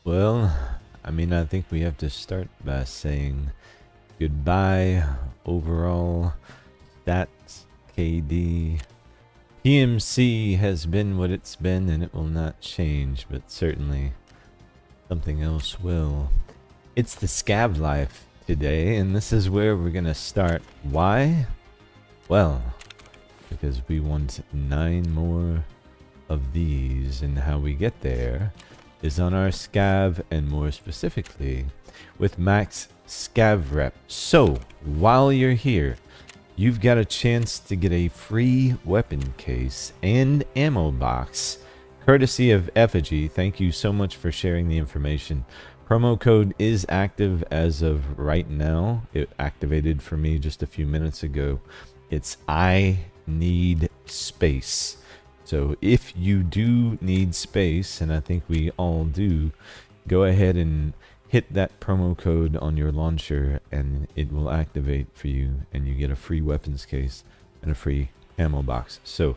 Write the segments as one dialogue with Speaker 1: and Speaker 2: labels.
Speaker 1: Well, I mean, I think we have to start by saying goodbye, overall, stats, KD. PMC has been what it's been and it will not change, but certainly something else will. It's the Scav life today, and this is where we're gonna start. Why? Well, because we want 9 more of these, and how we get there is on our Scav, and more specifically with max Scav rep. So while you're here, you've got a chance to get a free weapon case and ammo box courtesy of Effigy. Thank you so much for sharing the information. Promo code is active as of right now. It activated for me just a few minutes ago. It's I need space. So if you do need space, and I think we all do, go ahead and hit that promo code on your launcher and it will activate for you, and you get a free weapons case and a free ammo box. So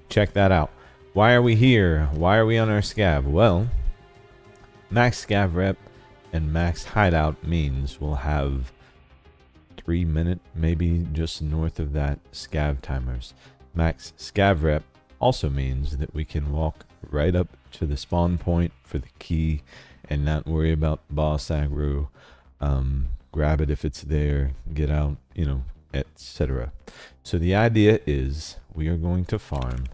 Speaker 1: check that out. Why are we here? Why are we on our Scav? Well, max Scav rep and max hideout means we'll have 3 minute, maybe just north of that, Scav timers. Max Scav rep also means that we can walk right up to the spawn point for the key and not worry about boss aggro, grab it if it's there, get out, etc. So the idea is we are going to farm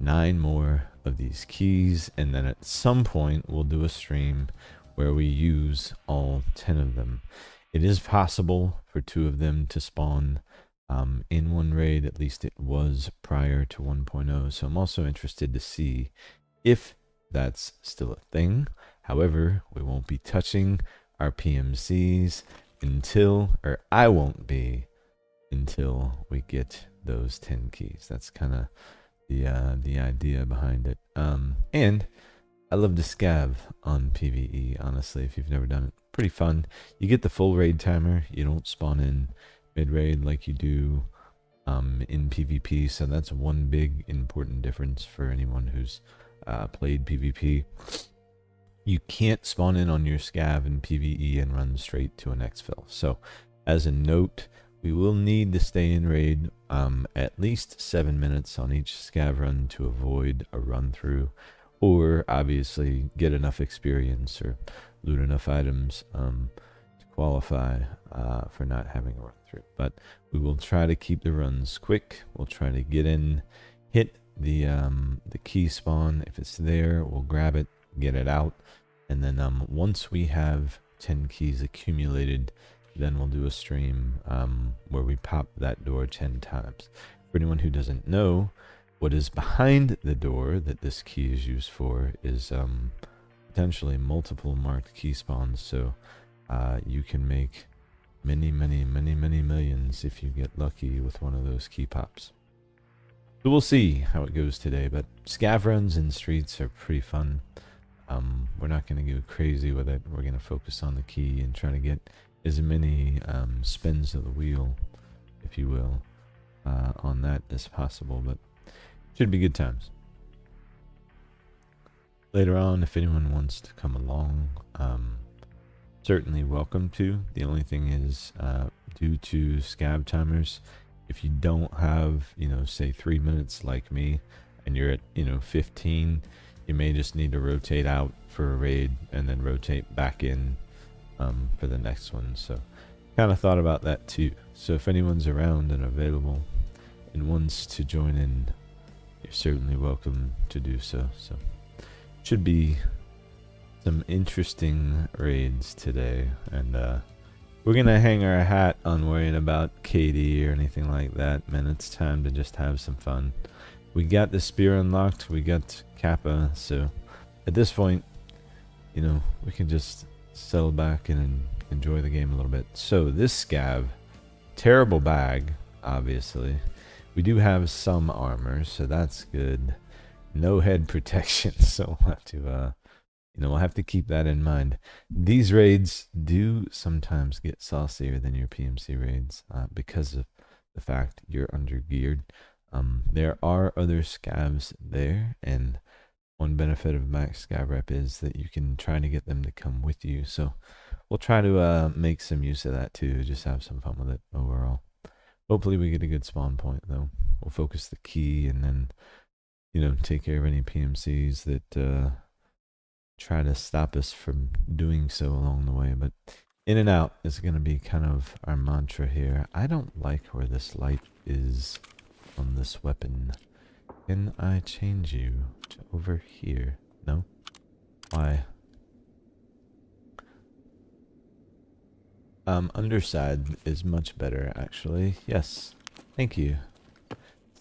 Speaker 1: 9 more of these keys, and then at some point we'll do a stream where we use all 10 of them. It is possible for 2 of them to spawn in one raid. At least it was prior to 1.0, so I'm also interested to see if that's still a thing. However, we won't be touching our PMCs until, or I won't be, until we get those 10 keys. That's kind of the idea behind it. And I love to Scav on PVE, honestly, if you've never done it. Pretty fun. You get the full raid timer. You don't spawn in mid-raid like you do in PvP, so that's one big important difference for anyone who's played PvP. You can't spawn in on your Scav in PvE and run straight to an exfil. So as a note, we will need to stay in raid at least 7 minutes on each Scav run to avoid a run through, or obviously get enough experience or loot enough items to qualify for not having a run through. But we will try to keep the runs quick. We'll try to get in, hit the key spawn. If it's there, we'll grab it, get it out, and then once we have 10 keys accumulated, then we'll do a stream where we pop that door 10 times. For anyone who doesn't know, what is behind the door that this key is used for is potentially multiple marked key spawns, so you can make many millions if you get lucky with one of those key pops. So we'll see how it goes today, but Scav runs in streets are pretty fun. We're not going to go crazy with it. We're going to focus on the key and try to get as many spins of the wheel, if you will, on that as possible, but should be good times. Later on, if anyone wants to come along, certainly welcome to. The only thing is, due to Scav timers, if you don't have, say 3 minutes like me, and you're at, 15, you may just need to rotate out for a raid and then rotate back in for the next one. So kind of thought about that too. So if anyone's around and available and wants to join in, you're certainly welcome to do so. So should be some interesting raids today, and we're gonna hang our hat on worrying about KD or anything like that, man. It's time to just have some fun. We got the spear unlocked, we got Kappa, so at this point, we can just settle back and enjoy the game a little bit. So this Scav, terrible bag, obviously. We do have some armor, so that's good. No head protection, so we'll have to we'll have to keep that in mind. These raids do sometimes get saucier than your PMC raids because of the fact you're under geared. There are other Scavs there, and one benefit of max scav rep is that you can try to get them to come with you. So we'll try to make some use of that too. Just have some fun with it overall. Hopefully we get a good spawn point though. We'll focus the key and then, you know, take care of any PMCs that try to stop us from doing so along the way. But in and out is going to be kind of our mantra here. I don't like where this light is on this weapon. Can I change you to over here? No? Why? Underside is much better, actually. Yes. Thank you.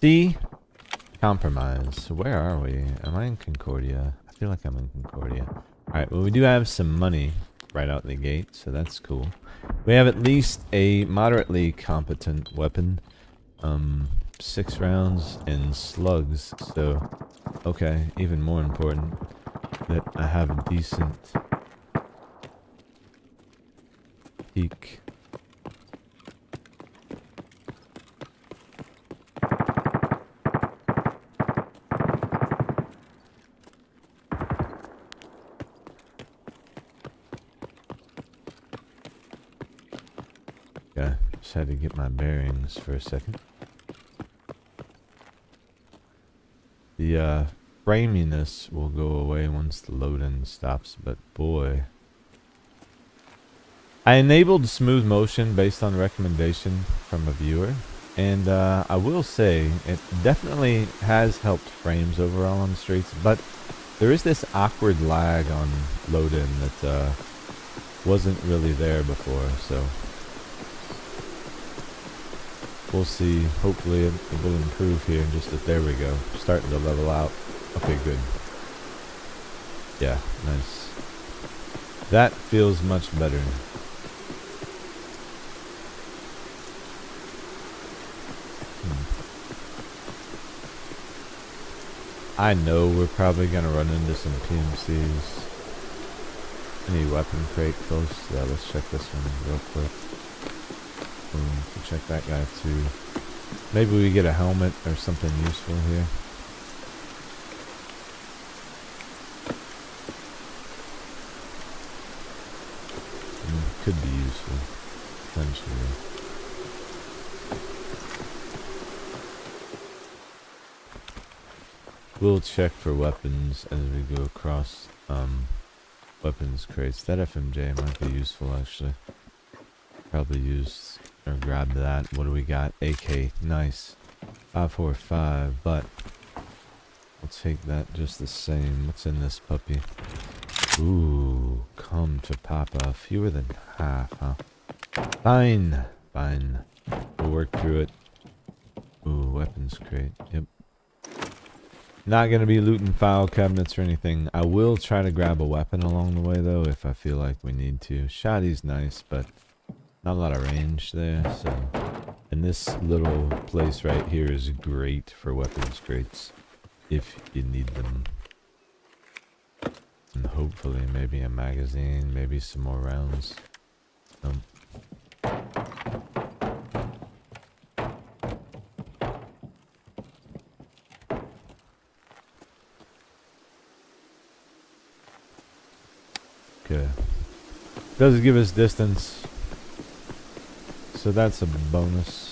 Speaker 1: C. Compromise. Where are we? Am I in Concordia? I feel like I'm in Concordia. Alright, well we do have some money right out the gate, so that's cool. We have at least a moderately competent weapon. 6 rounds and slugs, so okay, even more important that I have a decent peak. Okay, just had to get my bearings for a second. The framiness will go away once the load-in stops, but boy. I enabled smooth motion based on recommendation from a viewer, and I will say it definitely has helped frames overall on the streets, but there is this awkward lag on load-in that wasn't really there before, so we'll see. Hopefully it will improve here in just a... There we go. Starting to level out. Okay, good. Yeah, nice. That feels much better. I know we're probably going to run into some PMCs. Any weapon crate close? Yeah, let's check this one real quick. We'll check that guy too. Maybe we get a helmet or something useful here. Could be useful, potentially. We'll check for weapons as we go across weapons crates. That FMJ might be useful actually. Probably use or grab that. What do we got? AK. Nice. 545, but we'll take that just the same. What's in this puppy? Ooh, come to Papa. Fewer than half, huh? Fine. Fine. We'll work through it. Ooh, weapons crate. Yep. Not going to be looting file cabinets or anything. I will try to grab a weapon along the way, though, if I feel like we need to. Shotty's nice, but not a lot of range there, so... And this little place right here is great for weapons crates, if you need them. And hopefully maybe a magazine, maybe some more rounds. Okay. Does give us distance, so that's a bonus.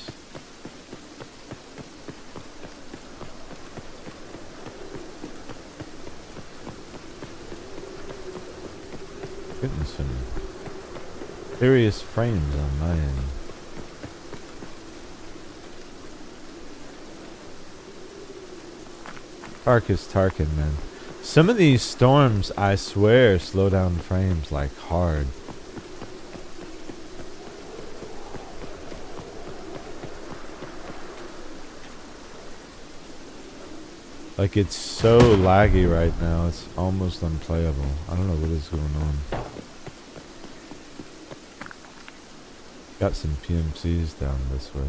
Speaker 1: Getting some serious frames on my end. Tark is Tarkin, man. Some of these storms, I swear, slow down frames like hard. Like, it's so laggy right now, it's almost unplayable. I don't know what is going on. Got some PMCs down this way.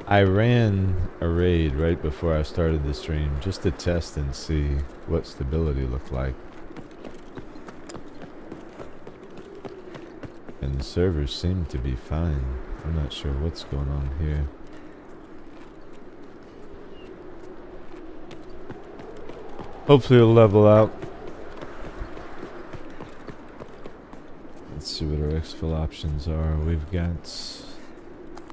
Speaker 1: I ran a raid right before I started the stream just to test and see what stability looked like. And the servers seem to be fine. I'm not sure what's going on here. Hopefully it'll level out. Let's see what our exfil options are. We've got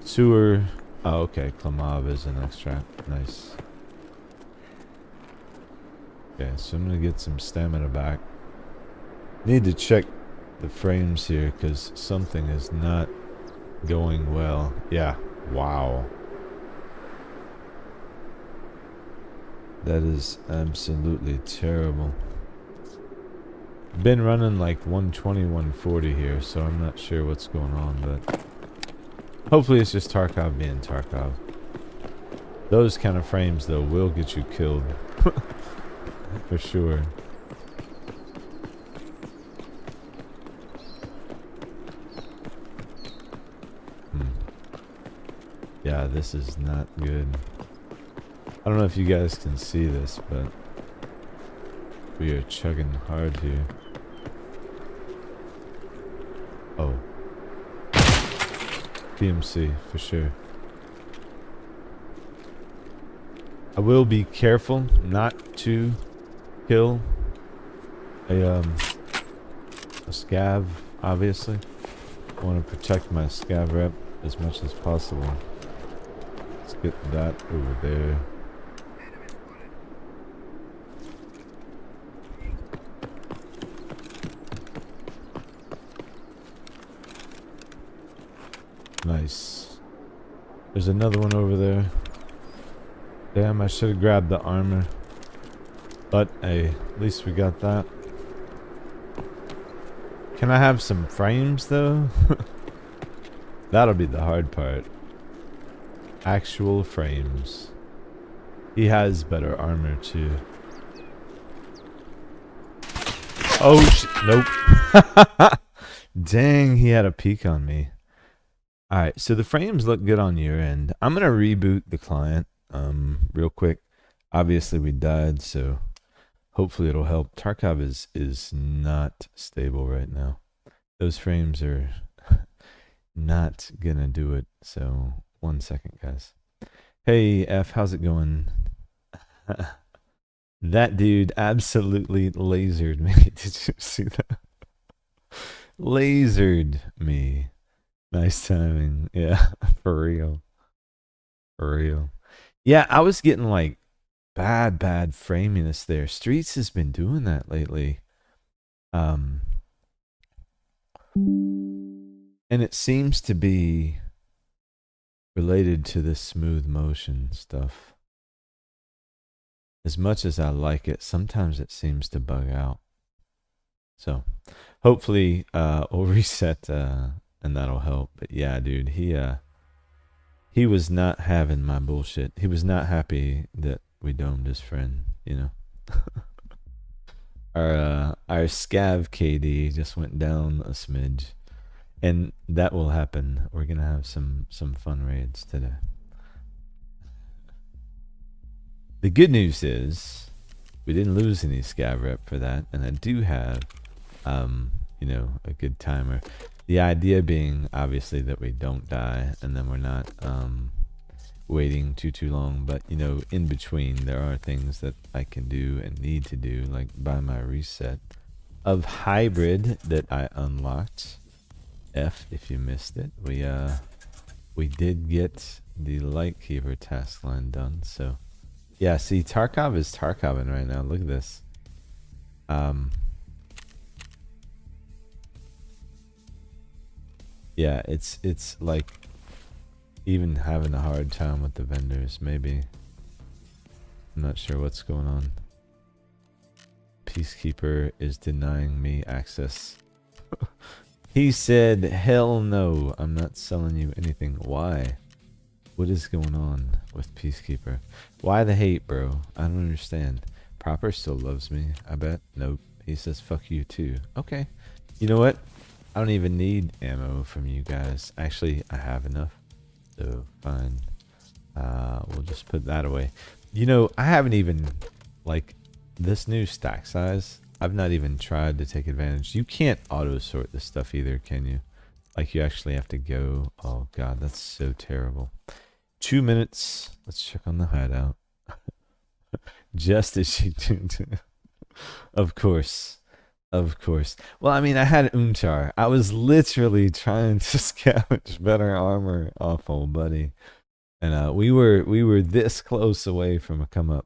Speaker 1: sewer. Oh, okay. Klamav is an extract. Nice. Okay, so I'm gonna get some stamina back. Need to check the frames here because something is not going well. Yeah. Wow. That is absolutely terrible. Been running like 120, 140 here, so I'm not sure what's going on, but hopefully it's just Tarkov being Tarkov. Those kind of frames, though, will get you killed. For sure. Yeah, this is not good. I don't know if you guys can see this, but we are chugging hard here. Oh. PMC, for sure. I will be careful not to kill a scav, obviously. I want to protect my scav rep as much as possible. Let's get that over there. Nice. There's another one over there. Damn, I should have grabbed the armor. But hey, at least we got that. Can I have some frames though? That'll be the hard part. Actual frames. He has better armor too. Oh nope. Dang, he had a peek on me. Alright, so the frames look good on your end. I'm gonna reboot the client real quick. Obviously we died, so hopefully it'll help. Tarkov is not stable right now. Those frames are not gonna do it. So 1 second, guys. Hey F, how's it going? That dude absolutely lasered me. Did you see that? Lasered me. Nice timing. Yeah, for real. For real. Yeah, I was getting like bad framiness there. Streets has been doing that lately. And it seems to be related to this smooth motion stuff. As much as I like it, sometimes it seems to bug out. So, hopefully we'll reset and that'll help. But yeah, dude, he was not having my bullshit. He was not happy that we domed his friend, you know. Our scav KD just went down a smidge. And that will happen. We're gonna have some fun raids today. The good news is we didn't lose any scav rep for that, and I do have you know, a good timer. The idea being obviously that we don't die and then we're not waiting too long, but you know, in between there are things that I can do and need to do, like by my reset of hybrid that I unlocked. F, if you missed it, we did get the Lightkeeper task line done. So yeah, see, Tarkov is Tarkoving right now. Look at this. Yeah, it's like even having a hard time with the vendors, maybe. I'm not sure what's going on. Peacekeeper is denying me access. He said, hell no, I'm not selling you anything. Why? What is going on with Peacekeeper? Why the hate, bro? I don't understand. Proper still loves me, I bet. Nope. He says, fuck you too. Okay. You know what? I don't even need ammo from you guys. Actually, I have enough. So, fine. We'll just put that away. You know, I haven't even, like, this new stack size, I've not even tried to take advantage. You can't auto sort this stuff either, can you? Like, you actually have to go. Oh god, that's so terrible. 2 minutes. Let's check on the hideout. Just as she did. Of course. Of course. Well, I mean, I had Umchar. I was literally trying to scavenge better armor off old buddy. And we were this close away from a come up.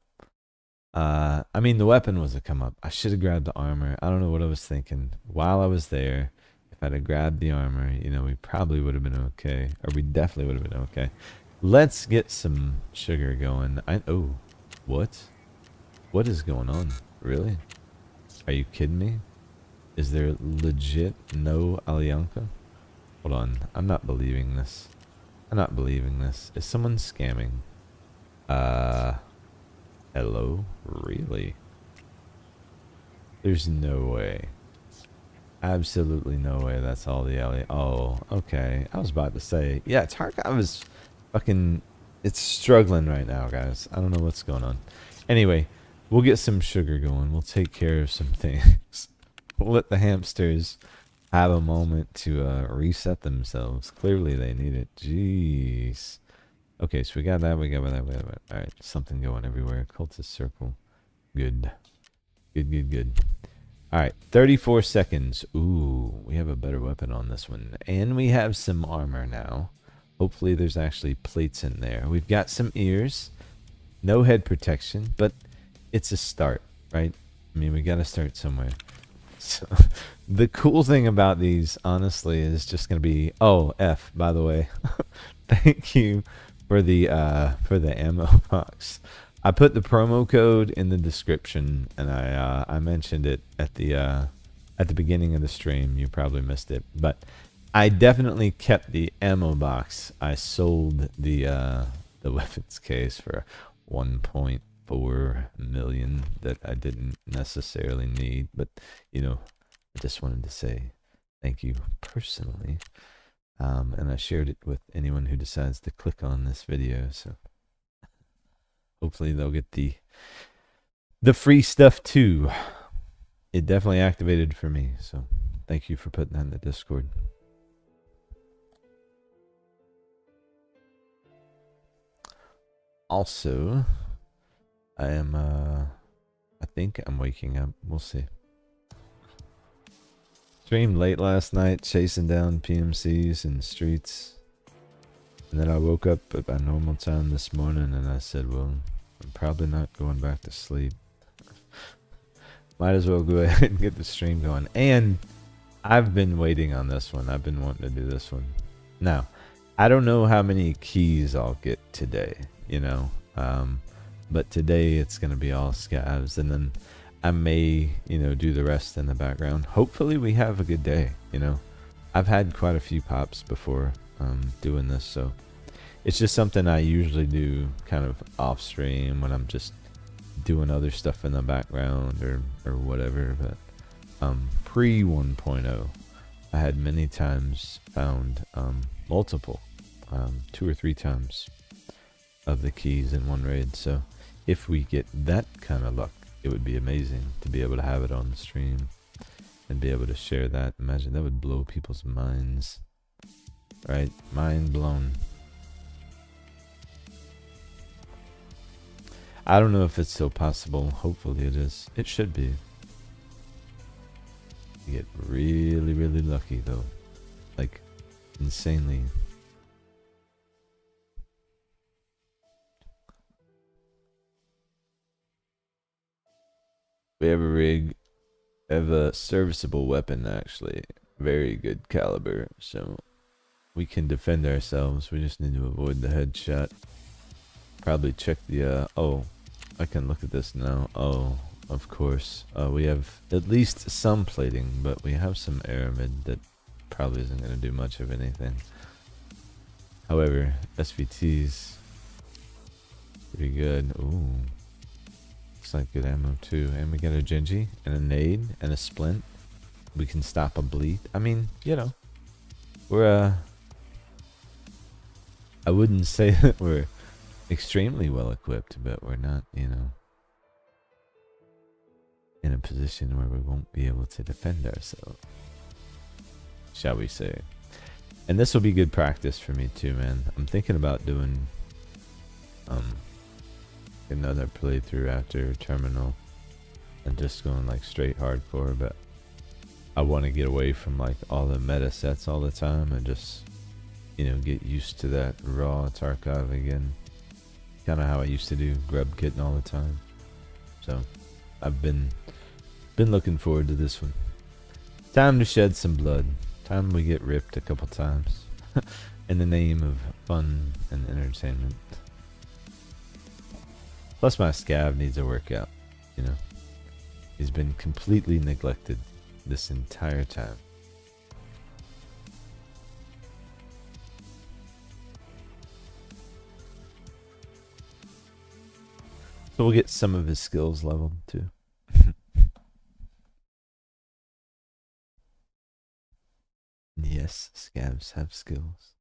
Speaker 1: I mean, the weapon was a come up. I should have grabbed the armor. I don't know what I was thinking. While I was there, if I'd have grabbed the armor, you know, we probably would have been okay. Or we definitely would have been okay. Let's get some sugar going. Oh, what? What is going on? Really? Are you kidding me? Is there legit no Alianka? Hold on. I'm not believing this. I'm not believing this. Is someone scamming? Hello? Really? There's no way. Absolutely no way that's all the Alianka. Oh, okay. I was about to say, yeah, Tarkov is fucking... It's struggling right now, guys. I don't know what's going on. Anyway, we'll get some sugar going. We'll take care of some things. We'll let the hamsters have a moment to reset themselves. Clearly they need it. Jeez. Okay, so we got that. We got that. Alright, something going everywhere. Cultist circle. Good. Good. Alright, 34 seconds. Ooh, we have a better weapon on this one. And we have some armor now. Hopefully there's actually plates in there. We've got some ears. No head protection, but it's a start, right? I mean, we got to start somewhere. So, the cool thing about these, honestly, is just going to be... Oh, F, by the way. Thank you for the ammo box. I put the promo code in the description, and I mentioned it at the beginning of the stream. You probably missed it, but I definitely kept the ammo box. I sold the weapons case for 1.4 million that I didn't necessarily need, but you know, I just wanted to say thank you personally, and I shared it with anyone who decides to click on this video. So hopefully they'll get the free stuff too. It definitely activated for me, so thank you for putting that in the Discord. Also, I think I'm waking up. We'll see. Streamed late last night, chasing down PMCs in streets. And then I woke up at my normal time this morning and I said, well, I'm probably not going back to sleep. Might as well go ahead and get the stream going. And I've been waiting on this one. I've been wanting to do this one. Now, I don't know how many keys I'll get today, you know. But today it's going to be all scavs, and then I may, you know, do the rest in the background. Hopefully we have a good day, you know. I've had quite a few pops before doing this, so it's just something I usually do kind of off stream when I'm just doing other stuff in the background or whatever. But pre 1.0 I had many times found multiple 2 or 3 times of the keys in one raid. So if we get that kind of luck, it would be amazing to be able to have it on the stream and be able to share that. Imagine, that would blow people's minds, right? Mind blown. I don't know if it's still possible. Hopefully it is. It should be. You get really, really lucky though. Like, insanely. We have a rig. We have a serviceable weapon, actually. Very good caliber. So we can defend ourselves. We just need to avoid the headshot. Probably check the oh, I can look at this now. Oh, of course. We have at least some plating, but we have some aramid that probably isn't going to do much of anything. However, SVT's pretty good. Ooh, looks like good ammo too. And we got a Genji and a nade and a splint. We can stop a bleed. I mean, you know, we're I wouldn't say that we're extremely well equipped, but we're not, you know, in a position where we won't be able to defend ourselves, shall we say. And this will be good practice for me too, man. I'm thinking about doing another playthrough after Terminal and just going like straight hardcore, but I want to get away from like all the meta sets all the time and just, you know, get used to that raw Tarkov again. Kind of how I used to do grub kitten all the time. So I've been looking forward to this one. Time to shed some blood. Time we get ripped a couple times in the name of fun and entertainment. Plus my scav needs a workout, you know. He's been completely neglected this entire time. So we'll get some of his skills leveled too. Yes, scavs have skills.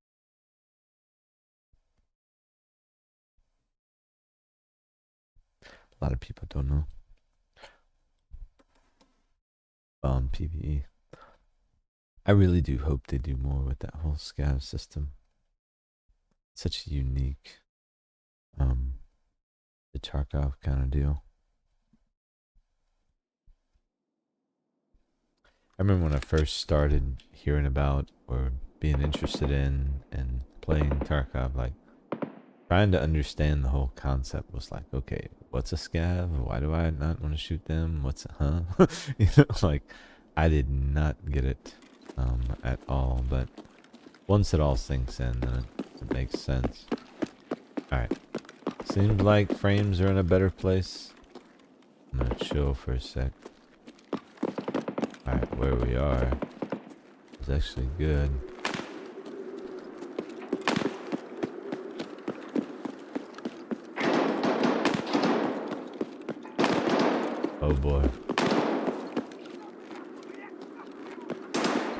Speaker 1: A lot of people don't know. PVE. I really do hope they do more with that whole scav system. Such a unique, the Tarkov kind of deal. I remember when I first started hearing about or being interested in and playing Tarkov, like trying to understand the whole concept was like, okay, what's a scav? Why do I not want to shoot them? What's you know, like I did not get it at all, but once it all sinks in, then it makes sense. Alright, seems like frames are in a better place. I'm gonna chill for a sec. Alright, where we are is actually good. Oh boy.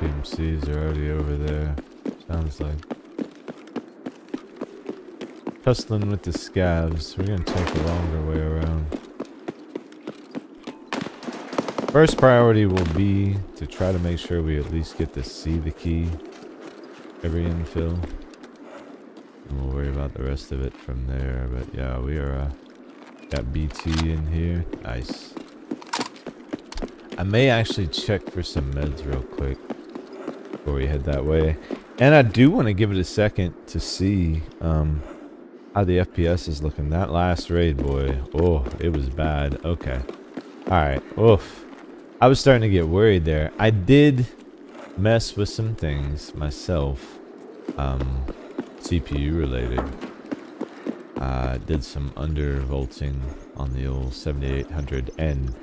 Speaker 1: PMCs are already over there. Sounds like. Hustling with the scavs. We're gonna take a longer way around. First priority will be to try to make sure we at least get to see the key every infill. And we'll worry about the rest of it from there. But yeah, we are got BT in here. Nice. I may actually check for some meds real quick before we head that way. And I do want to give it a second to see how the FPS is looking. That last raid, boy. Oh, it was bad. Okay. Alright. Oof. I was starting to get worried there. I did mess with some things myself. CPU related. Did some undervolting on the old 7800 and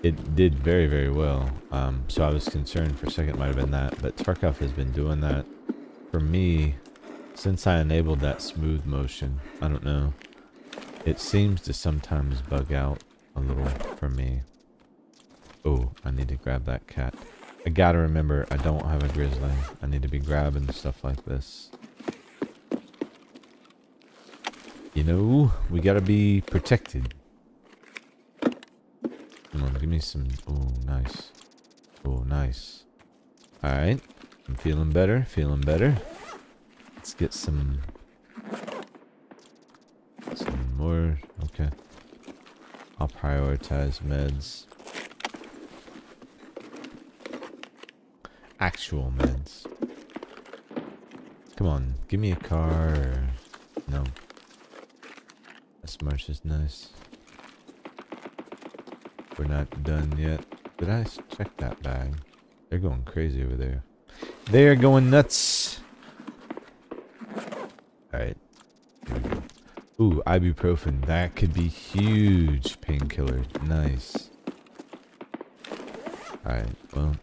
Speaker 1: it did very, very well. So I was concerned for a second it might have been that. But Tarkov has been doing that for me since I enabled that smooth motion. I don't know. It seems to sometimes bug out a little for me. Oh, I need to grab that cat. I gotta remember, I don't have a grizzly. I need to be grabbing stuff like this. You know, we gotta be protected. Come on, give me some. Oh, nice. Oh, nice. Alright. I'm feeling better, feeling better. Let's get some more. Okay. I'll prioritize meds. Actual meds. Come on, give me a car. Or... No. This march is nice. We're not done yet. Did I check that bag? They're going crazy over there. They are going nuts. Alright. Here we go. Ooh, ibuprofen. That could be huge painkiller. Nice. Alright, well.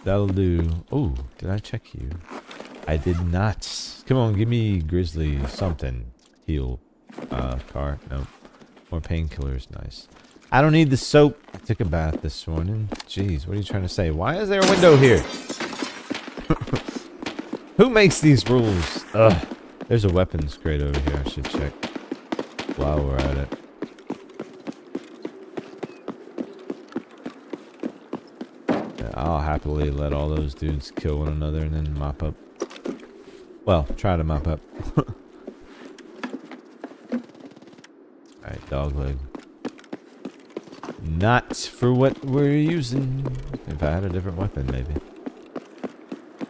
Speaker 1: That'll do. Oh, did I check you? I did not. Come on, give me grizzly something. Heal. Car. Nope. More painkillers. Nice. I don't need the soap. I took a bath this morning. Jeez, what are you trying to say? Why is there a window here? Who makes these rules? Ugh. There's a weapons crate over here. I should check while we're at it. I'll happily let all those dudes kill one another and then mop up. Well, try to mop up. Alright. dog leg. Not for what we're using. If I had a different weapon, maybe.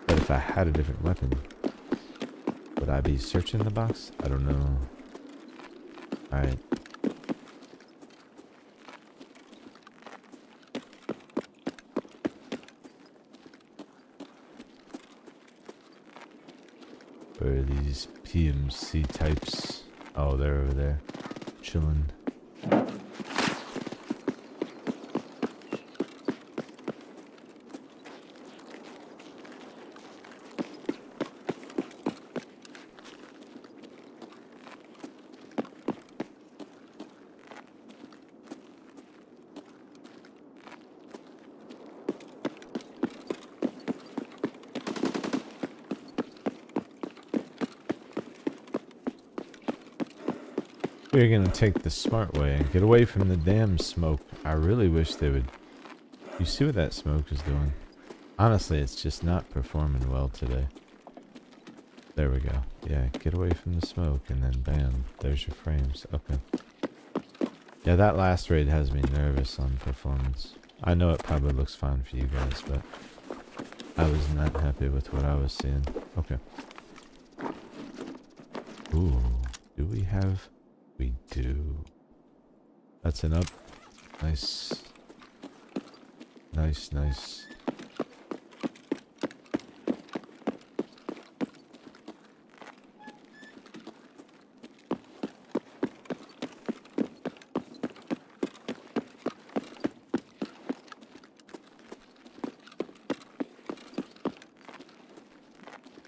Speaker 1: But if I had a different weapon, would I be searching the box? I don't know. Alright. Where are these PMC types? Oh, they're over there. Chilling. We're gonna take the smart way and get away from the damn smoke. I really wish they would. You see what that smoke is doing? Honestly, it's just not performing well today. There we go. Yeah, get away from the smoke and then bam, there's your frames. Okay. Yeah, that last raid has me nervous on performance. I know it probably looks fine for you guys, but I was not happy with what I was seeing. Okay. Ooh, do we have... We do. That's an up. Nice. Nice, nice.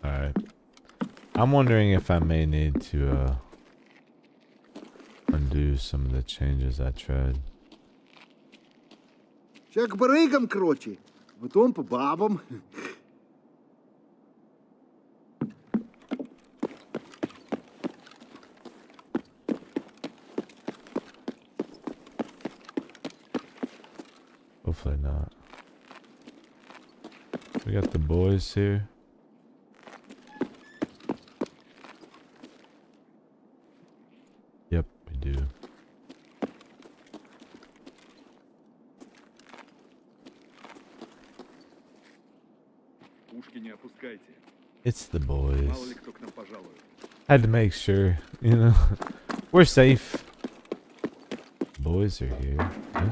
Speaker 1: Alright. I'm wondering if I may need to, undo some of the changes I tried.
Speaker 2: Check барыгам, короче. Потом по бабам.
Speaker 1: Hopefully not. We got the boys here. Yep, we do. It's the boys. Had to make sure, you know, we're safe. Boys are here. Yeah.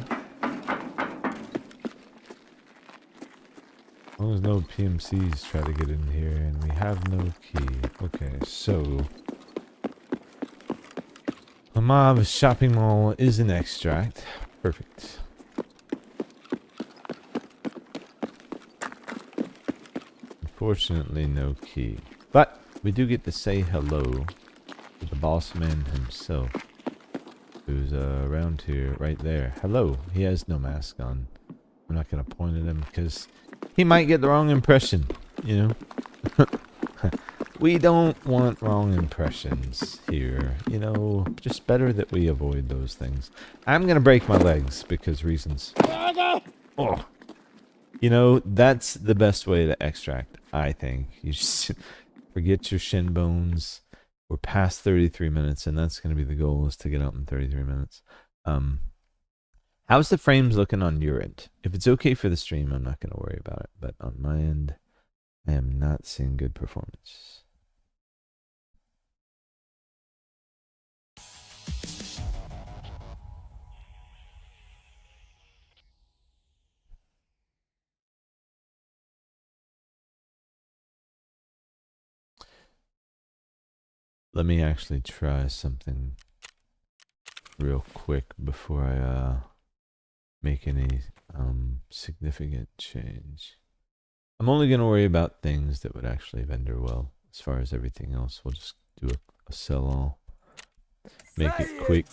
Speaker 1: As long as no PMCs try to get in here, and we have no key. Okay, so a mob shopping mall is an extract. Perfect. Unfortunately, no key. But we do get to say hello to the boss man himself, who's around here right there. Hello. He has no mask on. I'm not going to point at him because he might get the wrong impression, you know. We don't want wrong impressions here, you know. Just better that we avoid those things. I'm going to break my legs because reasons. Oh. You know, that's the best way to extract, I think. You just forget your shin bones. We're past 33 minutes, and that's going to be the goal, is to get out in 33 minutes. How's the frames looking on your end? If it's okay for the stream, I'm not going to worry about it. But on my end, I am not seeing good performance. Let me actually try something real quick before I make any significant change. I'm only going to worry about things that would actually render well. As far as everything else, we'll just do a sell all. Make it quick.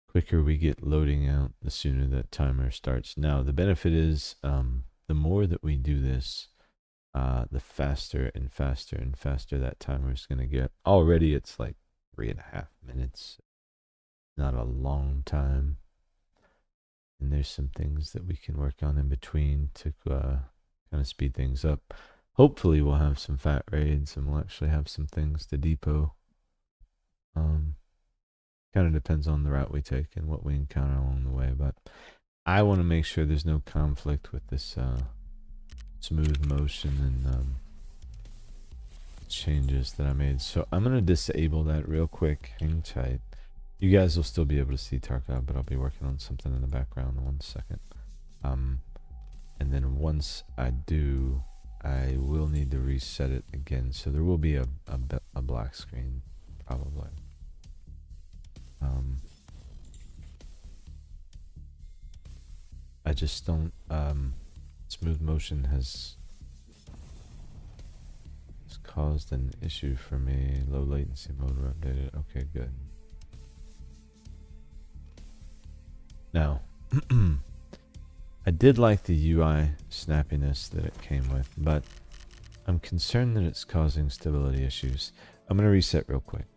Speaker 1: Quicker we get loading out, the sooner that timer starts. Now, the benefit is the more that we do this, the faster and faster and faster that timer is going to get. Already it's like 3.5 minutes. Not a long time. And there's some things that we can work on in between to kind of speed things up. Hopefully we'll have some fat raids and we'll actually have some things to depot. Kind of depends on the route we take and what we encounter along the way, but I want to make sure there's no conflict with this smooth motion and changes that I made. So I'm going to disable that real quick. Hang tight. You guys will still be able to see Tarkov, but I'll be working on something in the background in 1 second. And then once I do, I will need to reset it again. So there will be a black screen, probably. I just don't, smooth motion has caused an issue for me. Low latency mode were updated. Okay, good. Now, I did like the UI snappiness that it came with, but I'm concerned that it's causing stability issues. I'm going to reset real quick,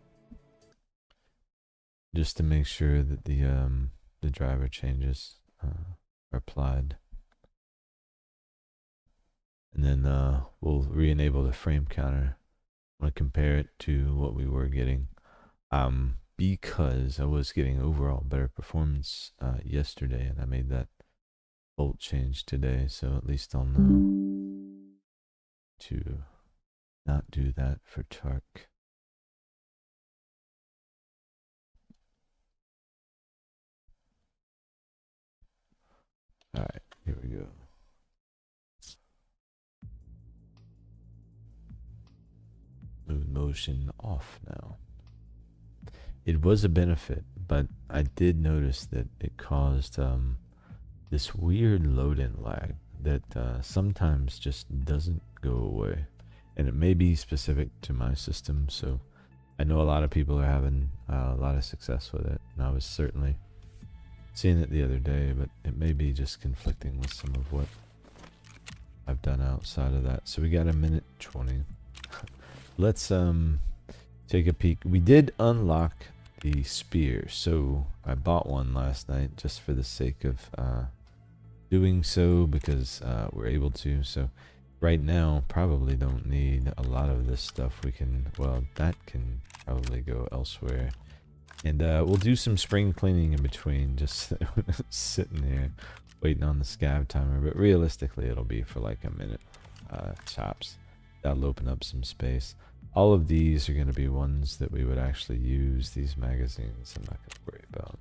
Speaker 1: just to make sure that the driver changes are applied. And then we'll re-enable the frame counter. I want to compare it to what we were getting, because I was getting overall better performance yesterday, and I made that bolt change today, so at least I'll know to not do that for Tark. Alright, here we go. Smooth motion off now. It was a benefit, but I did notice that it caused this weird load-in lag that sometimes just doesn't go away. And it may be specific to my system, so I know a lot of people are having a lot of success with it, and I was certainly seeing it the other day, but it may be just conflicting with some of what I've done outside of that. So we got 1:20. Let's take a peek. We did unlock the spear, so I bought one last night just for the sake of doing so, because we're able to. So right now probably don't need a lot of this stuff. We can, well, that can probably go elsewhere, and we'll do some spring cleaning in between, just sitting here waiting on the scav timer. But realistically it'll be for like a minute tops. That'll open up some space. All of these are going to be ones that we would actually use. These magazines I'm not going to worry about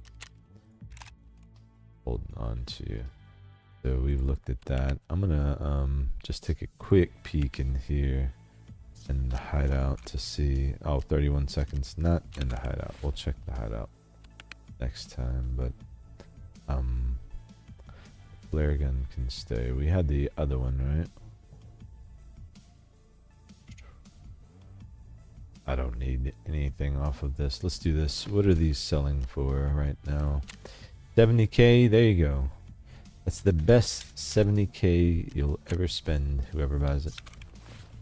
Speaker 1: holding on to. So we've looked at that. I'm going to just take a quick peek in here in the hideout to see. Oh, 31 seconds. Not in the hideout. We'll check the hideout next time. But flare gun can stay. We had the other one, right? I don't need anything off of this. Let's do this. What are these selling for right now? 70k. There you go. That's the best 70k you'll ever spend, whoever buys it.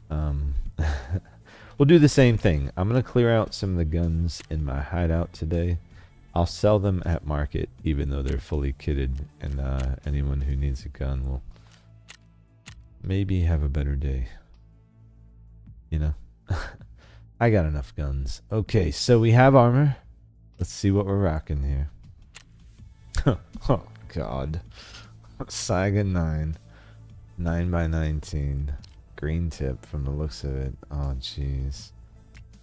Speaker 1: We'll do the same thing. I'm going to clear out some of the guns in my hideout today. I'll sell them at market, even though they're fully kitted, and anyone who needs a gun will maybe have a better day. You know? I got enough guns. Okay, so we have armor. Let's see what we're rocking here. Oh, God. Saiga 9. 9x19. Green tip from the looks of it. Oh, jeez.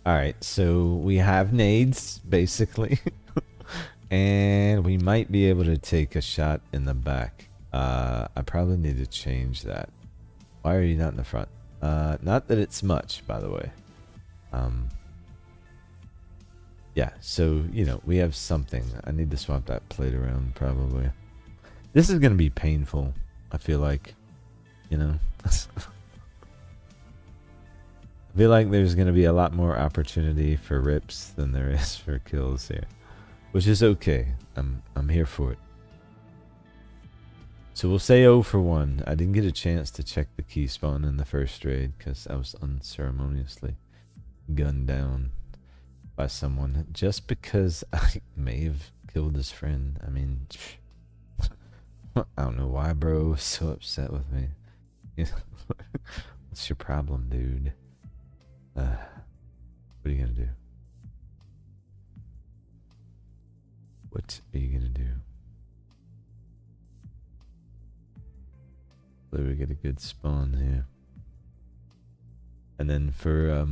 Speaker 1: Alright, so we have nades, basically. And we might be able to take a shot in the back. I probably need to change that. Why are you not in the front? Not that it's much, by the way. Yeah, so, you know, we have something. I need to swap that plate around, probably. This is going to be painful, I feel like. You know? I feel like there's going to be a lot more opportunity for rips than there is for kills here. Which is okay. I'm here for it. So we'll say 0 for 1. I didn't get a chance to check the key spawn in the first raid because I was unceremoniously gunned down by someone just because I may have killed his friend. I mean, I don't know why bro was so upset with me. What's your problem, dude? What are you gonna do? What are you gonna do? Hopefully we get a good spawn here. And then for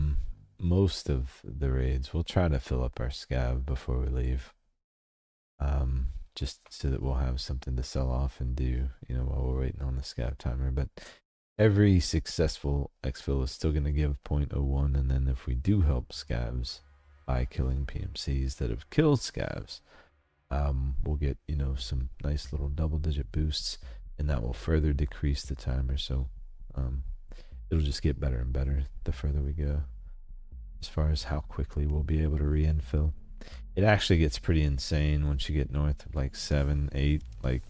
Speaker 1: most of the raids, we'll try to fill up our scav before we leave. Just so that we'll have something to sell off and do, you know, while we're waiting on the scav timer. But every successful exfil is still going to give 0.01, and then if we do help scavs by killing PMCs that have killed scavs, we'll get, you know, some nice little double-digit boosts, and that will further decrease the timer. So it'll just get better and better the further we go, as far as how quickly we'll be able to re-infill. It actually gets pretty insane once you get north of like 7, 8, like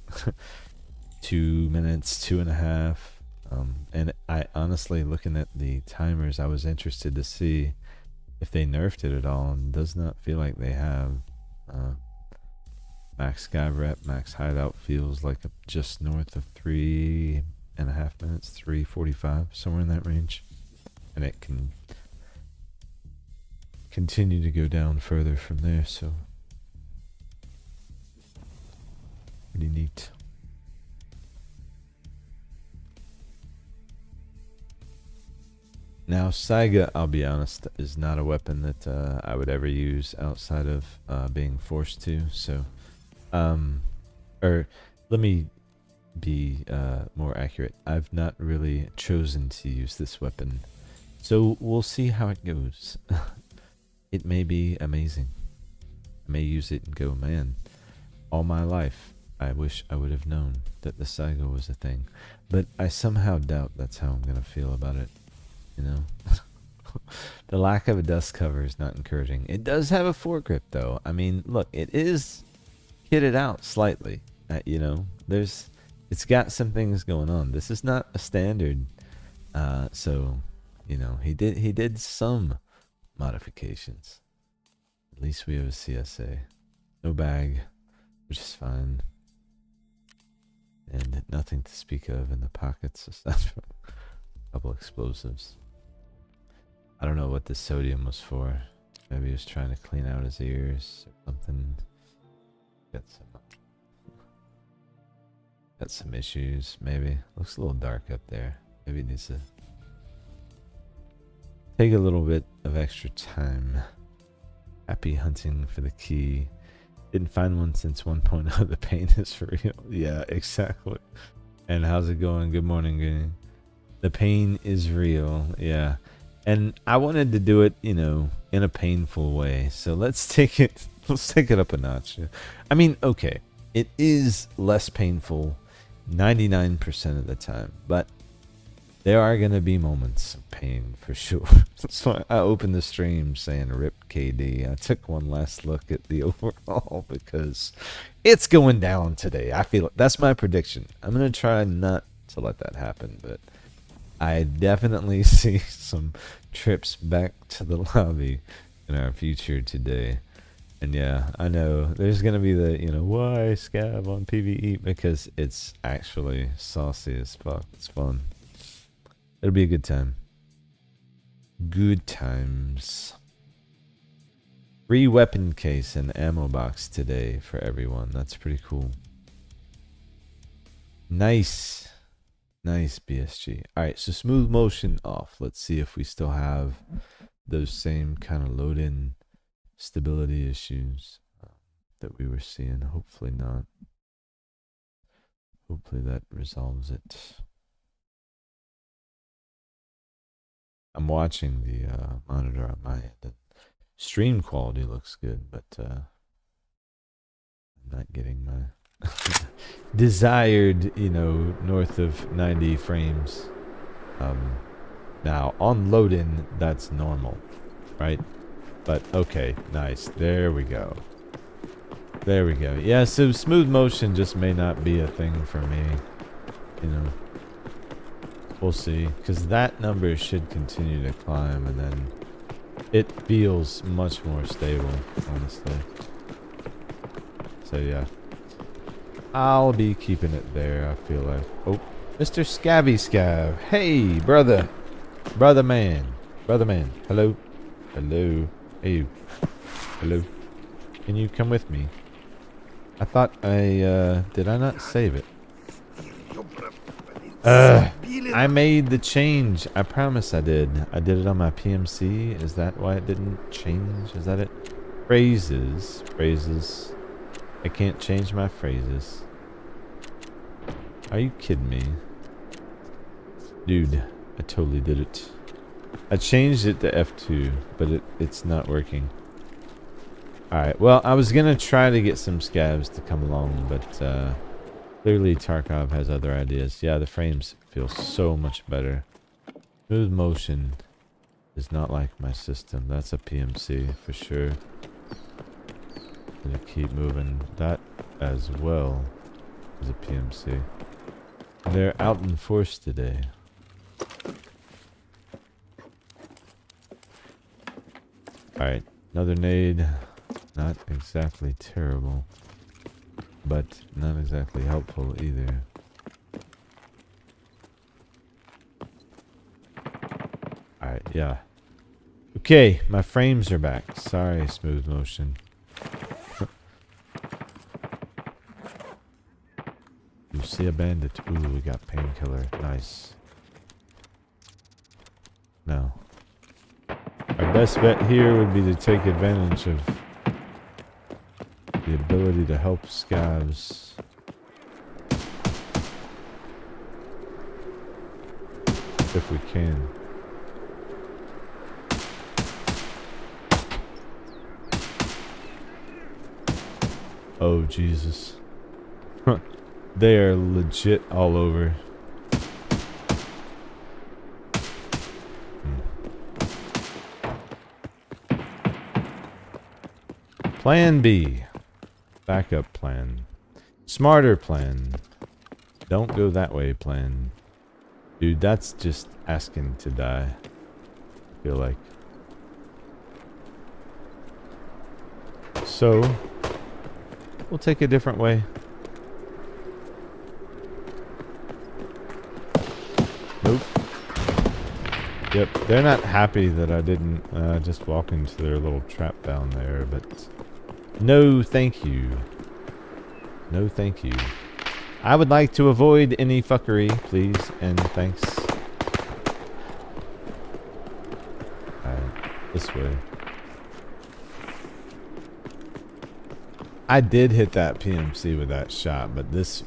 Speaker 1: 2 minutes, 2.5. And I honestly, looking at the timers, I was interested to see if they nerfed it at all, and does not feel like they have. Max scav rep, max hideout feels like just north of 3.5 minutes, 3:45, somewhere in that range, and it can continue to go down further from there. So pretty neat. Now, Saiga, I'll be honest, is not a weapon that I would ever use outside of being forced to. So, or let me be more accurate. I've not really chosen to use this weapon. So we'll see how it goes. It may be amazing. I may use it and go, man, all my life I wish I would have known that the Saiga was a thing. But I somehow doubt that's how I'm going to feel about it. You know, the lack of a dust cover is not encouraging. It does have a foregrip, though. I mean, look, it is kitted out slightly. You know, it's got some things going on. This is not a standard. So, you know, he did some modifications. At least we have a CSA. No bag, which is fine, and nothing to speak of in the pockets aside from a couple explosives. I don't know what the sodium was for. Maybe he was trying to clean out his ears or something. Got some issues, maybe. Looks a little dark up there. Maybe it needs to take a little bit of extra time. Happy hunting for the key. Didn't find one since 1.0. The pain is for real. Yeah, exactly. And how's it going? Good morning, Goody. The pain is real. Yeah. And I wanted to do it, you know, in a painful way. So let's take it up a notch. I mean, okay, it is less painful 99% of the time, but there are going to be moments of pain for sure. So I opened the stream saying rip KD. I took one last look at the overall because it's going down today. I feel that's my prediction. I'm going to try not to let that happen, but I definitely see some trips back to the lobby in our future today. And yeah, I know there's going to be the, you know, why Scav on PVE? Because it's actually saucy as fuck. It's fun. It'll be a good time. Good times. Free weapon case and ammo box today for everyone. That's pretty cool. Nice. Nice, BSG. Alright, so smooth motion off. Let's see if we still have those same kind of load-in stability issues that we were seeing. Hopefully not. Hopefully that resolves it. I'm watching the monitor on my end. The stream quality looks good, but I'm not getting my desired, you know, north of 90 frames. Now on load-in, that's normal, right? But okay, nice. There we go. There we go. Yeah, so smooth motion just may not be a thing for me. You know, we'll see, because that number should continue to climb, and then it feels much more stable, honestly. So yeah, I'll be keeping it there, I feel like. Oh, Mr. Scabby Scav. Hey, brother. Brother man. Brother man. Hello. Hello. Hey, you. Hello. Can you come with me? I thought did I not save it? I made the change. I promise I did. I did it on my PMC. Is that why it didn't change? Is that it? Phrases. Phrases. I can't change my phrases. Are you kidding me? Dude, I totally did it. I changed it to F2, but it's not working. Alright, well, I was gonna try to get some scavs to come along, but clearly Tarkov has other ideas. Yeah, the frames feel so much better. Smooth motion is not like my system. That's a PMC for sure. Gonna keep moving. That as well is a PMC. They're out in force today. Alright, another nade. Not exactly terrible, but not exactly helpful either. Alright, yeah. Okay, my frames are back. Sorry, smooth motion. You see a bandit. Ooh, we got painkiller. Nice. Now, our best bet here would be to take advantage of the ability to help scavs. If we can. Oh, Jesus. They are legit all over. Plan B. Backup plan. Smarter plan. Don't go that way plan. Dude, that's just asking to die. I feel like. So, we'll take a different way. Nope. Yep, they're not happy that I didn't just walk into their little trap down there, but no thank you. No thank you. I would like to avoid any fuckery, please, and thanks. Alright, this way. I did hit that PMC with that shot, but this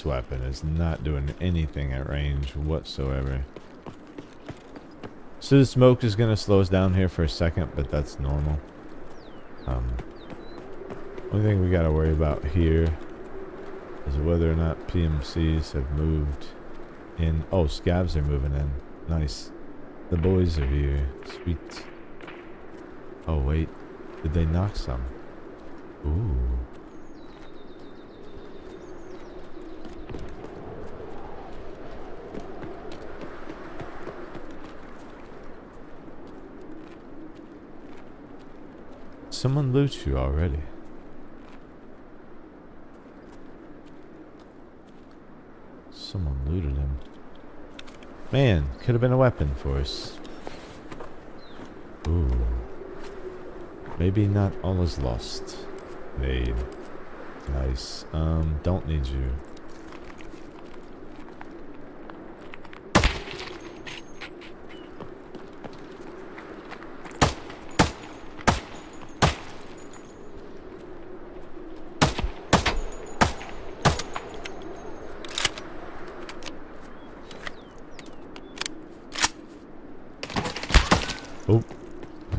Speaker 1: weapon is not doing anything at range whatsoever. So the smoke is going to slow us down here for a second, but that's normal. Only thing we got to worry about here is whether or not PMCs have moved in. Oh, scavs are moving in. Nice. The boys are here. Sweet. Oh, wait. Did they knock some? Ooh. Someone loot you already. Someone looted him. Man, could have been a weapon for us. Ooh. Maybe not all is lost. Made. Nice. Don't need you. Oh.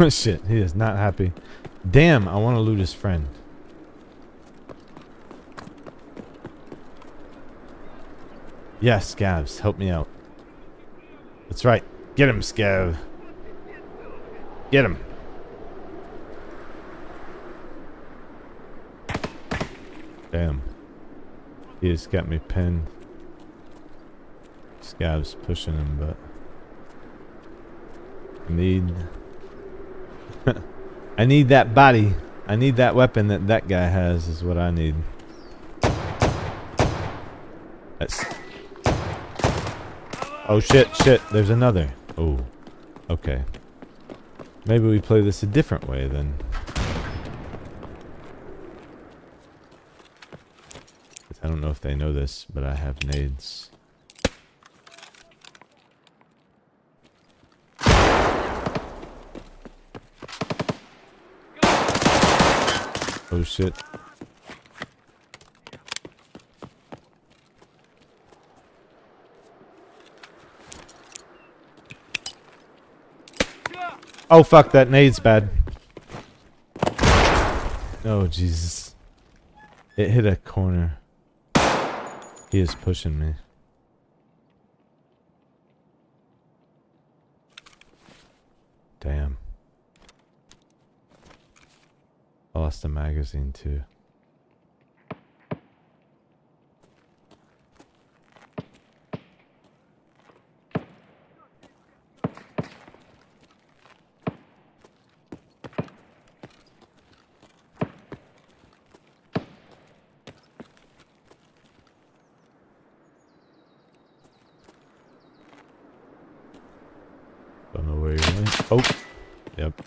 Speaker 1: Shit, he is not happy. Damn, I want to loot his friend. Yes, Scavs, help me out. That's right. Get him, Scav. Get him. Damn. He has got me pinned. Scav's pushing him, but I need that body. I need that weapon that guy has is what I need. That's... Oh shit, there's another. Oh. Okay. Maybe we play this a different way then. I don't know if they know this, but I have nades. Oh shit. Oh fuck, that nade's bad. Oh Jesus. It hit a corner. He is pushing me. Damn. I lost a magazine too. Don't know where he went. Oh, yep.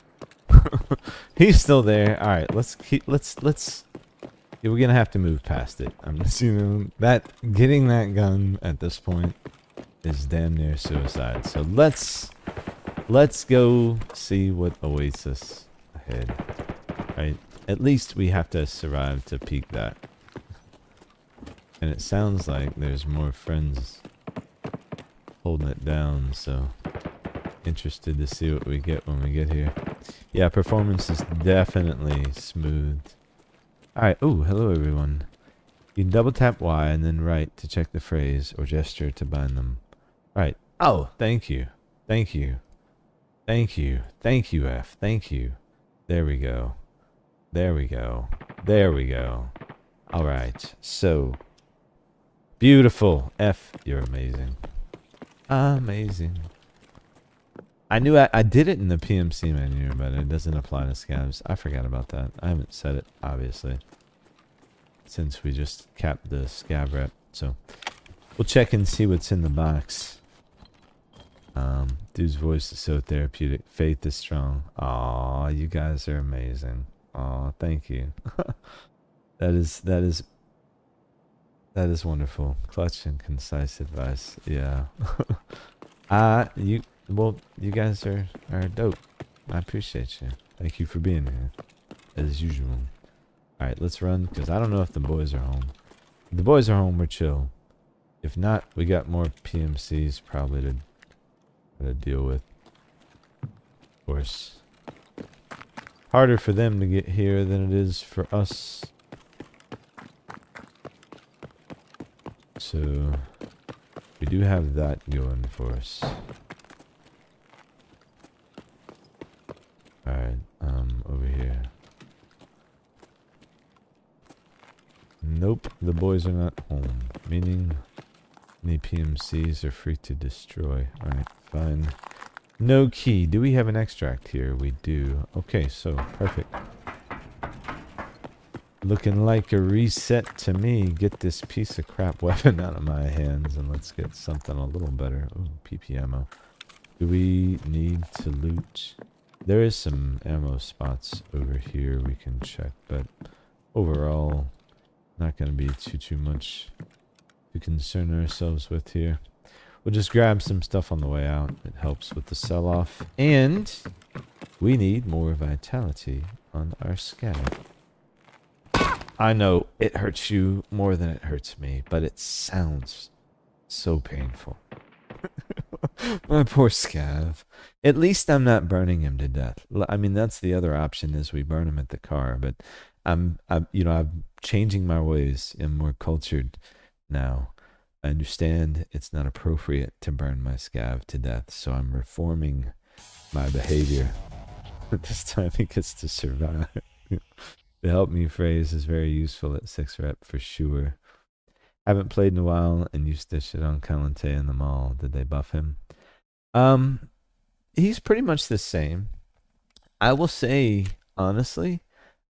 Speaker 1: He's still there. All right, let's keep. Let's. Yeah, we're gonna have to move past it. I'm just, you know, that getting that gun at this point is damn near suicide. So let's go see what awaits us ahead. Right. At least we have to survive to peek that. And it sounds like there's more friends holding it down, so interested to see what we get when we get here. Yeah, performance is definitely smooth. Alright, oh, hello everyone. You can double tap Y and then right to check the phrase or gesture to bind them. Right. Oh, thank you. Thank you. Thank you. Thank you, F. Thank you. There we go. There we go. There we go. Alright, so. Beautiful. F, you're amazing. Amazing. I knew I did it in the PMC menu, but it doesn't apply to scavs. I forgot about that. I haven't said it, obviously, since we just capped the scav rep. So we'll check and see what's in the box. Dude's voice is so therapeutic. Faith is strong. Aw, you guys are amazing. Aw, thank you. That is wonderful. Clutch and concise advice. Yeah. Well, you guys are dope. I appreciate you. Thank you for being here, as usual. Alright, let's run, because I don't know if the boys are home. If the boys are home, we're chill. If not, we got more PMCs probably to deal with. Of course. Harder for them to get here than it is for us. So, we do have that going for us. Alright, over here. Nope, the boys are not home. Meaning, any PMCs are free to destroy. Alright, fine. No key. Do we have an extract here? We do. Okay, so, perfect. Looking like a reset to me. Get this piece of crap weapon out of my hands and let's get something a little better. Ooh, PP ammo. Do we need to loot? There is some ammo spots over here we can check, but overall, not going to be too much to concern ourselves with here. We'll just grab some stuff on the way out. It helps with the sell-off. And we need more vitality on our scav. I know it hurts you more than it hurts me, but it sounds so painful. My poor scav. At least I'm not burning him to death. I mean, that's the other option, is we burn him at the car. But I'm changing my ways. I'm more cultured now. I understand it's not appropriate to burn my scav to death, so I'm reforming my behavior. But this time he gets to survive. The help me phrase is very useful at 6 rep for sure. Haven't played in a while and used to shit on Calante in the mall. Did they buff him? He's pretty much the same. I will say, honestly,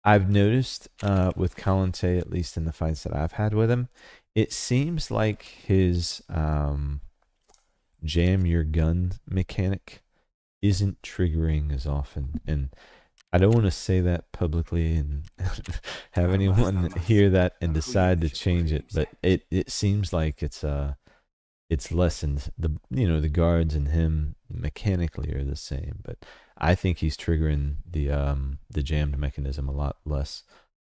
Speaker 1: I've noticed with Calante, at least in the fights that I've had with him, it seems like his jam your gun mechanic isn't triggering as often. And I don't want to say that publicly and have anyone hear that and decide to change it, but it seems like it's lessened. The guards and him mechanically are the same, but I think he's triggering the jammed mechanism a lot less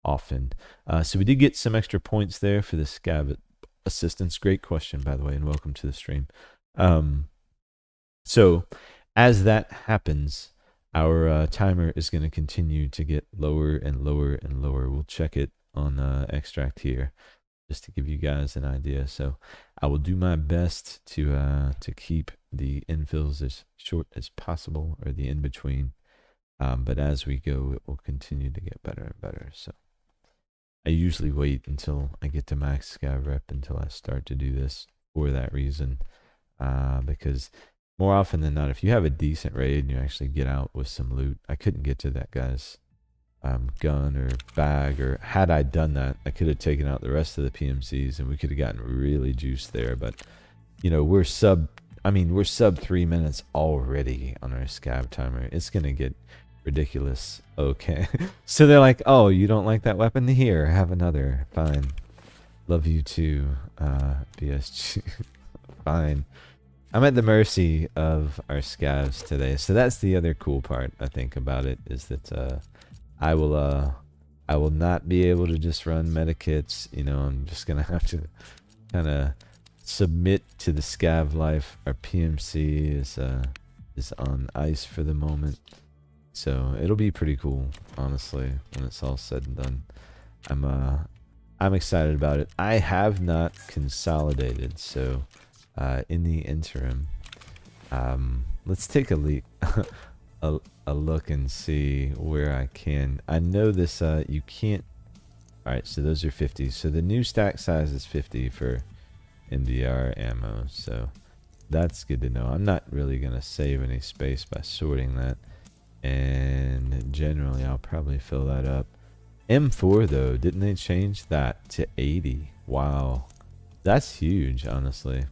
Speaker 1: often. So we did get some extra points there for the scav assistance. Great question, by the way, and welcome to the stream. So as that happens, our timer is going to continue to get lower and lower and lower. We'll check it on extract here, just to give you guys an idea. So I will do my best to keep the infills as short as possible, or the in between. But as we go, it will continue to get better and better. So I usually wait until I get to max scav rep until I start to do this for that reason, because more often than not, if you have a decent raid and you actually get out with some loot, I couldn't get to that guy's gun or bag, or had I done that, I could have taken out the rest of the PMCs and we could have gotten really juiced there. But we're sub 3 minutes already on our scav timer. It's gonna get ridiculous. Okay. So they're like, oh, you don't like that weapon? Here, have another. Fine. Love you too, BSG. Fine. I'm at the mercy of our scavs today. So that's the other cool part, I think, about it, is that I will not be able to just run medikits. I'm just gonna have to kind of submit to the scav life. Our PMC is on ice for the moment, so it'll be pretty cool, honestly, when it's all said and done. I'm excited about it. I have not consolidated, so in the interim, let's take a look and see where I can. I know this you can't. Alright, so those are 50. So the new stack size is 50 for MDR ammo, so that's good to know. I'm not really gonna save any space by sorting that, and generally I'll probably fill that up. M4 though, didn't they change that to 80? Wow, that's huge, honestly.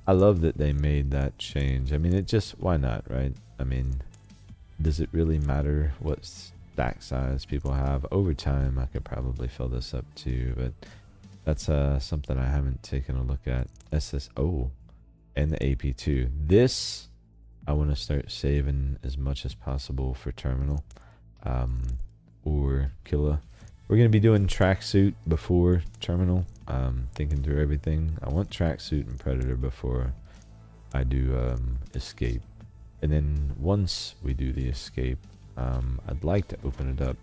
Speaker 1: I love that they made that change. I mean, why not, right? I mean, does it really matter what stack size people have? Over time, I could probably fill this up too, but that's something I haven't taken a look at. SSO and the AP2. This, I want to start saving as much as possible for Terminal or Killa. We're going to be doing tracksuit before Terminal. Thinking through everything. I want tracksuit and Predator before I do escape. And then once we do the escape, I'd like to open it up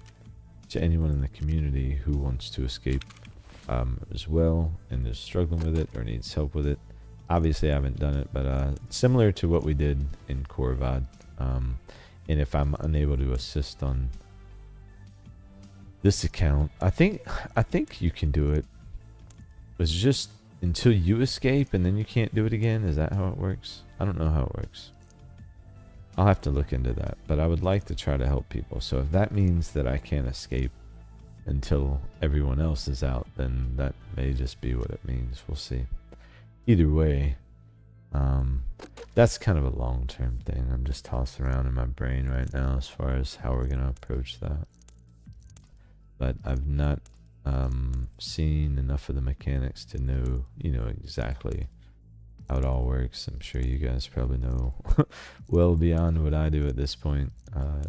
Speaker 1: to anyone in the community who wants to escape as well and is struggling with it or needs help with it. Obviously I haven't done it, but similar to what we did in Corvad. And if I'm unable to assist on this account, I think you can do it. It's just until you escape and then you can't do it again. Is that how it works? I don't know how it works. I'll have to look into that, but I would like to try to help people. So if that means that I can't escape until everyone else is out, then that may just be what it means. We'll see. Either way, that's kind of a long-term thing. I'm just tossing around in my brain right now as far as how we're going to approach that. But I've not seen enough of the mechanics to know, exactly how it all works. I'm sure you guys probably know well beyond what I do at this point,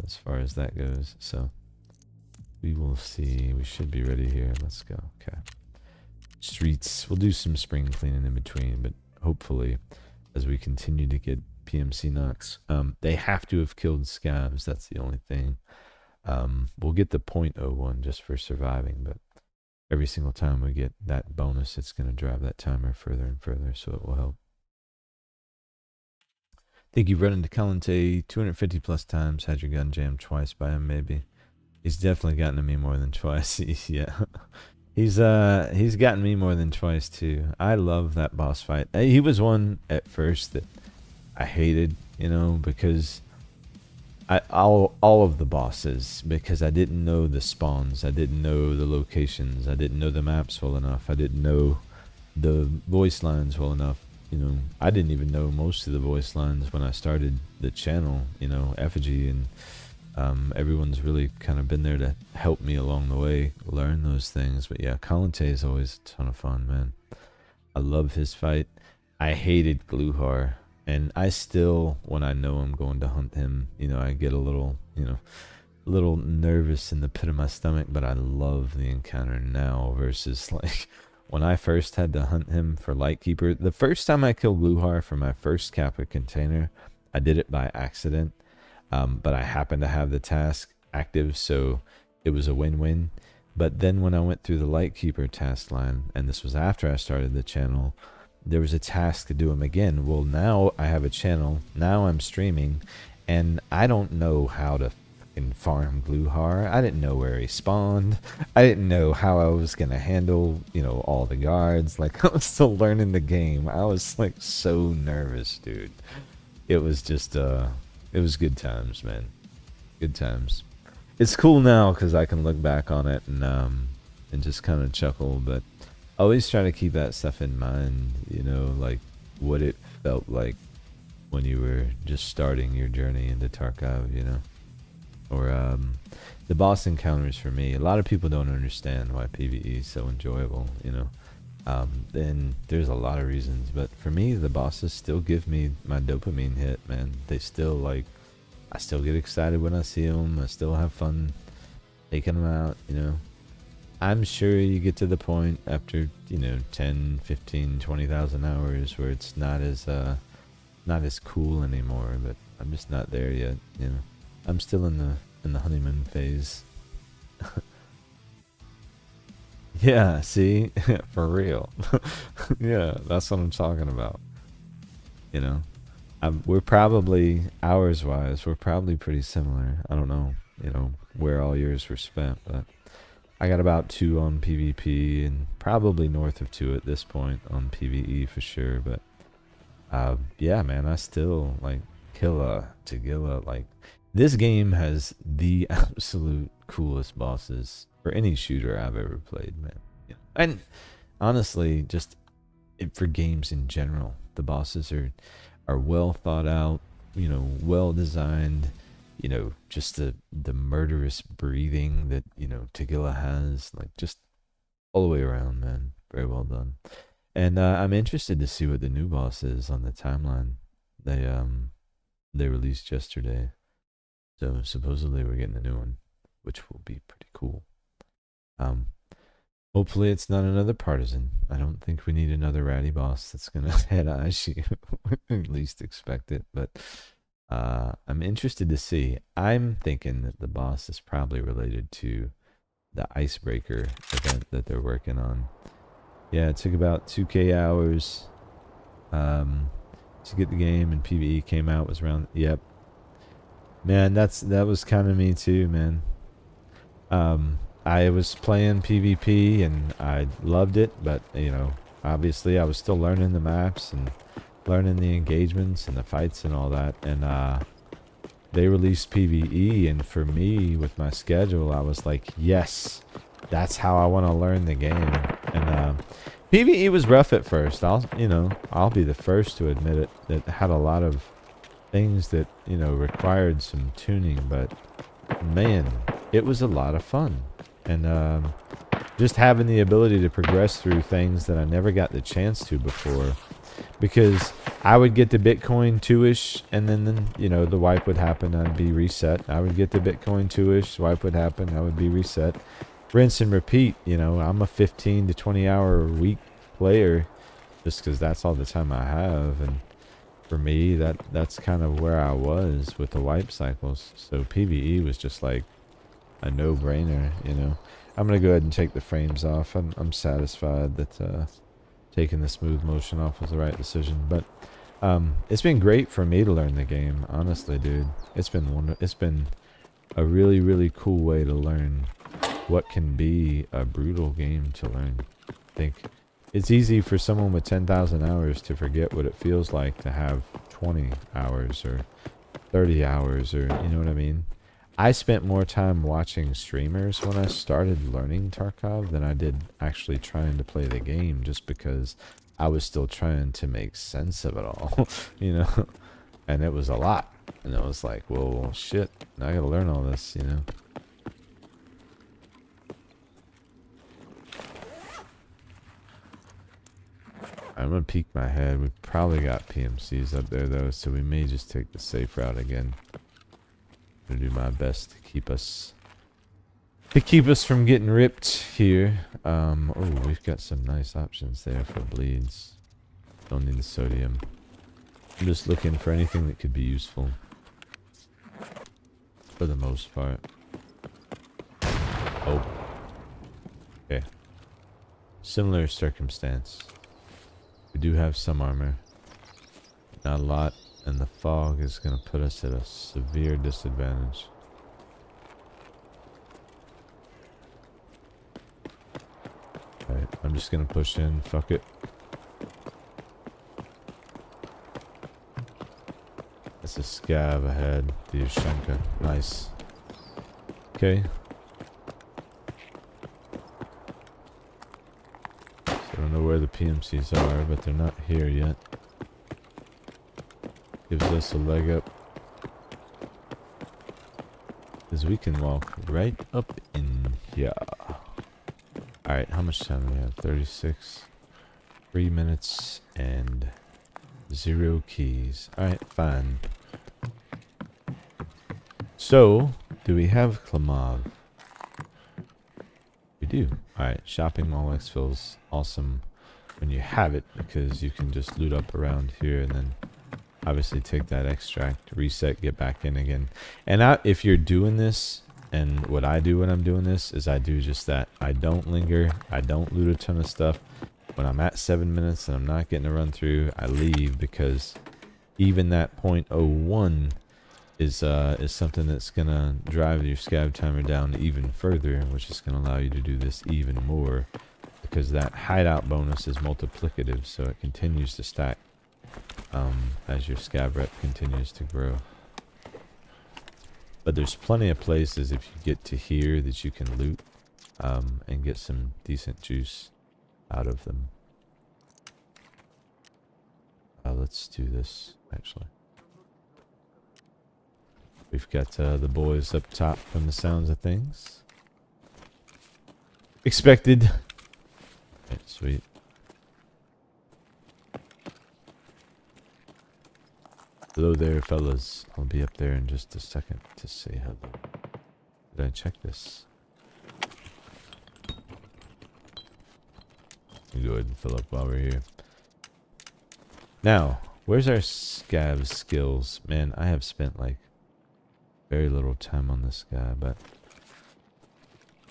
Speaker 1: as far as that goes. So we will see. We should be ready here. Let's go. Okay. Streets. We'll do some spring cleaning in between, but hopefully as we continue to get PMC knocks, they have to have killed scavs. That's the only thing. We'll get the 0.01 just for surviving, but every single time we get that bonus, it's going to drive that timer further and further, so it will help. I think you've run into Kalante 250 plus times, had your gun jammed twice by him, maybe. He's definitely gotten to me more than twice. Yeah. He's gotten me more than twice too. I love that boss fight. He was one at first that I hated, because all of the bosses, because I didn't know the spawns, I didn't know the locations, I didn't know the maps well enough, I didn't know the voice lines well enough. I didn't even know most of the voice lines when I started the channel. Effigy and Everyone's really kind of been there to help me along the way learn those things. But yeah, Kalante is always a ton of fun, man. I love his fight. I hated Gluhar, and I still, when I know I'm going to hunt him, you know, I get a little, you know, a little nervous in the pit of my stomach. But I love the encounter now versus like when I first had to hunt him for Lightkeeper. The first time I killed Gluhar for my first Kappa container, I did it by accident. But I happened to have the task active, so it was a win-win. But then when I went through the Lightkeeper task line, and this was after I started the channel, there was a task to do him again. Well, now I have a channel, now I'm streaming, and I don't know how to fucking farm Gluhar. I didn't know where he spawned. I didn't know how I was going to handle, you know, all the guards. Like, I was still learning the game. I was, like, so nervous, dude. It was just, it was good times, man. Good times. It's cool now because I can look back on it and just kind of chuckle. But I always try to keep that stuff in mind. You know, like what it felt like when you were just starting your journey into Tarkov. You know, or the boss encounters for me. A lot of people don't understand why PVE is so enjoyable. You know. And there's a lot of reasons, but for me, the bosses still give me my dopamine hit, man. They still, like, I still get excited when I see them. I still have fun taking them out, you know. I'm sure you get to the point after, you know, 10, 15, 20,000 hours where it's not as cool anymore, but I'm just not there yet, you know. I'm still in the honeymoon phase. Yeah, see? For real. Yeah, that's what I'm talking about. You know? We're probably, hours-wise, we're probably pretty similar. I don't know, you know, where all yours were spent, but I got about 2 on PvP and probably north of 2 at this point on PvE for sure, but yeah, man, I still, like, Killa, Tagilla, like, this game has the absolute coolest bosses for any shooter I've ever played, man. Yeah. And honestly, just for games in general, the bosses are well thought out, you know, well designed, you know, just the murderous breathing that, you know, Tagilla has, like, just all the way around, man. Very well done. And I'm interested to see what the new boss is on the timeline. They released yesterday. So supposedly we're getting a new one, which will be pretty cool. Hopefully it's not another partisan. I don't think we need another ratty boss that's gonna head eyes you. At least expect it. But I'm interested to see. I'm thinking that the boss is probably related to the icebreaker event that they're working on. Yeah, it took about 2K hours to get the game, and PvE came out, was around, yep. Man, that was kind of me too, man. I was playing PvP and I loved it, but, you know, obviously I was still learning the maps and learning the engagements and the fights and all that, and they released PvE, and for me, with my schedule, I was like, yes, that's how I want to learn the game. And PvE was rough at first. I'll be the first to admit it. It had a lot of things that, you know, required some tuning, but man, it was a lot of fun. And just having the ability to progress through things that I never got the chance to before, because I would get to Bitcoin 2-ish, and then, you know, the wipe would happen, I'd be reset. I would get to Bitcoin 2-ish, wipe would happen, I would be reset. Rinse and repeat, you know. I'm a 15 to 20 hour a week player just because that's all the time I have, and for me, that's kind of where I was with the wipe cycles. So PvE was just like a no-brainer, you know. I'm gonna go ahead and take the frames off. I'm satisfied that taking the smooth motion off was the right decision. But it's been great for me to learn the game, honestly, dude. It's been a really, really cool way to learn what can be a brutal game to learn. I think it's easy for someone with 10,000 hours to forget what it feels like to have 20 hours or 30 hours, or, you know what I mean? I spent more time watching streamers when I started learning Tarkov than I did actually trying to play the game, just because I was still trying to make sense of it all, you know? And it was a lot. And I was like, well, shit. Now I gotta learn all this, you know. I'm gonna peek my head. We probably got PMCs up there though, so we may just take the safe route again. I'm gonna do my best to keep us from getting ripped here. Oh, we've got some nice options there for bleeds. Don't need the sodium. I'm just looking for anything that could be useful. For the most part. Oh. Okay. Similar circumstance. We do have some armor. Not a lot. And the fog is going to put us at a severe disadvantage. Alright, I'm just going to push in. Fuck it. That's a scav ahead. The Ushanka. Nice. Okay. So I don't know where the PMCs are, but they're not here yet. Gives us a leg up. Because we can walk right up in here. Alright, how much time do we have? 36. 3 minutes and 0 keys. Alright, fine. So, do we have Klamov? We do. Alright, shopping mall exfil's awesome when you have it, because you can just loot up around here and then obviously take that extract, reset, get back in again. And if you're doing this, and what I do when I'm doing this, is I do just that. I don't linger. I don't loot a ton of stuff. When I'm at 7 minutes and I'm not getting a run through, I leave, because even that 0.01 is something that's gonna drive your scav timer down even further, which is gonna allow you to do this even more, because that hideout bonus is multiplicative, so it continues to stack as your scav rep continues to grow. But there's plenty of places if you get to here that you can loot and get some decent juice out of them. Let's do this, actually. We've got the boys up top from the sounds of things. Expected. Okay, sweet. Hello there, fellas. I'll be up there in just a second to say hello. Did I check this? Let me go ahead and fill up while we're here. Now, where's our scav skills? Man, I have spent like very little time on this guy, but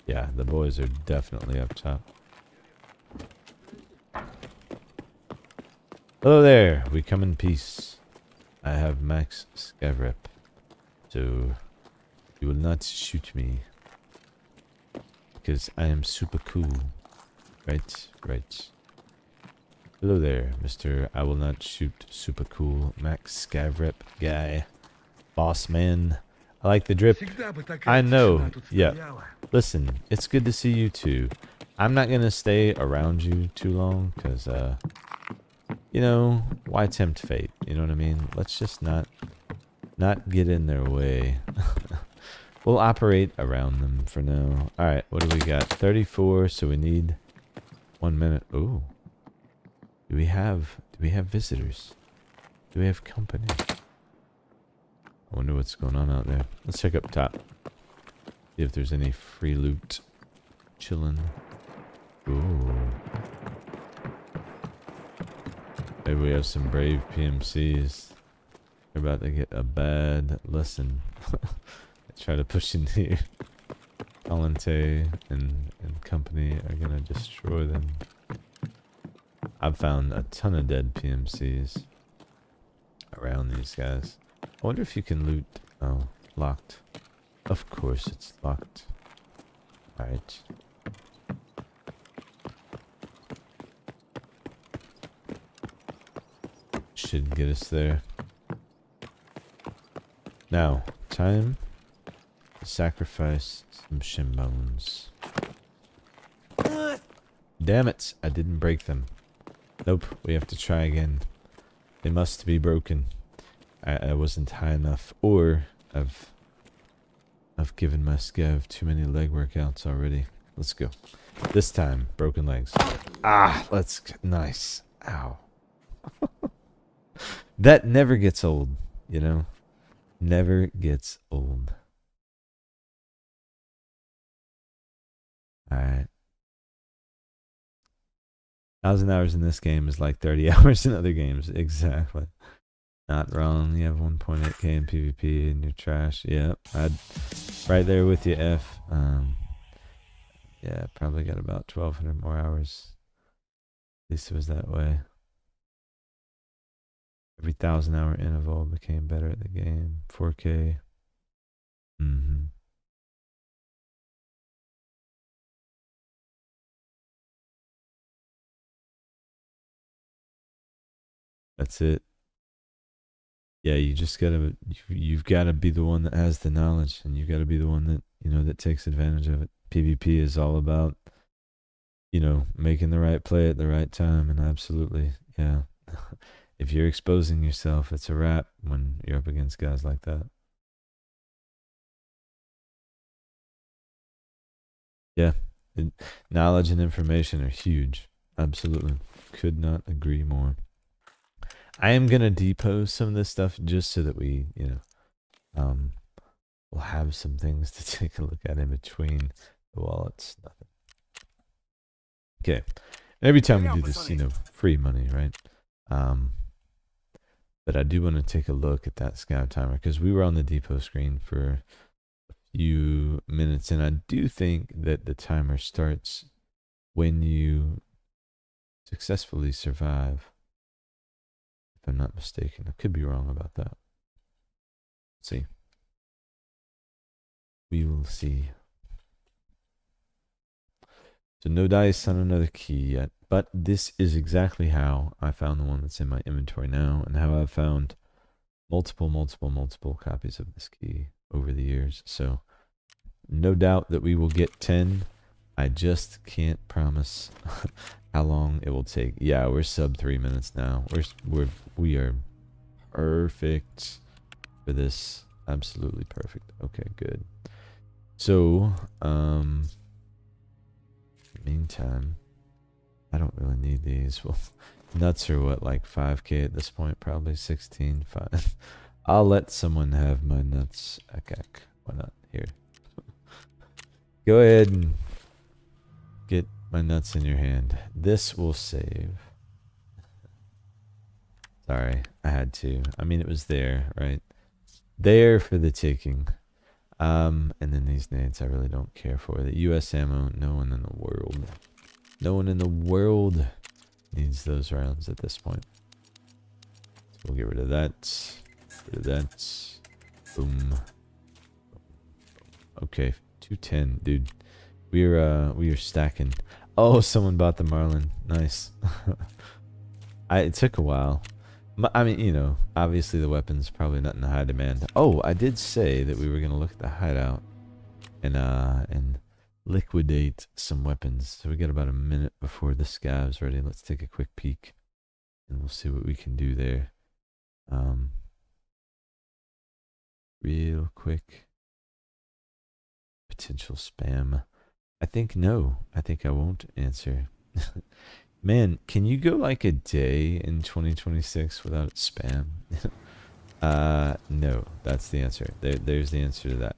Speaker 1: yeah, the boys are definitely up top. Hello there. We come in peace. I have max scav rep, so you will not shoot me, because I am super cool. Right, right. Hello there, Mr. I will not shoot super cool max scav rep guy. Boss man. I like the drip. I know. Yeah. Listen, it's good to see you too. I'm not gonna stay around you too long, because you know, why tempt fate? You know what I mean? Let's just not get in their way. We'll operate around them for now. Alright, what do we got? 34, so we need 1 minute. Ooh. Do we have visitors? Do we have company? I wonder what's going on out there. Let's check up top. See if there's any free loot chilling. Ooh. Maybe we have some brave PMCs. They're about to get a bad lesson. Try to push in here. Alente and company are gonna destroy them. I've found a ton of dead PMCs around these guys. I wonder if you can loot. Oh, locked. Of course it's locked. Alright. Should get us there. Now, time to sacrifice some shin bones. Damn it, I didn't break them. Nope, we have to try again. They must be broken. I wasn't high enough, or I've given my scav too many leg workouts already. Let's go. This time, broken legs. Ah, nice. Ow. That never gets old, you know? Never gets old. Alright. 1,000 hours in this game is like 30 hours in other games. Exactly. Not wrong. You have 1.8k in PvP and you're trash. Yep. I'd right there with you, F. Yeah, probably got about 1,200 more hours. At least it was that way. Every 1,000-hour interval became better at the game. 4k. Mm-hmm. That's it. Yeah, you just gotta, you've gotta be the one that has the knowledge, and you gotta be the one that, you know, that takes advantage of it. PvP is all about, you know, making the right play at the right time, and absolutely, yeah. If you're exposing yourself, it's a wrap when you're up against guys like that. Yeah, knowledge and information are huge. Absolutely. Could not agree more. I am going to depot some of this stuff just so that we, you know, we'll have some things to take a look at in between the wallets. Nothing. Okay. Every time we do this, you know, free money, right? But I do want to take a look at that Scav Timer because we were on the depot screen for a few minutes, and I do think that the timer starts when you successfully survive. If I'm not mistaken, I could be wrong about that. Let's see. We will see. So no dice on another key yet, but this is exactly how I found the one that's in my inventory now, and how I've found multiple copies of this key over the years. So no doubt that we will get 10. I just can't promise how long it will take. Yeah, we're sub 3 minutes now. We are perfect for this. Absolutely perfect. Okay, good. So, meantime, I don't really need these. Well, nuts are what, like 5k at this point? Probably 16, 5. I'll let someone have my nuts. Okay, why not? Here. Go ahead and get my nuts in your hand. This will save. Sorry, I had to. I mean, it was there, right? There for the taking. And then these nades I really don't care for. The US ammo, no one in the world. No one in the world needs those rounds at this point. So we'll get rid of that. Rid of that. Boom. Okay, 210, dude. We are stacking. Oh, someone bought the Marlin. Nice. It took a while. I mean, you know, obviously the weapon's probably not in high demand. Oh, I did say that we were gonna look at the hideout and liquidate some weapons. So we got about a minute before the scav's ready. Let's take a quick peek, and we'll see what we can do there. Real quick. Potential spam. I think no. I think I won't answer. Man, can you go like a day in 2026 without spam? No, that's the answer. There's the answer to that.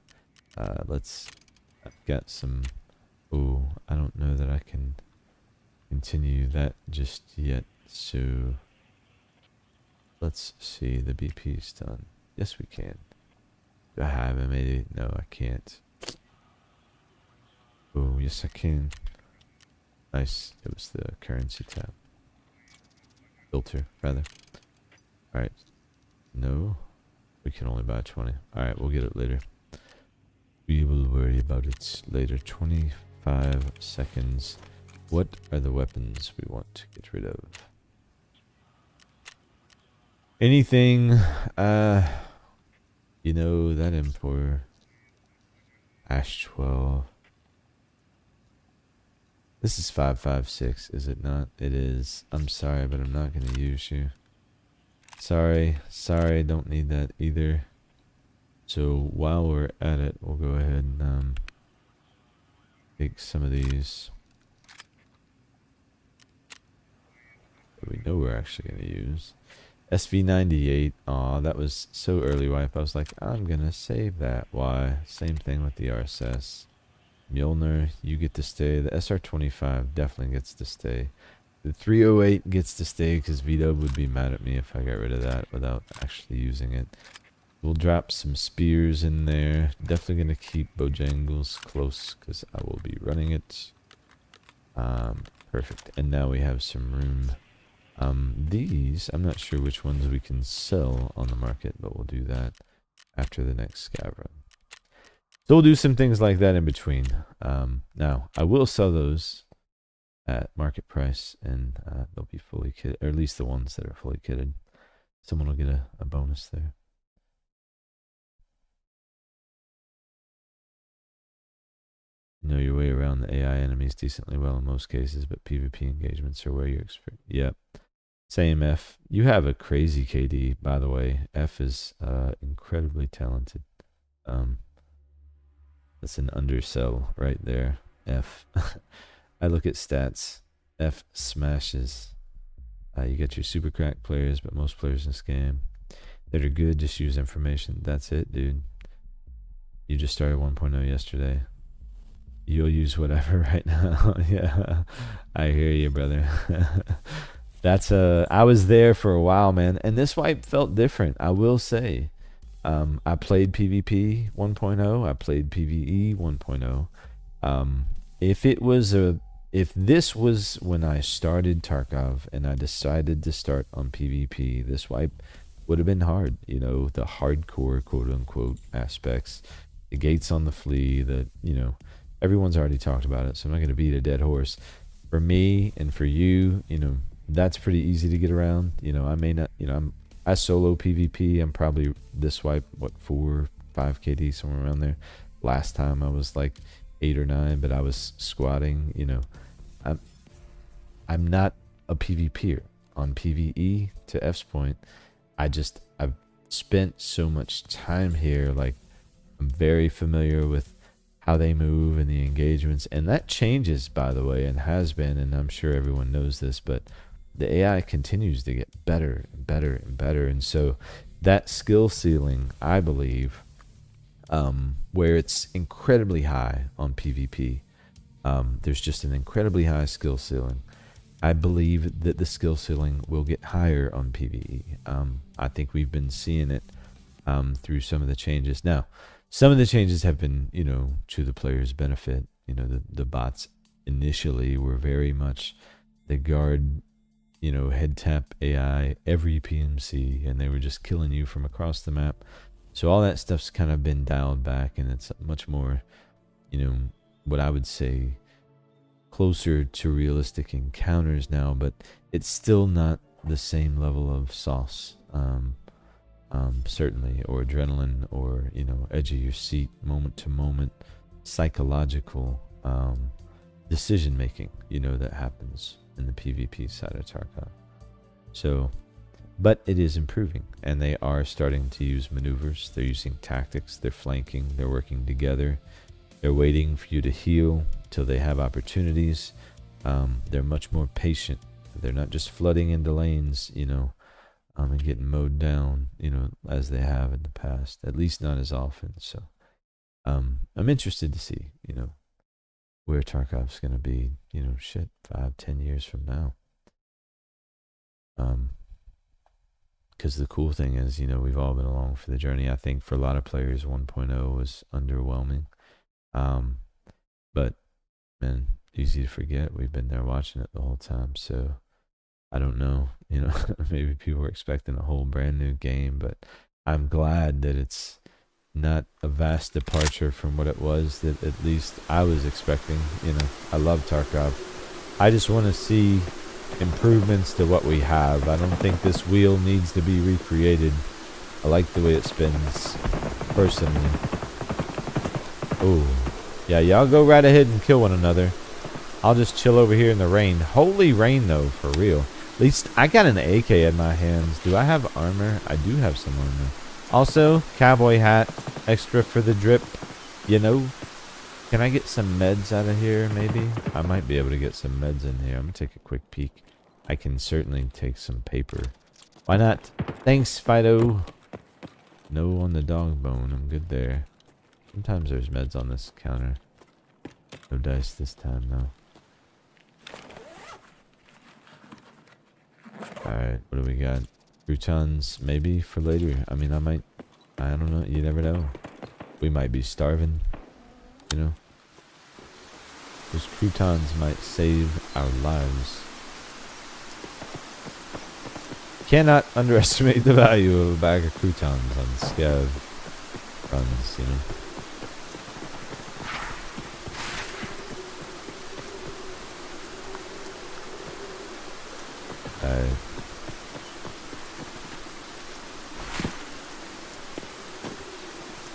Speaker 1: I've got some, oh, I don't know that I can continue that just yet. So let's see, the BP's done. Yes, we can. Do I have M80? No, I can't. Oh, yes, I can. Nice. It was the currency tab. Filter, rather. Alright. No. We can only buy 20. Alright, we'll get it later. We will worry about it later. 25 seconds. What are the weapons we want to get rid of? Anything, you know, that M4. Ash 12. This is 5.56, is it not? It is. I'm sorry, but I'm not going to use you. Sorry, don't need that either. So while we're at it, we'll go ahead and take some of these that we know we're actually going to use. SV98. Aw, that was so early wipe. I was like, I'm going to save that. Why? Same thing with the RSS. Mjolnir, you get to stay. The SR25 definitely gets to stay. The 308 gets to stay because Vito would be mad at me if I got rid of that without actually using it. We'll drop some spears in there. Definitely going to keep Bojangles close because I will be running it. Perfect. And now we have some room. These, I'm not sure which ones we can sell on the market, but we'll do that after the next scav run. So we'll do some things like that in between. Now, I will sell those at market price, and they'll be fully kitted, or at least the ones that are fully kitted. Someone will get a bonus there. Know your way around the AI enemies decently well in most cases, but PvP engagements are where you're Yep. Same, F. You have a crazy KD, by the way. F is incredibly talented. That's an undersell right there. F. I look at stats. F smashes. You get your super crack players, but most players in this game that are good just use information. That's it, dude. You just started 1.0 yesterday. You'll use whatever right now. Yeah, I hear you, brother. That's I was there for a while, man, and this wipe felt different. I will say, I played PvP 1.0. I played PVE 1.0. If this was when I started Tarkov and I decided to start on PvP, this wipe would have been hard. You know, the hardcore quote unquote aspects, the gates on the flea, everyone's already talked about it, so I'm not going to beat a dead horse. For me and for you, that's pretty easy to get around. I may not, I solo PvP. I'm probably this wipe, 4, 5 KD, somewhere around there. Last time I was like 8 or 9, but I was squatting. I'm not a PvPer. On PvE, to F's point, I've spent so much time here. Like, I'm very familiar with how they move and the engagements, and that changes, by the way, and has been, and I'm sure everyone knows this, but the AI continues to get better and better and better. And so that skill ceiling, I believe, where it's incredibly high on PvP, there's just an incredibly high skill ceiling. I believe that the skill ceiling will get higher on PvE. I think we've been seeing it through some of the changes. Now, some of the changes have been, to the player's benefit. The bots initially were very much the guard, head tap AI every PMC, and they were just killing you from across the map. So all that stuff's kind of been dialed back, and it's much more, what I would say, closer to realistic encounters now, but it's still not the same level of sauce. Certainly, or adrenaline, or edge of your seat, moment to moment, psychological decision making, that happens in the PvP side of Tarkov. So, but it is improving, and they are starting to use maneuvers. They're using tactics. They're flanking. They're working together. They're waiting for you to heal till they have opportunities. They're much more patient. They're not just flooding into lanes, and getting mowed down, as they have in the past, at least not as often. So, I'm interested to see, where Tarkov's going to be, 5-10 years from now. Because the cool thing is, we've all been along for the journey. I think for a lot of players, 1.0 was underwhelming. But, man, easy to forget. We've been there watching it the whole time. So, I don't know, maybe people were expecting a whole brand new game, but I'm glad that it's not a vast departure from what it was that at least I was expecting. I love Tarkov. I just want to see improvements to what we have. I don't think this wheel needs to be recreated. I like the way it spins, personally. Oh, yeah, y'all go right ahead and kill one another. I'll just chill over here in the rain. Holy rain, though, for real. At least I got an AK in my hands. Do I have armor? I do have some armor. Also, cowboy hat, extra for the drip. You know, can I get some meds out of here, maybe? I might be able to get some meds in here. I'm going to take a quick peek. I can certainly take some paper. Why not? Thanks, Fido. No on the dog bone. I'm good there. Sometimes there's meds on this counter. No dice this time, though. Alright, what do we got? Croutons, maybe for later. I mean, I don't know. You never know. We might be starving. You know? Those croutons might save our lives. Cannot underestimate the value of a bag of croutons on scav runs, you know?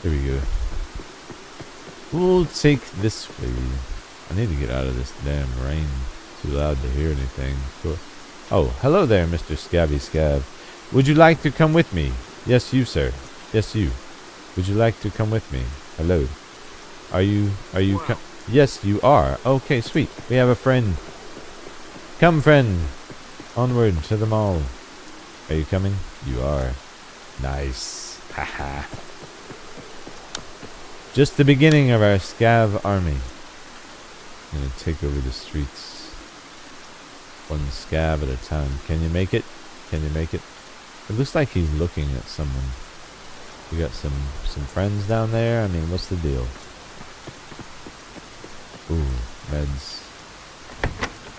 Speaker 1: Here we go. We'll take this way. I need to get out of this damn rain. Too loud to hear anything. Oh, hello there, Mr. Scabby Scav. Would you like to come with me? Yes, you, sir. Yes, you. Would you like to come with me? Hello. Are you yes, you are. Okay, sweet. We have a friend. Come, friend. Onward to the mall. Are you coming? You are. Nice. Haha. Just the beginning of our scav army. I'm gonna take over the streets. One scav at a time. Can you make it? Can you make it? It looks like he's looking at someone. We got some friends down there. I mean, what's the deal? Ooh, meds.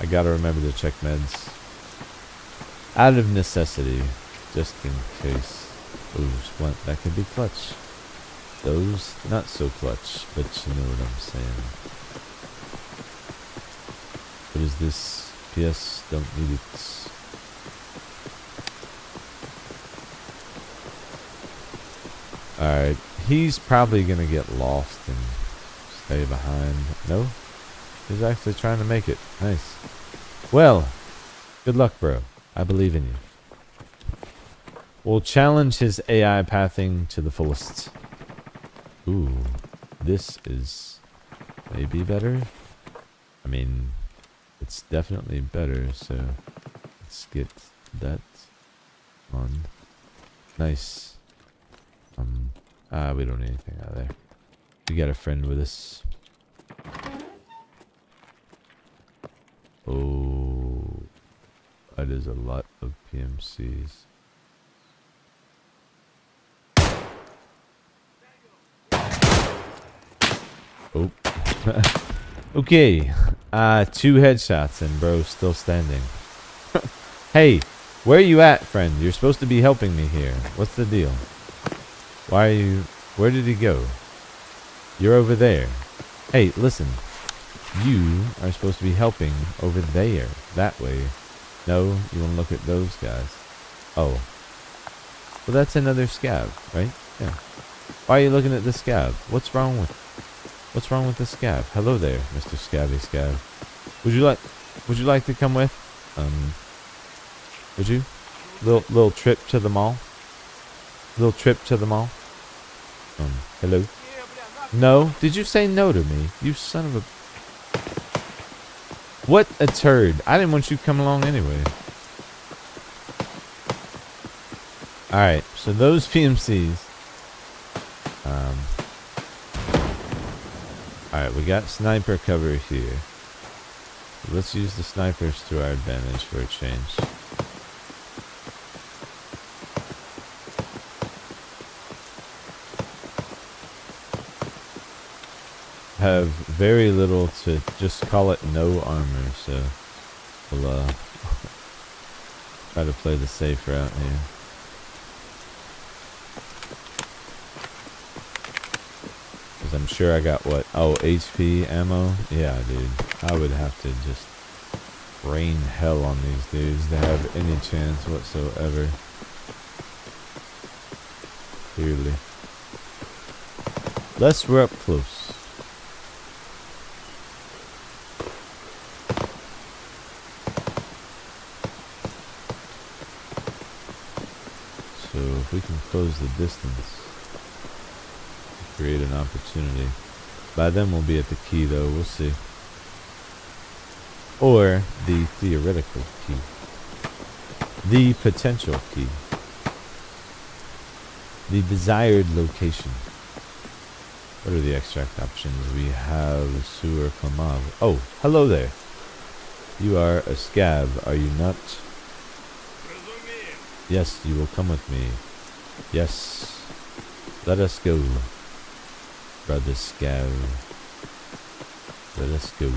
Speaker 1: I gotta remember to check meds. Out of necessity. Just in case. Ooh, splint. That could be clutch. Those, not so clutch, but you know what I'm saying. What is this? PS, don't need it. Alright, he's probably gonna get lost and stay behind. No? He's actually trying to make it. Nice. Well, good luck, bro. I believe in you. We'll challenge his AI pathing to the fullest. Ooh, this is maybe better. I mean, it's definitely better, so let's get that on. Nice. We don't need anything out of there. We got a friend with us. Oh, that is a lot of PMCs. Oh. Okay. 2 headshots and bro's still standing. Hey, where are you at, friend? You're supposed to be helping me here. What's the deal? Why are you... Where did he go? You're over there. Hey, listen. You are supposed to be helping over there. That way. No, you want to look at those guys. Oh. Well, that's another scav, right? Yeah. Why are you looking at the scav? What's wrong with the scav? Hello there, Mr. Scabby Scav. Would you like to come with? Would you? Little trip to the mall? Little trip to the mall? Hello? No? Did you say no to me? You son of a... What a turd. I didn't want you to come along anyway. Alright, so those PMCs. Alright, we got sniper cover here. Let's use the snipers to our advantage for a change. Have very little to just call it no armor, so we'll try to play the safe route here. Because I'm sure I got what? Oh, HP ammo? Yeah, dude. I would have to just rain hell on these dudes to have any chance whatsoever. Clearly. Unless we're up close. So if we can close the distance, create an opportunity. By then we'll be at the key though, we'll see. Or the theoretical key. The potential key. The desired location. What are the extract options? We have sewer Kamav. Oh, hello there. You are a scav, are you not? Yes, you will come with me. Yes. Let us go. Brother scav. Let us go.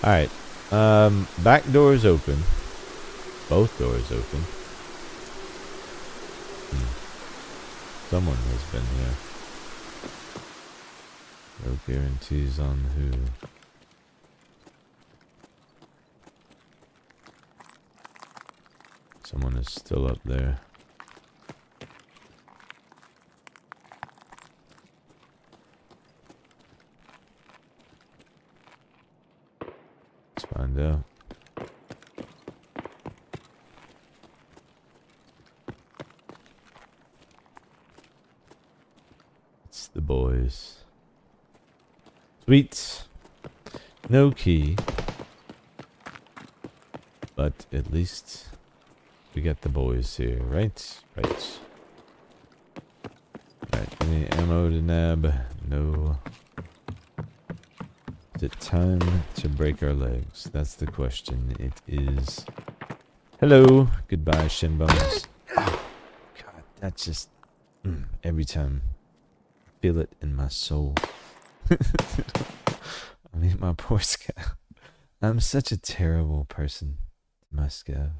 Speaker 1: Alright. Back doors open. Both doors open. Someone has been here. No guarantees on who. Someone is still up there. Let's find out. It's the boys. Sweet. No key. But at least we got the boys here, right? Right. Alright, any ammo to nab? No. Is it time to break our legs? That's the question. It is. Hello. Goodbye, shin bones. Oh, God, that just every time I feel it in my soul. I mean, my poor scav. I'm such a terrible person, my scav.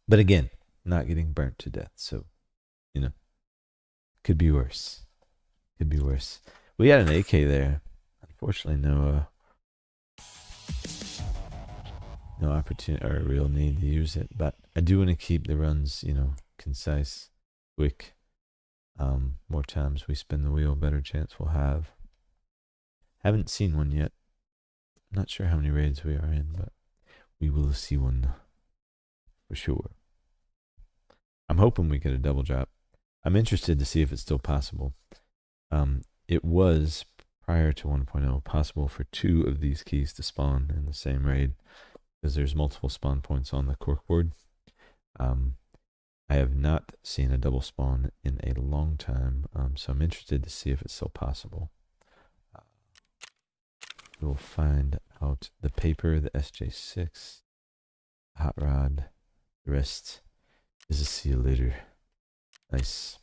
Speaker 1: But again, not getting burnt to death, so you know, could be worse. Could be worse. We had an AK there. Unfortunately, no opportunity or real need to use it. But I do want to keep the runs, you know, concise, quick. More times we spin the wheel, better chance we'll have. Haven't seen one yet. Not sure how many raids we are in, but we will see one for sure. I'm hoping we get a double drop. I'm interested to see if it's still possible. It was, prior to 1.0, possible for 2 of these keys to spawn in the same raid, because there's multiple spawn points on the corkboard. I have not seen a double spawn in a long time, so I'm interested to see if it's still possible. We'll find out. The paper, the SJ6, hot rod, the rest is a see you later. Nice.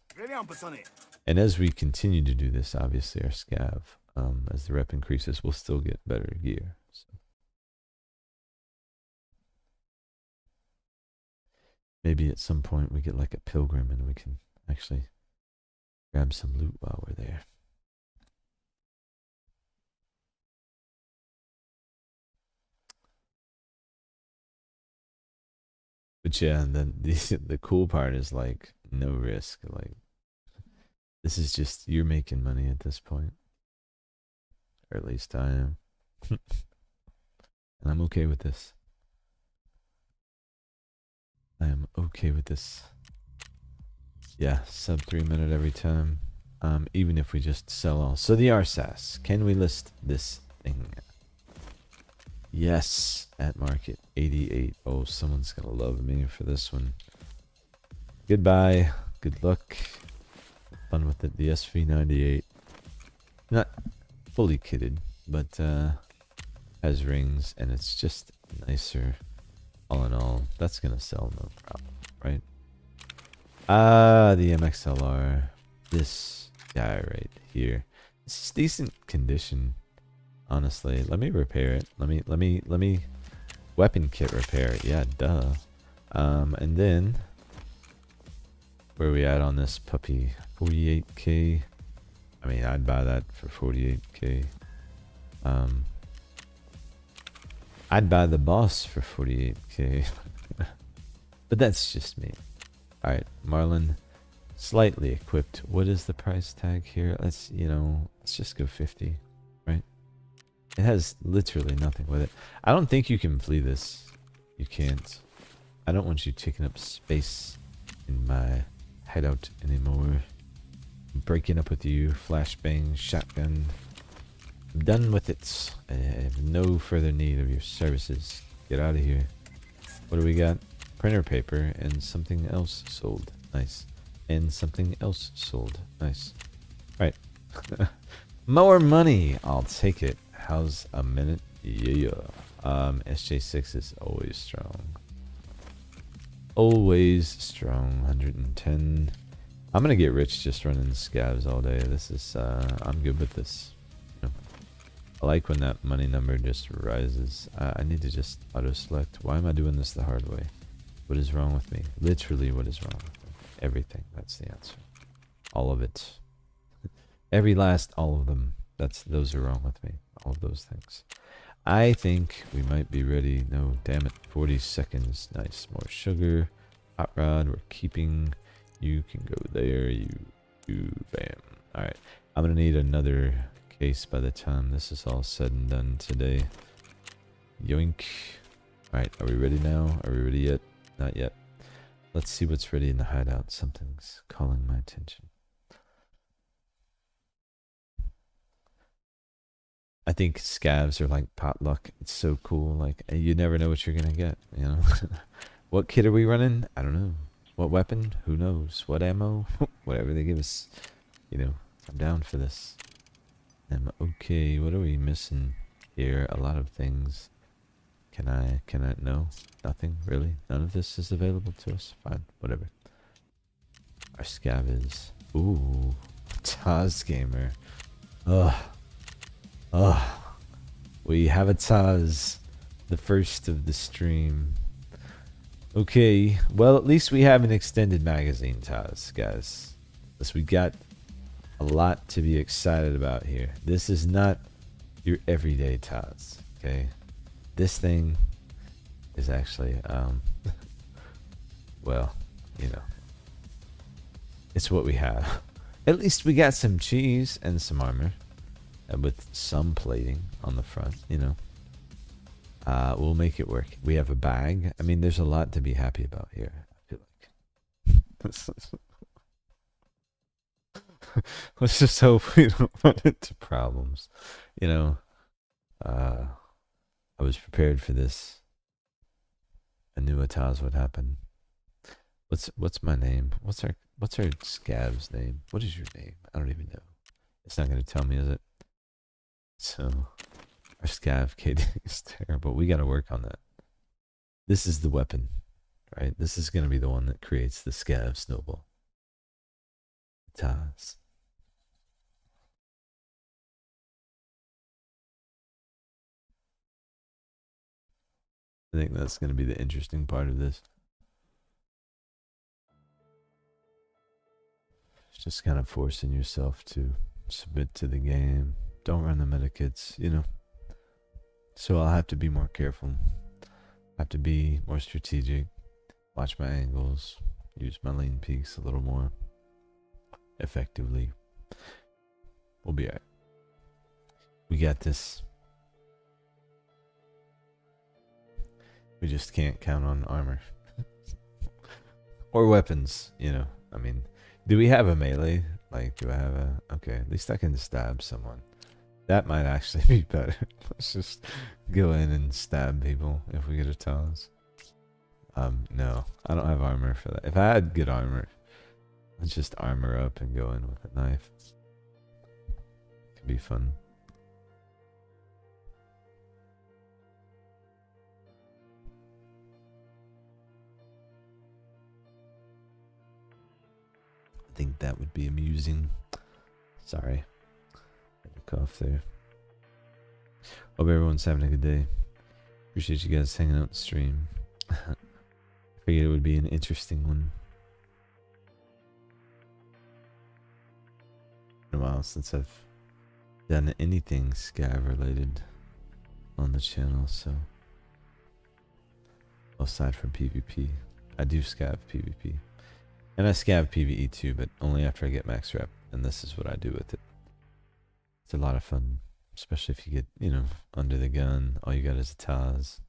Speaker 1: And as we continue to do this, obviously our scav, as the rep increases, we'll still get better gear. So. Maybe at some point we get like a pilgrim and we can actually grab some loot while we're there. But yeah, and then the cool part is like no risk. Like this is just you're making money at this point, or at least I am, and I'm okay with this. I am okay with this. Yeah, sub 3 minute every time. Even if we just sell all. So the RSAS, can we list this thing? Yes, at market 88. Oh, someone's gonna love me for this one. Goodbye. Good luck. Fun with it. The SV98. Not fully kitted, but has rings, and it's just nicer. All in all, that's gonna sell no problem, right? The MXLR. This guy right here. This is decent condition. Honestly, let me repair it. Let me weapon kit repair it. Yeah, duh. And then where are we at on this puppy? 48k. I mean, I'd buy that for 48k. I'd buy the boss for 48k. But that's just me. All right, Marlin, slightly equipped. What is the price tag here? Let's just go 50, right? It has literally nothing with it. I don't think you can flee this. You can't. I don't want you taking up space in my hideout anymore. I'm breaking up with you. Flashbang, shotgun. I'm done with it. I have no further need of your services. Get out of here. What do we got? Printer paper and something else sold. Nice. And something else sold. Nice. Right. More money. I'll take it. How's a minute? Yeah. SJ6 is always strong. Always strong. 110. I'm gonna get rich just running scavs all day. This is I'm good with this. You know, I like when that money number just rises. I need to just auto select. Why am I doing this the hard way? What is wrong with me? Literally, what is wrong with me? Everything. That's the answer. All of it. Every last, all of them. Those are wrong with me. All of those things. I think we might be ready. No, damn it. 40 seconds. Nice. More sugar. Hot rod. We're keeping. You can go there. You. Bam. Alright. I'm going to need another case by the time this is all said and done today. Yoink. Alright. Are we ready now? Are we ready yet? Not yet. Let's see what's ready in the hideout. Something's calling my attention. I think scavs are like potluck. It's so cool. Like, you never know what you're gonna get, you know? What kit are we running? I don't know. What weapon? Who knows? What ammo? Whatever they give us. You know, I'm down for this. Okay, what are we missing here? A lot of things. Can I, no? Nothing, really? None of this is available to us? Fine, whatever. Our scav is... Ooh. Taz Gamer. Ugh. We have a Taz. The first of the stream. Okay, well at least we have an extended magazine Taz, guys. Thus we got a lot to be excited about here. This is not your everyday Taz, okay? This thing is actually, well, you know, it's what we have. At least we got some cheese and some armor. With some plating on the front, you know. We'll make it work. We have a bag. I mean, there's a lot to be happy about here, I feel like. Let's just hope we don't run into problems. You know, I was prepared for this. I knew Ataz would happen. What's my name? What's our scav's name? What is your name? I don't even know. It's not gonna tell me, is it? So, our scav KD is terrible. We gotta work on that. This is the weapon, right? This is gonna be the one that creates the scav snowball. Taz. I think that's gonna be the interesting part of this. It's just kind of forcing yourself to submit to the game. Don't run the medikits, you know. So I'll have to be more careful. Have to be more strategic. Watch my angles. Use my lean peaks a little more effectively. We'll be alright. We got this. We just can't count on armor. Or weapons, you know. I mean, do we have a melee? Like, do I have a... Okay, at least I can stab someone. That might actually be better. Let's just go in and stab people if we get a Taz. No. I don't have armor for that. If I had good armor, I'd just armor up and go in with a knife. Could be fun. I think that would be amusing. Sorry. Cough there. Hope everyone's having a good day. Appreciate you guys hanging out the stream. Figured it would be an interesting one. Been a while since I've done anything scav related on the channel, so aside from PvP, I do scav PvP, and I scav PvE too, but only after I get max rep, and this is what I do with it. It's a lot of fun. especially if you get, you know, under the gun. All you got is a Taz.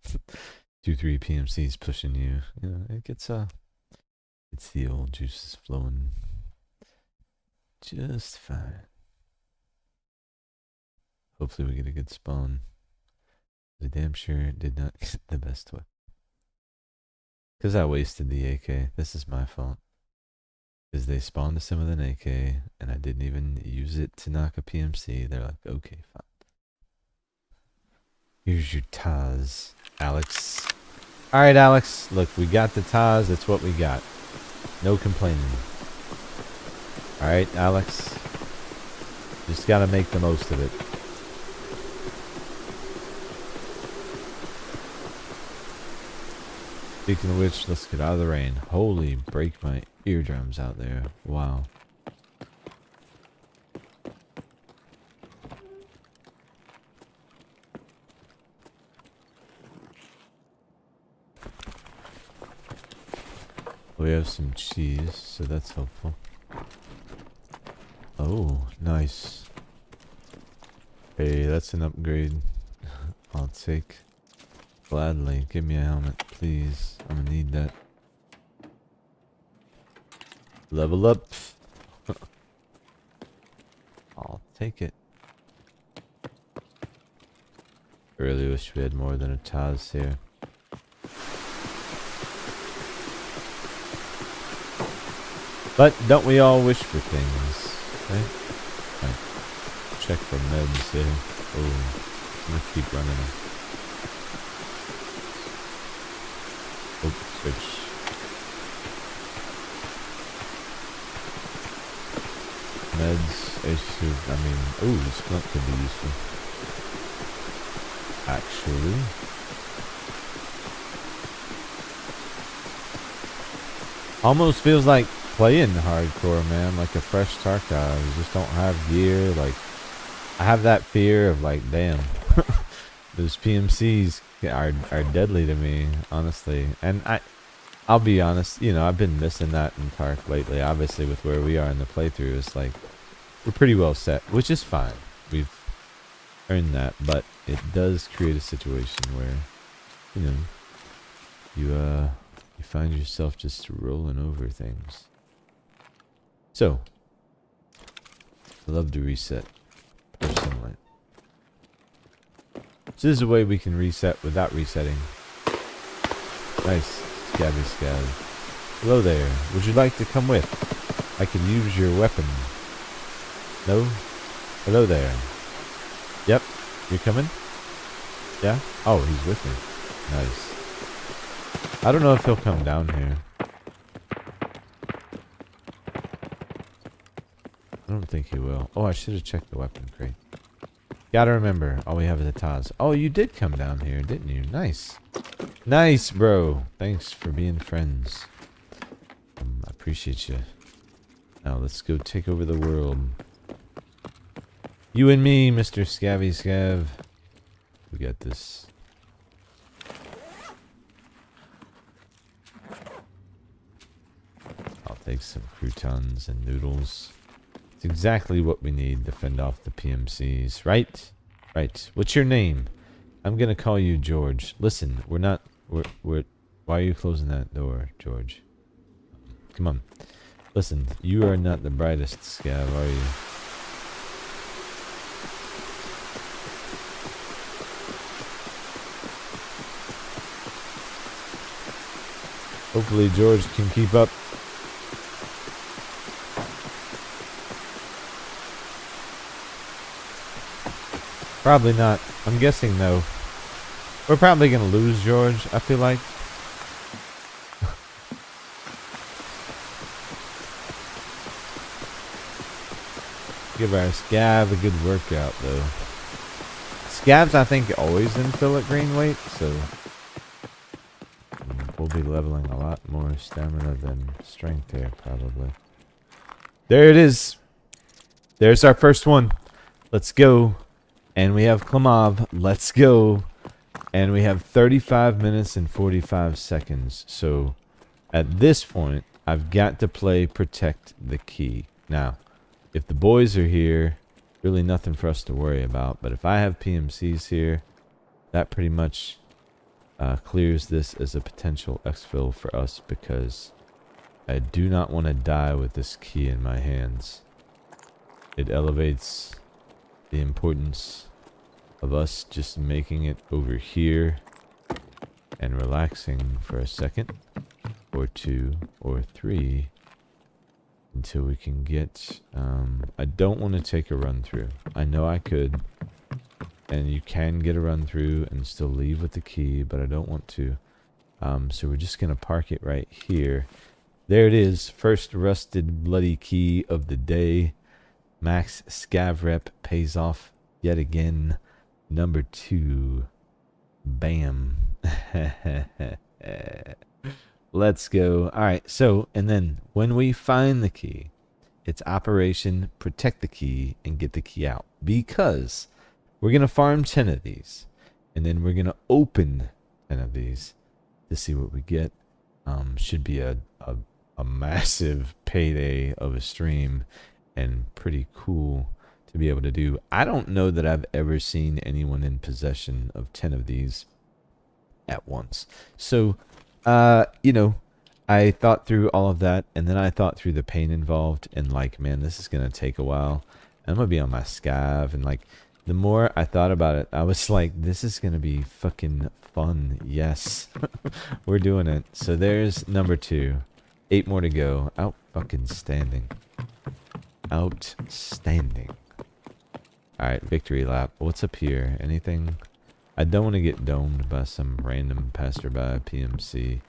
Speaker 1: 2-3 PMCs pushing you. You know, it gets it's the old juices flowing just fine. Hopefully we get a good spawn. I damn sure did not get the best one. Because I wasted the AK. This is my fault. Because they spawned us in with an AK, and I didn't even use it to knock a PMC. They're like, okay, fine. Here's your Taz, Alex. Alright, Alex. Look, we got the Taz. That's what we got. No complaining. Alright, Alex. Just gotta make the most of it. Speaking of which, let's get out of the rain. Holy, break my eardrums out there. Wow. We have some cheese, so that's helpful. Oh, nice. Hey, that's an upgrade. I'll take. Gladly. Give me a helmet, please. I'm gonna need that. Level up. I'll take it. I really wish we had more than a Taz here. But don't we all wish for things, right? Right. Check for meds here. Oh, I'm gonna keep running. Oh, switch. Meds, I mean, oh, this blunt could be useful. Actually. Almost feels like playing hardcore, man, like a fresh Tarkov. You just don't have gear. Like, I have that fear of, like, damn, those PMCs are deadly to me, honestly. And I'll be honest, you know, I've been missing that in Tark lately. Obviously, with where we are in the playthrough, it's like we're pretty well set, which is fine. We've earned that, but it does create a situation where, you know, you find yourself just rolling over things. So, I love to reset, personally. So this is a way we can reset without resetting. Nice, Scabby Scav. Hello there. Would you like to come with? I can use your weapon. No? Hello there. Yep. You're coming? Yeah? Oh, he's with me. Nice. I don't know if he'll come down here. I don't think he will. Oh, I should have checked the weapon crate. Gotta remember, all we have is a Taz. Oh, you did come down here, didn't you? Nice. Nice, bro. Thanks for being friends. I appreciate you. Now, let's go take over the world. You and me, Mr. Scabby Scav. We got this. I'll take some croutons and noodles. It's exactly what we need to fend off the PMCs, right? Right. What's your name? I'm gonna call you George. Listen, we're why are you closing that door, George? Come on. Listen, you are not the brightest Scav, are you? Hopefully George can keep up. Probably not. I'm guessing no. We're probably gonna lose George, I feel like. Give our Scav a good workout, though. Scavs, I think, always infill at green weight, so we'll be leveling a lot more stamina than strength here, probably. There it is. There's our first one. Let's go. And we have Klamov. Let's go. And we have 35 minutes and 45 seconds. So at this point, I've got to play Protect the Key. Now, if the boys are here, really nothing for us to worry about. But if I have PMCs here, that pretty much clears this as a potential exfil for us, because I do not want to die with this key in my hands. It elevates the importance of us just making it over here and relaxing for a second or two or three until we can get I don't want to take a run through. I know I could, and you can get a run through and still leave with the key, but I don't want to. So we're just gonna park it right here. There it is, first rusted bloody key of the day. Max scav rep pays off yet again. Number 2. Bam. Let's go. Alright, so, and then when we find the key, it's Operation Protect the Key and Get the Key Out. Because we're going to farm 10 of these. And then we're going to open 10 of these to see what we get. Should be a massive payday of a stream. And pretty cool to be able to do. I don't know that I've ever seen anyone in possession of 10 of these at once. So, you know, I thought through all of that, and then I thought through the pain involved, and like, man, this is going to take a while. I'm going to be on my scav, and like, the more I thought about it, I was like, this is going to be fucking fun. Yes, we're doing it. So there's number 2. 8 more to go. Out fucking standing. Outstanding. Alright, victory lap. What's up here? Anything? I don't want to get domed by some random passerby PMC.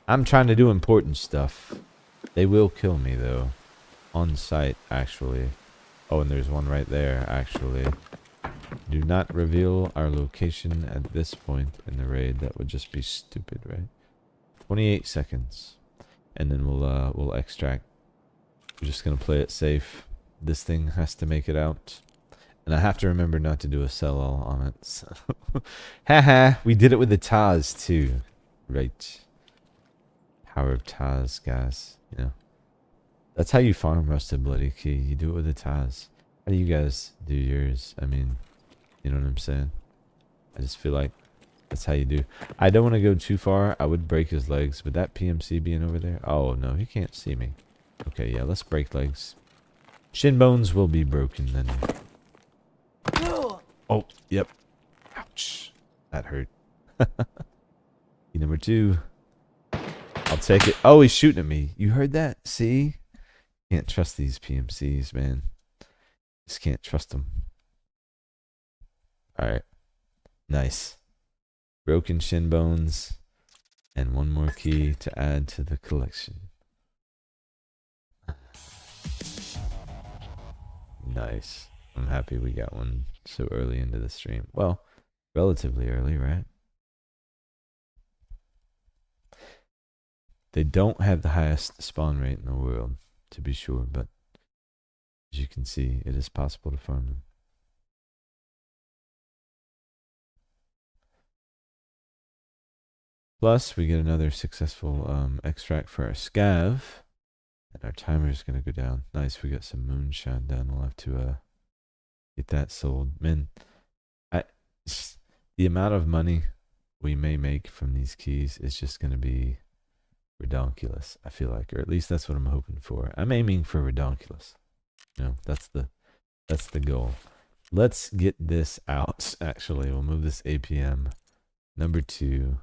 Speaker 1: I'm trying to do important stuff. They will kill me, though. On site, actually. Oh, and there's one right there, actually. Do not reveal our location at this point in the raid. That would just be stupid, right? 28 seconds. And then we'll extract. We're just going to play it safe. This thing has to make it out. And I have to remember not to do a sell-all on it. So. Haha, we did it with the Taz too. Right. Power of Taz, guys. You know. That's how you farm Rusted Bloody Key. You do it with the Taz. How do you guys do yours? I mean, you know what I'm saying? I just feel like that's how you do. I don't want to go too far. I would break his legs. But that PMC being over there. Oh, no. He can't see me. Okay, yeah. Let's break legs. Shin bones will be broken then. Oh, yep. Ouch. That hurt. Number 2. I'll take it. Oh, he's shooting at me. You heard that? See? Can't trust these PMCs, man. Just can't trust them. Alright. Nice. Broken shin bones. And one more key to add to the collection. Nice. I'm happy we got one so early into the stream. Well, relatively early, right? They don't have the highest spawn rate in the world, to be sure, but as you can see, it is possible to farm them. Plus, we get another successful extract for our scav. And our timer is going to go down. Nice, we got some moonshine done. We'll have to get that sold. Man, the amount of money we may make from these keys is just going to be redonkulous, I feel like. Or at least that's what I'm hoping for. I'm aiming for redonkulous. You know, that's the goal. Let's get this out, actually. We'll move this APM. Number 2.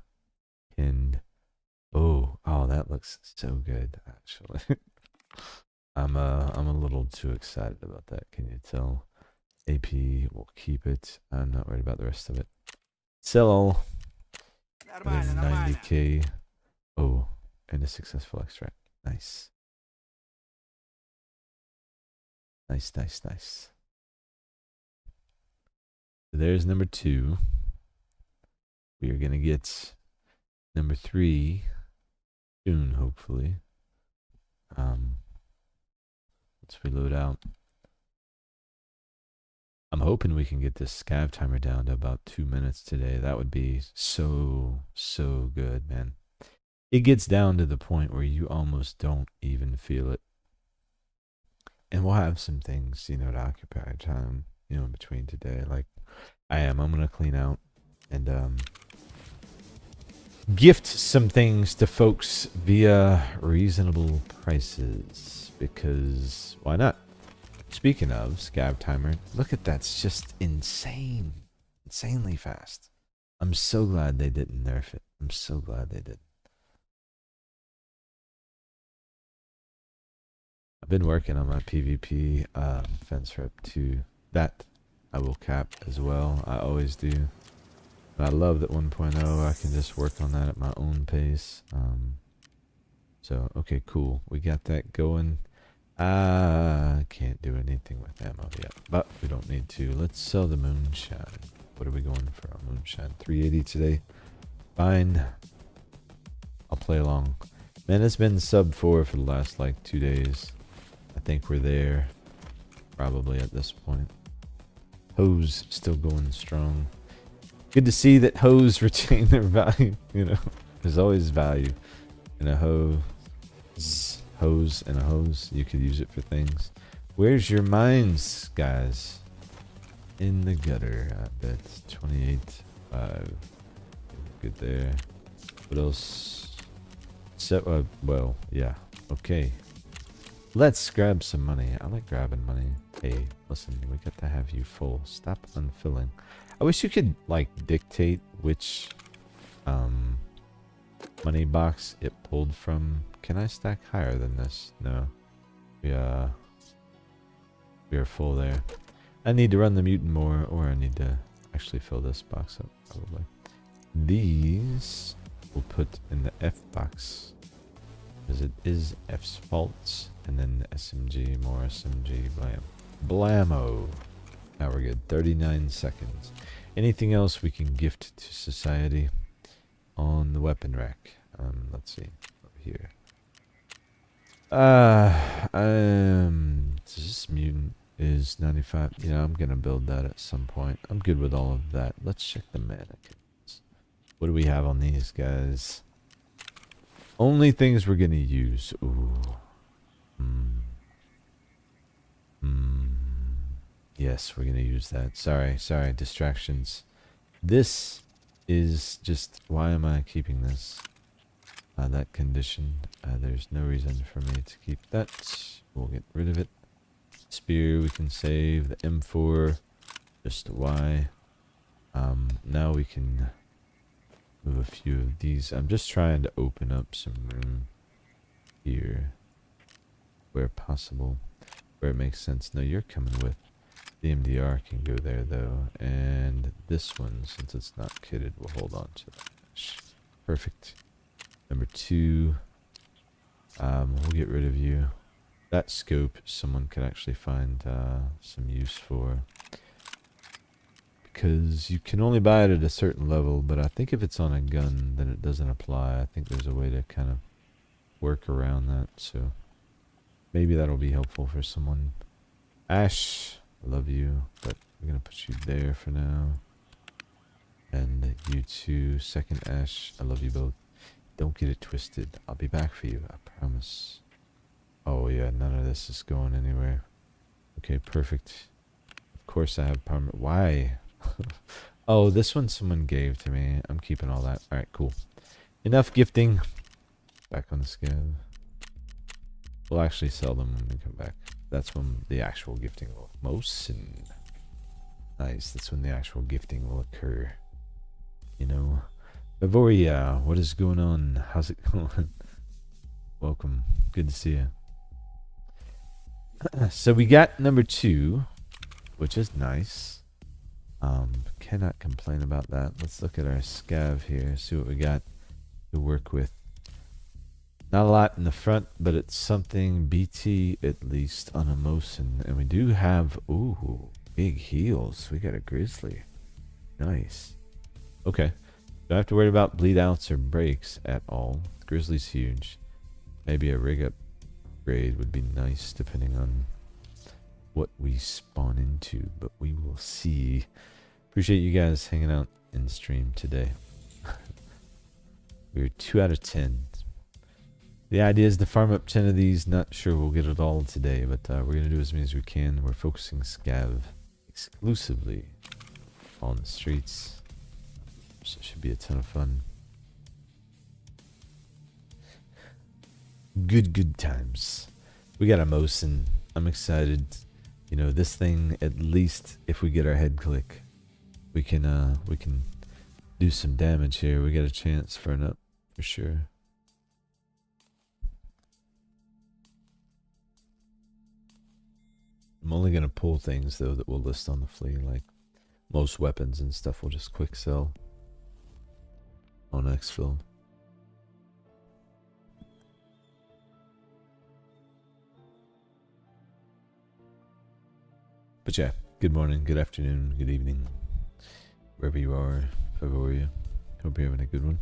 Speaker 1: Pinned. Oh, that looks so good, actually. I'm a little too excited about that. Can you tell? AP, we'll keep it. I'm not worried about the rest of it. Sell all. 90k. Oh, and a successful extract. Nice. Nice, nice, nice. There's number 2. We are gonna get number 3 soon, hopefully. Let's reload out. I'm hoping we can get this scav timer down to about 2 minutes today. That would be so good, man. It gets down to the point where you almost don't even feel it. And we'll have some things, you know, to occupy our time. you know, in between today. Like, I'm gonna clean out and gift some things to folks via reasonable prices, because why not? Speaking of Scav Timer, look at that. It's just insane. Insanely fast. I'm so glad they didn't nerf it. I'm so glad they did. I've been working on my PvP fence rep too. That I will cap as well. I always do. And I love that 1.0. I can just work on that at my own pace. So, okay, cool. We got that going. I can't do anything with ammo yet, but we don't need to. Let's sell the moonshine. What are we going for on moonshine? 380 today. Fine. I'll play along. Man, it's been sub 4 for the last like 2 days. I think we're there probably at this point. Hose still going strong. Good to see that hose retain their value, you know. There's always value in a hose. Hose and a hose. You could use it for things. Where's your mines, guys? In the gutter, I bet. 28, 5. Good there. What else? So, well, yeah. Okay. Let's grab some money. I like grabbing money. Hey, listen, we got to have you full. Stop unfilling. I wish you could, like, dictate which, money box it pulled from. Can I stack higher than this? No. We are full there. I need to run the mutant more, or I need to actually fill this box up, probably. These we'll put in the F box, because it is F's faults, and then SMG, more SMG, blam. Blammo. Now we're good. 39 seconds. Anything else we can gift to society on the weapon rack? Let's see. Over here. This mutant is 95. Yeah, I'm gonna build that at some point. I'm good with all of that. Let's check the mannequins. What do we have on these guys? Only things we're gonna use. Ooh. Yes, we're gonna use that. Sorry, distractions. This is just, why am I keeping this? That condition. There's no reason for me to keep that. We'll get rid of it. Spear we can save. The M4, just a Y. Now we can move a few of these. I'm just trying to open up some room here where possible, where it makes sense. No, you're coming with. The MDR can go there though, and this one, since it's not kitted, we'll hold on to that. Perfect. Number 2, we'll get rid of you. That scope someone could actually find some use for, because you can only buy it at a certain level, but I think if it's on a gun then it doesn't apply. I think there's a way to kind of work around that, so maybe that'll be helpful for someone. Ash, I love you, but we're gonna put you there for now. And you too, second Ash, I love you both. Don't get it twisted. I'll be back for you, I promise. Oh yeah, none of this is going anywhere. Okay, perfect. Of course I have permanent. Why? Oh, this one someone gave to me. I'm keeping all that. Alright, cool. Enough gifting. Back on the scav. We'll actually sell them when we come back. That's when the actual gifting will. Mosin. Nice. That's when the actual gifting will occur. You know. Bavoria, what is going on? How's it going? Welcome. Good to see you. So we got number 2, which is nice. Cannot complain about that. Let's look at our scav here. See what we got to work with. Not a lot in the front, but it's something BT at least on a Mosin. And we do have, ooh, big heels. We got a grizzly. Nice. Okay. Don't have to worry about bleed outs or breaks at all. Grizzly's huge. Maybe a rig upgrade would be nice depending on what we spawn into, but we will see. Appreciate you guys hanging out in stream today. We're 2 out of 10. The idea is to farm up 10 of these. Not sure we'll get it all today, but we're going to do as many as we can. We're focusing scav exclusively on the streets. So it should be a ton of fun. Good times. We got a Mosin. I'm excited. You know, this thing, at least if we get our head click, we can do some damage here. We got a chance for an up for sure. I'm only gonna pull things though that we'll list on the flea, like most weapons and stuff will just quick sell on exfil. But yeah, good morning, good afternoon, good evening, wherever you are, how are you? Hope you're having a good one.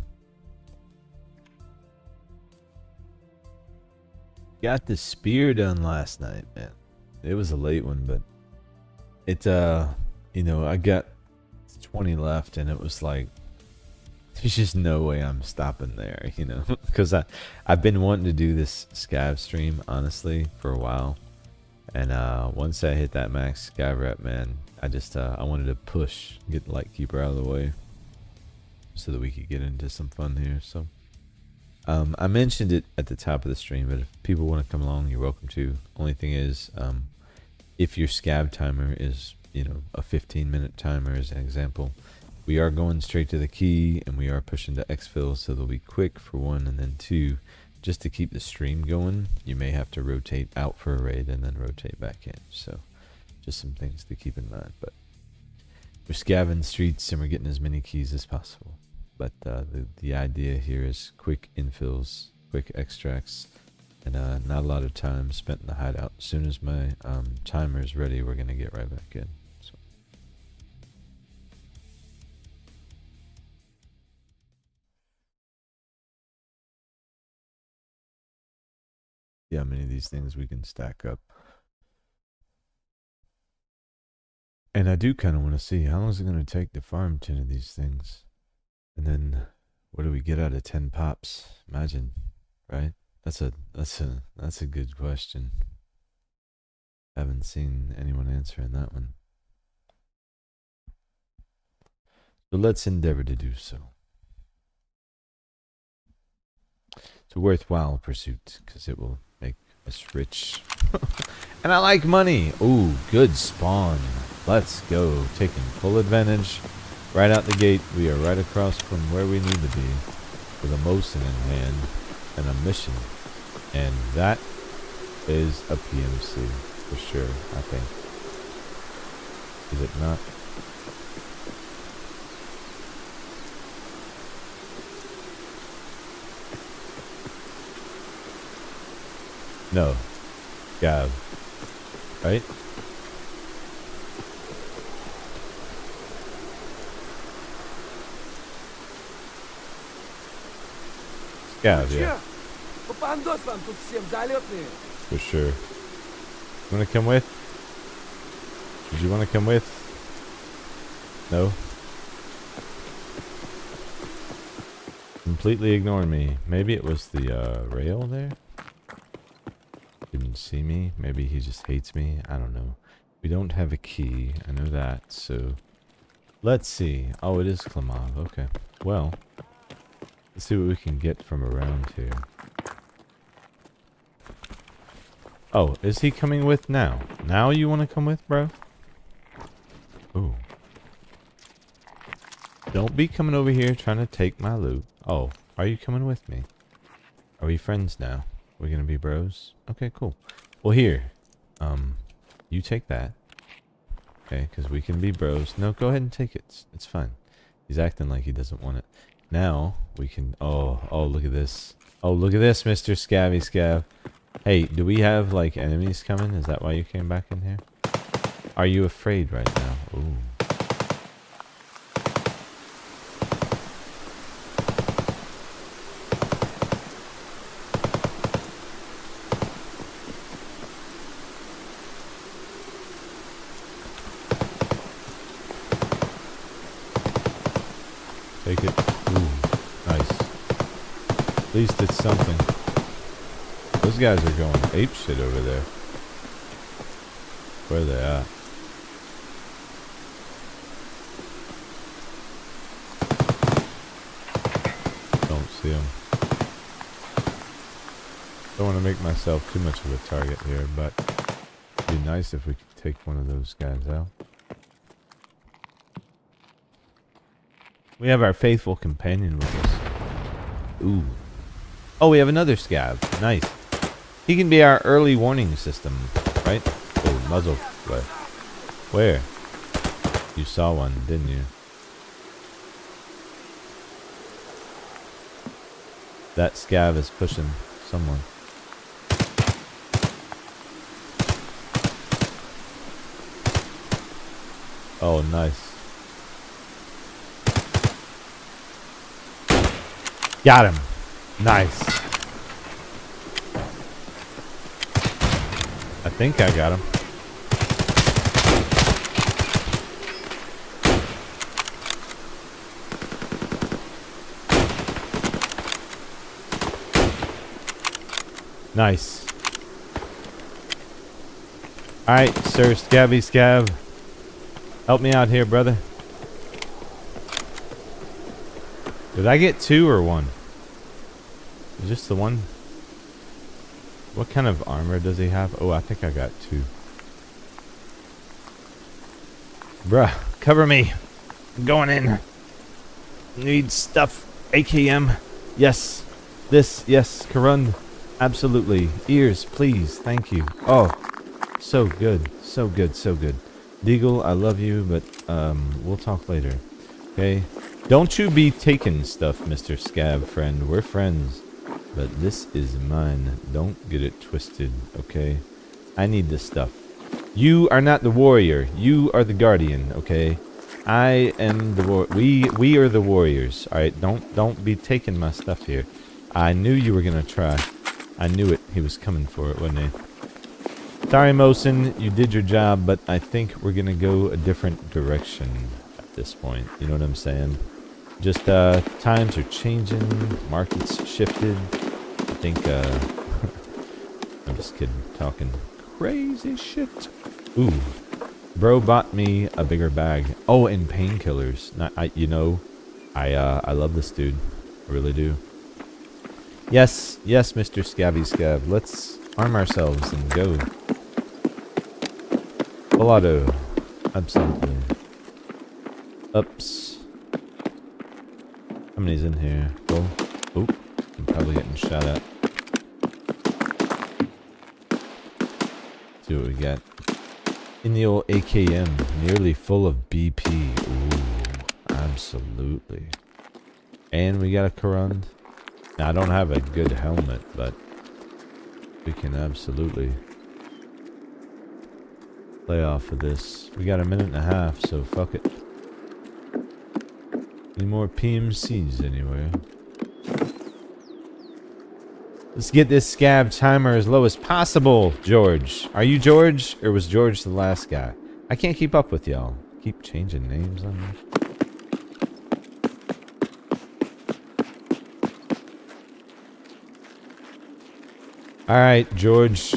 Speaker 1: Got the spear done last night, man. It was a late one, but it, you know, I got 20 left and it was like, there's just no way I'm stopping there, you know, because I've been wanting to do this scav stream, honestly, for a while. And once I hit that max scav rep, man, I just, I wanted to push, get Lightkeeper out of the way so that we could get into some fun here. So I mentioned it at the top of the stream, but if people want to come along, you're welcome to. Only thing is, if your scav timer is, you know, a 15-minute timer as an example, we are going straight to the key and we are pushing to exfil, so they'll be quick for one, and then two, just to keep the stream going, you may have to rotate out for a raid and then rotate back in. So just some things to keep in mind. But we're scavenging streets and we're getting as many keys as possible. But the idea here is quick infills, quick extracts, and not a lot of time spent in the hideout. As soon as my timer is ready, we're going to get right back in. So. Yeah, how many of these things we can stack up. And I do kind of want to see how long is it going to take to farm 10 of these things. And then what do we get out of 10 pops? Imagine, right? That's a good question. Haven't seen anyone answering that one. So let's endeavor to do so. It's a worthwhile pursuit because it will make us rich. And I like money. Ooh, good spawn. Let's go. Taking full advantage. Right out the gate, we are right across from where we need to be with a Mosin in hand and a mission. And that is a PMC for sure, I think. Is it not? No. Scav. Right? Scav, yeah. For sure. You wanna come with? Did you wanna come with? No? Completely ignoring me. Maybe it was the rail there? Didn't see me. Maybe he just hates me. I don't know. We don't have a key. I know that. So let's see. Oh, it is Klamov. Okay. Well, let's see what we can get from around here. Oh, is he coming with now? Now you want to come with, bro? Ooh. Don't be coming over here trying to take my loot. Oh, are you coming with me? Are we friends now? We're gonna be bros? Okay, cool. Well, here. You take that. Okay, because we can be bros. No, go ahead and take it. It's fine. He's acting like he doesn't want it. Now, we can... Oh, look at this. Oh, look at this, Mr. Scavvy Scav. Hey, do we have, like, enemies coming? Is that why you came back in here? Are you afraid right now? Ooh. Take it. Ooh, nice. At least it's something. Those guys are going ape shit over there. Where are they at? see him. Don't want to make myself too much of a target here, but it'd be nice if we could take one of those guys out. We have our faithful companion with us. Ooh. Oh, we have another scav. Nice. He can be our early warning system, right? Oh, muzzle flare. Where? You saw one, didn't you? That scav is pushing someone. Oh, nice. Got him. Nice. I think I got him. Nice. Alright, Sir Scabby Scav. Help me out here, brother. Did I get 2 or 1? Is this the one? What kind of armor does he have? Oh, I think I got 2. Bruh, cover me. I'm going in. Need stuff. AKM. Yes. This. Yes. Karund. Absolutely. Ears, please. Thank you. Oh, so good. So good. So good. Deagle, I love you, but we'll talk later. Okay? Don't you be taking stuff, Mr. Scav friend. We're friends. But this is mine. Don't get it twisted, okay? I need this stuff. You are not the warrior. You are the guardian, okay? I am the we are the warriors. Alright, don't be taking my stuff here. I knew you were gonna try. I knew it. He was coming for it, wasn't he? Sorry, Mosin, you did your job, but I think we're gonna go a different direction at this point. You know what I'm saying? Just times are changing, markets shifted. I think I'm just kidding, talking crazy shit. Ooh, bro bought me a bigger bag. Oh, and painkillers. I love this dude. I really do. Yes, Mr. Scabby Scav. Let's arm ourselves and go. Full auto. Absolutely. Ups. How many's in here? Full. Oop. I'm probably getting shot at. See what we got. In the old AKM. Nearly full of BP. Ooh. Absolutely. And we got a Karund. Now, I don't have a good helmet, but we can absolutely play off of this. We got a minute and a half, so fuck it. Any more PMCs anywhere? Let's get this Scav timer as low as possible, George. Are you George, or was George the last guy? I can't keep up with y'all. Keep changing names on me. Alright, George.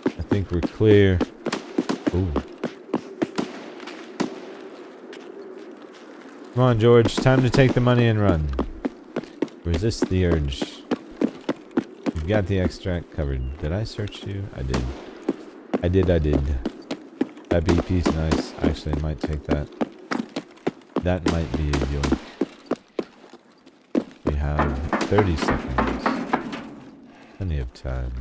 Speaker 1: I think we're clear. Ooh. Come on, George. Time to take the money and run. Resist the urge. You've got the extract covered. Did I search you? I did. I did. That BP's nice. Actually, I might take that. That might be a yoke. We have 30 seconds. Plenty of time.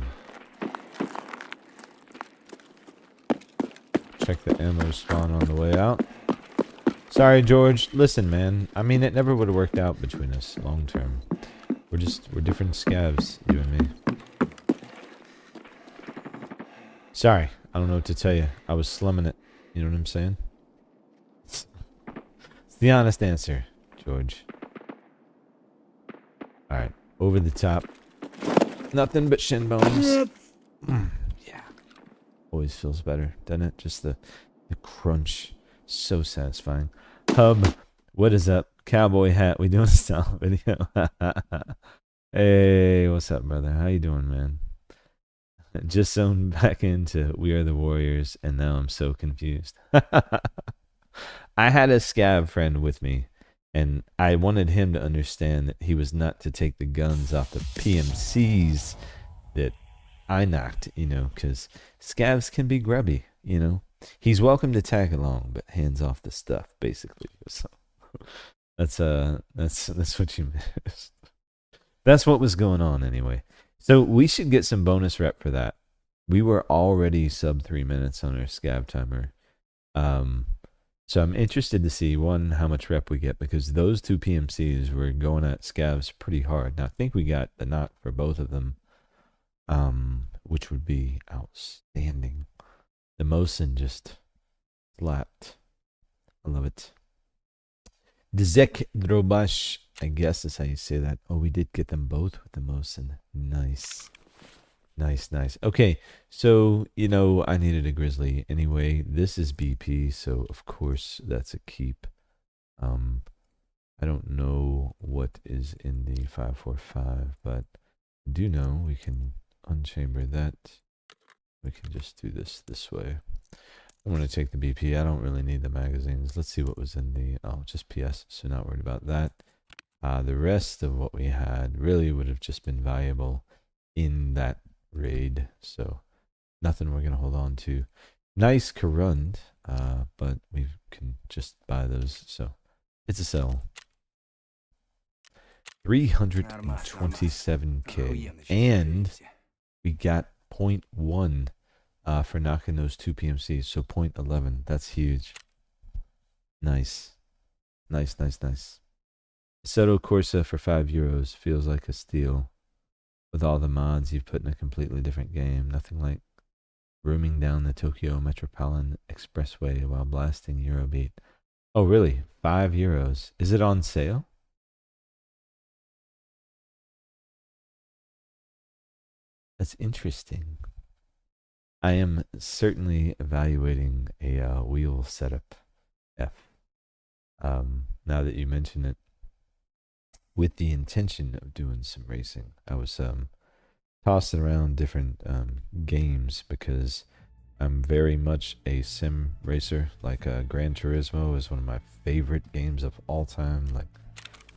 Speaker 1: Check the ammo spawn on the way out. Sorry, George. Listen, man. I mean, it never would have worked out between us long term. We're different scavs, you and me. Sorry. I don't know what to tell you. I was slumming it. You know what I'm saying? It's the honest answer, George. Alright. Over the top. Nothing but shin bones. Yeah. Always feels better, doesn't it? Just the crunch. So satisfying. Hub, what is up? Cowboy hat. We doing a style video. Hey, what's up, brother? How you doing, man? Just zoned back into We Are the Warriors, and now I'm so confused. I had a scav friend with me, And I wanted him to understand that he was not to take the guns off the PMCs that I knocked, you know, because scavs can be grubby, you know. He's welcome to tag along, but hands off the stuff, basically. So that's what you missed. That's what was going on anyway. So we should get some bonus rep for that. We were already sub 3 minutes on our scav timer. So I'm interested to see, one, how much rep we get, because those two PMCs were going at scavs pretty hard. Now I think we got the knock for both of them, which would be outstanding. The Mosin just slapped. I love it. Dzek Drobash, I guess is how you say that. Oh, we did get them both with the Mosin. Nice. Nice, nice. Okay, so, you know, I needed a Grizzly anyway. This is BP, so of course that's a keep. I don't know what is in the 545, but I do know we can unchamber that. We can just do this way. I'm going to take the BP. I don't really need the magazines. Let's see what was in the... Oh, just PS, so not worried about that. The rest of what we had really would have just been valuable in that raid, so nothing we're going to hold on to. Nice Karund, but we can just buy those, so it's a sell. 327k, and we got 0.1 for knocking those two PMCs, so 0.11. That's huge. Nice. Nice, nice, nice. Soto Corsa for €5 feels like a steal. With all the mods, you've put in a completely different game. Nothing like roaming down the Tokyo Metropolitan Expressway while blasting Eurobeat. Oh, really? €5. Is it on sale? That's interesting. I am certainly evaluating a wheel setup F. Now that you mention it, with the intention of doing some racing. I was tossing around different games because I'm very much a sim racer. Like Gran Turismo is one of my favorite games of all time. Like,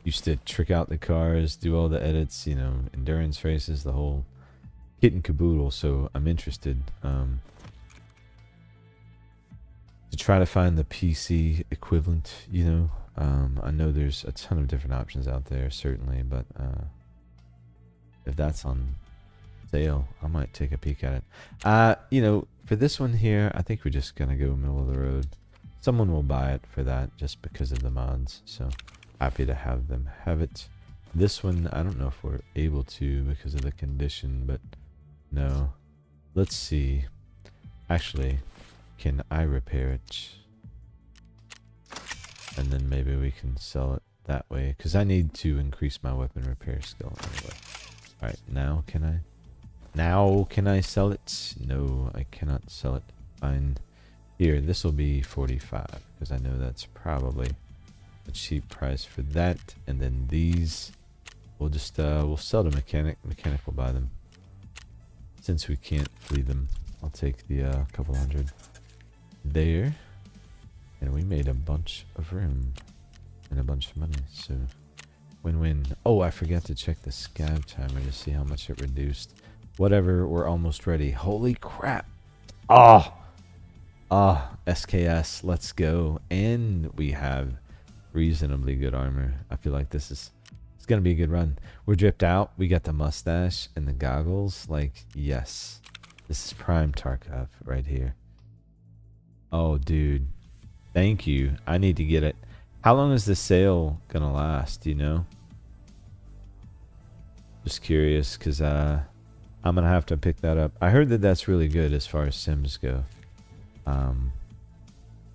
Speaker 1: used to trick out the cars, do all the edits, you know, endurance races, the whole kit and caboodle. So I'm interested to try to find the PC equivalent, you know. I know there's a ton of different options out there, certainly, but if that's on sale, I might take a peek at it. You know, for this one here, I think we're just gonna go middle of the road. Someone will buy it for that just because of the mods, so happy to have them have it. This one, I don't know if we're able to because of the condition, but no. Let's see. Actually, can I repair it? And then maybe we can sell it that way, because I need to increase my weapon repair skill anyway. Alright, now can I? Now can I sell it? No, I cannot sell it. Fine. Here, this will be 45, because I know that's probably a cheap price for that. And then these, we'll just we'll sell to mechanic. Mechanic will buy them. Since we can't flee them, I'll take the couple hundred there. And we made a bunch of room and a bunch of money, so win-win. Oh, I forgot to check the scav timer to see how much it reduced. Whatever, we're almost ready. Holy crap. SKS, let's go. And we have reasonably good armor. I feel like it's gonna be a good run. We're dripped out. We got the mustache and the goggles. Like, yes. This is prime Tarkov right here. Oh, dude. Thank you. I need to get it. How long is the sale gonna last, do you know? Just curious, because I'm gonna have to pick that up. I heard that that's really good as far as sims go.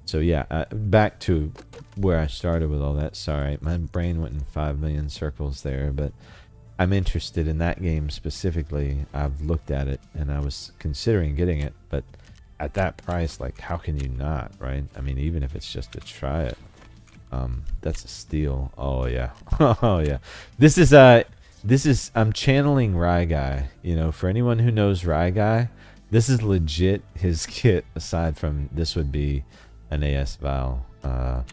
Speaker 1: So yeah, back to where I started with all that. Sorry, my brain went in 5 million circles there, but I'm interested in that game specifically. I've looked at it and I was considering getting it, but at that price, like, how can you not, right? I mean, even if it's just to try it, that's a steal. Oh yeah. Oh yeah. This is I'm channeling Rye Guy, you know. For anyone who knows Rye Guy, this is legit his kit. Aside from this would be an AS Val. Yeah.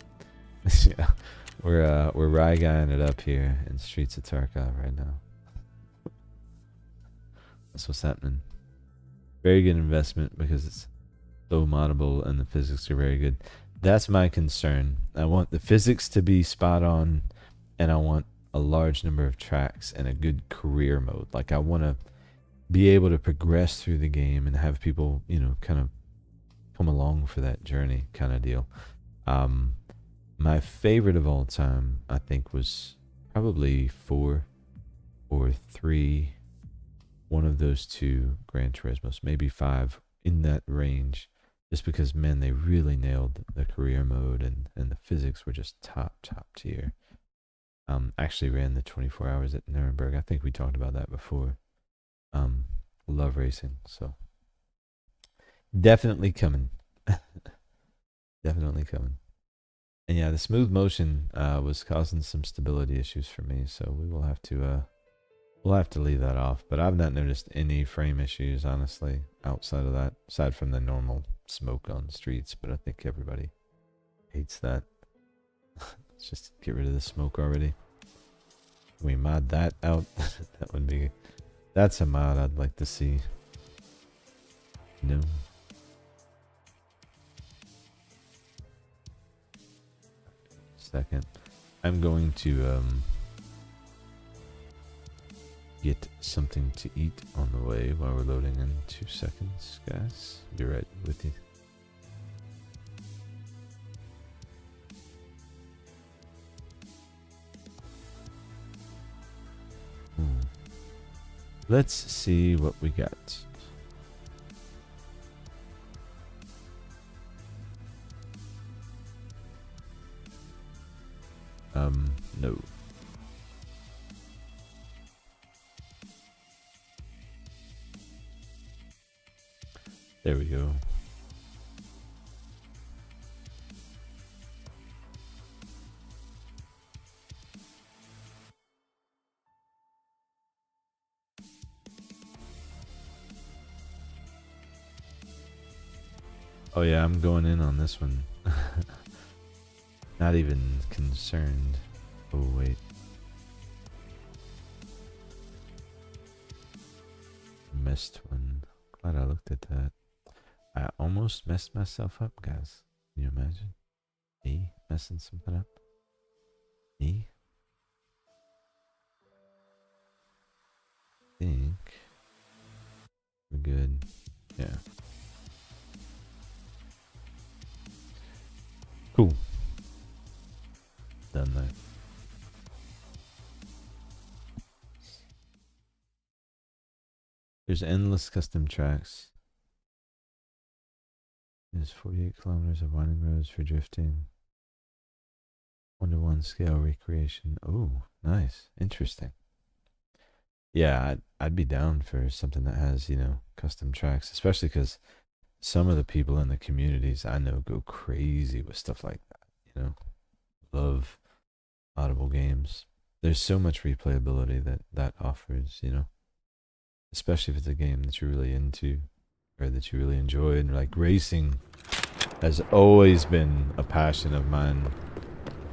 Speaker 1: We're rye guying it up here in Streets of Tarkov right now. That's what's happening. Very good investment because it's so moddable and the physics are very good. That's my concern. I want the physics to be spot on, and I want a large number of tracks and a good career mode. Like, I want to be able to progress through the game and have people, you know, kind of come along for that journey kind of deal. My favorite of all time, I think, was probably 4 or 3. One of those two Gran Turismos, maybe 5, in that range. Just because, man, they really nailed the career mode, and the physics were just top tier. Actually ran the 24 hours at Nuremberg. I think we talked about that before. Love racing, so definitely coming. Definitely coming. And yeah, the smooth motion was causing some stability issues for me, so we will have to we'll have to leave that off. But I've not noticed any frame issues, honestly, outside of that, aside from the normal smoke on streets. But I think everybody hates that. Let's just get rid of the smoke already. Can we mod that out? That would be, that's a mod I'd like to see. No. Second, I'm going to get something to eat on the way while we're loading in 2 seconds, guys. Be right with you. Let's see what we got. No. There we go. Oh yeah, I'm going in on this one. Not even concerned. Oh wait. Missed one. Glad I looked at that. I almost messed myself up, guys. Can you imagine? Me messing something up? Me? I think we're good. Yeah. Cool. Done that. There's endless custom tracks. There's 48 kilometers of winding roads for drifting. 1-to-1 scale recreation. Oh, nice. Interesting. Yeah, I'd be down for something that has, you know, custom tracks, especially because some of the people in the communities I know go crazy with stuff like that, you know. Love audible games. There's so much replayability that offers, you know. Especially if it's a game that you're really into or that you really enjoy. And like, racing has always been a passion of mine.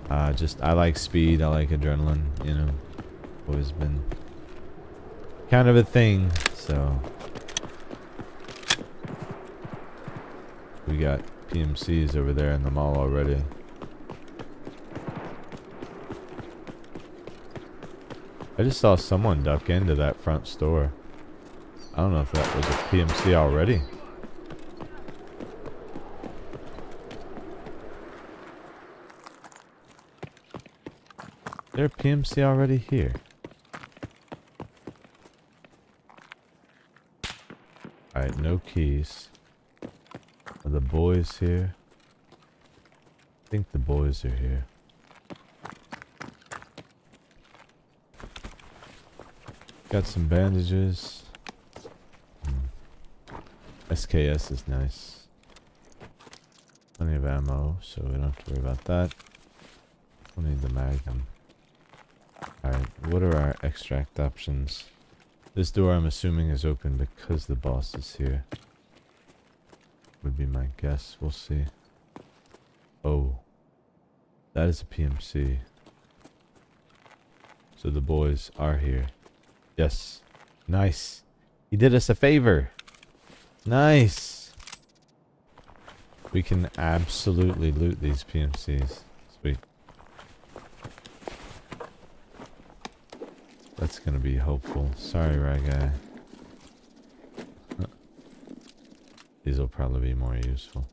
Speaker 1: I like speed, I like adrenaline, you know. Always been kind of a thing. So we got PMCs over there in the mall already. I just saw someone duck into that front store. I don't know if that was a PMC already. Is there a PMC already here? Alright, no keys. Are the boys here? I think the boys are here. Got some bandages. SKS is nice. Plenty of ammo, so we don't have to worry about that. We'll need the Magnum. Alright, what are our extract options? This door I'm assuming is open because the boss is here. Would be my guess. We'll see. Oh. That is a PMC. So the boys are here. Yes. Nice. He did us a favor. Nice. We can absolutely loot these PMCs. Sweet. That's gonna be hopeful. Sorry, right guy. These will probably be more useful.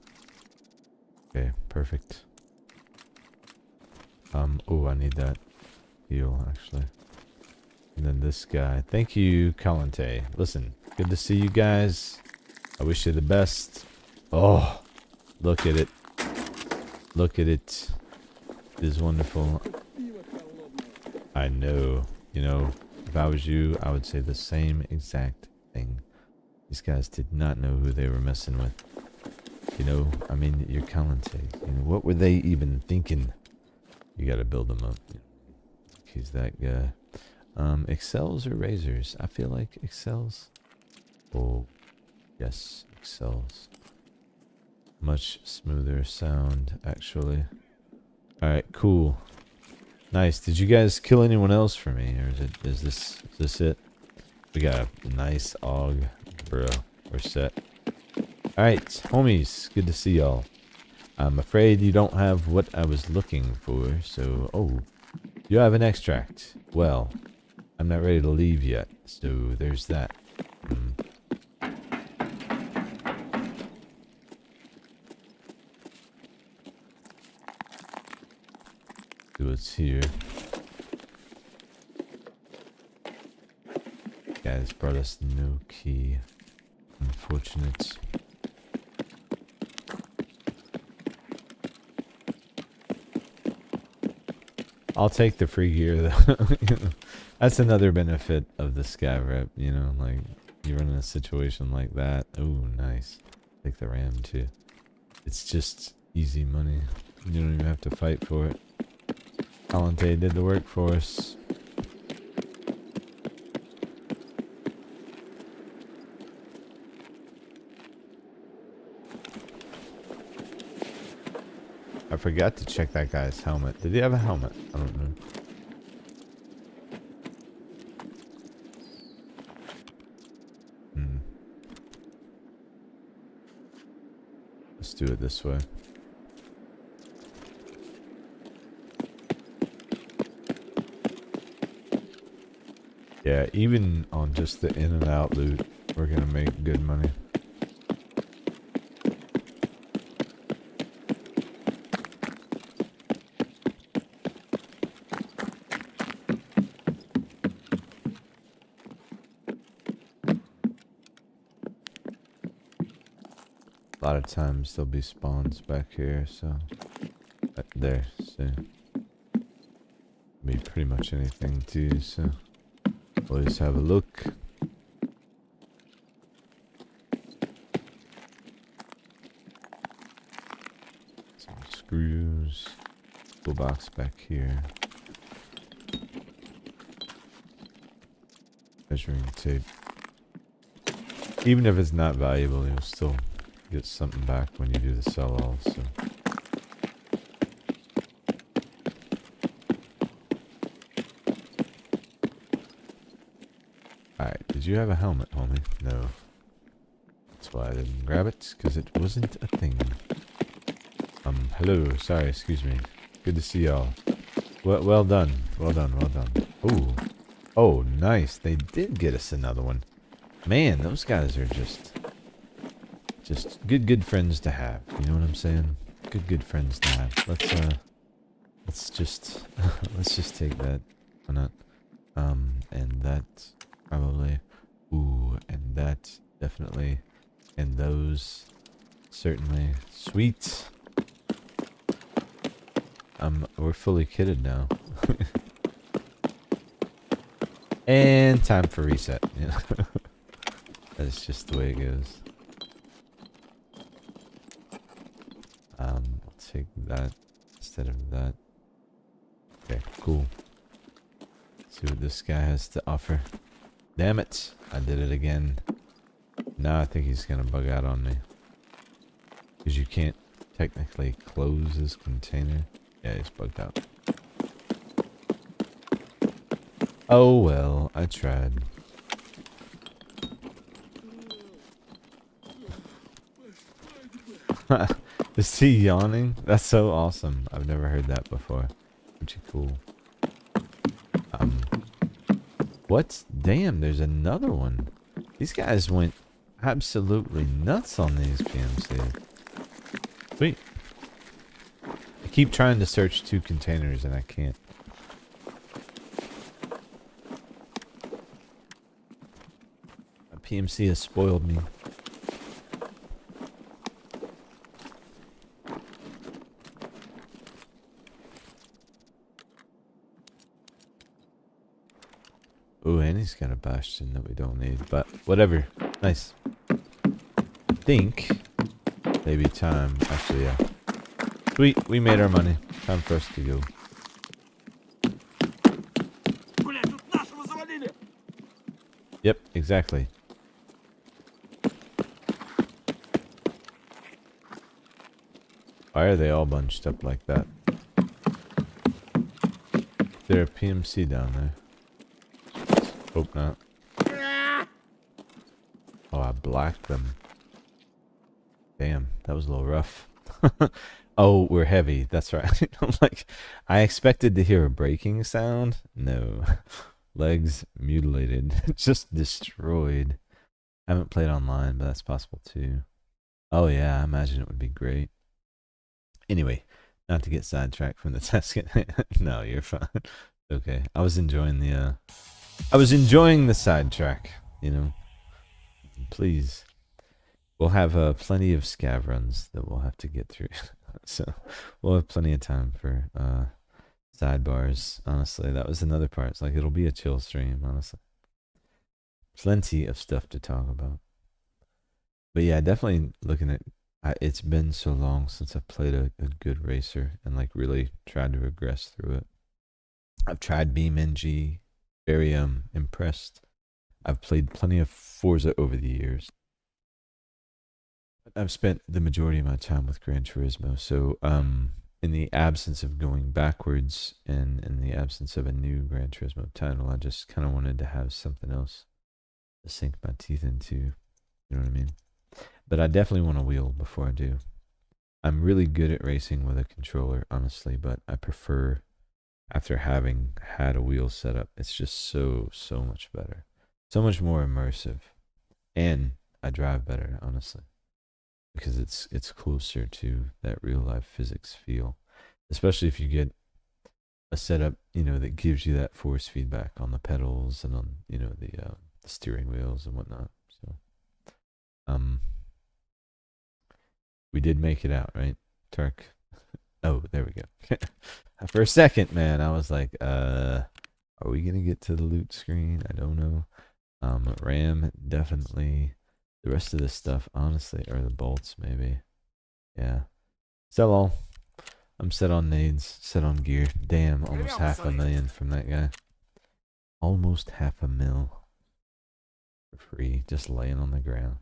Speaker 1: Okay, perfect. Oh, I need that heal, actually. And then this guy. Thank you, Kalante. Listen, good to see you guys. I wish you the best. Oh, look at it. Look at it. It is wonderful. I know. You know, if I was you, I would say the same exact thing. These guys did not know who they were messing with. You know, I mean, you're Kalante. You know, what were they even thinking? You gotta build them up. He's that guy. Excels or razors? I feel like excels. Oh, yes, excels. Much smoother sound, actually. Alright, cool. Nice. Did you guys kill anyone else for me? Or is this it? We got a nice AUG. Bro, we're set. Alright, homies. Good to see y'all. I'm afraid you don't have what I was looking for, so... Oh, you have an extract. Well, I'm not ready to leave yet, so there's that. See what's here. Guys brought us no key. Unfortunate. I'll take the free gear though. That's another benefit of the scav rep, you know, like you run in a situation like that. Oh, nice. Take the ram too. It's just easy money. You don't even have to fight for it. Kalante did the work for us. I forgot to check that guy's helmet. Did he have a helmet? I don't know. Let's do it this way. Yeah, even on just the in and out loot, we're gonna make good money. A lot of times there'll be spawns back here, so there, so be pretty much anything too, so always have a look. Some screws, toolbox back here, measuring tape. Even if it's not valuable, you'll still get something back when you do the sell-all, so. Alright, did you have a helmet, homie? No. That's why I didn't grab it, because it wasn't a thing. Hello, sorry, excuse me. Good to see y'all. Well done, well done, well done. Ooh. Oh, nice, they did get us another one. Man, those guys are just good friends to have. You know what I'm saying? Good friends to have. Let's just take that. Why not? And that probably. Ooh, and that definitely. And those certainly. Sweet. We're fully kitted now. And time for reset. Yeah. That's just the way it goes. I'll take that instead of that. Okay, cool. See what this guy has to offer. Damn it! I did it again. Now I think he's gonna bug out on me. Because you can't technically close this container. Yeah, he's bugged out. Oh well, I tried. Is he yawning? That's so awesome. I've never heard that before. Pretty cool. What? Damn, there's another one. These guys went absolutely nuts on these PMC. Sweet. I keep trying to search 2 containers and I can't. A PMC has spoiled me. Ooh, and he's got a bastion that we don't need, but whatever. Nice. I think maybe time. Actually, yeah. Sweet, we made our money. Time for us to go. Yep, exactly. Why are they all bunched up like that? Is there a PMC down there? Hope not. Oh, I blacked them. Damn, that was a little rough. Oh, we're heavy. That's right. I'm like, I expected to hear a breaking sound. No. Legs mutilated. Just destroyed. I haven't played online, but that's possible too. Oh yeah, I imagine it would be great. Anyway, not to get sidetracked from the task. No, you're fine. Okay. I was enjoying the sidetrack, you know. Please. We'll have plenty of scav runs that we'll have to get through. So we'll have plenty of time for sidebars. Honestly, that was another part. It's like it'll be a chill stream, honestly. Plenty of stuff to talk about. But yeah, definitely looking at it's been so long since I've played a good racer and like really tried to regress through it. I've tried BeamNG, very impressed. I've played plenty of Forza over the years. I've spent the majority of my time with Gran Turismo, so in the absence of going backwards and in the absence of a new Gran Turismo title, I just kind of wanted to have something else to sink my teeth into. You know what I mean? But I definitely want a wheel before I do. I'm really good at racing with a controller, honestly, but I prefer, after having had a wheel set up, it's just so much better. So much more immersive. And I drive better, honestly. Because it's closer to that real life physics feel. Especially if you get a setup, you know, that gives you that force feedback on the pedals and on, you know, the steering wheels and whatnot. So we did make it out, right, Turk? Oh, there we go. For a second, man, I was like, are we gonna get to the loot screen? I don't know. RAM definitely. The rest of this stuff, honestly, or the bolts maybe. Yeah. Sell all. I'm set on nades, set on gear. Damn, almost 500,000 from that guy. Almost 500,000 for free, just laying on the ground.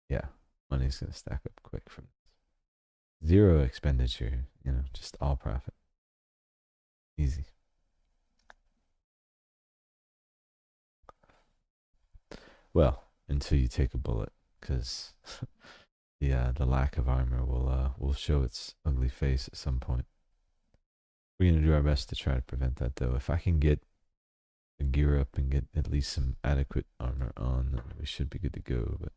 Speaker 1: Yeah, money's gonna stack up quick from this. Zero expenditure, you know, just all profit. Easy. Well, until you take a bullet, because the lack of armor will show its ugly face at some point. We're gonna do our best to try to prevent that, though. If I can get a gear up and get at least some adequate armor on, then we should be good to go. But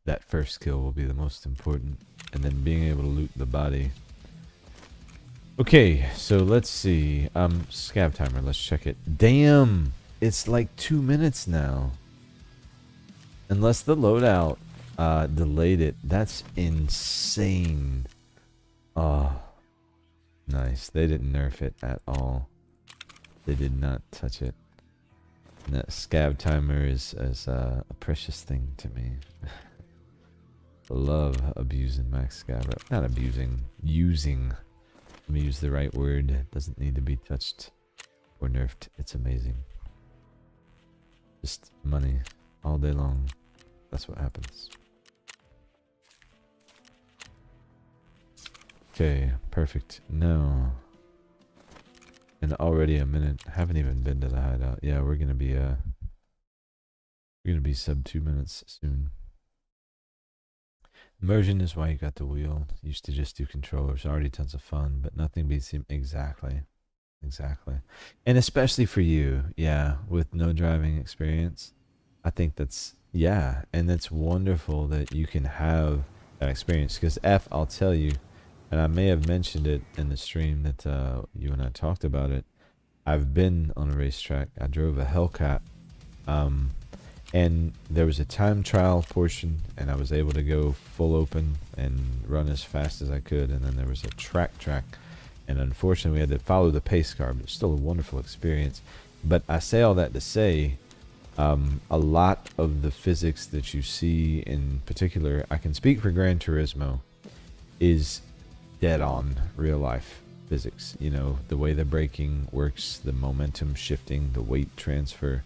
Speaker 1: that first kill will be the most important, and then being able to loot the body. Okay, so let's see. Scav timer. Let's check it. Damn, it's like 2 minutes now. Unless the loadout delayed it. That's insane. Oh, nice. They didn't nerf it at all. They did not touch it. And that scav timer is a precious thing to me. Love abusing max scav. Not abusing, using. Let me use the right word. It doesn't need to be touched or nerfed. It's amazing. Just money all day long. That's what happens. Okay, perfect. No. And already a minute. Haven't even been to the hideout. Yeah, we're gonna be sub 2 minutes soon. Immersion is why you got the wheel. Used to just do controllers. Already tons of fun, but nothing beats him. Exactly. Exactly. And especially for you, yeah, with no driving experience. I think that's, yeah, and it's wonderful that you can have that experience. Because I'll tell you, and I may have mentioned it in the stream that you and I talked about it. I've been on a racetrack. I drove a Hellcat. And there was a time trial portion, and I was able to go full open and run as fast as I could. And then there was a track, and unfortunately we had to follow the pace car, but it's still a wonderful experience. But I say all that to say, a lot of the physics that you see, in particular, I can speak for Gran Turismo, is dead on real life physics. You know, the way the braking works, the momentum shifting, the weight transfer.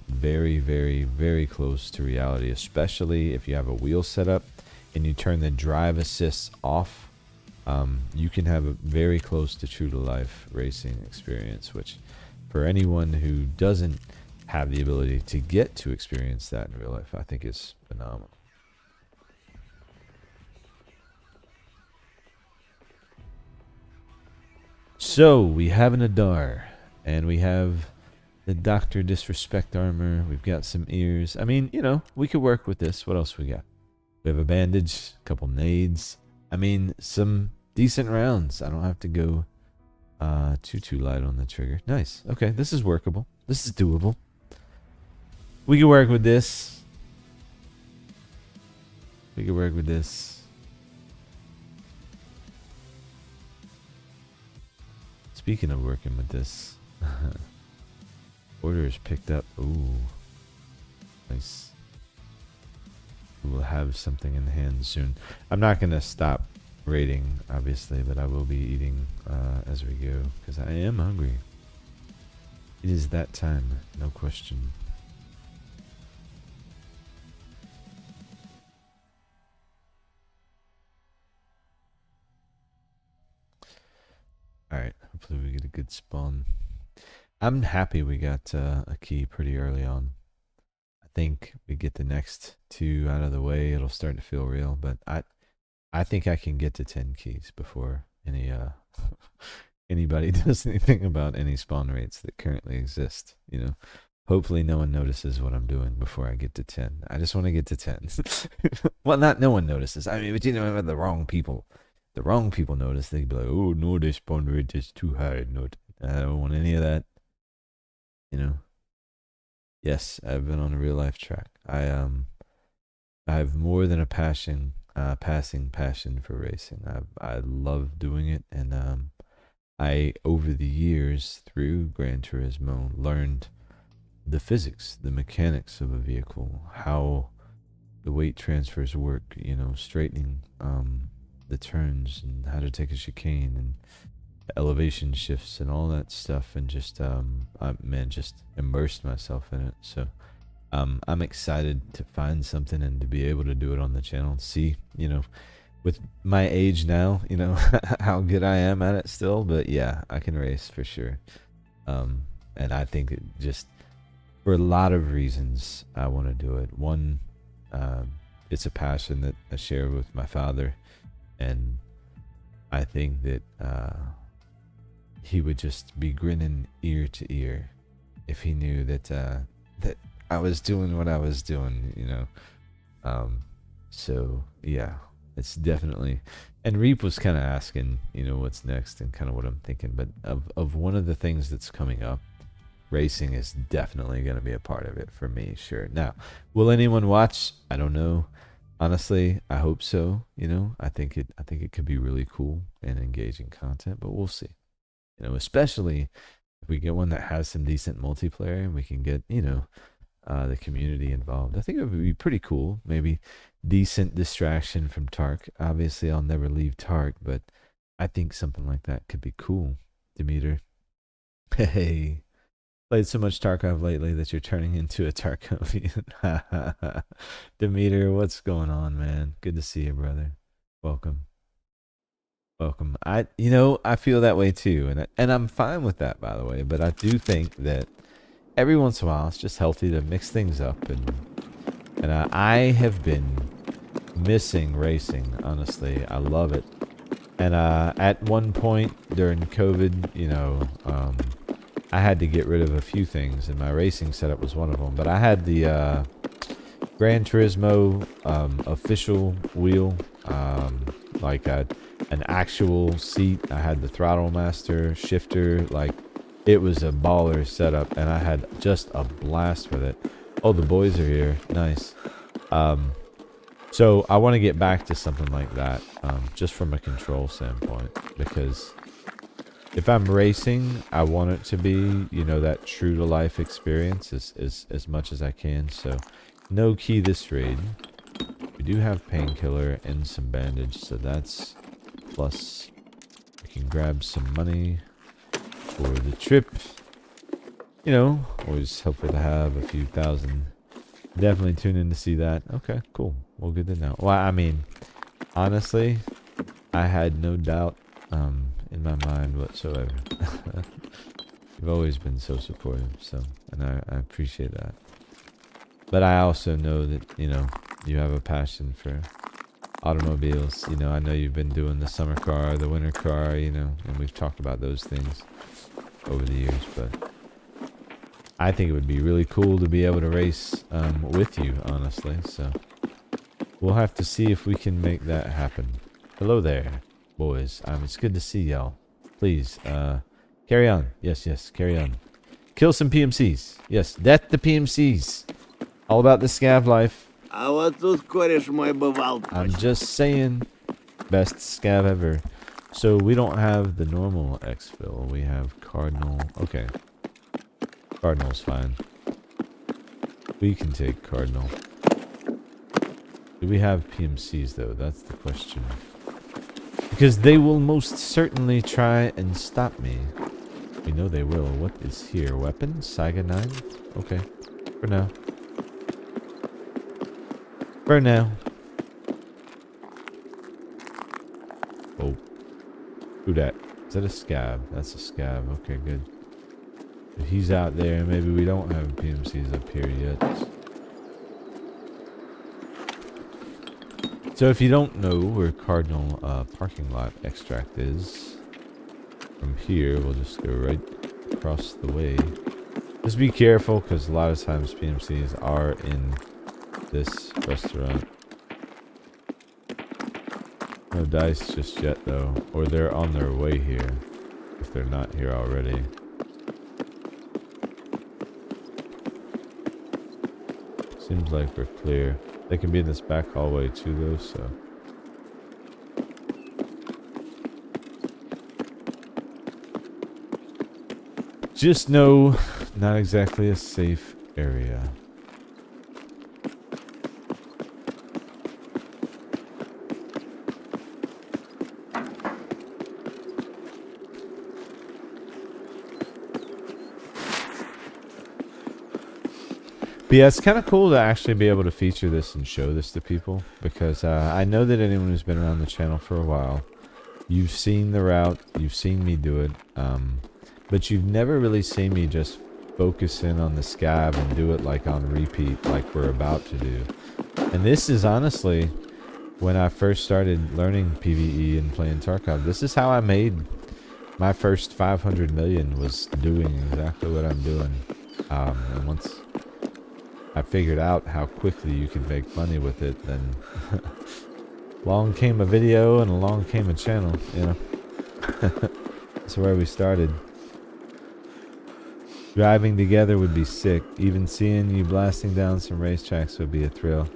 Speaker 1: Very, very, very close to reality, especially if you have a wheel setup and you turn the drive assist off. You can have a very close to true to life racing experience, which for anyone who doesn't have the ability to get to experience that in real life, I think is phenomenal. So we have an Adar, and we have the Doctor Disrespect armor. We've got some ears. I mean, you know, we could work with this. What else we got? We have a bandage, a couple nades. I mean, some decent rounds. I don't have to go too light on the trigger. Nice. Okay, this is workable. This is doable. We can work with this. We can work with this. Speaking of working with this, orders picked up. Ooh, nice. We will have something in hand soon. I'm not going to stop raiding, obviously, but I will be eating as we go, because I am hungry. It is that time, no question. Alright, hopefully we get a good spawn. I'm happy we got a key pretty early on. I think we get the next 2 out of the way, it'll start to feel real, but I think I can get to 10 keys before any anybody does anything about any spawn rates that currently exist, you know. Hopefully no one notices what I'm doing before I get to 10. I just want to get to 10. Well, not no one notices. I mean, but you know, the wrong people. The wrong people notice. They'd be like, oh, no, this spawn rate is too high. No, I don't want any of that. You know. Yes, I've been on a real life track. I have more than a passing passion for racing. I love doing it, and I over the years through Gran Turismo learned the physics, the mechanics of a vehicle, how the weight transfers work. You know, straightening the turns and how to take a chicane and elevation shifts and all that stuff, and just just immersed myself in it. So I'm excited to find something and to be able to do it on the channel. See, you know, with my age now, you know, how good I am at it still. But yeah, I can race for sure. And I think it just, for a lot of reasons, I want to do it. One, it's a passion that I share with my father, and I think that he would just be grinning ear to ear if he knew that that I was doing what I was doing, you know. So yeah, it's definitely. And Reap was kind of asking, you know, what's next and kind of what I'm thinking. But of one of the things that's coming up, racing is definitely going to be a part of it for me. Sure. Now, will anyone watch? I don't know. Honestly, I hope so. You know, I think it could be really cool and engaging content, but we'll see. You know, especially if we get one that has some decent multiplayer and we can get, you know, the community involved. I think it would be pretty cool. Maybe decent distraction from Tark. Obviously, I'll never leave Tark, but I think something like that could be cool. Demeter, hey, played so much Tarkov lately that you're turning into a Tarkovian. Demeter, what's going on, man? Good to see you, brother. Welcome. Welcome. I feel that way too, and I'm fine with that, by the way. But I do think that every once in a while, it's just healthy to mix things up, and I have been missing racing. Honestly, I love it. And at one point during COVID, I had to get rid of a few things, and my racing setup was one of them. But I had the Gran Turismo official wheel, like an actual seat. I had the throttle master shifter. Like, it was a baller setup, and I had just a blast with it. Oh, the boys are here. Nice. So I want to get back to something like that, just from a control standpoint, because if I'm racing, I want it to be, that true to life experience as much as I can. So no key this raid. We do have painkiller and some bandage, so that's plus. We can grab some money for the trip. Always helpful to have a few thousand. Definitely tune in to see that. Okay, cool. Well, good to know. Well, I mean, honestly, I had no doubt in my mind whatsoever. You've always been so supportive, and I appreciate that. But I also know that, you have a passion for automobiles. I know you've been doing the summer car, the winter car, and we've talked about those things over the years, but I think it would be really cool to be able to race with you, honestly. So we'll have to see if we can make that happen. Hello there, boys. It's good to see y'all. Please, carry on. Yes, carry on. Kill some PMCs. Yes, death to PMCs. All about the scav life.
Speaker 2: А вот тут кореш мой бывал.
Speaker 1: I'm just saying, best scav ever. So we don't have the normal exfil. We have Cardinal. Okay. Cardinal's fine. We can take Cardinal. Do we have PMCs though? That's the question. Because they will most certainly try and stop me. We know they will. What is here? Weapons? Saiga 9? Okay. For now. For now. Oh. Who that? Is that a scav? That's a scav. Okay, good. If he's out there, maybe we don't have PMCs up here yet. So if you don't know where Cardinal parking lot extract is, from here we'll just go right across the way. Just be careful, because a lot of times PMCs are in this restaurant. No dice just yet though, or they're on their way here, if they're not here already. Seems like we're clear. They can be in this back hallway too though, so. Just know, not exactly a safe area. But yeah, it's kind of cool to actually be able to feature this and show this to people, because I know that anyone who's been around the channel for a while, you've seen the route, you've seen me do it, but you've never really seen me just focus in on the scav and do it like on repeat like we're about to do. And this is honestly, when I first started learning PVE and playing Tarkov, this is how I made my first 500 million, was doing exactly what I'm doing. And once I figured out how quickly you can make money with it, then along came a video and along came a channel, That's where we started. Driving together would be sick. Even seeing you blasting down some racetracks would be a thrill.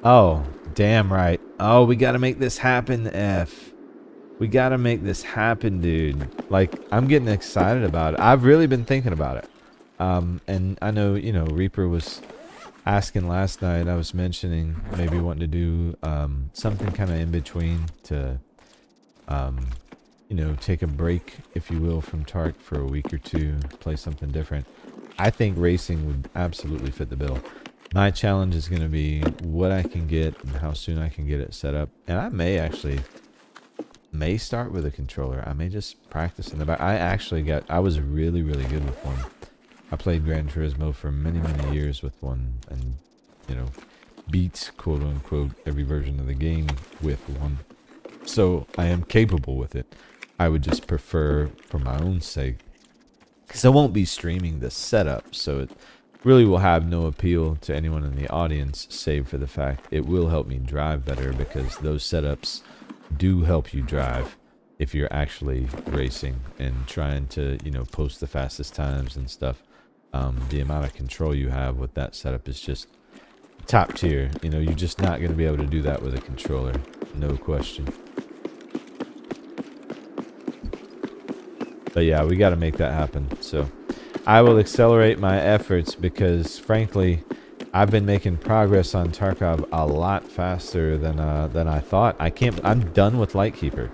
Speaker 1: Oh, damn right. Oh, we gotta make this happen, F. We gotta make this happen, dude. Like, I'm getting excited about it. I've really been thinking about it. And I know, Reaper was asking last night. I was mentioning maybe wanting to do something kind of in between to, take a break, if you will, from Tark for a week or two, play something different. I think racing would absolutely fit the bill. My challenge is going to be what I can get and how soon I can get it set up. And I may actually may start with a controller. I may just practice in the back. I was really, really good with one. I played Gran Turismo for many, many years with one, and, you know, beat, quote unquote, every version of the game with one. So I am capable with it. I would just prefer, for my own sake, because I won't be streaming the setup, so it really will have no appeal to anyone in the audience, save for the fact it will help me drive better, because those setups do help you drive if you're actually racing and trying to, you know, post the fastest times and stuff. The amount of control you have with that setup is just top tier. You know, you're just not going to be able to do that with a controller, no question. But yeah, we got to make that happen. So I will accelerate my efforts, because frankly, I've been making progress on Tarkov a lot faster than I thought. I'm done with Lightkeeper.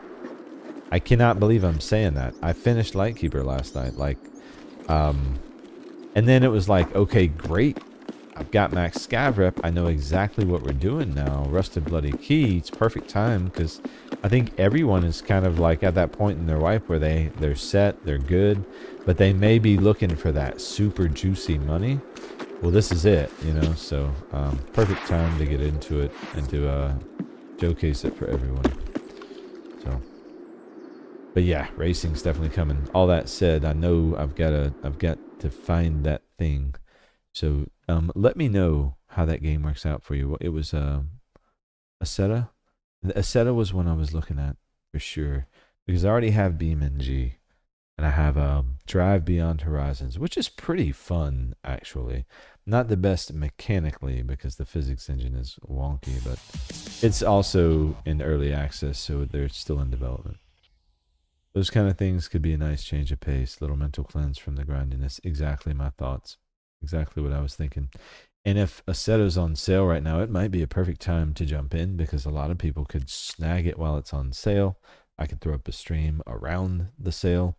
Speaker 1: I cannot believe I'm saying that. I finished Lightkeeper last night, like, and then it was like, okay, great. I've got max scav rep. I know exactly what we're doing now. Rusted Bloody Key. It's perfect time, because I think everyone is kind of like at that point in their life where they're set, they're good, but they may be looking for that super juicy money. Well, this is it, you know. So perfect time to get into it and to showcase it for everyone. So, but yeah, racing's definitely coming. All that said, I know I've got to find that thing. So let me know how that game works out for you. It was Aseta. The Aseta was one I was looking at for sure, because I already have BeamNG, and I have Drive Beyond Horizons, which is pretty fun actually. Not the best mechanically, because the physics engine is wonky, but it's also in early access, so they're still in development. Those kind of things could be a nice change of pace, little mental cleanse from the grindiness. Exactly my thoughts. Exactly what I was thinking. And if Aseto's on sale right now, it might be a perfect time to jump in, because a lot of people could snag it while it's on sale. I could throw up a stream around the sale,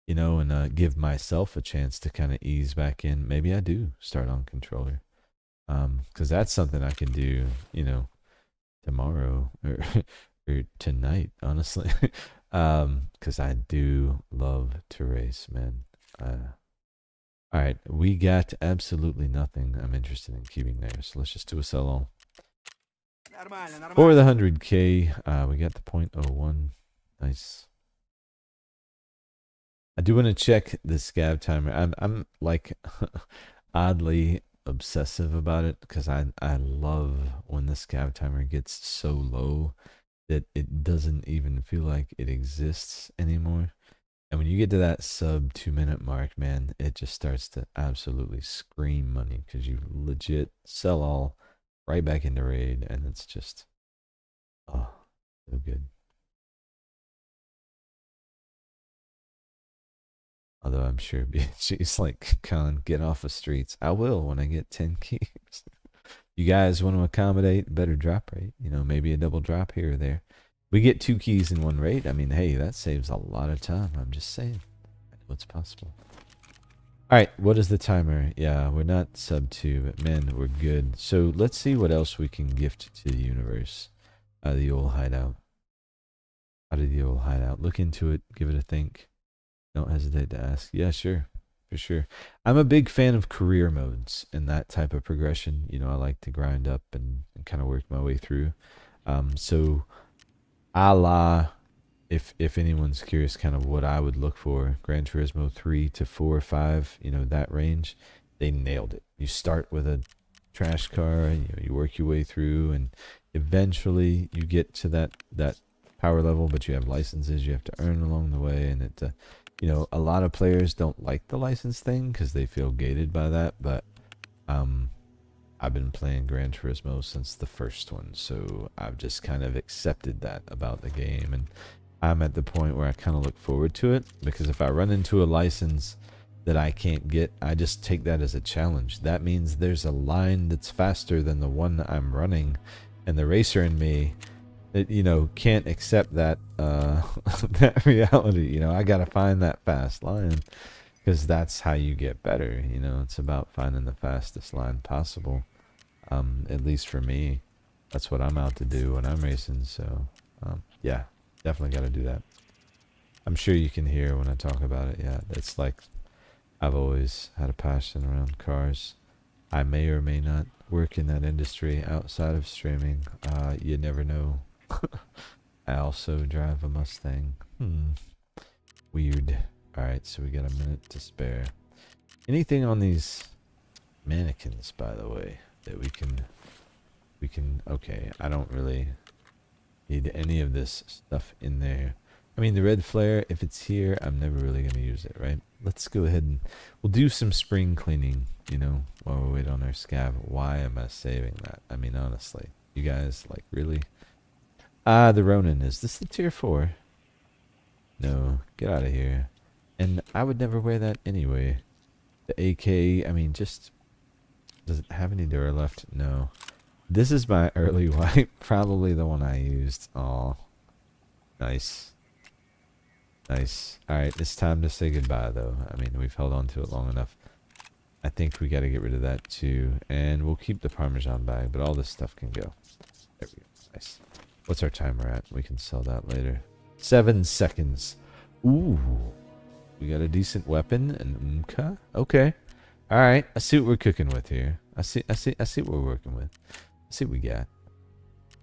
Speaker 1: you know, and give myself a chance to kind of ease back in. Maybe I do start on controller, because that's something I can do, you know, tomorrow or tonight, honestly. Because I do love to race, man. Alright, we got absolutely nothing I'm interested in keeping there, so let's just do a sell-all. For the 100k, we got the 0.01. Nice. I do want to check the Scav Timer. I'm like oddly obsessive about it, because I love when the Scav Timer gets so low that it doesn't even feel like it exists anymore. And when you get to that sub 2-minute mark, man, it just starts to absolutely scream money, because you legit sell all right back into raid, and it's just, oh, so good. Although I'm sure BHG's like, Con, get off the streets. I will when I get 10 keys. You guys want to accommodate better drop rate, you know, maybe a double drop here or there. We get 2 keys in one raid. I mean, hey, that saves a lot of time. I'm just saying. I know it's possible. All right, what is the timer? Yeah, we're not sub 2, but man, we're good. So let's see what else we can gift to the universe. The old hideout. Out of the old hideout. Look into it. Give it a think. Don't hesitate to ask. Yeah, sure. For sure. I'm a big fan of career modes and that type of progression. You know, I like to grind up and kind of work my way through. So a la, if anyone's curious kind of what I would look for, Gran Turismo 3 to 4 or 5, you know, that range, they nailed it. You start with a trash car, you know, you work your way through, and eventually you get to that power level, but you have licenses you have to earn along the way, and it you know, a lot of players don't like the license thing because they feel gated by that, but I've been playing Gran Turismo since the first one, so I've just kind of accepted that about the game, and I'm at the point where I kind of look forward to it, because if I run into a license that I can't get, I just take that as a challenge. That means there's a line that's faster than the one that I'm running, and the racer in me, it, you know, can't accept that that reality. You know, I gotta find that fast line, because that's how you get better. You know, it's about finding the fastest line possible. At least for me, that's what I'm out to do when I'm racing. So yeah, Definitely got to do that. I'm sure you can hear when I talk about it. Yeah, it's like I've always had a passion around cars. I may or may not work in that industry outside of streaming. You never know. I also drive a Mustang. Weird. Alright, so we got a minute to spare. Anything on these mannequins, by the way, that we can... Okay, I don't really need any of this stuff in there. I mean, the red flare, if it's here, I'm never really going to use it, right? Let's go ahead and... We'll do some spring cleaning, you know, while we wait on our scav. Why am I saving that? I mean, honestly. You guys, like, really? The Ronin. Is this the tier 4? No. Get out of here. And I would never wear that anyway. The AK, I mean, just... Does it have any Dura left? No. This is my early white. Probably the one I used. Aw. Nice. Nice. Alright, it's time to say goodbye, though. I mean, we've held on to it long enough. I think we got to get rid of that, too. And we'll keep the Parmesan bag, but all this stuff can go. There we go. Nice. What's our timer at? We can sell that later. 7 seconds. Ooh. We got a decent weapon. And okay. Alright. I see what we're cooking with here. I see what we're working with. I see what we got.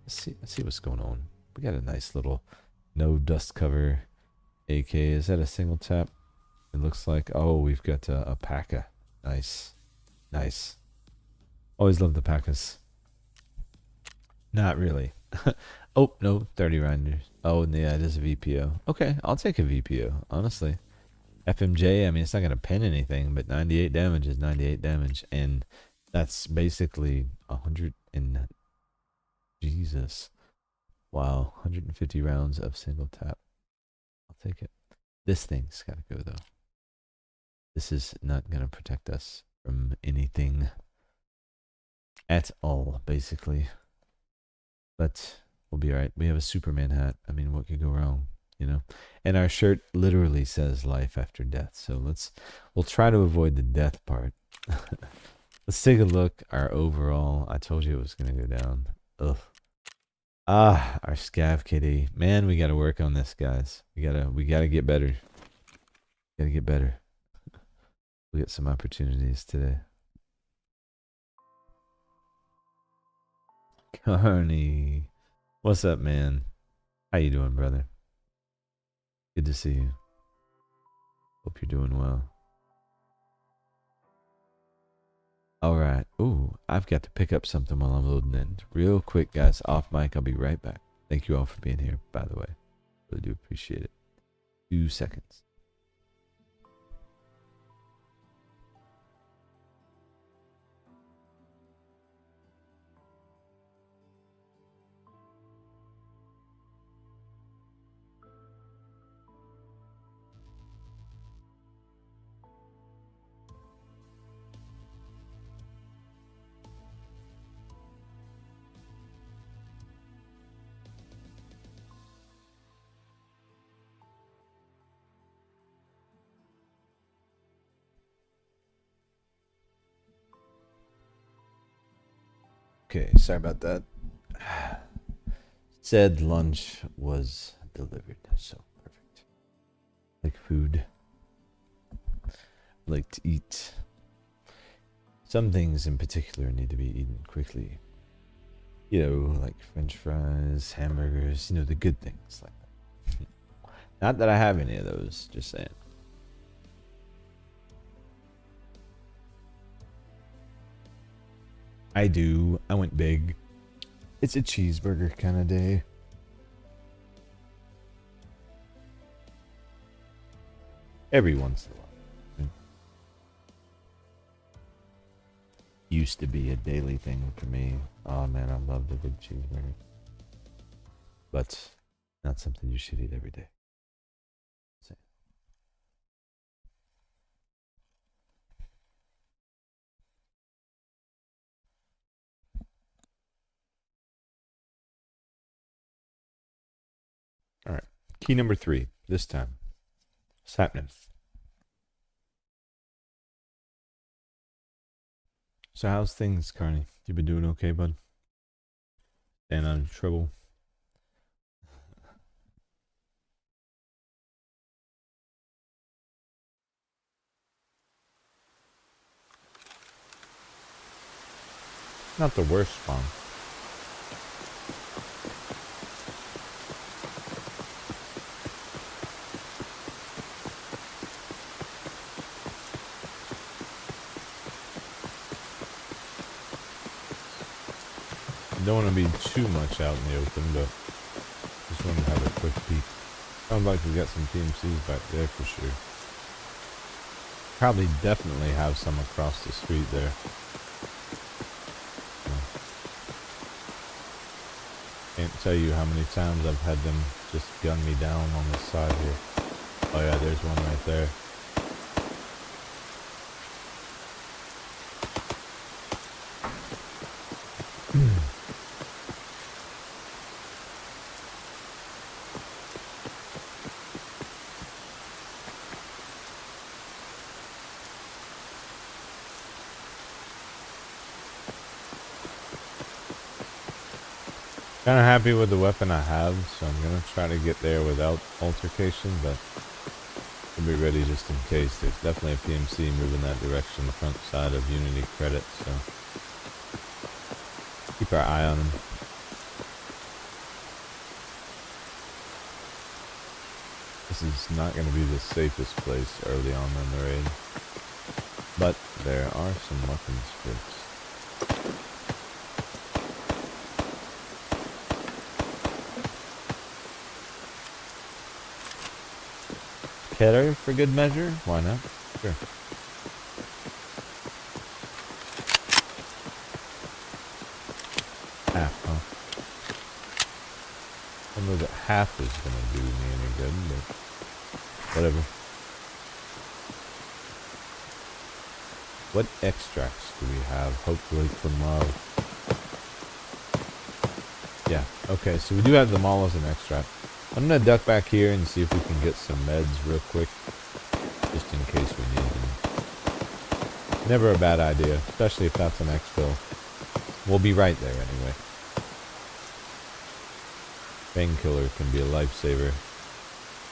Speaker 1: I see what's going on. We got a nice little no dust cover AK. Is that a single tap? It looks like. Oh, we've got a P.A.K.A. Nice. Nice. Always love the P.A.K.A.s. Not really. Oh, no. 30 rounders. Oh, yeah, it is a VPO. Okay, I'll take a VPO, honestly. FMJ, I mean, it's not going to pin anything, but 98 damage is 98 damage. And that's basically 100 and... Jesus. Wow, 150 rounds of single tap. I'll take it. This thing's got to go, though. This is not going to protect us from anything at all, basically. But we'll be alright. We have a Superman hat. I mean, what could go wrong, you know? And our shirt literally says life after death. So we'll try to avoid the death part. Let's take a look. Our overall, I told you it was going to go down. Ugh. Our scav KD. Man, we got to work on this, guys. We gotta get better. Gotta get better. We'll get some opportunities today. Carney. What's up, man? How you doing, brother? Good to see you. Hope you're doing well. Alright. Ooh, I've got to pick up something while I'm loading in. Real quick, guys. Off mic. I'll be right back. Thank you all for being here, by the way. Really do appreciate it. 2 seconds. Okay, sorry about that. Said lunch was delivered, so perfect. Like food. Like to eat. Some things in particular need to be eaten quickly. You know, like French fries, hamburgers, you know, the good things like that. Not that I have any of those, just saying. I do. I went big. It's a cheeseburger kind of day. Every once in a while. Used to be a daily thing for me. Oh man, I love the big cheeseburger. But not something you should eat every day. All right. Key number 3 this time. What's happening? So how's things, Carney? You been doing okay, bud? Staying out of trouble? Not the worst spawn. Don't want to be too much out in the open, but just wanted to have a quick peek. Sounds like we got some PMCs back there for sure. Probably definitely have some across the street there. Can't tell you how many times I've had them just gun me down on this side here. Oh yeah, there's one right there. Kind of happy with the weapon I have, so I'm gonna try to get there without altercation, but I'll be ready just in case. There's definitely a PMC moving that direction, the front side of Unity Credit, so keep our eye on him. This is not going to be the safest place early on in the raid, but there are some weapons, folks. Keter for good measure? Why not? Sure. Half, huh? I don't know that half is gonna do me any good, but whatever. What extracts do we have? Hopefully from love. Yeah, okay, so we do have them all as an extract. I'm gonna duck back here and see if we can get some meds real quick, just in case we need them. Never a bad idea, especially if that's an exfil. We'll be right there anyway. Painkiller can be a lifesaver,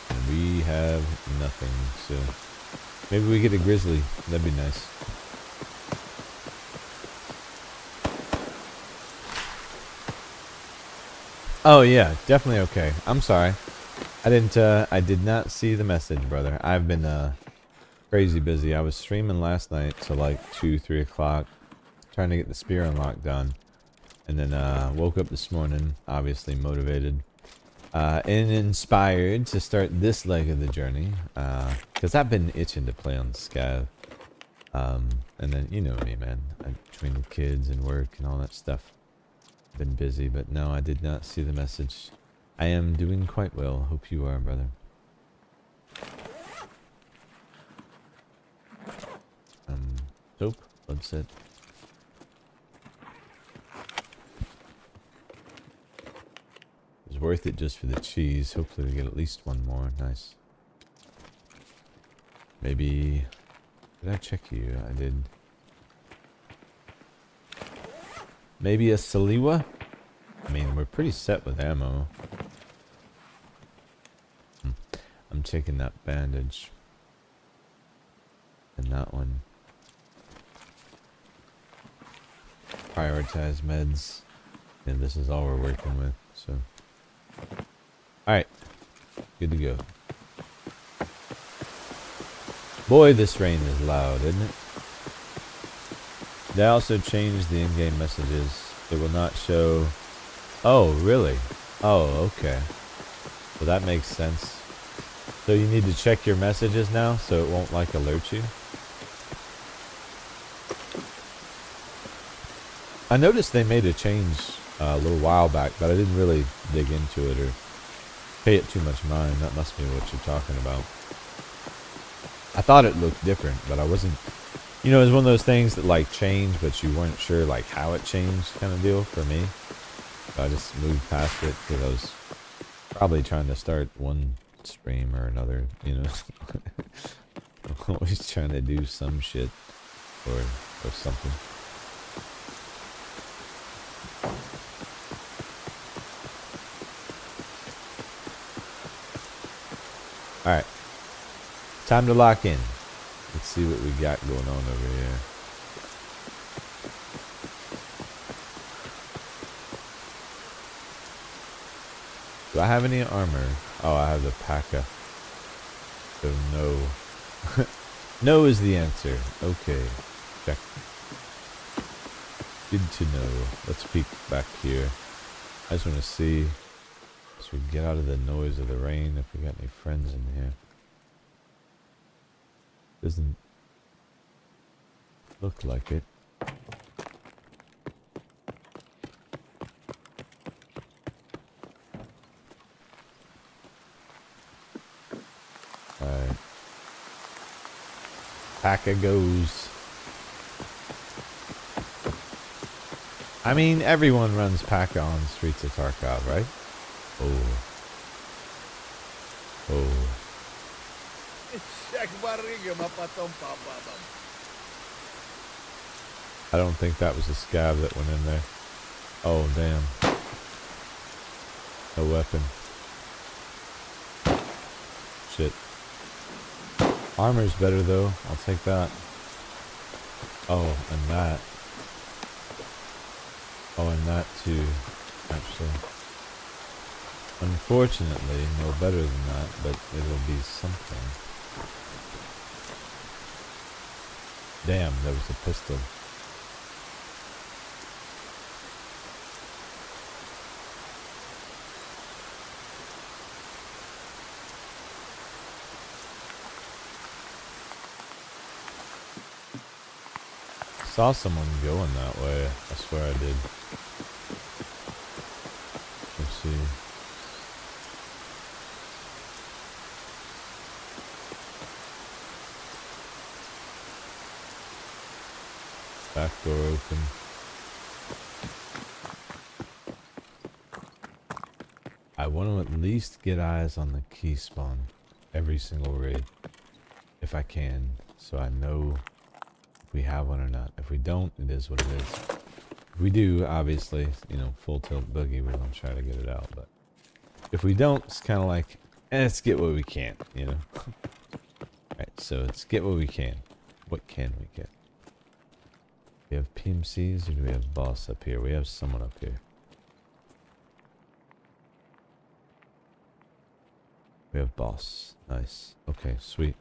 Speaker 1: and we have nothing, so maybe we get a grizzly. That'd be nice. Oh yeah, definitely okay. I'm sorry. I did not see the message, brother. I've been crazy busy. I was streaming last night till like 2, 3 o'clock, trying to get the spear unlock done. And then woke up this morning, obviously motivated and inspired to start this leg of the journey. Because I've been itching to play on Scav. And then, you know me, man. Between the kids and work and all that stuff. Been busy, but no, I did not see the message. I am doing quite well. Hope you are, brother. Soap, blood set. It's worth it just for the cheese. Hopefully we get at least one more. Nice. Maybe... Did I check you? I did. Maybe a Saliwa? I mean, we're pretty set with ammo. I'm checking that bandage. And that one. Prioritize meds. And this is all we're working with, so. Alright. Good to go. Boy, this rain is loud, isn't it? They also changed the in-game messages. It will not show... Oh, really? Oh, okay. Well, that makes sense. So you need to check your messages now so it won't, like, alert you? I noticed they made a change a little while back, but I didn't really dig into it or pay it too much mind. That must be what you're talking about. I thought it looked different, but I wasn't... You know, it was one of those things that, like, changed, but you weren't sure, like, how it changed kind of deal for me. So I just moved past it because I was probably trying to start one stream or another, you know. I'm always trying to do some shit or something. Alright. Time to lock in. Let's see what we got going on over here. Do I have any armor? Oh, I have the P.A.K.A. So no. No is the answer. Okay. Check. Good to know. Let's peek back here. I just want to see, so we get out of the noise of the rain, if we got any friends in here. Doesn't look like it. Alright. P.A.K.A. goes. I mean, everyone runs P.A.K.A. on Streets of Tarkov, right? Oh. Oh. I don't think that was a scav that went in there. Oh, damn. No weapon. Shit. Armor's better, though. I'll take that. Oh, and that. Oh, and that, too. Actually. Unfortunately, no better than that, but it'll be something. Damn, that was a pistol. Saw someone going that way. I swear I did. Let's see. Back door open. I want to at least get eyes on the key spawn every single raid, if I can, so I know if we have one or not. If we don't, it is what it is. If we do, obviously, you know, full tilt boogie, we're gonna try to get it out. But if we don't, it's kind of like, let's get what we can, you know. Alright, so let's get what we can. What can we get? We have PMCs, or do we have boss up here? We have someone up here. We have boss. Nice. Okay, sweet.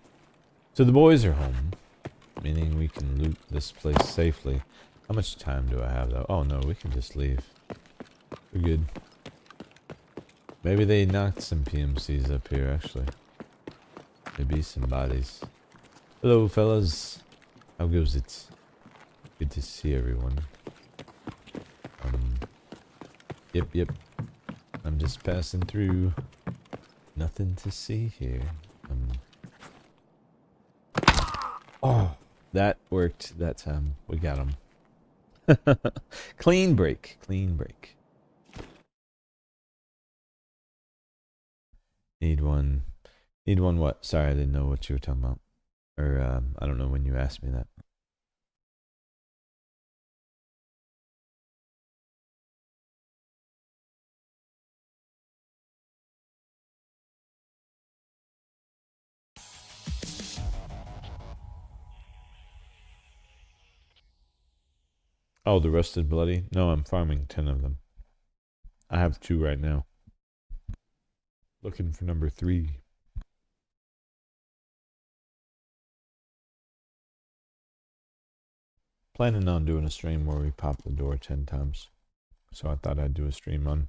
Speaker 1: So the boys are home, meaning we can loot this place safely. How much time do I have, though? Oh, no, we can just leave. We're good. Maybe they knocked some PMCs up here, actually. Maybe some bodies. Hello, fellas. How goes it? Good to see everyone. Yep. I'm just passing through. Nothing to see here. Oh, that worked that time. We got him. Clean break. Clean break. Need one. Need one what? Sorry, I didn't know what you were talking about. Or, I don't know when you asked me that. Oh, the Rusted Bloody? No, I'm farming 10 of them. I have 2 right now. Looking for number 3. Planning on doing a stream where we pop the door 10 times. So I thought I'd do a stream on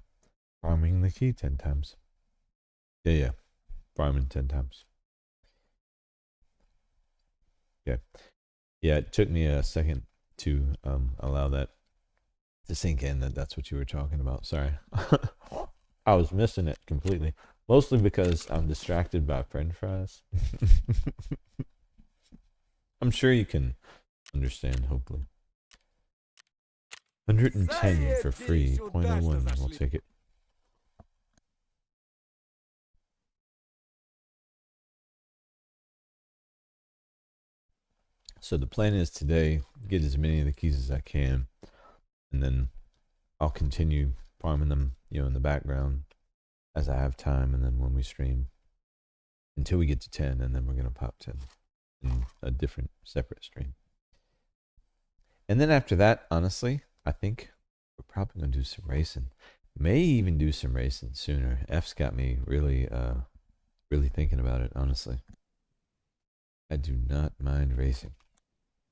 Speaker 1: farming the key 10 times. Yeah. Farming 10 times. Yeah. Yeah, it took me a second to allow that to sink in that that's what you were talking about. Sorry. I was missing it completely. Mostly because I'm distracted by french fries. I'm sure you can understand, hopefully. 110 for free. 0.01. We'll take it. So the plan is today, get as many of the keys as I can. And then I'll continue farming them, you know, in the background as I have time. And then when we stream, until we get to 10, and then we're going to pop 10 in a different, separate stream. And then after that, honestly, I think we're probably going to do some racing. May even do some racing sooner. F's got me really, really thinking about it, honestly. I do not mind racing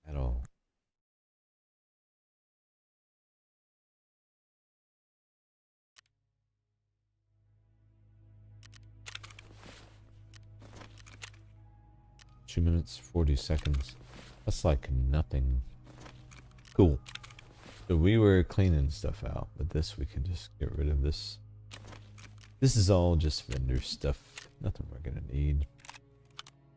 Speaker 1: at all. Two minutes, 40 seconds. That's like nothing. Cool. So we were cleaning stuff out, but this we can just get rid of this. This is all just vendor stuff. Nothing we're gonna need.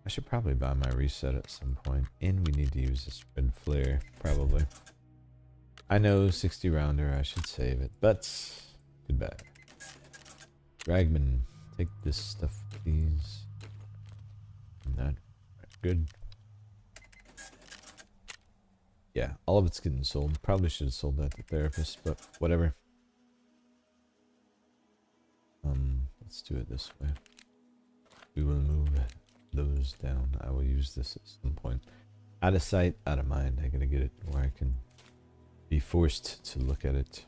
Speaker 1: I should probably buy my reset at some point, and we need to use this red flare, probably. I know 60 rounder, I should save it, but goodbye. Ragman, take this stuff, please. Not good. Yeah, all of it's getting sold. Probably should have sold that to therapist, but whatever. Let's do it this way. We will move those down. I will use this at some point. Out of sight, out of mind. I gotta get it where I can be forced to look at it.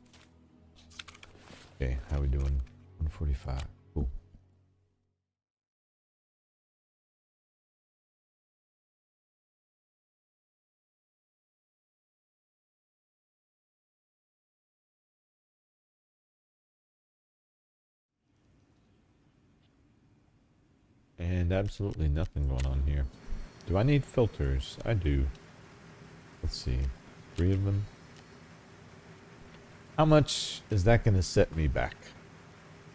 Speaker 1: Okay, how we doing? 145. Cool. And absolutely nothing going on here. Do I need filters? I do. Let's see. 3 of them. How much is that going to set me back?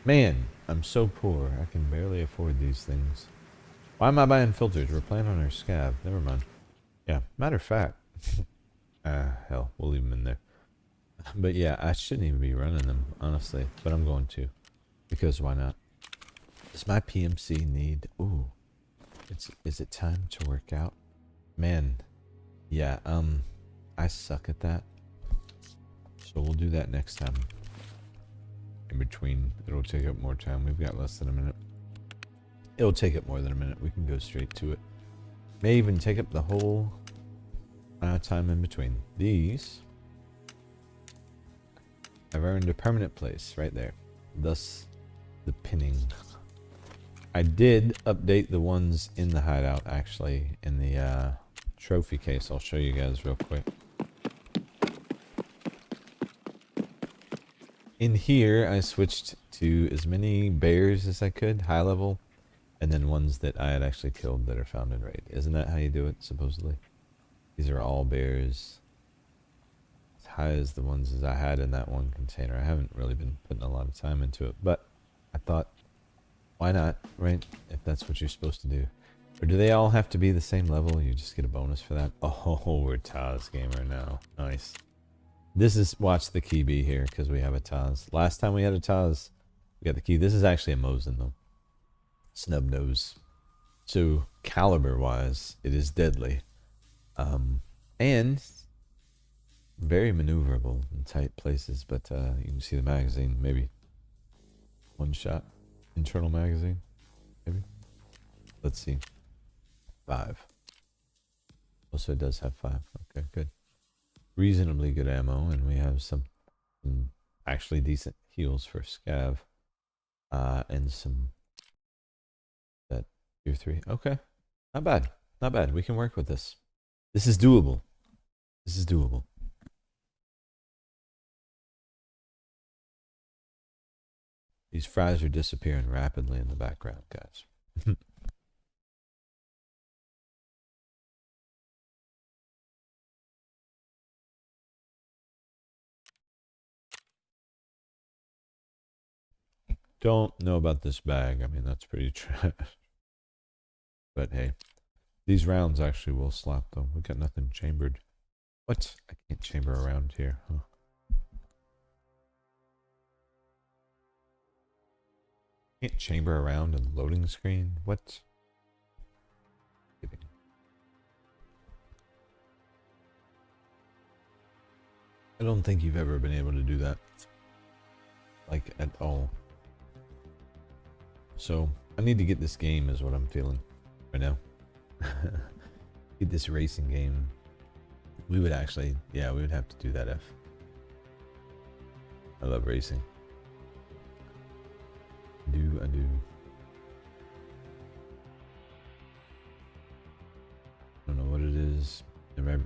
Speaker 1: Man, I'm so poor. I can barely afford these things. Why am I buying filters? We're playing on our scav. Never mind. Yeah, matter of fact. Hell, we'll leave them in there. But yeah, I shouldn't even be running them, honestly. But I'm going to. Because why not? Does my PMC need... Ooh. Is it time to work out? Man. Yeah, I suck at that. So we'll do that next time. In between, it'll take up more time. We've got less than a minute. It'll take up more than a minute. We can go straight to it. May even take up the whole time in between. These have earned a permanent place right there. Thus, the pinning. I did update the ones in the hideout, actually, in the trophy case. I'll show you guys real quick. In here, I switched to as many bears as I could, high level, and then ones that I had actually killed that are found in raid. Isn't that how you do it, supposedly? These are all bears. As high as the ones as I had in that one container. I haven't really been putting a lot of time into it, but I thought, why not, right? If that's what you're supposed to do. Or do they all have to be the same level? You just get a bonus for that? Oh, we're Taz gamer now. Nice. This is, watch the key be here, because we have a Taz. Last time we had a Taz, we got the key. This is actually a Mosin, though. Snub nose. So, caliber-wise, it is deadly. And very maneuverable in tight places, but you can see the magazine, maybe. One shot. Internal magazine, maybe. Let's see. 5. Also, it does have 5. Okay, good. Reasonably good ammo, and we have some actually decent heals for Scav. And some that tier 3. Okay. Not bad. Not bad. We can work with this. This is doable. This is doable. These fries are disappearing rapidly in the background, guys. Don't know about this bag. I mean, that's pretty trash. But hey, these rounds actually will slap though. We got nothing chambered. What? I can't chamber around here, huh? Can't chamber around in the loading screen? What? Kidding. I don't think you've ever been able to do that. Like, at all. So, I need to get this game is what I'm feeling right now. Get this racing game. We would actually, yeah, we would have to do that if. I love racing.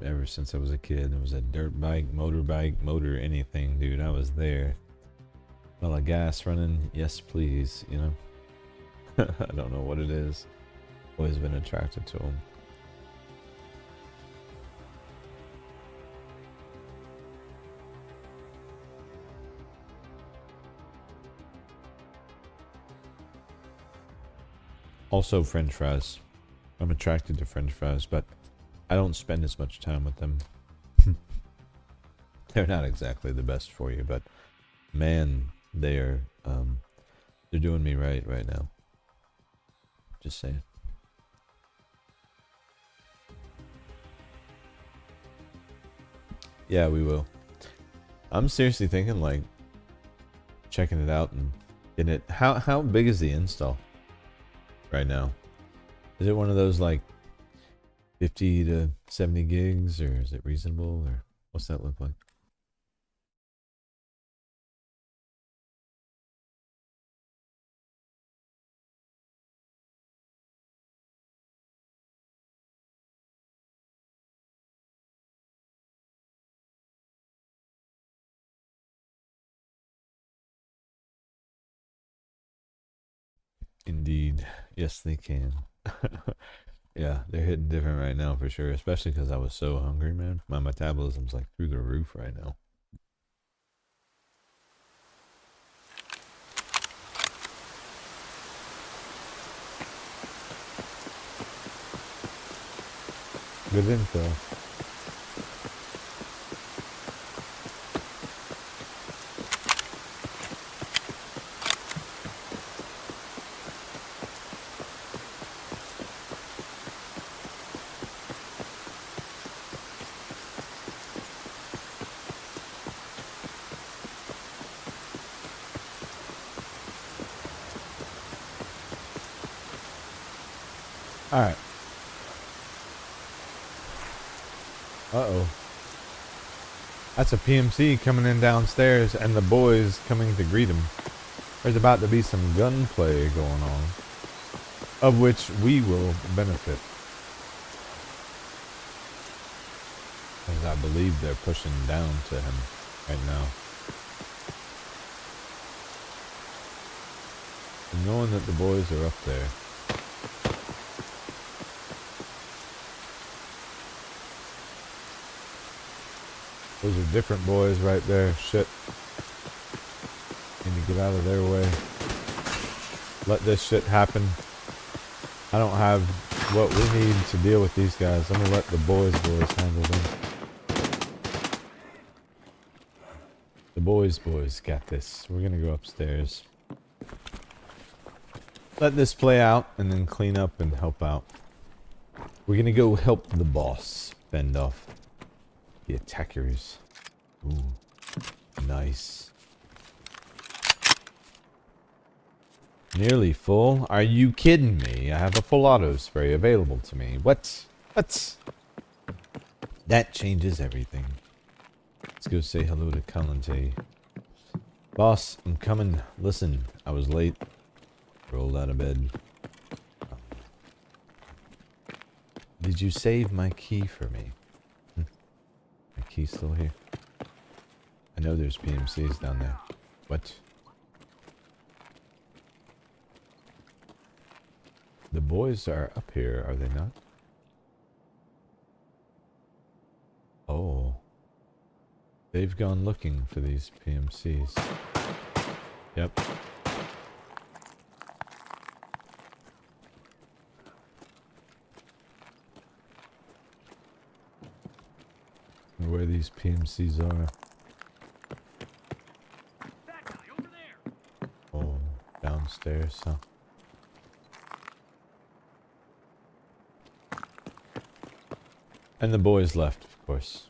Speaker 1: ever since I was a kid. It was a dirt bike, motor, anything, dude. I was there. Well, a gas running, yes please, you know. I don't know what it is. Always been attracted to them. Also French fries. I'm attracted to French fries, but I don't spend as much time with them. They're not exactly the best for you, but man, they're doing me right now. Just saying. Yeah, we will. I'm seriously thinking like checking it out and getting it. How big is the install right now? Is it one of those like 50 to 70 gigs, or is it reasonable, or what's that look like? Indeed. Yes, they can. Yeah, they're hitting different right now for sure, especially because I was so hungry, man. My metabolism's like through the roof right now. Good info. Alright. Uh-oh. That's a PMC coming in downstairs, and the boys coming to greet him. There's about to be some gunplay going on, of which we will benefit. As I believe they're pushing down to him right now. And knowing that the boys are up there. Those are different boys right there. Shit. Need to get out of their way. Let this shit happen. I don't have what we need to deal with these guys. I'm gonna let the boys handle them. The boys got this. We're gonna go upstairs. Let this play out and then clean up and help out. We're gonna go help the boss fend off the attackers. Ooh, nice. Nearly full? Are you kidding me? I have a full auto spray available to me. What? That changes everything. Let's go say hello to Kalante. Boss, I'm coming. Listen, I was late. Rolled out of bed. Did you save my key for me? My key's still here. I know there's PMCs down there. What? The boys are up here, are they not? Oh. They've gone looking for these PMCs. Yep. Where these PMCs are. Oh, downstairs, huh? And the boys left, of course.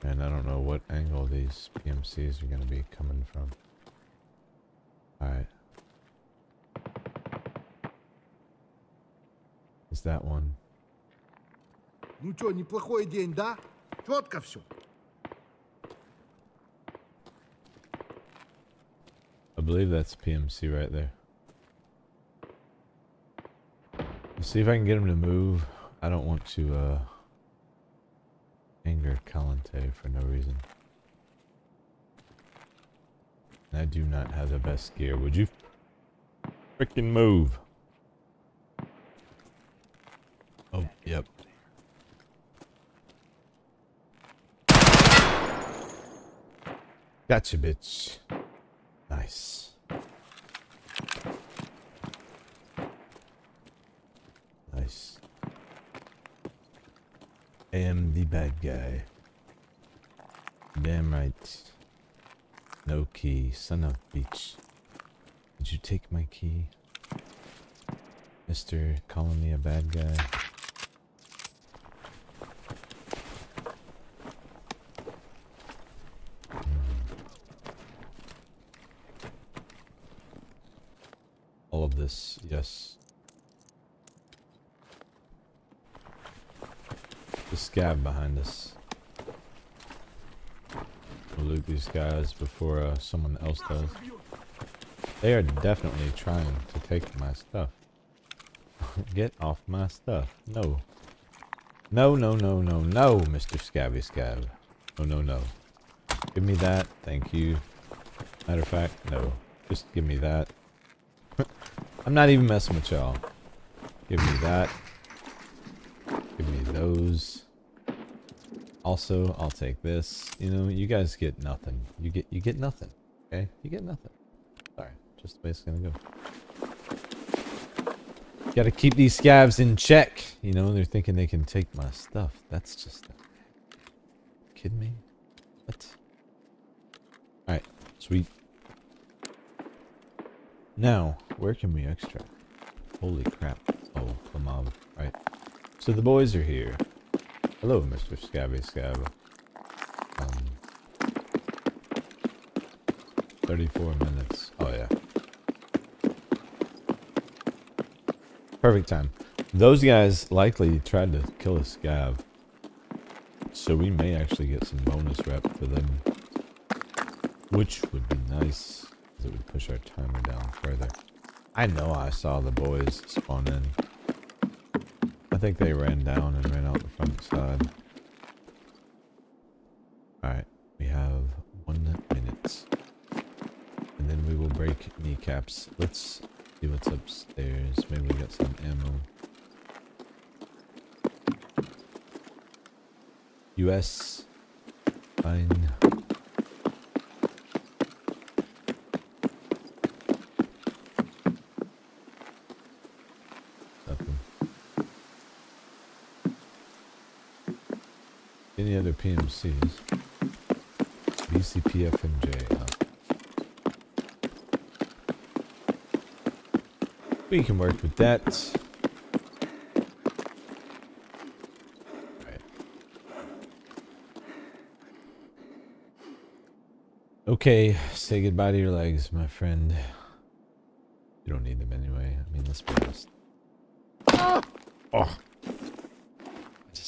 Speaker 1: And I don't know what angle these PMCs are going to be coming from. Alright. Is that one?
Speaker 2: Ну чё, неплохой день, да? Четко все.
Speaker 1: believe that's PMC right there. Let's see if I can get him to move. I don't want to anger Calante for no reason. I do not have the best gear. Would you freaking move? Oh, yep. Gotcha, bitch. Nice. Nice. I am the bad guy. Damn right. No key, son of a bitch. Did you take my key? Mr. calling me a bad guy. All of this, yes. The scav behind us. We'll loot these guys before someone else does. They are definitely trying to take my stuff. Get off my stuff. No. No, no, no, no, no, Mr. Scabby Scav. No, no, no. Give me that. Thank you. Matter of fact, no. Just give me that. I'm not even messing with y'all. Give me that. Give me those. Also, I'll take this. You know, you guys get nothing. You get nothing. Okay? You get nothing. Sorry. Just the way it's gonna go. Gotta keep these scavs in check. You know, they're thinking they can take my stuff. That's just... kidding me? What? Alright. Sweet. Now, where can we extract? Holy crap. Oh, come on. Right. So the boys are here. Hello, Mr. Scabby Scab. 34 minutes. Oh, yeah. Perfect time. Those guys likely tried to kill a scav. So we may actually get some bonus rep for them. Which would be nice. Because it would push our timer down further. I know I saw the boys spawn in. I think they ran down and ran out the front side. Alright, we have 1 minute. And then we will break kneecaps. Let's see what's upstairs. Maybe we got some ammo. US. Fine. Any other PMCs? BCPFMJ, huh? We can work with that. Right. Okay, say goodbye to your legs, my friend. You don't need them anyway. I mean, let's be honest. Oh.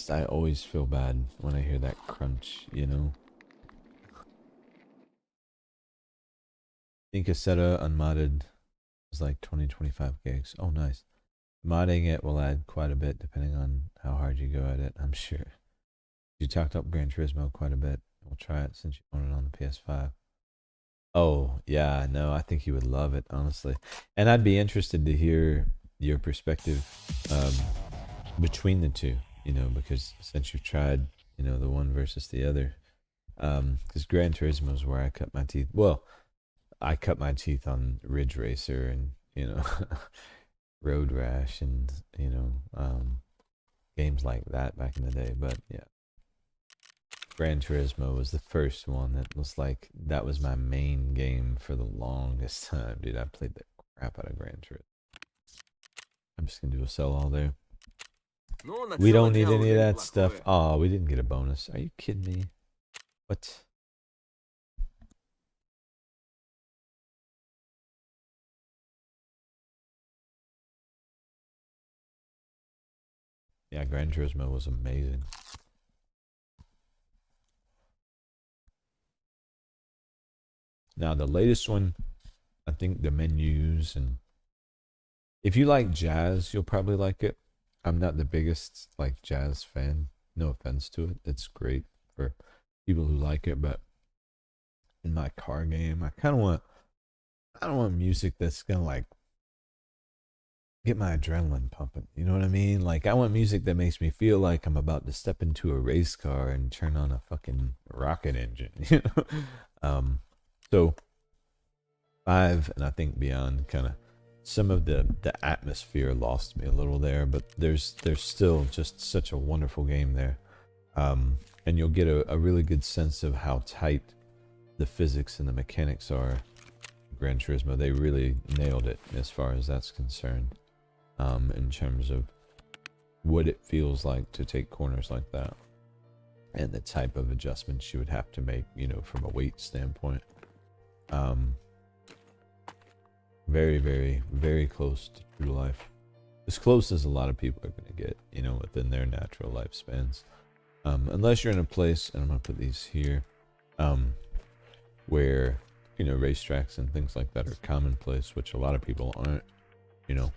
Speaker 1: I always feel bad when I hear that crunch, you know? I think Casetta unmodded is like 20-25 gigs. Oh, nice. Modding it will add quite a bit depending on how hard you go at it, I'm sure. You talked up Gran Turismo quite a bit. We'll try it since you own it on the PS5. Oh, yeah, no, I think you would love it, honestly. And I'd be interested to hear your perspective between the two. You know, because since you've tried, you know, the one versus the other, because Gran Turismo is where I cut my teeth. Well, I cut my teeth on Ridge Racer and, you know, Road Rash and, you know, games like that back in the day. But yeah, Gran Turismo was the first one that was like, that was my main game for the longest time, dude. I played the crap out of Gran Turismo. I'm just gonna do a sell all there. We don't need any of that stuff. Oh, we didn't get a bonus. Are you kidding me? What? Yeah, Gran Turismo was amazing. Now, the latest one, I think the menus, and if you like jazz, you'll probably like it. I'm not the biggest like jazz fan. No offense to it. It's great for people who like it, but in my car game, I don't want music that's gonna like get my adrenaline pumping. You know what I mean? Like I want music that makes me feel like I'm about to step into a race car and turn on a fucking rocket engine. You know? So 5 and I think beyond kind of some of the atmosphere lost me a little there, but there's still just such a wonderful game there. And you'll get a really good sense of how tight the physics and the mechanics are. Gran Turismo, they really nailed it as far as that's concerned, in terms of what it feels like to take corners like that and the type of adjustments you would have to make, you know, from a weight standpoint. Very, very, very close to true life. As close as a lot of people are going to get, you know, within their natural lifespans. Unless you're in a place, and I'm going to put these here, where, you know, racetracks and things like that are commonplace, which a lot of people aren't, you know.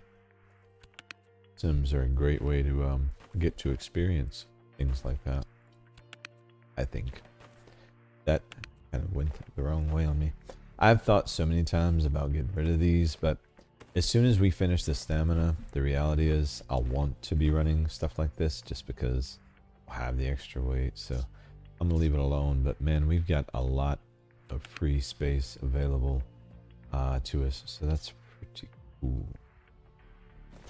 Speaker 1: Sims are a great way to get to experience things like that. I think that kind of went the wrong way on me. I've thought so many times about getting rid of these, but as soon as we finish the stamina, the reality is I'll want to be running stuff like this just because I'll have the extra weight. So I'm gonna leave it alone. But man, we've got a lot of free space available to us, so that's pretty cool.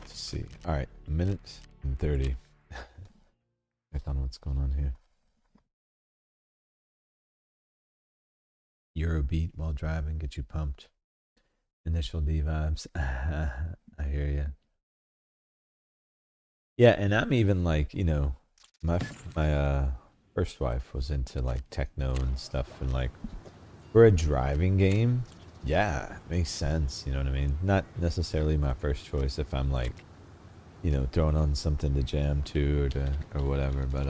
Speaker 1: Let's see. All right, a minute and 30. I don't know what's going on here. Eurobeat while driving, get you pumped. Initial D vibes. I hear you. Yeah, and I'm even like, you know, my first wife was into like techno and stuff, and like for a driving game, yeah, it makes sense. You know what I mean? Not necessarily my first choice if I'm like, you know, throwing on something to jam to or whatever, but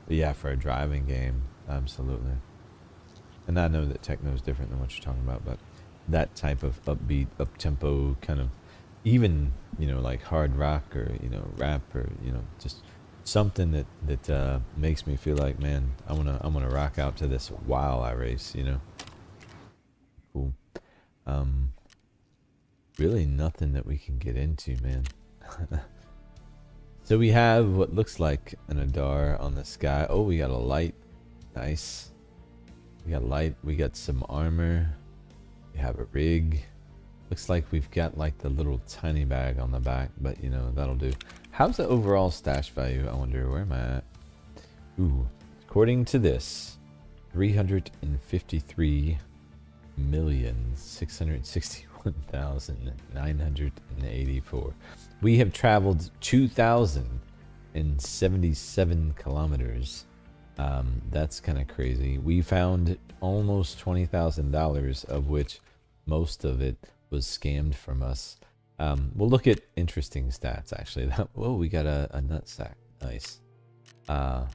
Speaker 1: yeah, for a driving game, absolutely. And I know that techno is different than what you're talking about, but that type of upbeat, up-tempo kind of, even, you know, like hard rock or, you know, rap or, you know, just something that makes me feel like, man, I'm gonna rock out to this while I race, you know. Cool. Really nothing that we can get into, man. So we have what looks like an Adar on the sky. Oh, we got a light. Nice. We got light, we got some armor, we have a rig. Looks like we've got like the little tiny bag on the back, but you know, that'll do. How's the overall stash value? I wonder, where am I at? Ooh, according to this, 353,661,984. We have traveled 2,077 kilometers. That's kind of crazy. We found almost $20,000, of which most of it was scammed from us. We'll look at interesting stats actually. Whoa, we got a nutsack. Nice. To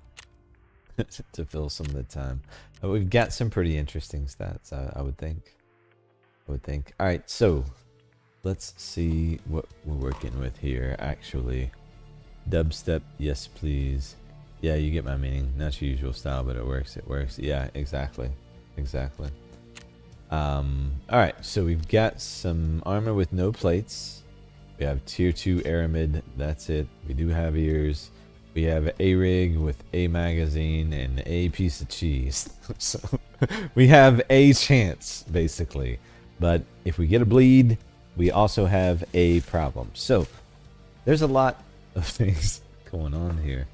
Speaker 1: fill some of the time. We've got some pretty interesting stats, I would think. All right, so let's see what we're working with here. Actually, dubstep, yes please. Yeah, you get my meaning. Not your usual style, but it works. It works. Yeah, exactly. All right, so we've got some armor with no plates. We have tier 2 aramid. That's it. We do have ears. We have a rig with a magazine and a piece of cheese. So we have a chance, basically. But if we get a bleed, we also have a problem. So there's a lot of things going on here.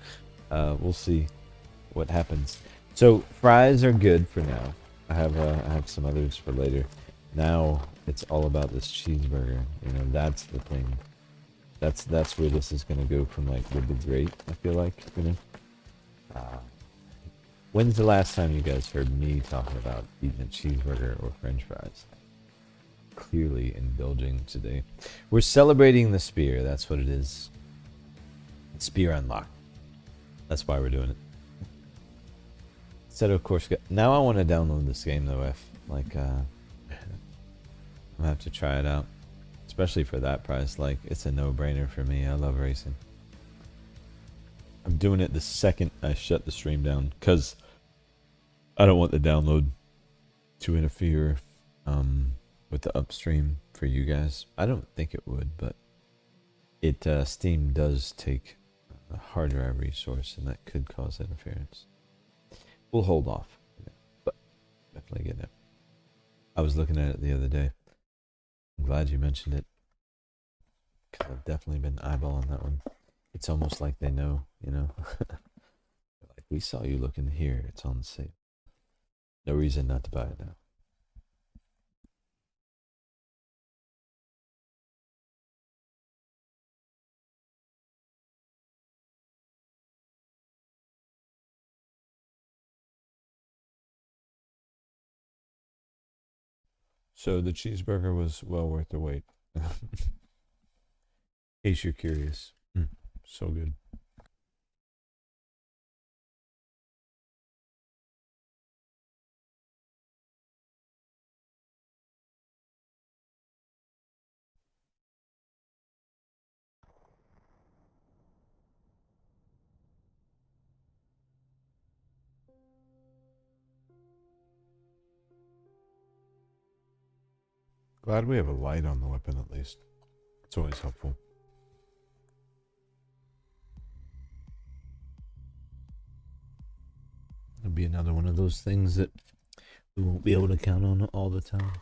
Speaker 1: We'll see what happens. So fries are good for now. I have some others for later. Now it's all about this cheeseburger. You know, that's the thing. That's where this is gonna go from like good to great. I feel like, you know. When's the last time you guys heard me talking about eating a cheeseburger or French fries? Clearly indulging today. We're celebrating the spear. That's what it is. Spear unlock. That's why we're doing it. So of course, now I want to download this game though. If like, I'll have to try it out. Especially for that price. Like, it's a no-brainer for me. I love racing. I'm doing it the second I shut the stream down. Because I don't want the download to interfere with the upstream for you guys. I don't think it would, but it Steam does take a hard drive resource, and that could cause interference. We'll hold off, but definitely get it. I was looking at it the other day. I'm glad you mentioned it, because I've definitely been eyeballing that one. It's almost like they know, you know. Like, we saw you looking here. It's on sale. No reason not to buy it now. So the cheeseburger was well worth the wait. In case you're curious. So good. Glad we have a light on the weapon at least. It's always helpful. It'll be another one of those things that we won't be able to count on all the time.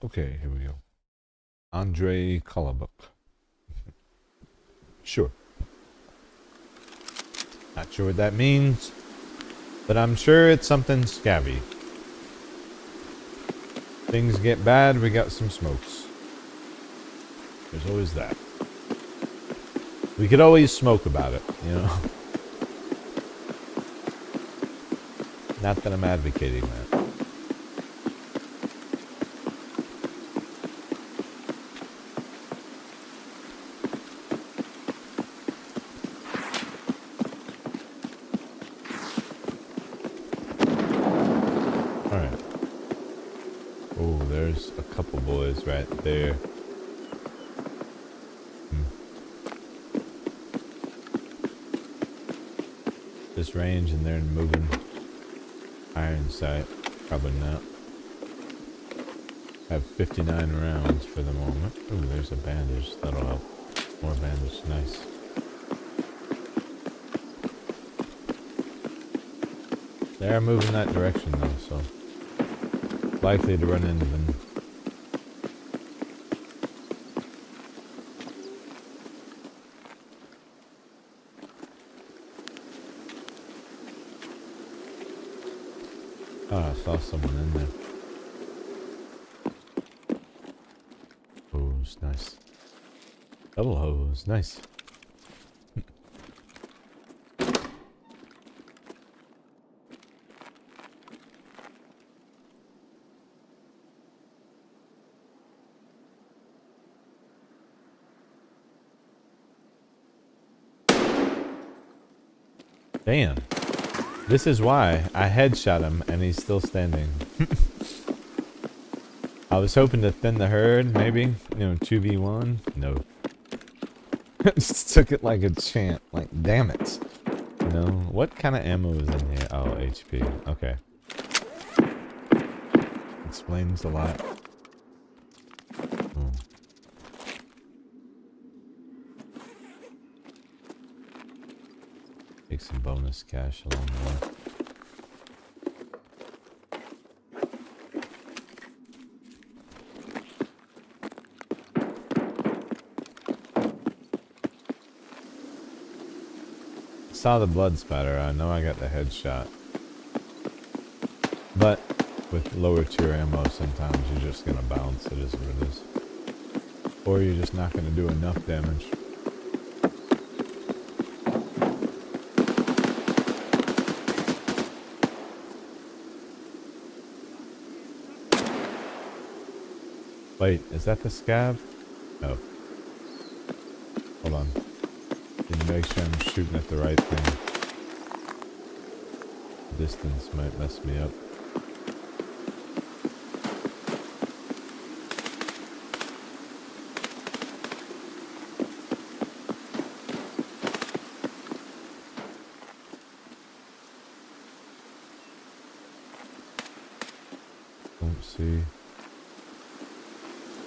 Speaker 1: Okay, here we go. Andre Kolobuk. Sure. Not sure what that means, but I'm sure it's something scabby. Things get bad, we got some smokes. There's always that. We could always smoke about it, you know? Not that I'm advocating that. Right there. This range and they're moving. Iron sight. Probably not. I have 59 rounds for the moment. Ooh, there's a bandage. That'll help. More bandage. Nice. They're moving that direction though, so likely to run into them. Oh, I saw someone in there. Hose, nice. Double hose, nice. Damn. This is why I headshot him and he's still standing. I was hoping to thin the herd, maybe. You know, 2v1. No. Just took it like a champ. Like, damn it. You know, what kind of ammo is in here? Oh, HP. Okay. Explains a lot. Oh. Take some bonus cash along the way. Saw the blood spatter. I know I got the headshot. But with lower tier ammo, sometimes you're just gonna bounce. It is what it is. Or you're just not going to do enough damage. Wait, is that the scav? No. Hold on. Need to make sure I'm shooting at the right thing. Distance might mess me up. Don't see.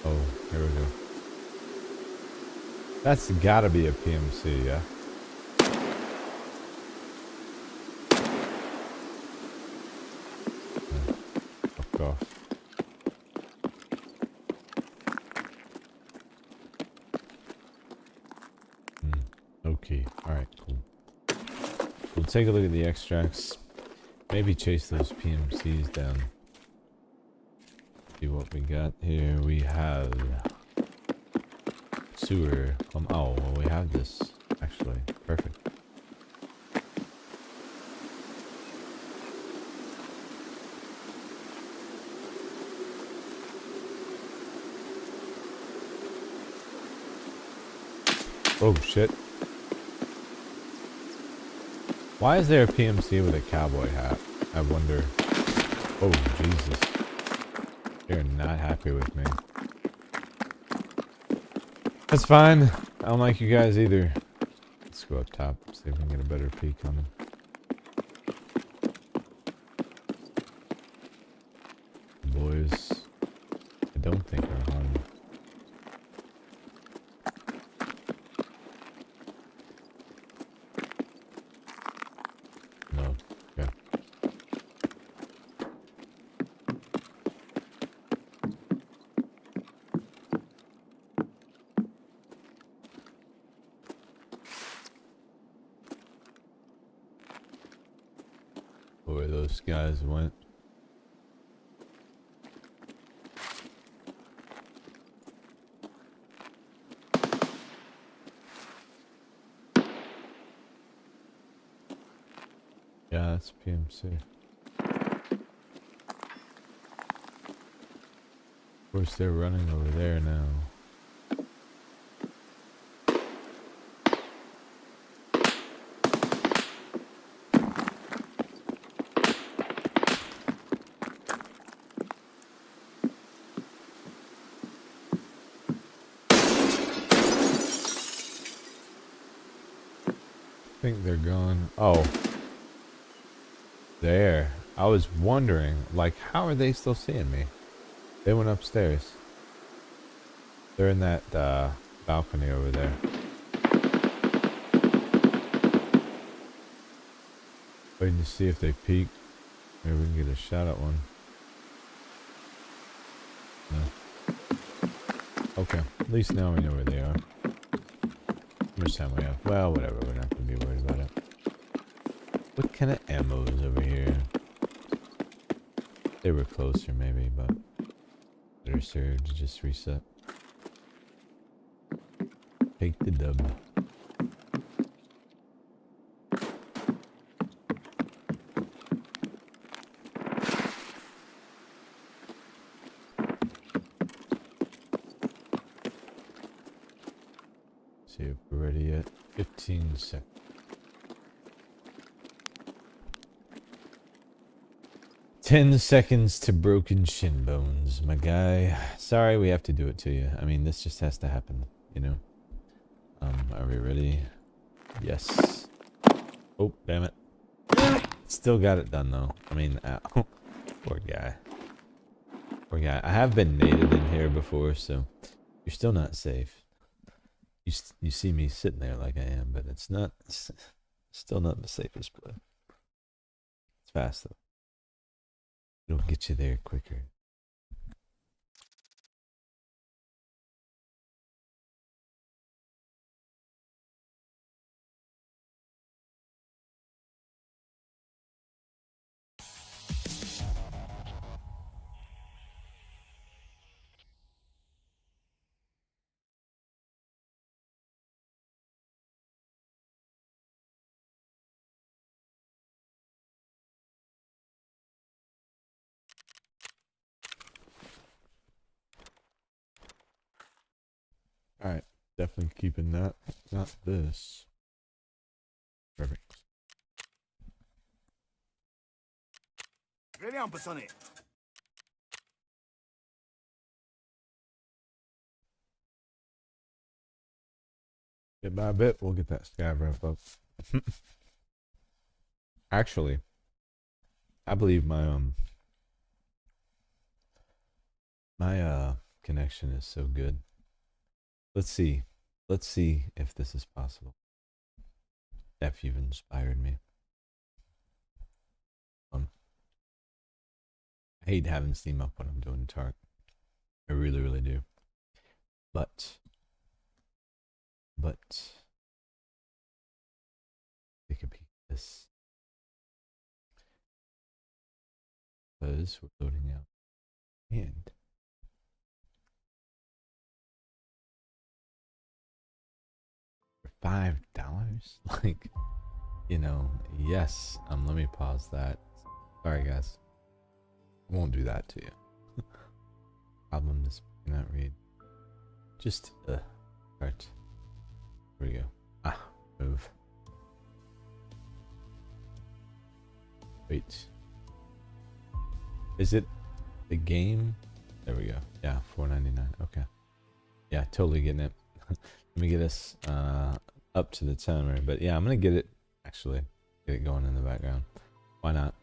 Speaker 1: Oh, here we go. That's gotta be a PMC, yeah? Fuck off. Okay, alright, cool. We'll take a look at the extracts. Maybe chase those PMCs down. See what we got here. We have sewer. Oh, well, we have this actually. Perfect. Oh shit. Why is there a PMC with a cowboy hat? I wonder. Oh Jesus. They're not happy with me. That's fine. I don't like you guys either. Let's go up top, see if we can get a better peek on them. Boys, I don't think are harmed. No, okay. Where those guys went. Yeah, that's PMC. Of course, they're running over there now. I think they're gone. Oh. There. I was wondering, like, how are they still seeing me? They went upstairs. They're in that balcony over there. Waiting to see if they peek. Maybe we can get a shot at one. No. Okay. At least now we know where they are. How much time we have? Well, whatever. We're not going to be worried about it. What kind of ammo is over here? They were closer maybe, but better served to just reset. Take the dub. See if we're ready yet. 15 seconds. "10 seconds to broken shin bones, my guy. Sorry we have to do it to you. I mean, this just has to happen, you know? Are we ready? Yes. Oh, damn it. Still got it done, though. I mean, ow. Poor guy. Poor guy. I have been naded in here before, so you're still not safe. You see me sitting there like I am, but it's not... It's still not the safest place. It's fast, though. It'll get you there quicker. Alright, definitely keeping that. Not this. Perfect.
Speaker 2: Живем, пацаны.
Speaker 1: Bit by bit, we'll get that scav wrap up. Actually, I believe my connection is so good. Let's see. Let's see if this is possible. F, you've inspired me. I hate having Steam up when I'm doing Tark. I really, really do. But take a peek at this. Because we're loading out. And for $5? Like, you know, yes. Let me pause that. Sorry guys. I won't do that to you. Problem is cannot read. Just start. Here we go. Ah, move. Wait. Is it the game? There we go. Yeah, $4.99. Okay. Yeah, totally getting it. Let me get us up to the timer. But yeah, I'm gonna get it actually. Get it going in the background. Why not?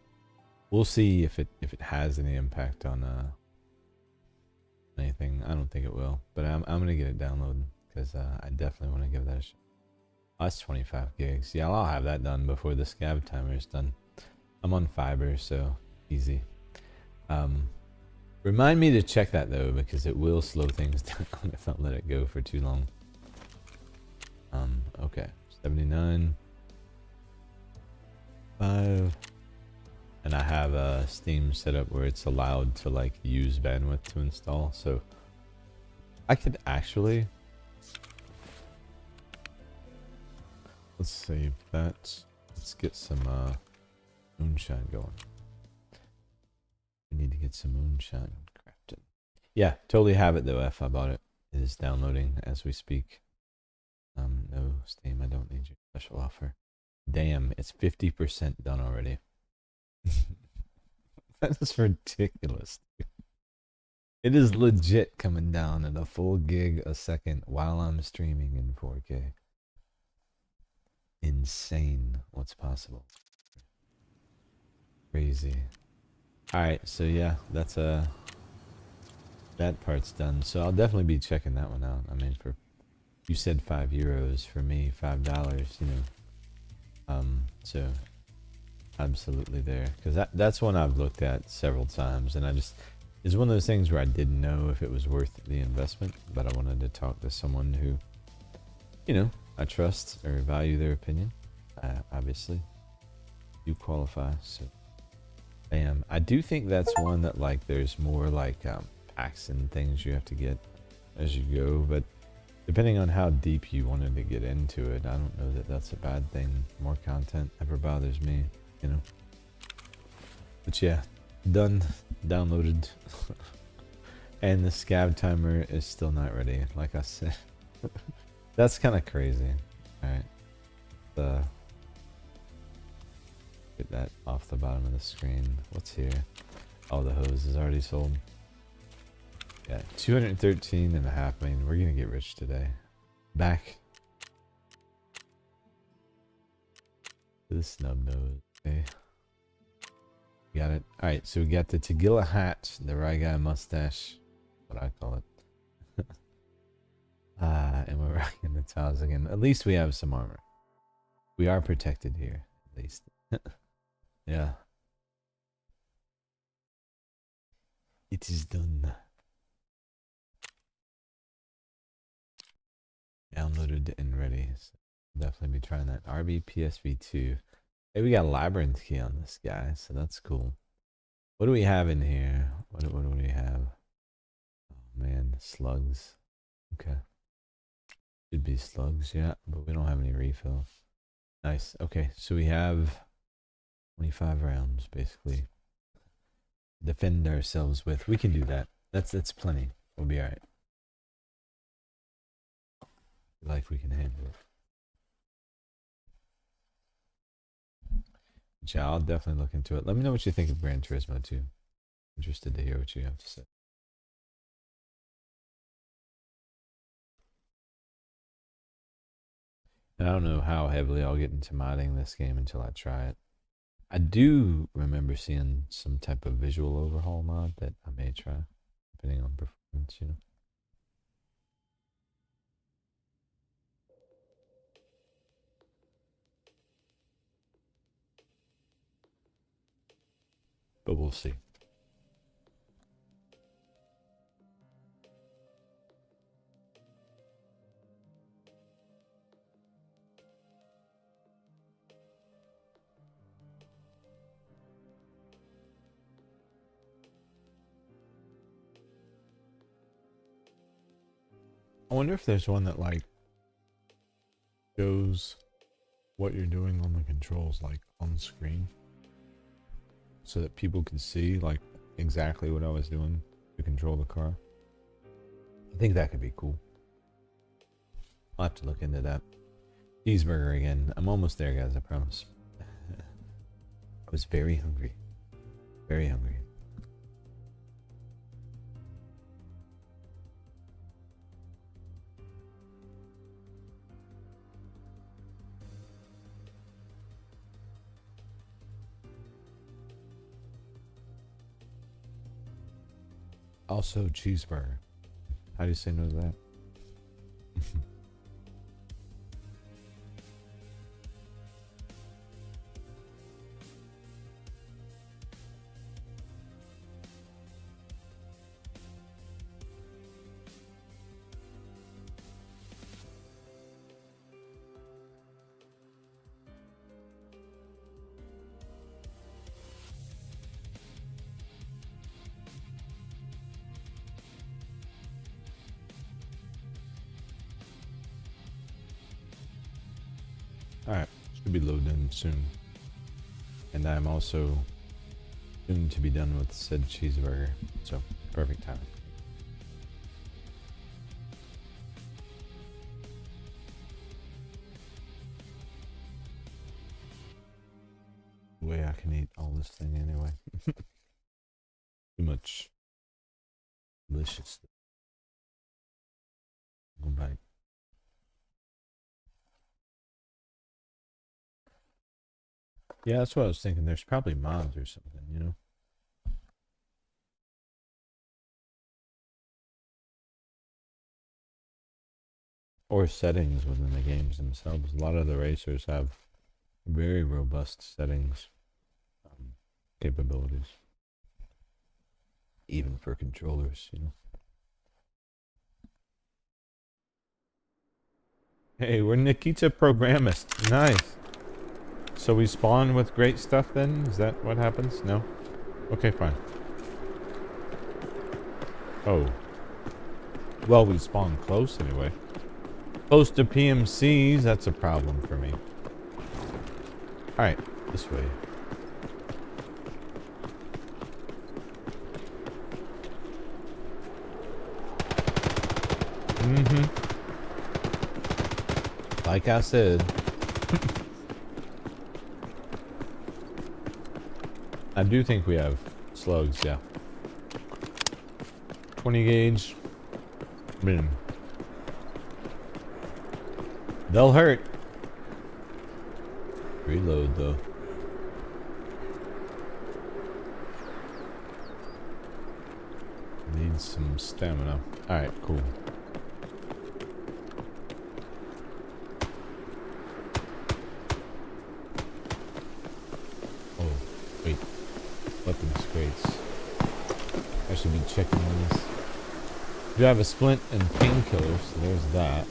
Speaker 1: We'll see if it has any impact on anything. I don't think it will, but I'm gonna get it downloaded because I definitely want to give that a shot. Oh, that's 25 gigs. Yeah, I'll have that done before the Scav Timer is done. I'm on fiber, so easy. Remind me to check that though, because it will slow things down if I let it go for too long. Okay, 79, 5. And I have Steam set up where it's allowed to like use bandwidth to install, so I could actually, let's save that. Let's get some moonshine going. We need to get some moonshine crafted. Yeah, totally have it though. F, I bought it. It is downloading as we speak. No, Steam, I don't need your special offer. Damn, it's 50% done already. That is ridiculous. It is legit coming down at a full gig a second while I'm streaming in 4K. Insane what's possible. Crazy. Alright, so yeah, that's that part's done. So I'll definitely be checking that one out. I mean, for you said €5 for me, $5, you know. So absolutely there, because that's one I've looked at several times, and it's one of those things where I didn't know if it was worth the investment, but I wanted to talk to someone who, you know, I trust or value their opinion. Obviously, you qualify, so bam. I do think that's one that like there's more like packs and things you have to get as you go, but depending on how deep you wanted to get into it, I don't know that that's a bad thing. More content never bothers me, you know. But yeah, done, downloaded. And the Scav Timer is still not ready, like I said. That's kind of crazy. Alright. Get that off the bottom of the screen. What's here? Oh, the hose is already sold. Yeah, 213 and a half. I mean, we're gonna get rich today. Back to the snub nose. Okay. Got it. Alright, so we got the Tagilla hat, the Rye Guy mustache, what I call it. And we're rocking the towels again. At least we have some armor. We are protected here, at least. Yeah. It is done. Downloaded and ready. So definitely be trying that. RB PSV2. Hey, we got a labyrinth key on this guy, so that's cool. What do we have in here? What do we have? Oh man, slugs. Okay. Should be slugs, yeah, but we don't have any refills. Nice. Okay, so we have 25 rounds basically. Defend ourselves with. We can do that. That's plenty. We'll be alright. Like we can handle it. Yeah, I'll definitely look into it. Let me know what you think of Gran Turismo too. Interested to hear what you have to say. And I don't know how heavily I'll get into modding this game until I try it. I do remember seeing some type of visual overhaul mod that I may try, depending on performance, you know. But we'll see. I wonder if there's one that like shows what you're doing on the controls like on screen so that people can see like exactly what I was doing to control the car. I think that could be cool. I'll have to look into that. Cheeseburger again. I'm almost there, guys, I promise. I was very hungry. Very hungry. Also, cheeseburger. How do you say no to that? Alright, should be loading soon. And I'm also soon to be done with said cheeseburger. So, perfect timing. Way I can eat all this thing anyway. Too much delicious. Go back. Yeah, that's what I was thinking. There's probably mods or something, you know? Or settings within the games themselves. A lot of the racers have very robust settings capabilities. Even for controllers, you know? Hey, we're Nikita Programmist. Nice. So we spawn with great stuff then? Is that what happens? No? Okay, fine. Oh. Well, we spawn close anyway. Close to PMCs, that's a problem for me. Alright, this way. Like I said. I do think we have slugs, yeah. 20 gauge. Boom. They'll hurt. Reload though. Need some stamina. Alright, cool. Oh, wait. Weapons crates. I should be checking these. Do have a splint and painkillers, so there's that.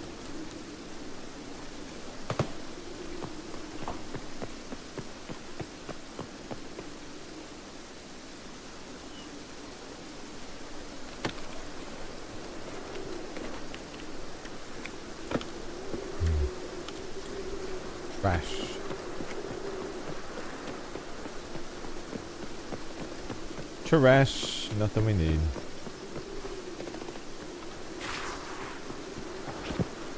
Speaker 1: Trash. Trash. Nothing we need.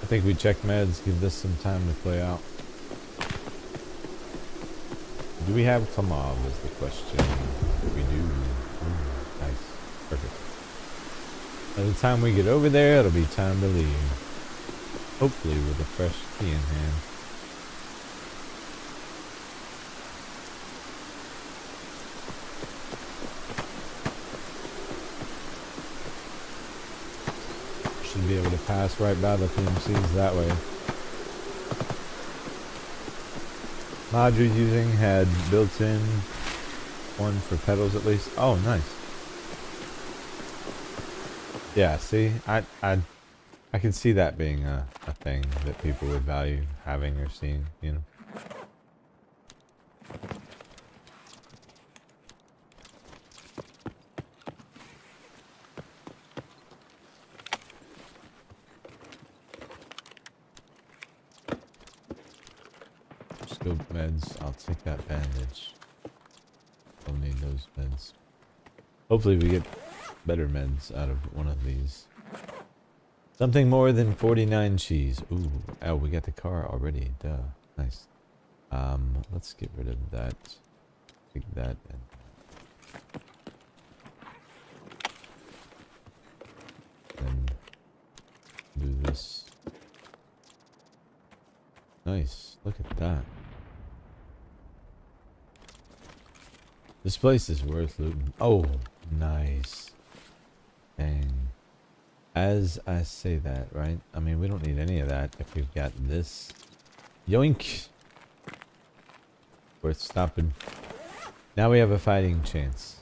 Speaker 1: I think we check meds, give this some time to play out. Do we have Klamov is the question. We do. Ooh, nice. Perfect. By the time we get over there, it'll be time to leave. Hopefully with a fresh key in hand. Should be able to pass right by the PMCs that way. Madri's using had built-in one for pedals at least. Oh, nice. Yeah, see, I can see that being a thing that people would value having or seeing, you know. Scope meds, I'll take that bandage. Don't need those meds. Hopefully we get better meds out of one of these. Something more than 49 cheese. Ooh, oh, we got the car already. Duh. Nice. Let's get rid of that. Take that and do this. Nice. Look at that. This place is worth looting. Oh, nice. Dang. As I say that, right? I mean, we don't need any of that if we've got this. Yoink! Worth stopping. Now we have a fighting chance.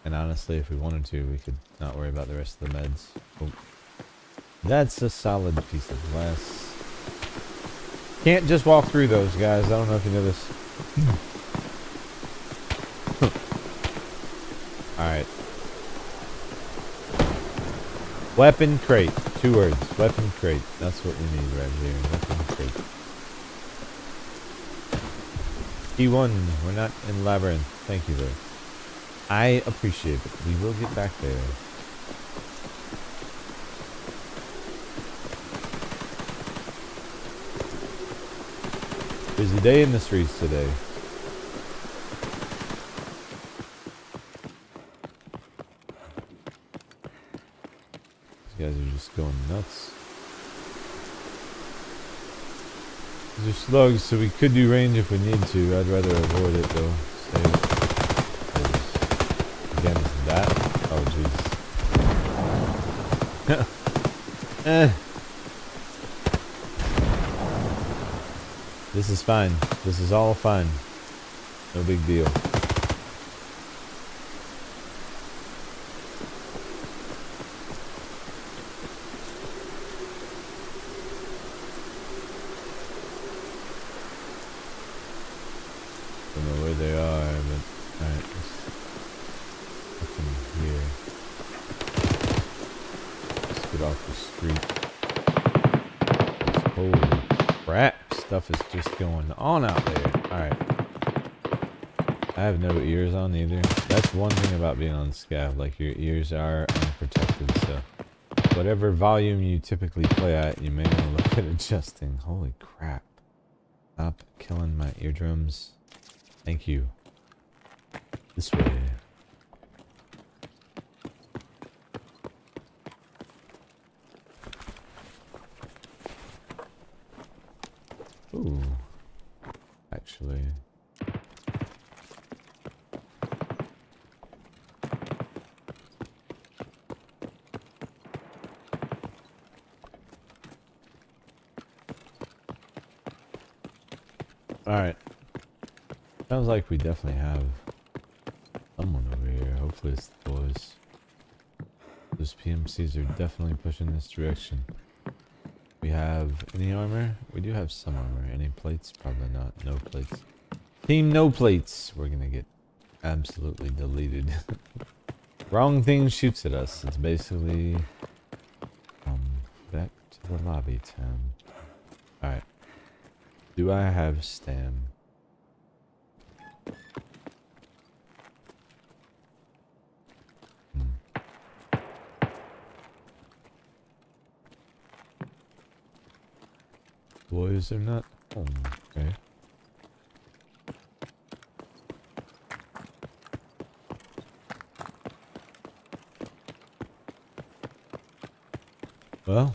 Speaker 1: And honestly, if we wanted to, we could not worry about the rest of the meds. Oh. That's a solid piece of glass. Can't just walk through those, guys. I don't know if you know this. Alright. Weapon crate. 2 words. Weapon crate. That's what we need right here. Weapon crate. E1. We're not in Labyrinth. Thank you, though. I appreciate it. We will get back there. Busy day in the streets today. These guys are just going nuts. These are slugs, so we could do range if we need to. I'd rather avoid it though. Save it. Again, is that? Oh jeez. This is fine. This is all fine. No big deal. Don't know where they are, but alright, let's look in here. Let's get off the street. Holy crap. Stuff is just going on out there. Alright. I have no ears on either. That's one thing about being on Scav. Like, your ears are unprotected, so whatever volume you typically play at, you may want to look at adjusting. Holy crap. Stop killing my eardrums. Thank you. This way. Ooh. Actually. Alright. Sounds like we definitely have someone over here. Hopefully it's the boys. Those PMCs are definitely pushing this direction. We have any armor? We do have some armor. Any plates? Probably not. No plates. Team no plates. We're gonna get absolutely deleted. Wrong thing shoots at us. It's basically back to the lobby town. Alright. Do I have stam? Boys are not home. Okay. Well,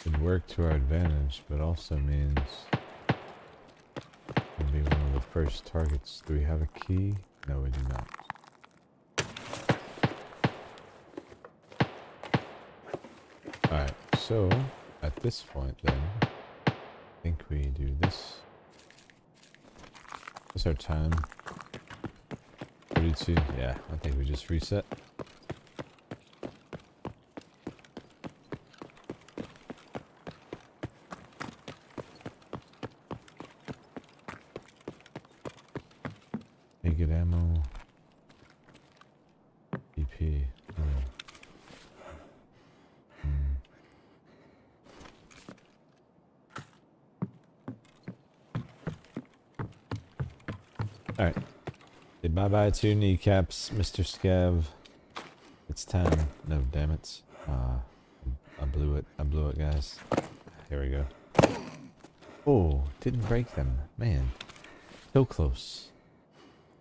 Speaker 1: could work to our advantage, but also means we'll be one of the first targets. Do we have a key? No, we do not. Alright, so at this point then, I think we do this. What's our time? 32? Yeah, I think we just reset. Naked ammo. EP. Alright. Say bye-bye to your kneecaps, Mr. Scav. It's time. No, damn it. I blew it. I blew it, guys. Here we go. Oh, didn't break them. Man. So close.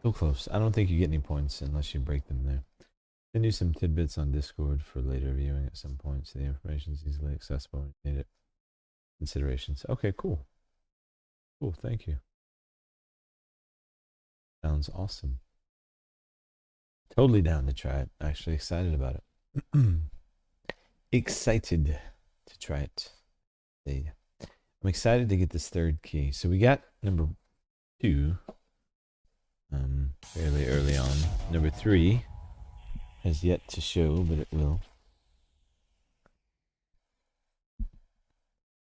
Speaker 1: So close. I don't think you get any points unless you break them there. Send you some tidbits on Discord for later viewing at some point, so the information is easily accessible when you need it. Considerations. Okay, cool. Cool, thank you. Sounds awesome. Totally down to try it. Actually excited about it. Excited to try it. I'm excited to get this third key. So we got number 2 fairly early on. Number 3 has yet to show, but it will.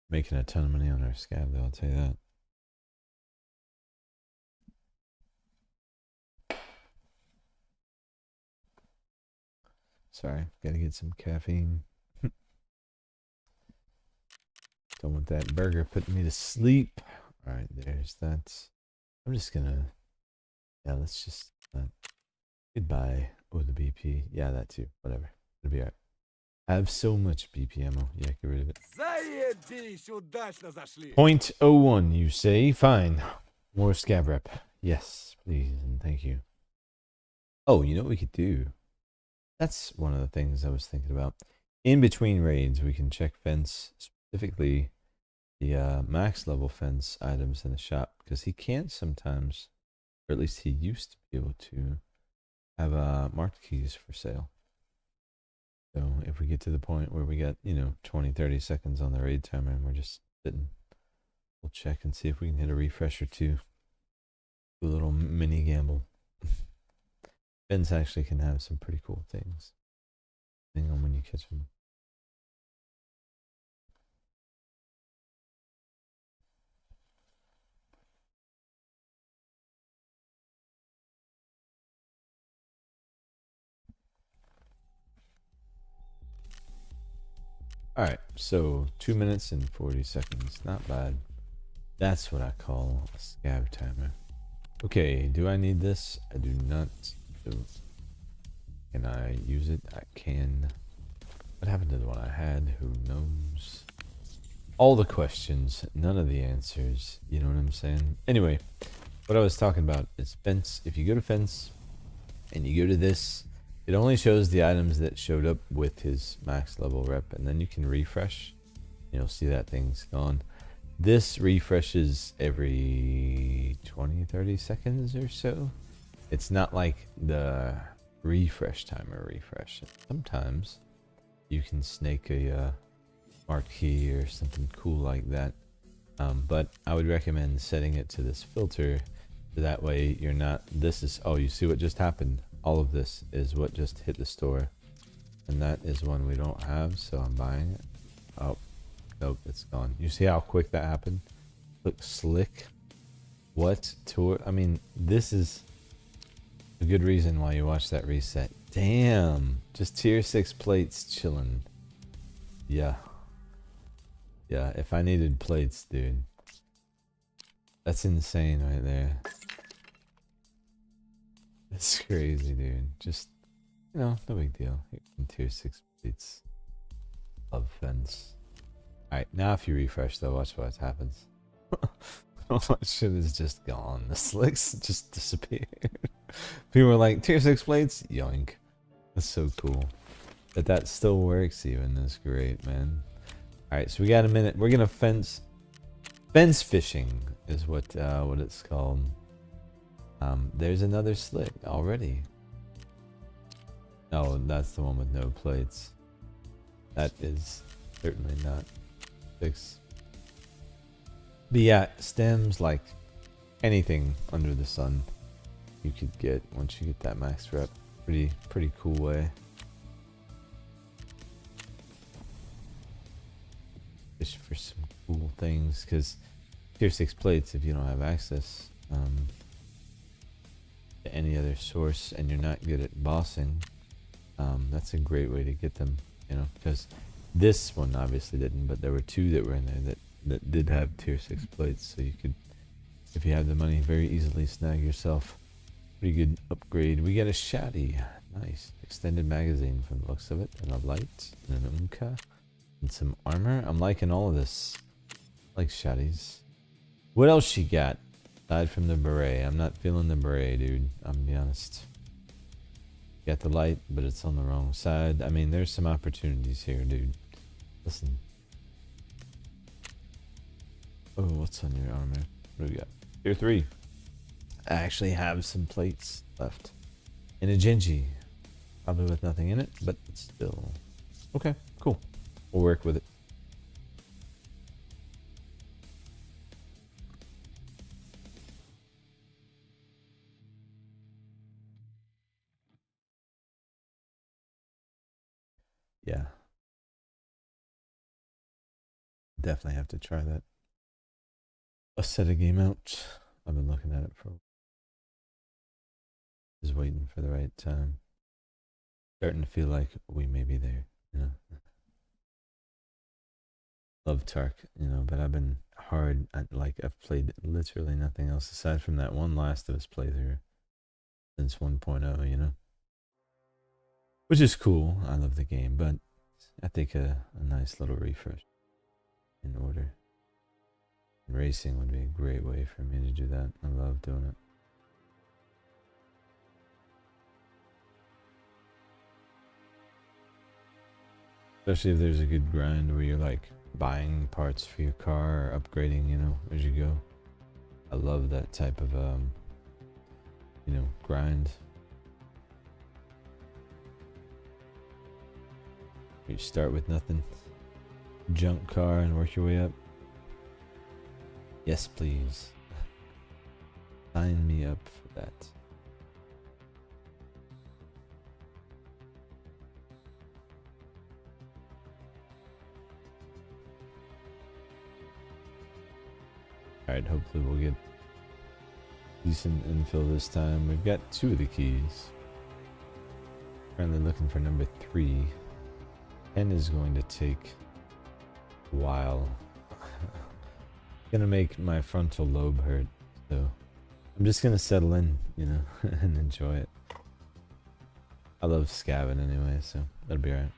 Speaker 1: Making a ton of money on our scab though, I'll tell you that. Sorry, gotta get some caffeine. Don't want that burger putting me to sleep. Alright, there's that. I'm just gonna... Yeah, let's just... goodbye. Oh, the BP. Yeah, that too. Whatever. It'll be alright. I have so much BP ammo. Yeah, get rid of it. .01, you say? Fine. More scab rep. Yes, please, and thank you. Oh, you know what we could do? That's one of the things I was thinking about. In between raids, we can check fence, specifically the max level fence items in the shop, because he can sometimes, or at least he used to be able to, have marked keys for sale. So if we get to the point where we got, 20, 30 seconds on the raid timer and we're just sitting, we'll check and see if we can hit a refresh or two. Do a little mini gamble. Fence actually can have some pretty cool things, depending on when you catch them. Alright, so 2 minutes and 40 seconds. Not bad. That's what I call a scav timer. Okay, do I need this? I do not. Can I use it? I can. What happened to the one I had? Who knows? All the questions, none of the answers. You know what I'm saying? Anyway, what I was talking about is fence. If you go to fence and you go to this, it only shows the items that showed up with his max level rep, and then you can refresh. You'll see that thing's gone. This refreshes every 20, 30 seconds or so. It's not like the refresh timer refresh. Sometimes you can snake a marked key or something cool like that. But I would recommend setting it to this filter, so that way you're not, this is, oh, you see what just happened? All of this is what just hit the store. And that is one we don't have, so I'm buying it. Oh, nope, it's gone. You see how quick that happened? Look slick. What tour? I mean, this is a good reason why you watch that reset. Damn, just tier 6 plates chilling. Yeah. Yeah, if I needed plates, dude. That's insane right there. That's crazy, dude. Just, no big deal. Tier 6 plates of fence. Alright, now if you refresh though, watch what happens. All that shit is just gone. The slicks just disappeared. People were like, tier 6 plates? Yoink. That's so cool. That still works even is great, man. Alright, so we got a minute. We're gonna fence fishing is what it's called. There's another slick already. Oh, that's the one with no plates. That is certainly not fixed. But yeah, stems, like anything under the sun you could get once you get that max rep. Pretty cool way. Just for some cool things, because tier 6 plates, if you don't have access to any other source and you're not good at bossing, that's a great way to get them, you know, because this one obviously didn't, but there were two that were in there that did have tier 6 plates, so you could, if you have the money, very easily snag yourself pretty good upgrade. We get a shotty, nice extended magazine from the looks of it, and a light, and an umka, and some armor. I'm liking all of this. I like shotties. What else she got aside from the beret? I'm not feeling the beret, dude. I'm gonna be honest. Got the light, but it's on the wrong side. I mean, there's some opportunities here, dude. Listen. Oh, what's on your armor? What do we got? Tier 3. I actually have some plates left. In a Genji. Probably with nothing in it, but still. Okay, cool. We'll work with it. Yeah. Definitely have to try that. Let's set a game out. I've been looking at it for. Just waiting for the right time. Starting to feel like we may be there, you know. Love Tark, you know, but I've been hard at, like, I've played literally nothing else aside from that one Last of Us playthrough since 1.0, you know. Which is cool. I love the game, but I think a nice little refresh in order. Racing would be a great way for me to do that. I love doing it. Especially if there's a good grind where you're like buying parts for your car or upgrading, you know, as you go. I love that type of, you know, grind. You start with nothing. Junk car and work your way up. Yes, please. Sign me up for that. Alright, hopefully we'll get decent infill this time. We've got 2 of the keys. Currently looking for number 3. 10 is going to take a while. Gonna make my frontal lobe hurt, so I'm just gonna settle in, you know, and enjoy it. I love scavving anyway, so that'll be alright.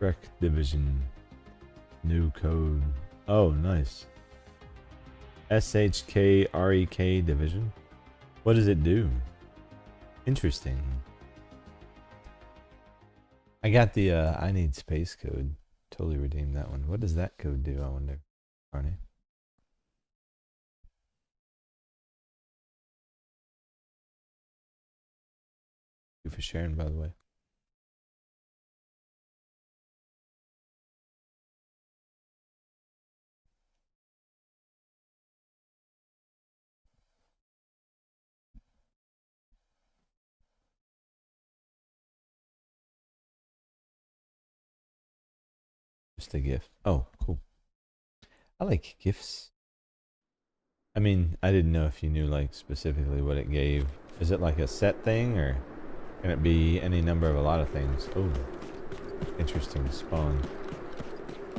Speaker 1: Rec division. New code. Oh, nice. SHKREK division. What does it do? Interesting. I got the I need space code. Totally redeemed that one. What does that code do, I wonder? Arnie. Thank you for sharing, by the way. Just a gift. Oh, cool. I like gifts. I mean, I didn't know if you knew like specifically what it gave Is it like a set thing, or can it be any number of a lot of things? Oh, interesting spawn.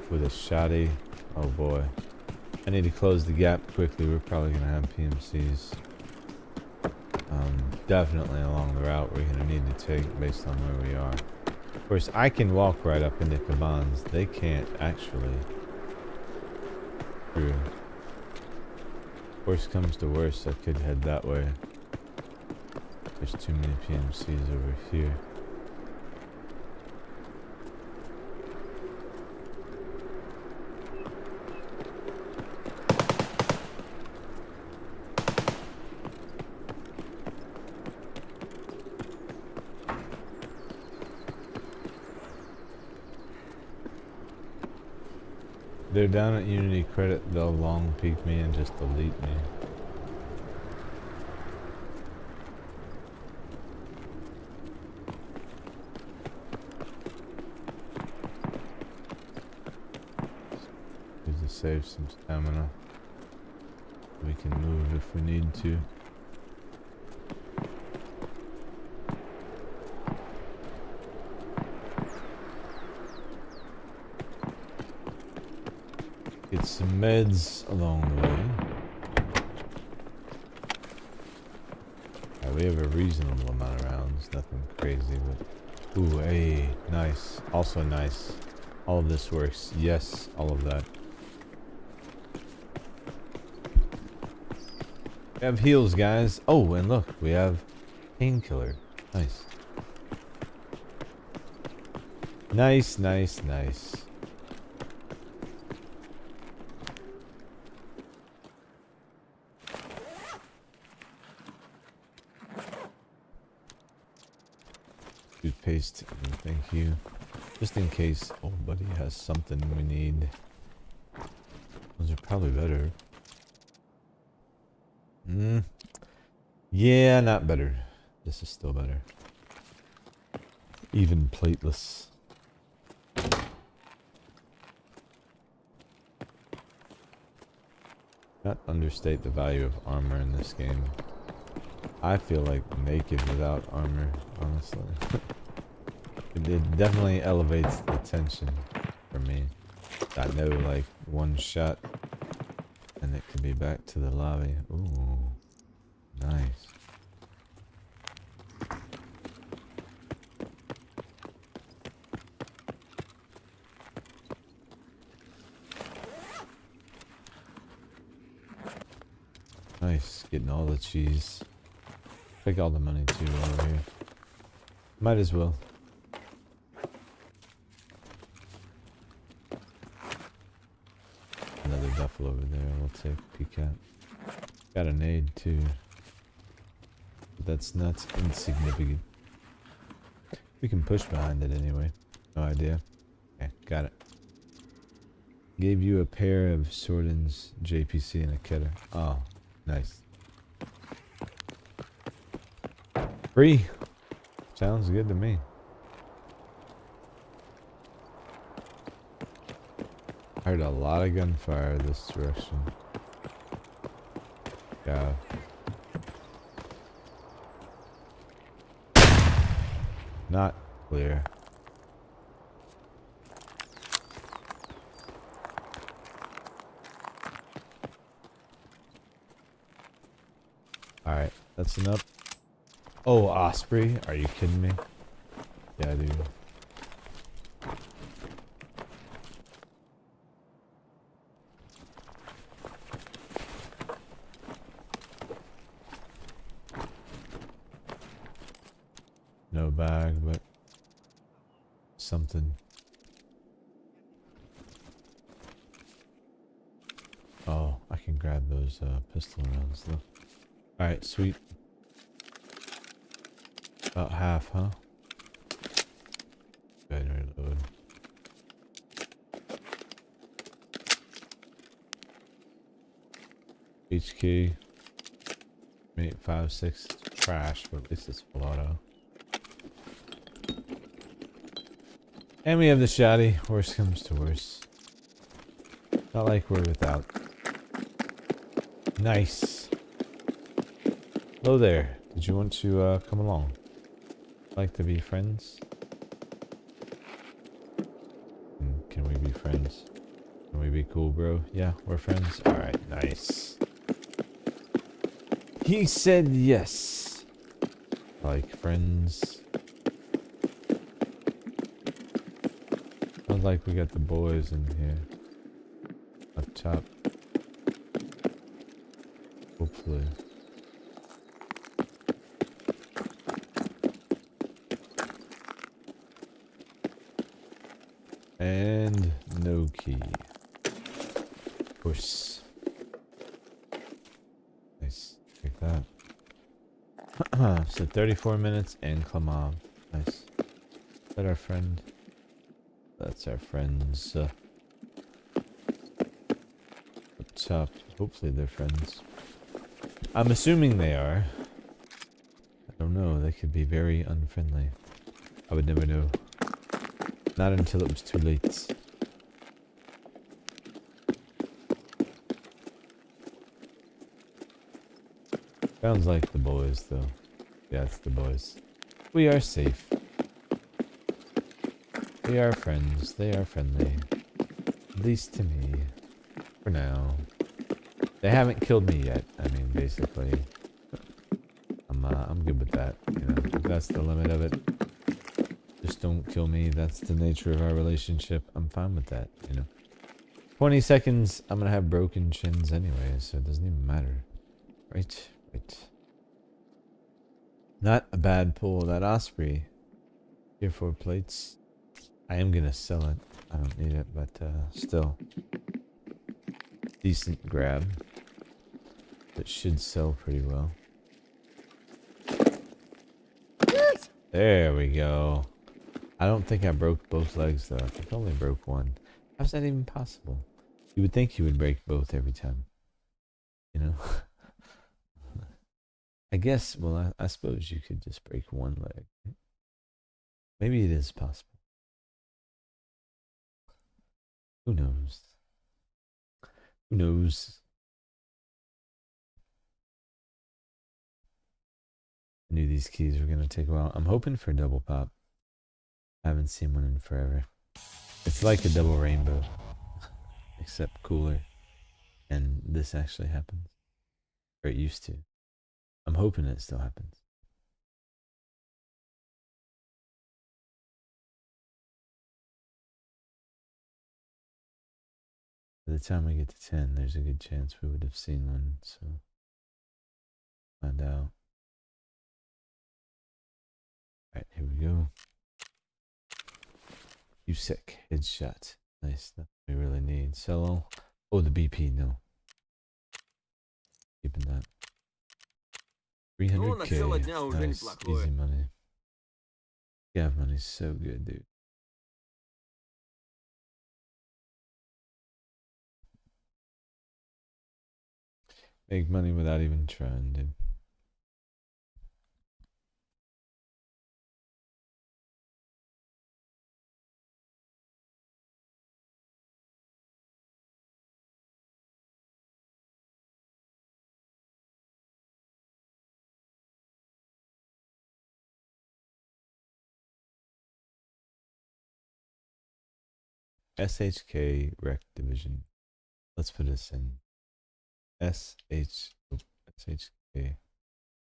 Speaker 1: With a shoddy. Oh boy. I need to close the gap quickly. We're probably going to have PMCs. Definitely along the route we're going to need to take based on where we are. Of course, I can walk right up into cabans. They can't actually. True. Worst comes to worst, I could head that way. There's too many PMCs over here. They're down at Unity Credit, they'll long peek me and just delete me. Need to save some stamina. We can move if we need to. Get some meds along the way. We have a reasonable amount of rounds, nothing crazy, but ooh, hey, nice. Also nice. All of this works. Yes, all of that. We have heals, guys. Oh, and look, we have painkiller. Nice. Nice, nice, nice. Toothpaste, thank you. Just in case old buddy has something we need. Those are probably better. Yeah, not better. This is still better. Even plateless. Not understate the value of armor in this game. I feel like naked without armor, honestly. It definitely elevates the tension for me. I know, like, one shot and it could be back to the lobby. Ooh, nice. Nice, getting all the cheese. Take all the money too while we're here. Might as well. Another duffel over there, we'll take a peek at. Got a nade too. But that's not insignificant. We can push behind it anyway. No idea. Okay, got it. Gave you a pair of Sorden's JPC and a Keter. Oh, nice. Free. Sounds good to me. I heard a lot of gunfire this direction. Yeah. Not clear. Alright, that's enough. Oh, Osprey? Are you kidding me? Yeah, dude. No bag, but something. Oh, I can grab those pistol rounds though. Alright, sweet. About half, huh? Go ahead and reload. HK. 856. Trash, but at least it's full auto. And we have the shoddy. Worst comes to worst. Not like we're without. Nice. Hello there. Did you want to come along? Like to be friends? Can we be friends? Can we be cool, bro? Yeah, we're friends. Alright, nice. He said yes. Like friends. Sounds like we got the boys in here. Up top. Hopefully. And no key. Push. Nice. Take that. So 34 minutes and Klamov. Nice. Is that our friend? That's our friends. Up top. Hopefully they're friends. I'm assuming they are. I don't know. They could be very unfriendly. I would never know. Not until it was too late. Sounds like the boys, though. Yeah, it's the boys. We are safe. We are friends. They are friendly. At least to me. For now. They haven't killed me yet. I mean, basically. I'm good with that. You know, if that's the limit of it. Just don't kill me. That's the nature of our relationship. I'm fine with that, you know. 20 seconds, I'm gonna have broken chins anyway, so it doesn't even matter. Right, right. Not a bad pull. That Osprey. Here 4 plates. I am gonna sell it. I don't need it, but still. Decent grab. That should sell pretty well. There we go. I don't think I broke both legs though. I think I only broke one. How's that even possible? You would think you would break both every time. You know? I guess, well, I suppose you could just break one leg. Maybe it is possible. Who knows? Who knows? I knew these keys were going to take a while. I'm hoping for double pop. I haven't seen one in forever. It's like a double rainbow. Except cooler. And this actually happens. Or it used to. I'm hoping it still happens. By the time we get to 10, there's a good chance we would have seen one, so find out. Alright, here we go. You sick. Headshot. Nice. That's what we really need. Solo. Oh, the BP, no. Keeping that. 300k. Nice. Easy money. Scav money's so good, dude. Make money without even trying, dude. SHK Rec Division. Let's put this in. SHK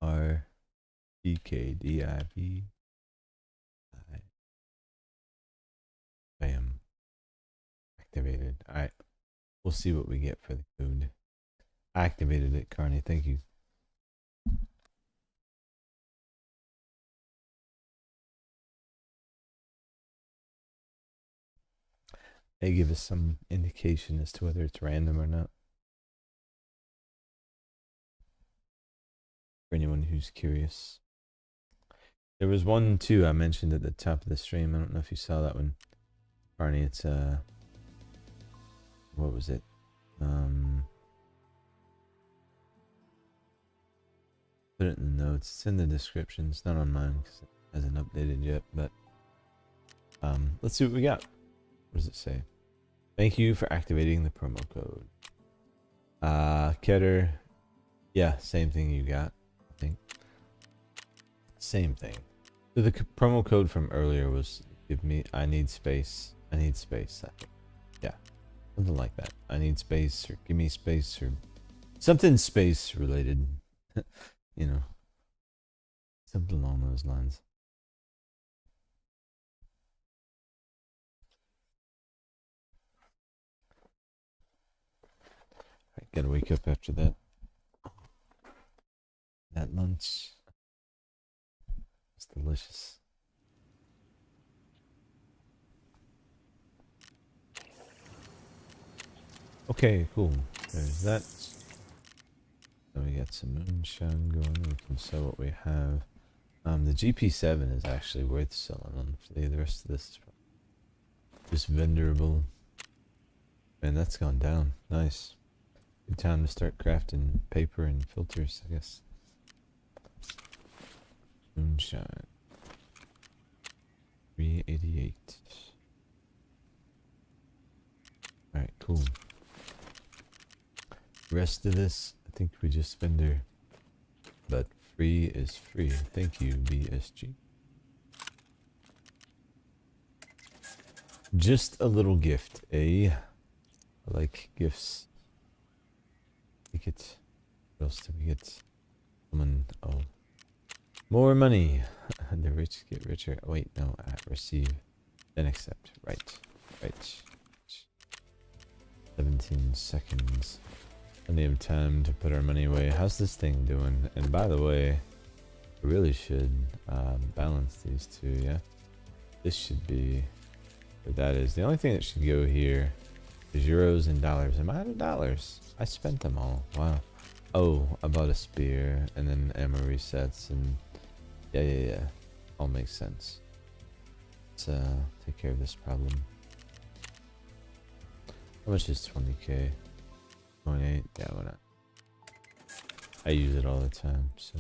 Speaker 1: R DK DIV. Bam. Activated. Alright. We'll see what we get for the code. I activated it, Carney. Thank you. They give us some indication as to whether it's random or not. For anyone who's curious. There was one too I mentioned at the top of the stream. I don't know if you saw that one. Barney, it's what was it? Put it in the notes. It's in the description. It's not on mine because it hasn't updated yet, but let's see what we got. What does it say? Thank you for activating the promo code. Keter. Yeah, same thing you got, I think. Same thing. So the promo code from earlier was give me I need space. I need space. I think. Yeah. Something like that. I need space or give me space or something space related. You know. Something along those lines. Alright, gotta wake up after that. That lunch. It's delicious. Okay, cool. There's that. Then we got some moonshine going. We can sell what we have. The GP7 is actually worth selling. Honestly, the rest of this is just vendorable. Man, that's gone down. Nice. Good time to start crafting paper and filters, I guess. Moonshine. 388. Alright, cool. Rest of this, I think we just vendor. But free is free. Thank you, BSG. Just a little gift, eh? I like gifts. Take it. What else did we get? Someone, oh. More money. The rich get richer. Wait, no. Receive. Then accept. Right. Right. 17 seconds. Plenty of time to put our money away. How's this thing doing? And by the way, I really should balance these two, yeah? This should be what that is. The only thing that should go here is euros and dollars. Am I out of dollars? I spent them all. Wow. Oh, I bought a spear and then ammo resets and yeah. All makes sense. Let's take care of this problem. How much is 20k? 28? Yeah, why not? I use it all the time, so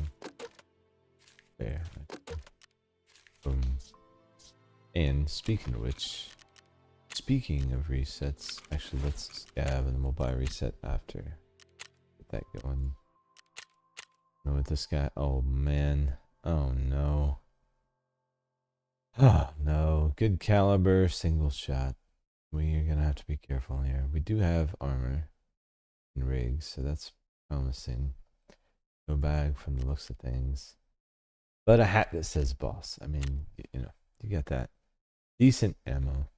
Speaker 1: there. Boom. And speaking of which, speaking of resets, actually let's scav and then we'll buy a reset after. Get that going. Know what this guy? Oh man. Oh no. Oh no. Good caliber, single shot. We are gonna have to be careful here. We do have armor and rigs, so that's promising. No bag from the looks of things. But a hat that says boss. I mean, you know, you got that. Decent ammo.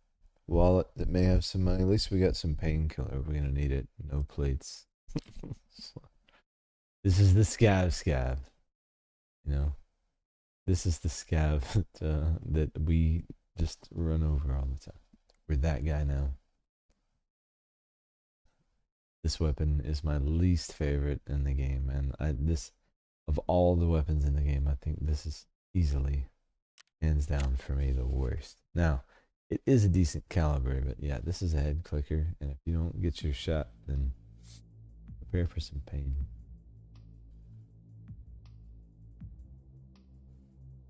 Speaker 1: Wallet that may have some money. At least we got some painkiller. We're gonna need it. No plates. This is the scav. You know, this is the scav that we just run over all the time. We're that guy now. This weapon is my least favorite in the game, and this of all the weapons in the game, I think this is easily, hands down for me, the worst. Now, it is a decent caliber, but yeah, this is a head clicker, and if you don't get your shot, then prepare for some pain.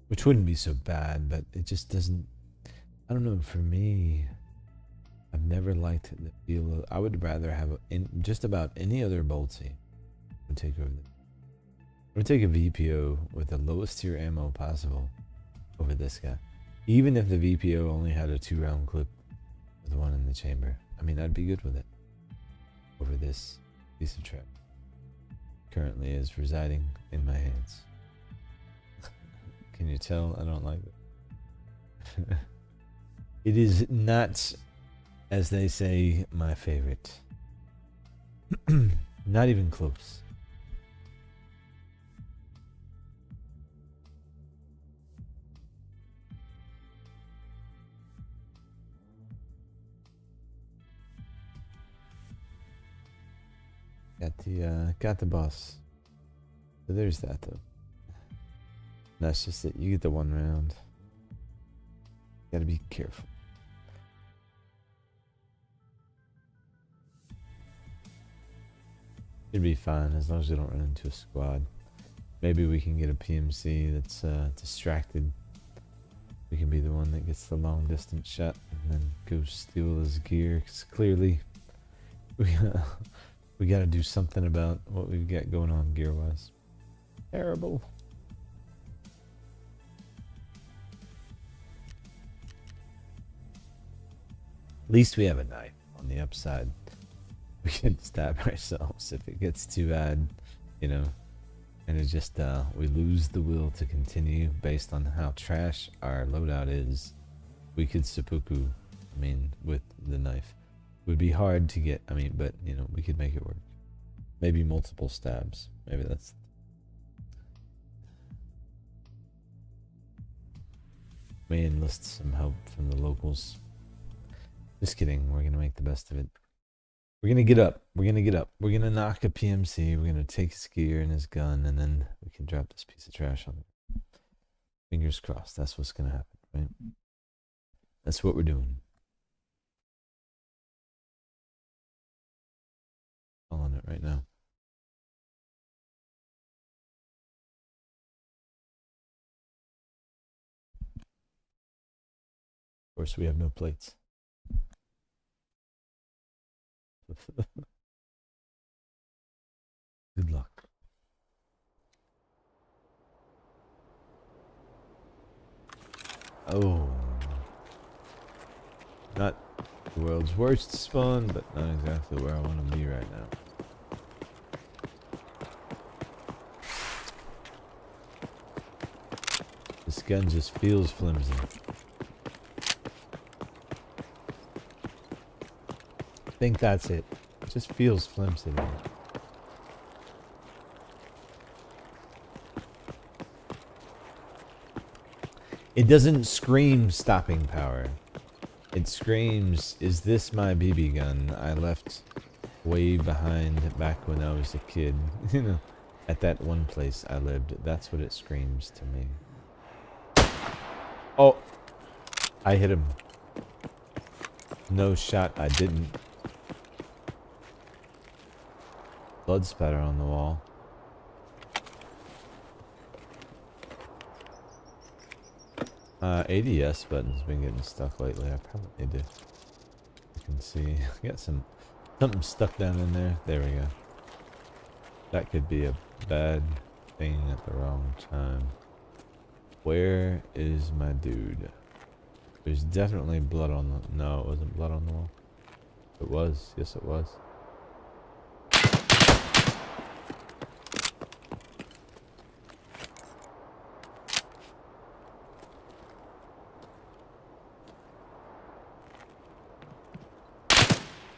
Speaker 1: Which wouldn't be so bad, but it just doesn't, I don't know, for me, I've never liked the feel of, I would rather have just about any other boltsy would take over this. I would take a VPO with the lowest tier ammo possible over this guy. Even if the VPO only had a 2-round clip with one in the chamber. I mean, I'd be good with it. Over this piece of trap. Currently is residing in my hands. Can you tell I don't like it? It is not, as they say, my favorite. Not even close. Got the boss. So there's that though. That's just it. You get the 1 round. Gotta be careful. It'd be fine as long as we don't run into a squad. Maybe we can get a PMC that's distracted. We can be the one that gets the long distance shot and then go steal his gear. Because clearly we gotta do something about what we've got going on gear wise. Terrible. At least we have a knife on the upside. We can stab ourselves if it gets too bad, you know. And it just, we lose the will to continue based on how trash our loadout is. We could seppuku, I mean, with the knife. It would be hard to get, I mean, but, you know, we could make it work. Maybe multiple stabs. Maybe that's... May enlist some help from the locals. Just kidding, we're gonna make the best of it. We're gonna get up. We're gonna get up. We're gonna knock a PMC. We're gonna take his gear and his gun, and then we can drop this piece of trash on it. Fingers crossed. That's what's gonna happen, right? That's what we're doing. All on it right now. Of course, we have no plates. Good luck. Oh. Not the world's worst spawn, but not exactly where I want to be right now. This gun just feels flimsy. I think that's it. It just feels flimsy to me. It doesn't scream stopping power. It screams, is this my BB gun I left way behind back when I was a kid? You know, at that one place I lived. That's what it screams to me. Oh, I hit him. No shot, I didn't. Blood spatter on the wall. ADS button's been getting stuck lately. I probably need to. You can see. I got something stuck down in there. There we go. That could be a bad thing at the wrong time. Where is my dude? There's definitely blood on the... No, it wasn't blood on the wall. It was. Yes, it was.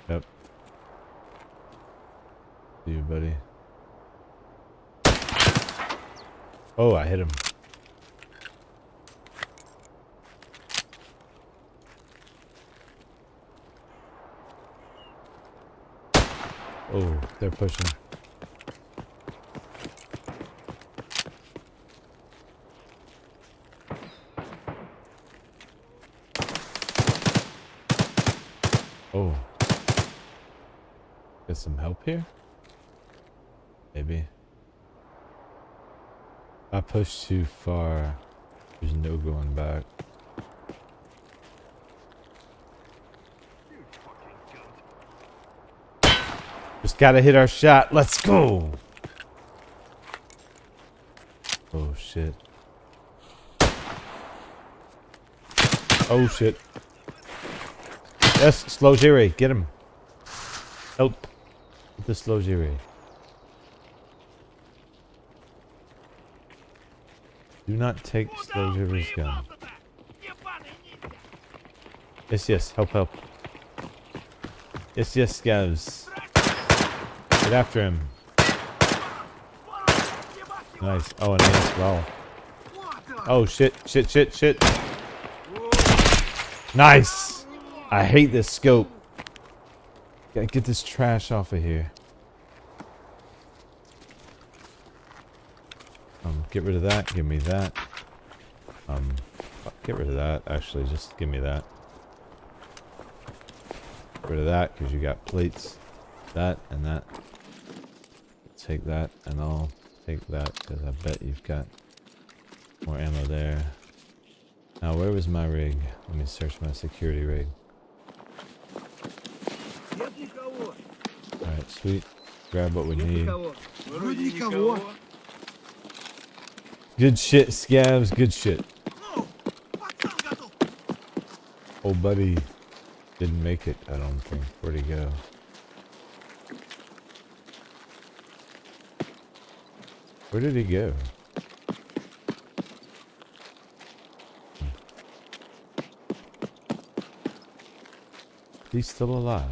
Speaker 1: Yep. See you, buddy. Oh, I hit him. Oh, they're pushing. Oh. Get some help here? Maybe. I pushed too far. There's no going back. Just gotta hit our shot. Let's go. Oh shit. Oh shit. Yes, slow Jerry. Get him. Help. With the slow Jerry. Do not take slow Jerry's gun. Yes, yes. Help, help. Yes, yes, Scavs. Get after him. Nice. Oh, and nice. Wow. Oh, shit, shit, shit, shit. Nice. I hate this scope. Gotta get this trash off of here. Get rid of that. Give me that. Get rid of that. Actually, just give me that. Get rid of that because you got plates. That and that. Take that and I'll take that because I bet you've got more ammo there. Now, where was my rig? Let me search my security rig. Alright, sweet. Grab what we need. Good shit, Scavs. Good shit. Oh, buddy. Didn't make it, I don't think. Where'd he go? Where did he go? He's still alive.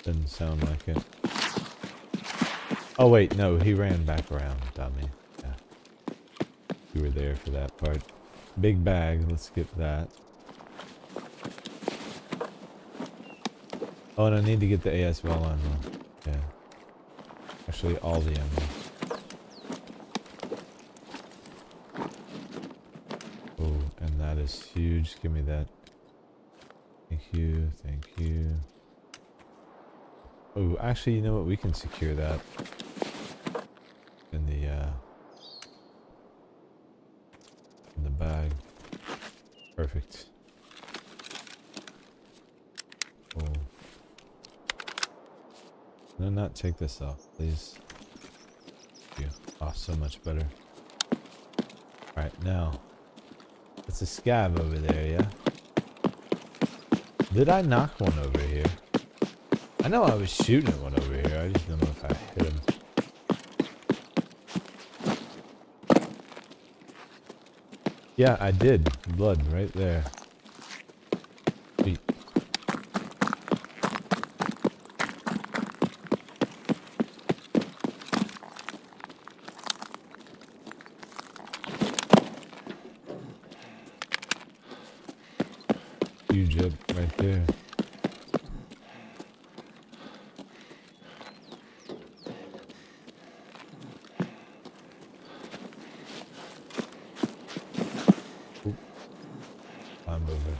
Speaker 1: Doesn't sound like it. Oh wait, no, he ran back around, dummy. Yeah. You were there for that part. Big bag, let's get that. Oh, and I need to get the ASVL ammo. Yeah. Actually, all the ammo. Oh, and that is huge. Give me that. Thank you, thank you. Oh, actually, you know what? We can secure that in the bag. Perfect. Oh. No, not take this off, please. Thank you. Oh, so much better. Alright, now. It's a scav over there, yeah? Did I knock one over here? I know I was shooting at one over here. I just don't know if I hit him. Yeah, I did. Blood right there. Sweet. Huge up right there. Oop. Climb over.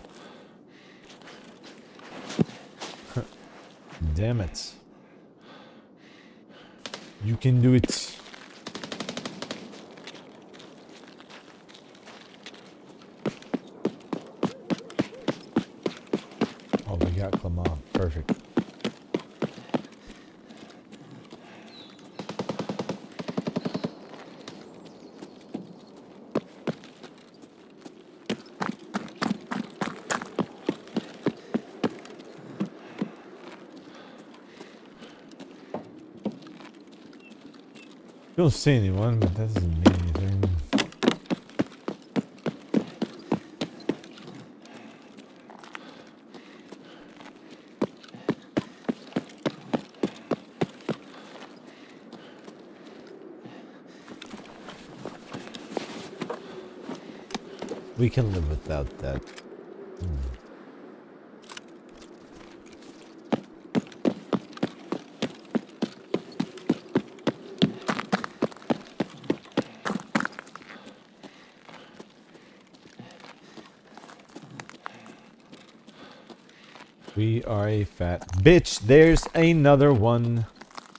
Speaker 1: Damn it. You can do it. Oh, we got Clement. Perfect. You don't see anyone, but that doesn't mean anything. We can live without that. We are a fat bitch. There's another one.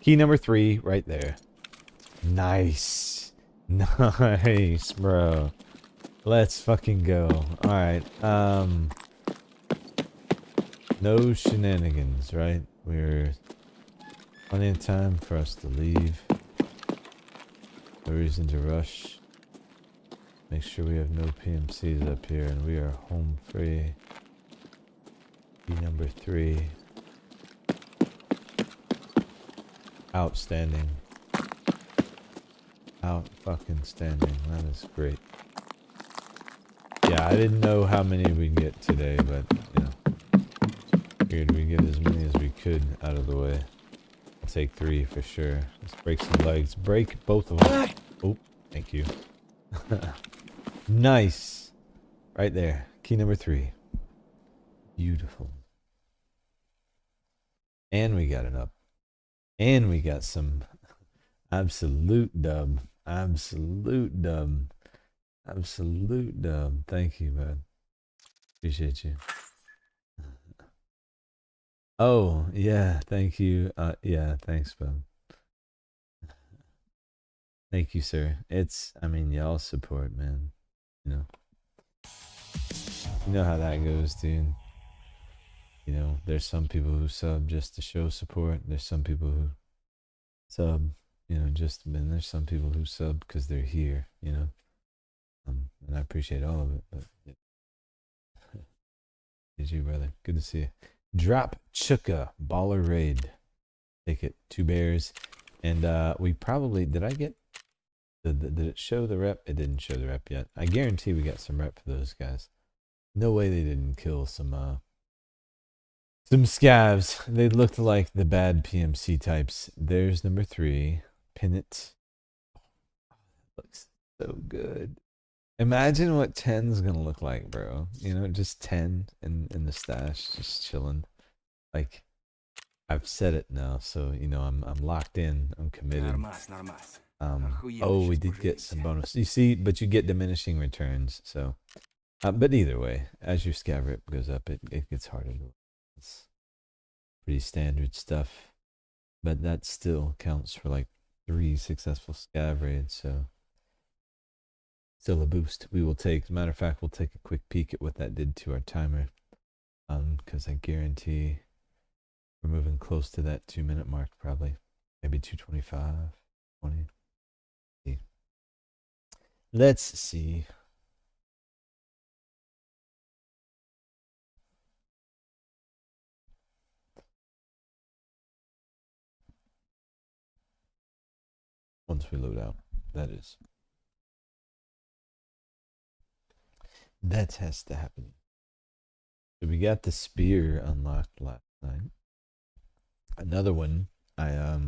Speaker 1: Key number 3 right there. Nice. Nice, bro. Let's fucking go. Alright, no shenanigans, right? We're plenty of time for us to leave. No reason to rush. Make sure we have no PMCs up here and we are home free. Key number 3. Outstanding. Out fucking standing. That is great. Yeah, I didn't know how many we'd get today, but you know, figured we'd get as many as we could out of the way. I'll take 3 for sure. Let's break some legs. Break both of them. Oh, thank you. Nice. Right there. Key number 3. Beautiful. And we got it up. And we got some absolute dub. Absolute dub. Absolute dub. Thank you, bud. Appreciate you. Oh, yeah. Thank you. Yeah, thanks, bud. Thank you, sir. I mean, y'all support, man. You know how that goes, dude. You know, there's some people who sub just to show support. There's some people who sub You know, just and there's some people who sub because they're here. You know, and I appreciate all of it. But yeah. Is you, brother? Good to see you. Drop Chuka Baller Raid. Take it. 2 bears, and we probably did. I get did it show the rep? It didn't show the rep yet. I guarantee we got some rep for those guys. No way they didn't kill some scavs. They looked like the bad PMC types. There's number 3. Pin it. Looks so good. Imagine what 10's gonna look like, bro. You know, just 10 in the stash, just chilling. Like, I've said it now, so you know I'm locked in. I'm committed. Oh, we did get some bonus. You see, but you get diminishing returns. So, but either way, as your scav rip goes up, it gets harder to. It's pretty standard stuff, but that still counts for like 3 successful scav raids. So, still a boost. We will take. As a matter of fact, we'll take a quick peek at what that did to our timer, because I guarantee we're moving close to that 2-minute mark, probably, maybe 2:25, 20. Let's see. Once we load out, that is. That has to happen. So we got the spear unlocked last night. Another one, I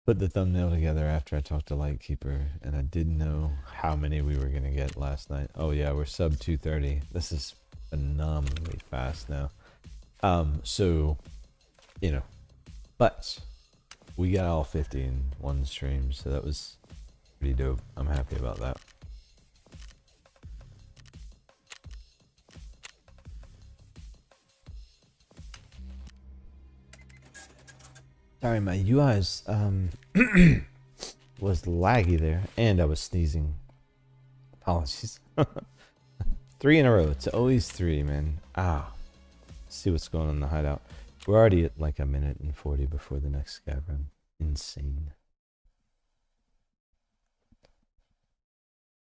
Speaker 1: put the thumbnail together after I talked to Lightkeeper, and I didn't know how many we were gonna get last night. Oh yeah, we're sub 230. This is phenomenally fast now. So, you know, but we got all 50 in one stream, so that was pretty dope. I'm happy about that. Sorry, my UI's was laggy there, and I was sneezing. Apologies. 3 in a row. It's always 3, man. Ah. Let's see what's going on in the hideout. We're already at like 1:40 before the next scav run. Insane.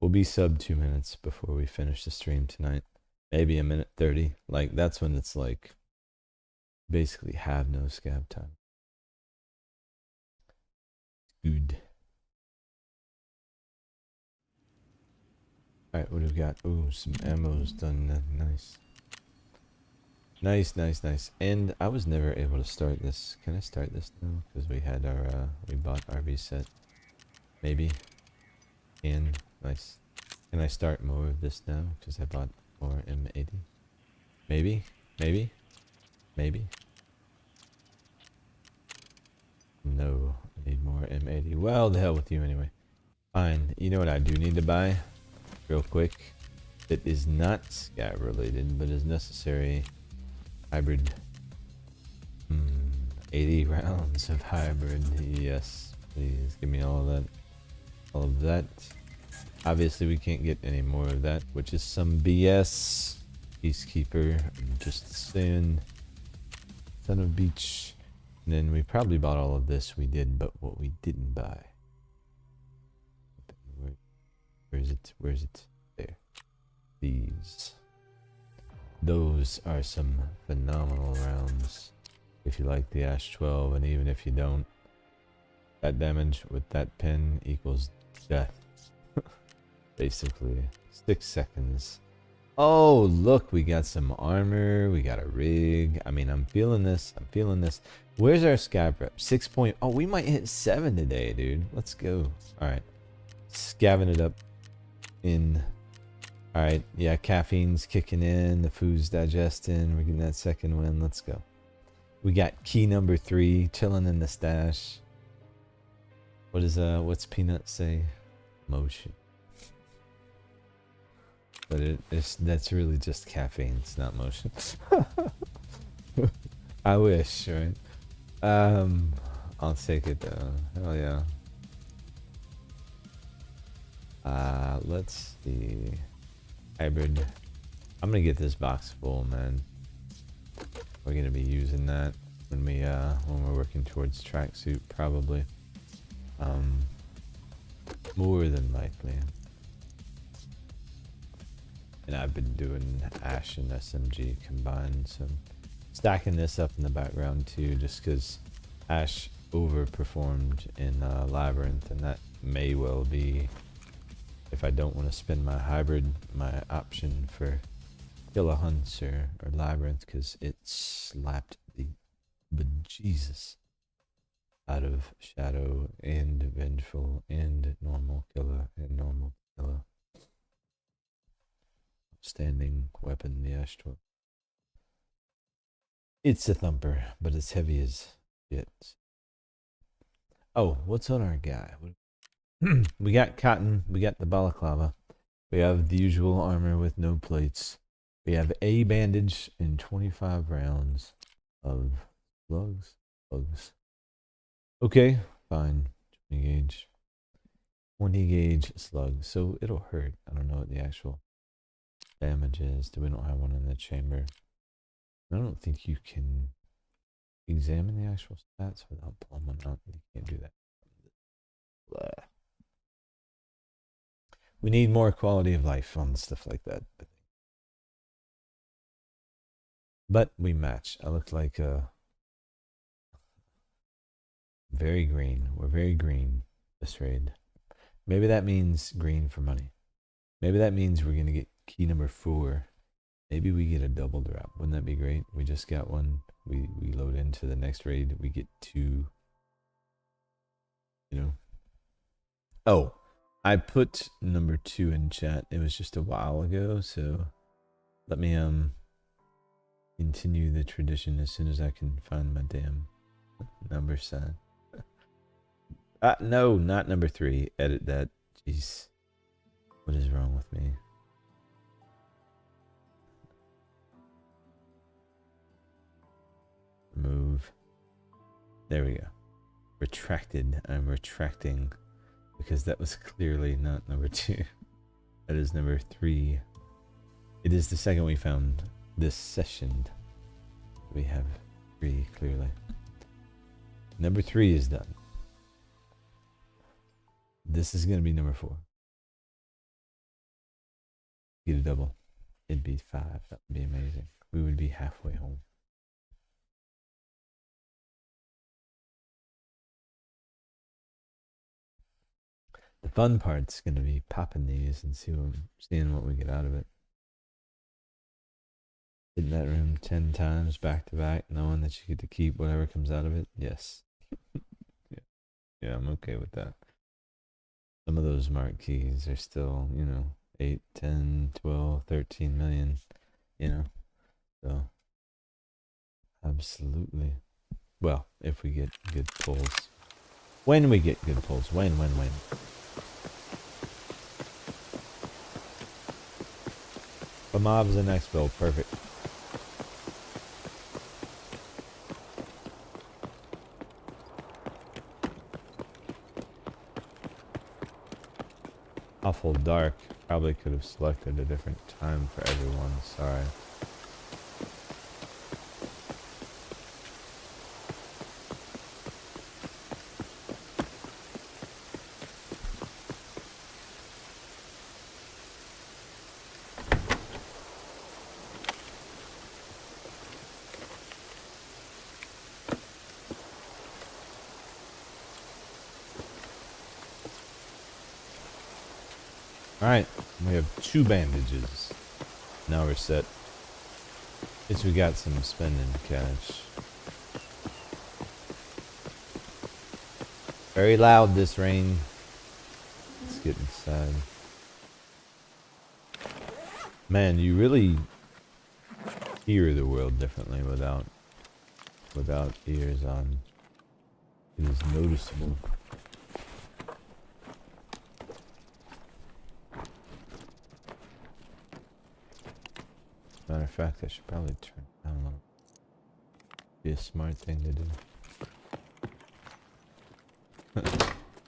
Speaker 1: We'll be sub 2 minutes before we finish the stream tonight. Maybe 1:30. Like, that's when it's like basically have no scav time. Good. Alright, what do we got? Oh, some ammo's done. Nice. Nice. And I was never able to start this. Can I start this now? Because we had our, we bought our reset. Maybe. And, nice. Can I start more of this now? Because I bought more M80. Maybe. No, I need more M80. Well, the hell with you anyway. Fine. You know what I do need to buy? Real quick. It is not scav related, but is necessary. Hybrid. 80 rounds of hybrid. Yes, please give me all of that. All of that. Obviously, we can't get any more of that, which is some BS. Peacekeeper. Just saying. Son of Beach. And then we probably bought all of this. We did, but what we didn't buy. Where is it? Where is it? There. These. Those are some phenomenal rounds. If you like the Ash 12, and even if you don't, that damage with that pin equals death. Basically. 6 seconds. Oh, look, we got some armor. We got a rig. I mean, I'm feeling this. Where's our scav rep? 6 point. Oh, we might hit 7 today, dude. Let's go. All right. Scavving it up in. All right. Yeah, caffeine's kicking in. The food's digesting. We're getting that second win. Let's go. We got key number 3 chilling in the stash. What is what's Peanut say? Motion. But that's really just caffeine. It's not motion. I wish, right? I'll take it though. Hell yeah. Let's see. Hybrid. I'm gonna get this box full, man. We're gonna be using that when we're working towards tracksuit, probably. More than likely. And I've been doing Ash and SMG combined, so I'm stacking this up in the background too, just because Ash overperformed in Labyrinth, and that may well be, if I don't want to spend my hybrid, my option for Kilahunts or Labyrinth, because it slapped the bejesus out of Shadow and Vengeful and Normal Killer and Normal Killer. Standing weapon, the Ash 12. It's a thumper, but it's heavy as shit. Oh, what's on our guy? We got cotton, we got the balaclava, we have the usual armor with no plates, we have a bandage and 25 rounds of slugs. Okay, fine. 20 gauge. 20 gauge slugs. So it'll hurt. I don't know what the actual damage is. We don't have one in the chamber. I don't think you can examine the actual stats without pulling one out. You can't do that. Blah. We need more quality of life on stuff like that. But we match. I look like very green. We're very green this raid. Maybe that means green for money. Maybe that means we're going to get key number 4. Maybe we get a double drop. Wouldn't that be great? We just got one. We load into the next raid. We get 2. You know. Oh, I put number 2 in chat. It was just a while ago, so let me continue the tradition as soon as I can find my damn number sign. No, not number 3. Edit that. Jeez. What is wrong with me? Remove. There we go. Retracted. I'm retracting because that was clearly not number 2. That is number 3. It is the second we found this session. We have 3 clearly. Number 3 is done. This is going to be number 4. Get a double. It'd be 5. That would be amazing. We would be halfway home. The fun part's going to be popping these and seeing what we get out of it. Hitting that room 10 times back to back, knowing that you get to keep whatever comes out of it. Yes. Yeah, I'm okay with that. Some of those mark keys are still, 8, 10, 12, 13 million, So, absolutely. Well, if we get good pulls. When we get good pulls. When. The mobs and exfil, perfect. Awful dark. Probably could have selected a different time for everyone. Sorry. Alright, we have 2 bandages. Now we're set. At least we got some spending cash. Very loud this rain. Let's get inside. Man, you really hear the world differently without ears on. It is noticeable. Matter of fact, I should probably turn it down a little. Be a smart thing to do.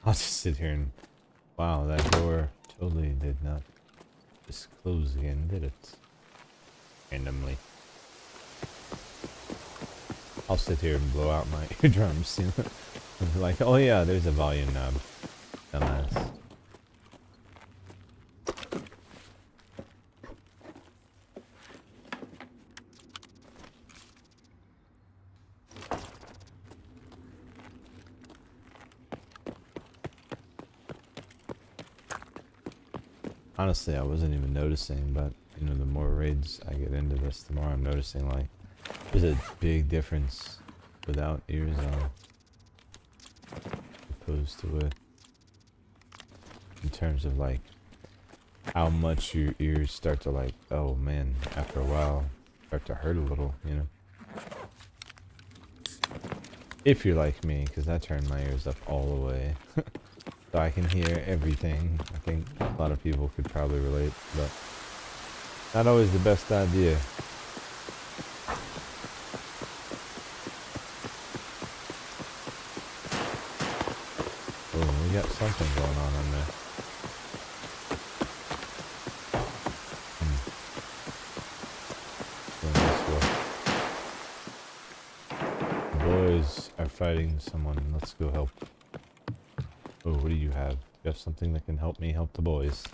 Speaker 1: I'll just sit here and... Wow, that door totally did not just close again, did it? Randomly. I'll sit here and blow out my eardrums. You know? Like, oh yeah, there's a volume knob. Dumbass. Honestly, I wasn't even noticing, but you know, the more raids I get into this, the more I'm noticing like there's a big difference without ears on opposed to with, in terms of like how much your ears start to like, oh man, after a while start to hurt a little, you know. If you're like me, because I turn my ears up all the way. So I can hear everything. I think a lot of people could probably relate, but not always the best idea. Oh, we got something going on in there. Going this way. The boys are fighting someone. Let's go help. Oh, what do you have? You have something that can help me help the boys.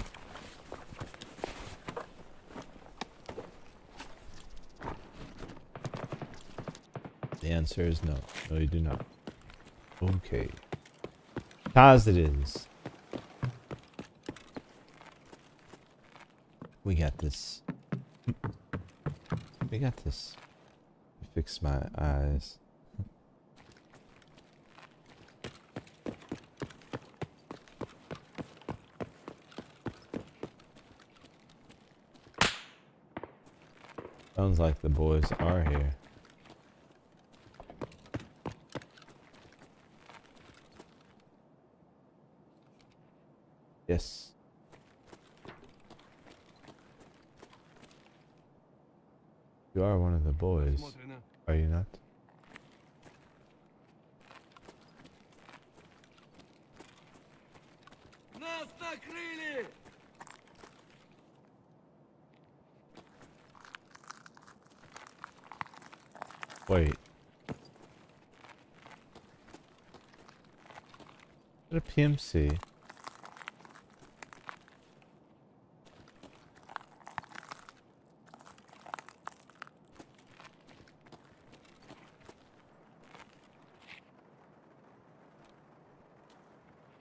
Speaker 1: The answer is no. No, you do not. Okay. Taz it is. We got this. We got this. Fix my eyes. Sounds like the boys are here. Yes. You are one of the boys, are you not? Wait. Is it a PMC?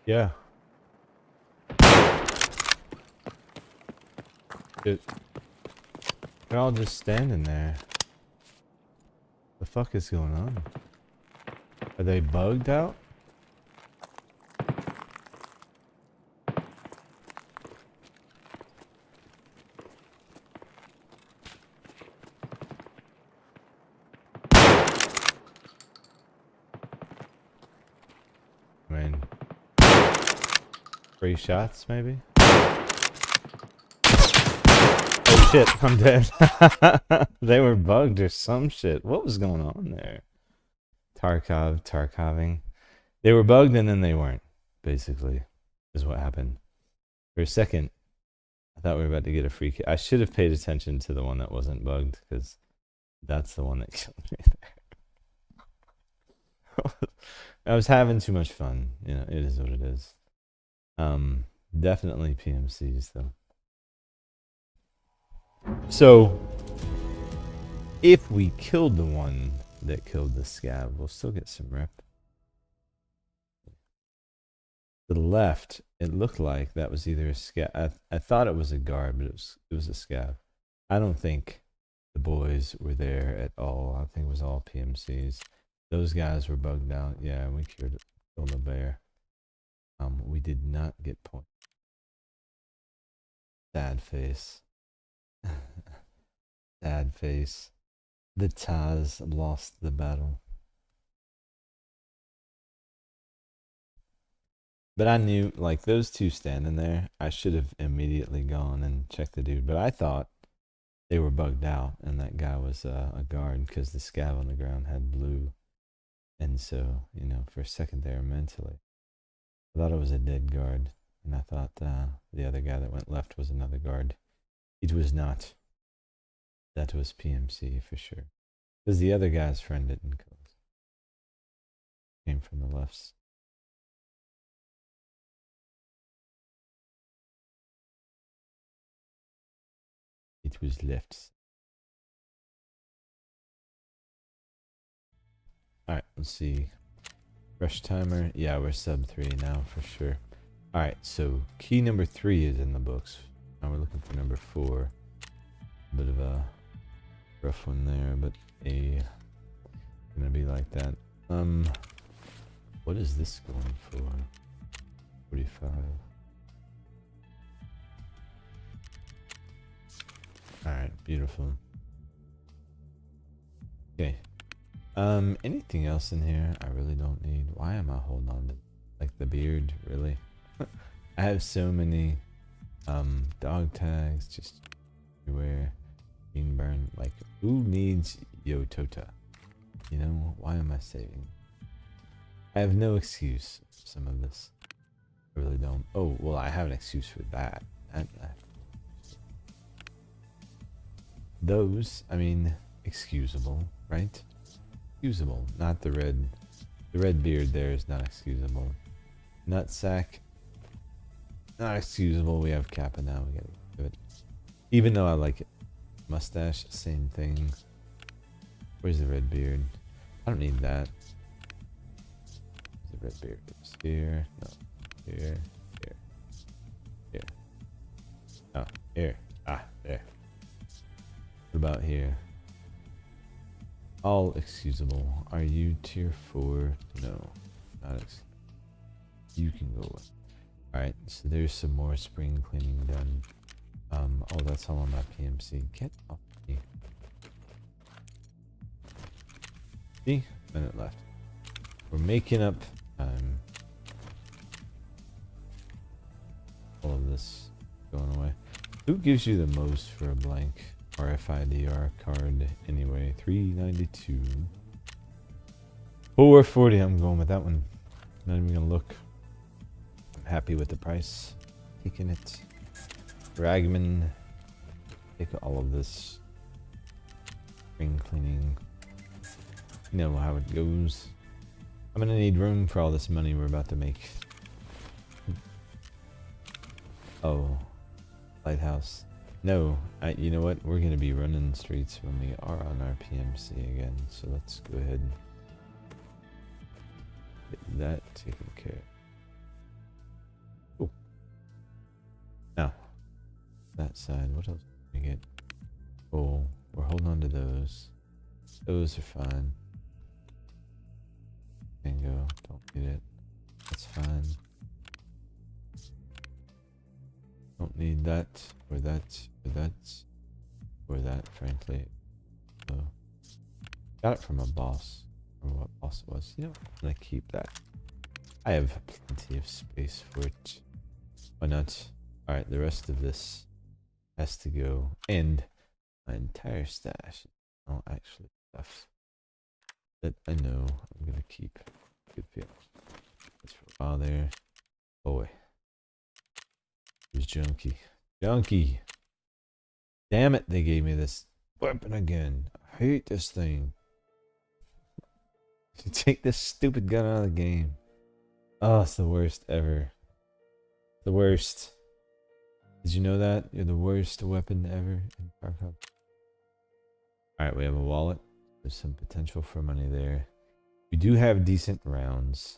Speaker 1: Yeah. Dude. They're all just standing there. The fuck is going on? Are they bugged out? I mean, 3 shots maybe? Oh shit, I'm dead. They were bugged or some shit. What was going on there? Tarkoving. They were bugged and then they weren't, basically, is what happened. For a second, I thought we were about to get a free kill. I should have paid attention to the one that wasn't bugged, because that's the one that killed me there. I was having too much fun. You know, it is what it is. Definitely PMCs, though. So, if we killed the one that killed the scav, we'll still get some rep. To the left, it looked like that was either a scav. I thought it was a guard, but it was a scav. I don't think the boys were there at all. I think it was all PMCs. Those guys were bugged out. Yeah, we killed the bear. We did not get points. Sad face. Sad face. The Taz lost the battle. But I knew, like, those two standing there, I should have immediately gone and checked the dude. But I thought they were bugged out, and that guy was a guard, because the scav on the ground had blue. And so, you know, for a second there, mentally, I thought it was a dead guard. And I thought the other guy that went left was another guard. It was not. That was PMC for sure. Because the other guy's friend didn't kill us. Came from the lefts. It was lefts. Alright, let's see. Rush timer. Yeah, we're sub 3 now for sure. Alright, so key number 3 is in the books. Now we're looking for number 4. A bit of a rough one there, but gonna be like that. What is this going for? 45. Alright, beautiful. Okay. Anything else in here I really don't need? Why am I holding on to like the beard, really? I have so many dog tags just everywhere. Being burned. Like, who needs Yotota? You know, why am I saving? I have no excuse for some of this. I really don't. Oh, well, I have an excuse for that. Those, I mean, excusable, right? Excusable, not the red. The red beard there is not excusable. Nutsack, not excusable. We have Kappa now. We gotta do it. Even though I like it. Mustache, same thing. Where's the red beard? I don't need that. The red beard is here. No. Here. Here. Here. Oh, here. Ah, there. What about here? All excusable. Are you tier 4? No. Not excusable. You can go with. Alright, so there's some more spring cleaning done. Oh, that's all on my PMC. Get off me. See? Minute left. We're making up time. All of this going away. Who gives you the most for a blank RFIDR card anyway? 392. 440. I'm going with that one. Not even gonna look. I'm happy with the price. Taking it. Ragman. Take all of this. Spring cleaning. You know how it goes. I'm gonna need room for all this money we're about to make. Oh. Lighthouse. No, you know what? We're gonna be running streets when we are on our PMC again. So let's go ahead and get that taken care of. Oh. Now, that side. What else can we get? Oh, we're holding on to those. Those are fine. Bingo. Don't need it. That's fine. Don't need that, or that, or that, or that, frankly. So, got it from a boss, or what boss it was. You know, I'm gonna keep that. I have plenty of space for it. Why not? Alright, the rest of this has to go. And my entire stash. Oh, actually, stuff that I know I'm gonna keep. Good feel. That's for a while there. Boy. It was junky. Junky! Damn it, they gave me this weapon again. I hate this thing. Take this stupid gun out of the game. Oh, it's the worst ever. The worst. Did you know that? You're the worst weapon ever in Tarkov. Alright, we have a wallet. There's some potential for money there. We do have decent rounds.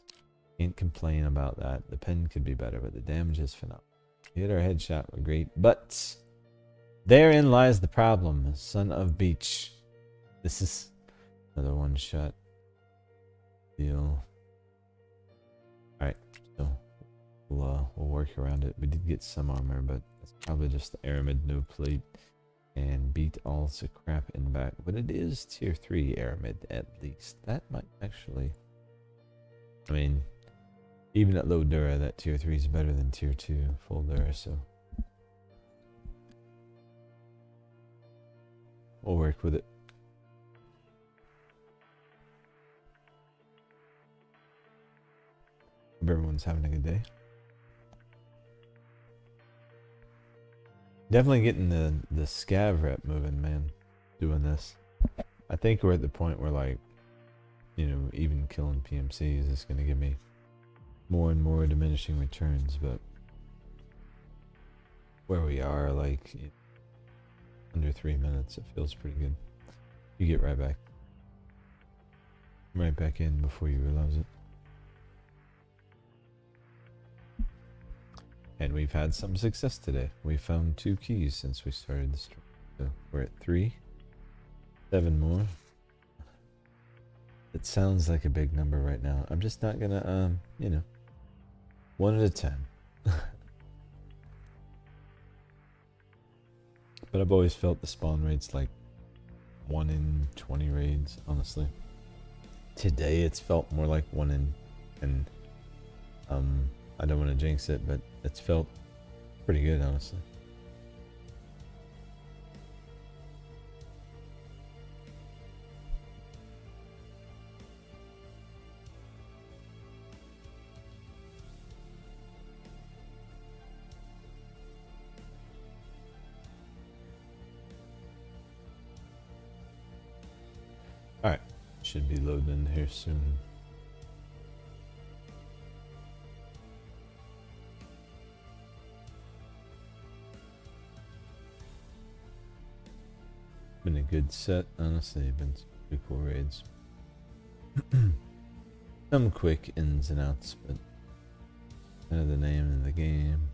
Speaker 1: Can't complain about that. The pen could be better, but the damage is phenomenal. We hit our headshot, we're great. But therein lies the problem. Son of Beach. This is another one shot deal. Alright, so we'll work around it. We did get some armor, but that's probably just the Aramid no plate. And beat all the crap in the back. But it is tier 3 Aramid at least. That might actually... I mean, even at low Dura, that tier 3 is better than tier 2 full Dura, so... we'll work with it. Hope everyone's having a good day. Definitely getting the scav rep moving, man. Doing this. I think we're at the point where, like, you know, even killing PMCs is going to give me more and more diminishing returns, but where we are, like, under 3 minutes, it feels pretty good. You get right back. Right back in before you realize it. And we've had some success today. We found 2 keys since we started the stream. So we're at 3. 7 more. It sounds like a big number right now. I'm just not gonna, you know, 1 at a time. But I've always felt the spawn rate's like 1 in 20 raids, honestly. Today it's felt more like 1 in 10. I don't want to jinx it, but it's felt pretty good, honestly. Alright, should be loading in here soon. Been a good set, honestly. Been some pretty cool raids. Some quick ins and outs, but kind of the name of the game.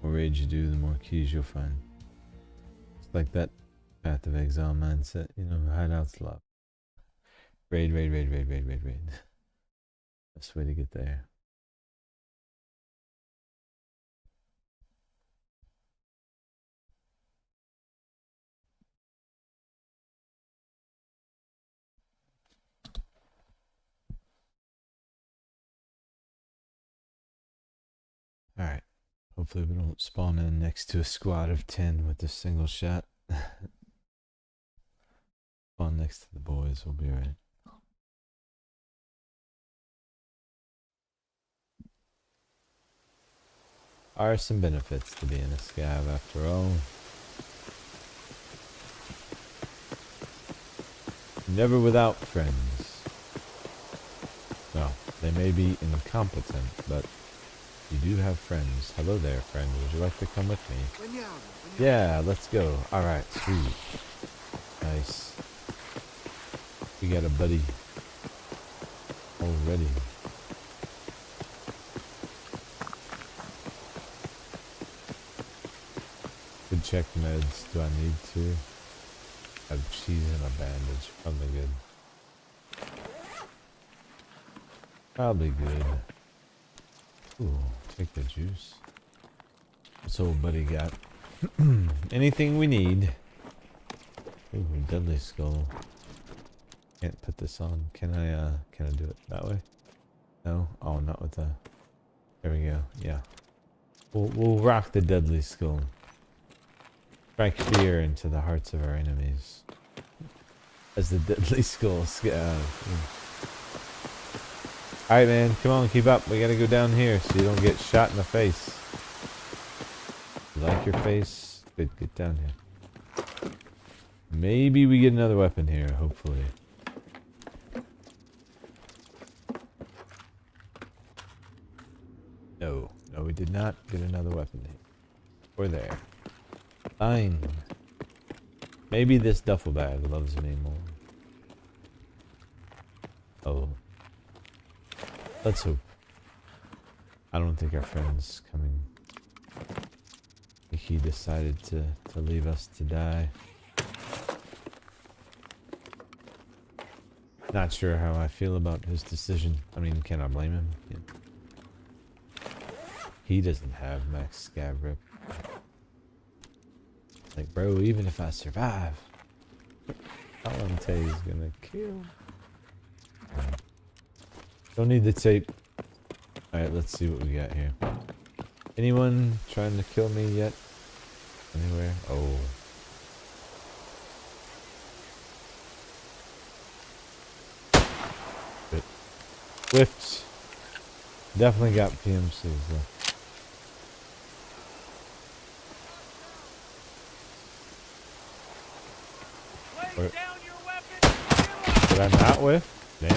Speaker 1: The more raids you do, the more keys you'll find. It's like that Path of Exile mindset, you know, hideouts love. Raid. Best way to get there. Alright. Hopefully we don't spawn in next to a squad of 10 with a single shot. Spawn next to the boys, we'll be alright. Are some benefits to being a scav after all. Never without friends. No, they may be incompetent, but you do have friends. Hello there, friend. Would you like to come with me? Yeah, let's go. Alright, sweet. Nice. We got a buddy already. Could check meds. Do I need to? Have cheese and a bandage. Probably good. Probably good. Ooh, take the juice. What's old buddy got? Anything we need. Ooh, deadly skull. Can't put this on. Can I do it that way? No? Oh, not with the... There we go. Yeah. We'll rock the deadly skull. Strike fear into the hearts of our enemies. As the deadly skull Alright, man. Come on, keep up. We gotta go down here so you don't get shot in the face. You like your face? Good, get down here. Maybe we get another weapon here, hopefully. No, we did not get another weapon here. We're there. Fine. Maybe this duffel bag loves me more. Oh. Let's hope. I don't think our friend's coming. I think he decided to leave us to die. Not sure how I feel about his decision. I mean, can I blame him? Yeah. He doesn't have max scav rip. Like, bro, even if I survive, Alante is gonna kill. Don't need the tape. Alright, let's see what we got here. Anyone trying to kill me yet? Anywhere? Oh. Good. Whiffed. Definitely got PMCs though. Did I not whiff? Damn.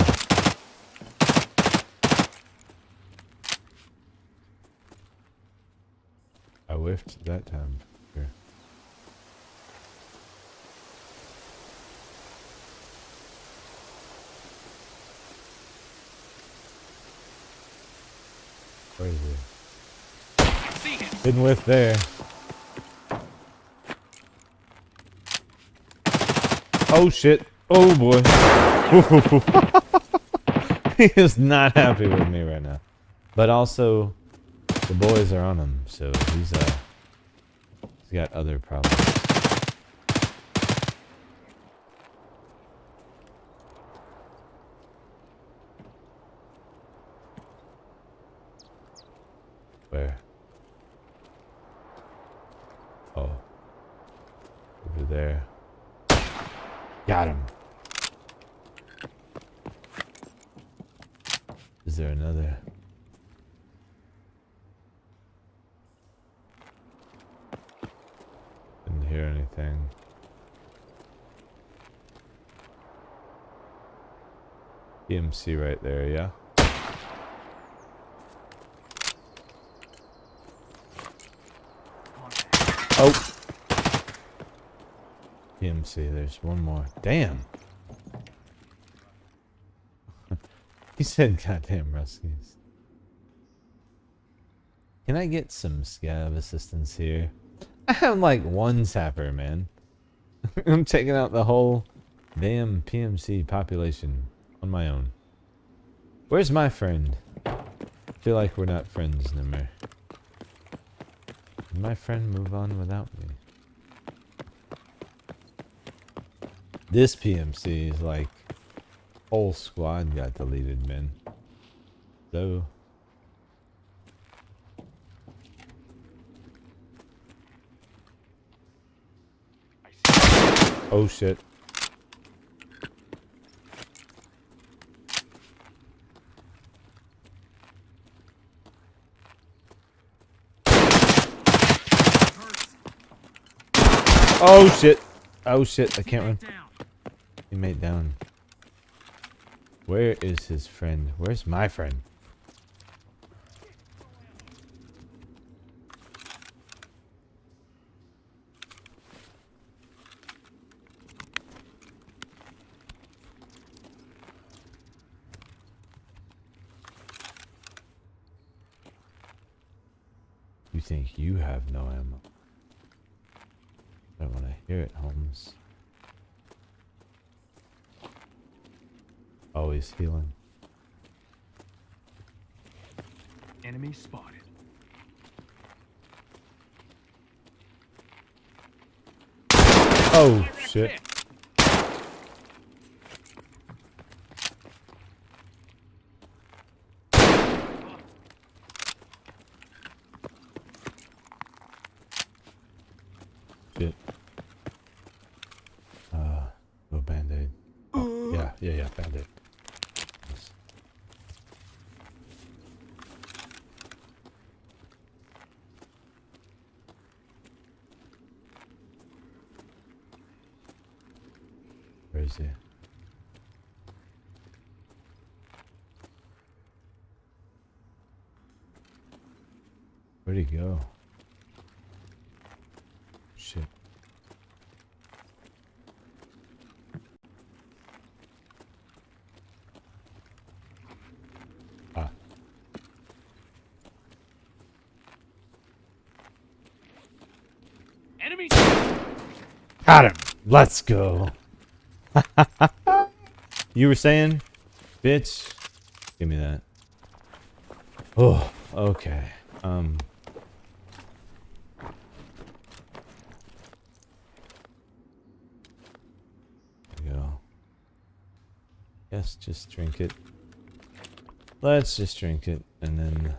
Speaker 1: I whiffed that time. Sure. Where is he? Didn't whiff there. Oh shit. Oh boy. He is not happy with me right now. But also, the boys are on him, so he's got other problems. Where? Oh. Over there. Got him. Is there another? Didn't hear anything. PMC right there, yeah? Oh! PMC, there's one more. Damn! He said goddamn Ruskies. Can I get some scav assistance here? I have like one sapper, man. I'm taking out the whole damn PMC population on my own. Where's my friend? I feel like we're not friends no more. Did my friend move on without me? This PMC is like whole squad got deleted, man. So oh shit. Oh shit. Oh shit, I can't run. Teammate down. Where is his friend? Where's my friend? You think you have no ammo? I don't want to hear it, Holmes. Always healing.
Speaker 3: Enemy spotted.
Speaker 1: Oh shit. Shit. No band-aid. Oh, yeah, band-aid. Nice. Where is he? Where'd he go? Shit. Ah.
Speaker 3: Enemy.
Speaker 1: Got him. Let's go. You were saying, bitch? Give me that. Oh, okay. There we go. Yes, just drink it. Let's just drink it, and then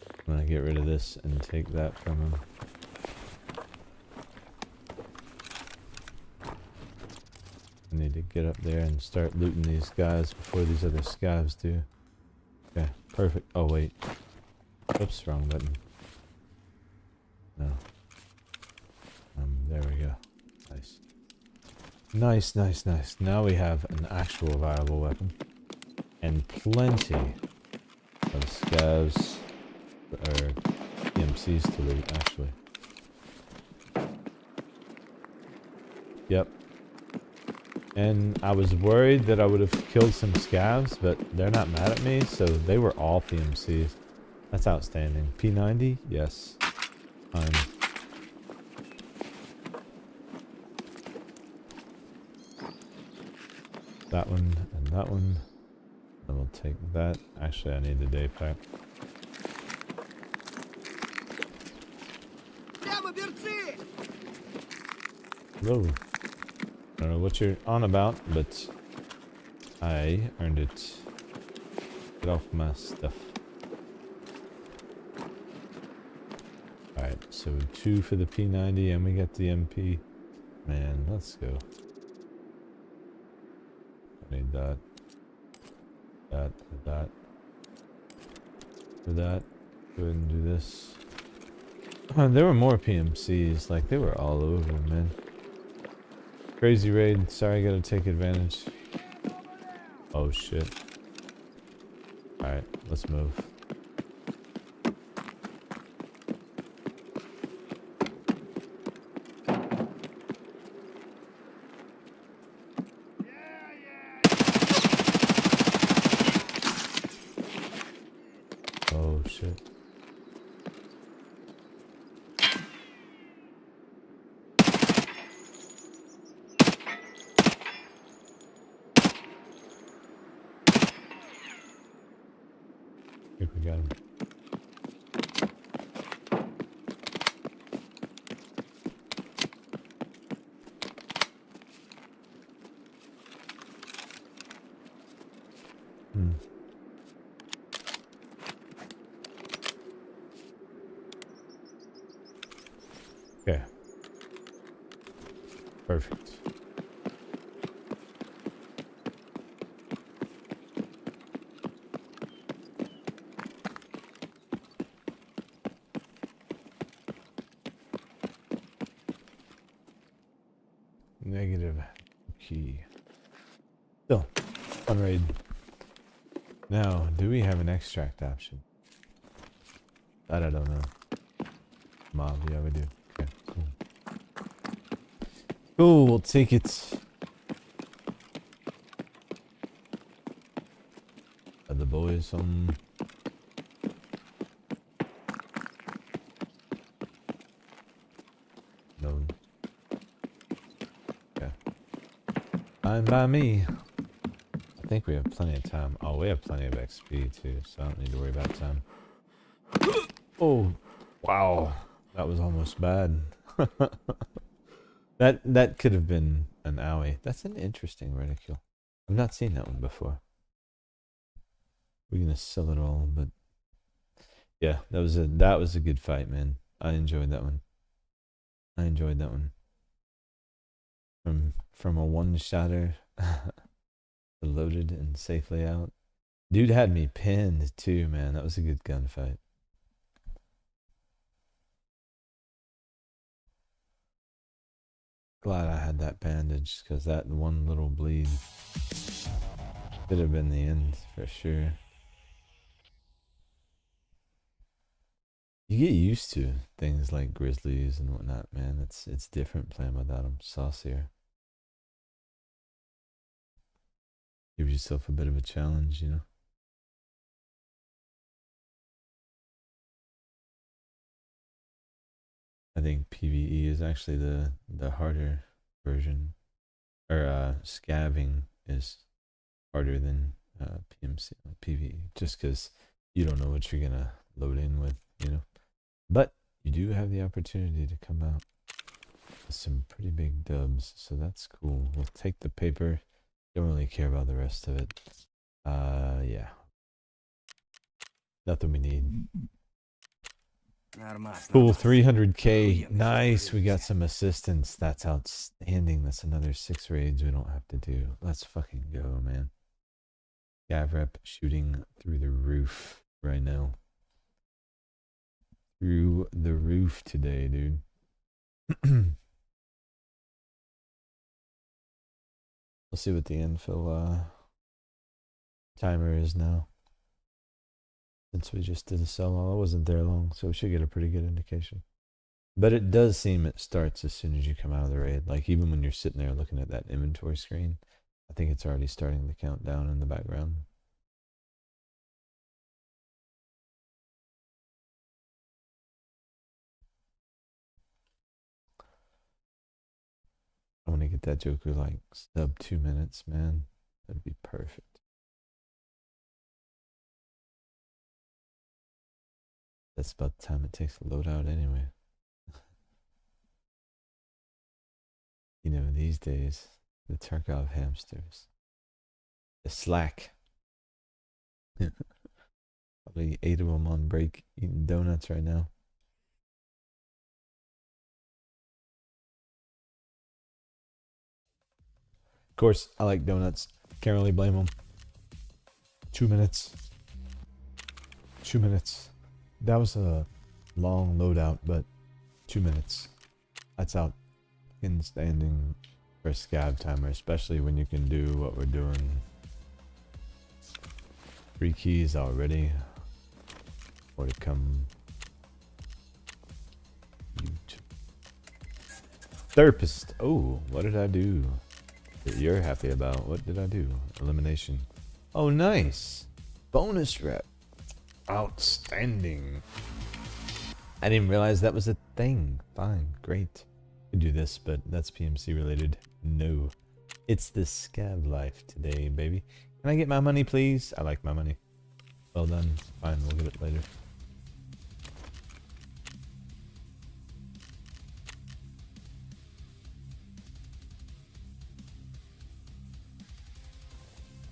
Speaker 1: I'm gonna get rid of this and take that from him. I need to get up there and start looting these guys before these other scavs do. Okay, perfect. Oh wait. Oops, wrong button. No. There we go. Nice. Nice, nice, nice. Now we have an actual viable weapon. And plenty of scavs, or PMCs to loot, actually. Yep. And I was worried that I would have killed some scavs, but they're not mad at me, so they were all PMCs. That's outstanding. P90? Yes. Fine. That one and that one. And we'll take that. Actually, I need the day pack. Whoa. I don't know what you're on about, but I earned it. Get off my stuff. Alright, so 2 for the P90 and we got the MP. Man, let's go. I need that. That. For that. Go ahead and do this. There were more PMCs, like they were all over, man. Crazy raid, sorry, I gotta take advantage. Oh shit. Alright, let's move. Oh shit. I think we got him. Okay. Perfect. Negative key. Still, fun raid. Now, do we have an extract option? That I don't know. Mob, yeah, we do. Okay, cool. Cool, we'll take it. Are the boys some? No. Okay. Fine by me. I think we have plenty of time. Oh, we have plenty of XP too, so I don't need to worry about time. Oh, wow. That was almost bad. That could have been an owie. That's an interesting reticule. I've not seen that one before. We're gonna sell it all, but yeah, that was a good fight, man. I enjoyed that one. I enjoyed that one. From a one-shotter loaded and safely out. Dude had me pinned too, man. That was a good gunfight. Glad I had that bandage, because that one little bleed could have been the end for sure. You get used to things like grizzlies and whatnot, man. It's different playing without them. Saucier. Give yourself a bit of a challenge, you know. I think PVE is actually the harder version, or scabbing is harder than PMC PVE, just because you don't know what you're gonna load in with, you know. But you do have the opportunity to come out with some pretty big dubs, so that's cool. We'll take the paper. Don't really care about the rest of it. Yeah. Nothing we need. Cool, 300k. Nice, we got some assistance. That's outstanding. That's another 6 raids we don't have to do. Let's fucking go, man. Gav rep shooting through the roof right now. Through the roof today, dude. We'll see what the infill timer is now. Since we just did a sell-all, I wasn't there long, so we should get a pretty good indication. But it does seem it starts as soon as you come out of the raid. Like, even when you're sitting there looking at that inventory screen, I think it's already starting to count down in the background. I want to get that Joker like sub 2 minutes, man. That'd be perfect. That's about the time it takes to load out anyway. You know, these days, the Tarkov hamsters, the slack. Probably 8 of them on break eating donuts right now. Of course, I like donuts. Can't really blame them. 2 minutes. 2 minutes. That was a long loadout, but 2 minutes. That's outstanding for a Scav timer, especially when you can do what we're doing. 3 keys already. More to come. Therapist. Oh, what did I do that you're happy about? What did I do? Elimination. Oh, nice. Bonus rep. Outstanding. I didn't realize that was a thing. Fine, great. Could do this, but that's PMC related. No. It's the Scav life today, baby. Can I get my money, please? I like my money. Well done. Fine, we'll get it later.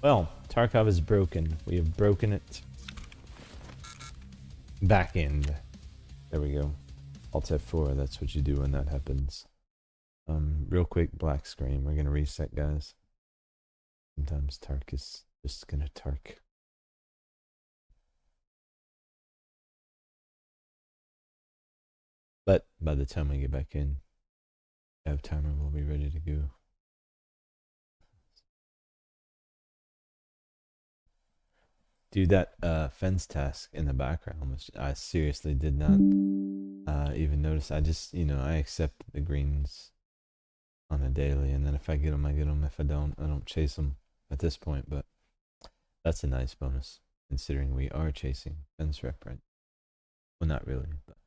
Speaker 1: Well, Tarkov is broken. We have broken it. Back end. There we go. Alt F4, that's what you do when that happens. Real quick, black screen. We're gonna reset, guys. Sometimes Tark is just gonna Tark. But by the time we get back in, Scav timer will be ready to go. Dude, that fence task in the background, which I seriously did not even notice. I just, you know, I accept the greens on a daily, and then if I get them, I get them. If I don't chase them at this point, but that's a nice bonus, considering we are chasing fence rep right. Well, not really, but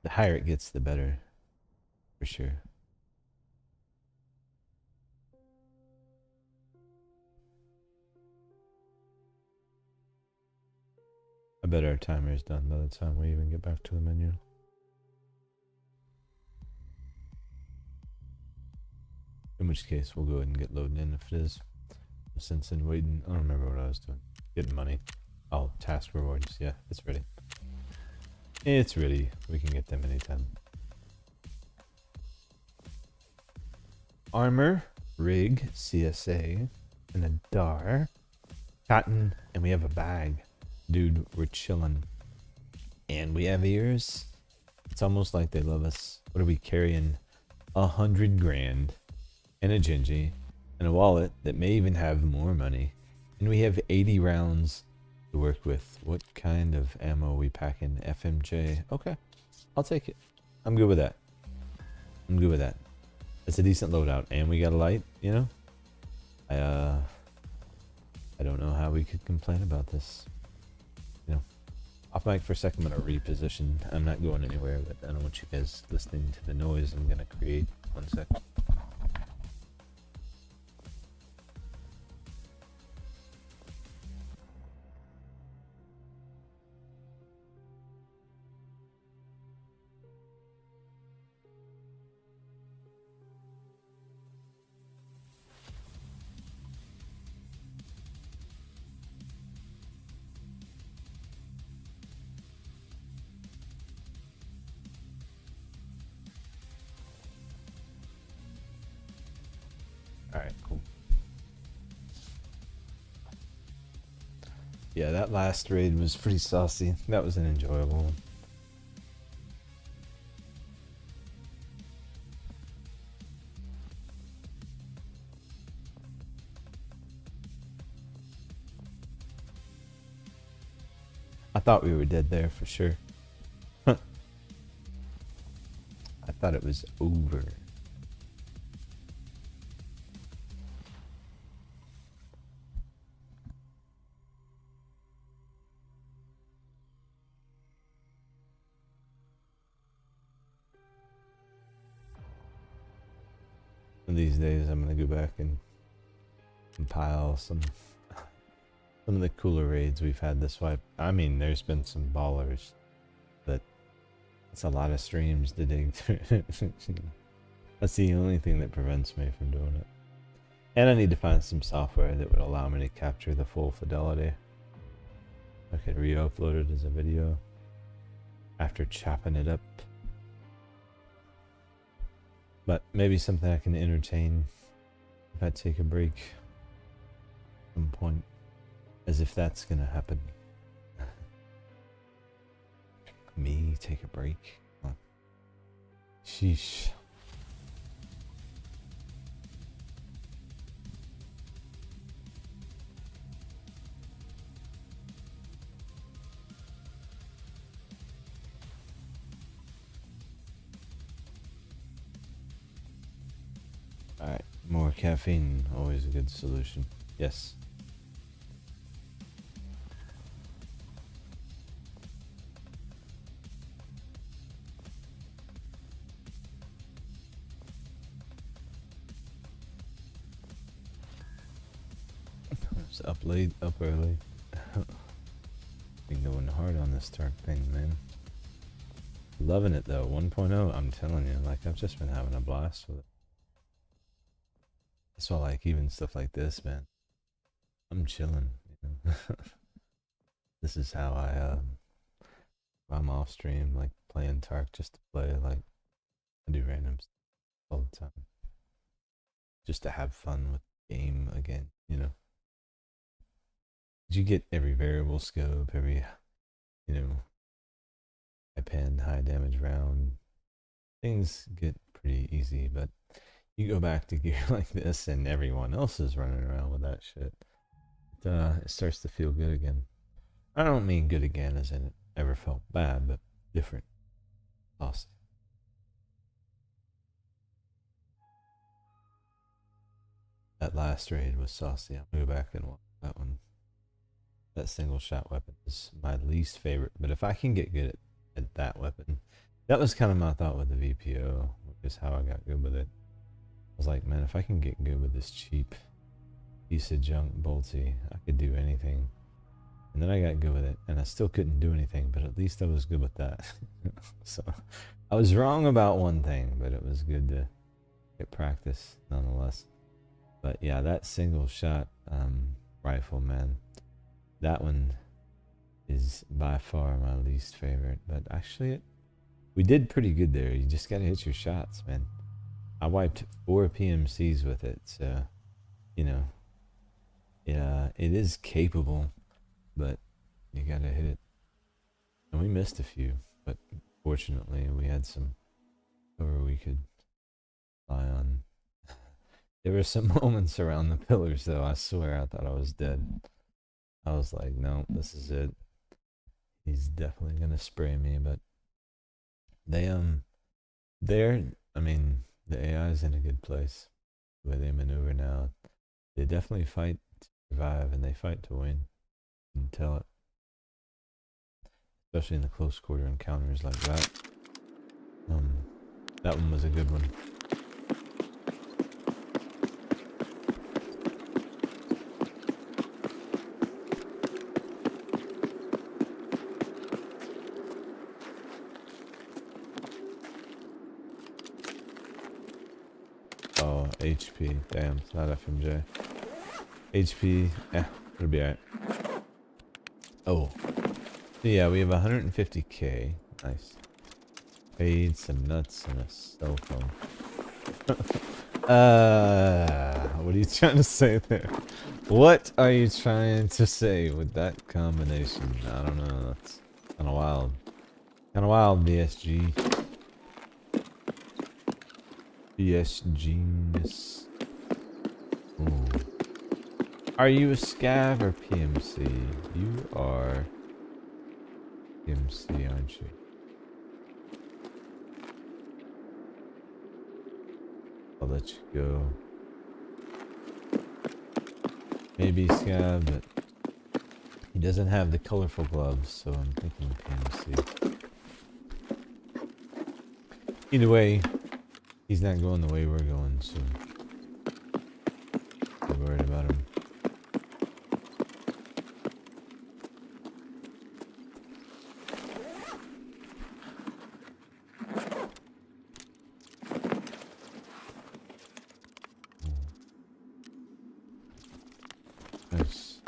Speaker 1: the higher it gets, the better, for sure. I bet our timer is done by the time we even get back to the menu. In which case, we'll go ahead and get loaded in if it is. No sense in waiting. I don't remember what I was doing. Getting money. Oh, task rewards. Yeah, it's ready. It's ready. We can get them anytime. Armor, rig, CSA, and a DAR, cotton, and we have a bag. Dude, we're chilling. And we have ears. It's almost like they love us. What are we carrying? 100 grand. And a Gingy. And a wallet that may even have more money. And we have 80 rounds to work with. What kind of ammo are we packing? FMJ. Okay. I'll take it. I'm good with that. I'm good with that. It's a decent loadout. And we got a light, you know? I don't know how we could complain about this. You know, off mic for a second, I'm gonna reposition. I'm not going anywhere, but I don't want you guys listening to the noise I'm gonna create. 1 sec. Alright, cool. Yeah, that last raid was pretty saucy. That was an enjoyable one. thought we were dead there for sure. I thought it was over. One of these days I'm gonna go back and compile some of the cooler raids we've had this wipe. I mean, there's been some ballers, but it's a lot of streams to dig through. That's the only thing that prevents me from doing it. And I need to find some software that would allow me to capture the full fidelity. I could re-upload it as a video after chopping it up. But maybe something I can entertain if I take a break at some point. As if that's gonna happen. Me take a break? Huh. Sheesh. Alright, more caffeine, always a good solution. Yes. Up late, up early. Been going hard on this Tark thing, man. Loving it though. 1.0, I'm telling you, like I've just been having a blast with it. That's why I like even stuff like this, man. I'm chilling, you know. This is how I'm off stream, like playing Tark just to play, like I do random stuff all the time. Just to have fun with the game again, you know. You get every variable scope, every, you know, high pen, high damage round. Things get pretty easy, but you go back to gear like this and everyone else is running around with that shit. It starts to feel good again. I don't mean good again as in it ever felt bad, but different. Awesome. That last raid was saucy. I'll go back and watch that one. That single shot weapon is my least favorite, but if I can get good at that weapon, that was kind of my thought with the VPO, which is how I got good with it. I was like, man, if I can get good with this cheap piece of junk bolty, I could do anything. And then I got good with it, and I still couldn't do anything, but at least I was good with that. So I was wrong about one thing, but it was good to get practice nonetheless. But yeah, that single shot rifle, man. That one is by far my least favorite, but actually we did pretty good there. You just gotta hit your shots, man. I wiped 4 PMCs with it, so, you know, yeah, it is capable, but you gotta hit it. And we missed a few, but fortunately we had some cover we could lie on. There were some moments around the pillars, though, I swear I thought I was dead. I was like, no, this is it. He's definitely gonna spray me, but I mean, the AI is in a good place. The way they maneuver now, they definitely fight to survive, and they fight to win. You can tell it, especially in the close quarter encounters like that. That one was a good one. HP, damn, it's not FMJ. HP, it'll be alright. Oh, so yeah, we have 150k. Nice. Paid some nuts and a cell phone. What are you trying to say there? What are you trying to say with that combination? I don't know. That's kind of wild. Kind of wild, BSG. BSGness. Ooh. Are you a scav or PMC? You are PMC, aren't you? I'll let you go. Maybe Scav, but he doesn't have the colorful gloves, so I'm thinking PMC. Either way, he's not going the way we're going, so I'm worried about him. Nice.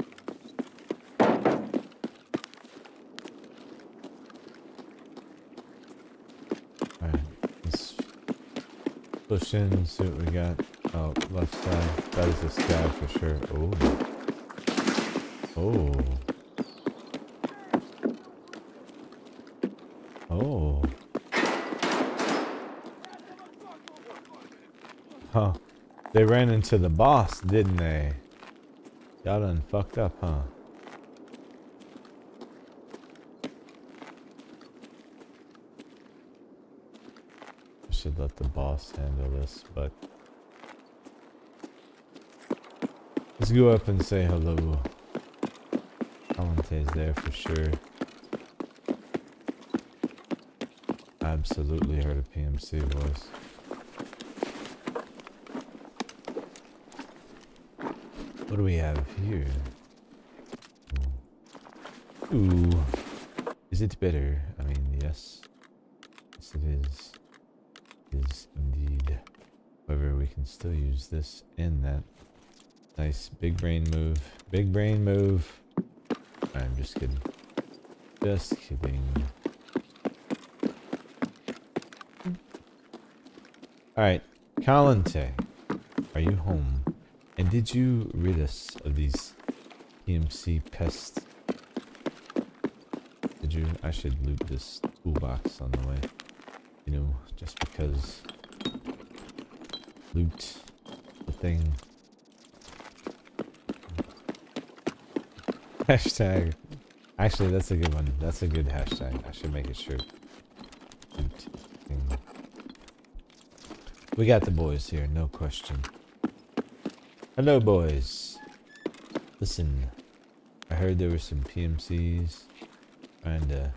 Speaker 1: Alright, let's push in and see what we got. Oh, left side. That is a scav for sure. Oh. Oh. Oh. Huh. They ran into the boss, didn't they? Y'all done fucked up, huh? I should let the boss handle this, but let's go up and say hello. Alante's there for sure. Absolutely heard a PMC voice. What do we have here? Ooh. Is it better? I mean, yes. Yes, it is. It is indeed. However, we can still use this and that. Nice big brain move. Big brain move. I'm just kidding. Just kidding. Alright. Kalante. Are you home? And did you rid us of these PMC pests? Did you? I should loot this toolbox on the way. You know, just because. Loot the thing. Hashtag. Actually, that's a good one. That's a good hashtag. I should make it shirt. Loot thing. We got the boys here, no question. Hello, boys. Listen, I heard there were some PMCs trying to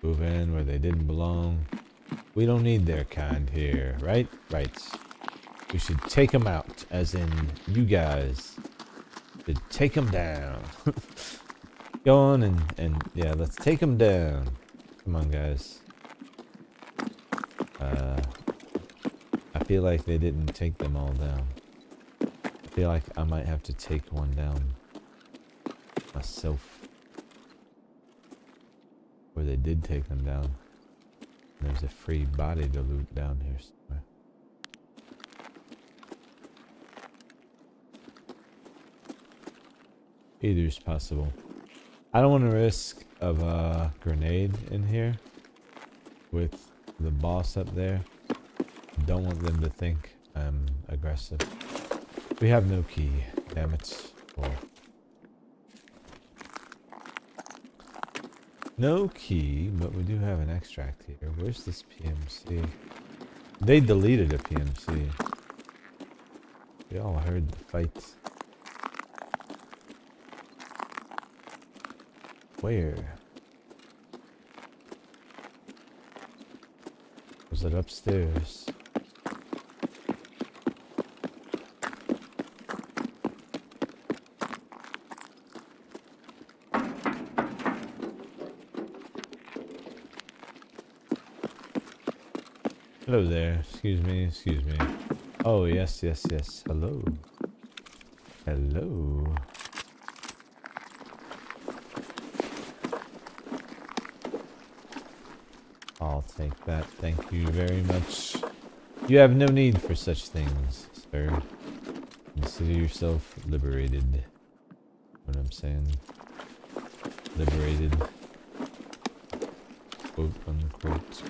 Speaker 1: move in where they didn't belong. We don't need their kind here, right? Right. We should take them out, as in you guys should take them down. Go on and yeah, let's take them down. Come on, guys. I feel like they didn't take them all down. I feel like I might have to take one down myself. Or they did take them down. There's a free body to loot down here somewhere. Either's possible. I don't want to risk of a grenade in here with the boss up there. Don't want them to think I'm aggressive. We have no key, damn it. Or no key, but we do have an extract here. Where's this PMC? They deleted a PMC. We all heard the fight. Where? Was it upstairs? Hello there. Excuse me, excuse me. Oh, yes, yes, yes. Hello. Hello. I'll take that. Thank you very much. You have no need for such things, sir. Consider yourself liberated. What I'm saying. Liberated. Quote unquote.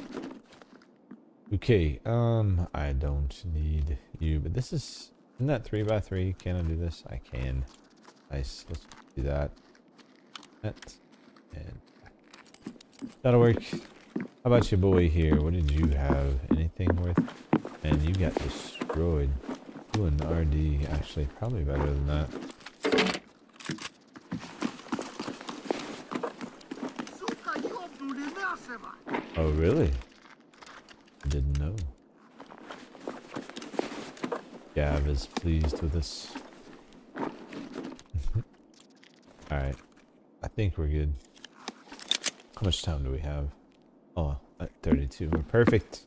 Speaker 1: Okay, I don't need you, but this isn't that 3x3? Can I do this? I can. Nice, let's do that. That, And that'll work. How about your boy here? What did you have? Anything worth? Man, you got destroyed. You and RD actually probably better than that. Oh really? I didn't know. Gav is pleased with us. Alright. I think we're good. How much time do we have? Oh, at 32. We're perfect.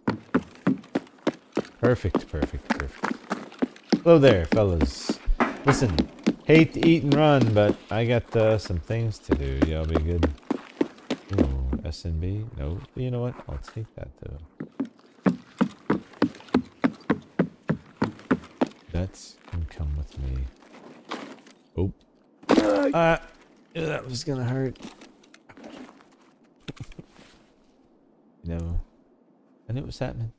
Speaker 1: Perfect, perfect, perfect. Hello there, fellas. Listen, hate to eat and run, but I got some things to do. Y'all be good. Ooh, SNB? No. You know what? I'll take that, though. That can come with me. Oh. That was gonna hurt. You know, I knew it was happening.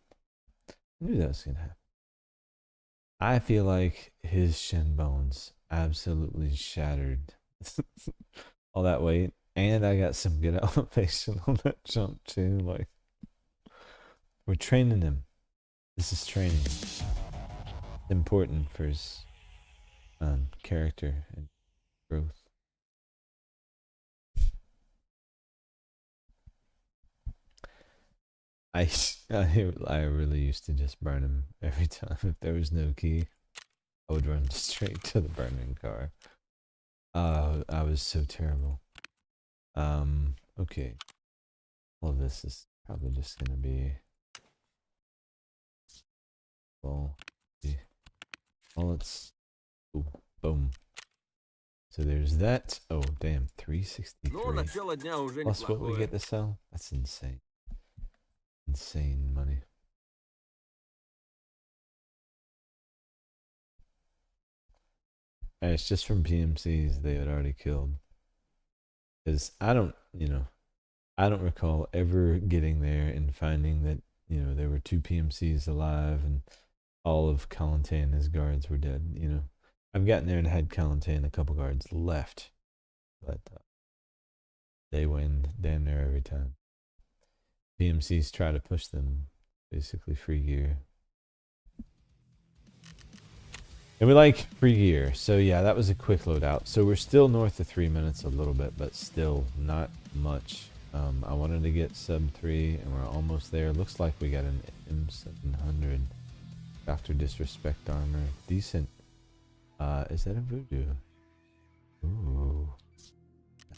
Speaker 1: I knew that was gonna happen. I feel like his shin bones absolutely shattered. All that weight. And I got some good elevation on that jump too. Like, we're training him. This is training. It's important for his character and growth. I really used to just burn him every time. If there was no key, I would run straight to the burning car. I was so terrible. Okay. Well, this is probably just gonna be well, let's boom. So there's that. Oh damn, 363 plus what we get to sell. That's insane. Insane money. And it's just from PMCs they had already killed. Because I don't recall ever getting there and finding that, there were 2 PMCs alive and all of Kalante and his guards were dead, I've gotten there and had Kalante and a couple guards left. But they win damn near every time. PMCs try to push them, basically free gear. And we like free gear, so yeah, that was a quick loadout. So we're still north of 3 minutes a little bit, but still not much. I wanted to get sub 3, and we're almost there. Looks like we got an M700 Dr. Disrespect armor. Decent. Is that a voodoo? Ooh,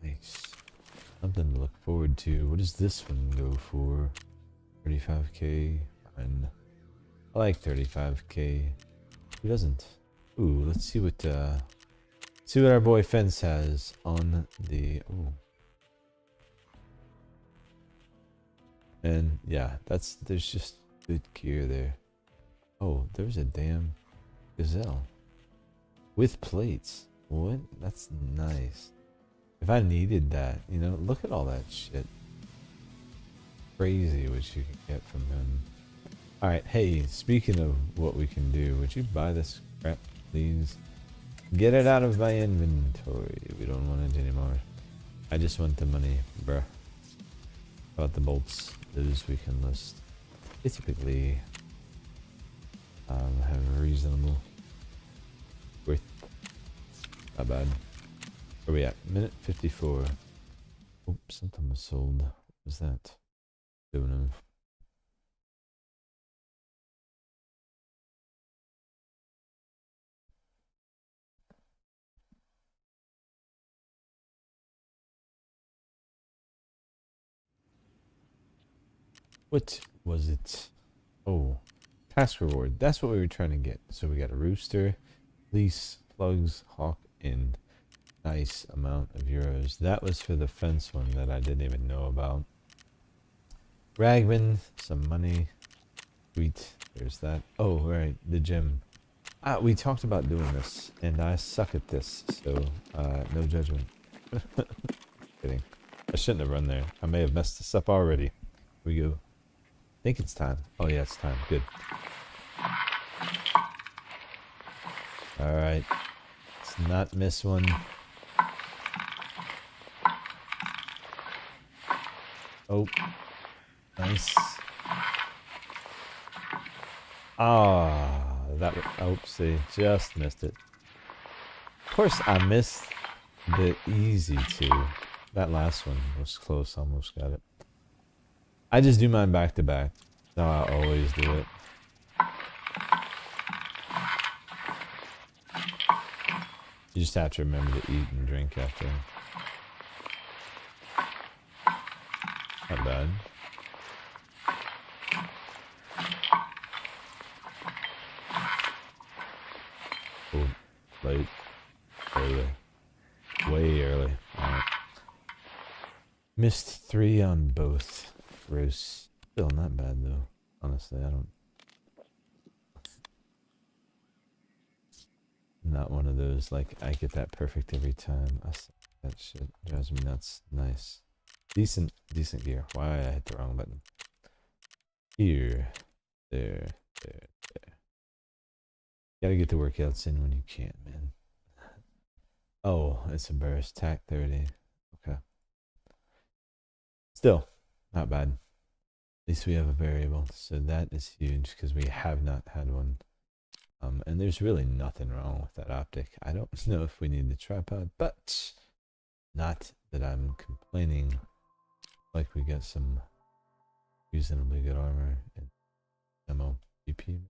Speaker 1: nice. Something to look forward to. What does this one go for? 35k. Fine. I like 35k. Who doesn't? Ooh, let's see what our boy Fence has on the. Ooh. And yeah, there's just good gear there. Oh, there's a damn gazelle with plates. What? That's nice. If I needed that, look at all that shit. Crazy what you can get from him. Alright, hey, speaking of what we can do, would you buy this crap, please? Get it out of my inventory. We don't want it anymore. I just want the money, bruh. About the bolts, those we can list. They typically have a reasonable worth. Not bad. Where we at? Minute 54. Oh, something was sold. What was that? Don't know. What was it? Oh, task reward. That's what we were trying to get. So we got a rooster, lease, plugs, hawk, and nice amount of euros. That was for the fence one that I didn't even know about. Ragman, some money. Sweet. There's that. Oh, right, the gym. We talked about doing this, and I suck at this, so no judgment. Kidding. I shouldn't have run there. I may have messed this up already. Here we go. I think it's time. Oh yeah, it's time. Good. Alright. Let's not miss one. Oh, nice. Ah, that was, oopsie, just missed it. Of course, I missed the easy two. That last one was close, almost got it. I just do mine back to back. No, I always do it. You just have to remember to eat and drink after. Not bad. Oh, late. Early. Way early. Alright. Missed 3 on both. Roast. Still not bad though. Honestly, I don't. Not one of those, like, I get that perfect every time. That shit drives me nuts. Nice. Decent gear. Why I hit the wrong button. Here. There. Gotta get the workouts in when you can, man. Oh, it's a burst. TAC 30. Okay. Still, not bad. At least we have a variable. So that is huge because we have not had one. And there's really nothing wrong with that optic. I don't know if we need the tripod, but not that I'm complaining. Like we got some reasonably good armor and ammo BP.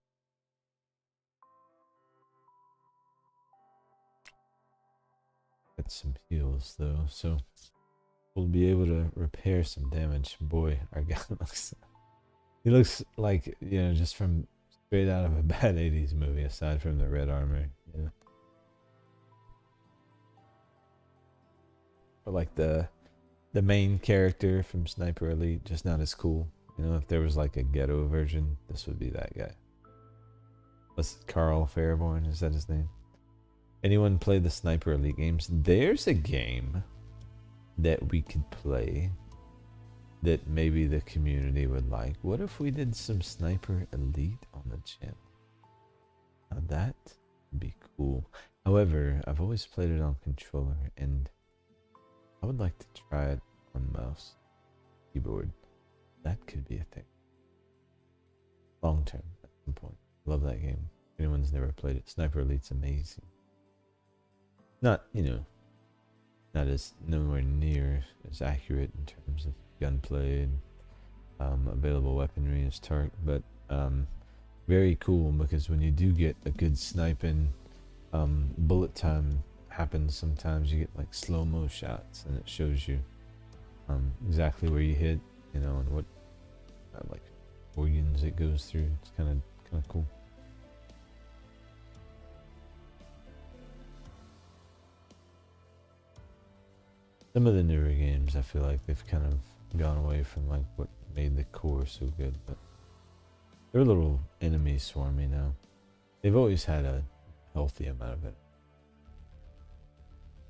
Speaker 1: Got some heals though, so we'll be able to repair some damage. Boy, our guy he looks like, you know, just from straight out of a bad 80s movie, aside from the red armor, you know. Or like the main character from Sniper Elite, just not as cool. You know, if there was like a ghetto version, this would be that guy. What's Carl Fairborn? Is that his name? Anyone play the Sniper Elite games? There's a game that we could play that maybe the community would like. What if we did some Sniper Elite on the channel? Now that would be cool. However, I've always played it on controller, and I would like to try it on mouse, keyboard. That could be a thing. Long term, at some point. Love that game. If anyone's never played it, Sniper Elite's amazing. Not, you know, not as nowhere near as accurate in terms of gunplay and available weaponry as Tark, but very cool because when you do get a good sniping, bullet time happens sometimes. You get like slow-mo shots and it shows you exactly where you hit, you know, and what like organs it goes through. It's kind of cool. Some of the newer games, I feel like they've kind of gone away from like what made the core so good, but they're a little enemy swarmy now. They've always had a healthy amount of it.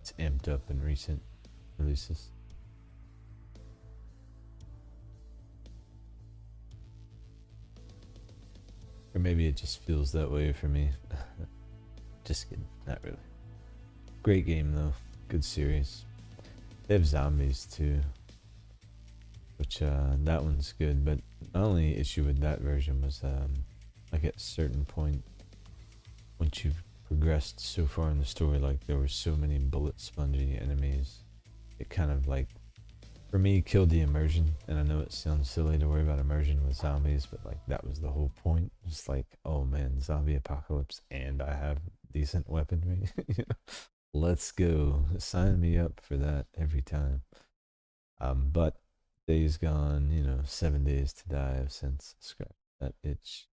Speaker 1: It's amped up in recent releases. Or maybe it just feels that way for me. Just kidding, not really. Great game though, good series. They have zombies too, which that one's good, but my only issue with that version was like at a certain point, once you've progressed so far in the story, like there were so many bullet spongy enemies, it kind of like, for me, killed the immersion. And I know it sounds silly to worry about immersion with zombies, but like that was the whole point. It's like, oh man, zombie apocalypse and I have decent weaponry. You know? Let's go. Sign me up for that every time. But Days Gone, you know, 7 Days to Die have since scratched that itch.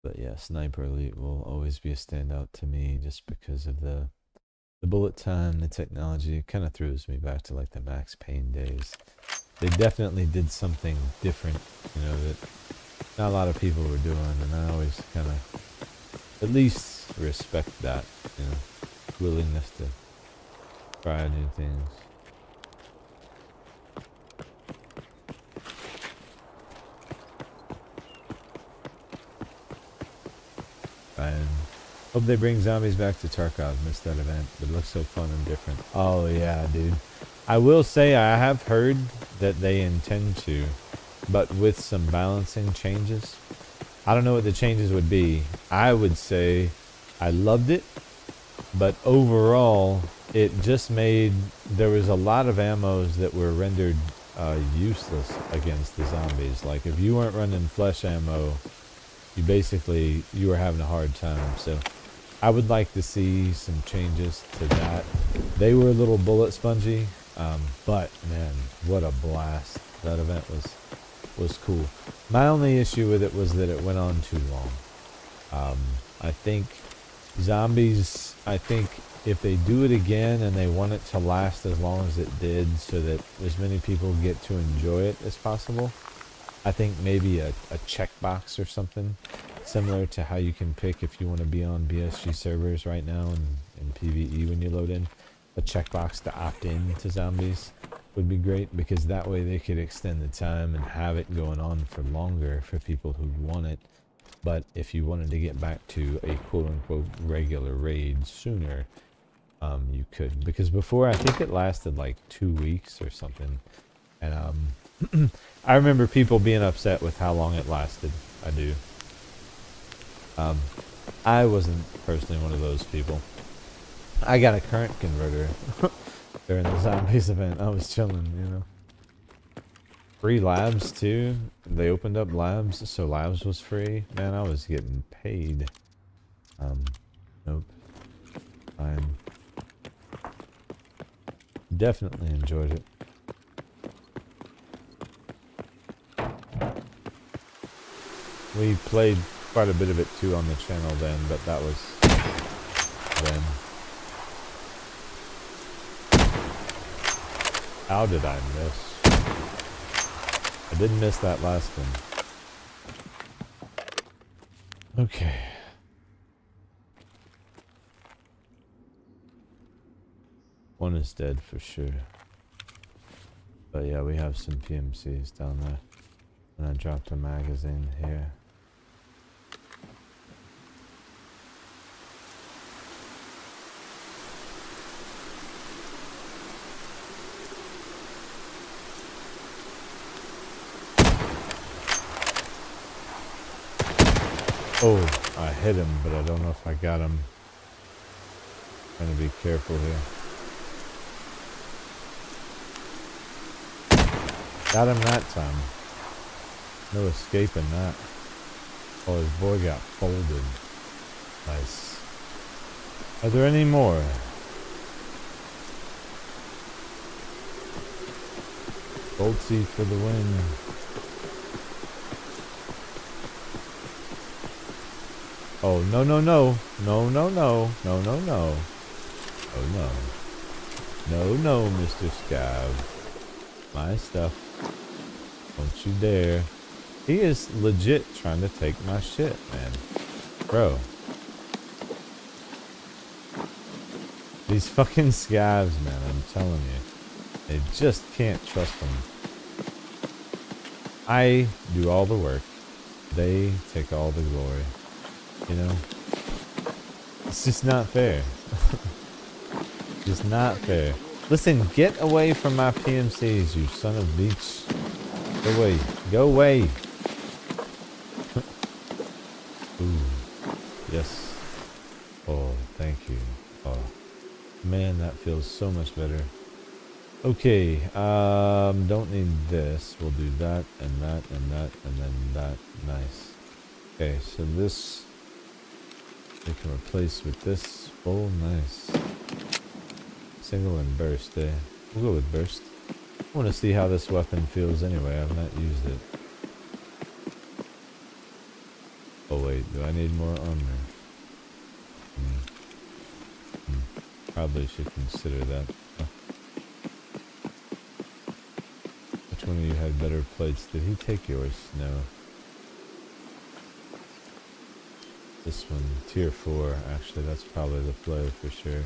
Speaker 1: But yeah, Sniper Elite will always be a standout to me just because of the bullet time, the technology. It kind of throws me back to like the Max Payne days. They definitely did something different, you know, that not a lot of people were doing, and I always kind of at least respect that, you know, willingness to try new things. And hope they bring zombies back to Tarkov. Missed that event, but it looks so fun and different. Oh yeah, dude. I will say I have heard that they intend to, but with some balancing changes. I don't know what the changes would be. I would say I loved it, but overall it just made, there was a lot of ammos that were rendered useless against the zombies. Like if you weren't running flesh ammo, you were having a hard time. So I would like to see some changes to that. They were a little bullet spongy, but man, what a blast. That event was cool. My only issue with it was that it went on too long. I think zombies, if they do it again and they want it to last as long as it did so that as many people get to enjoy it as possible, I think maybe a checkbox or something similar to how you can pick if you want to be on BSG servers right now and PVE when you load in, a checkbox to opt in to zombies would be great, because that way they could extend the time and have it going on for longer for people who want it. But if you wanted to get back to a quote-unquote regular raid sooner, you could. Because before, I think it lasted like 2 weeks or something. And I remember people being upset with how long it lasted. I do. I wasn't personally one of those people. I got a current converter during the zombies event. I was chilling, you know. Free labs too. They opened up labs, so labs was free. Man, I was getting paid. Nope. Fine. Definitely enjoyed it. We played quite a bit of it too on the channel then, but that was then. How did I miss? I didn't miss that last one. Okay. One is dead for sure. But yeah, we have some PMCs down there. And I dropped a magazine here. Oh, I hit him, but I don't know if I got him. Trying to be careful here. Got him that time. No escaping that. Oh, his boy got folded. Nice. Are there any more? Boltsy for the win. Oh, no, no, no. No, no, no. No, no, no. Oh, no. No, no, Mr. Scav. My stuff. Don't you dare. He is legit trying to take my shit, man. Bro. These fucking scavs, man, I'm telling you. They just can't trust them. I do all the work. They take all the glory. You know? It's just not fair. Just not fair. Listen, get away from my PMCs, you son of a bitch. Go away. Go away. Ooh. Yes. Oh, thank you. Oh. Man, that feels so much better. Okay, don't need this. We'll do that and that and that and then that. Nice. Okay, so this we can replace with this. Oh, nice. Single and burst, eh? We'll go with burst. I want to see how this weapon feels anyway. I've not used it. Oh wait, do I need more armor? Probably should consider that. Huh. Which one of you had better plates? Did he take yours? No. This one, tier 4. Actually, that's probably the play for sure.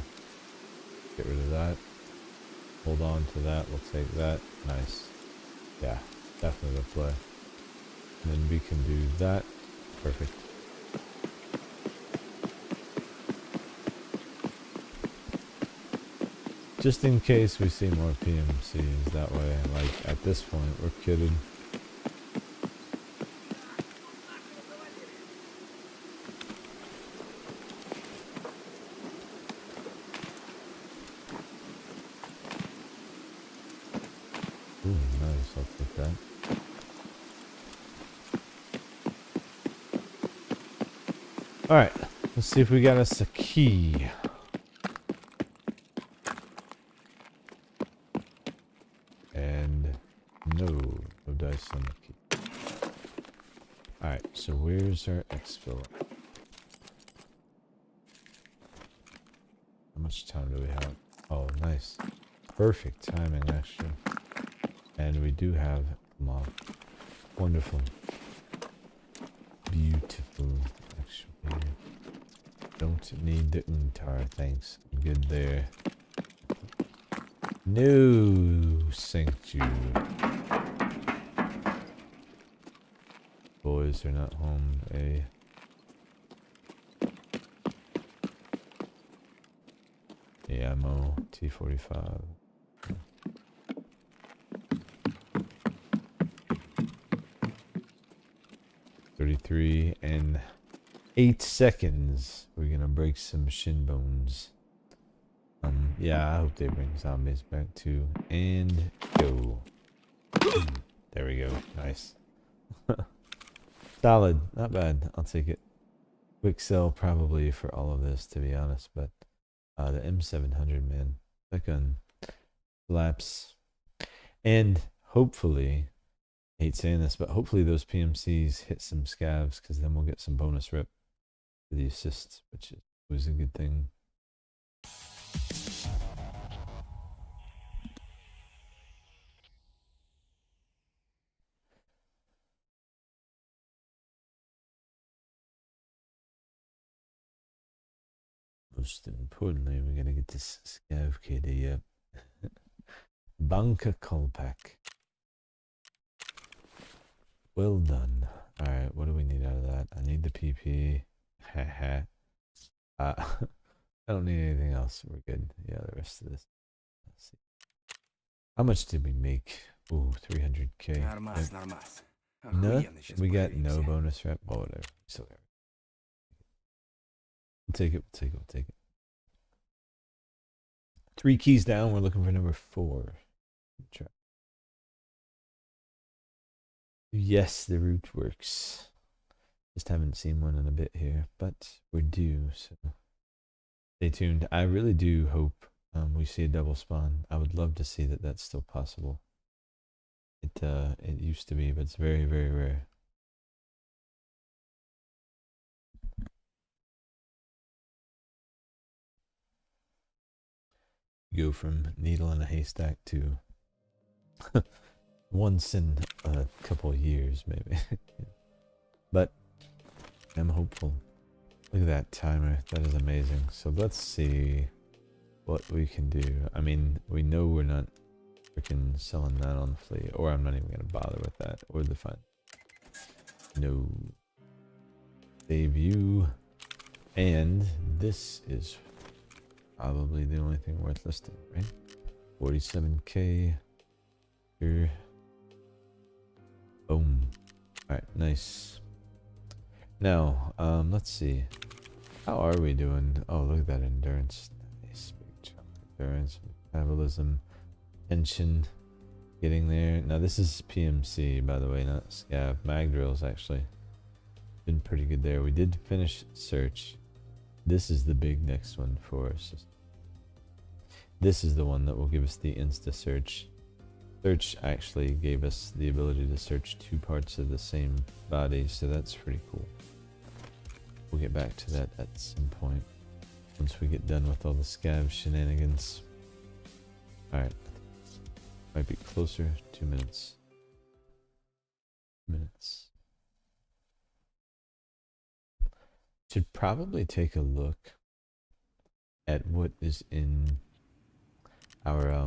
Speaker 1: Get rid of that. Hold on to that. We'll take that. Nice. Yeah, definitely the play. And then we can do that. Perfect. Just in case we see more PMCs that way. Like at this point, we're kidding. Ooh, nice. I'll take that. Alright, let's see if we got us a key. And no dice on the key. Alright, so where's our exfil? How much time do we have? Oh, nice. Perfect timing, actually. And we do have a mob. Wonderful. Beautiful, actually. Don't need the untar, thanks. I'm good there. No, thank you. Boys are not home, eh? Yeah, ammo, T45. 33 and 8 seconds. We're gonna break some shin bones. Yeah, I hope they bring zombies back too. And go. There we go. Nice. Solid. Not bad. I'll take it. Quick sell probably for all of this, to be honest. But the M700, man. That gun slaps. And hopefully, I hate saying this, but hopefully those PMCs hit some scavs, because then we'll get some bonus rep for the assists, which was a good thing. Most importantly, we're gonna get this scav KD up. Bunker Kolpak. Well done. Alright, what do we need out of that? I need the PP. Haha. I don't need anything else. We're good. Yeah, the rest of this. Let's see. How much did we make? Ooh, 300k. No, we got no bonus rep. Oh, whatever. Still got it. We'll take it. We'll take it. We'll take it. 3 keys down. We're looking for number 4. Try. Yes, the route works. Just haven't seen one in a bit here, but we're due, so stay tuned. I really do hope we see a double spawn. I would love to see that that's still possible. It used to be, but it's very, very rare. Go from needle in a haystack to once in a couple of years, maybe. But I'm hopeful. Look at that timer. That is amazing. So let's see what we can do. I mean, we know we're not freaking selling that on the fleet, or I'm not even going to bother with that, or the fun. No. Save you. And this is probably the only thing worth listing, right? 47k. Here. Boom. Alright, nice. Now, let's see. How are we doing? Oh, look at that endurance. Nice big chunk of endurance. Metabolism. Tension. Getting there. Now, this is PMC, by the way, not scav. Mag drills, actually. Been pretty good there. We did finish search. This is the big next one for us. This is the one that will give us the insta search. Search actually gave us the ability to search 2 parts of the same body, so that's pretty cool. We'll get back to that at some point once we get done with all the scav shenanigans. Alright. Might be closer. 2 minutes. Should probably take a look at what is in our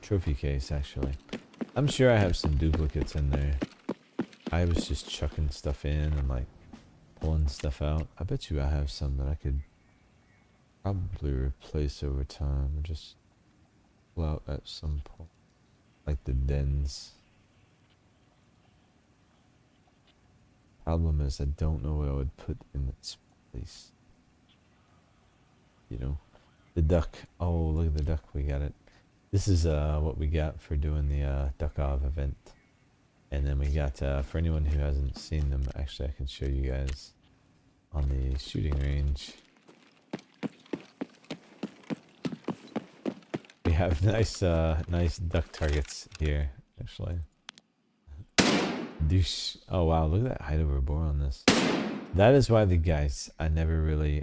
Speaker 1: trophy case, actually. I'm sure I have some duplicates in there. I was just chucking stuff in and like pulling stuff out. I bet you I have some that I could probably replace over time. Just pull out at some point, like the dens. Problem is, I don't know what I would put in its place. You know, the duck. Oh, look at the duck. We got it. This is what we got for doing the Duckov event. And then we got, for anyone who hasn't seen them, actually I can show you guys on the shooting range. We have nice nice duck targets here, actually. Douche. Oh wow, look at that height over bore on this. That is why the guys I never really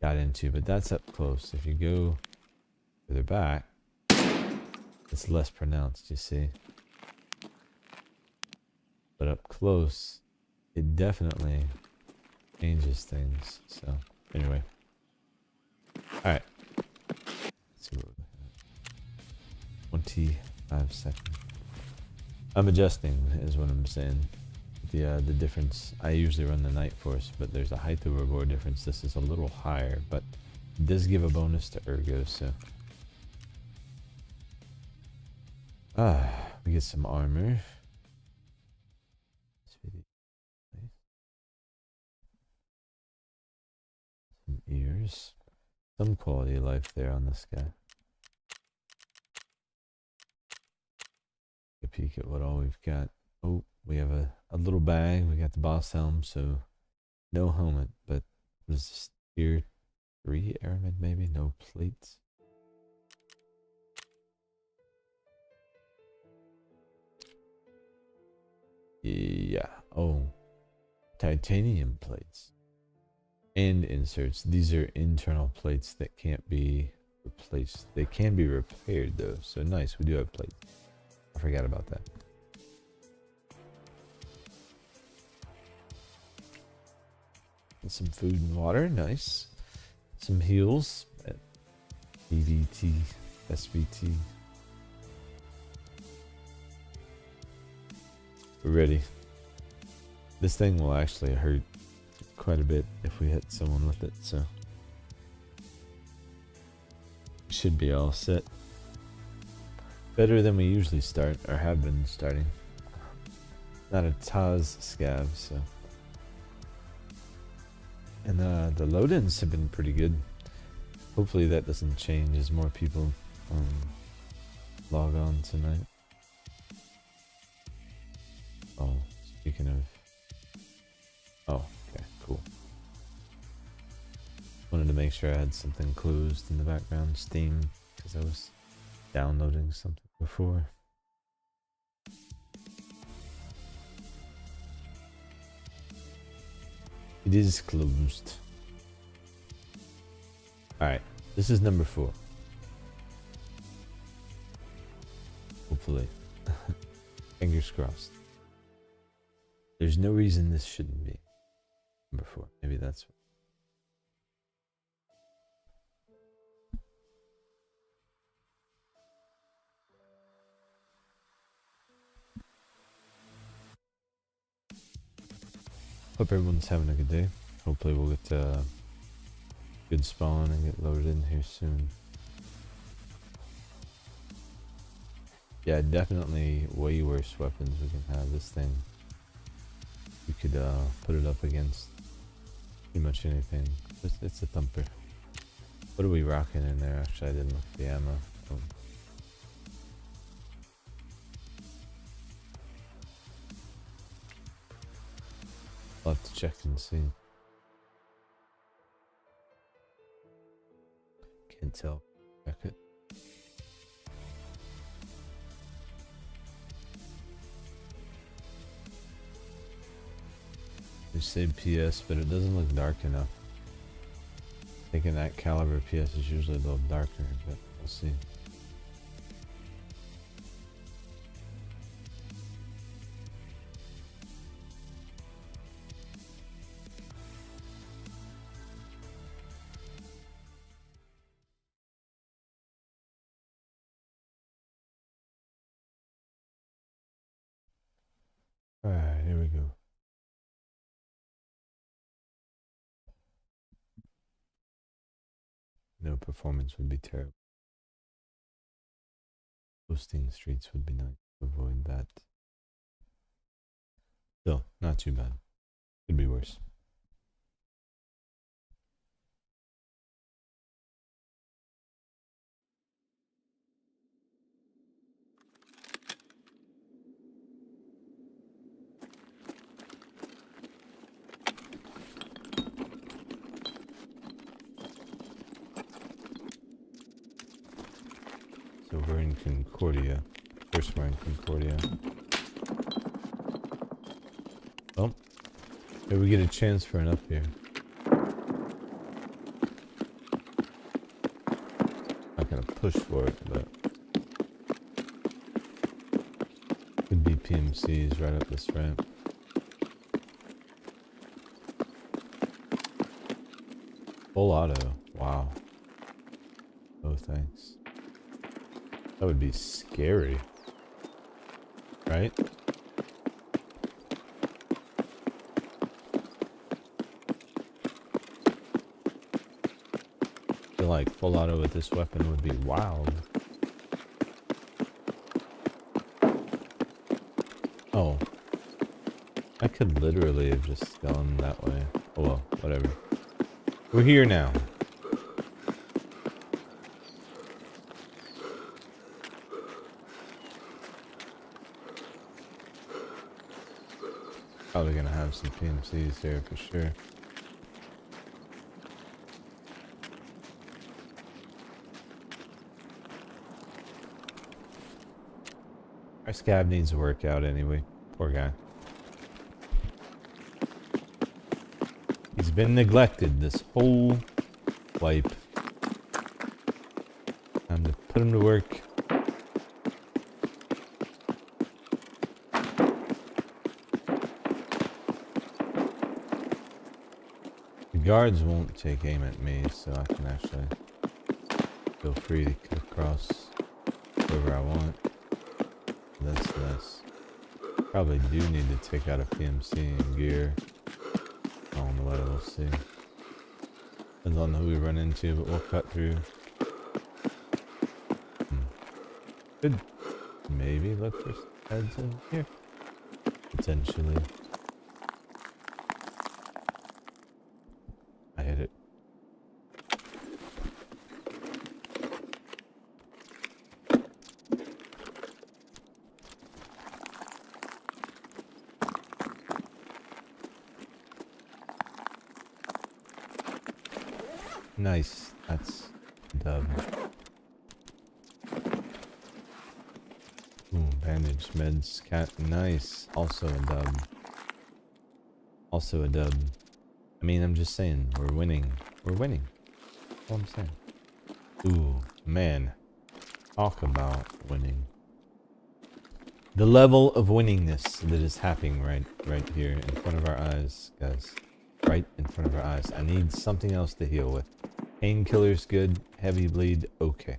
Speaker 1: got into, but that's up close. If you go further back, it's less pronounced, you see. But up close, it definitely changes things. So anyway. Alright. Let's see what we're looking at. 25 seconds. I'm adjusting is what I'm saying. The difference, I usually run the night force, but there's a height over bore difference. This is a little higher, but it does give a bonus to ergo, so. We get some armor. Some ears. Some quality of life there on this guy. A peek at what all we've got. Oh, we have a little bag. We got the boss helm, so no helmet, but what is this? Tier 3 airman, maybe? No plates. Yeah. Oh, titanium plates and inserts. These are internal plates that can't be replaced. They can be repaired though, so nice. We do have plates. I forgot about that. And some food and water, nice. Some heals at EVT, SVT. We're ready. This thing will actually hurt quite a bit if we hit someone with it, so should be all set. Better than we usually start, or have been starting. Not a Taz scav, so. And the load-ins have been pretty good. Hopefully that doesn't change as more people log on tonight. Oh, speaking of... Oh, okay, cool. Wanted to make sure I had something closed in the background, Steam, because I was downloading something before. It is closed. Alright, this is number 4. Hopefully. Fingers crossed. There's no reason this shouldn't be number 4. Maybe that's what. Hope everyone's having a good day. Hopefully we'll get good spawn and get loaded in here soon. Yeah, definitely way worse weapons we can have. This thing, you could put it up against pretty much anything. It's a thumper. What are we rocking in there? Actually, I didn't look at the ammo. Oh. I'll have to check and see. Can't tell. Check it. They say PS, but it doesn't look dark enough. Thinking that caliber PS is usually a little darker, but we'll see. Alright, here we go. No performance would be terrible. Posting streets would be nice to avoid that. Still, not too bad. Could be worse. So we're in Concordia. First we're in Concordia. Oh, maybe we get a chance for an up here. Not gonna push for it, but could be PMCs right up this ramp. Full auto. Wow. Oh, thanks. That would be scary. Right? I feel like full auto with this weapon would be wild. Oh. I could literally have just gone that way. Oh well, whatever. We're here now. Probably gonna have some PMCs here for sure. Our Scav needs a workout anyway. Poor guy. He's been neglected this whole wipe. Time to put him to work. The guards won't take aim at me, so I can actually feel free to cut across wherever I want. This. Probably do need to take out a PMC and gear. On the way, we'll see. Depends on who we run into, but we'll cut through. Could maybe look for heads in here. Potentially. I hit it. Nice. That's dub. Ooh, bandage, meds, cat. Nice. Also a dub. Also a dub. I mean, I'm just saying, we're winning. We're winning. That's all I'm saying. Ooh, man. Talk about winning. The level of winningness that is happening right here in front of our eyes, guys. Right in front of our eyes. I need something else to heal with. Painkiller's good. Heavy bleed, okay.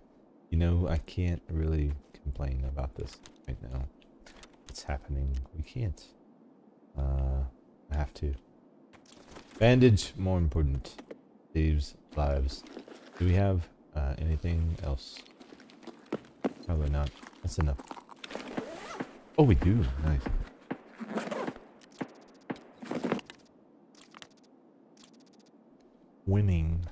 Speaker 1: You know, I can't really complain about this right now. It's happening. We can't. I have to. Bandage, more important. Saves lives. Do we have anything else? Probably not. That's enough. Oh, we do. Nice. Winning.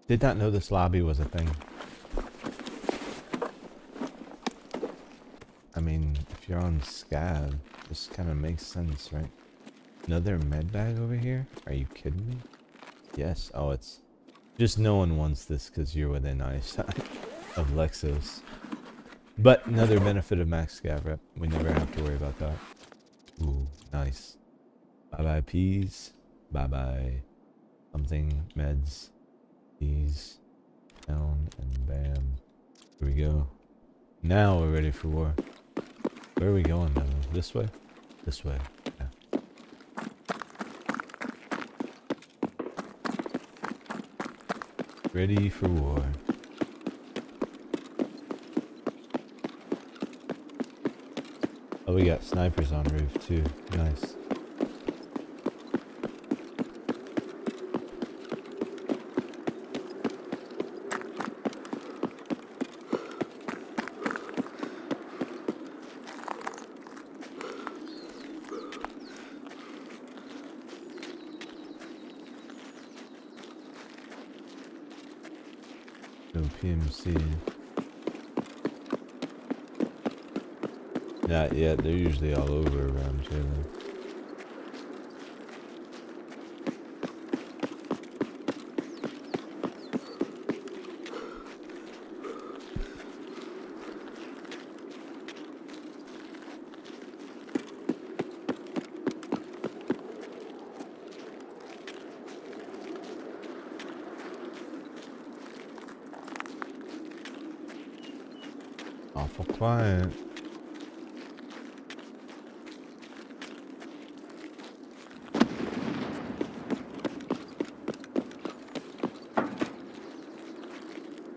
Speaker 1: Did not know this lobby was a thing. I mean, if you're on Scav, this kind of makes sense, right? Another med bag over here? Are you kidding me? Yes. Oh, it's just no one wants this because you're within eyesight of Lexos. But another benefit of max Scav rep. We never have to worry about that. Ooh, nice. Bye bye peas. Bye bye something meds. These down and bam. Here we go. Now we're ready for war. Where are we going now? This way? This way. Yeah. Ready for war. we got snipers on roof too. Nice. No PMC. Not yet, they're usually all over around here. Awful quiet.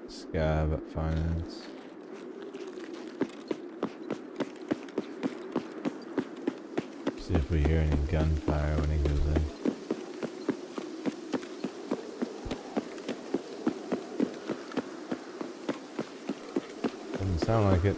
Speaker 1: Scav at finance. See if we hear any gunfire when he goes in. Doesn't sound like it.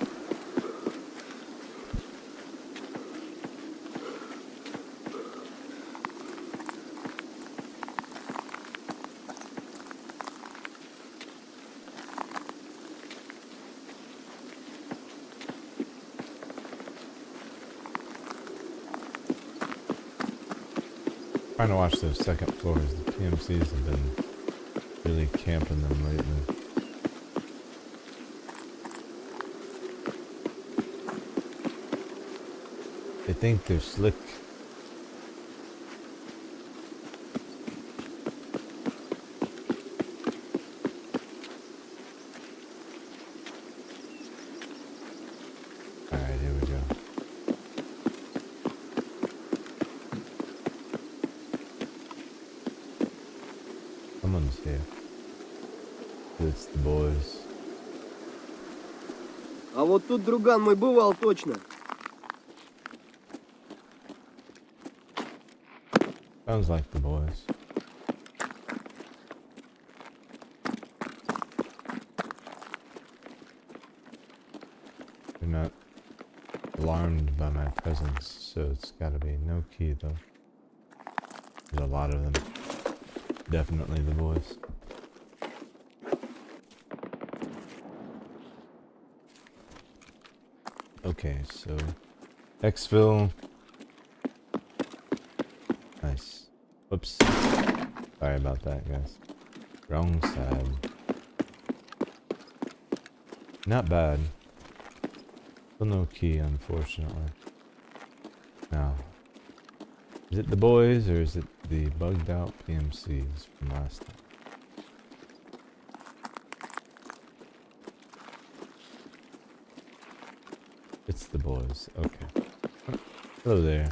Speaker 1: Trying to watch those second floors. The PMCs have been really camping them lately. They think they're slick. Alright, here we go. Someone's here. It's the boys.
Speaker 4: А вот тут друган мой бывал точно.
Speaker 1: Sounds like the boys. They're not alarmed by my presence, so it's gotta be no key though. There's a lot of them. Definitely the boys. Okay, so exfil. Nice. Whoops. Sorry about that, guys. Wrong side. Not bad. Still no key, unfortunately. Now, is it the boys or is it the bugged out PMCs from last time? It's the boys. Okay. Hello there.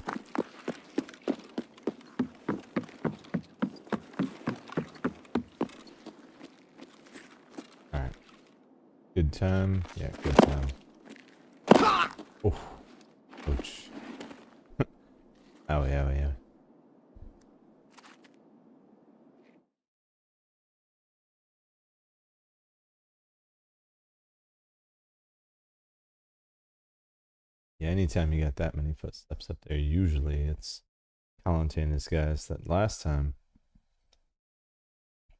Speaker 1: Alright. Good time? Yeah, good time. Oh. Ouch. Owie, owie, owie. Yeah, anytime you got that many footsteps up there, usually it's Colin his guys. That last time,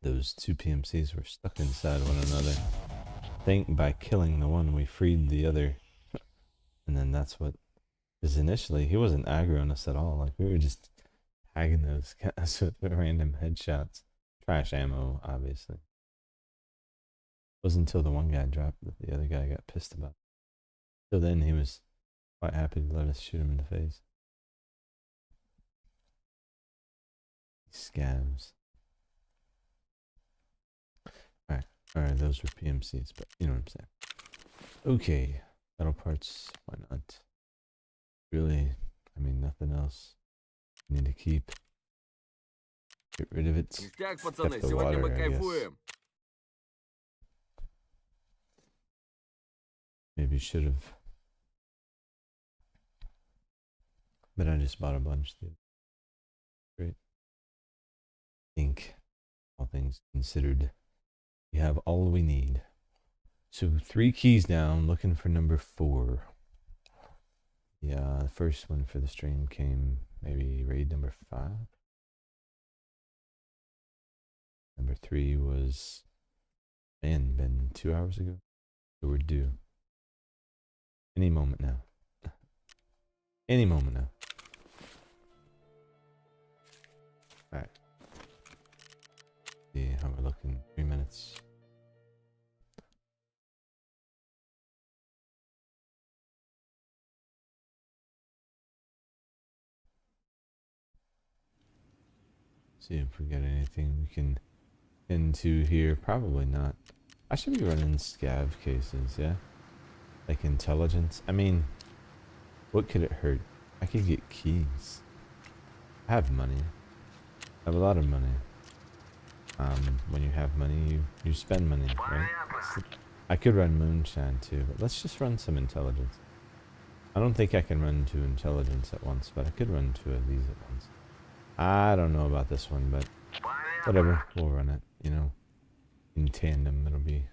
Speaker 1: those two PMCs were stuck inside one another. I think by killing the one, we freed the other. And then that's what... Because initially, he wasn't aggroing us at all. Like, we were just tagging those guys with random headshots. Trash ammo, obviously. It wasn't until the one guy dropped that the other guy got pissed about it. So then he was quite happy to let us shoot him in the face. Scavs. Alright, those were PMCs, but you know what I'm saying. Okay, metal parts, why not? Really, I mean, nothing else. Need to keep. Get rid of it.
Speaker 4: Ништяк, пацаны,
Speaker 1: Except the
Speaker 4: сегодня мы
Speaker 1: water, I guess.
Speaker 4: кайфуем.
Speaker 1: Maybe should have But I just bought a bunch, dude. Great. I think, all things considered, we have all we need. So 3 keys down, looking for number 4. Yeah, the first one for the stream came maybe raid number 5. Number 3 was, man, been 2 hours ago. So we're due. Any moment now. Any moment now. Alright. See how we're looking. 3 minutes. See if we got anything we can into here. Probably not. I should be running scav cases, yeah? Like intelligence. I mean, what could it hurt? I could get keys. I have money. I have a lot of money. When you have money, you spend money, right? I could run moonshine too, but let's just run some intelligence. I don't think I can run 2 intelligence at once, but I could run 2 of these at once. I don't know about this one, but whatever. We'll run it, you know. In tandem, it'll be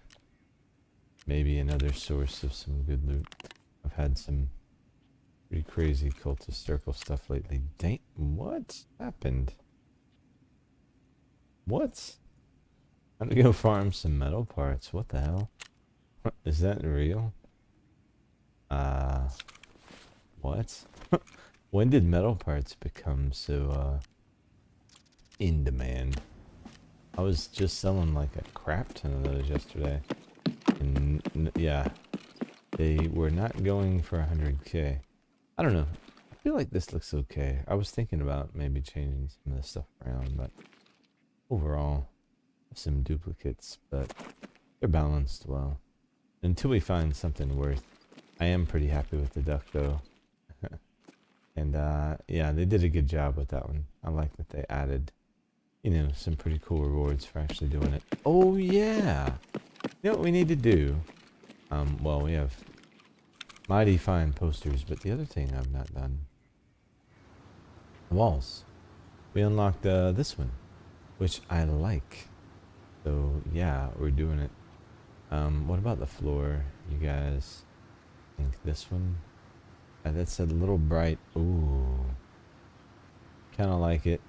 Speaker 1: maybe another source of some good loot. I've had some pretty crazy cultist circle stuff lately. Dang, what happened? What? I'm gonna go farm some metal parts. What the hell? Is that real? What? When did metal parts become so, in demand? I was just selling like a crap ton of those yesterday. And, yeah. They were not going for 100k. I don't know. I feel like this looks okay. I was thinking about maybe changing some of this stuff around, but overall, some duplicates, but they're balanced well. Until we find something worth. I am pretty happy with the duck though. And yeah, they did a good job with that one. I like that they added, you know, some pretty cool rewards for actually doing it. Oh yeah! You know what we need to do? Well, we have mighty fine posters, but the other thing I've not done, the walls. We unlocked this one, which I like. So yeah, we're doing it. What about the floor, you guys? I think this one. That's a little bright. Ooh, kind of like it,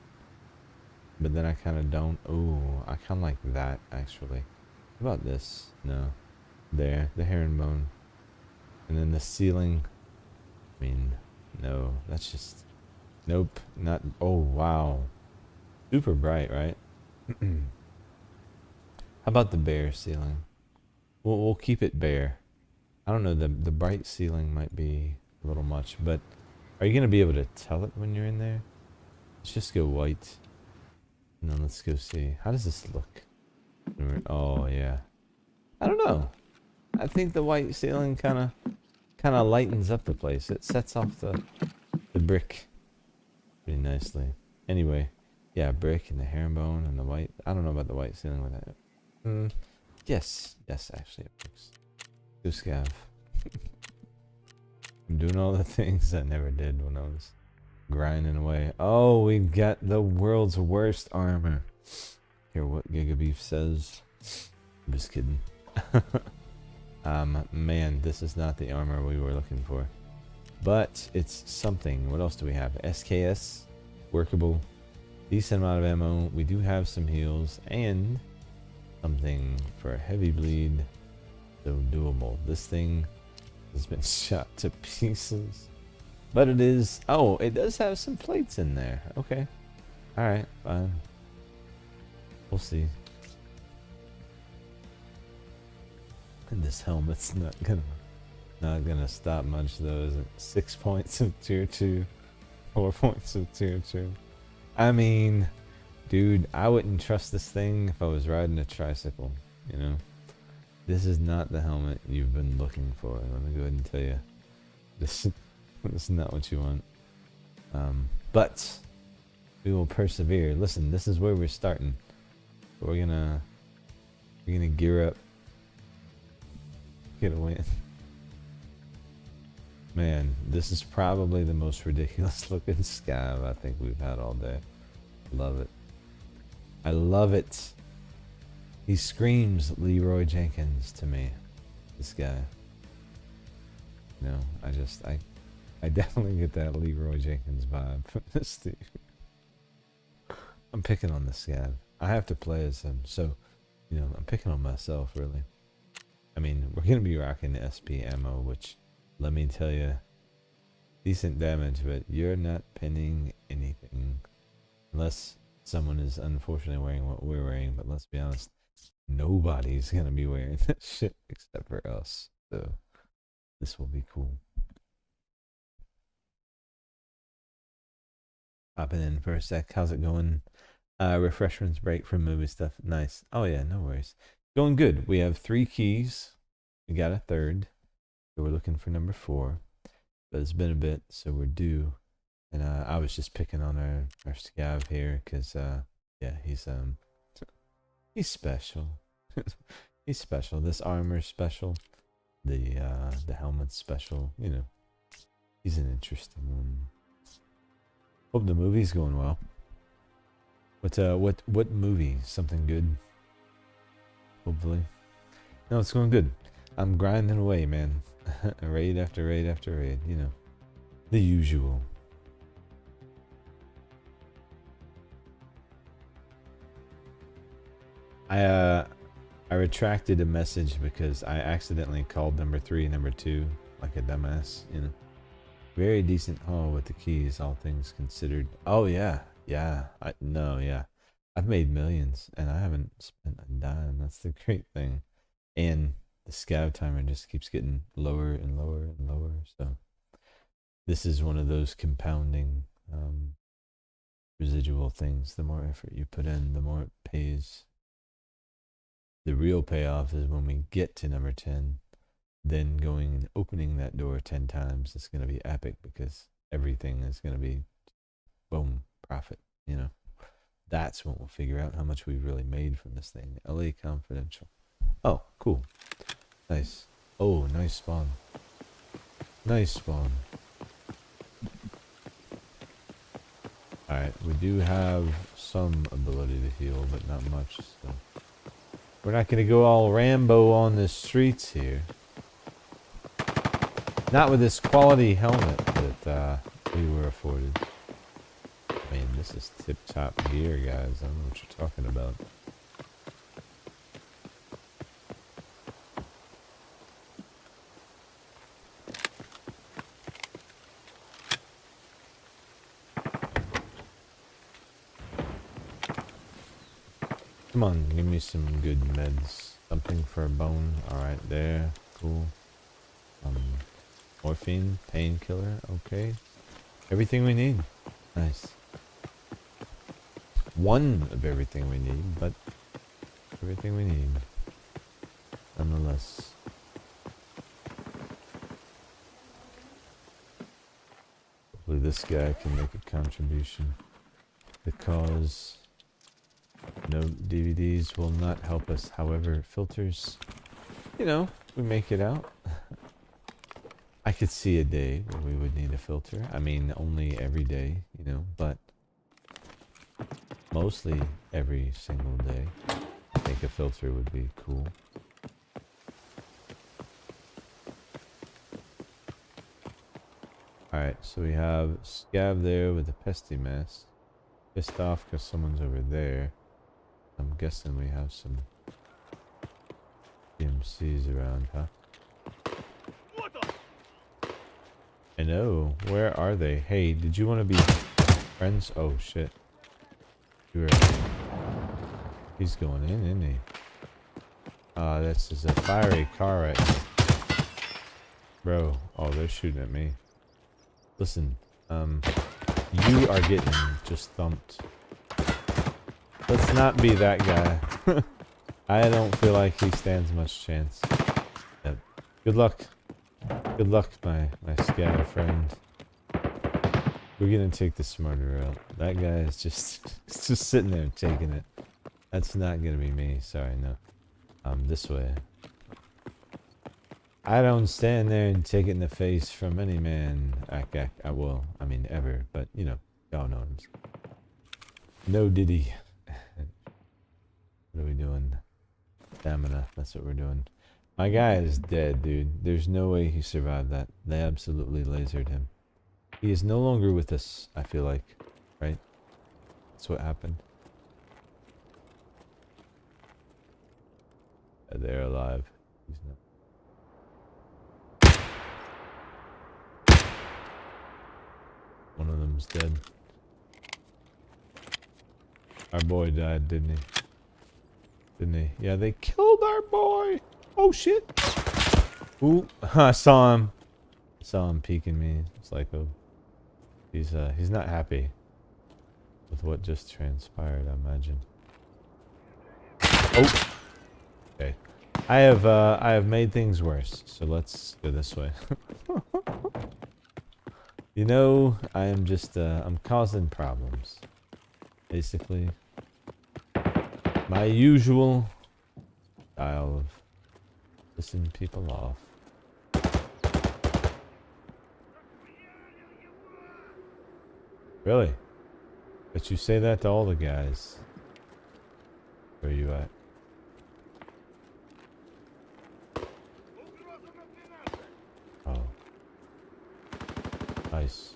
Speaker 1: but then I kind of don't. Ooh, I kind of like that actually. What about this? No, there, the herringbone, and then the ceiling. I mean, no, that's just nope. Not. Oh wow, super bright, right? How about the bare ceiling? We'll keep it bare. I don't know, the bright ceiling might be a little much, but are you gonna be able to tell it when you're in there? Let's just go white, and then let's go see. How does this look? Oh yeah, I don't know. I think the white ceiling kind of lightens up the place. It sets off the brick pretty nicely. Anyway, yeah, brick and the herringbone and the white. I don't know about the white ceiling with that. Yes, actually it works. Go scav. I'm doing all the things I never did when I was grinding away. Oh, we got the world's worst armor. Hear what Gigabeef says. I'm just kidding. Man, this is not the armor we were looking for. But it's something. What else do we have? SKS. Workable. Decent amount of ammo. We do have some heals. And something for a heavy bleed. So doable. This thing has been shot to pieces. But it is... Oh, it does have some plates in there. Okay. Alright, fine. We'll see. And this helmet's not gonna stop much though, is it? 6 points of tier 2. 4 points of tier 2. I mean, dude, I wouldn't trust this thing if I was riding a tricycle, you know? This is not the helmet you've been looking for. Let me go ahead and tell you. This is not what you want. But we will persevere. Listen, this is where we're starting. We're gonna gear up. Get a win. Man, this is probably the most ridiculous looking scav I think we've had all day. Love it. I love it. He screams Leroy Jenkins to me. This guy. You know, I definitely get that Leroy Jenkins vibe from this dude. I'm picking on the scav. I have to play as him, so, you know, I'm picking on myself, really. I mean, we're going to be rocking the SP ammo, which, let me tell you, decent damage, but you're not pinning anything. Unless someone is unfortunately wearing what we're wearing, but let's be honest, nobody's going to be wearing that shit except for us. So, this will be cool. Popping in for a sec. How's it going? Refreshments break from movie stuff. Nice. Oh yeah, no worries. Going good. We have 3 keys. We got a third. So we're looking for number 4. But it's been a bit, so we're due. And I was just picking on our scav here, cause yeah, he's special. He's special. This armor's special. The helmet's special. You know, he's an interesting one. Hope the movie's going well. What movie? Something good? Hopefully. No, it's going good. I'm grinding away, man. Raid after raid after raid. You know, the usual. I retracted a message because I accidentally called number 3 number 2 like a dumbass. You know. Very decent haul with the keys, all things considered. Oh yeah, yeah. Yeah. I've made millions and I haven't spent a dime. That's the great thing. And the scav timer just keeps getting lower and lower and lower. So this is one of those compounding residual things. The more effort you put in, the more it pays. The real payoff is when we get to number 10. Then going and opening that door 10 times is going to be epic because everything is going to be boom, profit, you know. That's when we'll figure out how much we've really made from this thing. LA Confidential. Oh, cool. Nice. Oh, nice spawn. Nice spawn. Alright, we do have some ability to heal, but not much. So we're not going to go all Rambo on the streets here. Not with this quality helmet that we were afforded. I mean, this is tip-top gear, guys. I don't know what you're talking about. Come on, give me some good meds. Something for a bone. Alright, there. Cool. Morphine, painkiller, okay. Everything we need. Nice. One of everything we need, but everything we need. Nonetheless. Hopefully this guy can make a contribution. Because no DVDs will not help us. However, filters, you know, we make it out. I could see a day where we would need a filter. I mean, only every day, you know, but mostly every single day. I think a filter would be cool. Alright, so we have Scav there with a pesty mask. Pissed off because someone's over there. I'm guessing we have some PMCs around, huh? I know. Where are they? Hey, did you want to be friends? Oh shit. He's going in, isn't he? This is a fiery car right now. Bro, oh, they're shooting at me. Listen, you are getting just thumped. Let's not be that guy. I don't feel like he stands much chance. Yep. Good luck. Good luck, my scatter friend. We're gonna take the smarter route. That guy is just sitting there taking it. That's not gonna be me. Sorry, no. This way. I don't stand there and take it in the face from any man. I will. I mean, ever. But, you know, y'all know what I'm saying. No diddy. What are we doing? Stamina. That's what we're doing. My guy is dead, dude. There's no way he survived that. They absolutely lasered him. He is no longer with us, I feel like. Right? That's what happened. They're alive. He's not. One of them's dead. Our boy died, didn't he? Didn't he? Yeah, they killed our boy! Oh shit! Ooh, I saw him. I saw him peeking me. It's like, oh. He's not happy with what just transpired, I imagine. Oh! Okay. I have made things worse, so let's go this way. You know, I am just, I'm causing problems. Basically. My usual style of pissing people off. Really? But you say that to all the guys. Where are you at? Oh. Nice.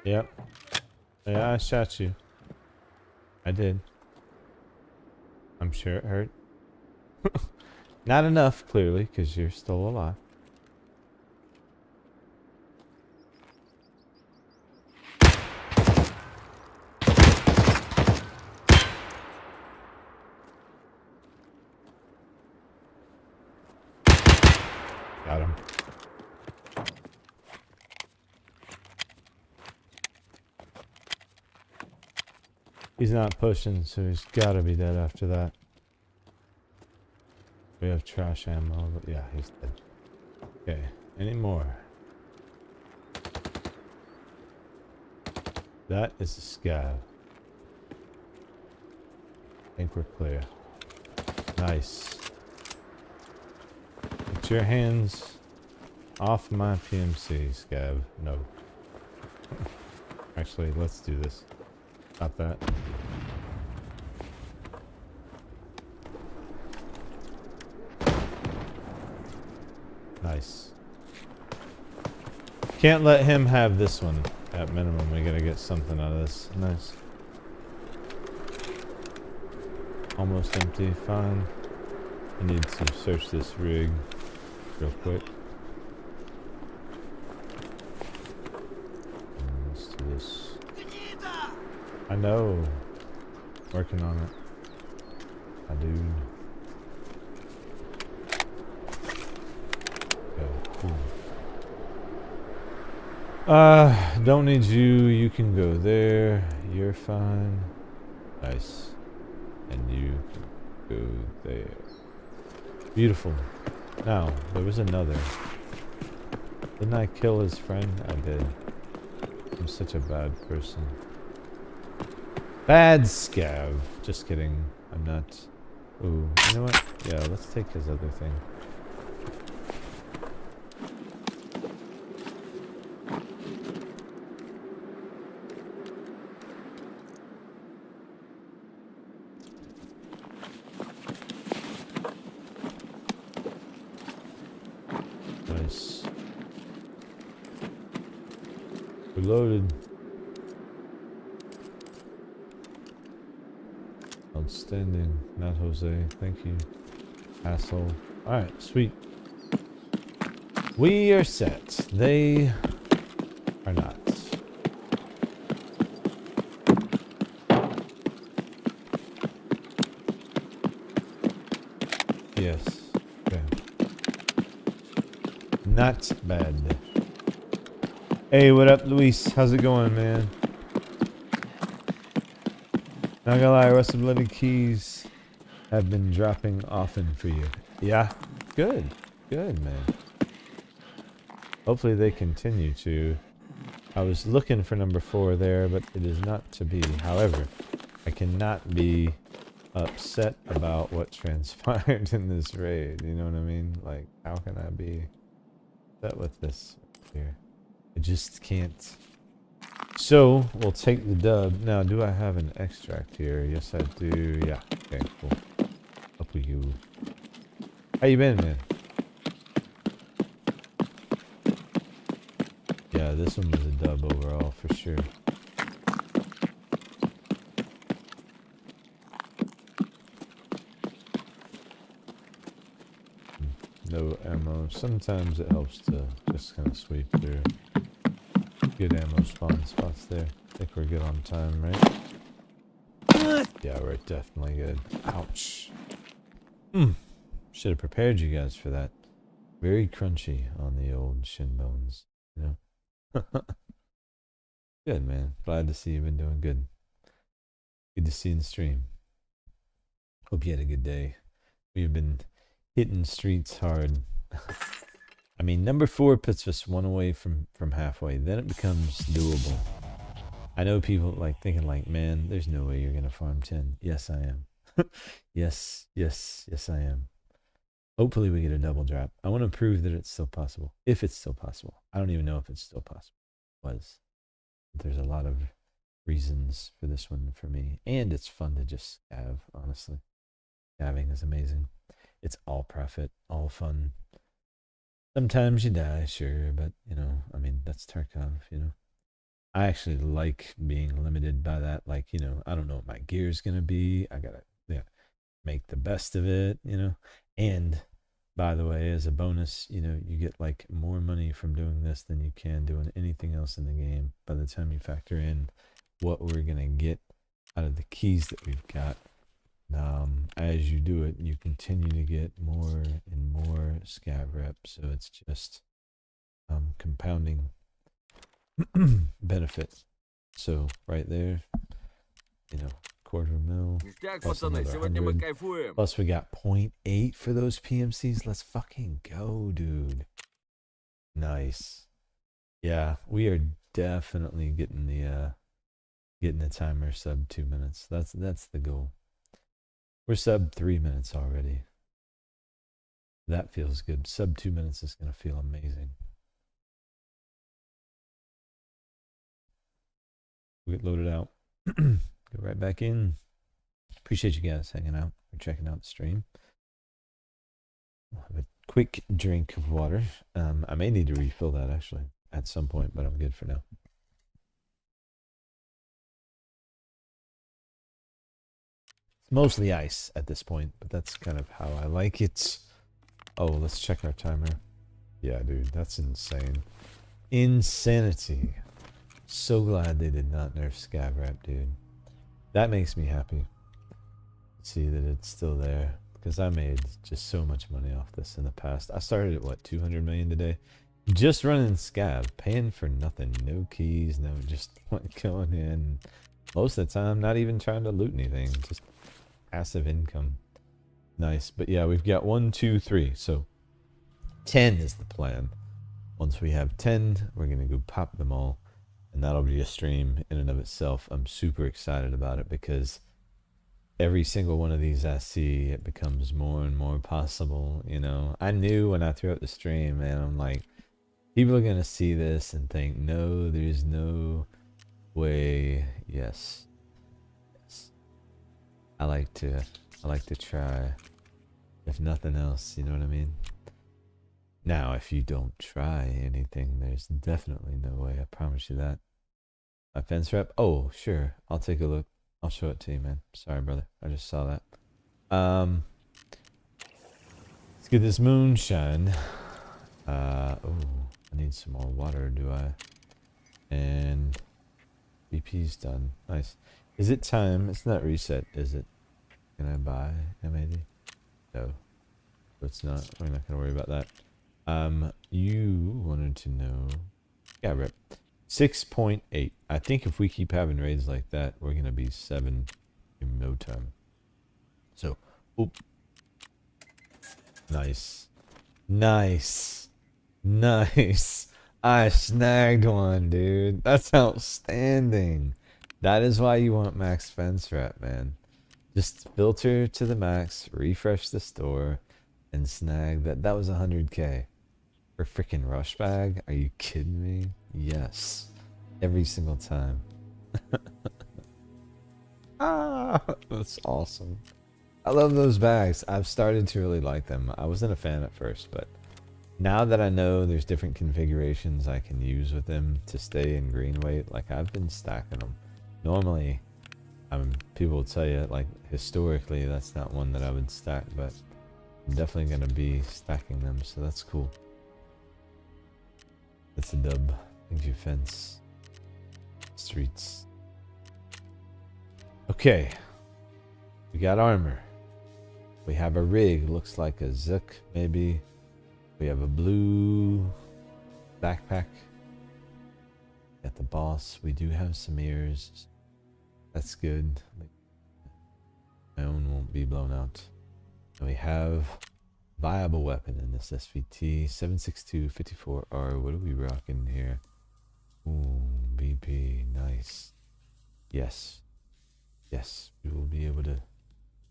Speaker 1: Yep. Yeah, I shot you. I did. I'm sure it hurt. Not enough, clearly, because you're still alive. Got him. He's not pushing, so he's gotta be dead after that. We have trash ammo, but yeah, he's dead. Okay, any more? That is a scav. I think we're clear. Nice. Get your hands off my PMC, scav. No. Actually, let's do this. Stop that. Nice. Can't let him have this one. At minimum, we gotta get something out of this. Nice. Almost empty. Fine. I need to search this rig real quick. Let's do this. I know. Working on it. I do. Okay, cool. Don't need you. You can go there. You're fine. Nice. And you can go there. Beautiful. Now, there was another. Didn't I kill his friend? I did. I'm such a bad person. Bad scav. Just kidding. I'm not. Ooh, you know what? Yeah, let's take his other thing. Nice. Reloaded. Outstanding. Not Jose. Thank you. Asshole. Alright, sweet. We are set. They are not. Yes. Okay. Not bad. Hey, what up, Luis? How's it going, man? Not gonna lie, Rusted Bloody Keys have been dropping often for you. Yeah, good, good, man. Hopefully they continue to. I was looking for number 4 there, but it is not to be. However, I cannot be upset about what transpired in this raid. You know what I mean? Like, how can I be upset with this here? I just can't. So, we'll take the dub. Now, do I have an extract here? Yes, I do. Yeah. Okay, cool. Up with you. How you been, man? Yeah, this one was a dub overall, for sure. No ammo. Sometimes it helps to just kind of sweep through. Good ammo spawn spots there. I think we're good on time, right? Yeah, we're definitely good. Ouch. Should have prepared you guys for that. Very crunchy on the old shin bones, you know? Good, man. Glad to see you've been doing good. Good to see you in the stream. Hope you had a good day. We've been hitting streets hard. I mean, number 4 puts us one away from halfway. Then it becomes doable. I know people like thinking like, man, there's no way you're gonna farm 10. Yes, I am. yes, I am. Hopefully we get a double drop. I want to prove that it's still possible. If it's still possible. I don't even know if it's still possible. There's a lot of reasons for this one for me. And it's fun to just scav, honestly. Scavving is amazing. It's all profit, all fun. Sometimes you die, sure, but, you know, I mean, that's Tarkov, you know. I actually like being limited by that. Like, you know, I don't know what my gear's going to be. I got to make the best of it, you know. And, by the way, as a bonus, you know, you get, like, more money from doing this than you can doing anything else in the game by the time you factor in what we're going to get out of the keys that we've got. As you do it, you continue to get more and more scav reps, so it's just compounding benefit. So right there, you know, $250,000 plus another 100. Plus we got 0.8 for those PMCs. Let's fucking go, dude. Nice. Yeah, we are definitely getting the timer sub 2 minutes. That's the goal. We're sub 3 minutes already. That feels good. Sub 2 minutes is going to feel amazing. We get loaded out. Go right back in. Appreciate you guys hanging out or checking out the stream. I'll have a quick drink of water. I may need to refill that actually at some point, but I'm good for now. Mostly ice at this point, but that's kind of how I like it. Oh, let's check our timer. Yeah, dude, that's insane. Insanity. So glad they did not nerf Scav Rep, dude. That makes me happy to see that it's still there, because I made just so much money off this in the past. I started at, what, 200 million today? Just running Scav, paying for nothing. No keys, no, just going in. Most of the time, not even trying to loot anything. Just passive income. Nice. But yeah, we've got 1, 2, 3. So 10 is the plan. Once we have 10, we're going to go pop them all. And that'll be a stream in and of itself. I'm super excited about it because every single one of these I see, it becomes more and more possible. You know, I knew when I threw up the stream, man, I'm like, people are going to see this and think, no, there's no way. Yes. I like to try, if nothing else, you know what I mean? Now, if you don't try anything, there's definitely no way, I promise you that. My fence rep? Oh, sure, I'll take a look. I'll show it to you, man. Sorry, brother, I just saw that. Let's get this moonshine. Oh, I need some more water, do I? And BP's done. Nice. Is it time? It's not reset, is it? Can I buy MAD? No. It's not. We're not going to worry about that. You wanted to know. Yeah, rip. 6.8. I think if we keep having raids like that, we're going to be 7 in no time. So, oop. Nice. Nice. Nice. I snagged one, dude. That's outstanding. That is why you want max fence rep, man. Just filter to the max, refresh the store, and snag that. That was 100k for freaking rush bag. Are you kidding me? Yes, every single time. Ah, that's awesome. I love those bags. I've started to really like them. I wasn't a fan at first, but now that I know there's different configurations I can use with them to stay in green weight, like I've been stacking them. Normally, people will tell you, like historically, that's not one that I would stack, but I'm definitely going to be stacking them, so that's cool. That's a dub. Thank you, fence. Streets. Okay. We got armor. We have a rig, looks like a Zook, maybe. We have a blue backpack. Got the boss. We do have some ears. That's good. My own won't be blown out. And we have viable weapon in this SVT 76254R. What are we rocking here? Ooh, BP, nice. Yes. Yes, we will be able to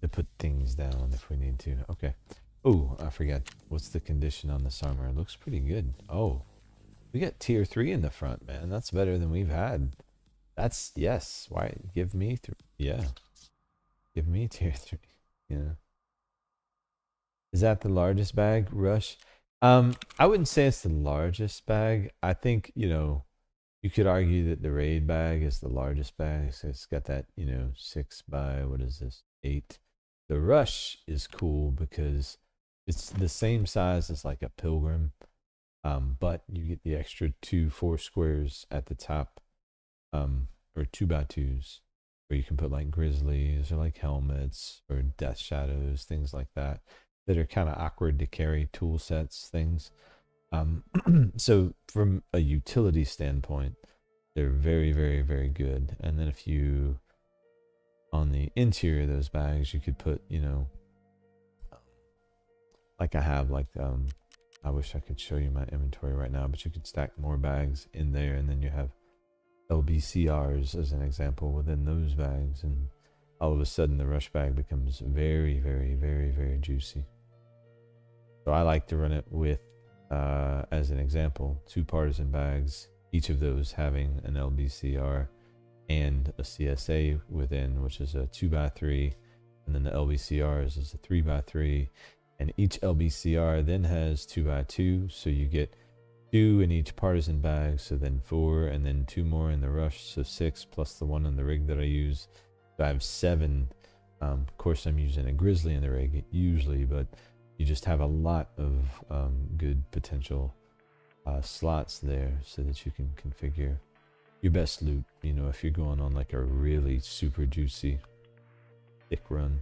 Speaker 1: put things down if we need to. Okay. Oh, I forgot. What's the condition on this armor? It looks pretty good. Oh, we got tier 3 in the front, man. That's better than we've had. That's, yes. Why? Give me 3. Yeah. Give me tier 3. Yeah. Is that the largest bag, Rush? I wouldn't say it's the largest bag. I think, you know, you could argue that the raid bag is the largest bag. So it's got that, you know, 6 by, what is this? 8. The Rush is cool because it's the same size as like a Pilgrim, but you get the extra 2 4 squares at the top, or 2x2s, where you can put like grizzlies or like helmets or death shadows, things like that, that are kind of awkward to carry tool sets, things. So from a utility standpoint, they're very, very, very good. And then if you, on the interior of those bags, you could put, you know, like I have, like, I wish I could show you my inventory right now, but you could stack more bags in there, and then you have LBCRs as an example within those bags, and all of a sudden the rush bag becomes very, very, very, very juicy. So I like to run it with, as an example, 2 partisan bags, each of those having an LBCR and a CSA within, which is a 2x3, and then the LBCRs is a 3x3, and each LBCR then has 2x2, so you get 2 in each partisan bag, so then 4, and then 2 more in the rush, so 6 plus the 1 in the rig that I use. So I have 7. Of course, I'm using a grizzly in the rig usually, but you just have a lot of good potential slots there so that you can configure your best loot. You know, if you're going on like a really super juicy thick run,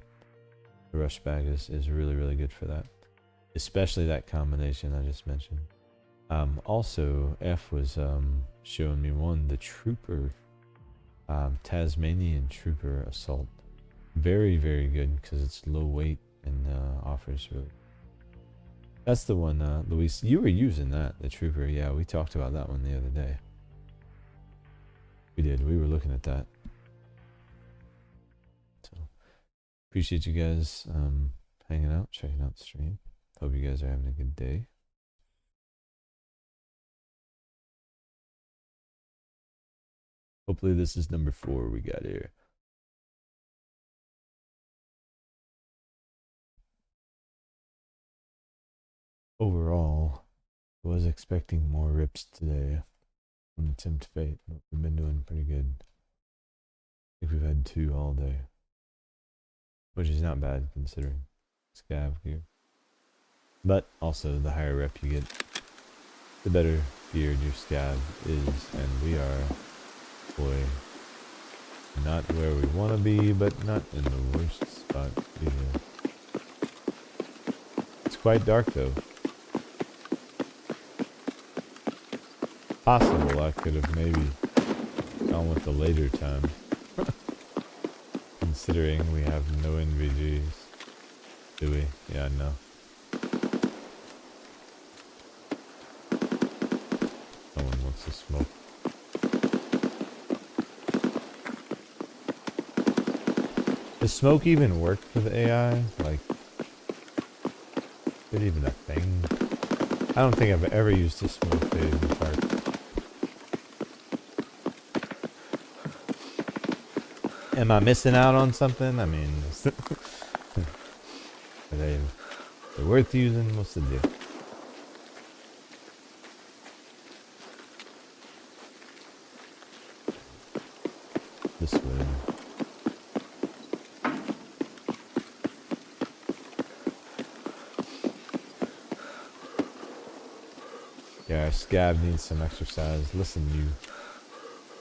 Speaker 1: the rush bag is really, really good for that, especially that combination I just mentioned. Also, F was showing me the trooper, Tasmanian trooper assault. Very, very good because it's low weight and offers really. That's the one, Luis, you were using that, the trooper. Yeah, we talked about that one the other day. We did. We were looking at that. So, appreciate you guys hanging out, checking out the stream. Hope you guys are having a good day. Hopefully this is number 4 we got here. Overall, I was expecting more rips today on Tempt Fate, but we've been doing pretty good. I think we've had 2 all day, which is not bad considering Scav gear. But also, the higher rep you get, the better geared your Scav is, and we are, boy, not where we want to be, but not in the worst spot either. It's quite dark though. Possible I could have maybe gone with the later time. Considering we have no NVGs. Do we? Yeah, no. Oh Does smoke even work for the AI? Like, is it even a thing? I don't think I've ever used a smoke to even fart. Am I missing out on something? I mean, are they worth using? What's the deal? This way. Yeah, our Scav needs some exercise. Listen, you.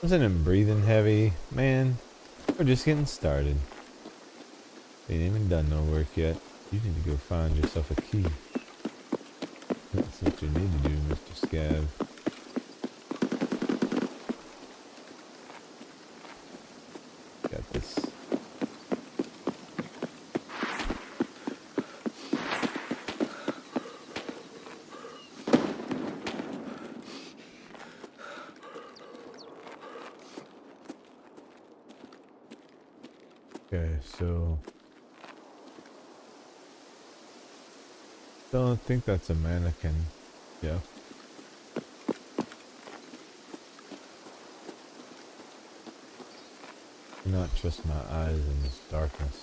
Speaker 1: Wasn't him breathing heavy? Man, we're just getting started. Ain't even done no work yet. You need to go find yourself a key. That's what you need to do, Mr. Scav. Got this. Okay, so don't think that's a mannequin. Yeah. Do not trust my eyes in this darkness.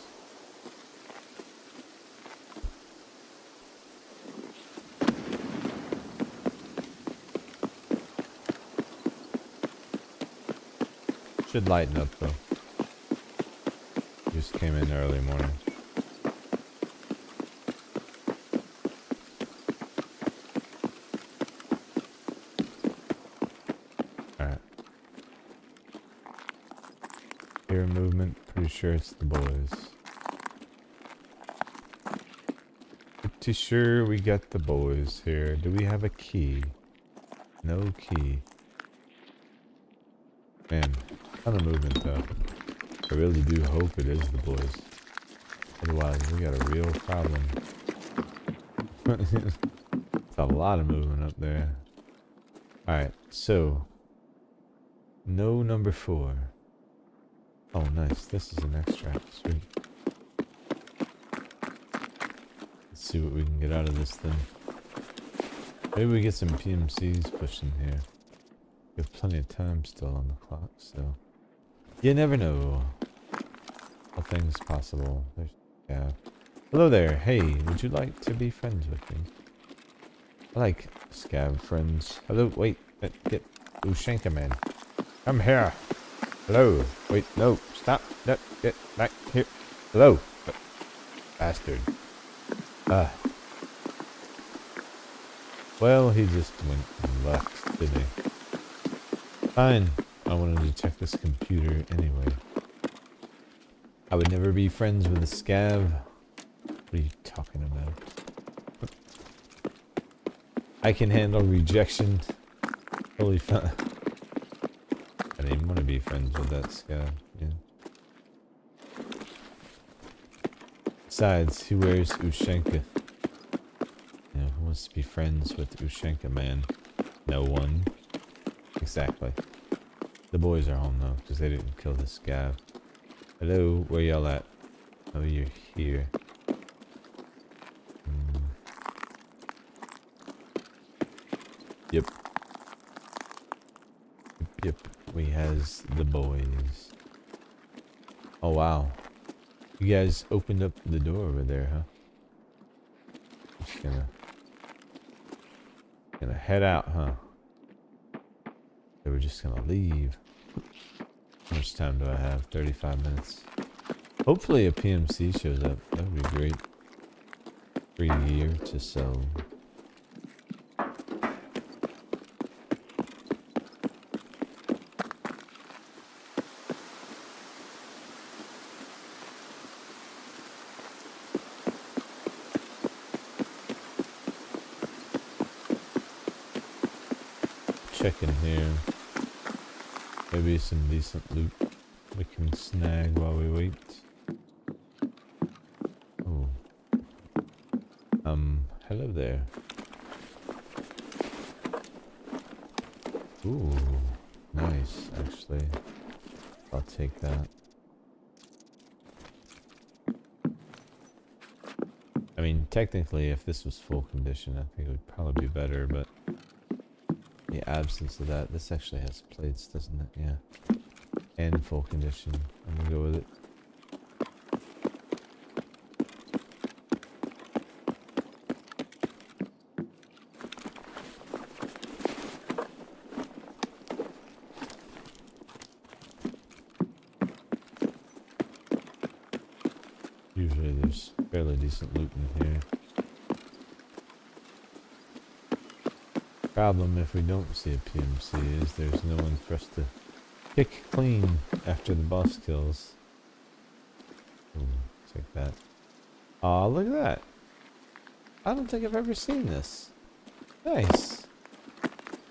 Speaker 1: Should lighten up though. Just came in early morning. Alright. Hear movement, pretty sure it's the boys. Pretty sure we got the boys here. Do we have a key? No key. Man, ton of movement though. I really do hope it is the boys. Otherwise, we got a real problem. It's a lot of movement up there. Alright, so. No number 4. Oh, nice. This is an extract. Sweet. Let's see what we can get out of this thing. Maybe we get some PMCs pushed in here. We have plenty of time still on the clock, so. You never know. All things possible. There's, yeah. Hello there. Hey, would you like to be friends with me? I like Scav friends. Hello, wait. Get Ushanka man. Come here. Hello. Wait, no. Stop. No, get back here. Hello. Bastard. Well, he just went and left, didn't he? Fine. I wanted to check this computer anyway. I would never be friends with a Scav. What are you talking about? I can handle rejection. Totally fine. I didn't even want to be friends with that Scav. Yeah. Besides, he wears Ushanka. You know, who wants to be friends with Ushanka, man? No one. Exactly. The boys are home though, because they didn't kill the Scav. Hello, where y'all at? Oh, you're here. Yep. Yep. We has the boys. Oh wow. You guys opened up the door over there, huh? Just gonna head out, huh? They were just gonna leave. How much time do I have? 35 minutes. Hopefully a PMC shows up. That would be great. Free gear to sell. Check in here. Maybe some decent loot we can snag while we wait. Oh. Hello there. Ooh, nice, actually. I'll take that. technically, if this was full condition, I think it would probably be better, but the absence of that, this actually has plates, doesn't it? Yeah. And full condition. I'm gonna go with it. Usually there's fairly decent loot in here. Problem if we don't see a PMC is there's no one for us to kick clean after the boss kills. Ooh, take that. Aw, look at that. I don't think I've ever seen this. Nice.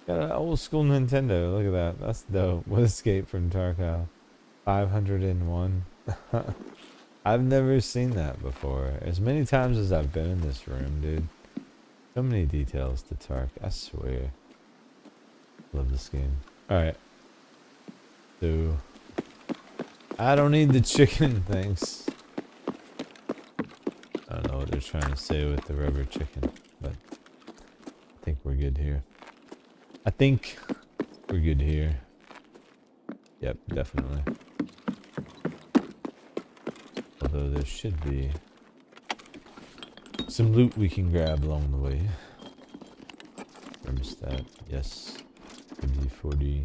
Speaker 1: Got an old school Nintendo. Look at that. That's dope. With Escape from Tarkov. 501. I've never seen that before. As many times as I've been in this room, dude. So many details to Tark. I swear. Love this game. Alright. So, I don't need the chicken, thanks. I don't know what they're trying to say with the rubber chicken, but I think we're good here. I think we're good here. Yep, definitely. Although there should be some loot we can grab along the way. Thermostat, yes. MD40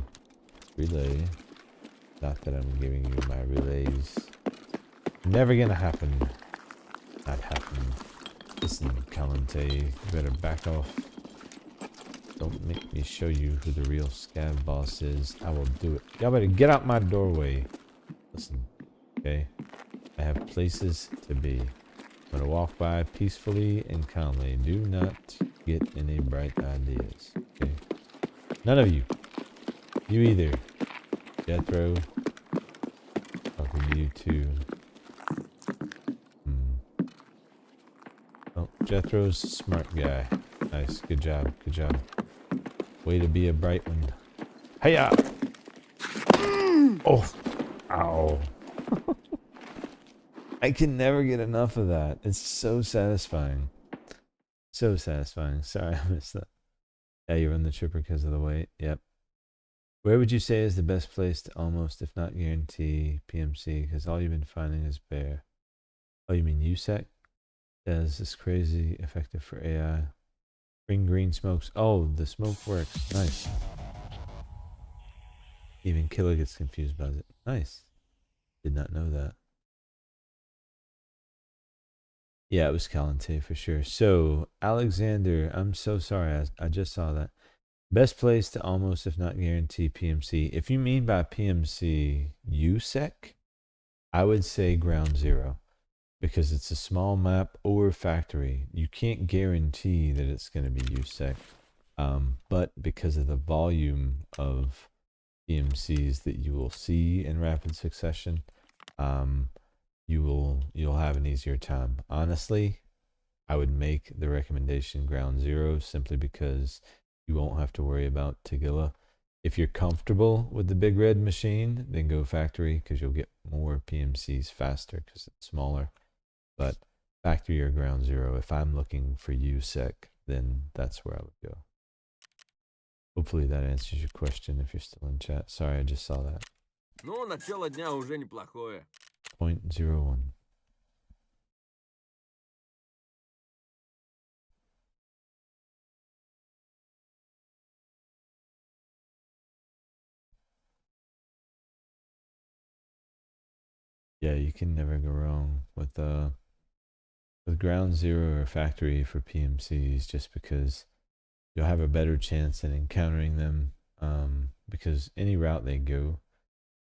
Speaker 1: relay. Not that I'm giving you my relays. Never gonna happen. Not happening. Listen, Calente, you better back off. Don't make me show you who the real scav boss is. I will do it. Y'all better get out my doorway. Listen, okay? I have places to be. I'm gonna walk by peacefully and calmly. Do not get any bright ideas, okay? None of you. You either. Jethro. Talking to you too. Oh, Jethro's a smart guy. Nice. Good job. Good job. Way to be a bright one. Hiya! Oh! Ow. I can never get enough of that. It's so satisfying. So satisfying. Sorry, I missed that. Yeah, you run the tripper because of the weight. Yep. Where would you say is the best place to almost, if not guarantee, PMC? Because all you've been finding is bear. Oh, you mean USEC? Yeah, this is crazy effective for AI. Bring green smokes. Oh, the smoke works. Nice. Even Killer gets confused by it. Nice. Did not know that. Yeah, it was Calente for sure. So, Alexander, I'm so sorry. I just saw that. Best place to almost, if not guarantee, PMC. If you mean by PMC USEC, I would say Ground Zero. Because it's a small map or factory. You can't guarantee that it's going to be USEC. But because of the volume of PMCs that you will see in rapid succession, you'll have an easier time. Honestly, I would make the recommendation Ground Zero simply because you won't have to worry about Tagilla. If you're comfortable with the big red machine, then go factory because you'll get more PMCs faster because it's smaller. But factory or Ground Zero, if I'm looking for USEC, then that's where I would go. Hopefully that answers your question if you're still in chat. Sorry, I just saw that.
Speaker 5: Ну, начало дня уже неплохое.
Speaker 1: 0.01. Yeah, you can never go wrong with Ground Zero or Factory for PMCs, just because you'll have a better chance in encountering them. Because any route they go,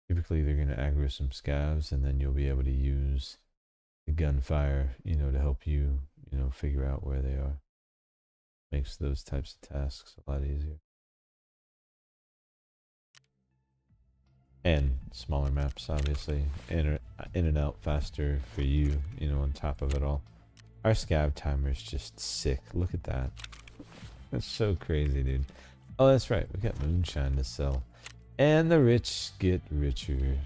Speaker 1: typically they're going to aggro some scavs, and then you'll be able to use the gunfire, to help you, figure out where they are. Makes those types of tasks a lot easier. And smaller maps, obviously. In and out faster for you, on top of it all. Our Scav Timers just sick. Look at that. That's so crazy, dude. Oh, that's right. We got moonshine to sell. And the rich get richer.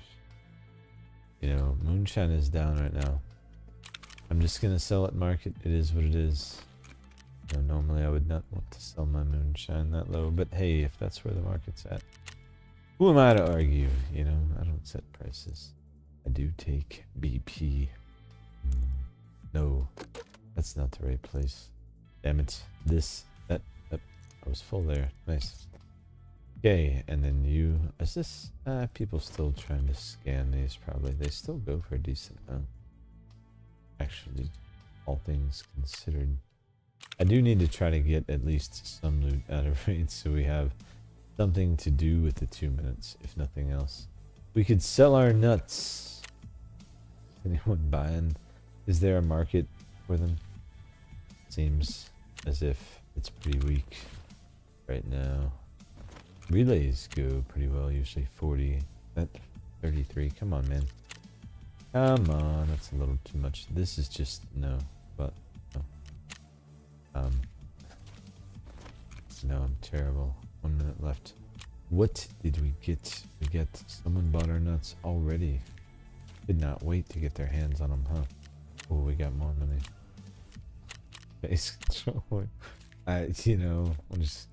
Speaker 1: Moonshine is down right now. I'm just gonna sell at market. It is what it is. You know, normally I would not want to sell my moonshine that low, but hey, if that's where the market's at, who am I to argue? You know, I don't set prices. I do take BP. No, that's not the right place. Damn it. This, that, I was full there. Nice. Okay, and then you, is this, people still trying to scan these probably. They still go for a decent amount. Actually, all things considered. I do need to try to get at least some loot out of raids so we have something to do with the 2 minutes, if nothing else. We could sell our nuts. Is anyone buying? Is there a market for them? Seems as if it's pretty weak right now. Relays go pretty well, usually 40. That 33. Come on, man. Come on, that's a little too much. This is just no, but no. No, I'm terrible. 1 minute left. What did we get? We get someone bought our nuts already. Did not wait to get their hands on them, huh? Oh, we got more money. Face control. You know, we just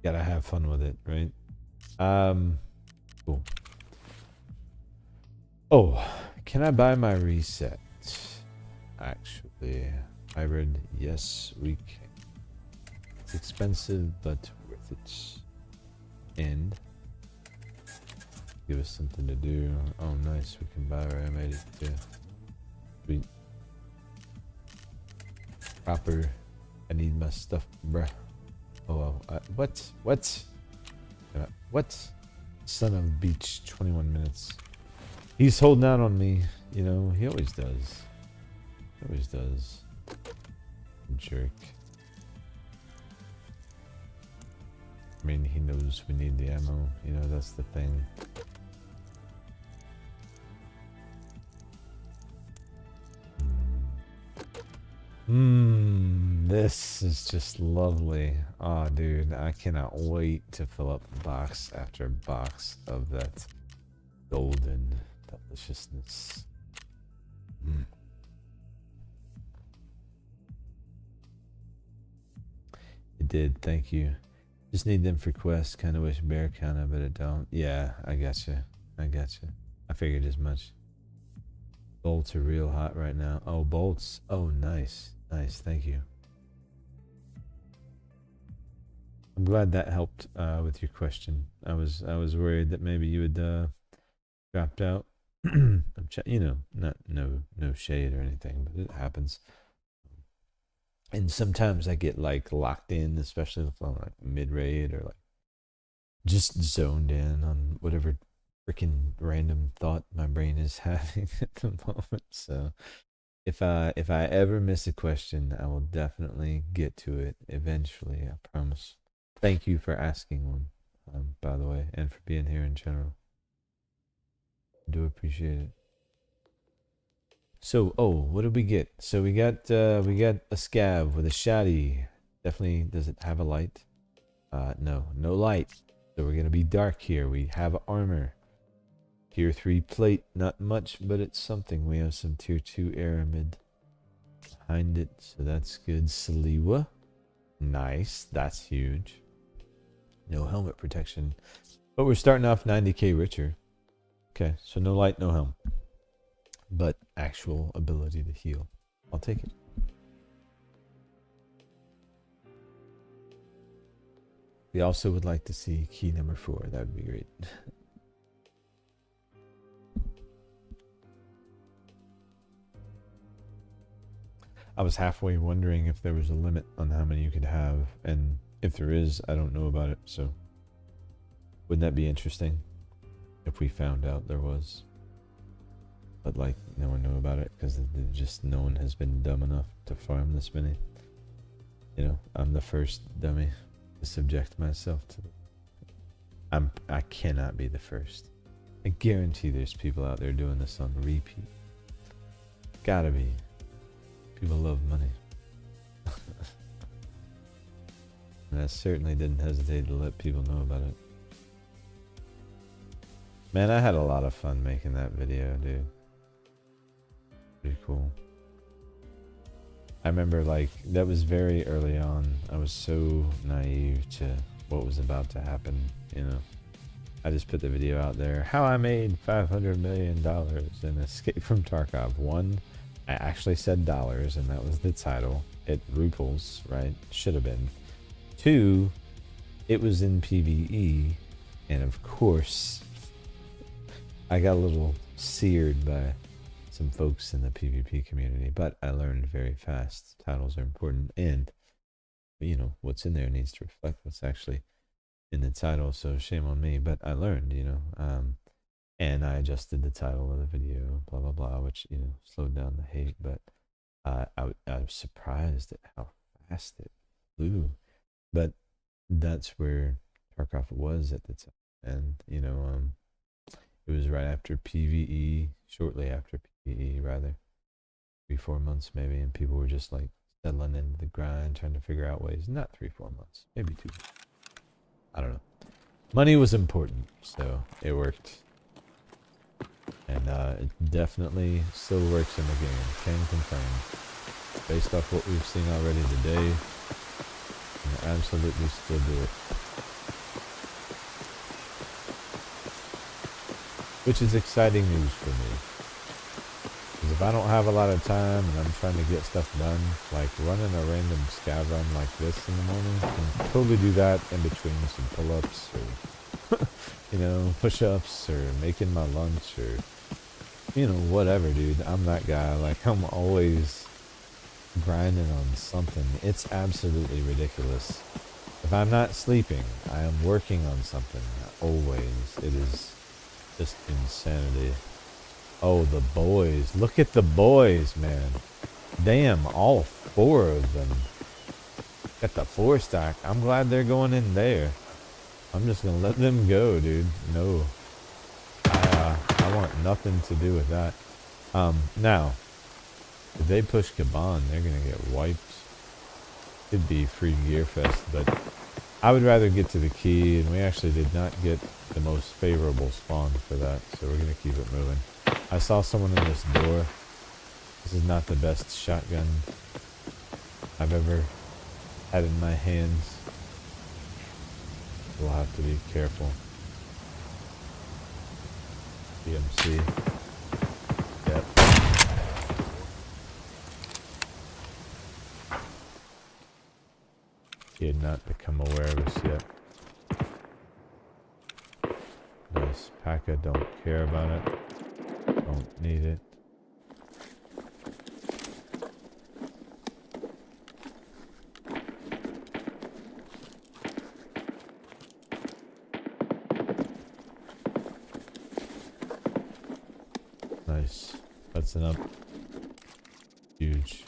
Speaker 1: gotta have fun with it, right? Cool. Oh, can I buy my reset? Actually, hybrid, yes, we can. It's expensive, but worth it. And give us something to do. Oh, nice, we can buy our M82. Sweet. Proper. I need my stuff, bruh. Oh, what? What? What? Son of a beach, 21 minutes. He's holding out on me, you know, he always does. He always does. Jerk. I mean, he knows we need the ammo, you know, that's the thing. This is just lovely. Oh, dude, I cannot wait to fill up box after box of that golden deliciousness. It did, thank you. Just need them for quests. Kind of wish bear counter, but it don't. Yeah, I gotcha. I gotcha. I figured as much. Bolts are real hot right now. Oh, bolts. Oh, nice. Nice, thank you. I'm glad that helped with your question. I was worried that maybe you had dropped out. You know, no shade or anything, but it happens. And sometimes I get like locked in, especially if I'm like mid raid or like just zoned in on whatever freaking random thought my brain is having at the moment. So if I ever miss a question, I will definitely get to it eventually. I promise. Thank you for asking one, by the way, and for being here in general. I do appreciate it. So, oh, what did we get? So we got a scav with a shotty. Definitely, does it have a light? No light. So we're gonna be dark here. We have armor. Tier 3 plate, not much, but it's something. We have some tier 2 aramid behind it, so that's good. Saliwa, nice, that's huge. No helmet protection, but we're starting off 90k richer. Okay, so no light, no helm, but actual ability to heal. I'll take it. We also would like to see key number 4. That would be great. I was halfway wondering if there was a limit on how many you could have, and if there is, I don't know about it, so wouldn't that be interesting if we found out there was? But like, no one knew about it because just no one has been dumb enough to farm this many. You know, I'm the first dummy to subject myself to it. I cannot be the first. I guarantee there's people out there doing this on repeat. Gotta be. People love money. And I certainly didn't hesitate to let people know about it. Man, I had a lot of fun making that video, dude. Pretty cool. I remember like that was very early on. I was so naive to what was about to happen, you know. I just put the video out there. How I made $500 million in Escape from Tarkov. One, I actually said dollars, and that was the title. It ruples, right? Should have been. Two, it was in PVE, and of course, I got a little seared by some folks in the PvP community, but I learned very fast. Titles are important, and you know what's in there needs to reflect what's actually in the title. So shame on me, but I learned, you know, and I adjusted the title of the video, blah blah blah, which you know slowed down the hate. But I was surprised at how fast it flew. But that's where Tarkov was at the time, and you know, it was right after PVE, shortly after PVE, rather, 3-4 months maybe, and people were just like settling into the grind, trying to figure out ways. Not 3-4 months, maybe 2. I don't know. Money was important, so it worked, and it definitely still works in the game. Can confirm, based off what we've seen already today. And absolutely still do it. Which is exciting news for me. Because if I don't have a lot of time and I'm trying to get stuff done, like running a random scav run like this in the morning, I can totally do that in between some pull-ups or, you know, push-ups or making my lunch or, you know, whatever, dude. I'm that guy. Like, I'm always grinding on something. It's absolutely ridiculous. If I'm not sleeping, I am working on something. Always. It is just insanity. Oh, the boys. Look at the boys, man. Damn, all 4 of them. Got the 4 stack. I'm glad they're going in there. I'm just gonna let them go, dude. No. I want nothing to do with that. Now, if they push Kaban, they're gonna get wiped. It'd be free gear fest, but I would rather get to the key, and we actually did not get the most favorable spawn for that, so we're gonna keep it moving. I saw someone in this door. This is not the best shotgun I've ever had in my hands. We'll have to be careful. PMC. Yep. He had not become aware of us yet. Nice. Paka, don't care about it. Don't need it. Nice. That's an up. Huge.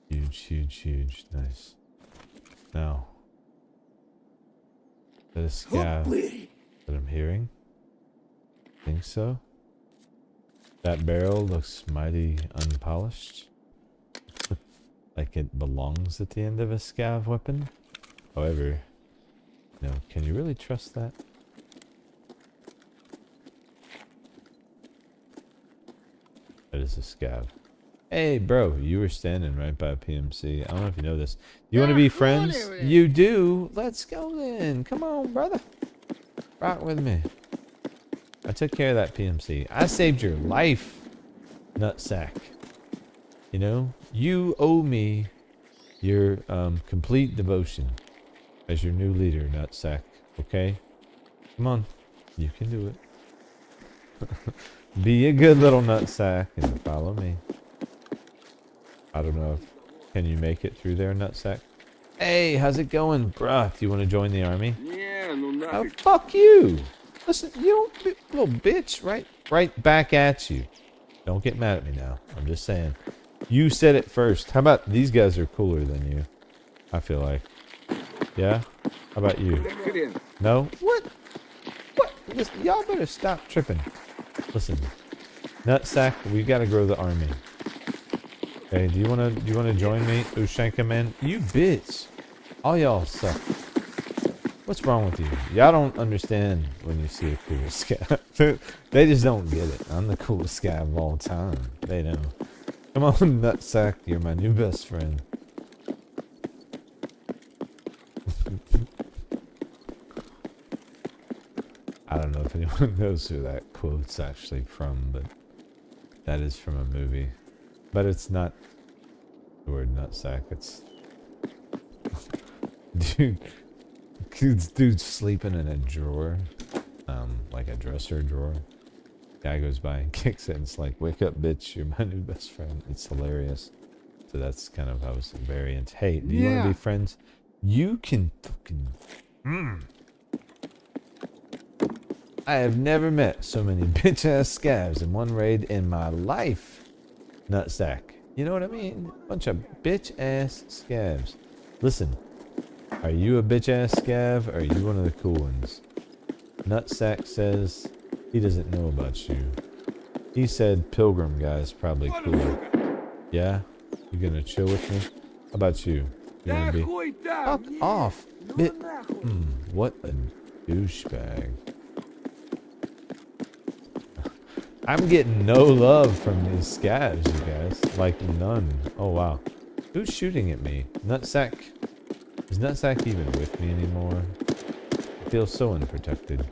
Speaker 1: Huge, huge, huge. Nice. Now. Is that a scav that I'm hearing? Think so? That barrel looks mighty unpolished. Like it belongs at the end of a scav weapon. However, you know, can you really trust that? That is a scav. Hey, bro, you were standing right by PMC. I don't know if you know this. You want to be friends? You do? Let's go then. Come on, brother. Rock with me. I took care of that PMC. I saved your life, nutsack. You know, you owe me your complete devotion as your new leader, nutsack. Okay? Come on. You can do it. Be a good little nutsack and follow me. I don't know if... Can you make it through there, nutsack? Hey, how's it going, bruh? Do you want to join the army?
Speaker 5: Yeah, no
Speaker 1: Oh,
Speaker 5: нафиг.
Speaker 1: fuck you! Listen, you little bitch, right back at you. Don't get mad at me now. I'm just saying. You said it first. How about these guys are cooler than you? I feel like. Yeah? How about you?
Speaker 5: Хрен.
Speaker 1: No? What? What? Listen, y'all better stop tripping. Listen. Nutsack, we gotta grow the army. Hey, do you wanna join me, Ushanka man? You bitch. All y'all suck. What's wrong with you? Y'all don't understand when you see a cool scav. They just don't get it. I'm the coolest scav of all time. They know. Come on, nutsack, you're my new best friend. I don't know if anyone knows who that quote's actually from, but that is from a movie. But it's not the word nutsack, it's... Dude's sleeping in a drawer. Like a dresser drawer. Guy goes by and kicks it and it's like, wake up bitch, you're my new best friend. It's hilarious. So that's kind of how it's a variant. Hey, do you want to be friends? You can fucking... I have never met so many bitch ass scavs in one raid in my life. Nutsack. You know what I mean? Bunch of bitch ass scavs. Listen, are you a bitch ass scav or are you one of the cool ones? Nutsack says he doesn't know about you. He said Pilgrim guy's probably cool. Yeah? You gonna chill with me? How about you? You wanna be... Fuck off! What a douchebag. I'm getting no love from these scavs, you guys. Like, none. Oh, wow. Who's shooting at me? Nutsack? Is Nutsack even with me anymore? I feel so unprotected.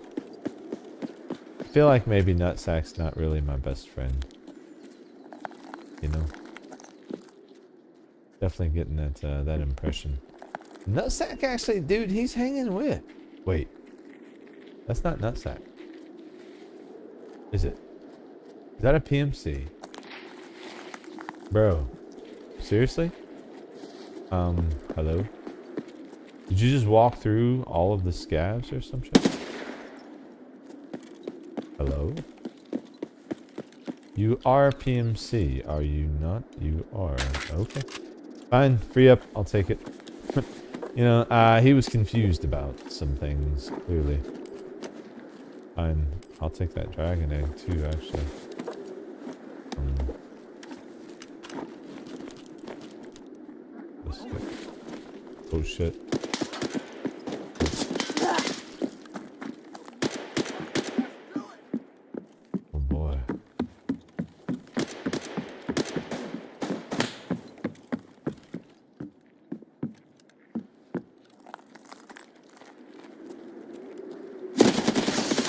Speaker 1: I feel like maybe Nutsack's not really my best friend. You know? Definitely getting that impression. Nutsack actually, dude, he's hanging with. Wait. That's not Nutsack. Is it? Is that a PMC? Bro. Seriously? Hello? Did you just walk through all of the scavs or some shit? Hello? You are PMC, are you not? You are. Okay. Fine, free up, I'll take it. You know, he was confused about some things, clearly. Fine, I'll take that dragon egg too, actually. Oh shit. Oh boy.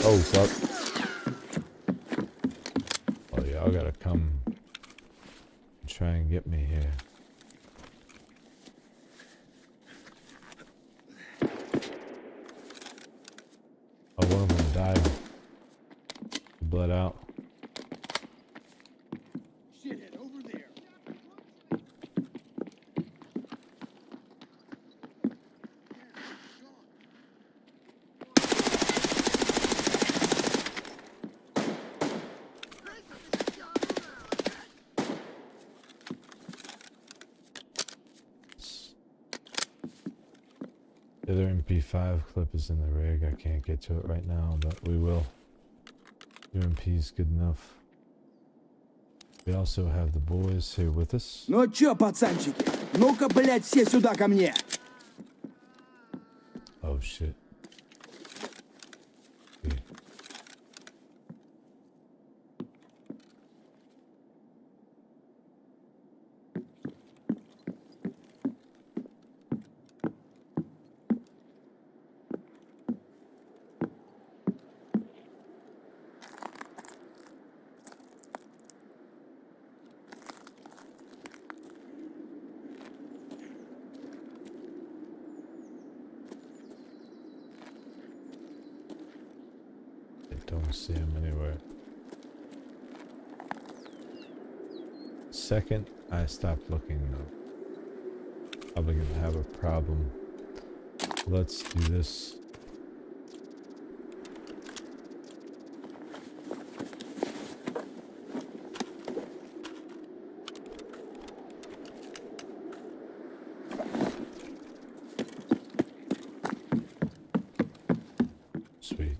Speaker 1: Oh fuck. Oh y'all gotta come and try and get me here. Oh, one of them died. He bled out.
Speaker 2: Shithead, over there.
Speaker 1: The other MP5 clip is in the rig. I can't get to it right now, but we will. UMP is good enough. We also have the boys here with us.
Speaker 2: Ну чё, пацанчики? Ну-ка, блядь, все сюда ко мне.
Speaker 1: Oh shit. Okay. Don't see him anywhere. Second, I stopped looking though. Probably gonna have a problem. Let's do this. Sweet.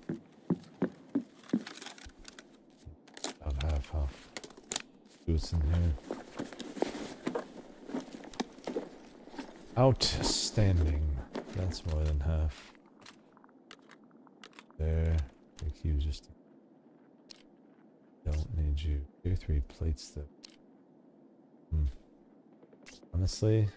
Speaker 1: About half, huh? See what's in here. Outstanding. That's more than half. There. I think you just don't need you. Tier 3 plates though. Honestly.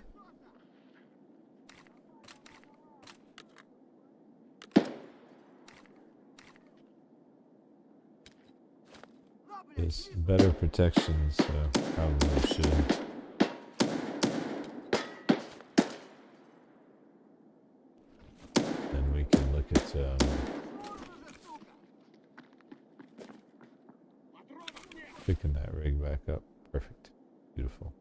Speaker 1: There's better protection, so probably should. Then we can look at picking that rig back up. Perfect. Beautiful.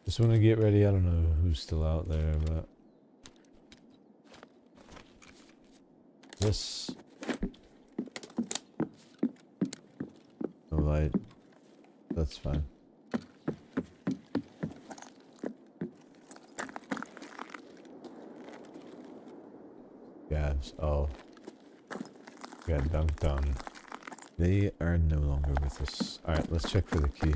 Speaker 1: Just want to get ready. I don't know who's still out there, but this no light. That's fine. Scavs. Oh, got dunked on. They are no longer with us. All right, let's check for the key.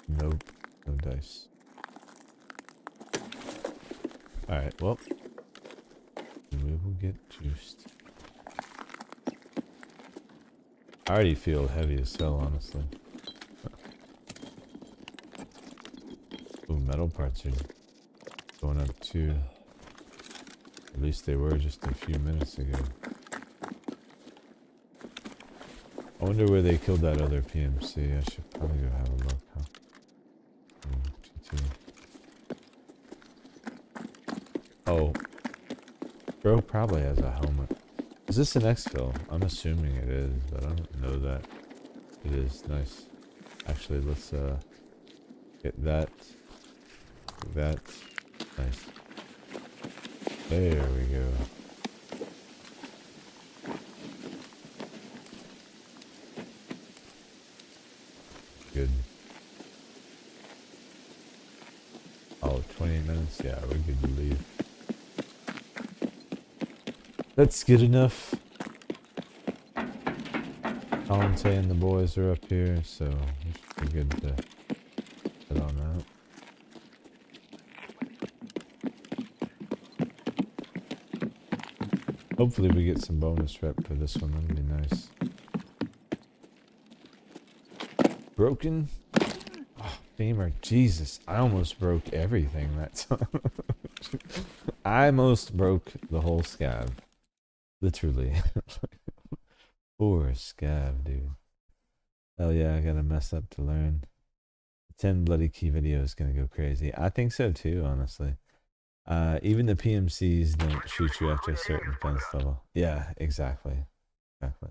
Speaker 1: Nope, no dice. Alright, well, we will get juiced. I already feel heavy as hell, honestly. Ooh, metal parts are going up too. At least they were just a few minutes ago. I wonder where they killed that other PMC. I should probably go have a look, huh? Oh, bro probably has a helmet. Is this an exfil? I'm assuming it is, but I don't know that it is. Nice. Actually, let's get that. That. Nice. There we go. Good. Oh, 28 minutes? Yeah, we're good to leave. That's good enough. Colin and the boys are up here, so we should be good to head on out. Hopefully we get some bonus rep for this one, that'd be nice. Broken? Oh, Beamer, Jesus, I almost broke everything that time. I almost broke the whole scav. Literally. Poor scav, dude. Hell yeah, I gotta mess up to learn. 10 bloody key video is gonna go crazy. I think so too, honestly. Even the PMCs don't shoot you after a certain fence level. Yeah, exactly. Exactly.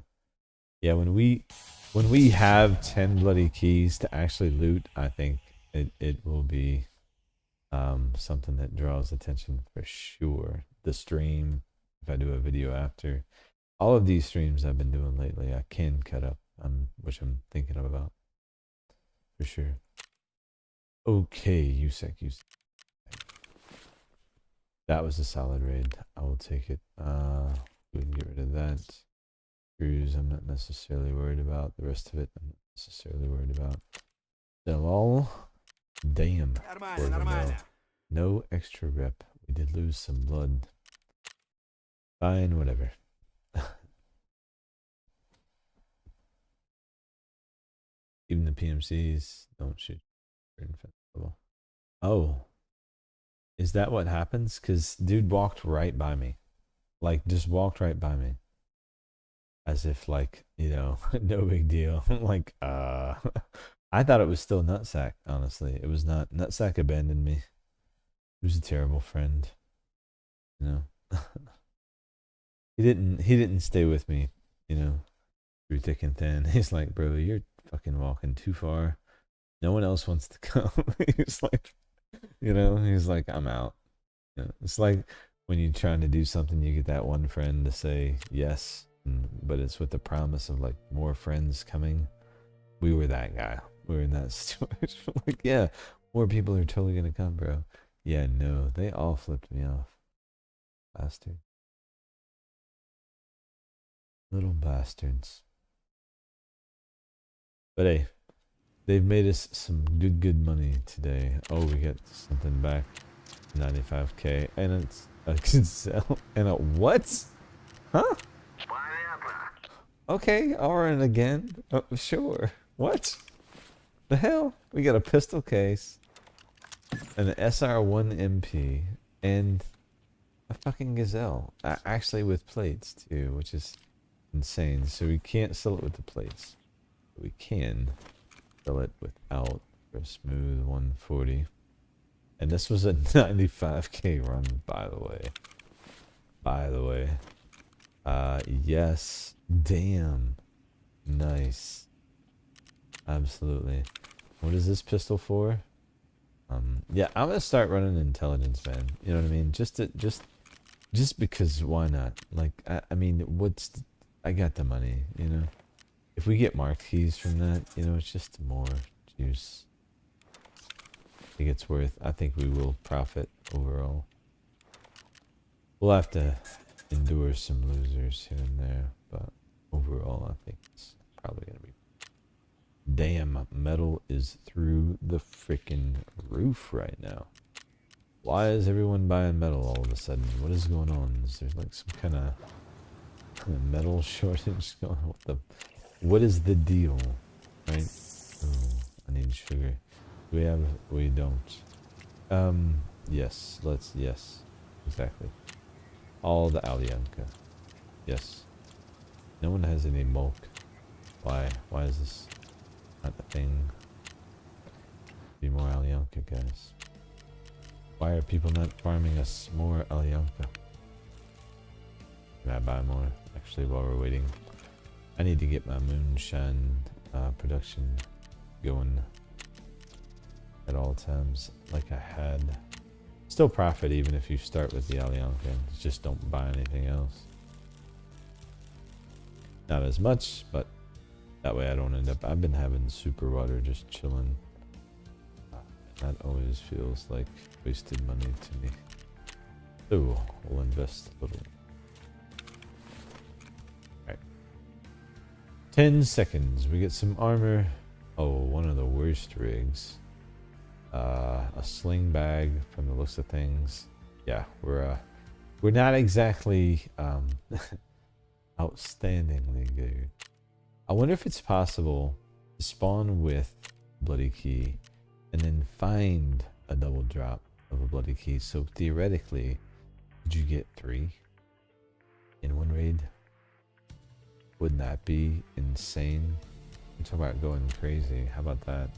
Speaker 1: Yeah, when we have 10 bloody keys to actually loot, I think it will be something that draws attention for sure. The stream, if I do a video after, all of these streams I've been doing lately, I can cut up, which I'm thinking about for sure. Okay, USEC. That was a solid raid. I will take it. We can get rid of that. Screws, I'm not necessarily worried about. The rest of it, I'm not necessarily worried about. Sell all. Damn. No extra rep. We did lose some blood. Fine, whatever. Even the PMCs don't shoot. Oh. Is that what happens? Because dude walked right by me. Like, just walked right by me. As if, like, you know, no big deal. Like, I thought it was still Nutsack, honestly. It was not. Nutsack abandoned me. He was a terrible friend. You know? He didn't stay with me, you know, through thick and thin. He's like, bro, you're fucking walking too far. No one else wants to come. He's like, you know, he's like, I'm out. You know, it's like when you're trying to do something, you get that one friend to say yes, but it's with the promise of like more friends coming. We were that guy. We were in that situation. Like, yeah, more people are totally gonna come, bro. Yeah, no, they all flipped me off. Bastard. Little bastards. But hey, they've made us some good money today. Oh, we get something back. 95k. And A gazelle and a what? Huh? Okay, Auron again. Oh, sure. What? The hell? We got a pistol case, an SR1 MP, and a fucking gazelle. Actually with plates too, which is insane. So we can't sell it with the plates. But we can sell it without for a smooth 140. And this was a 95k run, by the way. By the way. Yes. Damn. Nice. Absolutely. What is this pistol for? Yeah, I'm gonna start running intelligence, man. You know what I mean? Just because why not? Like, I mean, I got the money, you know? If we get marked keys from that, you know, it's just more juice. I think it's worth, I think we will profit overall. We'll have to endure some losers here and there, but overall I think it's probably gonna be. Damn, metal is through the freaking roof right now. Why is everyone buying metal all of a sudden? What is going on? Is there like some kind of metal shortage going on? What is the deal? Right? Oh, I need sugar. Do we have? We don't. Yes. Yes. Exactly. All the Alianka. Yes. No one has any bulk. Why? Why is this not a thing? Be more Alianka, guys. Why are people not farming us more Alianka? Can I buy more? Actually, while we're waiting, I need to get my moonshine production going at all times, like I had. Still profit even if you start with the Alianka. Just don't buy anything else. Not as much, but that way I don't end up. I've been having super water just chilling. That always feels like wasted money to me. So we'll invest a little. Alright. 10 seconds. We get some armor. Oh, one of the worst rigs. A sling bag from the looks of things. Yeah, we're not exactly outstandingly good. I wonder if it's possible to spawn with bloody key and then find a double drop of a bloody key. So theoretically, could you get 3 in one raid? Wouldn't that be insane? I'm talking about going crazy. How about that?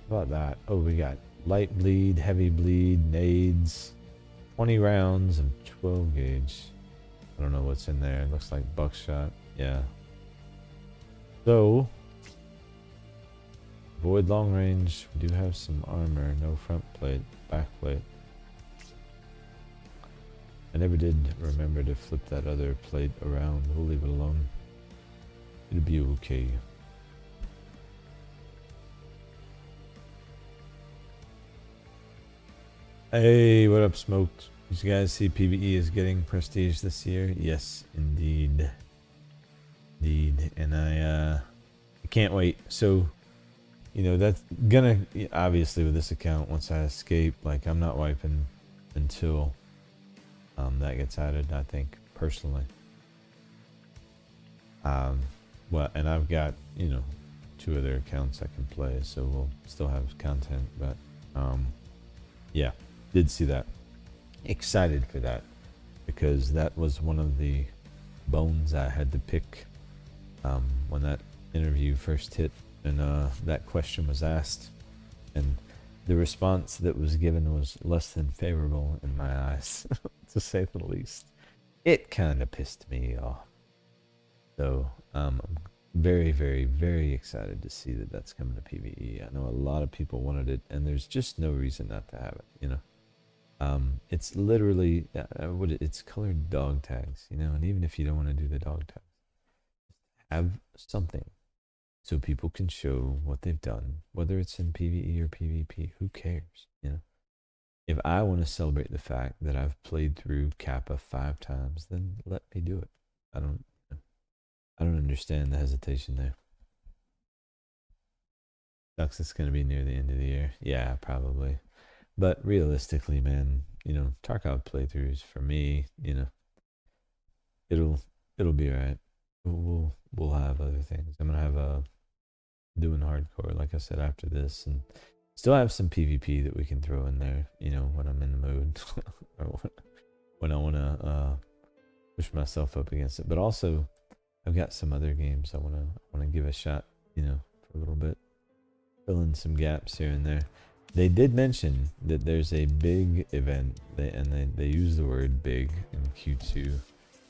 Speaker 1: How about that? Oh, we got light bleed, heavy bleed, nades, 20 rounds of 12 gauge. I don't know what's in there. It looks like buckshot. Yeah. So, avoid long range. We do have some armor. No front plate, back plate. I never did remember to flip that other plate around. We'll leave it alone. It'll be okay. Hey, what up, Smoked? Did you guys see PVE is getting prestige this year? Yes, indeed. Indeed. And I can't wait. So, you know, that's gonna, obviously with this account, once I escape, like, I'm not wiping until that gets added, I think, personally. Well, and I've got, you know, 2 other accounts I can play, so we'll still have content, but yeah, did see that. Excited for that, because that was one of the bones I had to pick when that interview first hit and that question was asked, and the response that was given was less than favorable in my eyes, to say the least. It kind of pissed me off. So I'm very, very, very excited to see that that's coming to PVE. I know a lot of people wanted it, and there's just no reason not to have it, you know. It's literally, it's colored dog tags, you know, and even if you don't want to do the dog tags, have something so people can show what they've done, whether it's in PvE or PvP, who cares, you know. If I want to celebrate the fact that I've played through Kappa 5 times, then let me do it. I don't understand the hesitation there. Sucks it's going to be near the end of the year. Yeah, probably. But realistically, man, you know, Tarkov playthroughs for me, you know, it'll be alright. We'll have other things. I'm gonna have a doing hardcore, like I said, after this, and still have some PvP that we can throw in there, you know, when I'm in the mood, or when I wanna push myself up against it. But also, I've got some other games I wanna give a shot, you know, for a little bit, fill in some gaps here and there. They did mention that there's a big event, and they use the word big in Q2,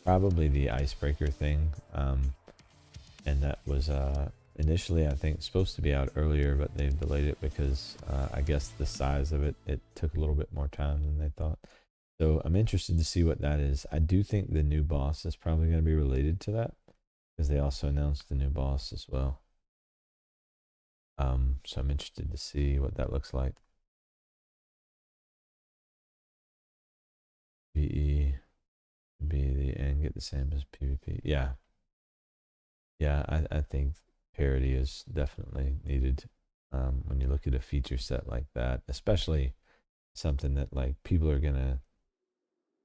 Speaker 1: probably the icebreaker thing, and that was initially I think supposed to be out earlier, but they've delayed it because I guess the size of it took a little bit more time than they thought. So I'm interested to see what that is. I do think the new boss is probably going to be related to that, because they also announced the new boss as well. So I'm interested to see what that looks like. PvE be the end, get the same as PvP. Yeah. Yeah, I think parity is definitely needed when you look at a feature set like that, especially something that like people are gonna,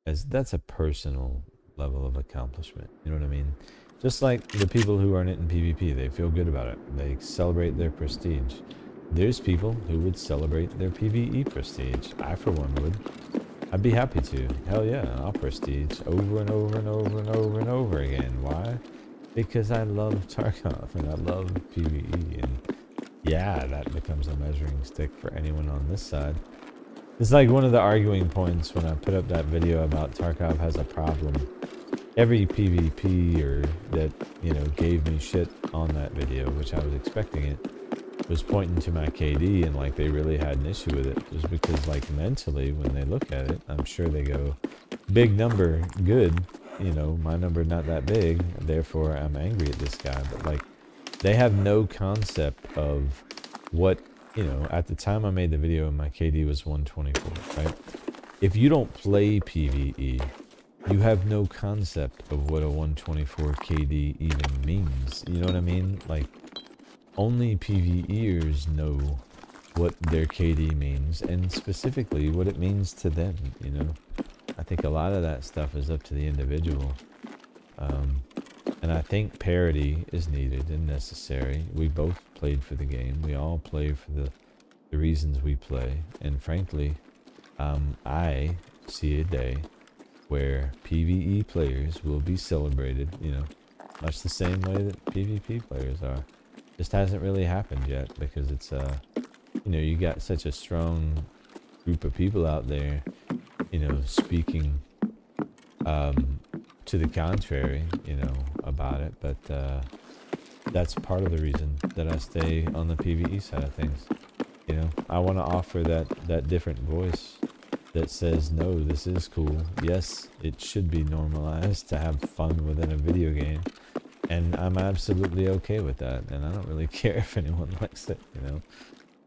Speaker 1: as that's a personal level of accomplishment. You know what I mean? Just like the people who aren't in PvP, they feel good about it. They celebrate their prestige. There's people who would celebrate their PvE prestige. I, for one, would. I'd be happy to. Hell yeah, I'll prestige over and over and over and over and over again. Why? Because I love Tarkov and I love PvE. And yeah, that becomes a measuring stick for anyone on this side. It's like one of the arguing points when I put up that video about Tarkov has a problem. Every PvPer that, you know, gave me shit on that video, which I was expecting it, was pointing to my KD, and like they really had an issue with it, just because like mentally when they look at it, I'm sure they go, big number, good, you know, my number not that big, therefore I'm angry at this guy. But like they have no concept of what, you know, at the time I made the video my KD was 124, right? If you don't play PvE, you have no concept of what a 124 KD even means. You know what I mean? Like, only PvEers know what their KD means, and specifically what it means to them, you know? I think a lot of that stuff is up to the individual. And I think parity is needed and necessary. We both played for the game. We all play for the reasons we play. And frankly, I see a day where PvE players will be celebrated, you know, much the same way that PvP players are. Just hasn't really happened yet because it's, you know, you got such a strong group of people out there, you know, speaking to the contrary, you know, about it. But that's part of the reason that I stay on the PvE side of things. You know, I want to offer that different voice that says, no, this is cool. Yes, it should be normalized to have fun within a video game. And I'm absolutely okay with that. And I don't really care if anyone likes it, you know.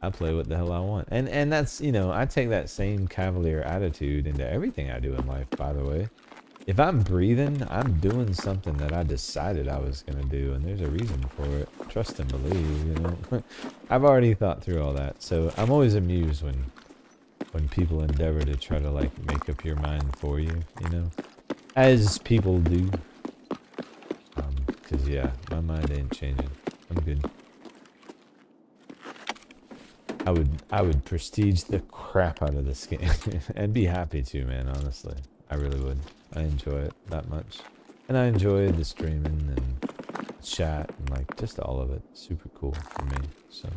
Speaker 1: I play what the hell I want. And that's, you know, I take that same cavalier attitude into everything I do in life, by the way. If I'm breathing, I'm doing something that I decided I was going to do. And there's a reason for it. Trust and believe, you know. I've already thought through all that. So I'm always amused when people endeavor to try to like make up your mind for you, you know, as people do. Cause yeah, my mind ain't changing. I'm good. I would prestige the crap out of this game and be happy to, man. Honestly, I really would. I enjoy it that much, and I enjoy the streaming and chat and like just all of it. Super cool for me. So.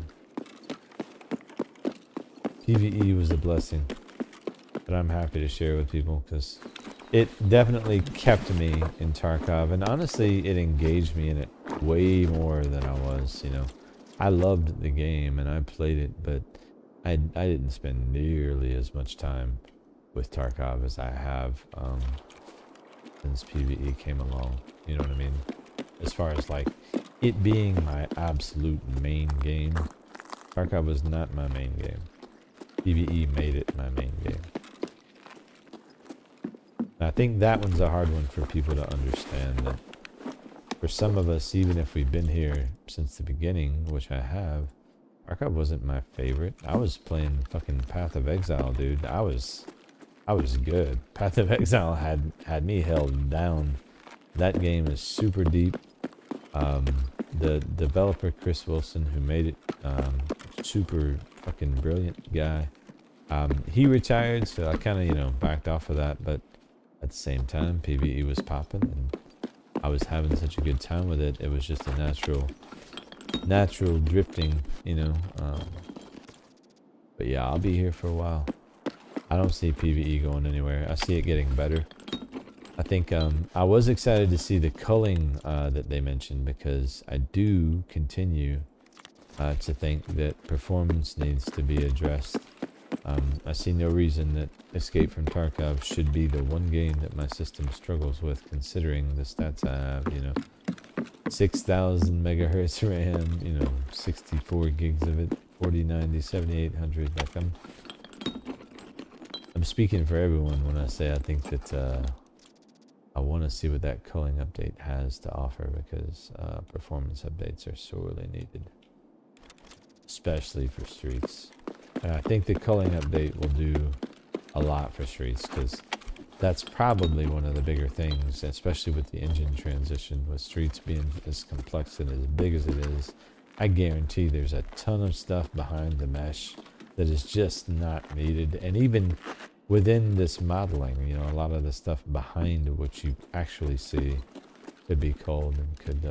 Speaker 1: PvE was a blessing that I'm happy to share with people because it definitely kept me in Tarkov, and honestly it engaged me in it way more than I was, you know. I loved the game and I played it, but I didn't spend nearly as much time with Tarkov as I have since PvE came along, you know what I mean? As far as like it being my absolute main game, Tarkov was not my main game. PvE made it my main game. And I think that one's a hard one for people to understand. That for some of us, even if we've been here since the beginning, which I have, Tarkov wasn't my favorite. I was playing fucking Path of Exile, dude. I was good. Path of Exile had me held down. That game is super deep. The developer Chris Wilson, who made it, super fucking brilliant guy. He retired, so I kind of, you know, backed off of that, but at the same time, PVE was popping, and I was having such a good time with it. It was just a natural drifting, you know. But yeah, I'll be here for a while. I don't see PVE going anywhere. I see it getting better. I think I was excited to see the culling that they mentioned, because I do continue to think that performance needs to be addressed. I see no reason that Escape from Tarkov should be the one game that my system struggles with, considering the stats I have, you know. 6,000 megahertz RAM, you know, 64 gigs of it, 4090, 7800. Like I'm speaking for everyone when I say I think that I want to see what that culling update has to offer, because performance updates are sorely needed, especially for streets. And I think the culling update will do a lot for streets, because that's probably one of the bigger things, especially with the engine transition, with streets being as complex and as big as it is. I guarantee there's a ton of stuff behind the mesh that is just not needed. And even within this modeling, you know, a lot of the stuff behind what you actually see could be culled and could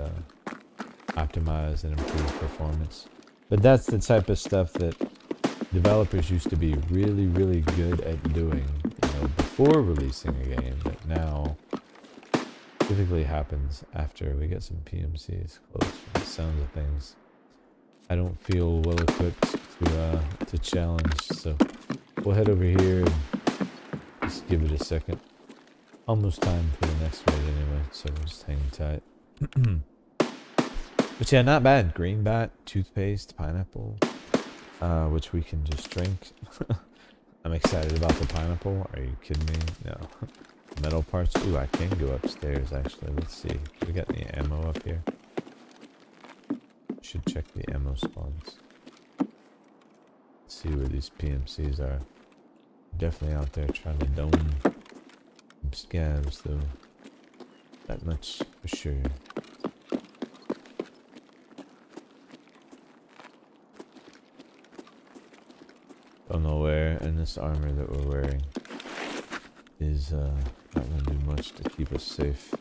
Speaker 1: optimize and improve performance. But that's the type of stuff that developers used to be really, really good at doing, you know, before releasing a game, that now typically happens after we get some PMCs close. From the sounds of things, I don't feel well equipped to challenge, so we'll head over here and just give it a second. Almost time for the next raid anyway, so we'll just hang tight. But yeah, not bad. Green bat, toothpaste, pineapple, which we can just drink. I'm excited about the pineapple. Are you kidding me? No. Metal parts. Ooh, I can go upstairs actually. Let's see. We got any ammo up here? Should check the ammo spawns. Let's see where these PMCs are. Definitely out there trying to dome some scavs though. That much for sure. Don't know where, and this armor that we're wearing is not going to do much to keep us safe.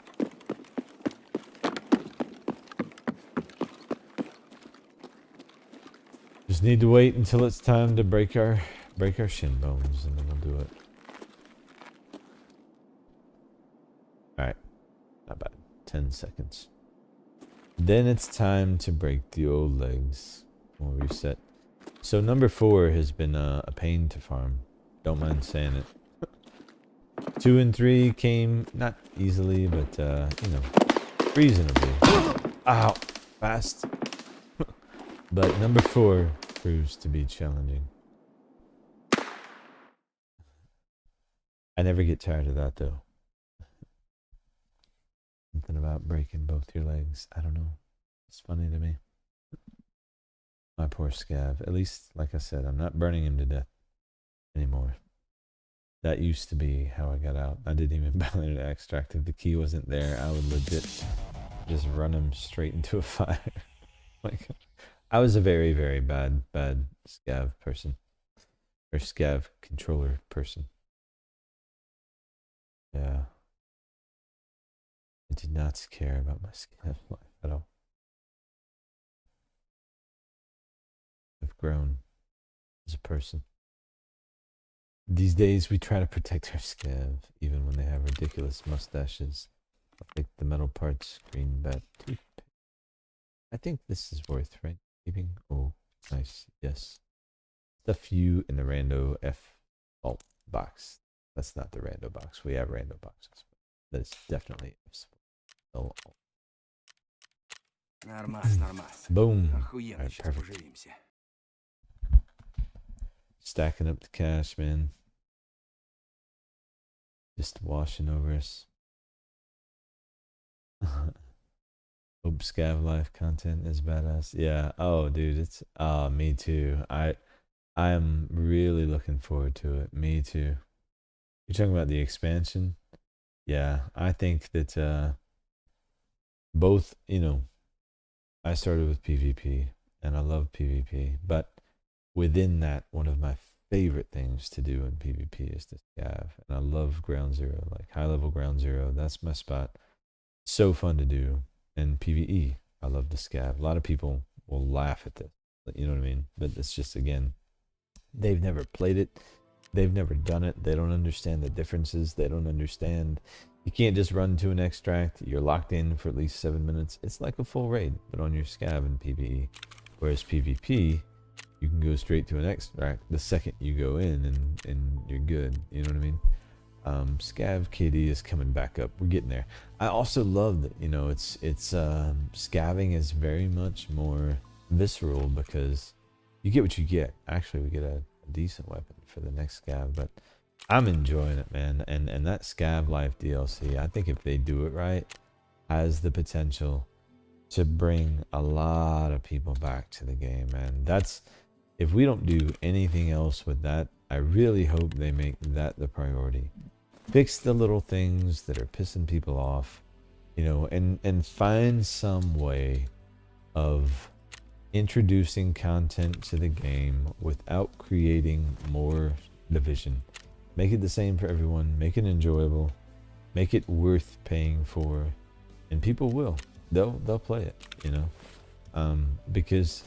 Speaker 1: Just need to wait until it's time to break our shin bones, and then we'll do it. Alright, not bad. 10 seconds. Then it's time to break the old legs. We'll reset. So number 4 has been a pain to farm. Don't mind saying it. 2 and 3 came not easily, but you know, reasonably. Ow, fast. But number 4 proves to be challenging. I never get tired of that though. Something about breaking both your legs. I don't know. It's funny to me. My poor Scav. At least, like I said, I'm not burning him to death anymore. That used to be how I got out. I didn't even bother to extract. If the key wasn't there, I would legit just run him straight into a fire. Like, I was a very, very bad Scav person. Or Scav controller person. Yeah. I did not care about my Scav life at all. I've grown as a person. These days we try to protect our Scav, even when they have ridiculous mustaches. Like the metal parts, green bat, toothpaste. I think this is worth, right? Keeping. Oh, nice. Yes. Stuff you in the rando F alt box. That's not the rando box. We have rando boxes. That is definitely F alt. Boom. Alright, perfect. Stacking up the cash, man. Just washing over us. Hope Scav Life content is badass. Yeah. Oh, dude, it's me too. I am really looking forward to it. Me too. You're talking about the expansion? Yeah, I think that both, I started with PvP and I love PvP, but within that, one of my favorite things to do in PvP is to scav. And I love ground zero, like high level ground zero. That's my spot. So fun to do. And PvE, I love to scav. A lot of people will laugh at this, you know what I mean? But it's just, again, they've never played it. They've never done it. They don't understand the differences. They don't understand. You can't just run to an extract. You're locked in for at least 7 minutes. It's like a full raid, but on your scav in PvE. Whereas PvP, you can go straight to an extract the second you go in, and you're good. You know what I mean? Scav KD is coming back up. We're getting there. I also love that, it's scavving is very much more visceral because you get what you get. Actually, we get a decent weapon for the next scav, but I'm enjoying it, man. And that Scav Life DLC, I think if they do it right, has the potential to bring a lot of people back to the game, man. That's, if we don't do anything else with that, I really hope they make that the priority. Fix the little things that are pissing people off, and find some way of introducing content to the game without creating more division. Make it the same for everyone. Make it enjoyable. Make it worth paying for, and people will. They'll play it, because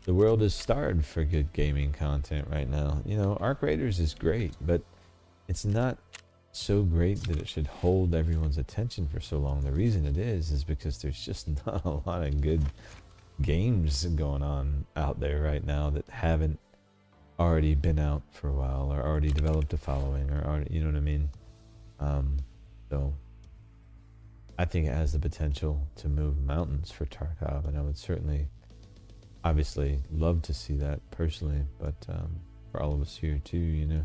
Speaker 1: the world is starved for good gaming content right now. Arc Raiders is great, but it's not so great that it should hold everyone's attention for so long. The reason it is because there's just not a lot of good games going on out there right now that haven't already been out for a while, or already developed a following, or already, you know what I mean? So I think it has the potential to move mountains for Tarkov, and I would certainly, obviously, love to see that personally, but for all of us here too,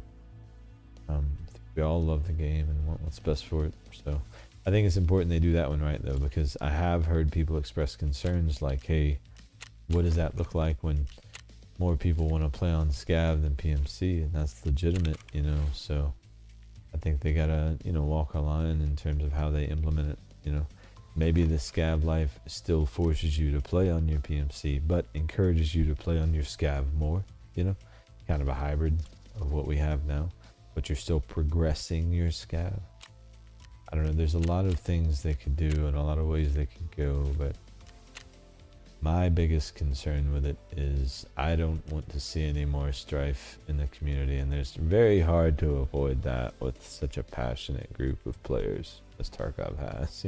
Speaker 1: we all love the game and want what's best for it. So I think it's important they do that one right, though, because I have heard people express concerns like, hey, what does that look like when more people want to play on Scav than PMC? And that's legitimate, so I think they gotta, walk a line in terms of how they implement it. Maybe the Scav Life still forces you to play on your PMC, but encourages you to play on your Scav more, kind of a hybrid of what we have now, but you're still progressing your Scav. I don't know, there's a lot of things they could do and a lot of ways they could go, but my biggest concern with it is I don't want to see any more strife in the community, and it's very hard to avoid that with such a passionate group of players as Tarkov has.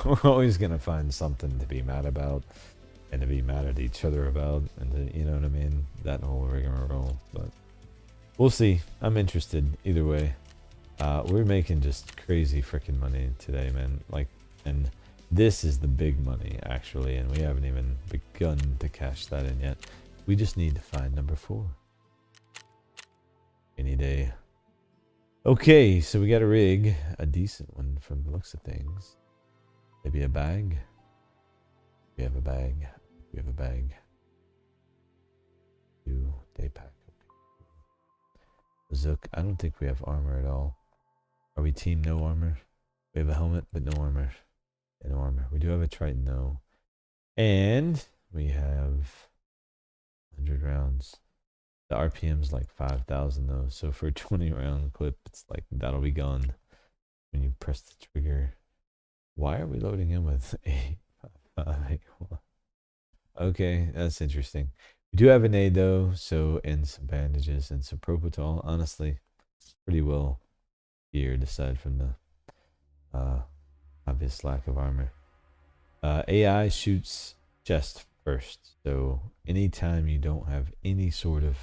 Speaker 1: We're always going to find something to be mad about and to be mad at each other about, and to, you know what I mean, that whole rigmarole. But we'll see. I'm interested either way. We're making just crazy freaking money today, man. And this is the big money, actually, and we haven't even begun to cash that in yet. We just need to find number 4. Any day. Okay, so we got a rig, a decent one from the looks of things. Maybe a bag. We have a bag. We have a bag. Day pack. Zook. I don't think we have armor at all. Are we team no armor? We have a helmet, but no armor. No armor. We do have a Triton though. And we have 100 rounds. The RPM's like 5,000 though. So for a 20 round clip, it's like that'll be gone when you press the trigger. Why are we loading in with a 551? Okay, that's interesting. We do have an aid though, so, and some bandages and some propofol. Honestly, pretty well geared aside from the obvious lack of armor. AI shoots chest first, so anytime you don't have any sort of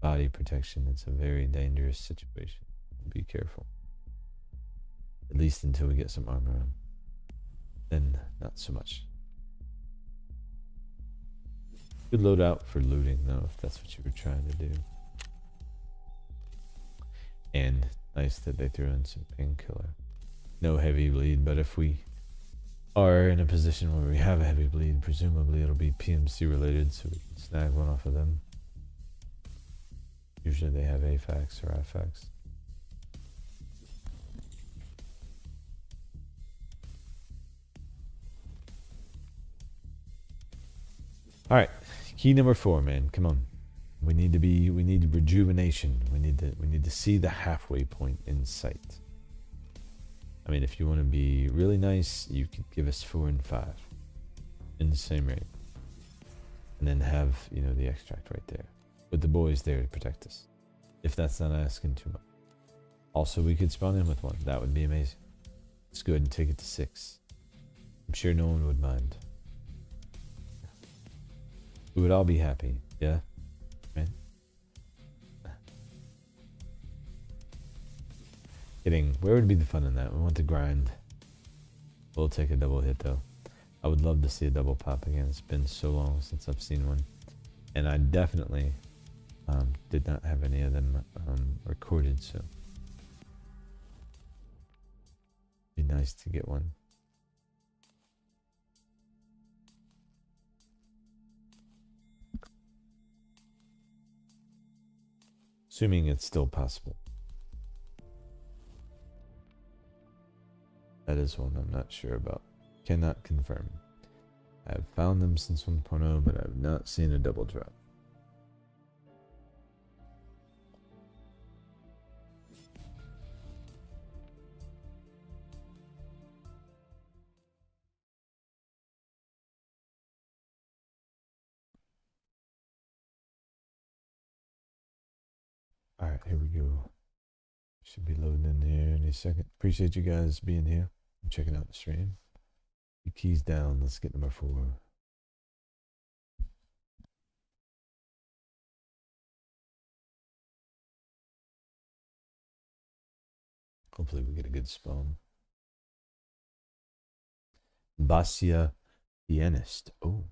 Speaker 1: body protection, it's a very dangerous situation. Be careful. At least until we get some armor on. Then not so much. Good loadout for looting though, if that's what you were trying to do. And nice that they threw in some painkiller. No heavy bleed, but if we are in a position where we have a heavy bleed, presumably it'll be PMC related, so we can snag one off of them. Usually they have AFAX or IFAX. All right, key number 4, man. Come on, we need rejuvenation. We need to see the halfway point in sight. I mean, if you want to be really nice, you could give us 4 and 5 in the same rate, and then have the extract right there with the boys there to protect us. If that's not asking too much. Also, we could spawn in with one. That would be amazing. Let's go ahead and take it to 6. I'm sure no one would mind. We would all be happy, yeah? Right? Kidding. Where would be the fun in that? We want to grind. We'll take a double hit, though. I would love to see a double pop again. It's been so long since I've seen one. And I definitely did not have any of them recorded, so it'd be nice to get one. Assuming it's still possible. That is one I'm not sure about. Cannot confirm. I've found them since 1.0, but I've not seen a double drop. Alright, here we go. Should be loading in here any second. Appreciate you guys being here and checking out the stream. The keys down. Let's get number 4. Hopefully we get a good spawn. Basia pianist. Oh.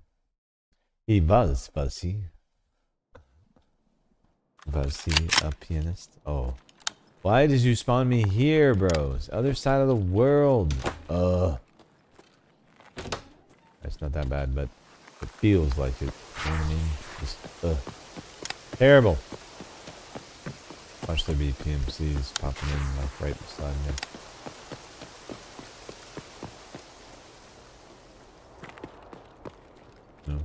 Speaker 1: He was he a pianist? Oh. Why did you spawn me here, bros? Other side of the world. That's not that bad, but it feels like it. You know what I mean? Just, terrible. Watch there be PMCs popping in like right beside me. No.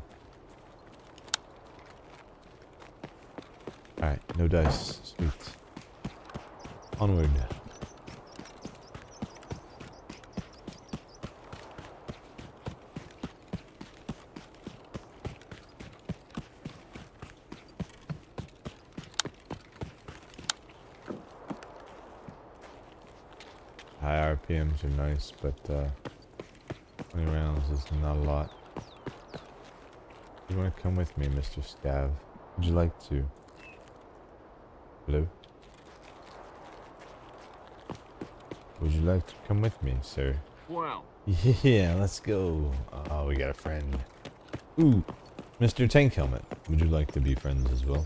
Speaker 1: Alright, no dice. Sweet. Onward. High RPMs are nice, but 20 rounds is not a lot. You want to come with me, Mr. Scav? Would you like to? Hello? Would you like to come with me, sir?
Speaker 5: Wow.
Speaker 1: Yeah, let's go. Oh, we got a friend. Ooh, Mr. Tank Helmet. Would you like to be friends as well?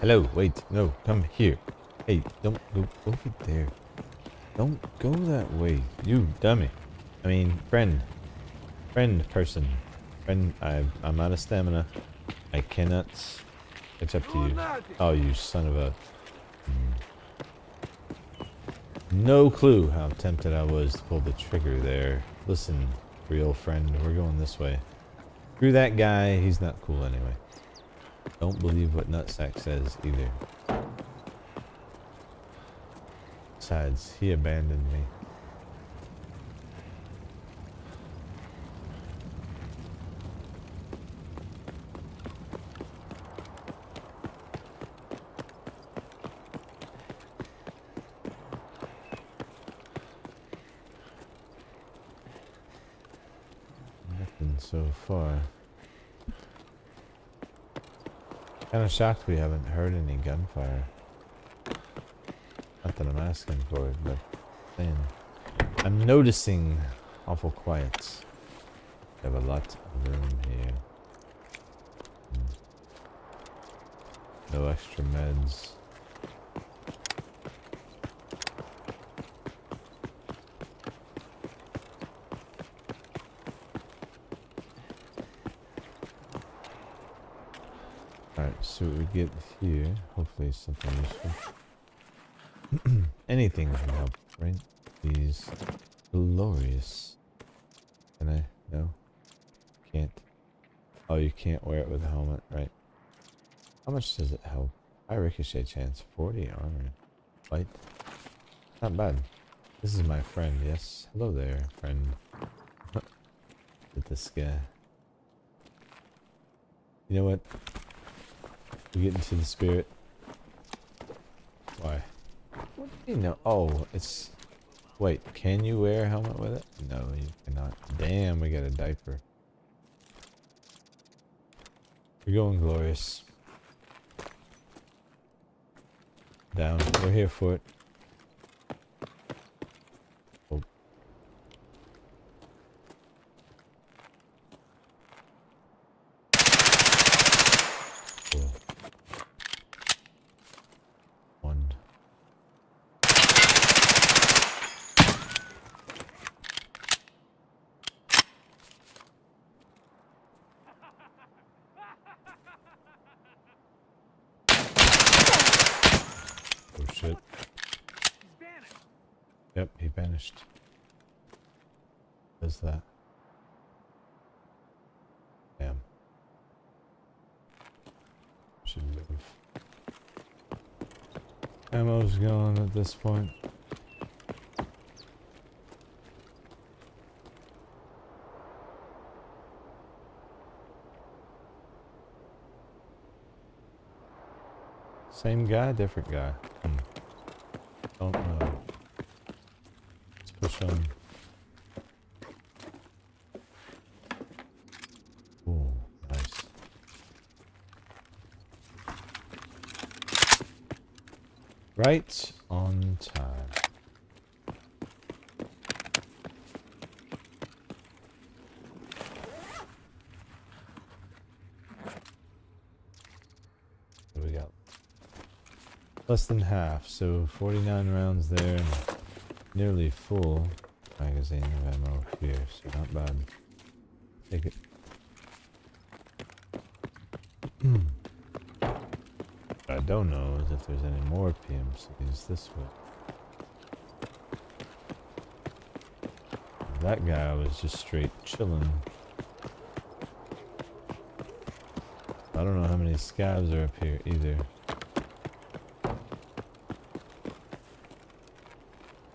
Speaker 1: Hello, wait, no, come here. Hey, don't go over there. Don't go that way, you dummy. I mean, friend person. Friend, I'm out of stamina. I cannot catch up to you. Oh, you son of a... No clue how tempted I was to pull the trigger there. Listen, real friend, we're going this way. Screw that guy, he's not cool anyway. Don't believe what Nutsack says either. Besides, he abandoned me. So far. Kind of shocked we haven't heard any gunfire. Not that I'm asking for it, but saying. I'm noticing awful quiet. We have a lot of room here. No extra meds. Alright, so we get here. Hopefully something useful. Anything can help, right? These glorious. Can I? No. Can't. Oh, you can't wear it with a helmet, right? How much does it help? High ricochet chance, 40 armor. Light. Not bad. This is my friend, yes. Hello there, friend. With this guy. You know what? We get into the spirit. Why? What do you know? Oh, it's... Wait, can you wear a helmet with it? No, you cannot. Damn, we got a diaper. We're going glorious. Down. We're here for it. Oh. Cool. One. Oh shit. Yep, he vanished. Does that? Damn. Should move. Ammo's gone at this point. Same guy, different guy. Don't know. Let's push on. Ooh, nice. Right on time. What do we got? Less than half, so 49 rounds there, and nearly full magazine of ammo here, so not bad. Take it. What I don't know is if there's any more PMCs this way. That guy was just straight chilling. I don't know how many scavs are up here either.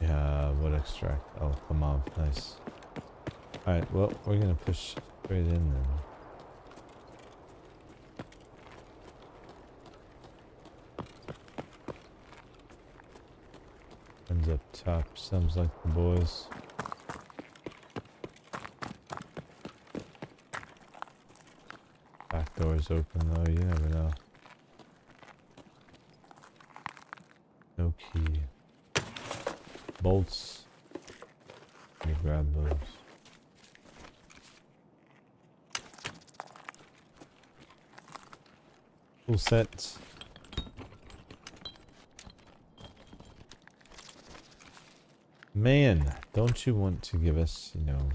Speaker 1: Yeah, what extract? Oh, come on, nice. Alright, well, we're gonna push straight in then. Friends up top, sounds like the boys. Back door's open though, you never know. No key. Bolts. Let me grab those. Full sets. Man, don't you want to give us, you know,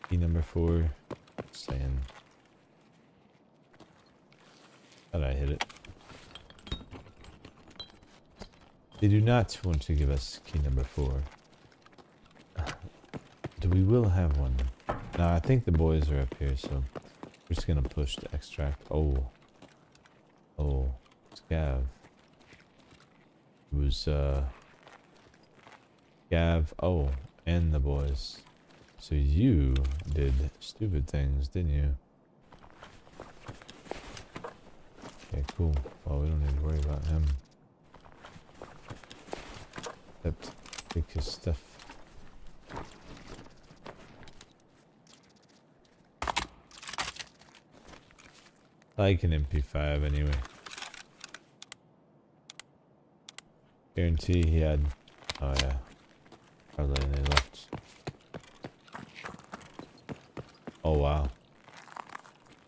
Speaker 1: key number 4? Just saying. Thought I hit it. They do not want to give us key number 4. We will have one. No, I think the boys are up here, so we're just gonna push the extract. Oh. Oh. Scav. It was, Scav. Oh, and the boys. So you did stupid things, didn't you? Okay, cool. Well, we don't need to worry about him. Except take his stuff. Like an MP5 anyway. Guarantee he had. Oh yeah. Probably they left. Oh wow.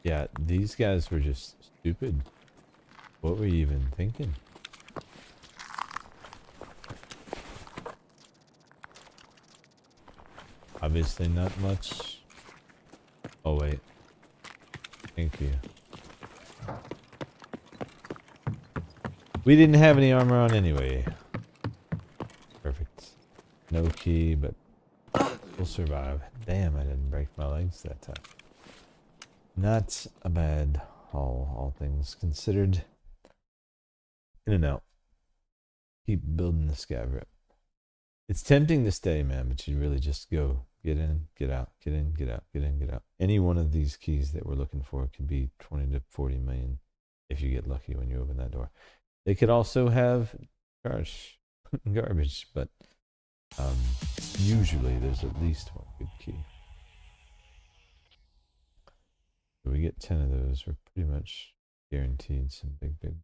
Speaker 1: Yeah, these guys were just stupid. What were you even thinking? Obviously not much. Oh wait. Thank you. We didn't have any armor on anyway. Perfect. No key, but we'll survive. Damn, I didn't break my legs that time. Not a bad haul, all things considered. In and out. Keep building the scav rep. It's tempting to stay, man, but you really just go. Get in, get out, get in, get out, get in, get out. Any one of these keys that we're looking for could be 20 to 40 million if you get lucky when you open that door. They could also have garbage, but usually there's at least one good key. If we get 10 of those, we're pretty much guaranteed some big ones.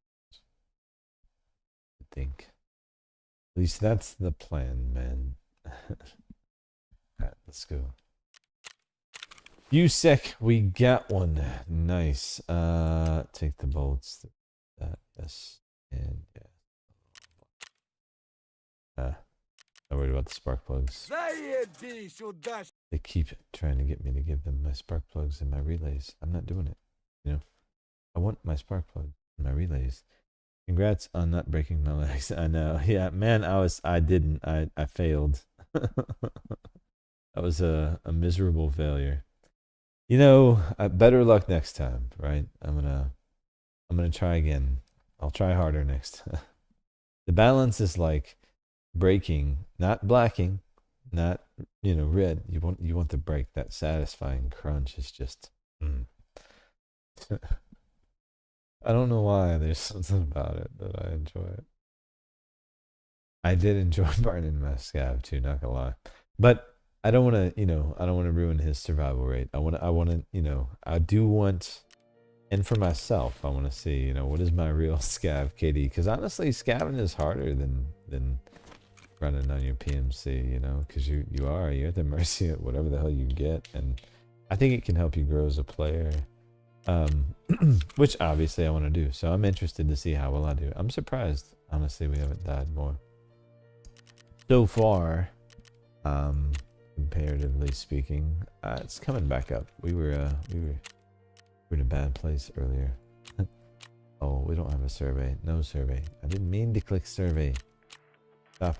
Speaker 1: I think. At least that's the plan, man. Alright, let's go. USEC, we got one. Nice. Take the bolts. Yes. And yeah. Not worried about the spark plugs. They keep trying to get me to give them my spark plugs and my relays. I'm not doing it. You know? I want my spark plugs and my relays. Congrats on not breaking my legs. I know. Yeah, man, I failed. That was a miserable failure. You know, better luck next time, right? I'm gonna try again. I'll try harder next time. The balance is like breaking, not blacking, not red. You want the break. That satisfying crunch is just. I don't know why. There's something about it that I enjoy it. I did enjoy burning my scav too, not gonna lie. But I don't want to, I don't want to ruin his survival rate. I want to, I do want, and for myself, I want to see, what is my real scav KD? Because honestly, scavving is harder than running on your PMC, because you're at the mercy of whatever the hell you get, and I think it can help you grow as a player. Which obviously I want to do. So I'm interested to see how well I do. I'm surprised, honestly, we haven't died more so far. Comparatively speaking, it's coming back up. We were in a bad place earlier. Oh, we don't have a survey. No survey. I didn't mean to click survey. Stop.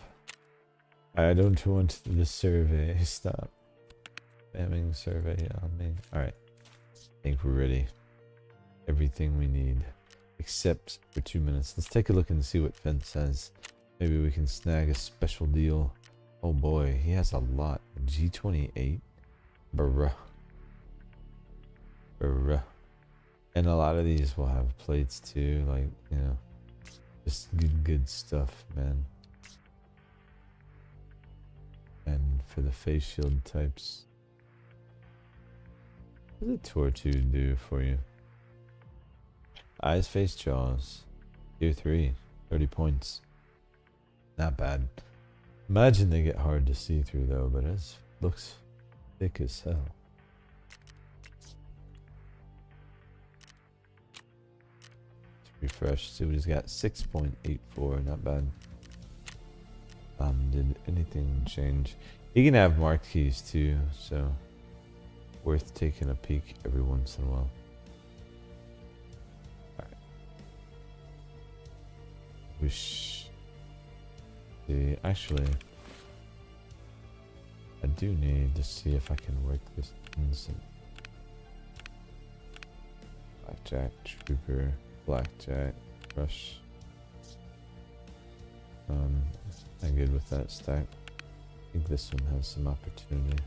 Speaker 1: I don't want the survey. Stop spamming survey on me. All right. I think we're ready. Everything we need. Except for 2 minutes. Let's take a look and see what Fence says. Maybe we can snag a special deal. Oh boy, he has a lot. G28. Bruh. Bruh. And a lot of these will have plates too. Like, just good stuff, man. And for the face shield types. What does a Tor 2 do for you? Eyes, face, jaws. Tier 3. 30 points. Not bad. Imagine they get hard to see through though, but it looks thick as hell. Let's refresh. See what he's got. 6.84. Not bad. Did anything change? He can have marked keys too, so worth taking a peek every once in a while. Alright. Actually, I do need to see if I can work this instant. Blackjack, Trooper, Blackjack, Rush. I'm good with that stack. I think this one has some opportunity.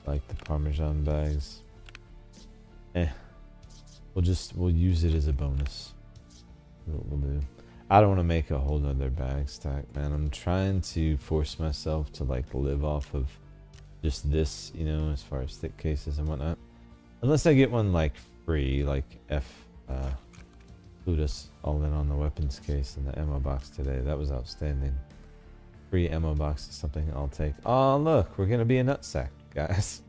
Speaker 1: Like the Parmesan bags. We'll use it as a bonus. We'll do. I don't want to make a whole nother bag stack, man. I'm trying to force myself to like live off of just this, as far as thick cases and whatnot. Unless I get one like free, like Plutus all in on the weapons case and the ammo box today. That was outstanding. Free ammo box is something I'll take. Oh look, we're gonna be a nutsack, guys.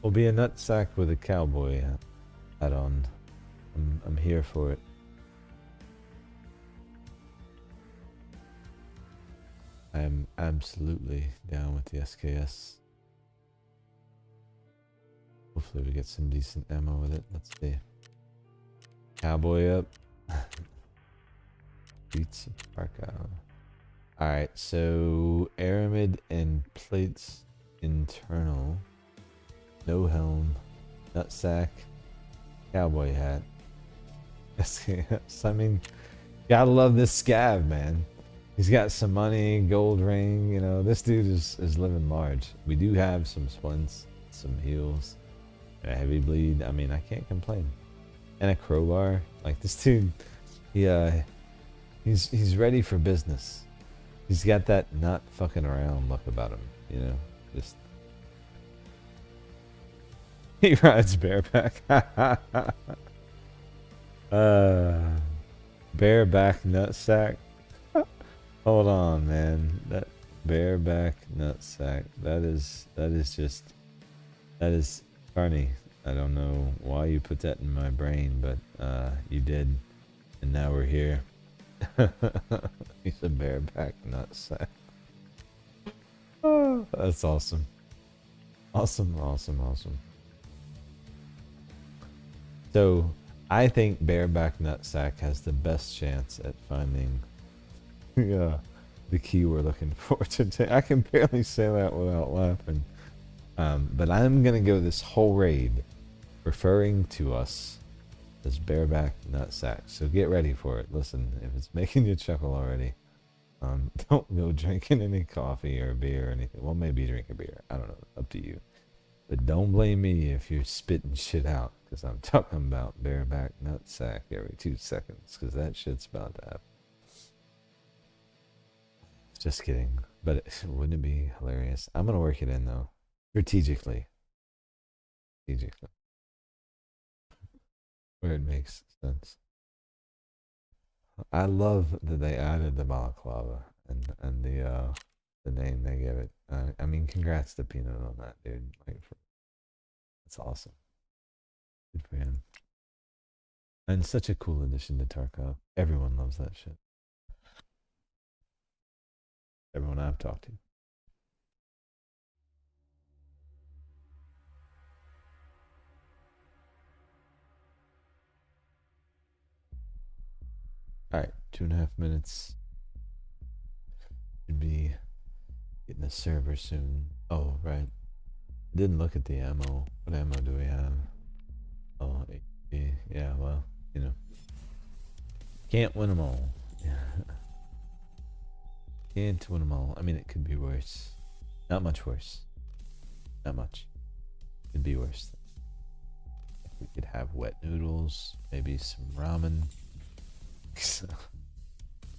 Speaker 1: We'll be a nutsack with a cowboy hat on. I'm here for it. I am absolutely down with the SKS. Hopefully we get some decent ammo with it. Let's see. Cowboy up. Beats of Tarkov. Alright, so aramid and plates internal. No helm. Nutsack. Cowboy hat. I mean, gotta love this scav, man. He's got some money, gold ring, you know, this dude is living large. We do have some splints, some heals, a heavy bleed. I mean, I can't complain. And a crowbar. Like, this dude, he's ready for business. He's got that not fucking around look about him, you know? Just he rides bareback. Bareback nutsack. Hold on, man. That bareback nutsack. That is carny. I don't know why you put that in my brain, but you did, and now we're here. He's a bareback nutsack. Oh, that's awesome. Awesome. So I think bareback nutsack has the best chance at finding the key we're looking for today. I can barely say that without laughing. But I'm gonna go this whole raid referring to us as bareback nutsack. So get ready for it. Listen, if it's making you chuckle already, don't go drinking any coffee or beer or anything. Well, maybe drink a beer. I don't know. Up to you. But don't blame me if you're spitting shit out, because I'm talking about bareback nutsack every 2 seconds, because that shit's about to happen. Just kidding. But wouldn't it be hilarious? I'm going to work it in, though. Strategically. Where it makes sense. I love that they added the balaclava and the name they gave it. I mean, congrats to Peanut on that, dude. Like, that's awesome. Good for him. And such a cool addition to Tarkov. Everyone loves that shit. Everyone I've talked to. Alright, 2.5 minutes. Should be getting a server soon. Oh, right. Didn't look at the ammo. What ammo do we have? Oh, HP. Yeah, well, you know. Can't win them all. Can't win them all. I mean, it could be worse. Not much worse. Not much. Could be worse. We could have wet noodles, maybe some ramen.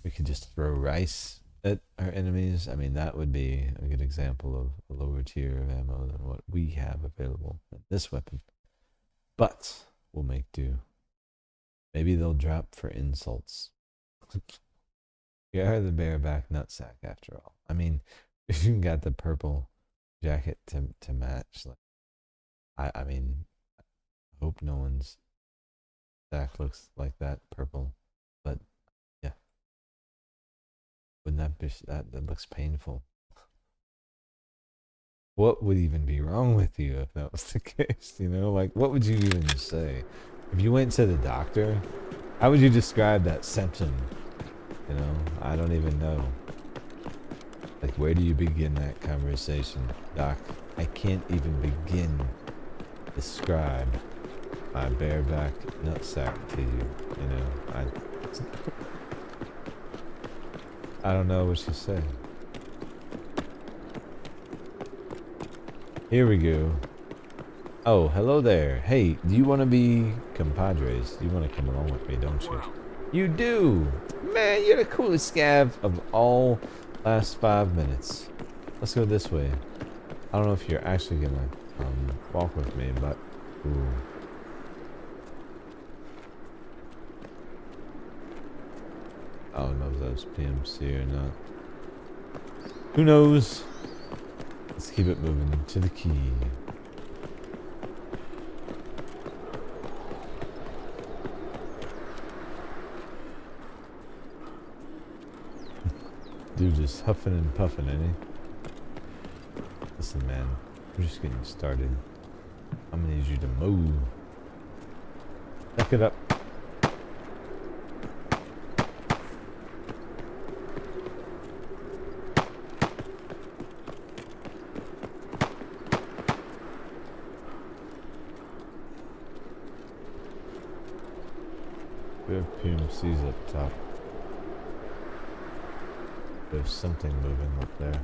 Speaker 1: We could just throw rice at our enemies. I mean, that would be a good example of a lower tier of ammo than what we have available in this weapon. But we'll make do. Maybe they'll drop for insults. We are the bareback nutsack after all. I mean, if you got the purple jacket to match, like, I mean, I hope no one's sack looks like that purple. But yeah, wouldn't that be that looks painful? What would even be wrong with you if that was the case? You know, like, what would you even say if you went to the doctor? How would you describe that symptom? You know, I don't even know. Like, where do you begin that conversation? Doc, I can't even begin to describe my bareback nutsack to you. You know, I don't know what you say. Here we go. Oh, hello there. Hey, do you want to be compadres? You want to come along with me, don't you? You do! Man, you're the coolest scav of all last 5 minutes. Let's go this way. I don't know if you're actually gonna walk with me, but... Ooh. I don't know if that was PMC or not. Who knows? Let's keep it moving to the key. Dude just huffing and puffing, ain't he? Listen, man, we're just getting started. I'm gonna need you to move. Suck it up. We have PMCs up top. There's something moving up there.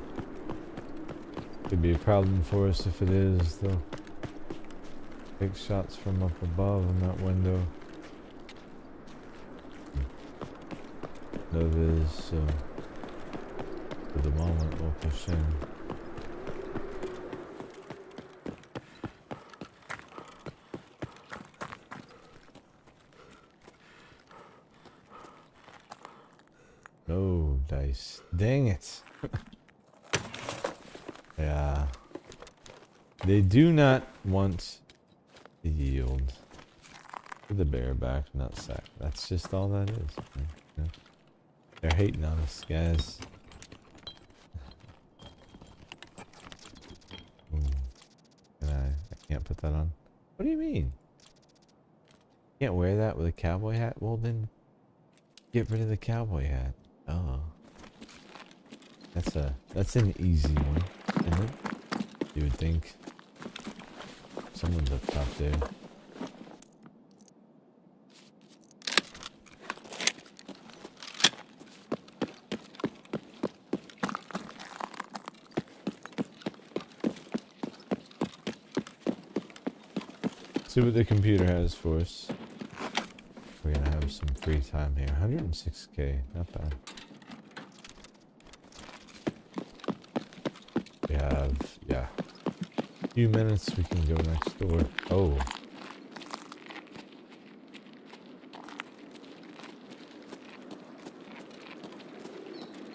Speaker 1: Could be a problem for us if it is, though. Take shots from up above in that window. No viz, so for the moment we'll push in. No dice. Dang it. Yeah. They do not want to yield to the bareback nutsack. That's just all that is. Yeah. They're hating on us, guys. I can't put that on. What do you mean? Can't wear that with a cowboy hat? Well then, get rid of the cowboy hat. Oh. That's an easy one, isn't it? You would think. Someone's up top there. See what the computer has for us. We're gonna have some free time here. 106k, not bad. We have, yeah, a few minutes. We can go next door. Oh.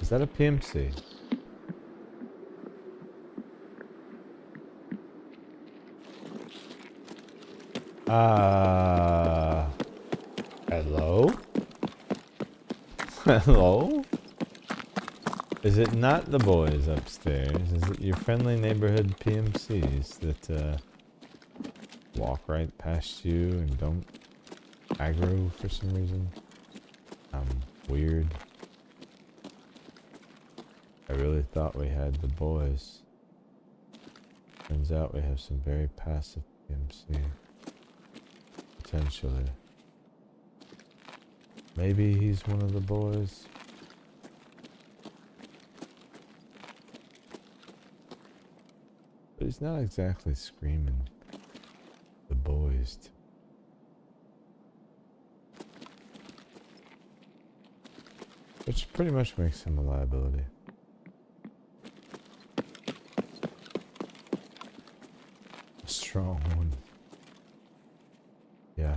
Speaker 1: Is that a PMC? Hello? Hello? Is it not the boys upstairs? Is it your friendly neighborhood PMCs that walk right past you and don't aggro for some reason? Weird. I really thought we had the boys. Turns out we have some very passive PMC. Potentially. Maybe he's one of the boys. But he's not exactly screaming the boys. Which pretty much makes him a liability. A strong one. Yeah.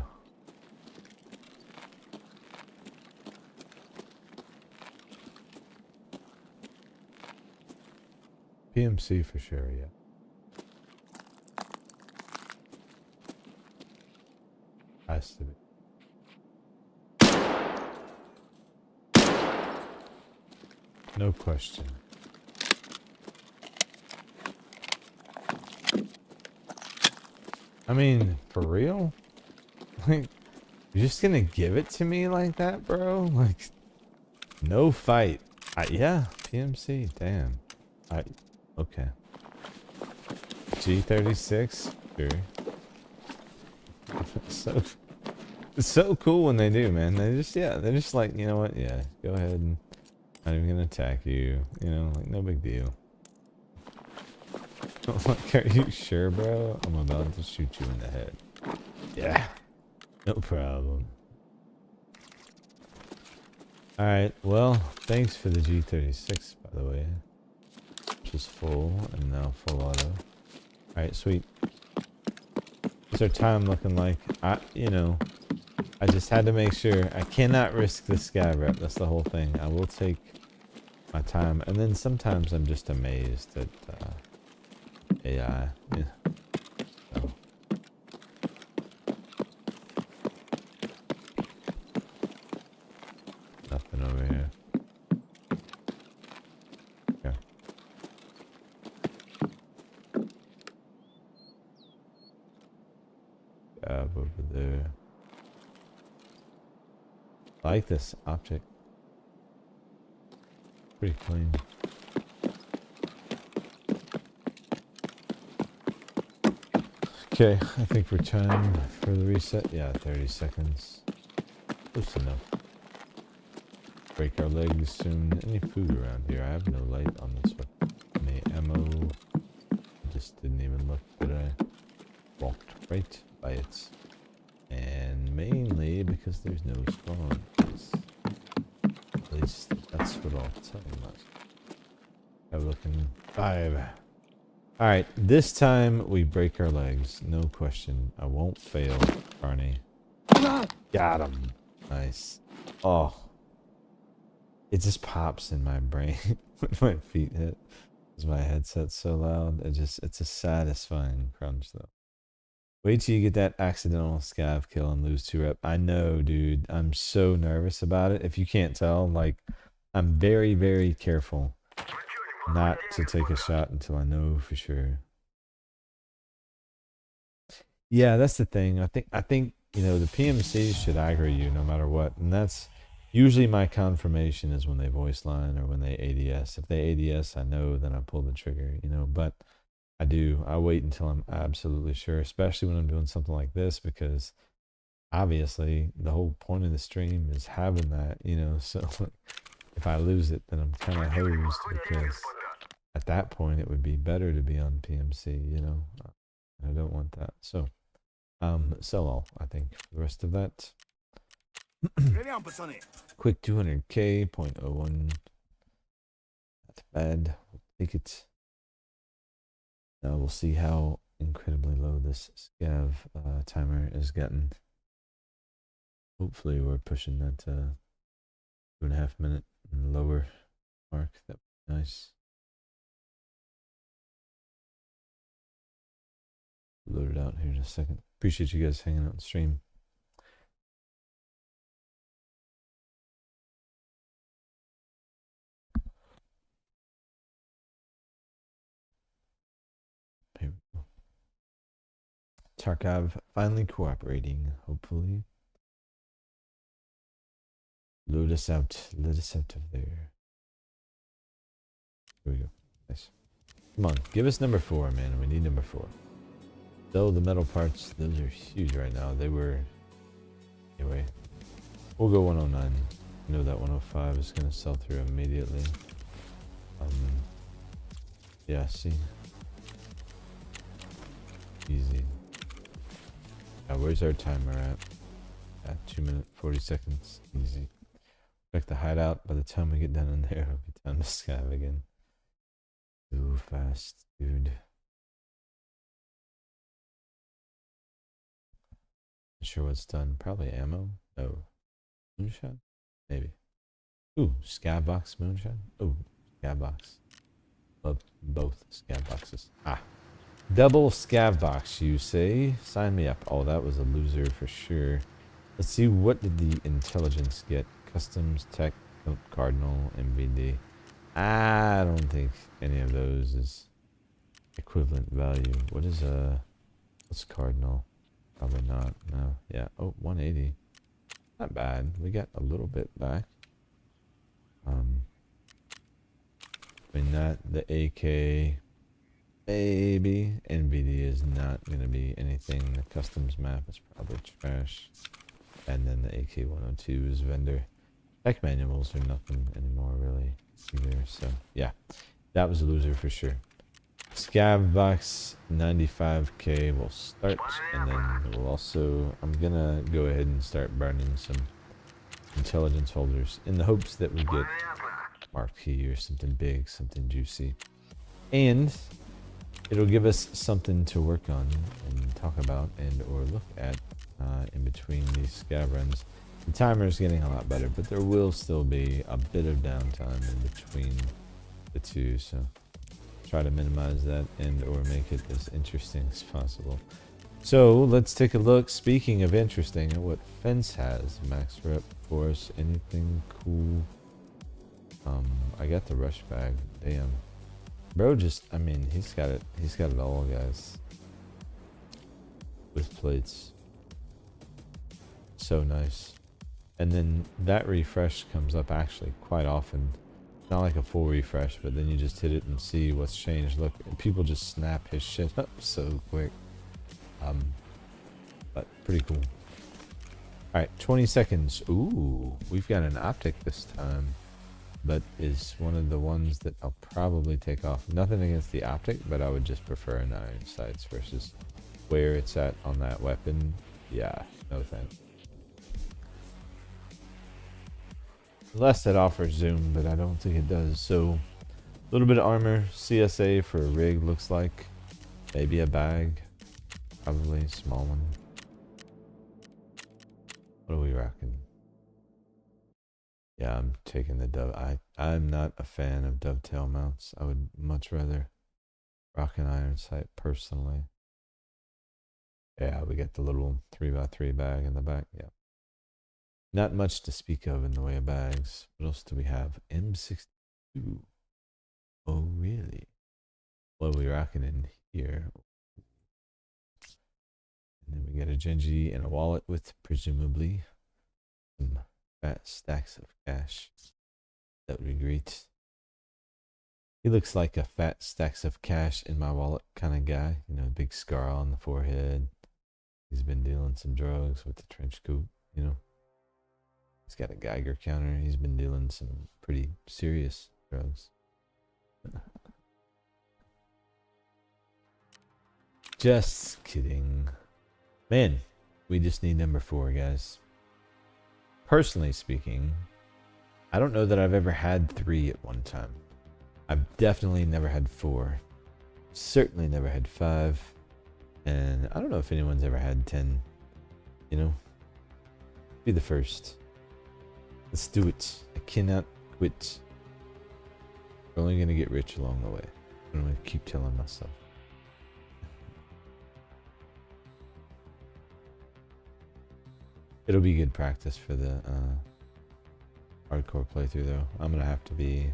Speaker 1: PMC for sure, yeah. Has to be. No question. I mean, for real? Like, you're just gonna give it to me like that, bro? Like, no fight. Yeah, PMC, damn. Okay. G36? Sure. It's so cool when they do, man. They're just like, you know what? Yeah, go ahead and not even gonna attack you. You know, like, no big deal. Like, are you sure, bro? I'm about to shoot you in the head. Yeah. No problem. Alright, well, thanks for the G36, by the way. Which is full, and now full auto. Alright, sweet. What's our time looking like? I just had to make sure. I cannot risk the scav rep. That's the whole thing. I will take my time. And then sometimes I'm just amazed at AI. Yeah. So. Nothing over here. Okay. Scav over there. I like this optic. Pretty clean. Okay, I think we're timed for the reset. Yeah, 30 seconds. Close enough. Break our legs soon. Any food around here? I have no light on this one. Any ammo? Just didn't even look, but I walked right by it. And mainly because there's no spawn. At least that's what I'll tell you much. I'm looking 5. Alright, this time we break our legs. No question. I won't fail, Barney. Got him. Nice. Oh. It just pops in my brain when my feet hit. Because my headset's so loud. It's a satisfying crunch though. Wait till you get that accidental scav kill and lose 2 rep. I know, dude. I'm so nervous about it. If you can't tell, like, I'm very, very careful not to take a shot until I know for sure. Yeah, that's the thing. I think you know, the PMCs should aggro you no matter what, and that's usually my confirmation is when they voice line or when they ADS. If they ADS, I know, then I pull the trigger, you know, but I wait until I'm absolutely sure, especially when I'm doing something like this, because obviously the whole point of the stream is having that, you know, so if I lose it, then I'm kind of hosed, because at that point it would be better to be on PMC, you know. I don't want that. So, sell all, I think, for the rest of that. Quick 200k, 0.01. Not bad. We'll take it. Now we'll see how incredibly low this Scav timer is getting. Hopefully we're pushing that 2.5 minute and lower mark. That'd be nice. Load it out here in a second. Appreciate you guys hanging out on stream. Here we go. Tarkov finally cooperating, hopefully. Load us out. Let us out of there. Here we go. Nice. Come on, give us number 4, man. We need number 4. Though the metal parts, those are huge right now. They were... Anyway. We'll go 109. I know that 105 is going to sell through immediately. Yeah, see? Easy. Now, where's our timer at? At 2 minutes, 40 seconds. Easy. Check the hideout. By the time we get done in there, it'll be time to scav again. Too fast, dude. Not sure what's done. Probably ammo? No. Moonshot? Maybe. Ooh, scav box moonshot? Ooh, scav box. Love both scav boxes. Ah. Double scav box, you say? Sign me up. Oh, that was a loser for sure. Let's see, what did the intelligence get? Customs, tech, cardinal, MVD. I don't think any of those is equivalent value. What is what's cardinal? Probably not. No. Yeah. Oh, 180. Not bad. We got a little bit back. I mean, that the AK, maybe NVD is not going to be anything. The customs map is probably trash, and then the AK-102 is vendor. Tech manuals are nothing anymore really either. So yeah, that was a loser for sure. Scav box 95k will start, and then we'll also, I'm gonna go ahead and start burning some intelligence holders in the hopes that we get marquee or something big, something juicy, and it'll give us something to work on and talk about and or look at in between these scav runs. The timer is getting a lot better, but there will still be a bit of downtime in between the two, so try to minimize that and or make it as interesting as possible. So let's take a look, speaking of interesting, at what Fence has. Max rep for us. Anything cool? I got the rush bag. Damn. Bro just, I mean, he's got it all, guys. With plates. so nice. And then that refresh comes up actually quite often. Not like a full refresh, but then you just hit it and see what's changed. Look, people just snap his shit up so quick. But pretty cool. Alright, 20 seconds. Ooh, we've got an optic this time. But is one of the ones that I'll probably take off. Nothing against the optic, but I would just prefer an iron sights versus where it's at on that weapon. Yeah, no thanks. Unless it offers zoom, but I don't think it does. So, a little bit of armor, CSA for a rig looks like. Maybe a bag. Probably a small one. What are we rocking? Yeah, I'm taking the dove. I'm not a fan of dovetail mounts. I would much rather rock an iron sight personally. Yeah, we get the little 3x3 bag in the back. Yeah. Not much to speak of in the way of bags. What else do we have? M62. Oh, really? What are we rocking in here? And then we get a Genji and a wallet with presumably some fat stacks of cash. That would be great. He looks like a fat stacks of cash in my wallet kind of guy. You know, big scar on the forehead. He's been dealing some drugs with the trench coat, you know. He's got a Geiger counter. He's been dealing some pretty serious drugs. Just kidding. Man, we just need number 4, guys. Personally speaking, I don't know that I've ever had 3 at one time. I've definitely never had 4. Certainly never had 5. And I don't know if anyone's ever had 10. You know? Be the first. Let's do it. I cannot quit. We're only gonna get rich along the way. I'm gonna keep telling myself. It'll be good practice for the hardcore playthrough though. I'm gonna have to be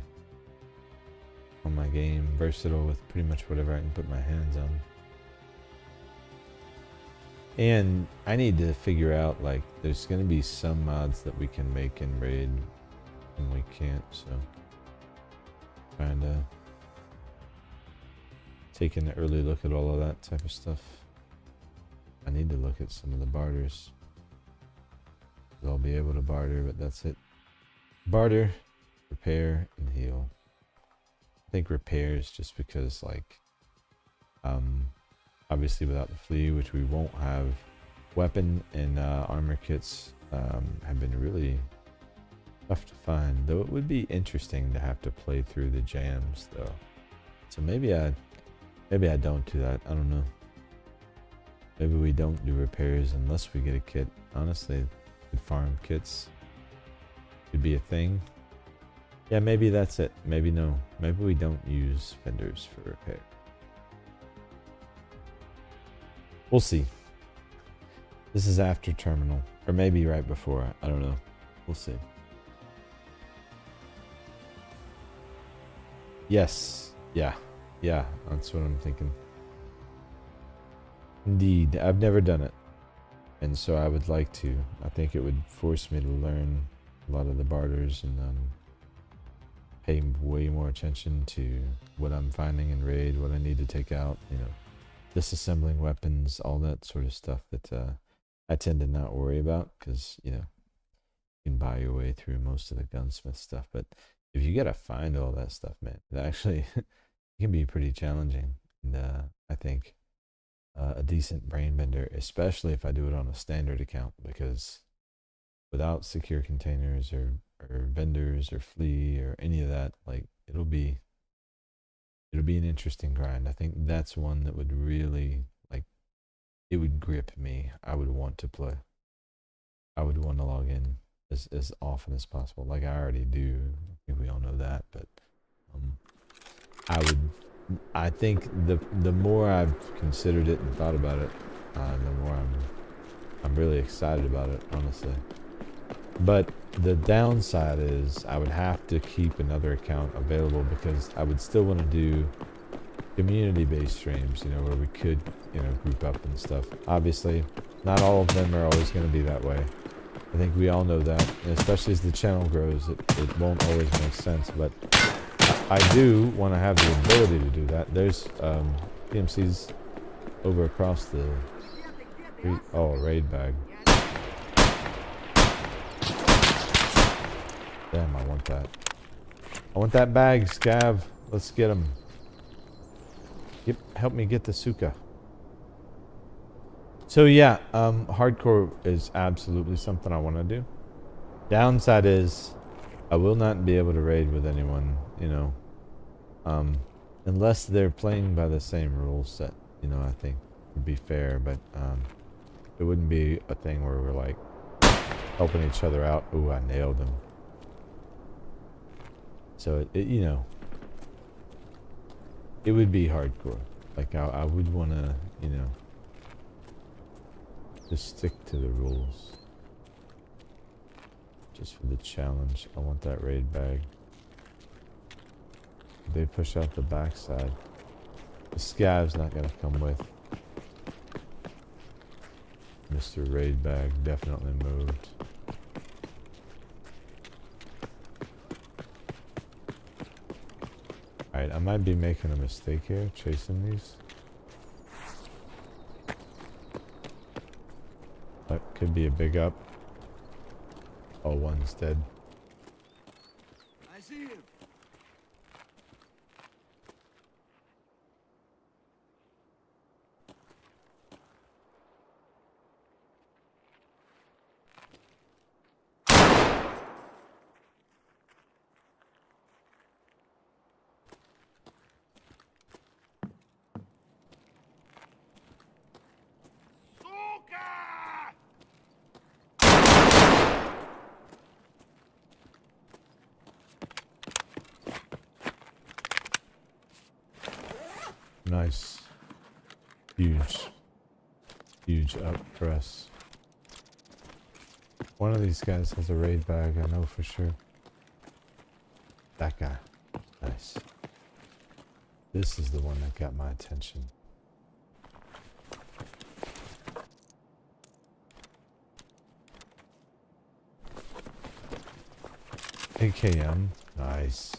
Speaker 1: on my game, versatile with pretty much whatever I can put my hands on. And I need to figure out, like, there's gonna be some mods that we can make in Raid and we can't, so trying to take an early look at all of that type of stuff. I need to look at some of the barters. I'll be able to barter, but that's it. Barter, repair, and heal. I think repairs just because, like, obviously without the flea, which we won't have, weapon and armor kits have been really tough to find. Though it would be interesting to have to play through the jams, though. So maybe I don't do that. I don't know. Maybe we don't do repairs unless we get a kit. Honestly, farm kits could be a thing. Yeah, maybe that's it. Maybe no. Maybe we don't use vendors for repair. We'll see. This is after terminal, or maybe right before. I don't know. We'll see. Yes. Yeah. That's what I'm thinking. Indeed, I've never done it. And so I would like to. I think it would force me to learn a lot of the barters and pay way more attention to what I'm finding in Raid, what I need to take out, you know, disassembling weapons, all that sort of stuff that I tend to not worry about because, you know, you can buy your way through most of the gunsmith stuff. But if you gotta find all that stuff, man, it actually it can be pretty challenging. And I think a decent brain bender, especially if I do it on a standard account, because without secure containers or vendors or flea or any of that, like, it'll be an interesting grind. I think that's one that would really, like, it would grip me. I would want to play. I would want to log in as often as possible. Like, I already do. I think we all know that, but I think the more I've considered it and thought about it, the more I'm really excited about it, honestly. But the downside is I would have to keep another account available because I would still want to do community-based streams, you know, where we could, you know, group up and stuff. Obviously, not all of them are always going to be that way. I think we all know that, and especially as the channel grows, it won't always make sense, but I do want to have the ability to do that. There's PMCs over across the street. Oh, a raid bag. Damn, I want that. I want that bag, Scav. Let's get him. Yep, help me get the Suka. So yeah, hardcore is absolutely something I want to do. Downside is I will not be able to raid with anyone, you know, unless they're playing by the same rule set, you know. I think would be fair, but it wouldn't be a thing where we're like helping each other out. Ooh, I nailed him. So it you know, it would be hardcore. Like I would want to, you know, just stick to the rules. Just for the challenge. I want that raid bag. They push out the backside. The Scav's not gonna come with. Mr. Raid Bag definitely moved. Alright, I might be making a mistake here, chasing these. That could be a big up. Oh, one's dead.
Speaker 2: I see him.
Speaker 1: Nice. Huge. Huge up press. One of these guys has a raid bag, I know for sure. That guy. Nice. This is the one that got my attention. AKM. Nice.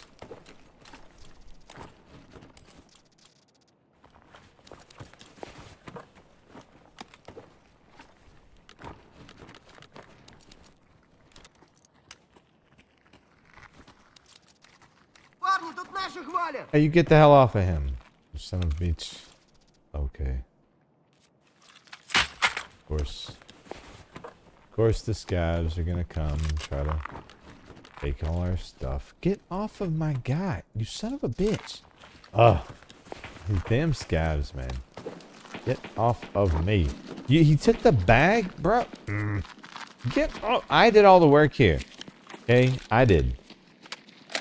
Speaker 4: Парни, тут наши хвалят!
Speaker 1: Hey, you get the hell off of him. You son of a bitch. Okay. Of course. Of course the Scavs are gonna come and try to take all our stuff. Get off of my guy, you son of a bitch. Ugh. These damn Scavs, man. Get off of me. He took the bag, bro. Get off. I did all the work here. Okay, I did.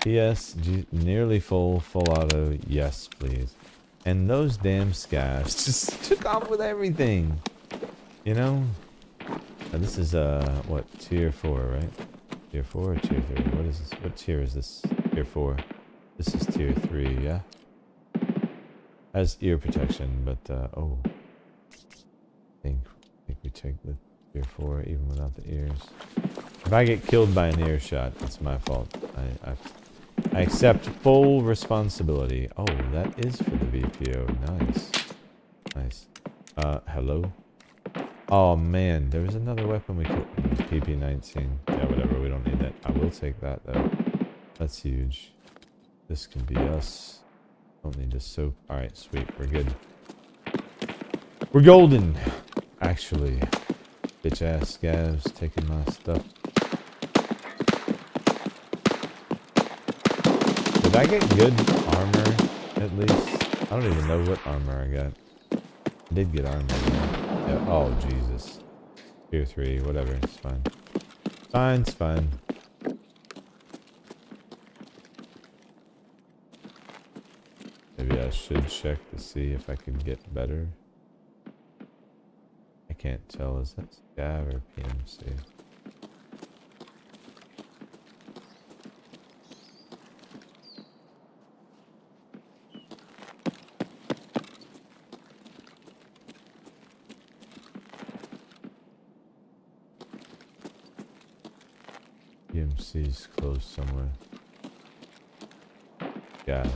Speaker 1: Yes, nearly full auto. Yes, please. And those damn Scavs just took off with everything. You know? Now this is, what, tier 4, right? Tier 4 or tier 3? What is this? What tier is this? Tier 4. This is tier 3, yeah? Has ear protection, but, oh. I think we take the tier 4 even without the ears. If I get killed by an ear shot, it's my fault. I accept full responsibility. Oh, that is for the VPO. Nice. Nice. Hello? Oh, man. There was another weapon we could... PP-19. Yeah, whatever. We don't need that. I will take that, though. That's huge. This can be us. Don't need to soap. Alright, sweet. We're good. We're golden! Actually. Bitch-ass Scavs taking my stuff. Did I get good armor, at least? I don't even know what armor I got. I did get armor, yeah. Oh, Jesus. Tier 3, whatever, it's fine. Fine, it's fine. Maybe I should check to see if I can get better. I can't tell, is that Scav or PMC? PMC's close somewhere. Got it.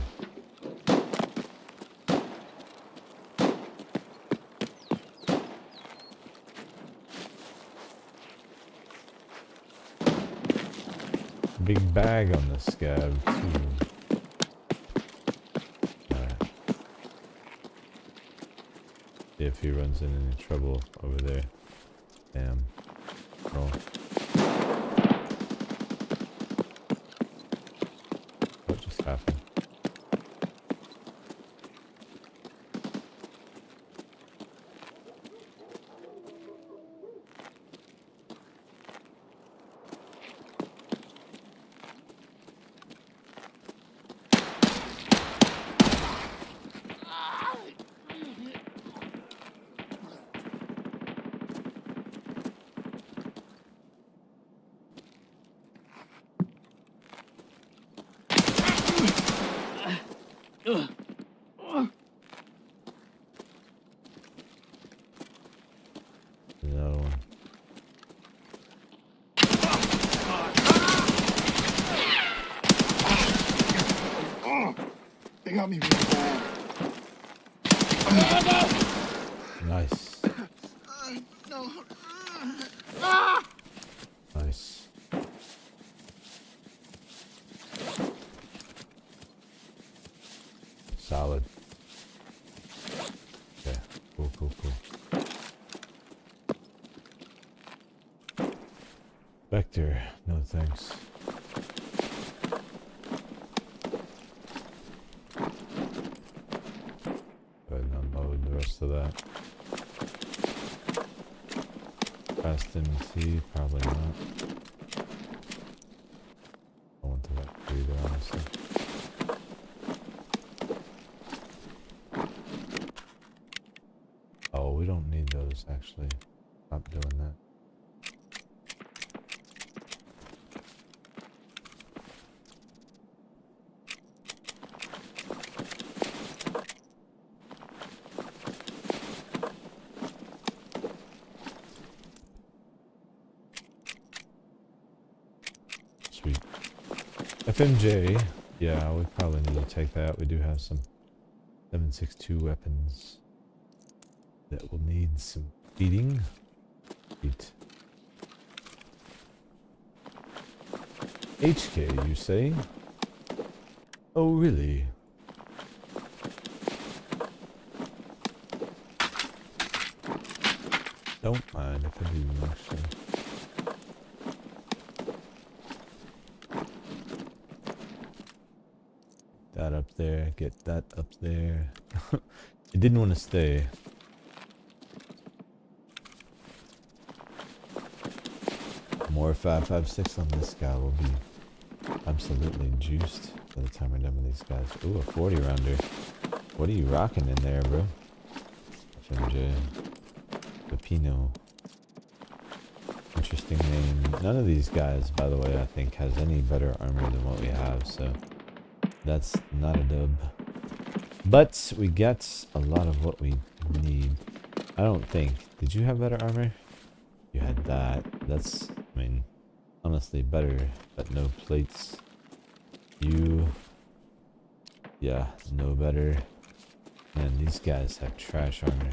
Speaker 1: Big bag on the scav too. Alright. See if he runs into any trouble over there. Damn. Oh. What just happened? Another one.
Speaker 2: They got me really bad.
Speaker 1: Nice.
Speaker 2: No.
Speaker 1: Nice. Solid. Okay. Cool, cool, cool. Vector. No thanks. Go ahead and unload the rest of that. Fast MC, probably not. I want the Vector either, honestly. Oh, we don't need those actually. Stop doing that. Sweet. FMJ. Yeah, we probably need to take that. We do have some 7.62 weapons that will need some feeding. Eat. HK, you say? Oh, really? Don't mind if I do, actually. That up there, get that up there. It didn't want to stay. More 5.56 on this guy will be absolutely juiced by the time we're done with these guys. Ooh, a 40 rounder. What are you rocking in there, bro? FMJ. Pepino. Interesting name. None of these guys, by the way, I think has any better armor than what we have, so that's not a dub. But we get a lot of what we need. I don't think. Did you have better armor? You had that. That's, I mean, honestly better, but no plates. You, yeah, no better. Man, these guys have trash armor.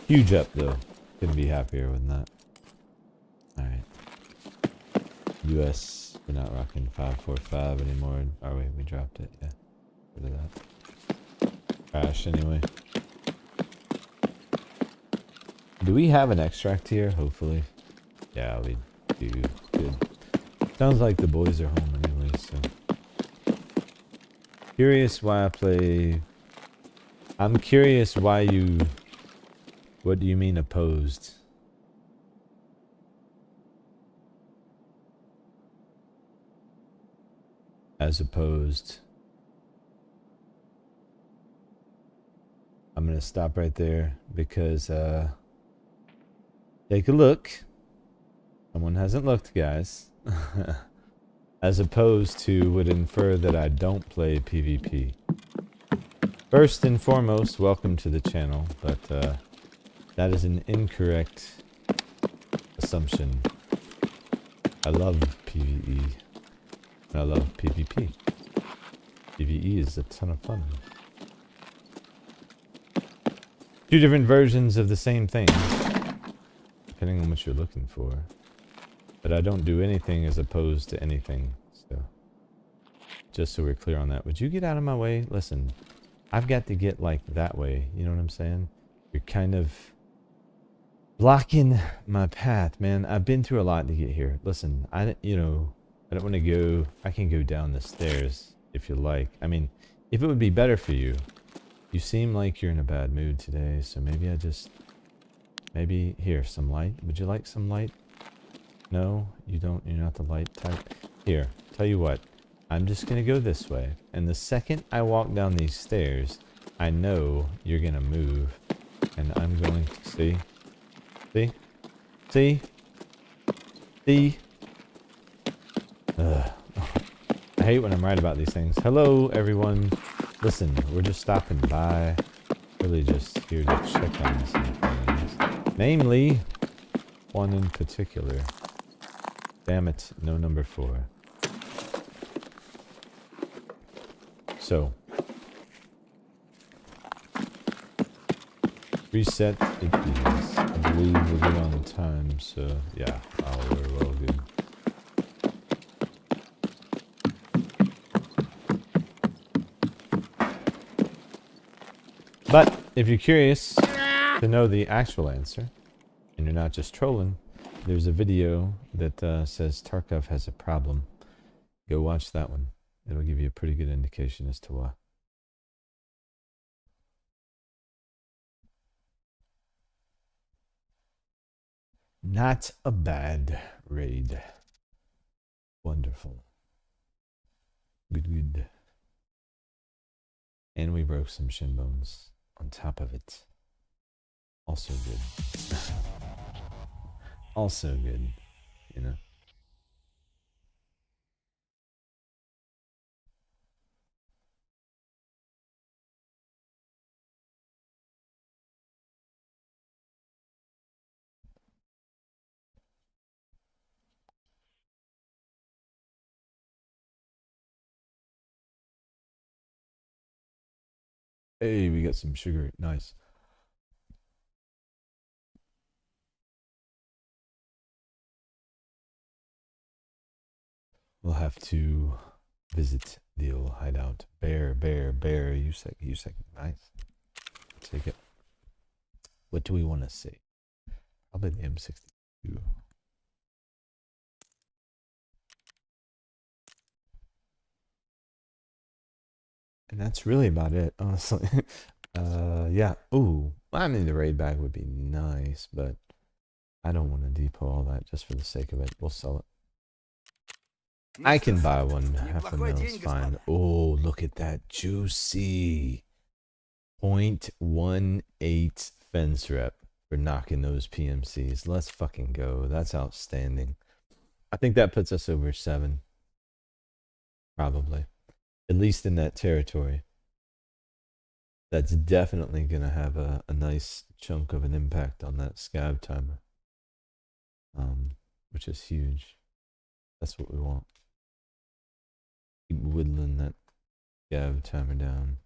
Speaker 1: Huge up though. Couldn't be happier with that. Alright. US, we're not rocking 5.45 anymore. Are we? We dropped it, yeah. Rid of that. Trash anyway. Do we have an extract here? Hopefully. Yeah, we do. Good. Sounds like the boys are home anyway, so. Curious why I play. I'm curious why you. What do you mean opposed? As opposed. I'm gonna stop right there because take a look. Someone hasn't looked, guys. As opposed to would infer that I don't play PvP. First and foremost, welcome to the channel, but that is an incorrect assumption. I love PvE, and I love PvP. PvE is a ton of fun. Two different versions of the same thing, depending on what you're looking for. But I don't do anything as opposed to anything, so just so we're clear on that. Would you get out of my way? Listen, I've got to get like that way, you know what I'm saying? You're kind of blocking my path, man. I've been through a lot to get here. Listen, I don't want to go. I can go down the stairs if you like. I mean, if it would be better for you. You seem like you're in a bad mood today, so maybe maybe here, some light. Would you like some light? No, you don't. You're not the light type. Here, tell you what. I'm just gonna go this way, and the second I walk down these stairs, I know you're gonna move, and I'm going to see. Ugh. I hate when I'm right about these things. Hello, everyone. Listen, we're just stopping by. Really just here to check on some things. Namely, one in particular. Damn it, no number 4. So. Reset it is. I believe we're good on time, so yeah, we're well good. But if you're curious to know the actual answer, and you're not just trolling, there's a video that says Tarkov has a problem. Go watch that one. It'll give you a pretty good indication as to why. Not a bad raid. Wonderful. Good. And we broke some shin bones on top of it. Also good. Also good, you know. Hey, we got some sugar. Nice. We'll have to visit the old hideout. Bear. You second. Nice. Take it. What do we want to see? Probably the M62. And that's really about it, honestly. Yeah. Ooh, I mean, the raid bag would be nice, but I don't want to depot all that just for the sake of it. We'll sell it. I can buy one. Half a mil is fine. Oh, look at that. Juicy. 0.18 fence rep for knocking those PMCs. Let's fucking go. That's outstanding. I think that puts us over 7. Probably. At least in that territory. That's definitely going to have a nice chunk of an impact on that Scav Timer. Which is huge. That's what we want. Keep whittling that Scav Timer down.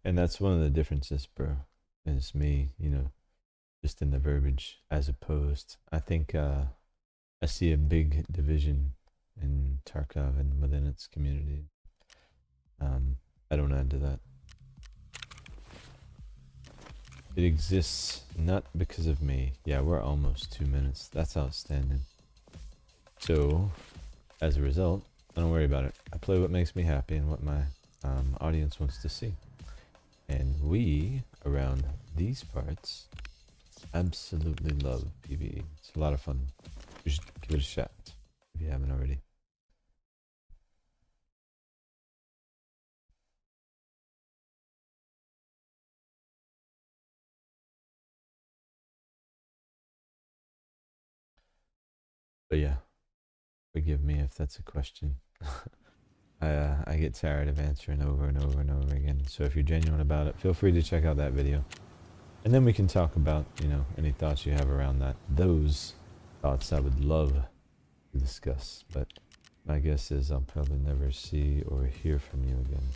Speaker 1: And that's one of the differences, bro. Is me, just in the verbiage as opposed. I think I see a big division in Tarkov and within its community. I don't add to that. It exists not because of me. Yeah, we're almost 2 minutes. That's outstanding. So, as a result, I don't worry about it. I play what makes me happy and what my audience wants to see. And we, around these parts, absolutely love PvE. It's a lot of fun. You should give it a shot if you haven't already. But yeah, forgive me if that's a question. I get tired of answering over and over and over again. So if you're genuine about it, feel free to check out that video. And then we can talk about, you know, any thoughts you have around that. Those thoughts I would love to discuss. But my guess is I'll probably never see or hear from you again.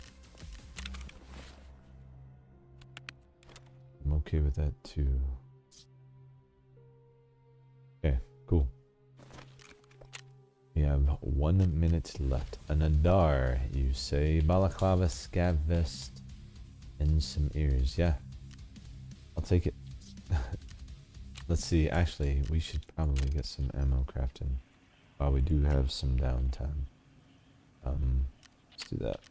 Speaker 1: I'm okay with that too. Okay, cool. We have 1 minute left. An Adar, you say. Balaclava, scav vest, and some ears. Yeah, I'll take it. Let's see. Actually, we should probably get some ammo crafting while we do have some downtime. Let's do that.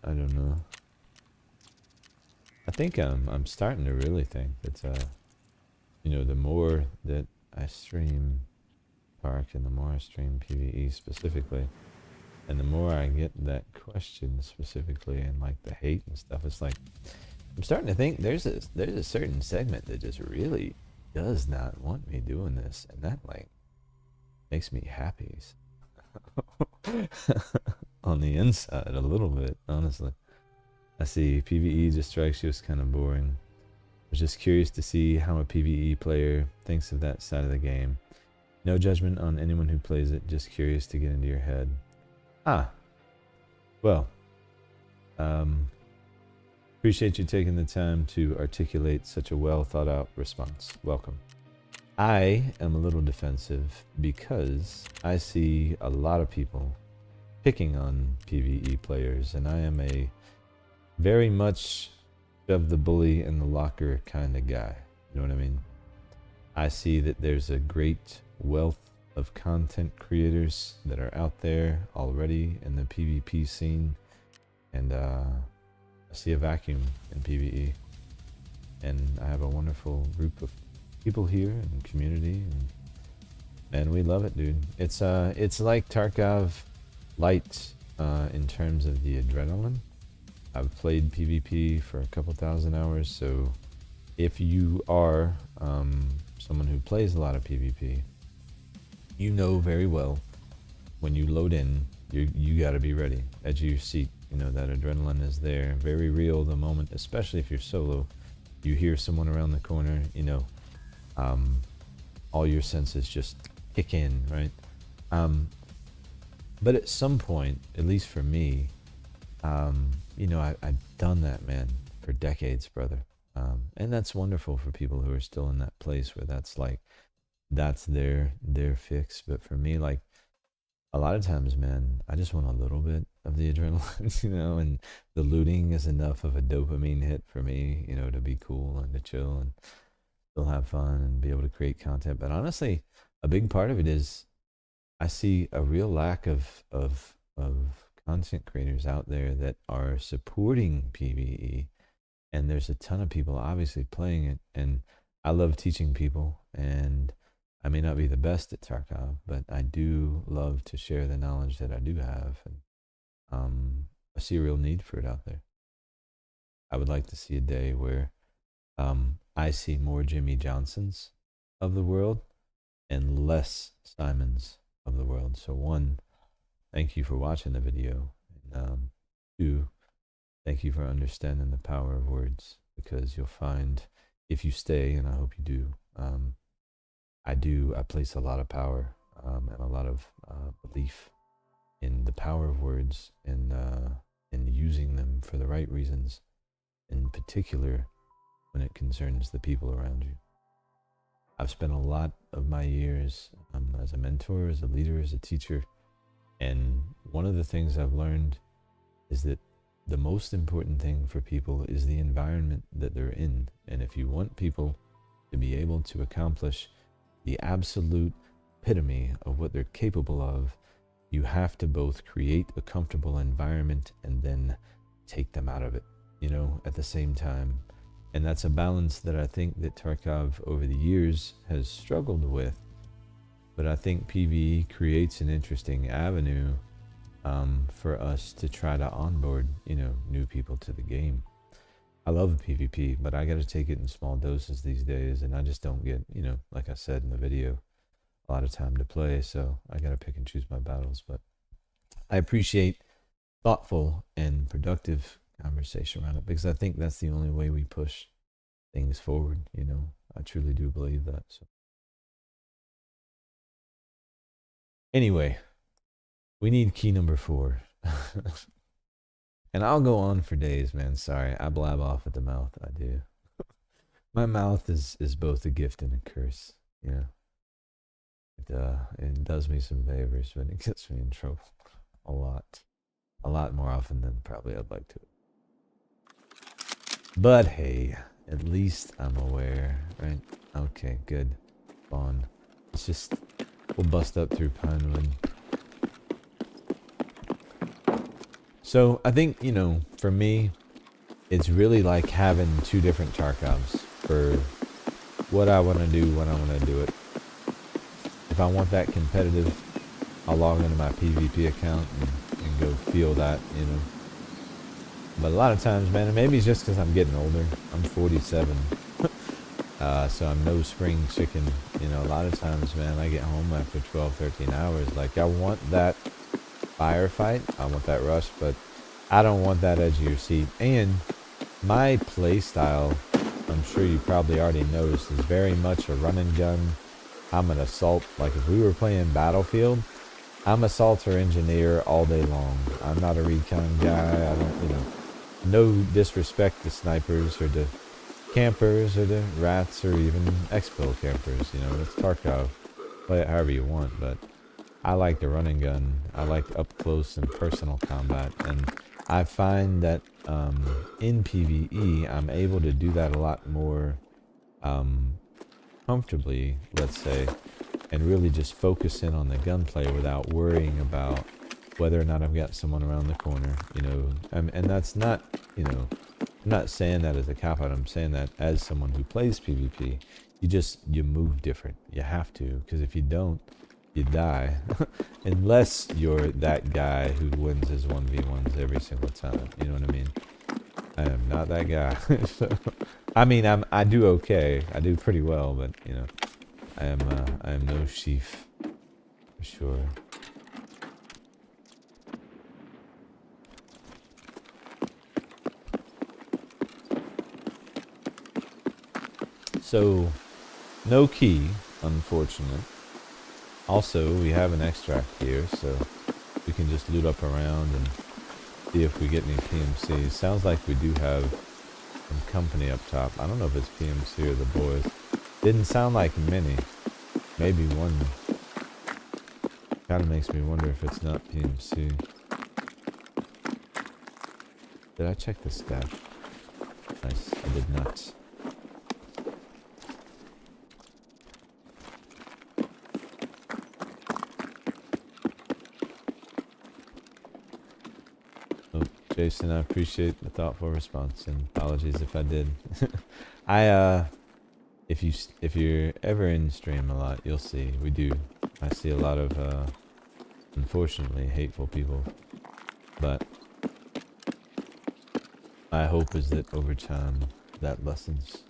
Speaker 1: I don't know. I think I'm starting to really think that you know, the more that I stream Park and the more I stream PVE specifically, and the more I get that question specifically and like the hate and stuff, it's like I'm starting to think there's a certain segment that just really does not want me doing this, and that like makes me happy on the inside a little bit, honestly. I see PvE just strikes you as kind of boring. I was just curious to see how a PvE player thinks of that side of the game. No judgment on anyone who plays it, just curious to get into your head. Ah, well, appreciate you taking the time to articulate such a well thought out response. Welcome. I am a little defensive because I see a lot of people picking on PvE players, and I am a very much shove the bully in the locker kind of guy. You know what I mean? I see that there's a great wealth of content creators that are out there already in the PvP scene, and I see a vacuum in PvE, and I have a wonderful group of people here and community, and we love it, dude. It's like Tarkov light in terms of the adrenaline. I've played PvP for a couple thousand hours, so if you are someone who plays a lot of PvP, you know very well when you load in, you got to be ready, edge of your seat. You know, that adrenaline is there, very real the moment, especially if you're solo. You hear someone around the corner, you know, all your senses just kick in, right? But at some point, at least for me, you know, I've done that, man, for decades, brother. And that's wonderful for people who are still in that place where that's like, that's their fix. But for me, like, a lot of times, man, I just want a little bit of the adrenaline, you know, and the looting is enough of a dopamine hit for me, you know, to be cool and to chill and still have fun and be able to create content. But honestly, a big part of it is I see a real lack of content creators out there that are supporting PvE, and there's a ton of people obviously playing it, and I love teaching people, and I may not be the best at Tarkov, but I do love to share the knowledge that I do have, and I see a real need for it out there. I would like to see a day where I see more Jimmy Johnsons of the world and less Simons of the world. So one, thank you for watching the video. And two, thank you for understanding the power of words, because you'll find if you stay, and I hope you do, I place a lot of power and a lot of belief in the power of words and in using them for the right reasons, in particular when it concerns the people around you. I've spent a lot of my years as a mentor, as a leader, as a teacher, and one of the things I've learned is that the most important thing for people is the environment that they're in. And if you want people to be able to accomplish the absolute epitome of what they're capable of, you have to both create a comfortable environment and then take them out of it, you know, at the same time. And that's a balance that I think that Tarkov over the years has struggled with. But I think PvE creates an interesting avenue for us to try to onboard, you know, new people to the game. I love PvP, but I got to take it in small doses these days, and I just don't get, you know, like I said in the video, a lot of time to play, so I got to pick and choose my battles. But I appreciate thoughtful and productive conversation around it, because I think that's the only way we push things forward, you know. I truly do believe that. So anyway, we need key number 4. And I'll go on for days, man. Sorry, I blab off at the mouth. I do. My mouth is both a gift and a curse. You know, it does me some favors, but it gets me in trouble a lot more often than probably I'd like to. But hey, at least I'm aware, right? Okay, good. Spawn. We'll bust up through Pinewood. So I think, you know, for me, it's really like having 2 different Tarkovs for what I want to do when I want to do it. If I want that competitive, I'll log into my PvP account and go feel that, you know. But a lot of times, man, and maybe it's just because I'm getting older. I'm 47. So I'm no spring chicken. You know, a lot of times, man, I get home after 12, 13 hours. Like, I want that firefight. I want that rush, but I don't want that edge of your seat. And my play style, I'm sure you probably already noticed, is very much a run and gun. I'm an assault. Like, if we were playing Battlefield, I'm assault or engineer all day long. I'm not a recon guy. I don't, you know, no disrespect to snipers or to campers or to rats or even exfil campers. You know, it's Tarkov. Play it however you want, but I like the run and gun. I like up close and personal combat, and I find that in PVE I'm able to do that a lot more comfortably, let's say, and really just focus in on the gunplay without worrying about whether or not I've got someone around the corner, you know. And that's not, you know, I'm not saying that as a cop-out. I'm saying that as someone who plays PvP, you move different. You have to, because if you don't, you die. Unless you're that guy who wins his 1v1s every single time. You know what I mean? I am not that guy. So, I mean, I do okay. I do pretty well, but you know, I am no chief for sure. So, no key, unfortunate. Also, we have an extract here, so we can just loot up around and see if we get any PMCs. Sounds like we do have some company up top. I don't know if it's PMC or the boys. Didn't sound like many. Maybe one. Kind of makes me wonder if it's not PMC. Did I check the stat? Nice, I did not. Jason, I appreciate the thoughtful response, and apologies if I did. If you're ever in stream a lot, you'll see I see a lot of unfortunately hateful people, but my hope is that over time that lessens.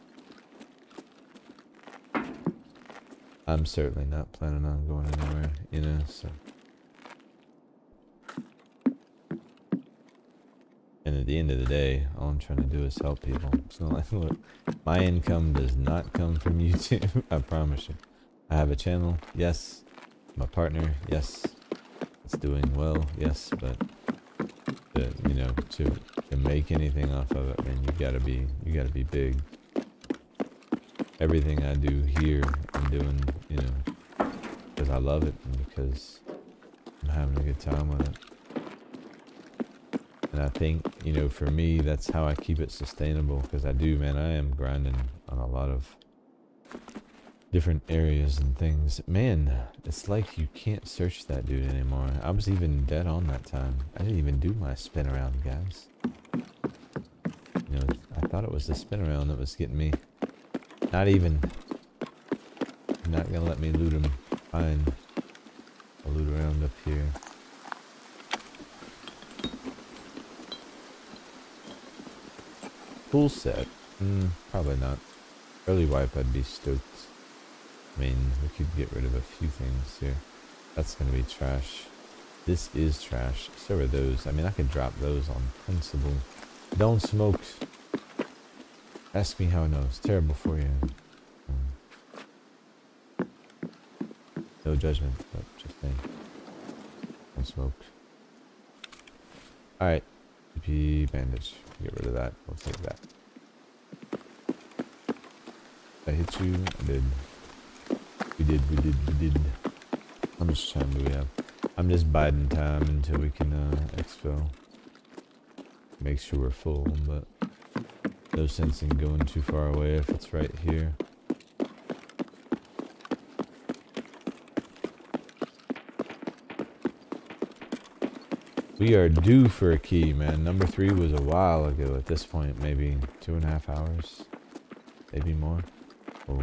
Speaker 1: I'm certainly not planning on going anywhere, you know, so. And at the end of the day, all I'm trying to do is help people. It's not like, look, my income does not come from YouTube. I promise you. I have a channel, yes. My partner, yes. It's doing well, yes. But you know, to make anything off of it, man, you gotta be big. Everything I do here, I'm doing, you know, because I love it and because I'm having a good time with it. And I think, you know, for me, that's how I keep it sustainable, because I am grinding on a lot of different areas and things. Man, it's like you can't search that dude anymore. I was even dead on that time. I didn't even do my spin around, guys. You know, I thought it was the spin around that was getting me. Not gonna let me loot him. Fine. I'll loot around up here. full set? Probably not. Early wipe, I'd be stoked. I mean, we could get rid of a few things here. That's gonna be trash. This is trash. So are those. I mean, I could drop those on principle. Don't smoke. Ask me how I know. It's terrible for you. No judgment, but just saying. Don't smoke. Alright. TP bandage. Get rid of that. We'll take that. Did I hit you? I did. We did. How much time do we have? I'm just biding time until we can exfil. Make sure we're full, but no sense in going too far away if it's right here. We are due for a key, man. Number 3 was a while ago at this point. Maybe 2.5 hours. Maybe more. Oh.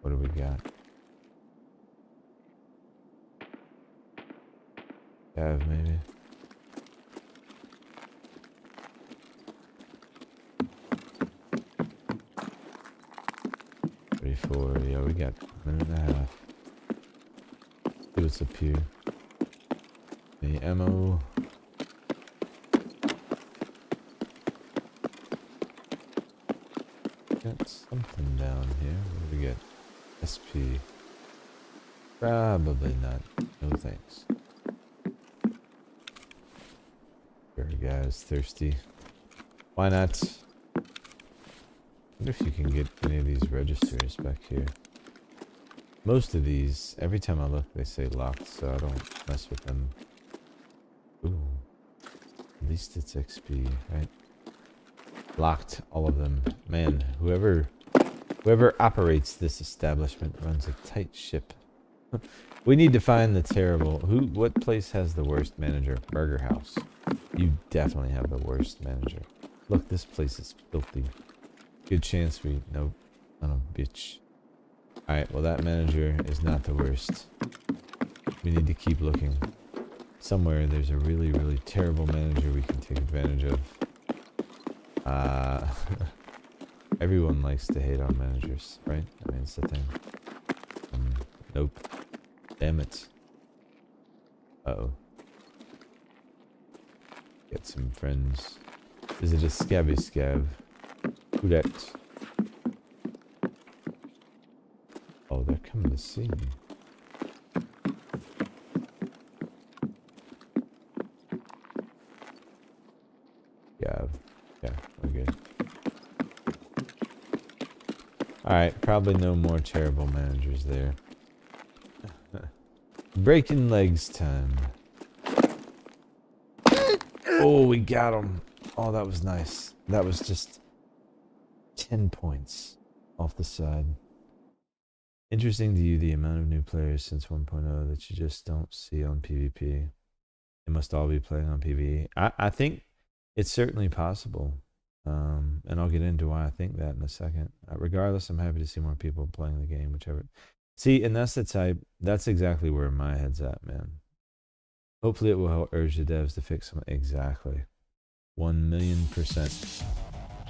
Speaker 1: What do we got? Scav, maybe. Yeah, we got a minute and a half. See what's up here. Any ammo? Got something down here. What do we get? SP. Probably not. No thanks. Sure, guys, thirsty. Why not? I wonder if you can get any of these registers back here. Most of these, every time I look, they say locked, so I don't mess with them. Ooh. At least it's XP, right? Locked, all of them. Man, whoever operates this establishment runs a tight ship. We need to find the terrible... What place has the worst manager? Burger House. You definitely have the worst manager. Look, this place is filthy. Good chance we... Nope. Son of a bitch. Alright, well that manager is not the worst. We need to keep looking. Somewhere there's a really, really terrible manager we can take advantage of. Everyone likes to hate on managers, right? I mean, it's the thing. Nope. Damn it. Uh-oh. Get some friends. Is it a scabby scav? Who that? Oh, they're coming to see me. Yeah, we're good. Alright, probably no more terrible managers there. Breaking legs time. Oh, we got him. Oh, that was nice. That was just 10 points off the side. Interesting to you the amount of new players since 1.0 that you just don't see on PvP. They must all be playing on PvE. I think it's certainly possible. And I'll get into why I think that in a second. Regardless, I'm happy to see more people playing the game, whichever. See, and that's the type, that's exactly where my head's at, man. Hopefully it will help urge the devs to fix them. Exactly. 1,000,000%.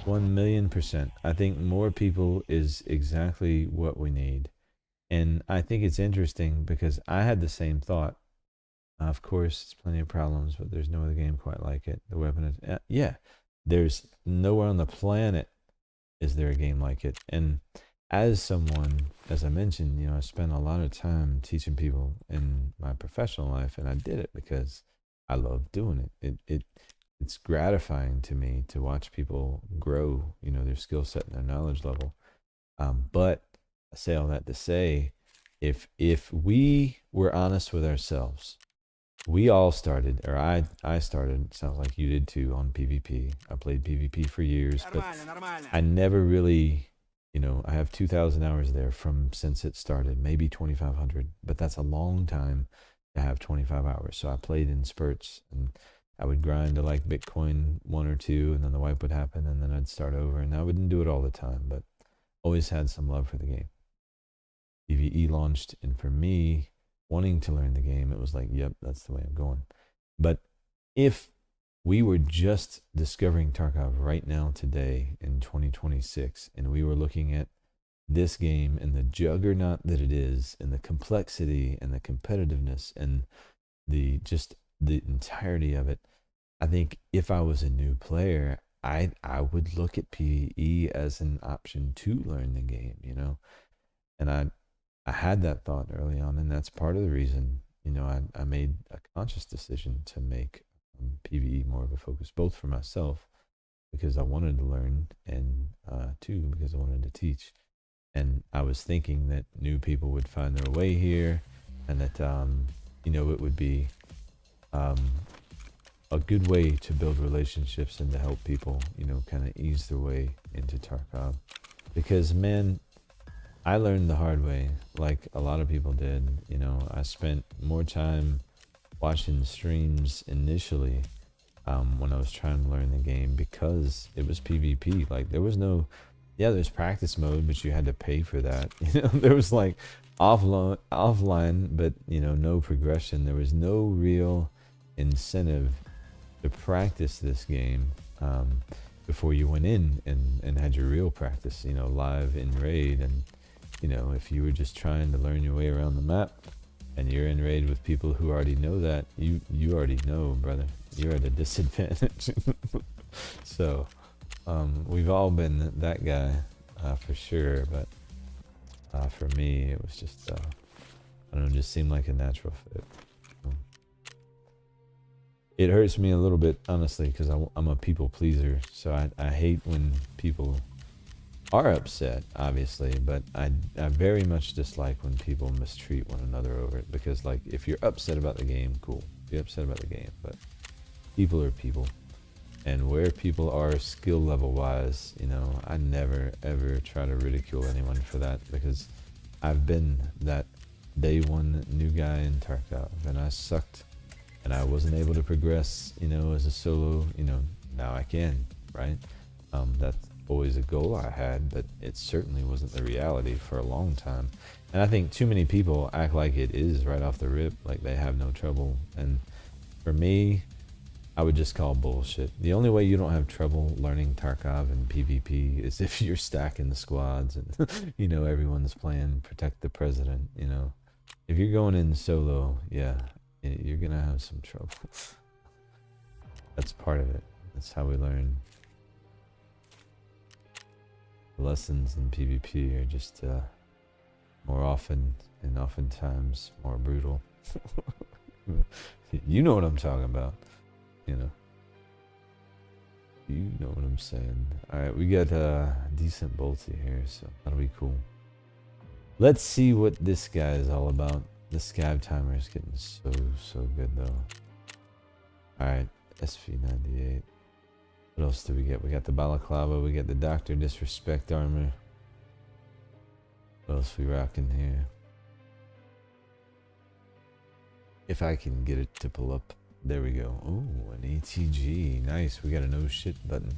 Speaker 1: 1,000,000%. I think more people is exactly what we need. And I think it's interesting because I had the same thought. Of course, there's plenty of problems, but there's no other game quite like it. The weapon is, yeah, there's nowhere on the planet is there a game like it. And as someone, as I mentioned, you know, I spent a lot of time teaching people in my professional life, and I did it because I love doing it. It's gratifying to me to watch people grow, you know, their skill set and their knowledge level. But I say all that to say, if we were honest with ourselves, we all started, or I started, sounds like you did too, on PvP. I played PvP for years, but I never really, you know, I have 2,000 hours there from since it started, maybe 2,500, but that's a long time to have 25 hours. So I played in spurts, and I would grind to like Bitcoin 1 or 2, and then the wipe would happen, and then I'd start over. And I wouldn't do it all the time, but always had some love for the game. PvE launched, and for me, wanting to learn the game, it was like, yep, that's the way I'm going. But if we were just discovering Tarkov right now today in 2026, and we were looking at this game and the juggernaut that it is, and the complexity and the competitiveness and the entirety of it. I think if I was a new player, I would look at PvE as an option to learn the game, you know. And I had that thought early on, and that's part of the reason, you know, I made a conscious decision to make PvE more of a focus, both for myself because I wanted to learn, and two, because I wanted to teach. And I was thinking that new people would find their way here, and that you know, it would be a good way to build relationships and to help people, you know, kind of ease their way into Tarkov. Because man, I learned the hard way, like a lot of people did. You know, I spent more time watching streams initially when I was trying to learn the game, because it was PvP. Like there was no, yeah, there's practice mode, but you had to pay for that. You know, there was like offline, but you know, no progression. There was no real incentive to practice this game before you went in and had your real practice, you know, live in raid. And you know, if you were just trying to learn your way around the map and you're in raid with people who already know that, you already know, brother, you're at a disadvantage. So we've all been that guy for sure, but for me it was just I don't know, it just seemed like a natural fit. It hurts me a little bit, honestly, because I'm a people pleaser, so I hate when people are upset, obviously, but I very much dislike when people mistreat one another over it. Because like, if you're upset about the game, cool, be upset about the game, but people are people, and where people are skill level wise, you know, I never ever try to ridicule anyone for that, because I've been that day one new guy in Tarkov, and I sucked, and I wasn't able to progress, you know, as a solo. You know, now I can, right? That's always a goal I had, but it certainly wasn't the reality for a long time. And I think too many people act like it is right off the rip, like they have no trouble. And for me, I would just call bullshit. The only way you don't have trouble learning Tarkov and PvP is if you're stacking the squads and you know, everyone's playing protect the president. You know, if you're going in solo, yeah, you're gonna have some trouble. That's part of it. That's how we learn. Lessons in PvP are just more often and oftentimes more brutal. You know what I'm talking about, you know. You know what I'm saying. Alright, we got a decent bolty here, so that'll be cool. Let's see what this guy is all about. The Scav Timer is getting so good though. Alright, SV98. What else do we get? We got the balaclava, we got the Dr. Disrespect armor. What else we rocking here? If I can get it to pull up. There we go. Ooh, an ATG. Nice. We got a no shit button.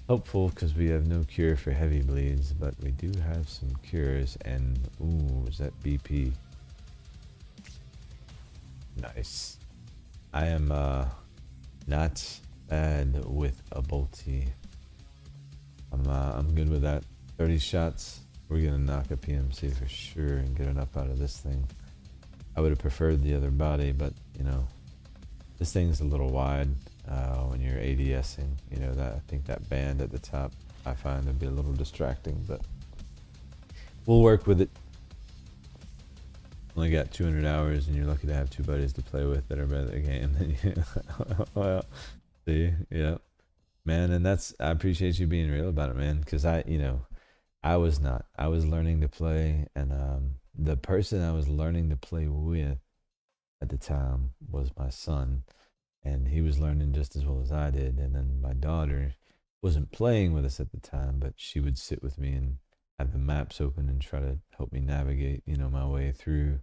Speaker 1: Helpful because we have no cure for heavy bleeds, but we do have some cures. And ooh, is that BP? Nice. I am not bad with a bolty. I'm good with that. 30 shots. We're gonna knock a PMC for sure and get it up out of this thing. I would have preferred the other body, but you know, this thing's a little wide when you're ADSing. You know, that I think that band at the top I find to be a little distracting, but we'll work with it. Only got 200 hours, and you're lucky to have two buddies to play with that are better at the game than you. Well, see, yeah, man, and that's, I appreciate you being real about it, man, because you know, I was not. I was learning to play, and the person I was learning to play with at the time was my son, and he was learning just as well as I did. And then my daughter wasn't playing with us at the time, but she would sit with me and have the maps open and try to help me navigate, you know, my way through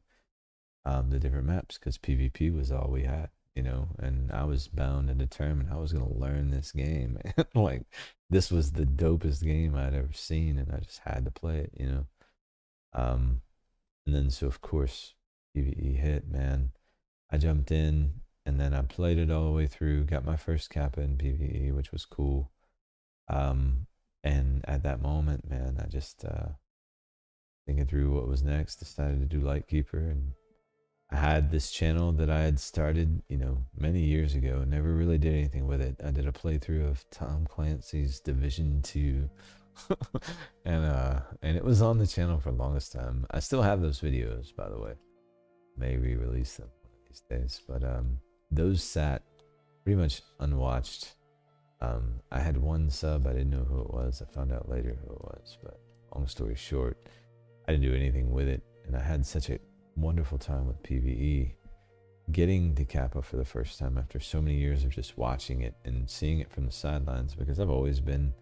Speaker 1: the different maps, because PvP was all we had, you know, and I was bound and determined I was going to learn this game. Like, this was the dopest game I'd ever seen, and I just had to play it, you know. And then, so of course, PvE hit, man. I jumped in, and then I played it all the way through, got my first kappa in PVE, which was cool. And at that moment, man, I just thinking through what was next, decided to do Lightkeeper, and I had this channel that I had started, you know, many years ago. Never really did anything with it. I did a playthrough of Tom Clancy's Division 2, and it was on the channel for the longest time. I still have those videos, by the way. May re-release them one of these days, but those sat pretty much unwatched. I had one sub. I didn't know who it was. I found out later who it was, but long story short, I didn't do anything with it, and I had such a wonderful time with PVE, getting to Kappa for the first time after so many years of just watching it and seeing it from the sidelines, because I've always been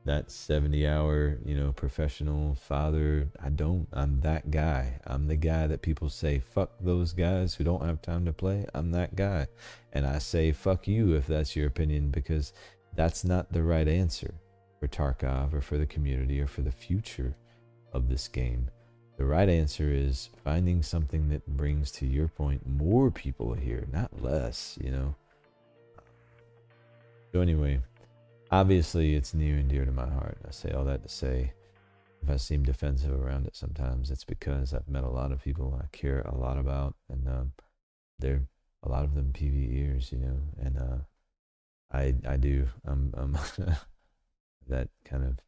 Speaker 1: that 70-hour, you know, professional father. I'm that guy. I'm the guy that people say, fuck those guys who don't have time to play. I'm that guy. And I say, fuck you if that's your opinion, because that's not the right answer for Tarkov or for the community or for the future of this game. The right answer is finding something that brings, to your point, more people here, not less, you know. So anyway, obviously it's near and dear to my heart. I say all that to say, if I seem defensive around it sometimes, it's because I've met a lot of people I care a lot about, and they're a lot of them PvEers, you know, and I do. I'm that kind of,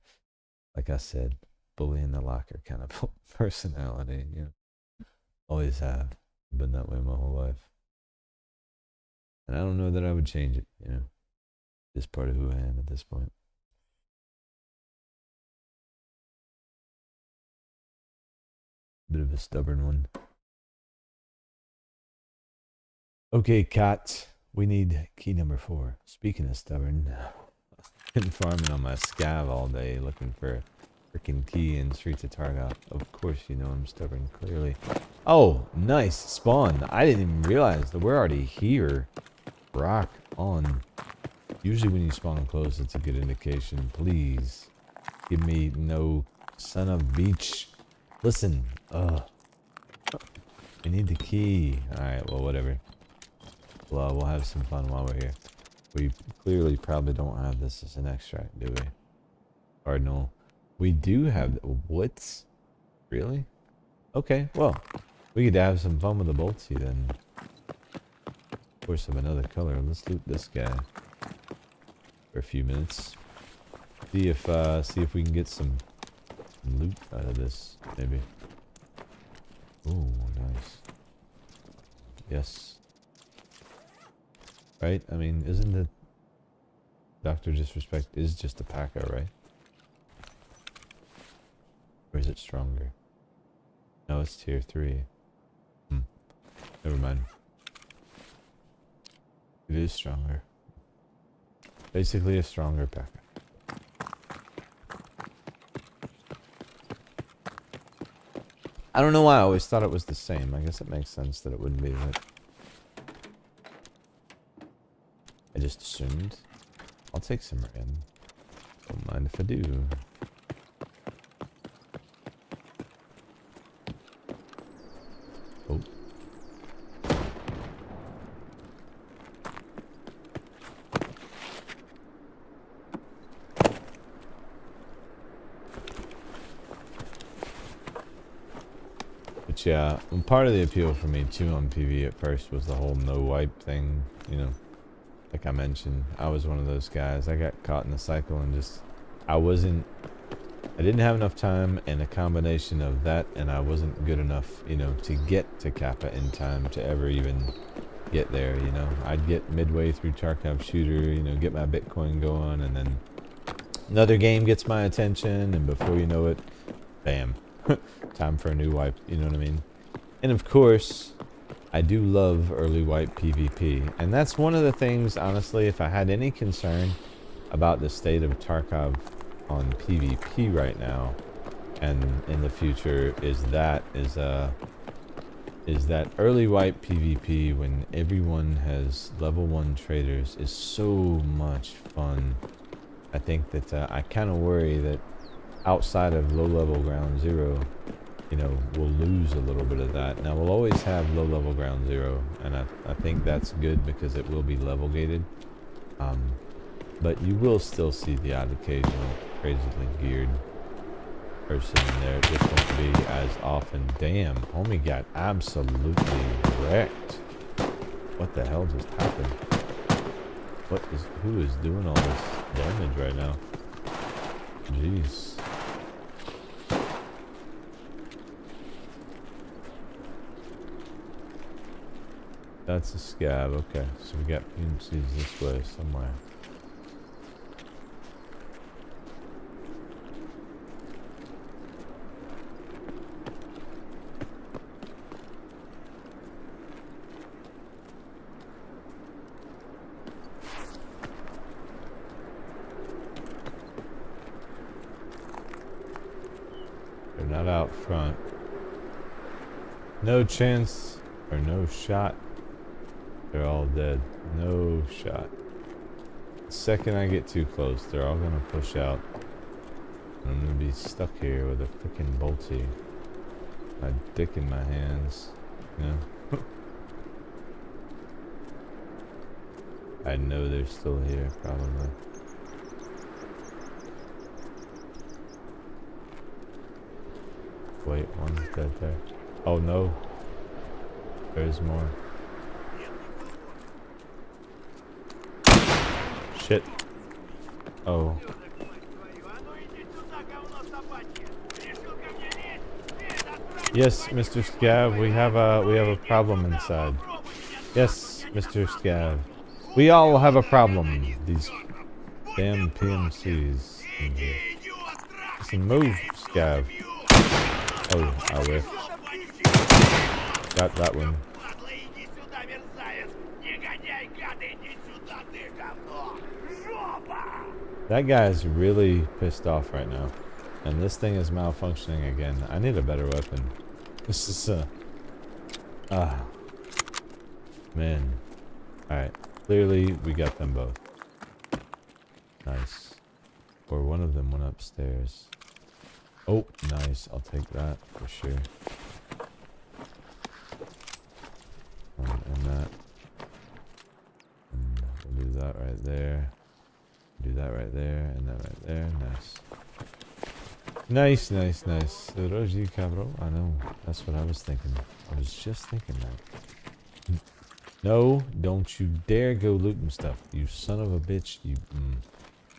Speaker 1: like I said, bully in the locker kind of personality, you know. Always have been that way my whole life, and I don't know that I would change it, you know. Just part of who I am at this point. Bit of a stubborn one. Okay, Kat, we need key number 4. Speaking of stubborn, I've been farming on my scav all day looking for a freaking key in Streets of Tarkov. Of course you know I'm stubborn, clearly. Oh, nice spawn. I didn't even realize that we're already here. Rock on. Usually when you spawn close, it's a good indication. Please give me no son of beach. Listen, we need the key. Alright, well, whatever. Well, we'll have some fun while we're here. We clearly probably don't have this as an extract, do we? Cardinal. We do have... What? Really? Okay, well, we could have some fun with the boltsy then. Of course, of another color. Let's loot this guy for a few minutes. See if we can get some loot out of this, maybe. Oh, nice. Yes. Right? I mean, isn't the Dr. Disrespect is just a P.A.K.A., right? Or is it stronger? No, it's tier 3. Never mind. It is stronger. Basically a stronger P.A.K.A. I don't know why I always thought it was the same. I guess it makes sense that it wouldn't be, right? I just assumed. I'll take some rand. Don't mind if I do. Oh. But yeah, part of the appeal for me too on PvE at first was the whole no wipe thing, you know. Like I mentioned, I was one of those guys. I got caught in the cycle and just, I didn't have enough time, and a combination of that, and I wasn't good enough, you know, to get to Kappa in time to ever even get there, you know. I'd get midway through Tarkov shooter, you know, get my Bitcoin going, and then another game gets my attention, and before you know it, bam, time for a new wipe, you know what I mean? And of course, I do love early wipe PvP, and that's one of the things, honestly, if I had any concern about the state of Tarkov on PvP right now and in the future, is that early wipe PvP when everyone has level 1 traders is so much fun. I think that I kind of worry that outside of low level ground 0, you know, we'll lose a little bit of that. Now, we'll always have low level ground zero, and I think that's good because it will be level gated. But you will still see the odd occasional crazily geared person in there. It just won't be as often. Damn, homie got absolutely wrecked. What the hell just happened? Who is doing all this damage right now? Jeez. That's a scav, okay. So we got PMCs this way somewhere. They're not out front. No chance or no shot. They're all dead. No shot. The second I get too close, they're all gonna push out. I'm gonna be stuck here with a freaking bolty. My dick in my hands. You know? I know they're still here, probably. Wait, one's dead there. Oh no. There's more. Shit. Oh. Yes, Mr. Scav, we have a problem inside. Yes, Mr. Scav. We all have a problem. These damn PMCs. Listen, move, Scav. Oh, I whiffed. Got that one. That guy's really pissed off right now. And this thing is malfunctioning again. I need a better weapon. This is man. Alright. Clearly we got them both. Nice. Or one of them went upstairs. Oh, nice. I'll take that for sure. And that. And we'll do that right there. Do that right there, and that right there. Nice. Nice, nice, nice. Roji cabro. I know. That's what I was thinking. I was just thinking that. No, don't you dare go looting stuff. You son of a bitch. You,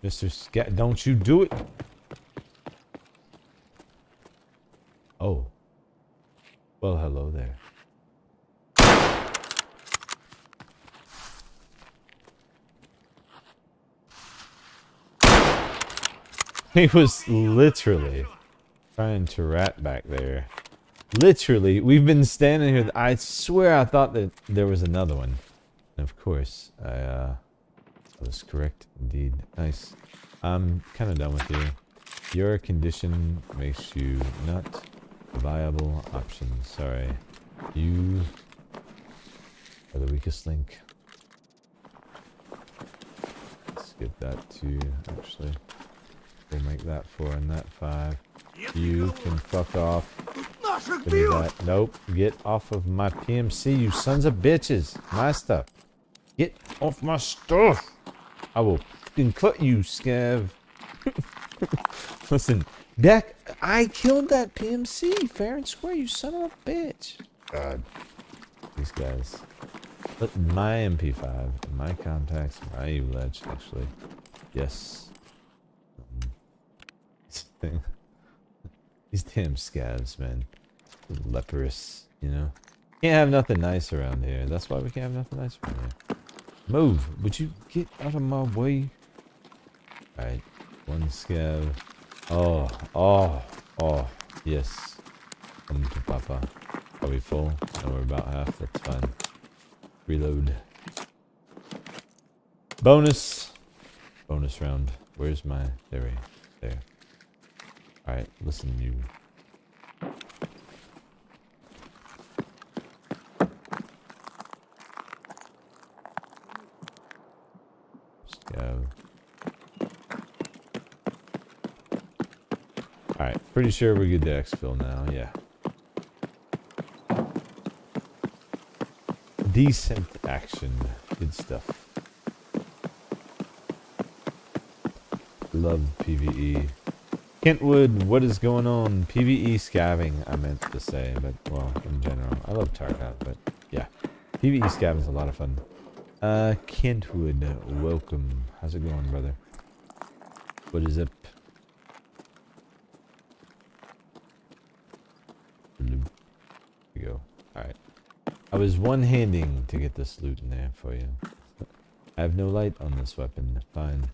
Speaker 1: Mr. Scat. Don't you do it. Oh. Well, hello there. He was literally trying to rat back there. Literally, we've been standing here. I swear I thought that there was another one. And of course, I was correct indeed. Nice. I'm kind of done with you. Your condition makes you not a viable option. Sorry. You are the weakest link. Let's get that too, actually. We'll make that 4 and that 5. You can fuck off. Give me that. Nope. Get off of my PMC, you sons of bitches. My stuff. Get off my stuff. I will fucking cut you, Scav. Listen, Deck, I killed that PMC fair and square, you son of a bitch. God. These guys. But my MP5, my contacts, my ULEDge, actually. Yes. Thing. These damn scavs, man. Leprous, you know. Can't have nothing nice around here. That's why we can't have nothing nice around here. Move. Would you get out of my way? Alright. One scav. Oh. Yes. Come to Papa. Are we full? No, we're about half. That's fine. Reload. Bonus. Bonus round. Where's my... There. Alright, listen, you. Just go. Alright, pretty sure we're good to exfil now, yeah. decent action. Good stuff. Love PVE. Kentwood, what is going on? PVE scavving, I meant to say, but well, in general. I love Tarkov, but yeah. PVE scavving is a lot of fun. Kentwood, welcome. How's it going, brother? What is up? There you go. Alright. I was one-handing to get this loot in there for you. I have no light on this weapon. Fine.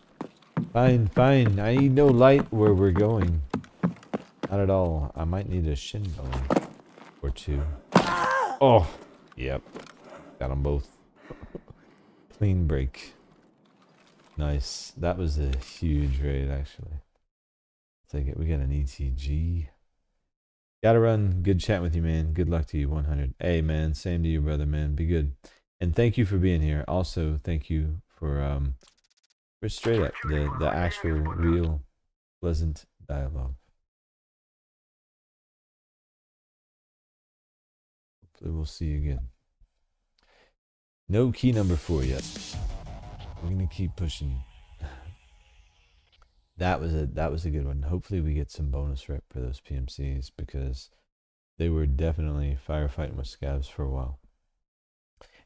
Speaker 1: Fine. I need no light where we're going. Not at all. I might need a shin bone or two. Oh! Yep. Got them both. Clean break. Nice. That was a huge raid, actually. Take it. We got an ETG. Gotta run. Good chat with you, man. Good luck to you, 100. Hey, man. Same to you, brother, man. Be good. And thank you for being here. Also, thank you for straight up the actual, real, pleasant dialogue. Hopefully, we'll see you again. No key number 4 yet. We're gonna keep pushing. That was a good one. Hopefully we get some bonus rep for those PMCs because they were definitely firefighting with scavs for a while.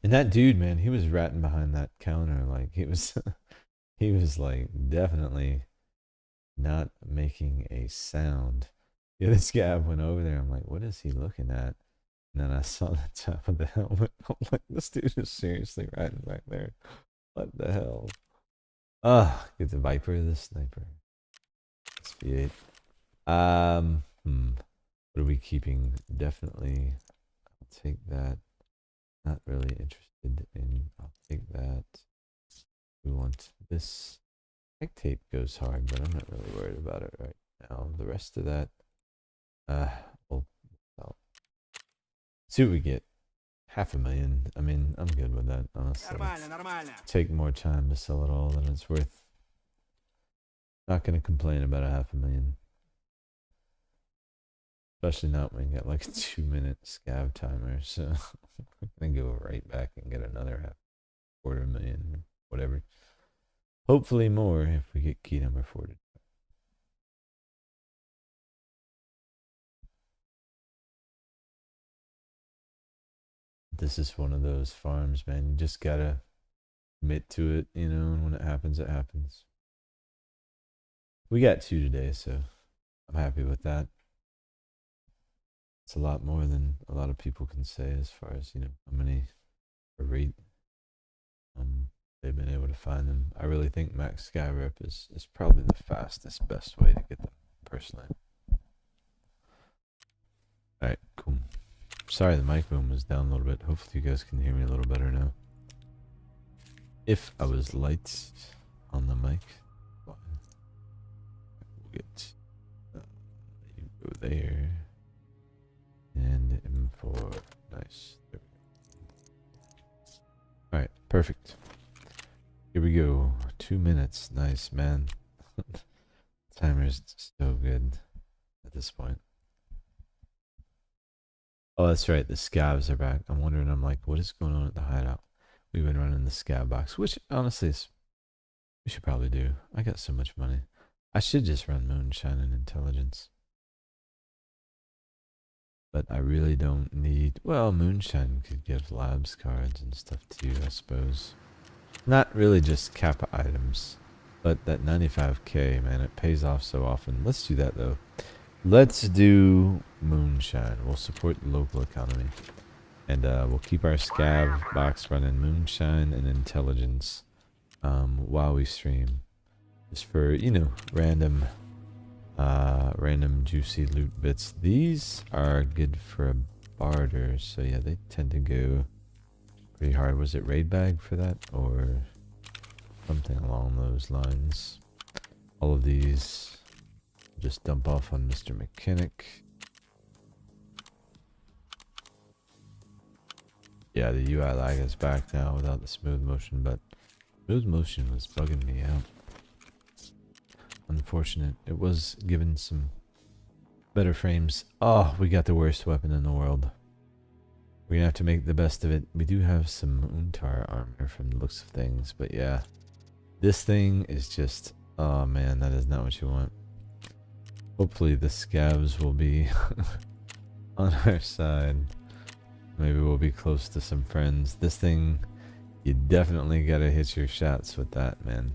Speaker 1: And that dude, man, he was ratting behind that counter like he was he was like definitely not making a sound. Yeah, this scav went over there. I'm like, what is he looking at? And then I saw the top of the helmet. I'm like, this dude is seriously riding back there. What the hell? Get the Viper, the sniper. SV8. What are we keeping? Definitely, I'll take that. Not really interested in. I'll take that. We want this. Spectate goes hard, but I'm not really worried about it right now. The rest of that, we'll see what we get. 500,000. I mean, I'm good with that, honestly. Take more time to sell it all than it's worth. Not gonna complain about a 500,000. Especially not when you got like a 2-minute scav timer. So I'm gonna go right back and get another 250,000 or whatever. Hopefully more if we get key number 4. This is one of those farms, man. You just gotta commit to it, you know, and when it happens, it happens. We got 2 today, so I'm happy with that. It's a lot more than a lot of people can say as far as, you know, how many per rate they've been able to find them. I really think max sky rep is probably the fastest, best way to get them, personally. Alright, cool. Sorry the mic boom was down a little bit. Hopefully you guys can hear me a little better now. If I was light on the mic, we'll get you go there and M4. Nice. Alright, perfect. Here we go. 2 minutes. Nice, man. Timer's so good at this point. Oh, that's right. The scavs are back. I'm wondering, I'm like, what is going on at the hideout? We've been running the scav box, which honestly is, we should probably do. I got so much money. I should just run moonshine and intelligence. But I really don't need, well, moonshine could give labs cards and stuff too, I suppose. Not really just kappa items, but that 95k, man, it pays off so often. Let's do that though. Let's do moonshine. We'll support the local economy. And we'll keep our scav box running moonshine and intelligence while we stream. Just for, you know, random juicy loot bits. These are good for a barter. So yeah, they tend to go pretty hard. Was it raid bag for that? Or something along those lines. All of these just dump off on Mr. Mechanic. Yeah, the UI lag is back now without the smooth motion, but smooth motion was bugging me out. Unfortunate. It was given some better frames. Oh, we got the worst weapon in the world. We're gonna have to make the best of it. We do have some Untar armor from the looks of things, but yeah. This thing is just, oh man, that is not what you want. Hopefully the scavs will be on our side. Maybe we'll be close to some friends. This thing, you definitely gotta hit your shots with that, man.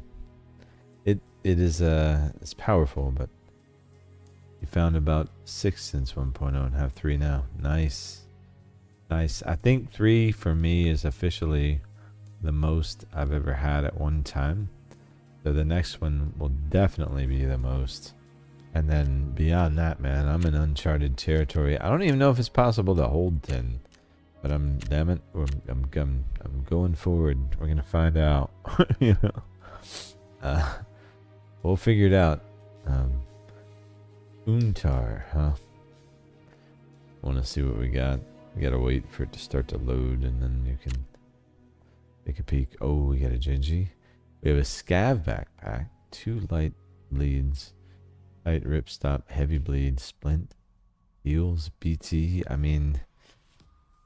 Speaker 1: It is it's powerful, but you found about 6 since 1.0 and have 3 now. Nice. Nice. I think 3 for me is officially the most I've ever had at one time. So the next one will definitely be the most. And then beyond that, man, I'm in uncharted territory. I don't even know if it's possible to hold 10. But damn it, I'm going forward. We're gonna find out. You know, we'll figure it out. Untar, huh? Want to see what we got? We gotta wait for it to start to load, and then you can take a peek. Oh, we got a Genji. We have a Scav backpack, 2 light bleeds, light ripstop, heavy bleed, splint, heals, BT. I mean.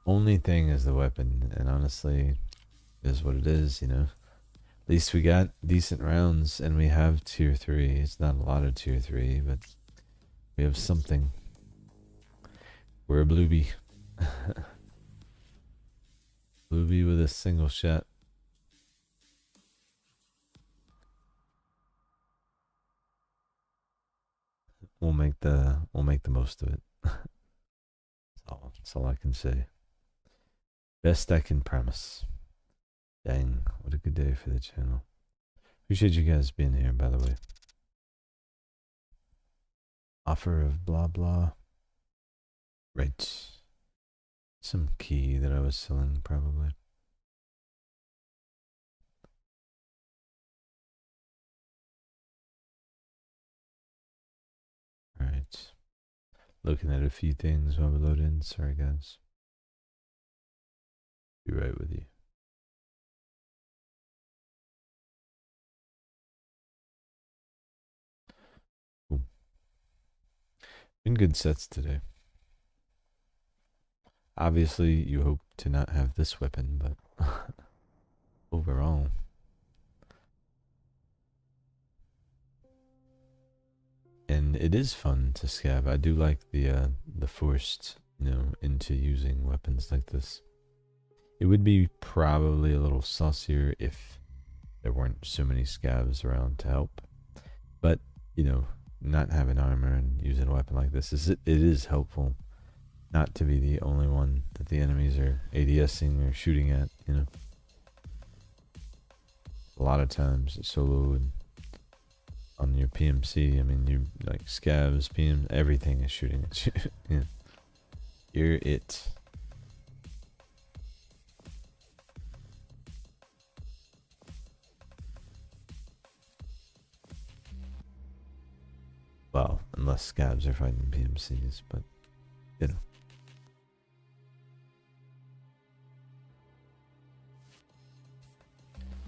Speaker 1: Only thing is the weapon, and honestly, it is what it is, you know. At least we got decent rounds, and we have tier 3. It's not a lot of tier 3, but we have something. We're a bluebie. Bluebie with a single shot. We'll make the most of it. That's all I can say. Best I can promise. Dang, what a good day for the channel. Appreciate you guys being here, by the way. Offer of blah blah. Right. Some key that I was selling, probably. Alright. Looking at a few things while we load in. Sorry, guys. Be right with you. Cool. Been good sets today. Obviously, you hope to not have this weapon, but overall. And it is fun to scav. I do like the forced, you know, into using weapons like this. It would be probably a little saucier if there weren't so many scavs around to help. But, you know, not having armor and using a weapon like this, it is helpful not to be the only one that the enemies are ADSing or shooting at, you know. A lot of times it's solo and on your PMC, I mean, you like scavs, PM, everything is shooting at you. Yeah. You're it. Well, unless scavs are fighting PMCs, but, you know.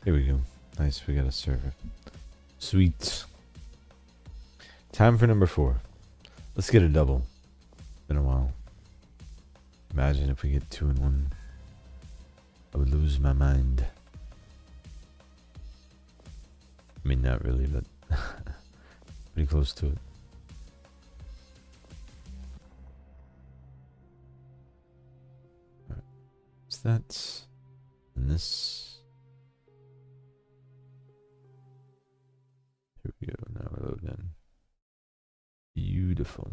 Speaker 1: Here we go. Nice, we got a server. Sweet. Time for number 4. Let's get a double. Been a while. Imagine if we get 2 in 1. I would lose my mind. I mean, not really, but pretty close to it. Alright. What's that? And this. Here we go. Now we're loading in. Beautiful.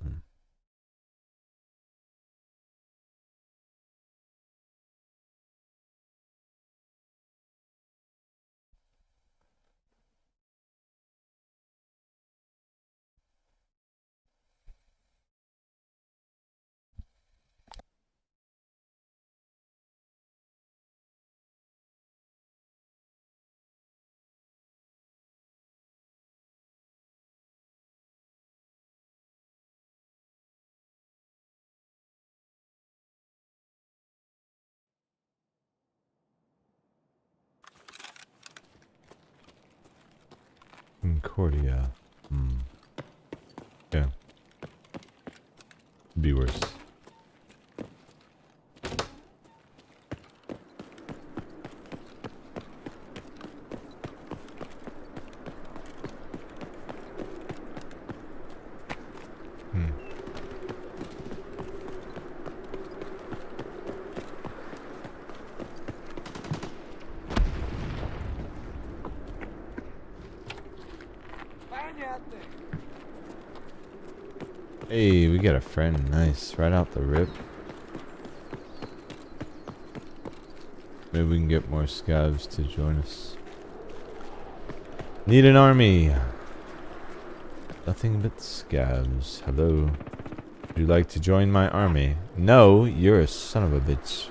Speaker 1: Concordia. Yeah. Be worse. Hey, we got a friend. Nice. Right out the rip. Maybe we can get more scavs to join us. Need an army. Nothing but scavs. Hello. Would you like to join my army? No, you're a son of a bitch.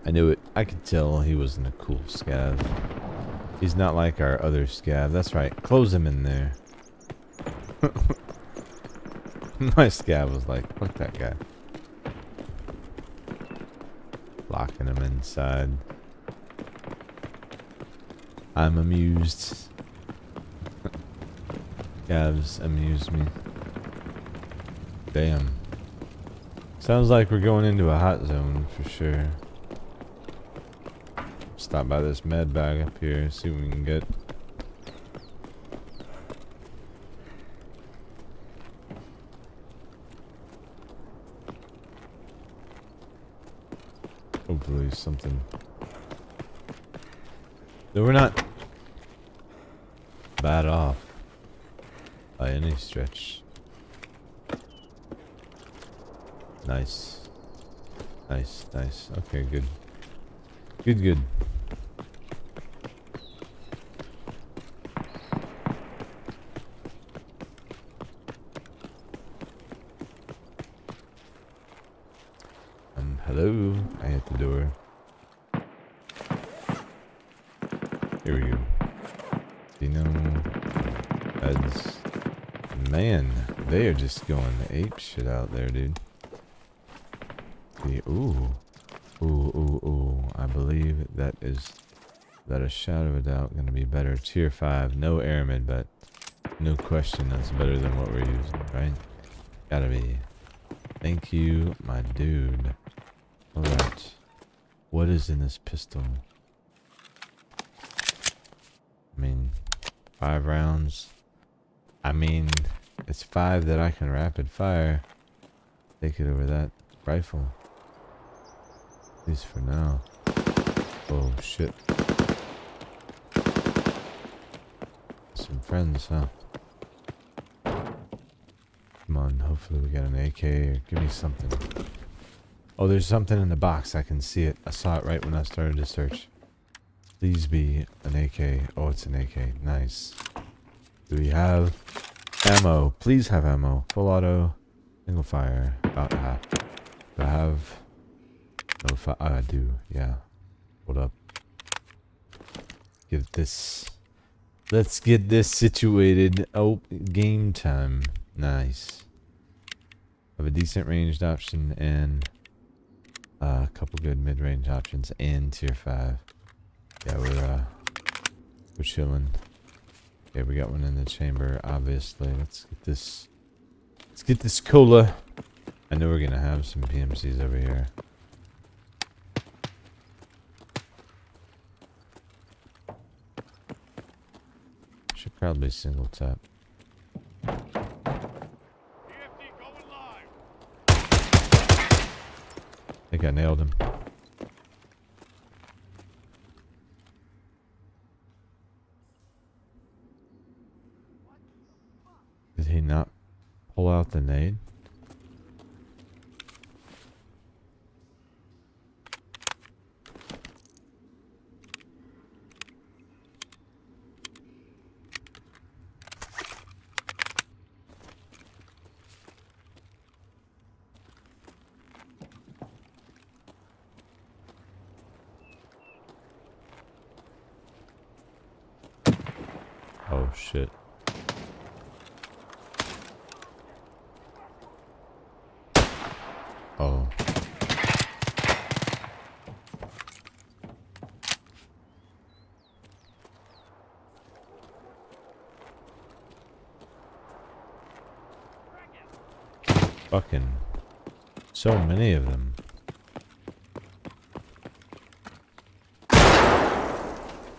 Speaker 1: I knew it. I could tell he wasn't a cool scav. He's not like our other scav. That's right. Close him in there. My scav was like, fuck that guy. Locking him inside. I'm amused. Scavs amuse me. Damn. Sounds like we're going into a hot zone for sure. Stop by this med bag up here, see what we can get. Hopefully something. No, we're not bad off by any stretch. Nice. Nice, nice. Okay, good. Good, good. Hello? I hit the door. Here we go. Dino. Beds. Man, they are just going ape shit out there, dude. Ooh. Ooh, ooh, ooh. I believe that is, without a shadow of a doubt, going to be better. Tier 5. No airmid, but no question that's better than what we're using, right? Gotta be. Thank you, my dude. Alright. What is in this pistol? I mean, 5 rounds. I mean, it's 5 that I can rapid fire. Take it over that rifle. At least for now. Oh, shit. Some friends, huh? Come on, hopefully we got an AK or give me something. Oh, there's something in the box. I can see it. I saw it right when I started to search. Please be an AK. Oh, it's an AK. Nice. Do we have ammo? Please have ammo. Full auto. Single fire. About half. Do I have... No fire? I do. Yeah. Hold up. Get this. Let's get this situated. Oh, game time. Nice. Have a decent ranged option and... a couple good mid-range options and tier 5. Yeah, we're chilling. Okay, we got one in the chamber, obviously. Let's get this cola. I know we're gonna have some PMCs over here. Should probably single tap. I think I nailed him. Did he not pull out the nade? Oh shit. Oh. Fucking so many of them.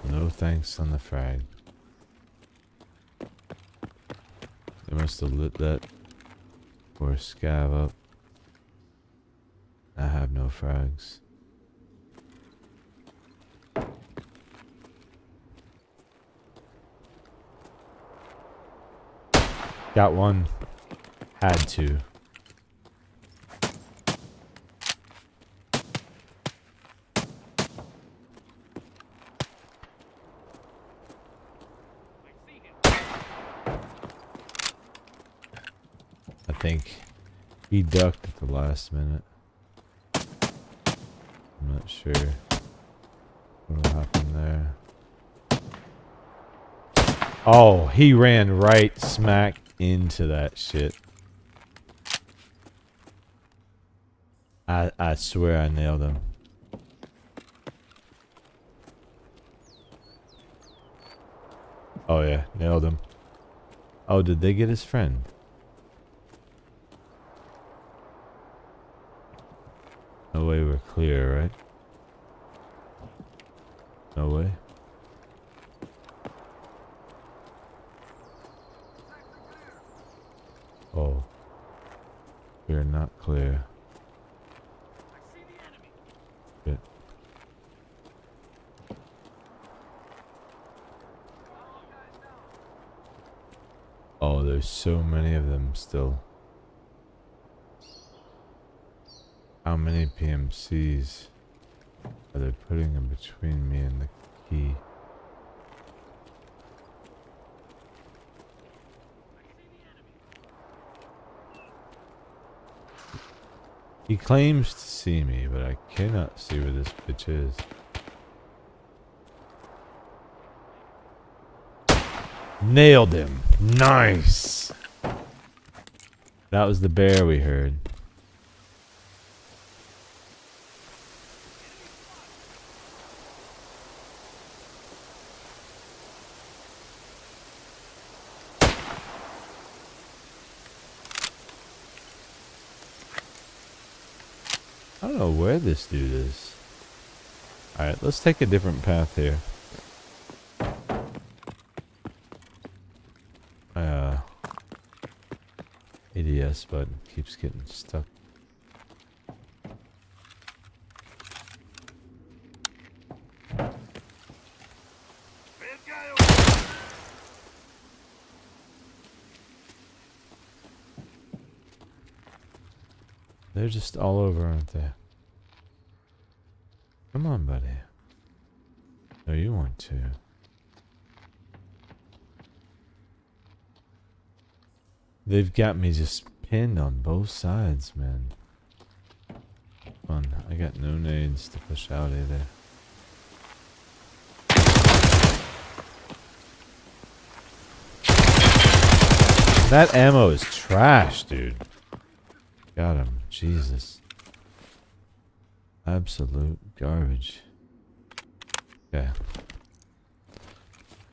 Speaker 1: No thanks on the frag. They must have lit that or scav up. I have no frags. Got one. Had to. I think he ducked at the last minute. I'm not sure what happened there. Oh, he ran right smack into that shit. I swear I nailed him. Oh yeah, nailed him. Oh, did they get his friend? No way we're clear, right? No way. Oh. We're not clear. Shit. Oh, there's so many of them still. How many PMCs are they putting in between me and the key? He claims to see me, but I cannot see where this bitch is. Nailed him. Nice. That was the bear we heard. I don't know where this dude is. Alright, let's take a different path here. My ADS button keeps getting stuck. They're just all over, aren't they? Come on, buddy. No, you want to. They've got me just pinned on both sides, man. Come on, I got no nades to push out either. That ammo is trash, dude. Got him. Jesus. Absolute garbage. Okay.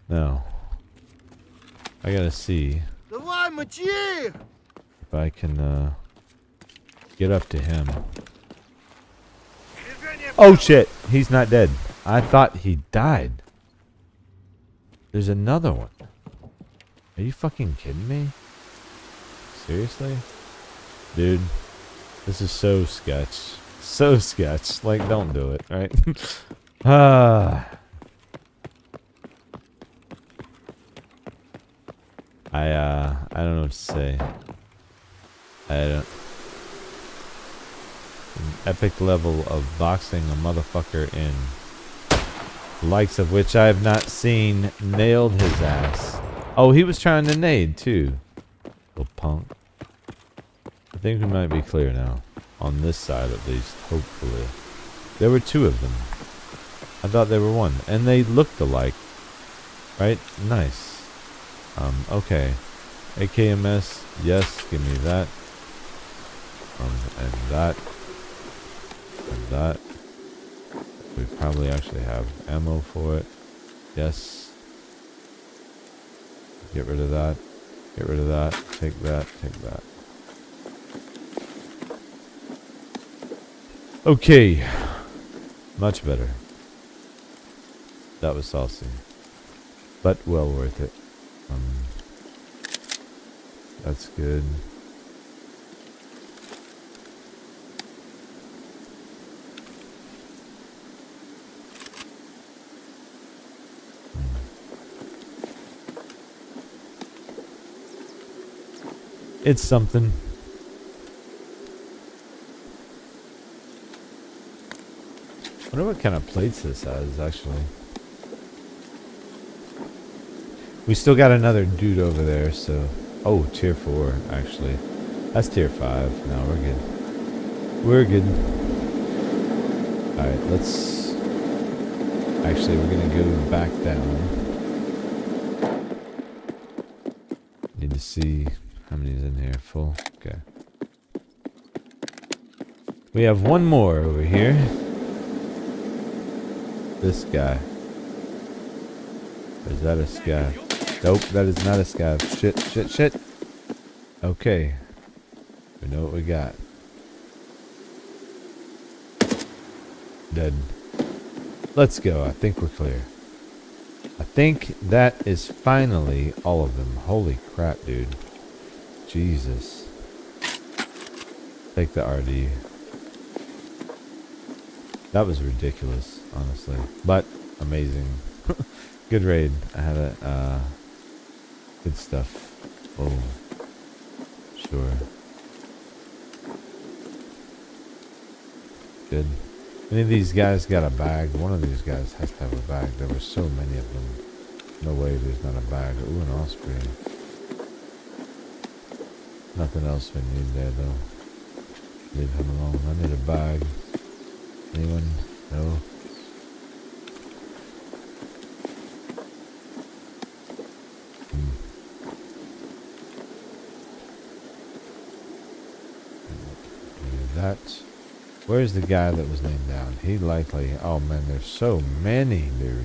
Speaker 1: Now, I gotta see
Speaker 4: Давай, мочи!
Speaker 1: if I can get up to him. Oh shit! He's not dead. I thought he died. There's another one. Are you fucking kidding me? Seriously? Dude, this is so sketch. So sketch. Like, don't do it, right? I don't know what to say. I don't. An epic level of boxing a motherfucker in. The likes of which I have not seen, nailed his ass. Oh, he was trying to nade too. Little punk. I think we might be clear now. On this side at least, hopefully. There were two of them. I thought they were one. And they looked alike. Right? Nice. Okay. AKMS, yes, give me that. And that. And that. We probably actually have ammo for it. Yes. Get rid of that. Get rid of that. Take that. Take that. Okay. Much better. That was saucy. But well worth it. That's good. It's something. Wonder what kind of plates this has, actually. We still got another dude over there, so... Oh, tier 4, actually. That's tier 5. No, we're good. We're good. Alright, let's... Actually, we're gonna go back down. Need to see how many's in here. Full? Okay. We have one more over here. This guy. Or is that a scav? Nope, that is not a scav. Shit, shit, shit. Okay. We know what we got. Dead. Let's go. I think we're clear. I think that is finally all of them. Holy crap, dude. Jesus. Take the RD. That was ridiculous, honestly. But amazing. Good raid. I had a good stuff. Oh. Sure. Good. Any of these guys got a bag? One of these guys has to have a bag. There were so many of them. No way there's not a bag. Ooh, an osprey. Nothing else we need there, though. Leave him alone. I need a bag. Anyone? No? Do that. Where's the guy that was laying down? He likely... Oh, man, there's so many, dude.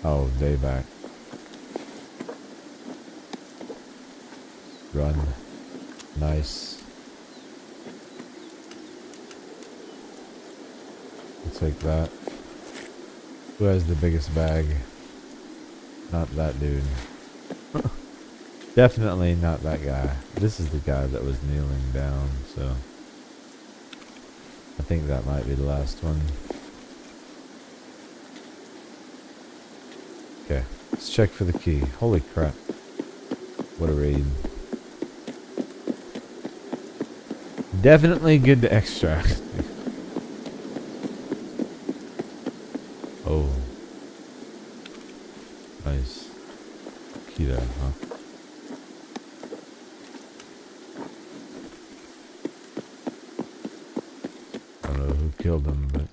Speaker 1: Oh, day back. Run. Nice. I'll take that. Who has the biggest bag? Not that dude. Definitely not that guy. This is the guy that was kneeling down, so... I think that might be the last one. Okay, let's check for the key. Holy crap. What a raid. Definitely good to extract. Oh. Nice. Keto, huh? Killed him, but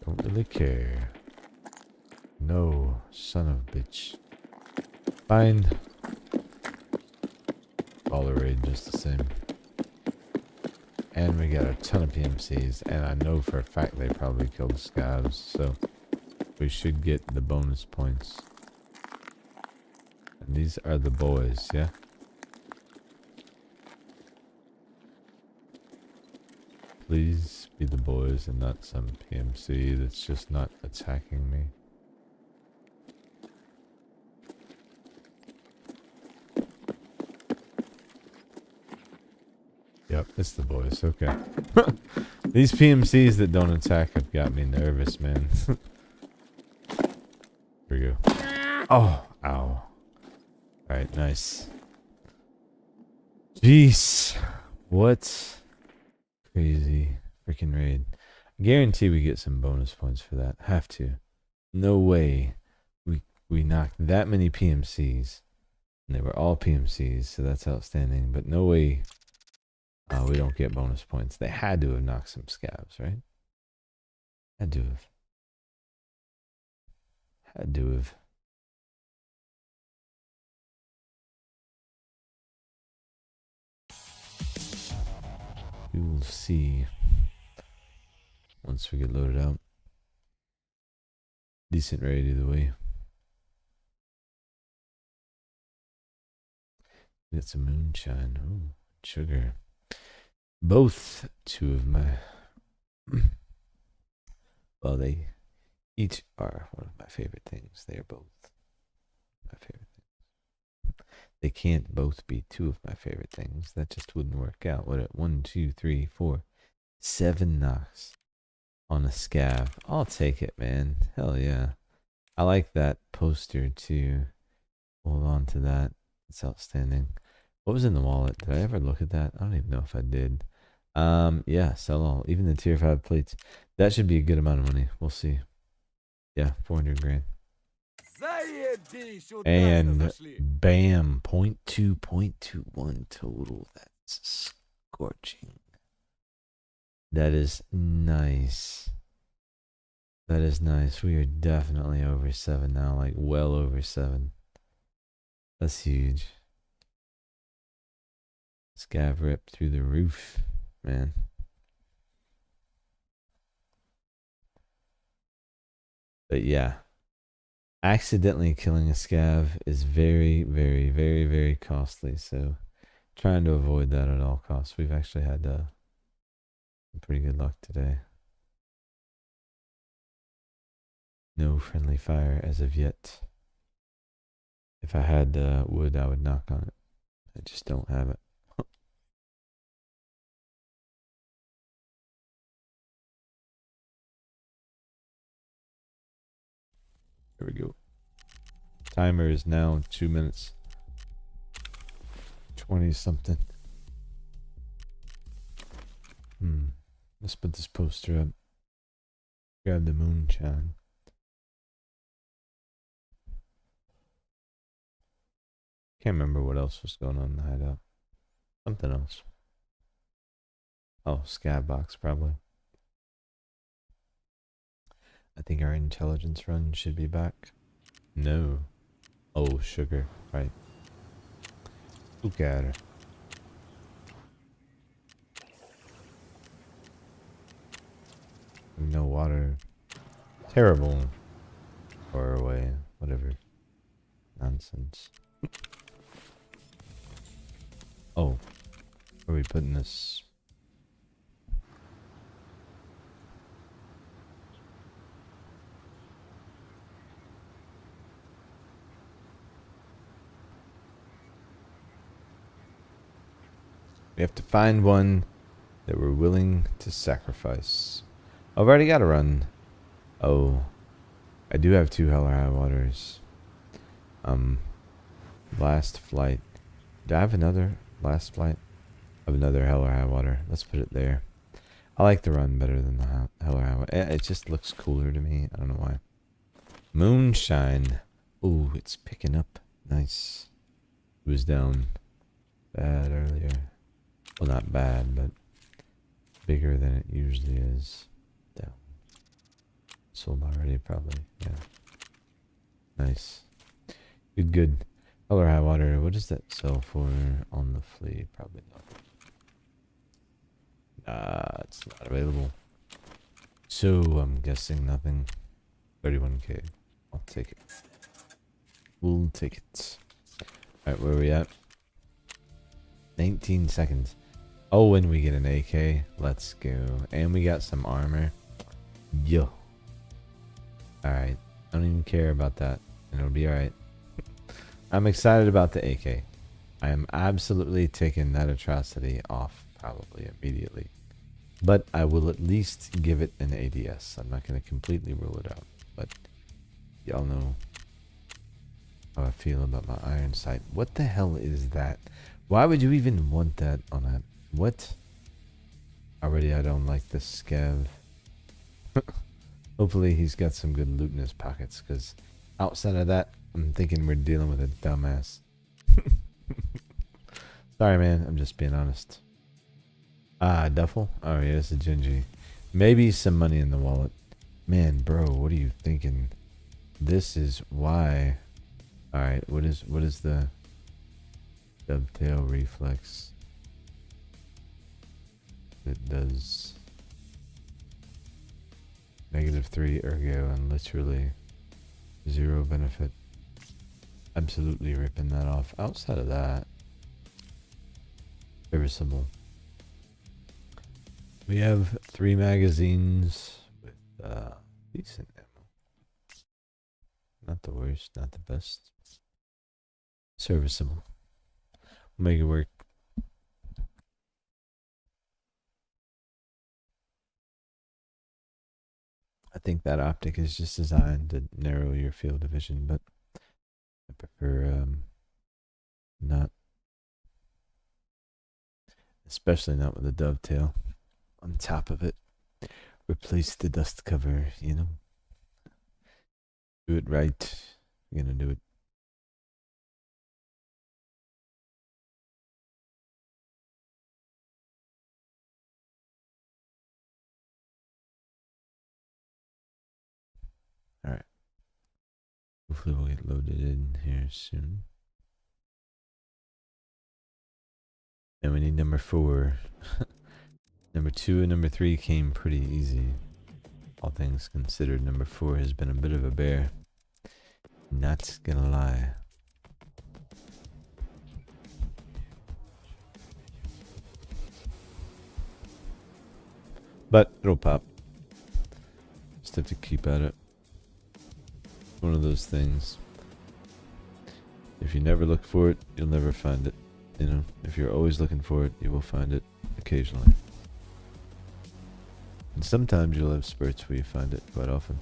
Speaker 1: don't really care. No, son of a bitch. Fine. All raid just the same. And we got a ton of PMCs, and I know for a fact they probably killed scavs, so we should get the bonus points. And these are the boys, yeah? Please be the boys and not some PMC that's just not attacking me. Yep, it's the boys. Okay. These PMCs that don't attack have got me nervous, man. Here we go. Oh, ow. Alright, nice. Jeez. What? Crazy freaking raid. I guarantee we get some bonus points for that. Have to. No way we knocked that many PMCs. And they were all PMCs, so that's outstanding. But no way we don't get bonus points. They had to have knocked some scavs, right? Had to have. Had to have. We will see once we get loaded out. Decent raid either way. Got some moonshine. Ooh, sugar. Both two of my... well, they each are one of my favorite things. They are both my favorite things. They can't both be two of my favorite things. That just wouldn't work out, would it? 1, 2, 3, 4, 7 knocks on a scav. I'll take it, man. Hell yeah. I like that poster too. hold on to that. It's outstanding. What was in the wallet? Did I ever look at that? I don't even know if I did. Yeah, sell all. Even the tier 5 plates. That should be a good amount of money. We'll see. Yeah, 400 grand.
Speaker 5: Заебись, удачно
Speaker 1: And
Speaker 5: зашли.
Speaker 1: bam, 0.2.21 total. That's scorching. That is nice. That is nice. We are definitely over 7 now, like well over 7. That's huge. Scav rip through the roof, man. But yeah, accidentally killing a scav is very, very, very, very costly. So trying to avoid that at all costs. We've actually had pretty good luck today. No friendly fire as of yet. If I had wood, I would knock on it. I just don't have it. Here we go. Timer is now 2 minutes 20 something. Let's put this poster up. Grab the moonshine. Can't remember what else was going on in the hideout. Something else. Oh, Scav box probably. I think our intelligence run should be back. No. Oh, sugar. Right. Look at her. No water. Terrible. Far away. Whatever. Nonsense. Oh. Where are we putting this? We have to find one that we're willing to sacrifice. I've already got a run. Oh. I do have 2 hell or high waters. Last flight. Do I have another last flight? I have another hell or high water. Let's put it there. I like the run better than the hell or high water. It just looks cooler to me. I don't know why. Moonshine. Ooh, it's picking up. Nice. It was down bad earlier. Well, not bad, but bigger than it usually is. Down. Sold already, probably. Yeah. Nice. Good, good. Hell or high water. What does that sell for on the flea? Probably not. It's not available. So I'm guessing nothing. 31k. I'll take it. We'll take it. Alright, where are we at? 19 seconds. Oh, and we get an AK. Let's go. And we got some armor. Yo. Alright. I don't even care about that. And it'll be alright. I'm excited about the AK. I am absolutely taking that atrocity off probably immediately. But I will at least give it an ADS. I'm not going to completely rule it out. But y'all know how I feel about my iron sight. What the hell is that? Why would you even want that on a... What? Already I don't like this scav. Hopefully he's got some good loot in his pockets. Because outside of that, I'm thinking we're dealing with a dumbass. Sorry, man. I'm just being honest. Ah, duffel? Oh, yeah, it's a Genji. Maybe some money in the wallet. Man, bro, what are you thinking? This is why. Alright, what is the dovetail reflex? It does -3 ergo and literally 0 benefit. Absolutely ripping that off. Outside of that, serviceable. We have 3 magazines with decent ammo. Not the worst, not the best. Serviceable. We'll make it work. I think that optic is just designed to narrow your field of vision, but prefer not, especially not with a dovetail on top of it. Replace the dust cover, you know. Do it right. You're gonna do it. Alright. Hopefully we'll get loaded in here soon. And we need number 4. Number 2 and number 3 came pretty easy. All things considered, number 4 has been a bit of a bear. Not gonna lie. But it'll pop. Just have to keep at it. One of those things. If you never look for it, you'll never find it. You know, if you're always looking for it, you will find it occasionally. And sometimes you'll have spurts where you find it quite often.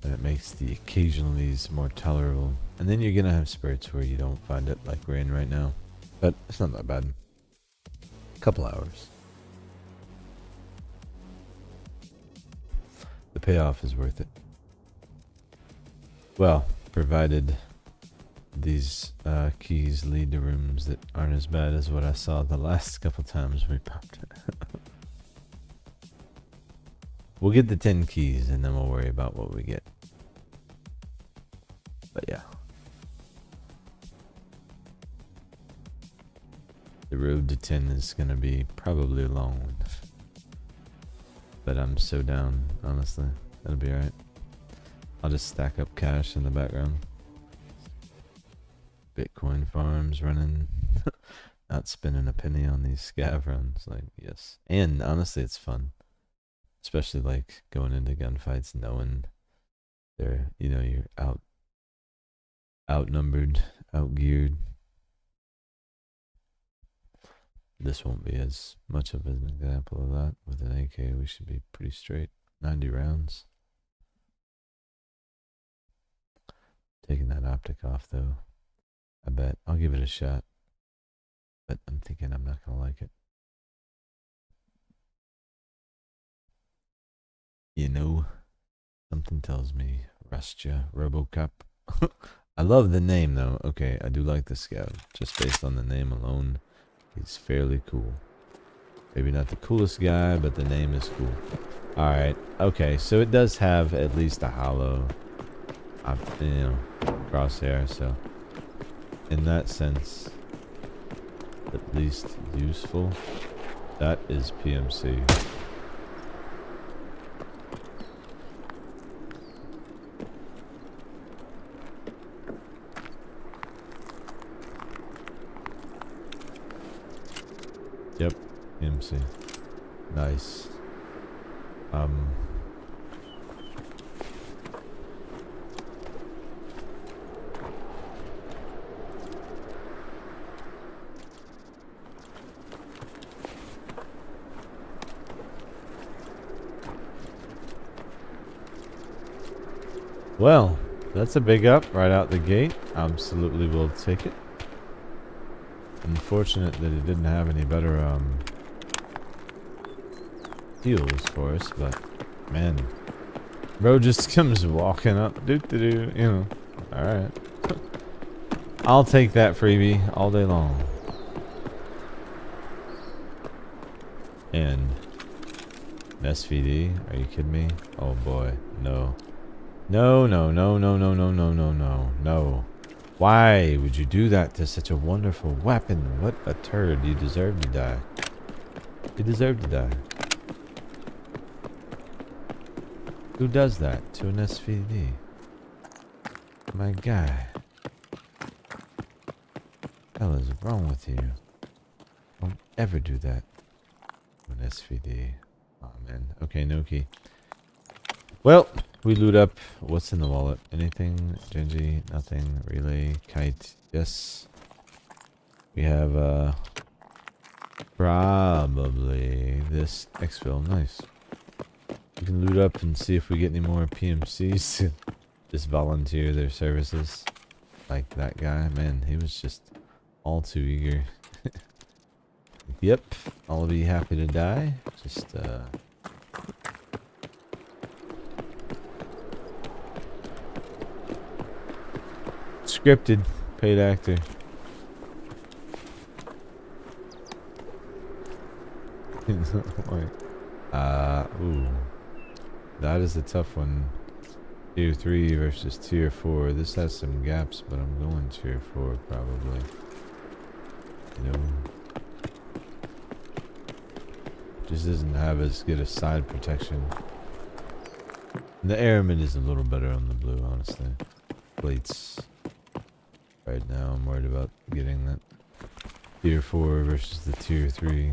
Speaker 1: And it makes the occasionallys more tolerable. And then you're gonna have spurts where you don't find it, like we're in right now. But it's not that bad. A couple hours. The payoff is worth it. Well, provided these keys lead to rooms that aren't as bad as what I saw the last couple times we popped it. We'll get the 10 keys and then we'll worry about what we get. But yeah. The road to 10 is going to be probably a long one. But I'm so down, honestly. That'll be alright. I'll just stack up cash in the background. Bitcoin farms running. Not spending a penny on these scav runs. Like, yes. And honestly, it's fun. Especially like going into gunfights knowing they're, you know, you're outnumbered, outgeared. This won't be as much of an example of that. With an AK, we should be pretty straight. 90 rounds. Taking that optic off though. I bet. I'll give it a shot. But I'm thinking I'm not going to like it. You know, something tells me Rustia Robocop. I love the name though. Okay, I do like the Scav. Just based on the name alone, he's fairly cool. Maybe not the coolest guy, but the name is cool. Alright, okay, so it does have at least a hollow, you know, crosshair, so in that sense, at least useful. That is PMC. Yep, PMC. Nice. Well, that's a big up right out the gate. Absolutely will take it. Unfortunate that it didn't have any better heals for us, but man, bro just comes walking up, you know. All right, I'll take that freebie all day long. And SVD, are you kidding me? Oh boy, no. No, no, no, no, no, no, no, no, no, no. Why would you do that to such a wonderful weapon? What a turd. You deserve to die. You deserve to die. Who does that to an SVD? My guy. What the hell is wrong with you? Don't ever do that to an SVD. Oh man. Okay, no key. Well, we loot up. What's in the wallet? Anything? Genji? Nothing. Relay? Kite? Yes. We have probably this exfil. Nice. We can loot up and see if we get any more PMCs. just volunteer their services. Like that guy, man, he was just all too eager. Yep, I'll be happy to die. Just scripted, paid actor. Ooh. That is a tough one. Tier 3 versus Tier 4. This has some gaps, but I'm going Tier 4 probably. You know. Just doesn't have as good a side protection. The airman is a little better on the blue, honestly. Plates. Right now, I'm worried about getting that Tier 4 versus the Tier 3.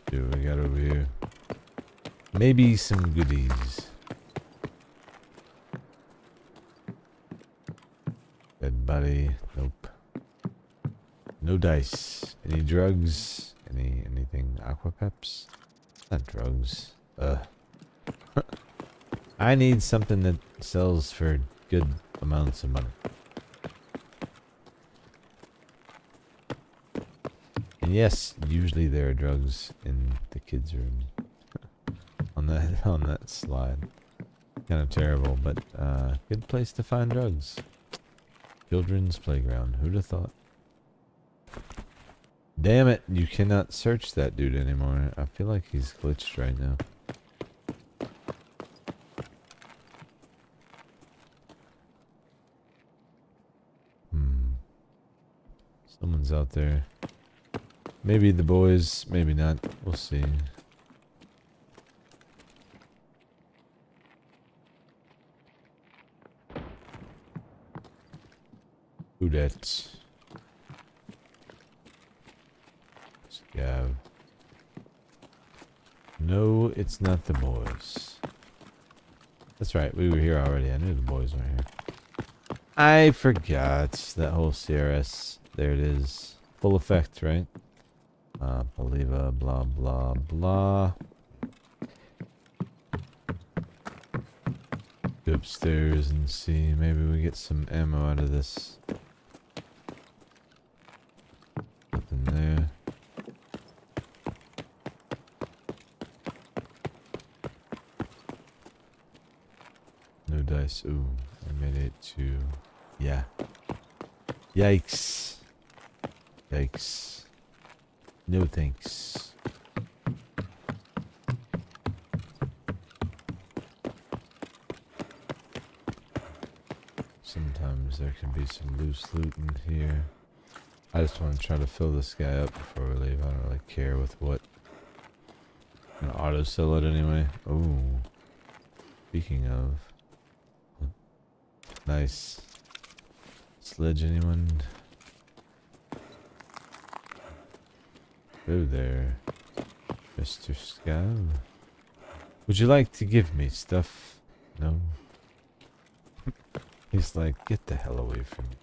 Speaker 1: See what we got over here. Maybe some goodies. Dead body. Nope. No dice. Any drugs? Anything? Aqua peps? Not drugs. I need something that sells for good amounts of money. And yes, usually there are drugs in the kids' room. on that slide. Kind of terrible, but good place to find drugs. Children's playground. Who'd have thought? Damn it, you cannot search that dude anymore. I feel like he's glitched right now. Someone's out there. Maybe the boys, maybe not. We'll see. Who dat? Scav. No, it's not the boys. That's right, we were here already. I knew the boys weren't here. I forgot that whole CRS. There it is. Full effect, right? Believa, blah, blah, blah. Go upstairs and see. Maybe we get some ammo out of this. Nothing there. No dice. Ooh, I made it to... Yeah. Yikes. Yikes. No thanks. Sometimes there can be some loose loot in here. I just want to try to fill this guy up before we leave. I don't really care with what. I'm gonna auto sell it anyway. Oh. Speaking of. Nice. Sledge anyone? Hello there, Mr. Scav. Would you like to give me stuff? No? He's like, get the hell away from me.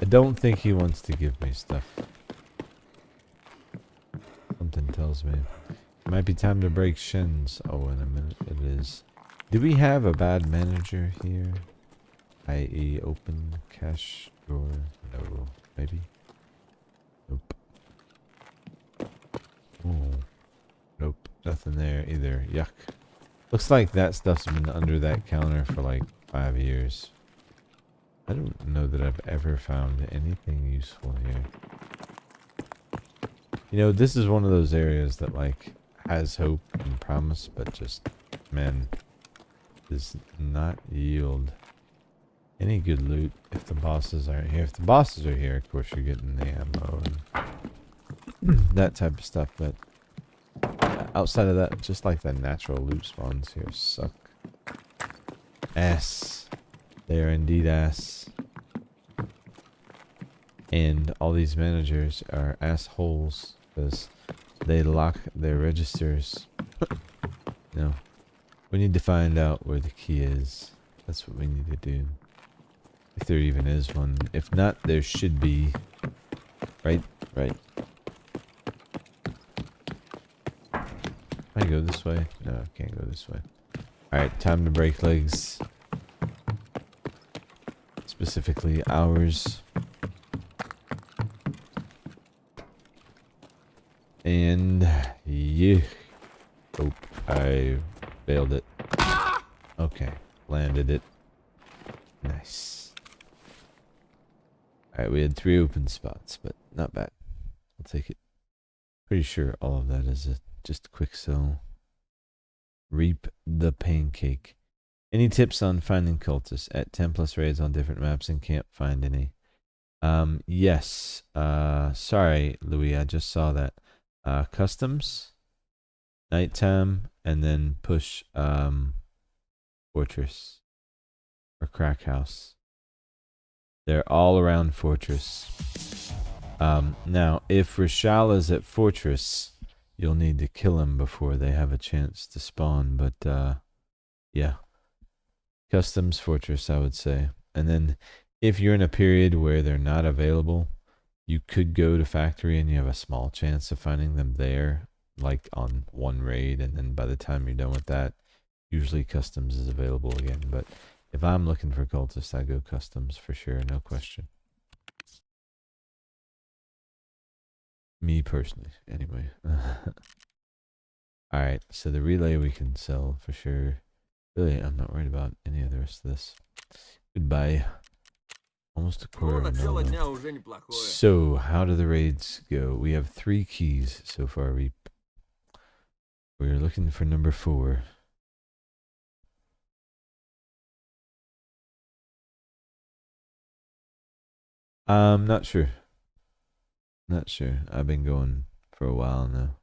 Speaker 1: I don't think he wants to give me stuff. Something tells me. It might be time to break shins. Oh, in a minute it is. Do we have a bad manager here? I.e. open cash drawer? No. Maybe? Nope. Oh. Nope. Nothing there either. Yuck. Looks like that stuff's been under that counter for like 5 years. I don't know that I've ever found anything useful here. You know, this is one of those areas that like has hope and promise, but just, man, does not yield any good loot if the bosses aren't here. If the bosses are here, of course you're getting the ammo and that type of stuff, but outside of that, just like the natural loot spawns here suck. Ass. They are indeed ass. And all these managers are assholes because they lock their registers. You know, we need to find out where the key is. That's what we need to do. If there even is one. If not, there should be. Right? Right. Can I go this way? No, I can't go this way. Alright, time to break legs. Specifically ours. And yeah. Oh, I failed it. Okay, landed it. Nice. Alright, we had 3 open spots, but not bad. I'll take it. Pretty sure all of that is just a quick sell. Reap the pancake. Any tips on finding cultists? At 10+ raids on different maps and can't find any. Yes. Sorry, Louis, I just saw that. Customs, nighttime, and then push Fortress or Crack House. They're all around Fortress. Now, if Rishal is at Fortress, you'll need to kill him before they have a chance to spawn. But yeah, Customs, Fortress, I would say. And then if you're in a period where they're not available, you could go to Factory and you have a small chance of finding them there, like on one raid. And then by the time you're done with that, usually Customs is available again. But if I'm looking for cultists, I go Customs for sure, no question. Me personally, anyway. Alright, so the relay we can sell for sure. Really, I'm not worried about any of the rest of this. Goodbye. Almost a quarter of an hour. So, how do the raids go? We have 3 keys so far, Reap. We're looking for number 4. I'm not sure. Not sure. I've been going for a while now.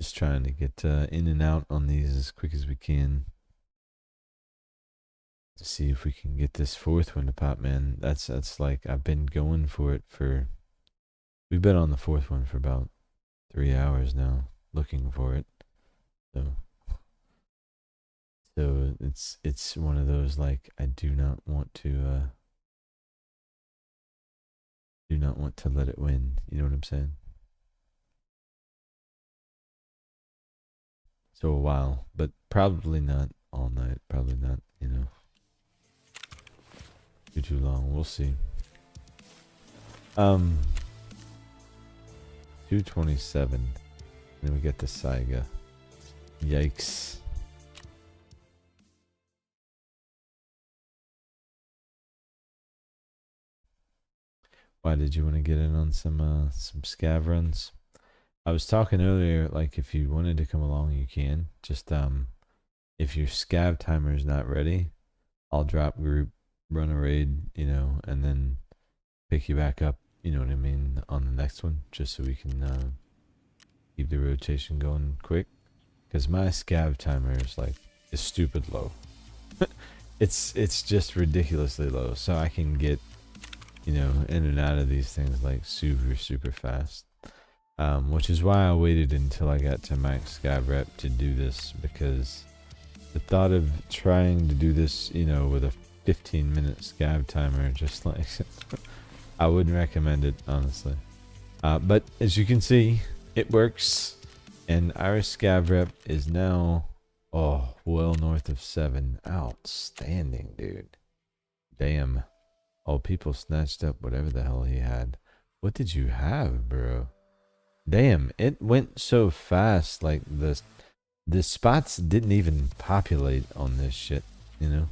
Speaker 1: Just trying to get in and out on these as quick as we can. To see if we can get this 4th one to pop, man. That's like, I've been going for it for... We've been on the 4th one for about 3 hours now, looking for it. So it's one of those, like, I do not want to let it win. You know what I'm saying? So a while, but probably not all night. Probably not, you know, too long. We'll see. 227. Then we get the Saiga. Yikes. Why did you want to get in on some scav runs? I was talking earlier, like, if you wanted to come along, you can. Just if your Scav timer is not ready, I'll drop group, run a raid, you know, and then pick you back up, you know what I mean, on the next one, just so we can keep the rotation going quick. Because my Scav timer is stupid low. it's just ridiculously low, so I can get, you know, in and out of these things like super fast. Which is why I waited until I got to max Scav rep to do this, because the thought of trying to do this, you know, with a 15-minute Scav timer, just like, I wouldn't recommend it, honestly. But as you can see, it works, and our Scav rep is now, well north of 7. Outstanding, dude. Damn. Oh, people snatched up whatever the hell he had. What did you have, bro? Damn, it went so fast. Like, the spots didn't even populate on this shit, you know?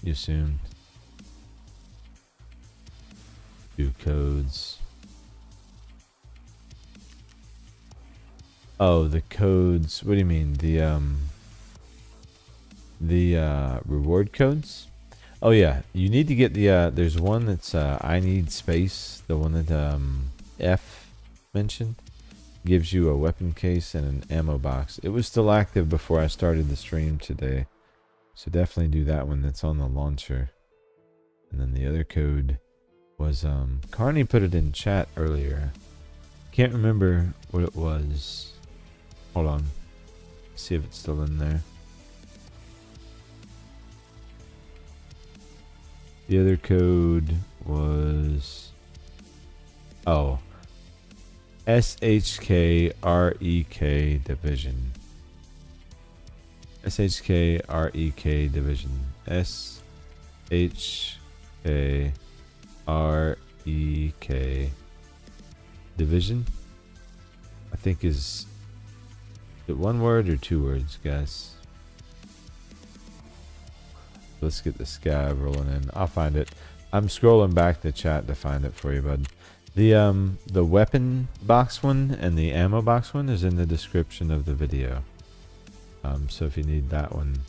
Speaker 1: You assumed. 2 codes. Oh, the codes. What do you mean? The reward codes? Oh yeah, you need to get the there's one that's I need space, the one that F mentioned, gives you a weapon case and an ammo box. It was still active before I started the stream today, so definitely do that one. That's on the launcher. And then the other code was Carney put it in chat earlier. Can't remember what it was. Hold on, see if it's still in there. The other code was... Oh. SHKREK Division. SHKREK Division. SHKREK Division. I think is it one word or two words, guys? Let's get the scav rolling in. I'll find it. I'm scrolling back the chat to find it for you, bud. The weapon box one and the ammo box one is in the description of the video. So if you need that one,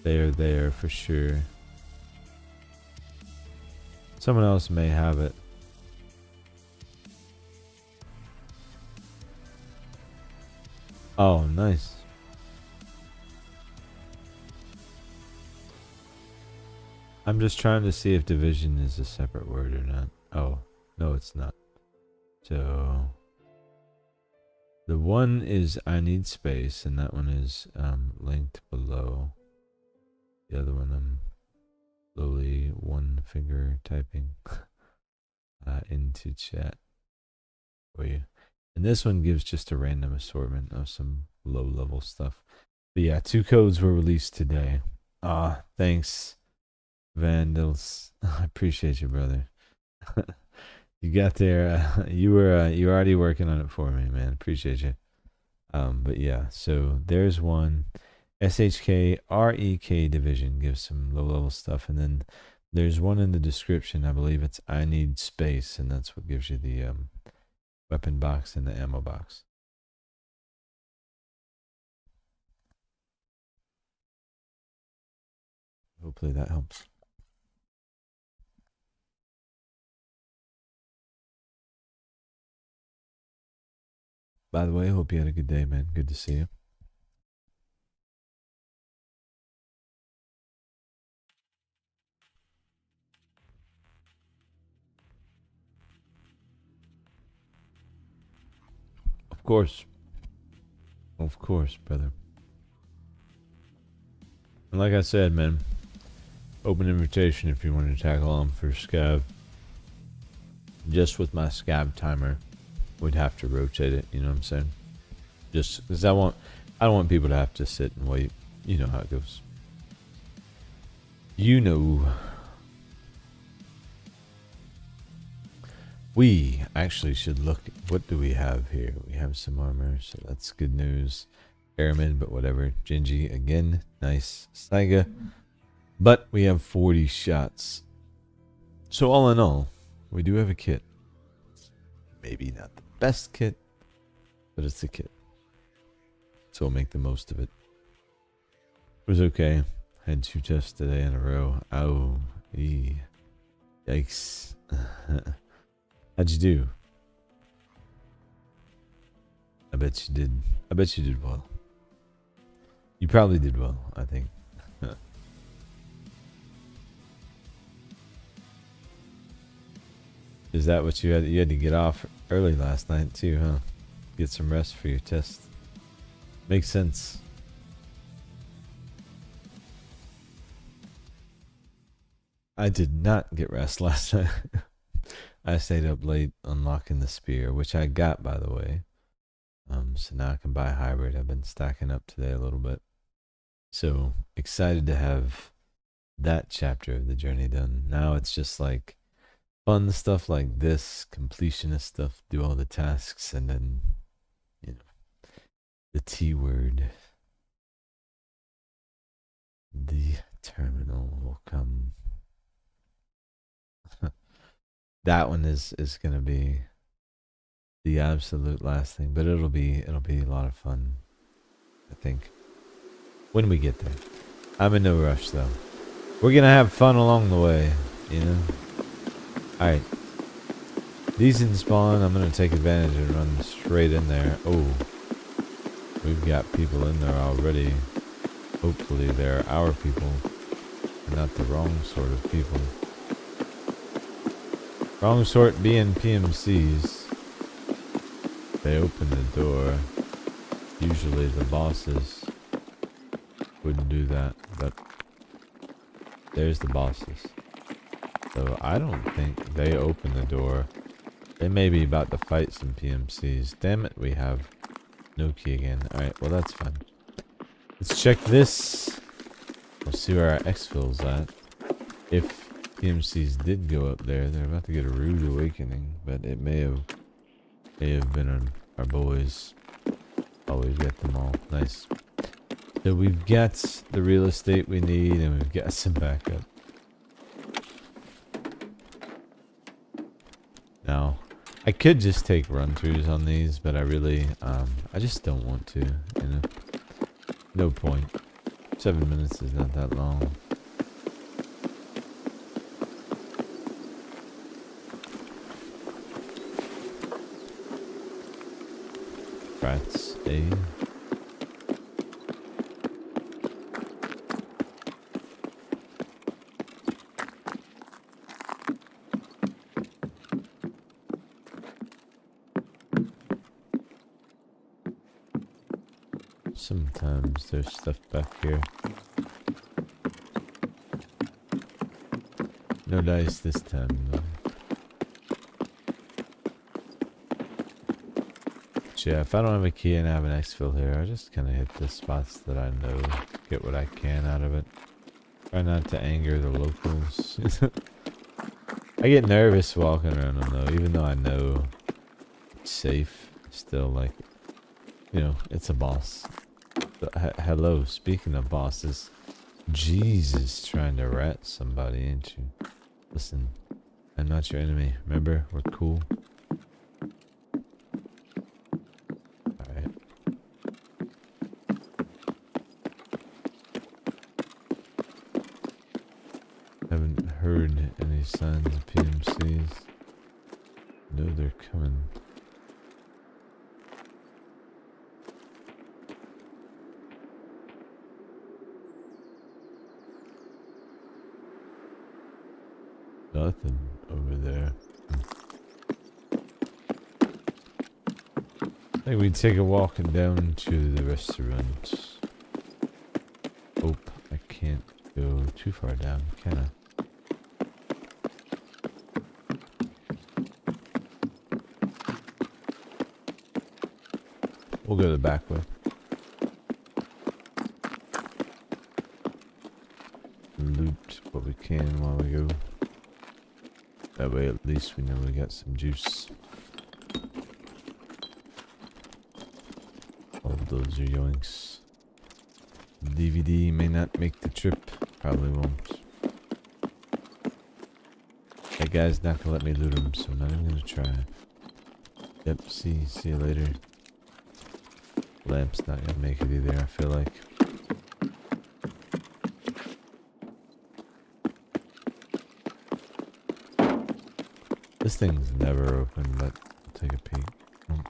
Speaker 1: they're there for sure. Someone else may have it. Oh, nice. I'm just trying to see if division is a separate word or not. Oh, no, it's not. So the one is I need space, and that one is linked below. The other one I'm slowly one finger typing into chat for you. And this one gives just a random assortment of some low level stuff. But yeah, 2 codes were released today. Thanks, Vandals. I appreciate you, brother. You got there. You were already working on it for me, man. Appreciate you. But yeah, so there's one. SHKREK Division gives some low level stuff, and then there's one in the description. I believe it's I need space, and that's what gives you the weapon box and the ammo box. Hopefully that helps. By the way, I hope you had a good day, man. Good to see you. Of course, brother. And like I said, man, open invitation if you want to tag along for Scav. Just with my Scav timer, we'd have to rotate it. You know what I'm saying? Just because I don't want people to have to sit and wait. You know how it goes. You know. We actually should look. What do we have here? We have some armor, so that's good news. Airman, but whatever. Gingy again. Nice. Saiga. But we have 40 shots. So all in all, we do have a kit. Maybe not the best kit, but it's a kit. So we'll make the most of it. It was okay. Had 2 tests today in a row. Oh, yikes. How'd you do? I bet you did. I bet you did well. You probably did well, I think. Is that what you had? You had to get off early last night too, huh? Get some rest for your test. Makes sense. I did not get rest last night. I stayed up late unlocking the spear, which I got, by the way. So now I can buy a hybrid. I've been stacking up today a little bit. So excited to have that chapter of the journey done. Now it's just like fun stuff like this, completionist stuff, do all the tasks, and then, you know, the T word. The terminal will come. That one is gonna be the absolute last thing, but it'll be a lot of fun, I think, when we get there. I'm in no rush though. We're gonna have fun along the way, you know. All right, these in spawn. I'm gonna take advantage and run straight in there. Oh, we've got people in there already. Hopefully they're our people, and not the wrong sort of people. Wrong sort being PMCs. They open the door. Usually the bosses wouldn't do that, but there's the bosses. So I don't think they opened the door. They may be about to fight some PMCs. Damn it, we have no key again. Alright, well that's fine. Let's check this. We'll see where our exfil's at. If PMCs did go up there, they're about to get a rude awakening, but it may have been our boys. Oh, we've got them all. Nice. So we've got the real estate we need, and we've got some backup. Now, I could just take run-throughs on these, but I really, I just don't want to, you know. No point. 7 minutes is not that long. Rats, eh? Sometimes there's stuff back here. No dice this time, though. But yeah, if I don't have a key and I have an exfil here, I just kind of hit the spots that I know, get what I can out of it. Try not to anger the locals. I get nervous walking around them, though, even though I know it's safe. Still, like, you know, it's a boss. Hello, speaking of bosses, Jesus, trying to rat somebody, ain't you? Listen, I'm not your enemy. Remember, we're cool. Alright. Haven't heard any signs of PMCs. No, they're coming. Nothing over there. I think we'd take a walk down to the restaurant. Oh, I can't go too far down, can I? We'll go the back way. Loot what we can while we go. That way at least we know we got some juice. All of those are yoinks. DVD may not make the trip. Probably won't. That guy's not gonna let me loot him, so I'm not even gonna try. Yep, see you later. Lamp's not gonna make it either, I feel like. This thing's never open, but I'll take a peek. Oh.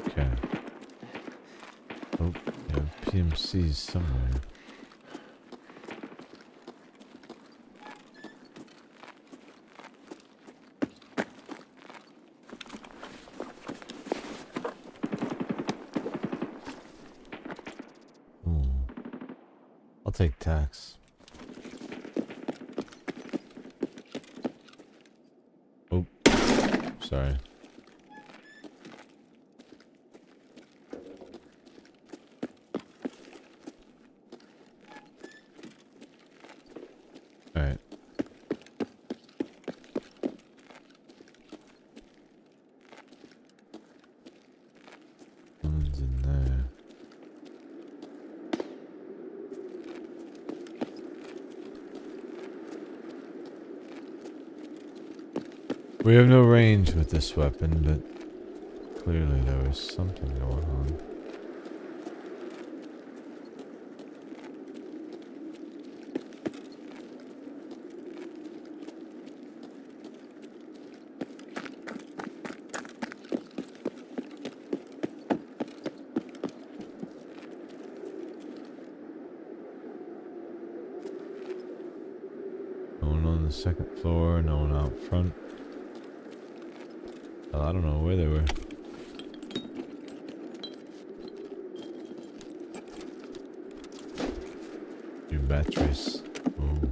Speaker 1: Okay. Oh, yeah, PMCs somewhere. I'll take tax. Oh, sorry. All right. Someone's in there. We have no range with this weapon, but clearly there was something going on. No one on the second floor, no one out front. I don't know where they were. batteries. Ooh.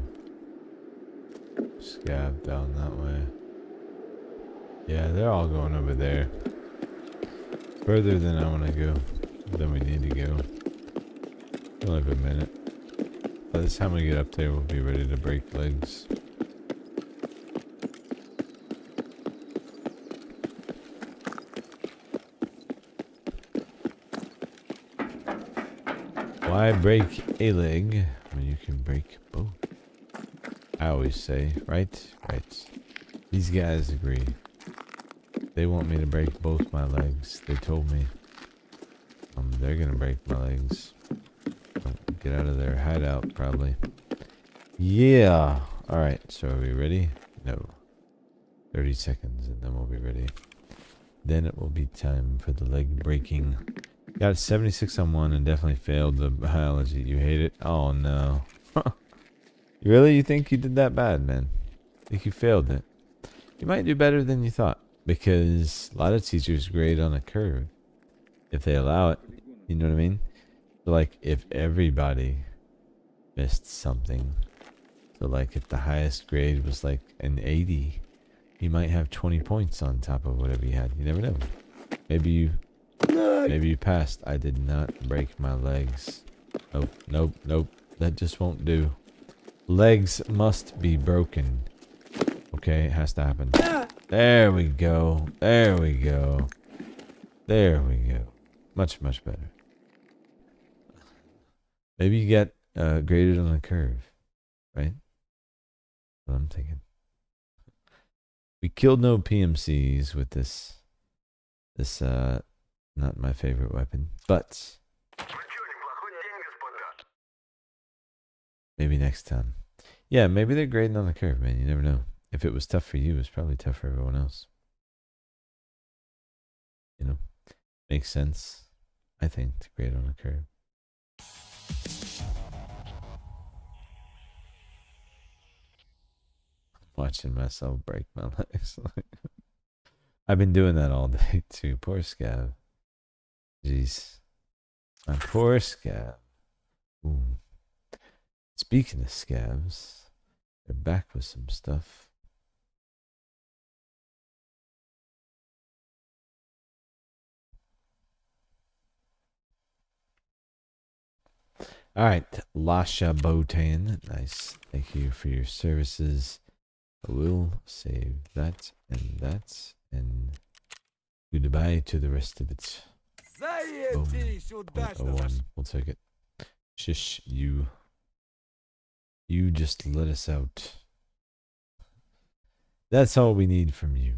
Speaker 1: Scav down that way. Yeah, they're all going over there. Further than I want to go. Than we need to go. We'll have a minute. By the time we get up there, we'll be ready to break legs. Why break a leg when you can break both? I always say, right? Right. These guys agree. They want me to break both my legs. They told me. They're gonna break my legs. Get out of their hideout, probably. Yeah. Alright, so are we ready? No. 30 seconds and then we'll be ready. Then it will be time for the leg breaking. Got 76 on one and definitely failed the biology. You hate it? Oh no. Really? You think you did that bad, man? Think you failed it? You might do better than you thought. Because a lot of teachers grade on a curve. If they allow it. You know what I mean? So like if everybody missed something. So like if the highest grade was like an 80. You might have 20 points on top of whatever you had. You never know. Maybe you passed. I did not break my legs. Nope, nope, nope. That just won't do. Legs must be broken. Okay, it has to happen. There we go. There we go. There we go. Much, much better. Maybe you get graded on a curve. Right? That's what I'm thinking. We killed no PMCs with this not my favorite weapon, but maybe next time. Yeah, maybe they're grading on the curve, man. You never know. If it was tough for you, it's probably tough for everyone else. You know, makes sense, I think, to grade on a curve. Watching myself break my legs. I've been doing that all day too. Poor Scav. Jeez. My poor Scav. Ooh. Speaking of Scavs, they're back with some stuff. Alright, Lasha Botan. Nice. Thank you for your services. I will save that and goodbye to the rest of it. Boom. 0.01. We'll take it. Shish, you just let us out. That's all we need from you.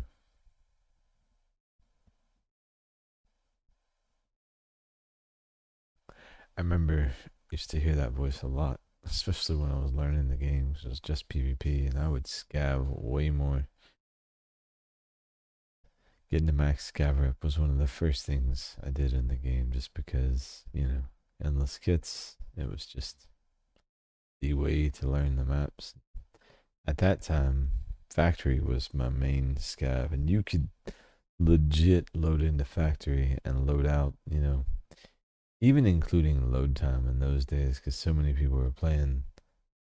Speaker 1: I remember used to hear that voice a lot, especially when I was learning the games. It was just PvP, and I would scav way more. Getting to max scav rep was one of the first things I did in the game, just because, you know, endless kits. It was just the way to learn the maps. At that time, factory was my main scav, and you could legit load into factory and load out, you know, even including load time in those days, because so many people were playing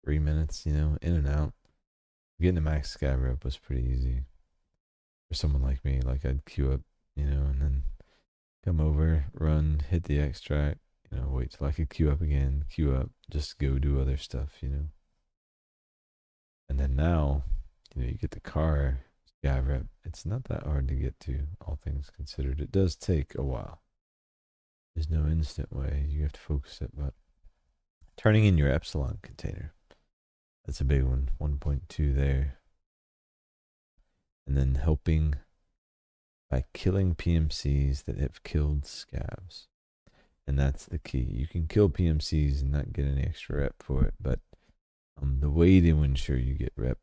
Speaker 1: 3 minutes, you know, in and out. Getting a max scav rep was pretty easy for someone like me. Like, I'd queue up, you know, and then come over, run, hit the extract, you know, wait till I could queue up again, queue up, just go do other stuff, you know. And then now, you know, you get the car scav rep. It's not that hard to get to, all things considered. It does take a while. There's no instant way. You have to focus it, but turning in your epsilon container. That's a big one. 1.2 there. And then helping by killing PMCs that have killed scavs. And that's the key. You can kill PMCs and not get any extra rep for it, but the way to ensure you get rep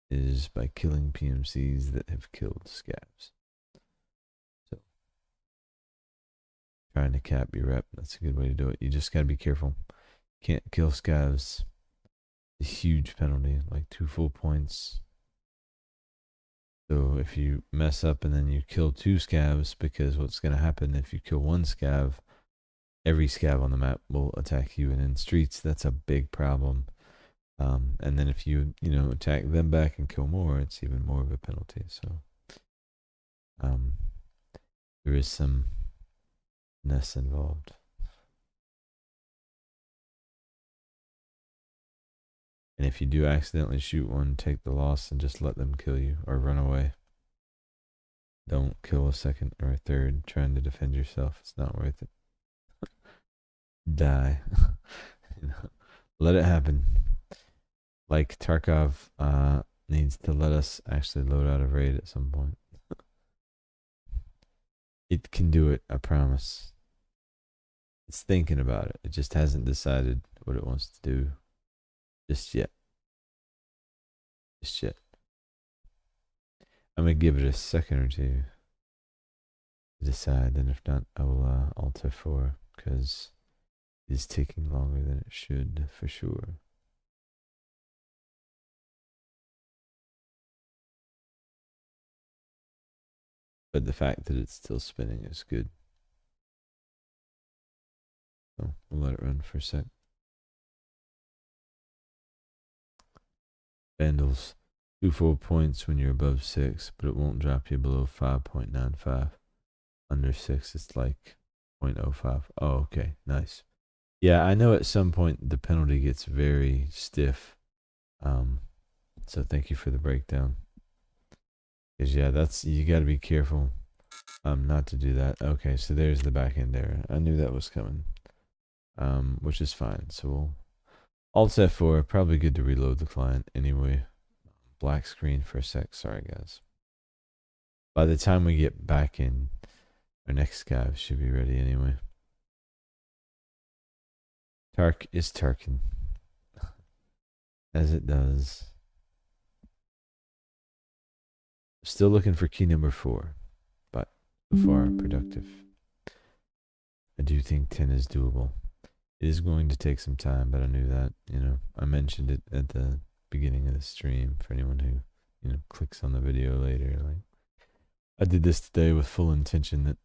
Speaker 1: is by killing PMCs that have killed scavs. So, trying to cap your rep, that's a good way to do it. You just gotta be careful. Can't kill scavs. A huge penalty, like 2 full points. So if you mess up and then you kill 2 scavs, because what's gonna happen if you kill 1 scav, every scav on the map will attack you, and in streets that's a big problem. And then if you, attack them back and kill more, it's even more of a penalty. So, there is some finesse involved. And if you do accidentally shoot one, take the loss and just let them kill you or run away. Don't kill a second or a third trying to defend yourself. It's not worth it. Die. Let it happen. Like Tarkov needs to let us actually load out a raid at some point. It can do it, I promise. It's thinking about it. It just hasn't decided what it wants to do just yet. Just yet. I'm gonna give it a second or two to decide, and if not, I will Alt F4 because it is taking longer than it should for sure. But the fact that it's still spinning is good. So we'll let it run for a sec. Vandals. 2 full points when you're above 6, but it won't drop you below 5.95. Under 6, it's like 0.05. Oh, okay. Nice. Yeah, I know at some point the penalty gets very stiff. So thank you for the breakdown. Because, yeah, you got to be careful not to do that. Okay, so there's the back end error. I knew that was coming. Which is fine. So we'll Alt F4, probably good to reload the client anyway. Black screen for a sec. Sorry, guys. By the time we get back in, our next scav should be ready anyway. Tark is Tarkin. As it does. Still looking for key number 4, but so far productive. I do think 10 is doable. It is going to take some time, but I knew that, I mentioned it at the beginning of the stream for anyone who, clicks on the video later. Like, I did this today with full intention that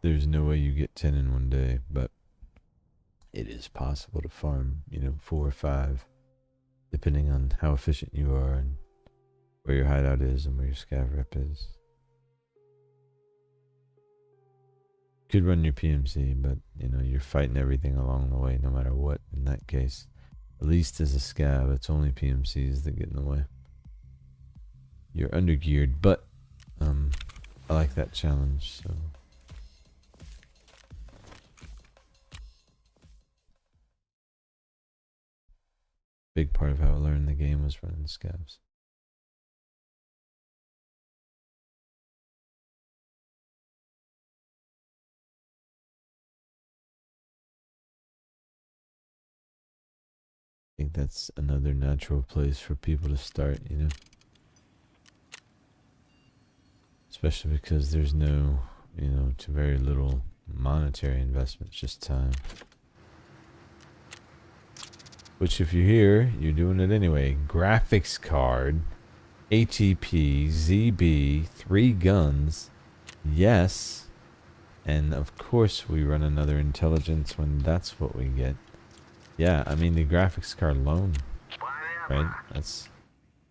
Speaker 1: there's no way you get 10 in one day, but it is possible to farm, 4 or 5, depending on how efficient you are and where your hideout is and where your scav rep is. Could run your PMC, but you're fighting everything along the way, no matter what. In that case, at least as a scav, it's only PMCs that get in the way. You're undergeared, but I like that challenge. So big part of how I learned the game was running scavs. I think that's another natural place for people to start, especially because there's no, to very little monetary investment, just time. Which, if you're here, you're doing it anyway. Graphics card, ATP, ZB, 3 guns, yes, and of course we run another intelligence when that's what we get. Yeah, I mean, the graphics card alone, right? That's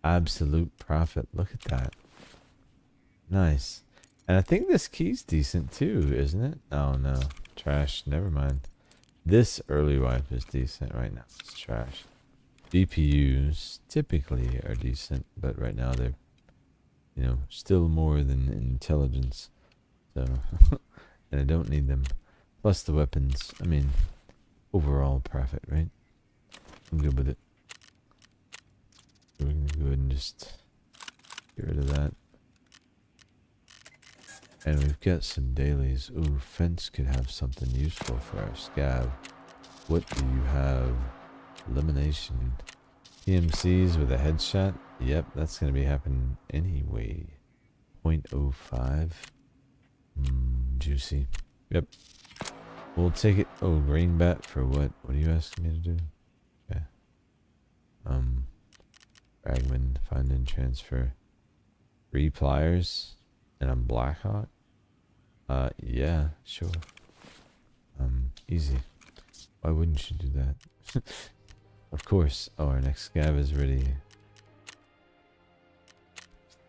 Speaker 1: absolute profit. Look at that. Nice. And I think this key's decent too, isn't it? Oh no, trash. Never mind. This early wipe is decent. Right now it's trash. GPUs typically are decent, but right now they're, still more than intelligence. So, and I don't need them. Plus the weapons. I mean, overall profit, right? I'm good with it. We're gonna go ahead and just get rid of that. And we've got some dailies. Ooh, fence could have something useful for our scav. What do you have? Elimination. PMCs with a headshot? Yep, that's gonna be happening anyway. 0.05. Juicy. Yep. We'll take it. Oh, green bat for what? What are you asking me to do? Okay. Fragment, find and transfer. 3 pliers, and I'm Blackhawk. Yeah, sure. Easy. Why wouldn't you do that? Of course. Oh, our next scav is ready.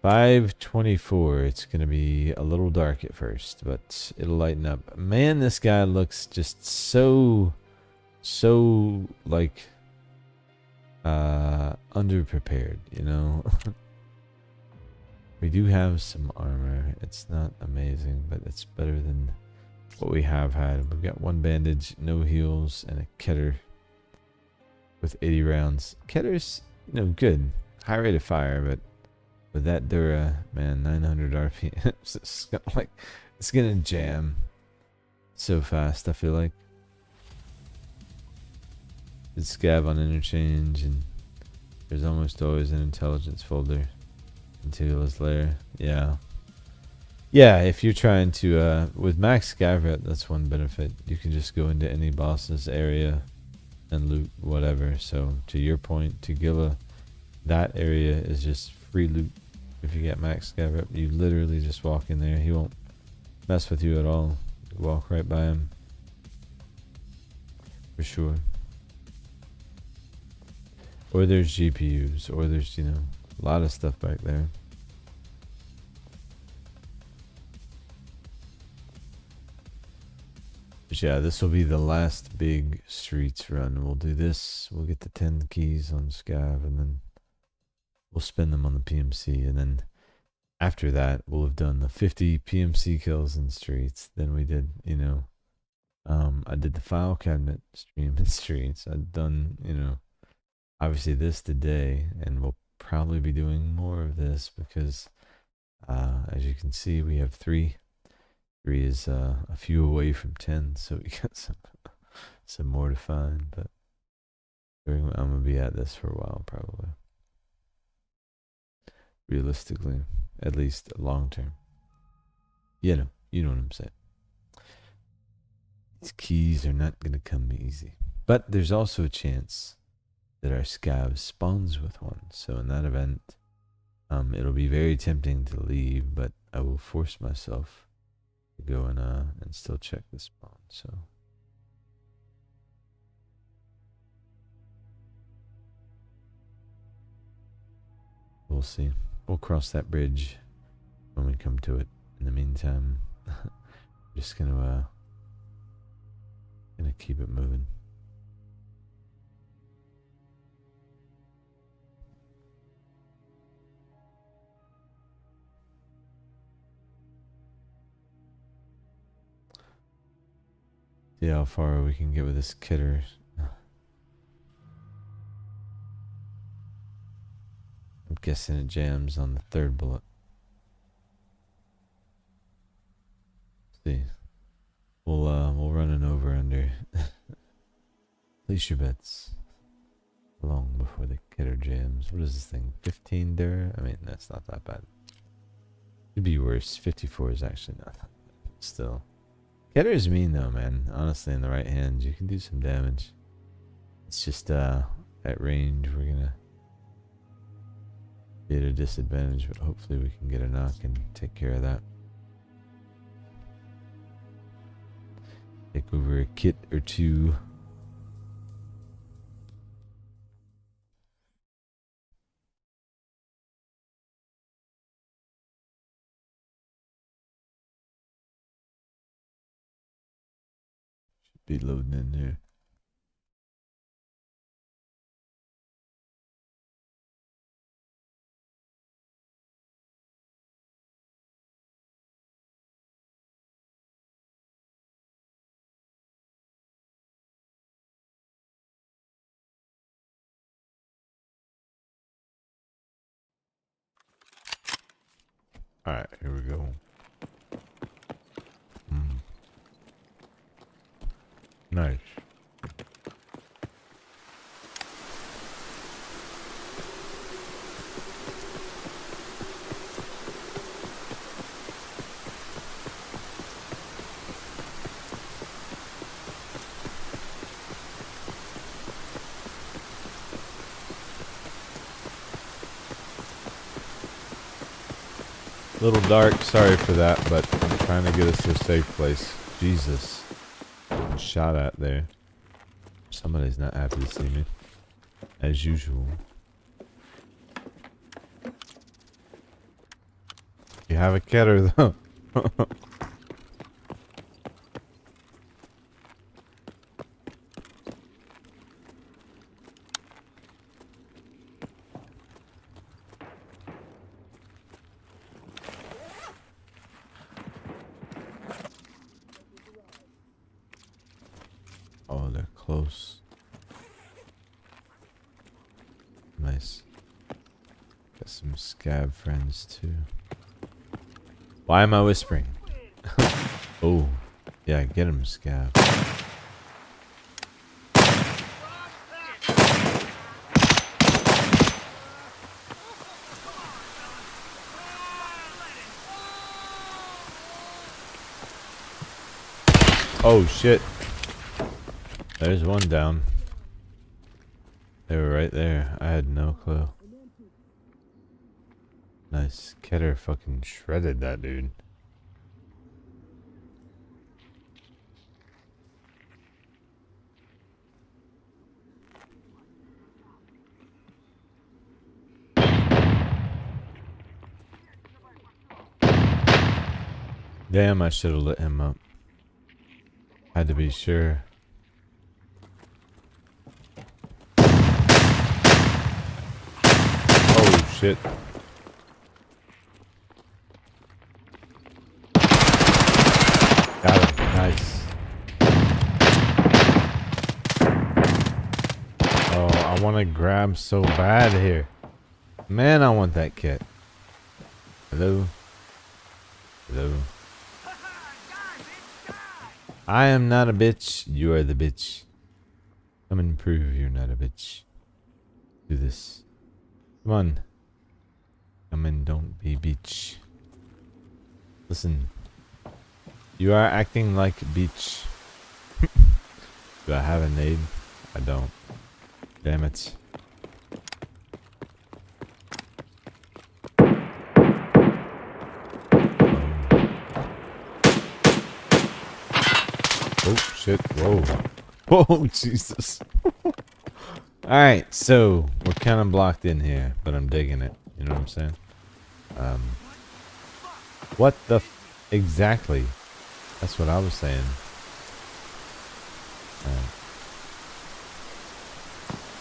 Speaker 1: 5:24. It's going to be a little dark at first, but it'll lighten up. Man, this guy looks just so like underprepared, you know. We do have some armor. It's not amazing, but it's better than what we have had. We've got 1 bandage, no heals, and a Keter with 80 rounds. Ketter's, you know, good. High rate of fire, but with that Dura, man, 900 RPM. It's gonna jam so fast, I feel like. It's scav on interchange, and there's almost always an intelligence folder into his lair. Yeah, if you're trying to with max scav rep, that's one benefit. You can just go into any boss's area and loot whatever. So to your point, to Gilla, that area is just free loot. If you get max scav rep, you literally just walk in there. He won't mess with you at all. You walk right by him for sure. Or there's GPUs, or there's, you know, a lot of stuff back there. But yeah, this will be the last big streets run. We'll do this. We'll get the 10 keys on Scav, and then we'll spend them on the PMC. And then after that, we'll have done the 50 PMC kills in streets. Then we did, you know, I did the file cabinet stream in streets. I've done, you know, obviously this today, and we'll probably be doing more of this because as you can see, we have 3 is a few away from 10, so we got some more to find. But I'm gonna be at this for a while, probably, realistically, at least long term. You know what I'm saying. These keys are not gonna come easy, but there's also a chance that our scav spawns with one. So in that event, it'll be very tempting to leave, but I will force myself to go and still check the spawn. So we'll see. We'll cross that bridge when we come to it. In the meantime, just gonna keep it moving. See how far we can get with this Keter. I'm guessing it jams on the 3rd bullet. See, we'll run an over under. Place your bets long before the Keter jams. What is this thing? 15 there? I mean, that's not that bad. It'd be worse. 54 is actually not that bad. Still. Keter is mean though, man. Honestly, in the right hands, you can do some damage. It's just at range, we're gonna be at a disadvantage, but hopefully we can get a knock and take care of that. Take over a kit or 2. Be loading in here. All right, here we go. Nice. Little dark, sorry for that, but I'm trying to get us to a safe place. Jesus. Shot at there. Somebody's not happy to see me. as usual. You have a getter though. Oh, they're close. Nice. Got some scav friends too. Why am I whispering? Oh, yeah, get him, scav. Oh shit. There's one down. They were right there. I had no clue. Nice. Keter fucking shredded that dude. Damn, I should have lit him up. Had to be sure. Oh shit. Got him. Nice. Oh, I want to grab so bad here. Man, I want that kit. Hello? Hello? I am not a bitch. You are the bitch. Come and prove you're not a bitch. Do this. Come on. Come and don't be bitch. Listen. You are acting like a bitch. Do I have a nade? I don't. Damn it. Oh shit, whoa. Whoa, Jesus. Alright, so we're kind of blocked in here, but I'm digging it. You know what I'm saying? What the exactly? That's what I was saying.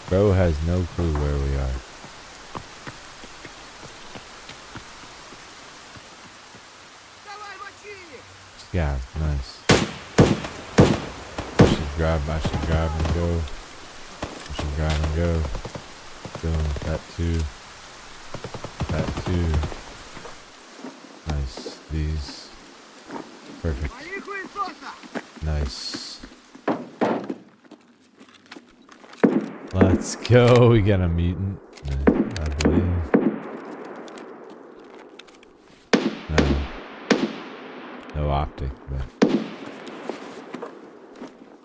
Speaker 1: Bro has no clue where we are. Yeah, nice. I should grab and go. I should grab and go. Go, that too. That too. Nice. These. Perfect. Nice. Let's go. We got a mutant, I believe. No. No optic, but.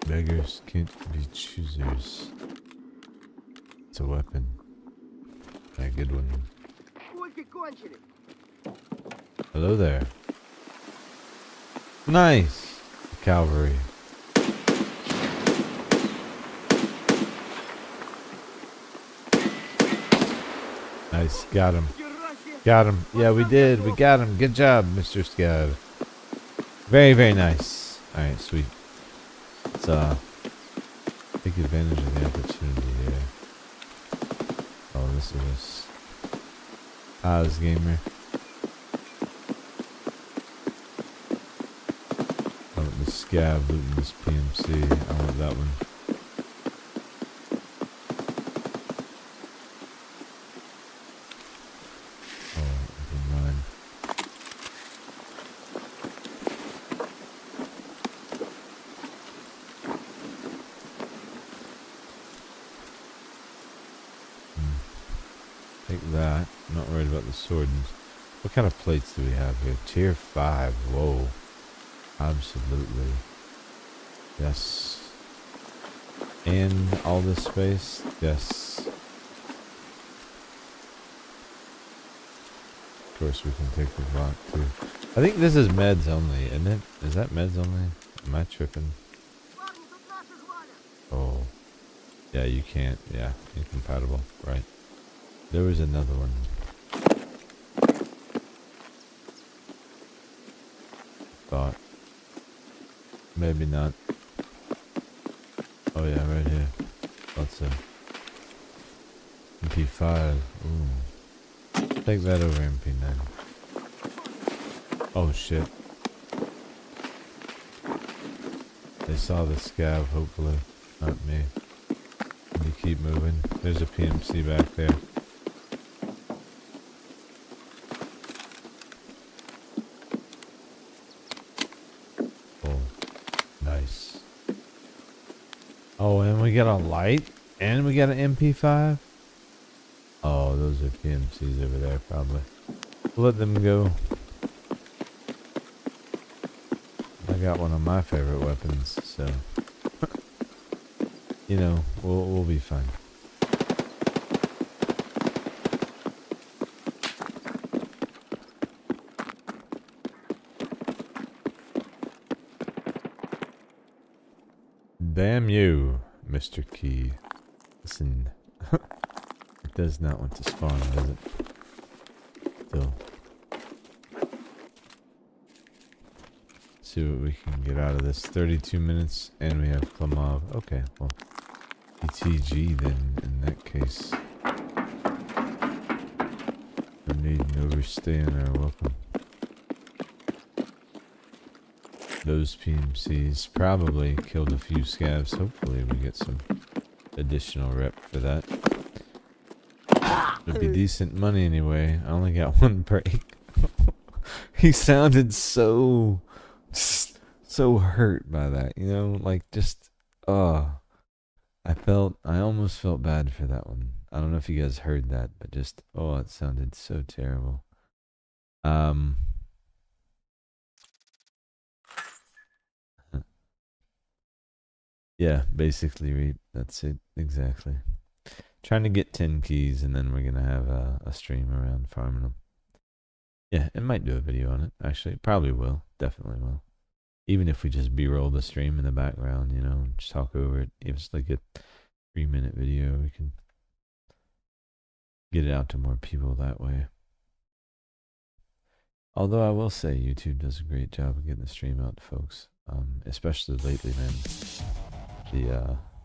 Speaker 1: Beggars can't be choosers. It's a weapon. A good one. Hello there. Nice. Cavalry. Nice. Got him. Got him. Yeah, we did. We got him. Good job, Mr. Scav. Very, very nice. Alright, sweet. Let's take advantage of the opportunity here. Oh, this is Oz Gamer. I want the Scav looting this PMC. I want that one. Oh, never mind. Take that. I'm not worried about the sword. What kind of plates do we have here? Tier 5. Whoa. Absolutely. Yes. And all this space? Yes. Of course we can take the rock too. I think this is meds only, isn't it? Is that meds only? Am I tripping? Oh. Yeah, you can't. Yeah, incompatible. Right. There was another one. Thought. Maybe not. Oh yeah, right here. What's a MP5? Ooh. Take that over MP9. Oh shit. They saw the scav, hopefully. Not me. Let me keep moving. There's a PMC back there. Oh, nice. Oh, and we got a light? And we got an MP5? Oh, those are PMCs over there, probably. We'll let them go. I got one of my favorite weapons, so... you know, we'll be fine. Damn you, Mr. Key. Listen, it does not want to spawn, does it? Still. See what we can get out of this. 32 minutes, and we have Klamov. Okay, well, ETG then, in that case. No need to overstay on our welcome. Those PMCs probably killed a few scavs. Hopefully we get some additional rep for that. It'd be decent money anyway. I only got one break. He sounded so hurt by that, you know, like just I almost felt bad for that one. I don't know if you guys heard that, but just it sounded so terrible. Yeah, basically that's it exactly. Trying to get 10 keys, and then we're gonna have a stream around farming them. Yeah, it might do a video on it. Actually, it probably will. Definitely will. Even if we just b-roll the stream in the background, you know, just talk over it. If it's like a 3-minute video, we can get it out to more people that way. Although I will say YouTube does a great job of getting the stream out to folks. Especially lately, man.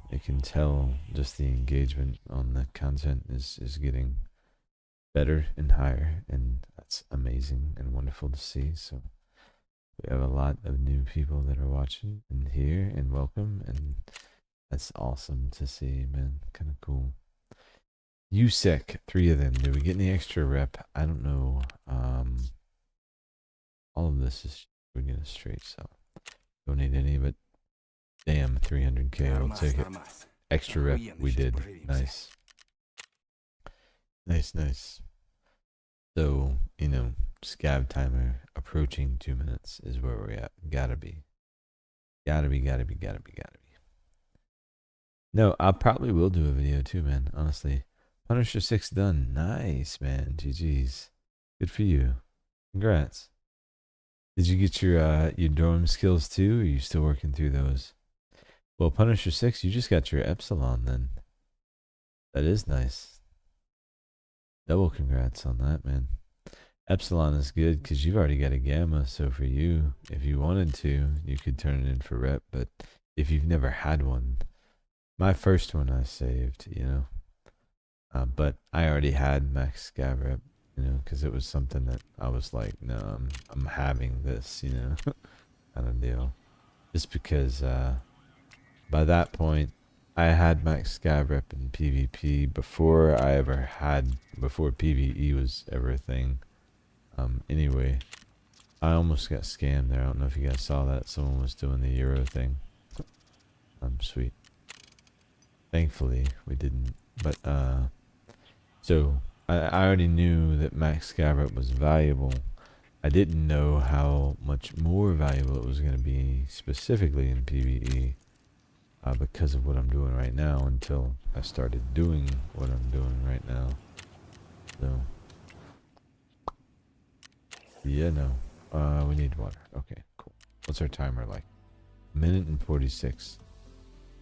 Speaker 1: You can tell just the engagement on the content is getting better and higher, and that's amazing and wonderful to see. So we have a lot of new people that are watching and here, and welcome, and that's awesome to see, man. Kind of cool. USEC, 3 of them. Did we get any extra rep? I don't know. All of this is we're getting straight, so don't need any, but damn, 300k, we'll take it. Extra rep, we did. Nice. Nice. So, you know, scav timer approaching 2 minutes is where we're at. Gotta be. No, I probably will do a video too, man. Honestly. Punisher 6 done. Nice, man. GG's. Good for you. Congrats. Did you get your dorm skills too, or are you still working through those? Well, Punisher 6, you just got your Epsilon then. That is nice. Double congrats on that, man. Epsilon is good because you've already got a Gamma, so for you, if you wanted to, you could turn it in for rep, but if you've never had one, my first one I saved, you know. But I already had max scav rep, you know, because it was something that I was like, no, I'm having this, you know, kind of deal. Just because by that point, I had max scav rep in PvP before PvE was ever a thing. Anyway, I almost got scammed there. I don't know if you guys saw that. Someone was doing the Euro thing. Sweet. Thankfully, we didn't. But, so, I already knew that max scav rep was valuable. I didn't know how much more valuable it was going to be, specifically in PvE. Because of what I'm doing right now, until I started doing what I'm doing right now. So, yeah, no. We need water. Okay, cool. What's our timer like? 1:46.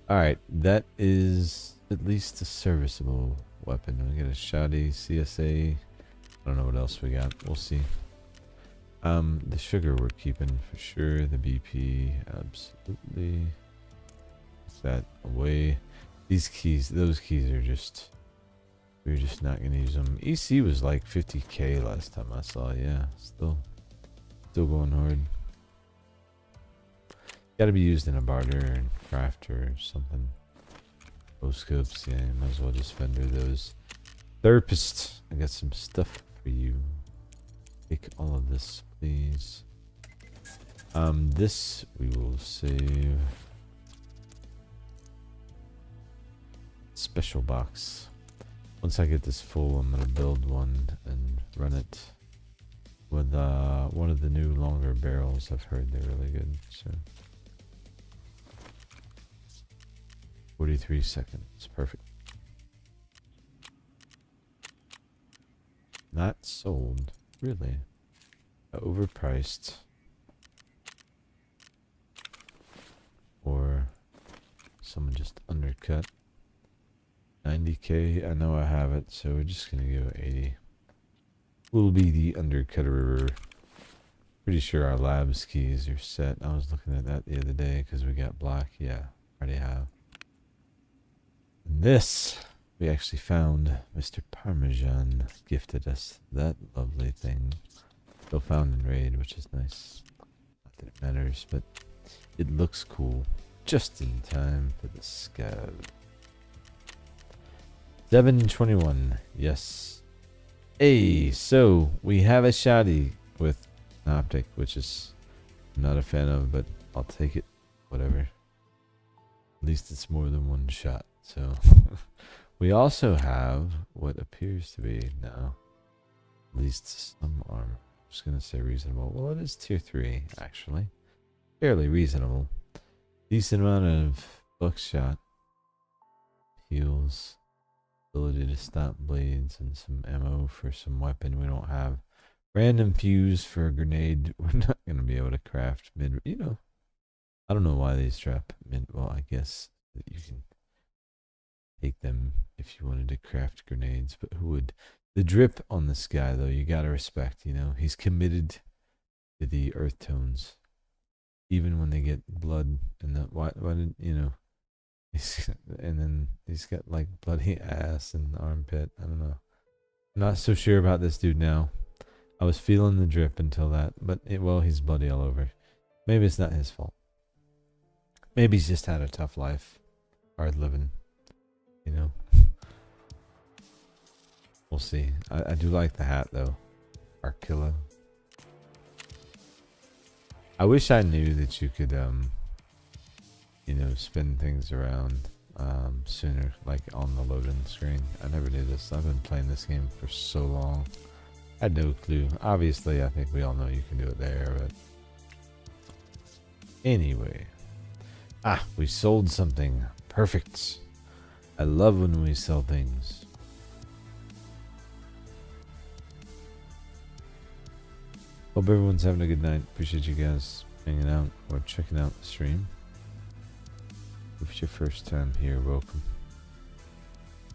Speaker 1: Alright, that is at least a serviceable weapon. We get a shoddy CSA. I don't know what else we got. We'll see. The sugar we're keeping for sure. The BP, absolutely. Put that away. These keys, those keys are just, we're just not gonna use them. EC was like 50k last time I saw. Yeah, still going hard. Got to be used in a barter and crafter or something. Bow scopes, yeah, you might as well just fender those. Therapist, I got some stuff for you. Take all of this, please. This we will save. Special box. Once I get this full, I'm gonna build one and run it with one of the new longer barrels. I've heard they're really good. So 43 seconds, perfect. Not sold, really. Overpriced. Or someone just undercut. 90k, I know I have it, so we're just gonna go 80. We'll be the undercutter. Pretty sure our labs keys are set. I was looking at that the other day because we got black. Yeah, already have. And this, we actually found. Mr. Parmesan gifted us that lovely thing. Still found in raid, which is nice. Not that it matters, but it looks cool. Just in time for the scav. 721, yes. Hey, so we have a shoddy with an optic, which is I'm not a fan of, but I'll take it. Whatever. At least it's more than one shot. So we also have what appears to be now at least some armor. I'm just gonna say reasonable. Well, it is tier 3 actually. Fairly reasonable. Decent amount of buckshot. Heals. Ability to stop blades and some ammo for some weapon we don't have. Random fuse for a grenade. We're not going to be able to craft mid. You know, I don't know why they strap mid. Well, I guess that you can take them if you wanted to craft grenades, but who would? The drip on this guy, though, you got to respect. You know, he's committed to the earth tones, even when they get blood. And the why did you know? And then he's got like bloody ass and armpit. I don't know. I'm not so sure about this dude now. I was feeling the drip until that, but well, he's bloody all over. Maybe it's not his fault. Maybe he's just had a tough life, hard living. You know. We'll see. I do like the hat though, Arkilla. I wish I knew that you could you know, spin things around sooner, like on the loading screen. I never did this. I've been playing this game for so long. I had no clue. Obviously, I think we all know you can do it there, but anyway. Ah, we sold something. Perfect. I love when we sell things. Hope everyone's having a good night. Appreciate you guys hanging out or checking out the stream. If it's your first time here, welcome.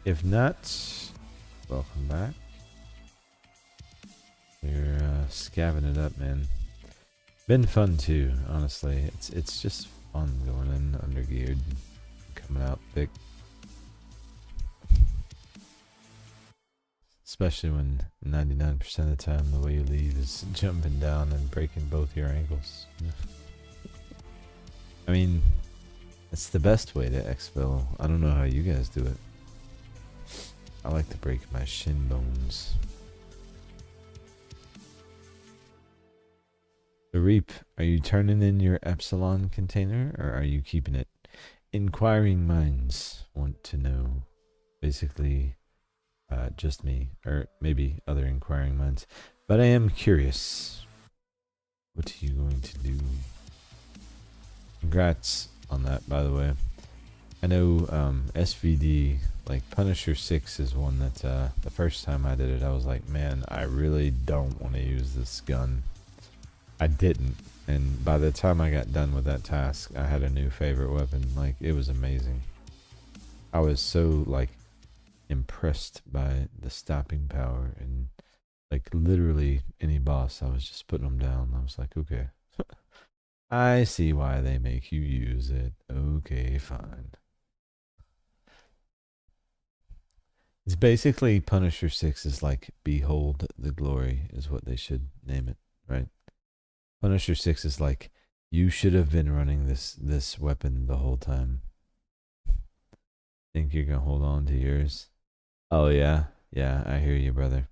Speaker 1: If not, welcome back. We're scavving it up, man. Been fun too, honestly. It's just fun going in undergeared, coming out thick. Especially when 99% of the time the way you leave is jumping down and breaking both your ankles. I mean, it's the best way to exfil. I don't know how you guys do it. I like to break my shin bones. The Reap, are you turning in your Epsilon container or are you keeping it? Inquiring minds want to know. Basically, just me, or maybe other inquiring minds. But I am curious. What are you going to do? Congrats on that, by the way. I know SVD, like Punisher 6 is one that the first time I did it, I was like, man, I really don't want to use this gun. I didn't. And by the time I got done with that task, I had a new favorite weapon. Like, it was amazing. I was so, like, impressed by the stopping power. And, like, literally any boss, I was just putting them down. I was like, okay. I see why they make you use it. Okay, fine. It's basically Punisher 6 is like Behold the Glory is what they should name it, right? Punisher 6 is like, you should have been running this weapon the whole time. Think you're gonna hold on to yours? Oh yeah, yeah, I hear you, brother.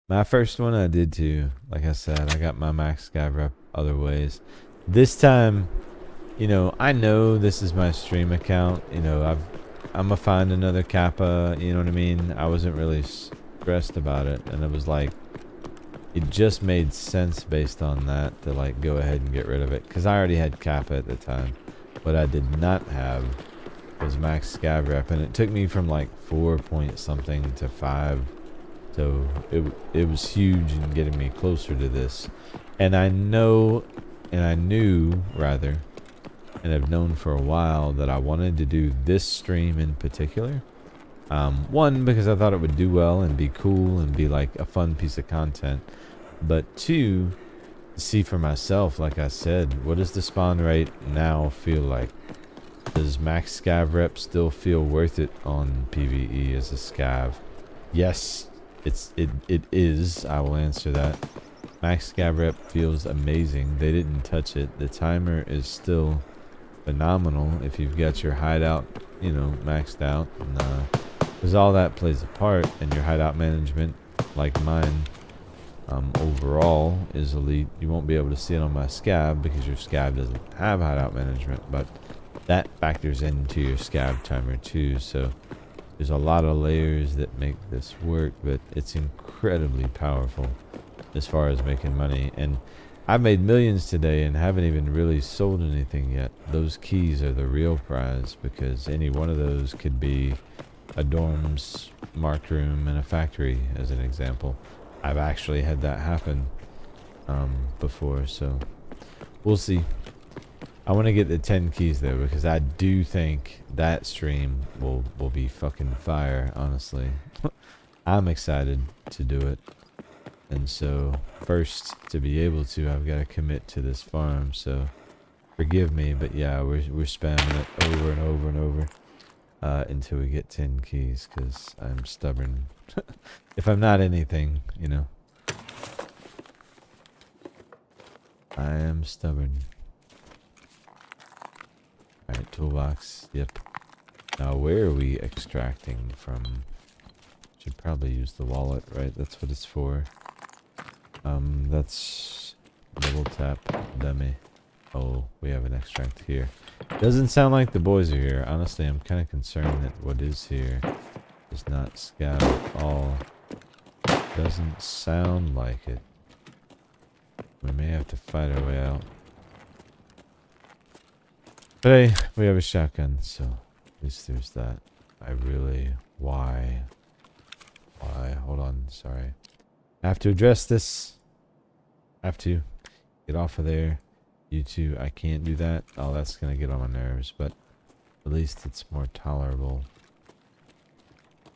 Speaker 1: My first one I did too. Like I said, I got my max scav rep other ways. This time, you know, I know this is my stream account. You know, I'm gonna find another kappa. You know what I mean? I wasn't really stressed about it, and it was like, it just made sense based on that to like go ahead and get rid of it, because I already had kappa at the time. What I did not have was max scav rep, and it took me from like 4 point something to 5. So it was huge in getting me closer to this. And I know, and I knew rather, and have known for a while that I wanted to do this stream in particular. One, because I thought it would do well and be cool and be like a fun piece of content. But two, see for myself, like I said, what does the spawn rate now feel like? Does max scav rep still feel worth it on PVE as a scav? Yes, it is. I will answer that. Max scav rep feels amazing. They didn't touch it. The timer is still phenomenal if you've got your hideout, you know, maxed out, and because all that plays a part, and your hideout management, like mine, overall is elite. You won't be able to see it on my scav because your scav doesn't have hideout management, but that factors into your scav timer too. So there's a lot of layers that make this work, but it's incredibly powerful as far as making money. And I've made millions today and haven't even really sold anything yet. Those keys are the real prize, because any one of those could be a dorm's marked room in a factory, as an example. I've actually had that happen before, so we'll see. I want to get the 10 keys though, because I do think that stream will be fucking fire, honestly. I'm excited to do it. And so, first, to be able to, I've got to commit to this farm, so forgive me, but yeah, we're spamming it over and over and over until we get 10 keys, because I'm stubborn. If I'm not anything, you know. I am stubborn. Alright, toolbox, yep. Now, where are we extracting from? Should probably use the wallet, right? That's what it's for. That's double tap dummy. Oh, we have an extract here. Doesn't sound like the boys are here. Honestly, I'm kind of concerned that what is here is not scav at all. Doesn't sound like it. We may have to fight our way out. But hey, we have a shotgun, so at least there's that. Why? Hold on, sorry. I have to address this. Have to get off of there. You two, I can't do that. Oh, that's gonna get on my nerves, but at least it's more tolerable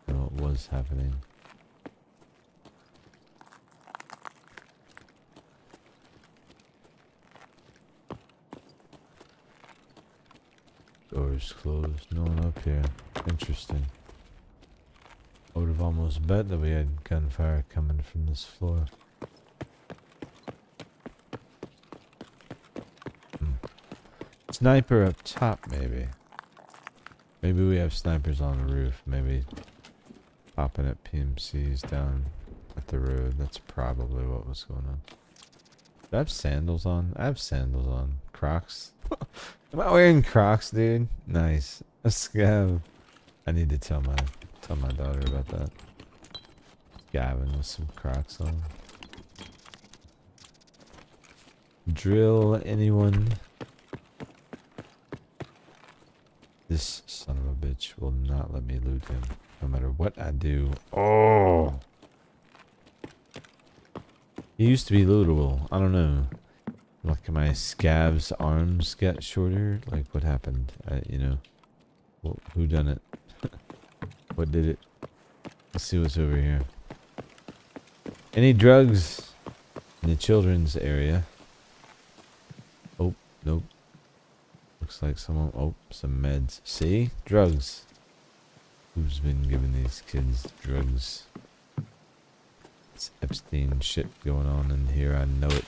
Speaker 1: than what was happening. Doors closed. No one up here. Interesting. I would have almost bet that we had gunfire coming from this floor. Sniper up top, maybe. Maybe we have snipers on the roof. Maybe popping at PMCs down at the road. That's probably what was going on. Do I have sandals on? I have sandals on. Crocs. Am I wearing Crocs, dude? Nice. A scav. I need to tell my daughter about that. Gavin with some Crocs on. Drill anyone? This son of a bitch will not let me loot him, no matter what I do. Oh! He used to be lootable. I don't know. Like my scav's arms got shorter? Like what happened? You know, who done it? What did it? Let's see what's over here. Any drugs in the children's area? Oh, nope. Looks like someone. Oh, some meds. See? Drugs. Who's been giving these kids drugs? It's Epstein shit going on in here. I know it.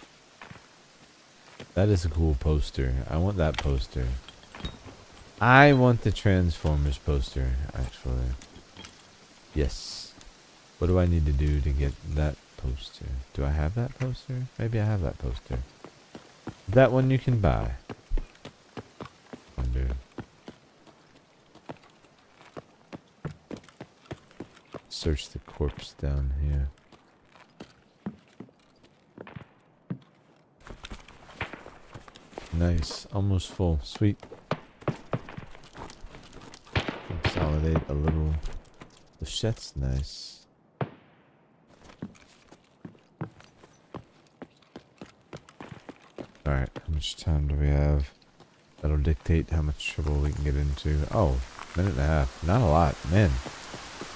Speaker 1: That is a cool poster. I want that poster. I want the Transformers poster, actually. Yes. What do I need to do to get that poster? Do I have that poster? Maybe I have that poster. That one you can buy. Wonder. Search the corpse down here. Nice. Almost full. Sweet. Consolidate a little. The shit's nice. Alright, how much time do we have? That'll dictate how much trouble we can get into. Oh, minute and a half. Not a lot. Man,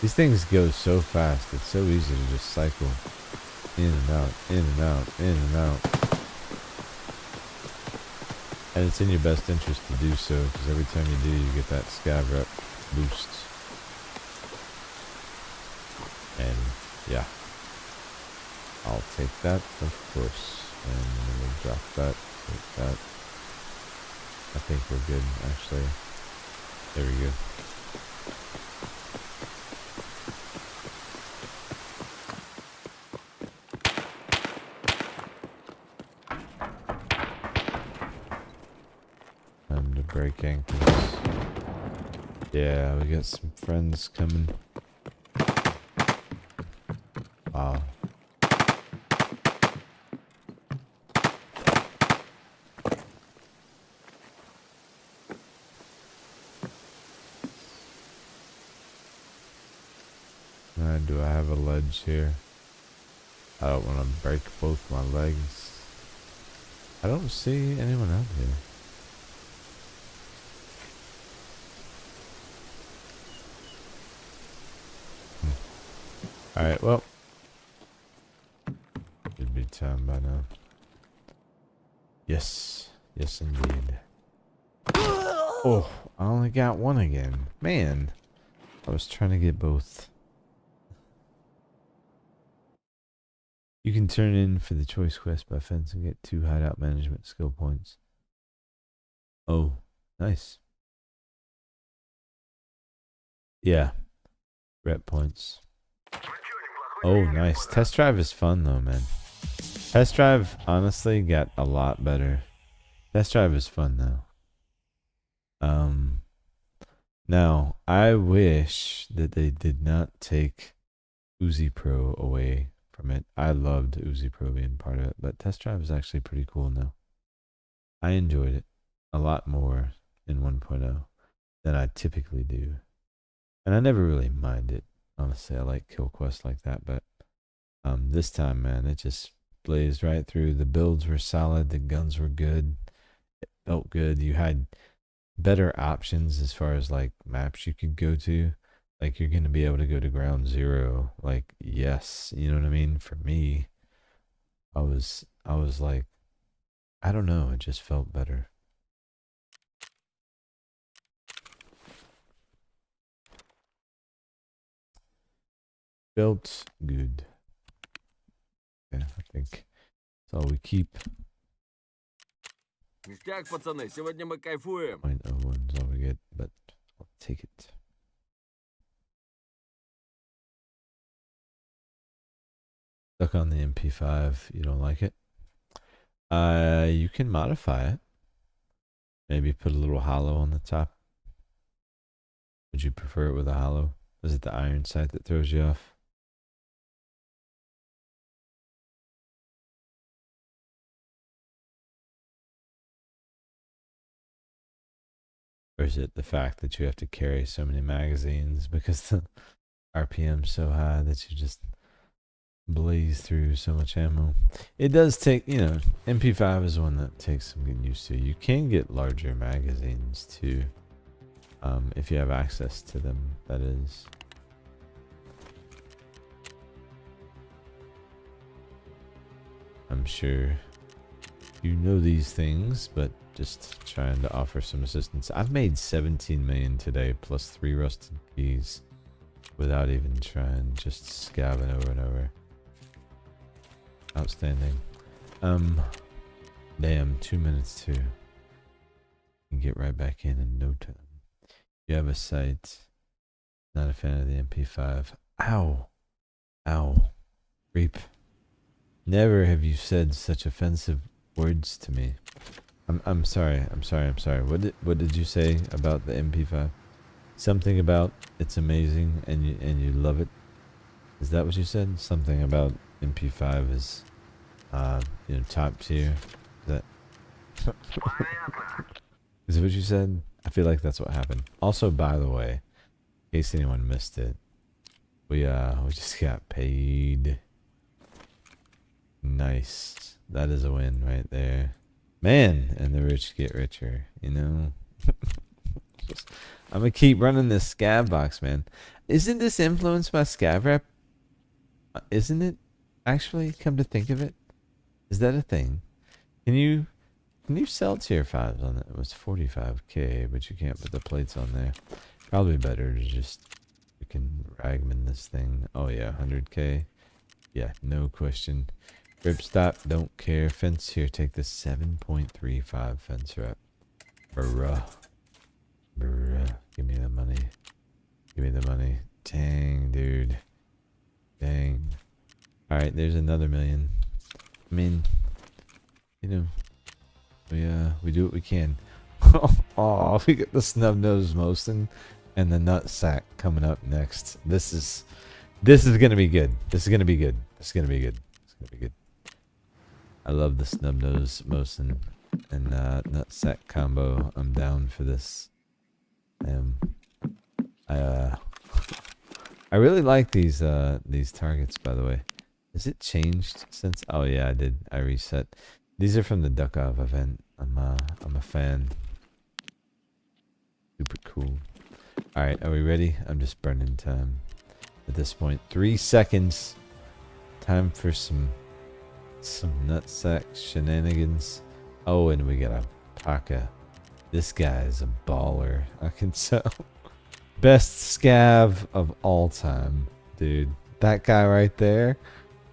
Speaker 1: these things go so fast. It's so easy to just cycle in and out, in and out, in and out. And it's in your best interest to do so, because every time you do, you get that scav rep boost. And yeah, I'll take that, of course, and we'll drop that, take that. I think we're good, actually. There we go. Time to break ankles. Yeah, we got some friends coming. Wow. Do I have a ledge here? I don't want to break both my legs. I don't see anyone out here. Alright, well. Should be time by now. Yes. Yes, indeed. Oh, I only got one again. Man. I was trying to get both. You can turn in for the choice quest by fence and get 2 hideout management skill points. Oh, nice. Yeah. Rep points. Oh, nice. Test drive is fun though, man. Test drive honestly got a lot better. Test drive is fun though. Now I wish that they did not take Uzi Pro away from it. I loved Uzi Pro being part of it, but test drive is actually pretty cool now. I enjoyed it a lot more in 1.0 than I typically do. And I never really mind it. Honestly, I like kill quests like that, but this time, man, it just blazed right through. The builds were solid, the guns were good. It felt good. You had better options as far as like maps you could go to. Like you're gonna be able to go to ground zero. Like, yes, you know what I mean? For me, I was like, I don't know, it just felt better. Felt good. Yeah, I think that's all we keep.
Speaker 5: Ништяк, пацаны, сегодня мы кайфуем.
Speaker 1: 0.01 is all we get, but I'll take it. Stuck on the MP5, you don't like it? You can modify it. Maybe put a little hollow on the top. Would you prefer it with a hollow? Is it the iron sight that throws you off? Or is it the fact that you have to carry so many magazines because the RPM's so high that you just blaze through so much ammo. It does take, you know, MP5 is one that takes some getting used to. You can get larger magazines too, if you have access to them, that is. I'm sure you know these things, but just trying to offer some assistance. I've made 17 million today plus 3 rusted keys without even trying, just scabbing over and over. Outstanding. Damn, 2 minutes too. Can get right back in no time. You have a sight. Not a fan of the MP5. Ow. Ow. Reap. Never have you said such offensive words to me. I'm sorry. What did you say about the MP5? Something about it's amazing and you love it. Is that what you said? Something about MP5 is you know, top tier. Is that is it what you said? I feel like that's what happened. Also, by the way, in case anyone missed it, we just got paid. Nice. That is a win right there. Man, and the rich get richer, you know? I'm gonna keep running this scav box, man. Isn't this influenced by scav rep? Isn't it? Actually, come to think of it. Is that a thing? Can you sell tier 5s on it? It was 45k, but you can't put the plates on there. Probably better to just, you can ragman this thing. Oh yeah, 100k. Yeah, no question. Rip stop, don't care. Fence here, take the 7.35 fence rep. Bruh. Bruh. Give me the money. Give me the money. Dang, dude. Dang. Alright, there's another million. I mean, you know, we do what we can. Oh, we got the snub nose Mosin and the nut sack coming up next. This is gonna be good. This is gonna be good. This is gonna be good. This is gonna be good. I love the snub nose Mosin and nut sack combo. I'm down for this. I really like these targets, by the way. Has it changed since? Oh yeah, I did. I reset. These are from the Duckov event. I'm a fan. Super cool. All right, are we ready? I'm just burning time at this point. 3 seconds. Time for some nutsack shenanigans. Oh, and we got a Paka. This guy is a baller. I can tell. Best scav of all time, dude. That guy right there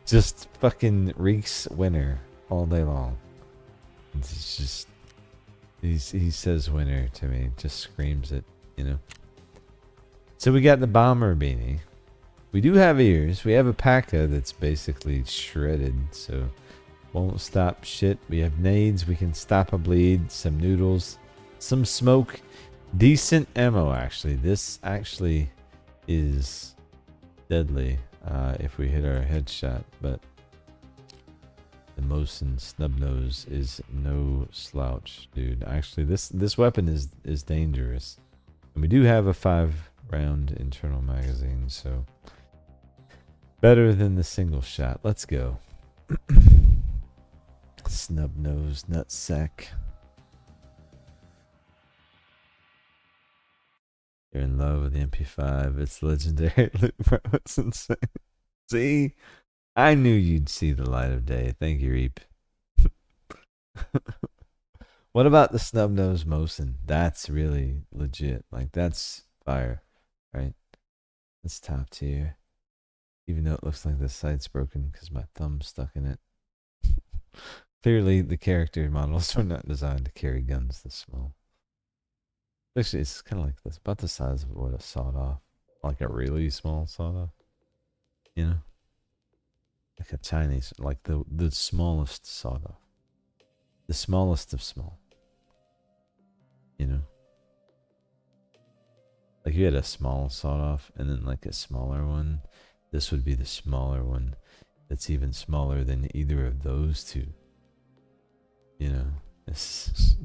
Speaker 1: just fucking reeks winner all day long. It's just he says winner to me, just screams it, you know. So we got the bomber beanie. We do have ears. We have a Paka that's basically shredded, so won't stop shit. We have nades. We can stop a bleed. Some noodles. Some smoke. Decent ammo, actually. This actually is deadly if we hit our headshot, but the Mosin Snubnose is no slouch, dude. Actually, this weapon is dangerous. And we do have a 5-round internal magazine, so better than the single shot. Let's go. Snubnose nutsack. You're in love with the MP5. It's legendary. Bro, it's insane. See? I knew you'd see the light of day. Thank you, Reap. What about the Snubnose Mosin? That's really legit. Like, that's fire, right? That's top tier. Even though it looks like the site's broken because my thumb's stuck in it. Clearly, the character models were not designed to carry guns this small. Actually, it's kind of like this, about the size of what a sawed-off, like a really small sawed-off, you know, like a Chinese, like the smallest sawed-off, the smallest of small, you know, like you had a small sawed-off and then like a smaller one. This would be the smaller one, that's even smaller than either of those two, you know. It's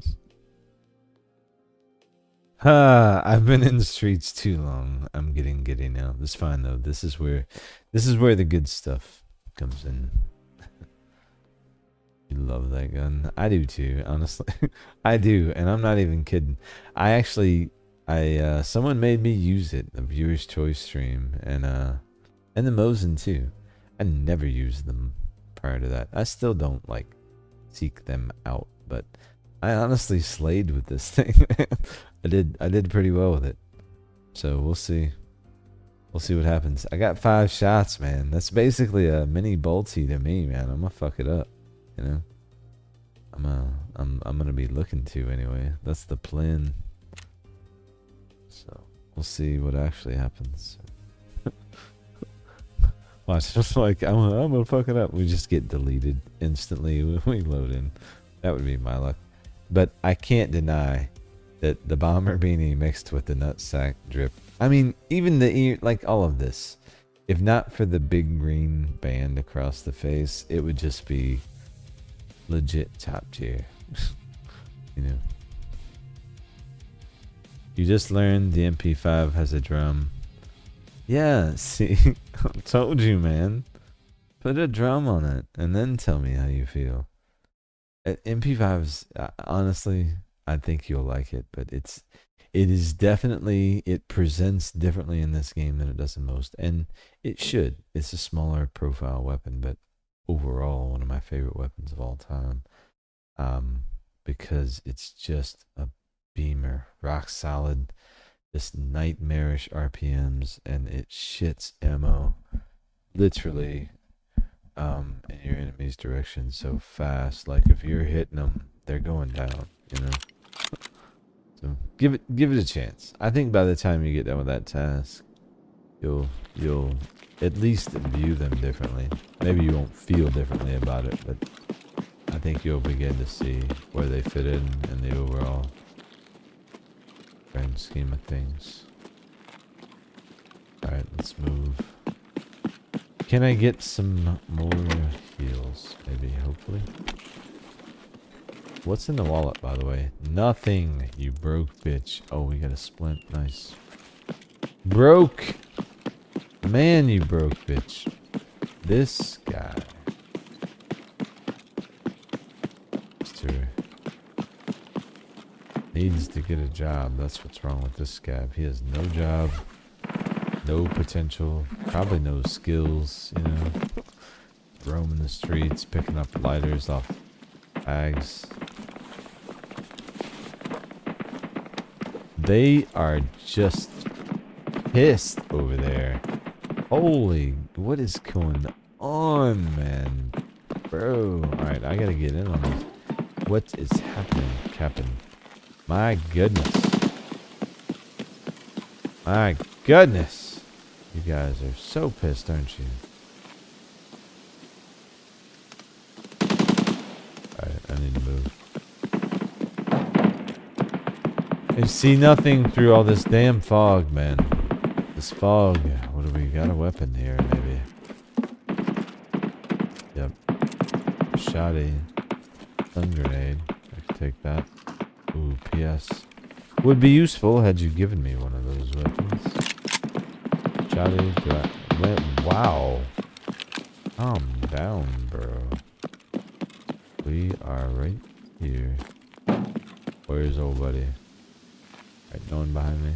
Speaker 1: I've been in the streets too long. I'm getting giddy now. That's fine though. This is where the good stuff comes in. You love that gun. I do too, honestly. I do, and I'm not even kidding. I actually, someone made me use it, a viewer's choice stream, and the Mosin too. I never used them prior to that. I still don't like seek them out, but I honestly slayed with this thing. I did pretty well with it. So we'll see. We'll see what happens. I got 5 shots, man. That's basically a mini bolty to me, man. I'm gonna fuck it up, you know. I'm gonna be looking to anyway. That's the plan. So we'll see what actually happens. Watch, just like I'm gonna fuck it up. We just get deleted instantly when we load in. That would be my luck. But I can't deny that the bomber beanie mixed with the nutsack drip. I mean, even the ear, like all of this. If not for the big green band across the face, it would just be legit top tier. You know. You just learned the MP5 has a drum. Yeah, see, told you, man. Put a drum on it and then tell me how you feel. MP5's, honestly, I think you'll like it, but it is definitely, it presents differently in this game than it does in most, and it should. It's a smaller profile weapon, but overall, one of my favorite weapons of all time, because it's just a beamer, rock solid, just nightmarish RPMs, and it shits ammo literally in your enemy's direction so fast. Like if you're hitting them, they're going down, you know. So give it a chance. I think by the time you get done with that task, you'll at least view them differently. Maybe you won't feel differently about it, but I think you'll begin to see where they fit in the overall grand scheme of things. Alright, let's move. Can I get some more heals? Maybe, hopefully. What's in the wallet, by the way? Nothing, you broke bitch. Oh, we got a splint. Nice. Broke! Man, you broke bitch. This guy. Needs to get a job. That's what's wrong with this scav. He has no job, no potential, probably no skills, you know. Roaming the streets, picking up lighters off bags. They are just pissed over there. Holy, what is going on, man? Bro, alright, I gotta get in on this. What is happening, Captain? My goodness. My goodness. You guys are so pissed, aren't you? Alright, I need to move. I see nothing through all this damn fog, man. This fog. What do we got? A weapon here, maybe. Yep. Shoddy. Stun grenade. I can take that. Ooh, PS. Would be useful had you given me one of those weapons. Shoddy. Wow. Calm down, bro. We are right here. Where's old buddy? Right, no one behind me.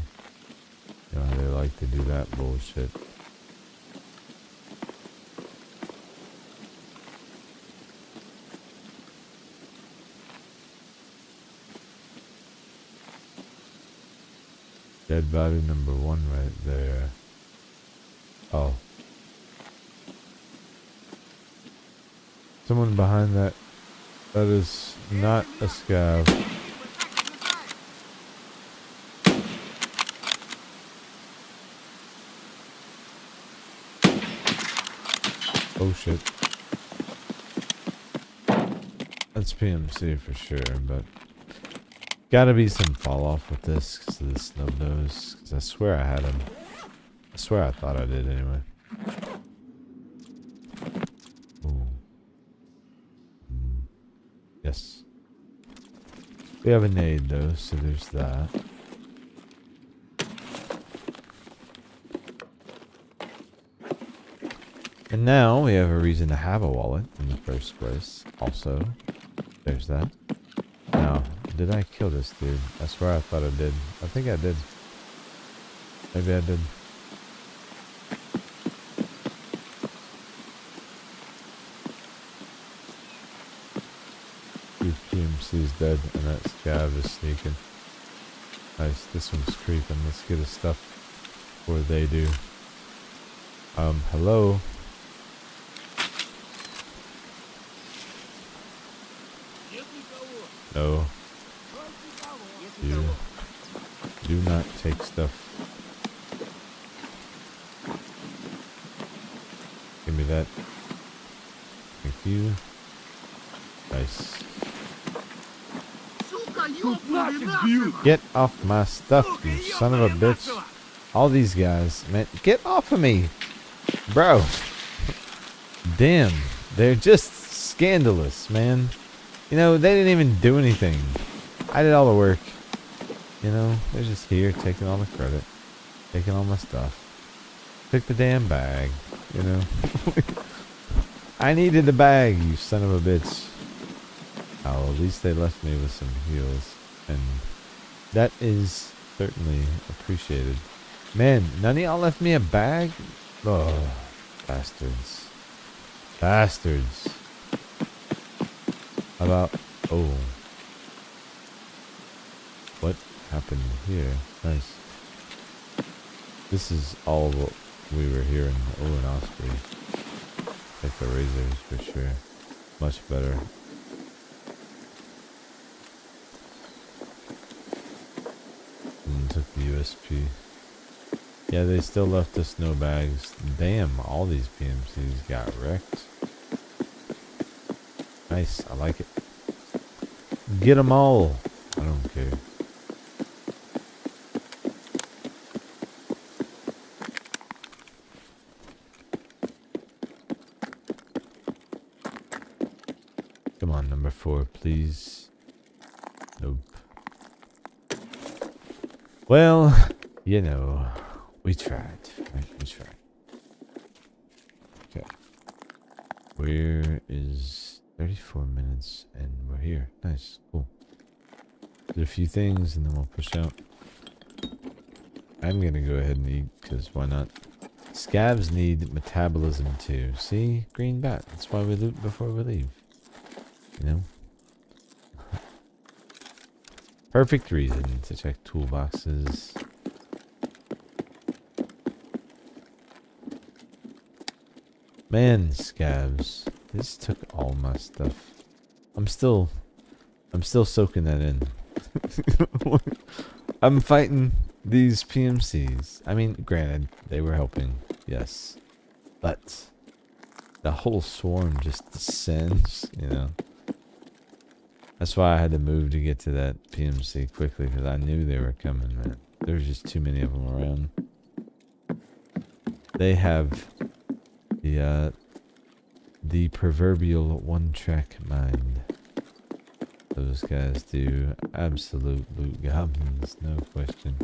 Speaker 1: You know how they like to do that bullshit. Dead body number 1 right there. Oh. Someone behind that. That is not a scav. Oh shit. That's PMC for sure, but gotta be some fall off with this because of the snub nose. Because I swear I had him. I swear I thought I did anyway. Ooh. Yes. We have a nade though, so there's that. And now we have a reason to have a wallet in the first place. Also, there's that. Now, did I kill this dude? I swear I thought I did. I think I did. Maybe I did. Two PMC's dead and that scav is sneaking. Nice, this one's creeping. Let's get his stuff before they do. Hello? No. You do not take stuff. Give me that. Thank you. Nice. Get off my stuff, you son of a bitch. All these guys, man, get off of me. Bro. Damn. They're just scandalous, man. You know, they didn't even do anything. I did all the work. You know, they're just here taking all the credit. Taking all my stuff. Took the damn bag, you know. I needed the bag, you son of a bitch. Oh, at least they left me with some heals. And that is certainly appreciated. Man, none of y'all left me a bag? Oh, bastards. Bastards. How about... Oh. What happened here? Nice. This is all what we were hearing. Oh, an Osprey. Take the razors for sure. Much better. And took the USP. Yeah, they still left us no bags. Damn, all these PMCs got wrecked. Nice, I like it. Get them all. I don't care. Come on, number 4, please. Nope. Well, you know, we tried. Right? We tried. Okay. Where is 34 minutes and we're here. Nice. Cool. Did a few things and then we'll push out. I'm going to go ahead and eat because why not? Scavs need metabolism too. See? Green bat. That's why we loot before we leave. You know? Perfect reason to check toolboxes. Man, scavs. This took all my stuff. I'm still soaking that in. I'm fighting these PMCs. I mean, granted, they were helping, yes. But the whole swarm just descends, you know. That's why I had to move to get to that PMC quickly, because I knew they were coming, man. There's just too many of them around. They have the proverbial one-track mind. Those guys do. Absolute loot goblins, no question.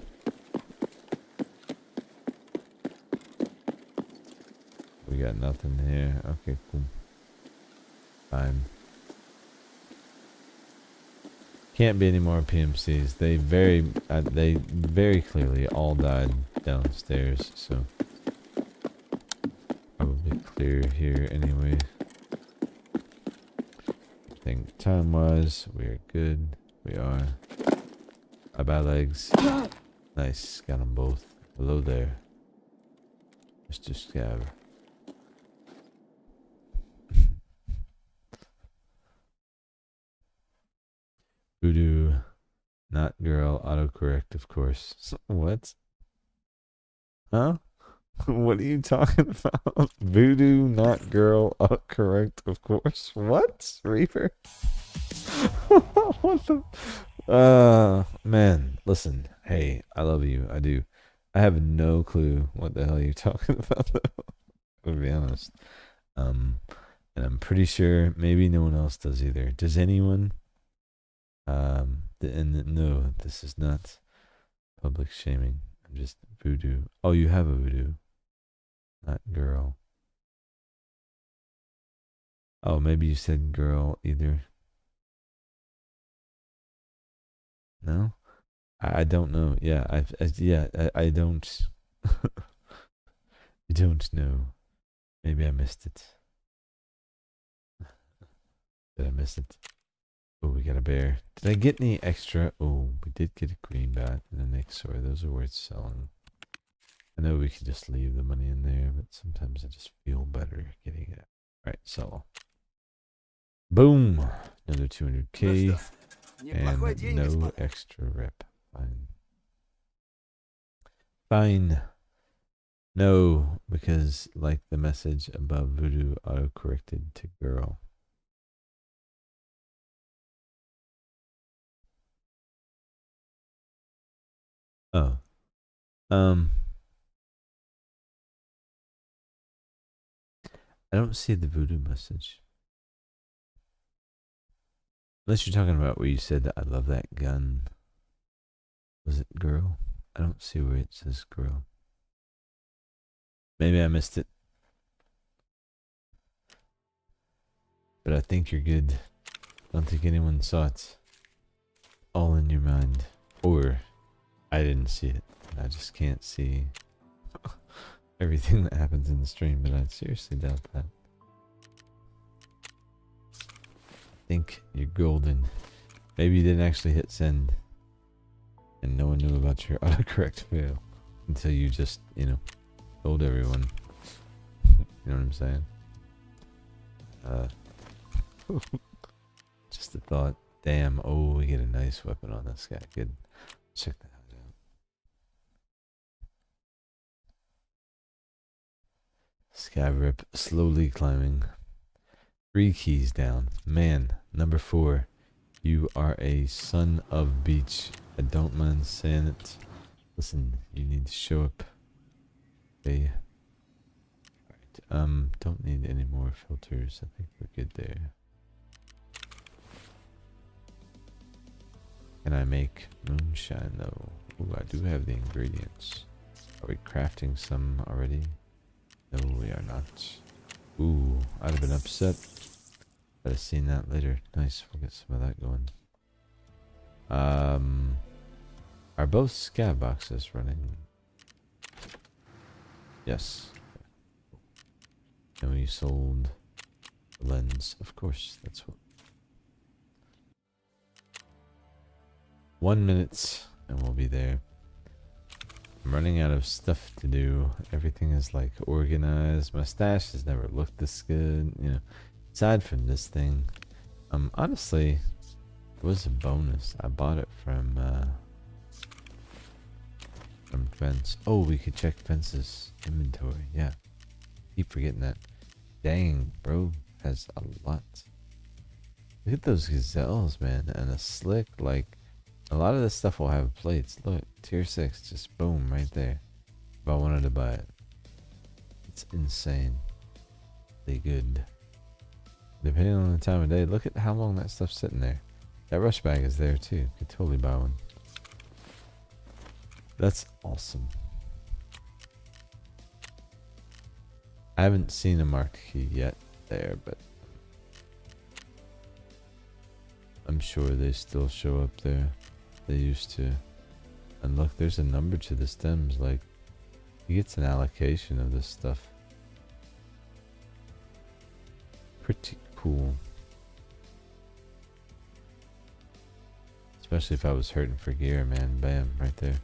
Speaker 1: We got nothing here. Okay, cool. Fine. Can't be any more PMCs. They very clearly all died downstairs, so probably clear here anyway. I think time-wise, we are good. We are. Bye-bye, legs. Nice, got them both. Hello there, Mr. Scav. Voodoo, not girl, autocorrect, of course. What? Huh? What are you talking about? Voodoo, not girl, autocorrect, of course. What? Reaper? What the? Man, listen. Hey, I love you. I do. I have no clue what the hell you're talking about, though, to be honest. And I'm pretty sure maybe no one else does either. Does anyone? No, this is not public shaming. I'm just voodoo. Oh, you have a voodoo. Not girl. Oh, maybe you said girl either. No? I don't know. Yeah, I don't. I don't know. Maybe I missed it. Did I miss it? Oh, we got a bear. Did I get any extra? Oh, we did get a green bat and a Nixor. Those are worth selling. I know we could just leave the money in there, but sometimes I just feel better getting it. Alright, sell. Boom! Another 200k.
Speaker 4: Неплохой
Speaker 1: And
Speaker 4: день,
Speaker 1: no
Speaker 4: господа.
Speaker 1: extra rep. Fine. Fine. No, because like the message above, Voodoo auto-corrected to girl. Oh. I don't see the Voodoo message. Unless you're talking about where you said, I love that gun. Was it girl? I don't see where it says girl. Maybe I missed it. But I think you're good. I don't think anyone saw it. All in your mind. Or I didn't see it. I just can't see everything that happens in the stream, but I seriously doubt that. I think you're golden. Maybe you didn't actually hit send. And no one knew about your autocorrect fail. Until you just, told everyone. You know what I'm saying? Just a thought. Damn, oh, we get a nice weapon on this guy. Good. Check that out. Scav rip slowly climbing. 3 keys down. Man, number 4. You are a son of beach. I don't mind saying it. Listen, you need to show up. Okay. Alright, don't need any more filters. I think we're good there. Can I make moonshine though? Ooh, I do have the ingredients. Are we crafting some already? No, we are not. Ooh, I'd have been upset. I'd have seen that later. Nice, we'll get some of that going. Are both scav boxes running? Yes. And we sold the lens. Of course, that's what. 1 minute and we'll be there. I'm running out of stuff to do. Everything is like organized. My stash has never looked this good, aside from this thing. Honestly, it was a bonus. I bought it from Fence. Oh, we could check Fence's inventory. Yeah. Keep forgetting that. Dang, bro has a lot. Look at those gazelles, man, and a slick, like, a lot of this stuff will have plates. Look, tier 6, just boom, right there. If I wanted to buy it. It's insane. They good. Depending on the time of day, look at how long that stuff's sitting there. That rush bag is there too. Could totally buy one. That's awesome. I haven't seen a marked key yet there, but I'm sure they still show up there. They used to. And look, there's a number to the stems. Like, he gets an allocation of this stuff. Pretty cool. Especially if I was hurting for gear, man. Bam, right there.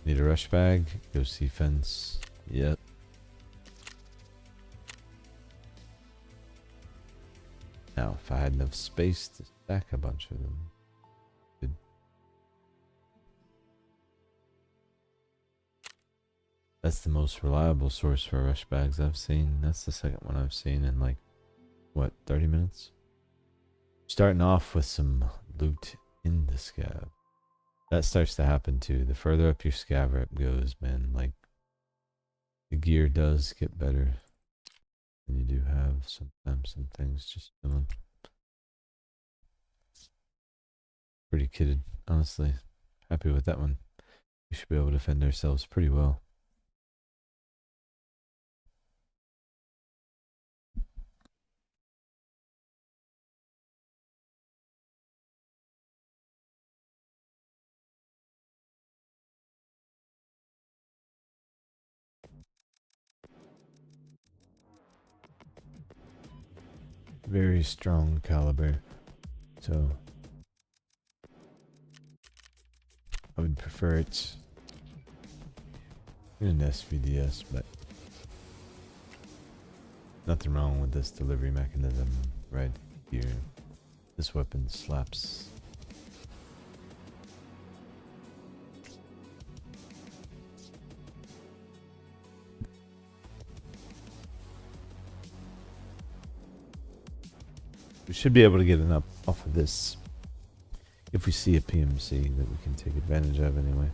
Speaker 1: Need a rush bag? Go see Fence. Yep. Now, if I had enough space to stack a bunch of them. Good. That's the most reliable source for rush bags I've seen. That's the second one I've seen in like, what, 30 minutes? Starting off with some loot in the scav. That starts to happen too. The further up your scav rep goes, man, like, the gear does get better. And you do have sometimes some things just chilling. Pretty kitted, honestly. Happy with that one. We should be able to defend ourselves pretty well. very strong caliber. So I would prefer it in an SVDS, but nothing wrong with this delivery mechanism right here. This weapon slaps. We should be able to get enough off of this if we see a PMC that we can take advantage of anyway.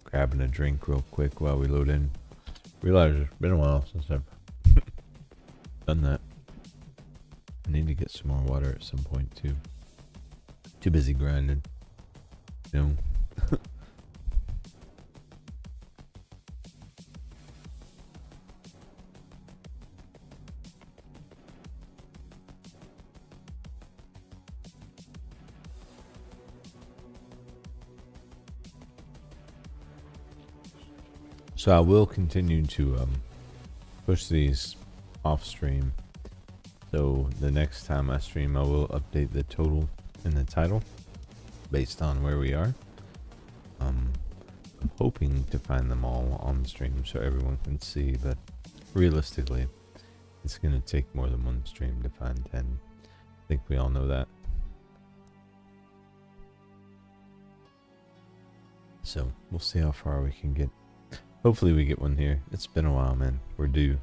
Speaker 1: Grabbing a drink real quick while we load in. Realize it's been a while since I've done that. I need to get some more water at some point too. Too busy grinding. You know. So I will continue to push these off stream. So the next time I stream, I will update the total in the title based on where we are. I'm hoping to find them all on stream so everyone can see, but realistically, it's going to take more than one stream to find 10. I think we all know that. So we'll see how far we can get. Hopefully we get one here. It's been a while, man. We're due.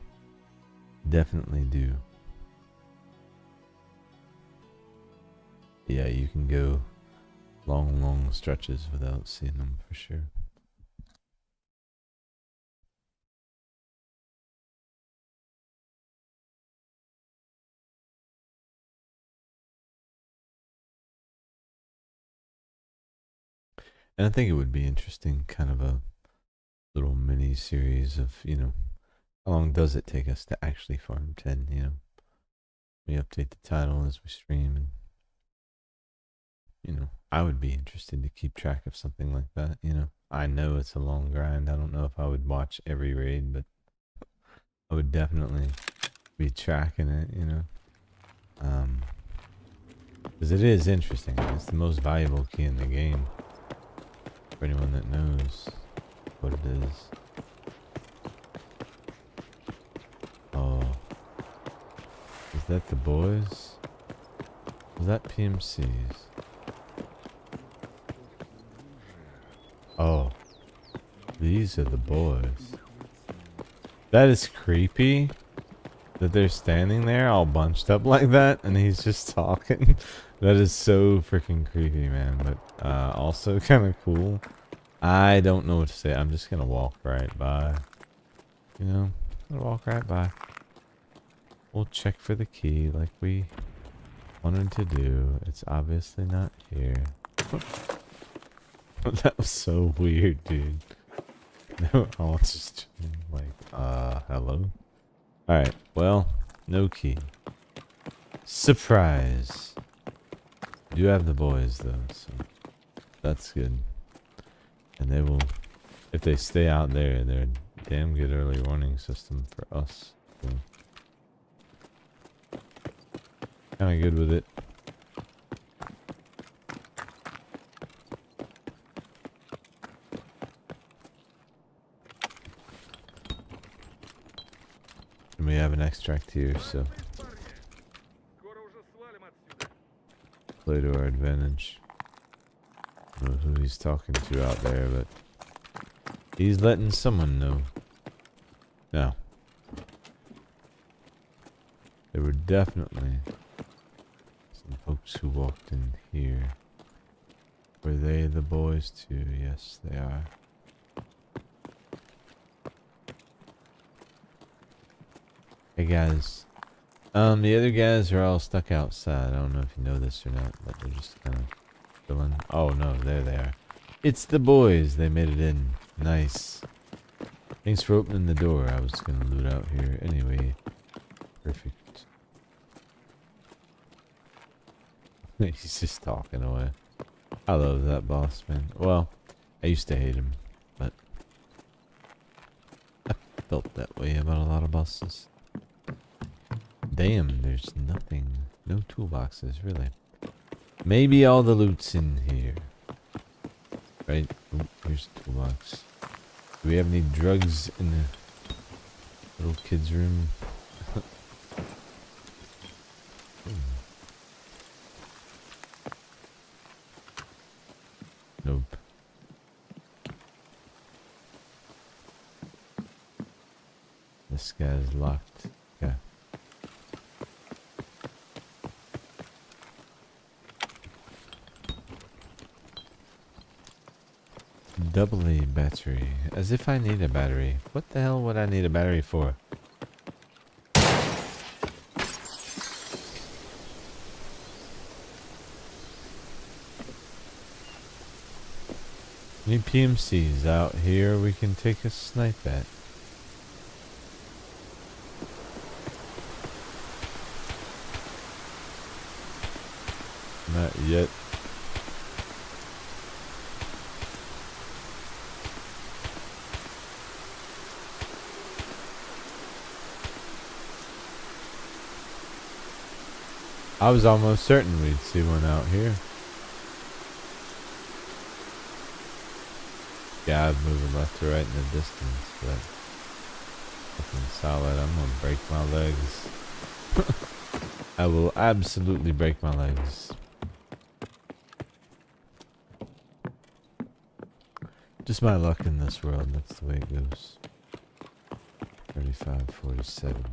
Speaker 1: Definitely due. Yeah, you can go long stretches without seeing them for sure. And I think it would be interesting, kind of a little mini series of, you know, how long does it take us to actually farm 10, you know? We update the title as we stream, and you know, I would be interested to keep track of something like that, you know. I know it's a long grind. I don't know if I would watch every raid, but I would definitely be tracking it, you know. Because it is interesting. It's the most valuable key in the game. For anyone that knows what it is. Oh. Is that the boys? Was that PMCs? Oh. These are the boys. That is creepy. That they're standing there all bunched up like that and he's just talking. That is so freaking creepy, man. But also kind of cool. I don't know what to say. I'm just gonna walk right by. You know, I'm gonna walk right by. We'll check for the key like we wanted to do. It's obviously not here. That was so weird, dude. No, I'll just like, hello? Alright, well, no key. Surprise! I do have the boys though, so that's good. And they will, if they stay out there, they're a damn good early warning system for us. So. Kinda good with it. And we have an extract here, so play to our advantage. I don't know who he's talking to out there, but he's letting someone know. Now, there were definitely some folks who walked in here. Were they the boys too? Yes, they are. Hey guys, the other guys are all stuck outside. I don't know if you know this or not, but they're just kind of chilling. Oh no, there they are. It's the boys. They made it in. Nice. Thanks for opening the door. I was gonna loot out here anyway. Perfect. He's just talking away. I love that boss, man. Well, I used to hate him, but I felt that way about a lot of bosses. Damn, there's nothing. No toolboxes, really. Maybe all the loot's in here. Right? Oh, here's the toolbox. Do we have any drugs in the little kid's room? Nope. This guy's locked. Okay. Double A battery. As if I need a battery. What the hell would I need a battery for? Any PMCs out here we can take a snipe at? Not yet. I was almost certain we'd see one out here. Yeah, I'm moving left to right in the distance, but fucking solid. I'm gonna break my legs. I will absolutely break my legs. Just my luck in this world, that's the way it goes. 35, 47.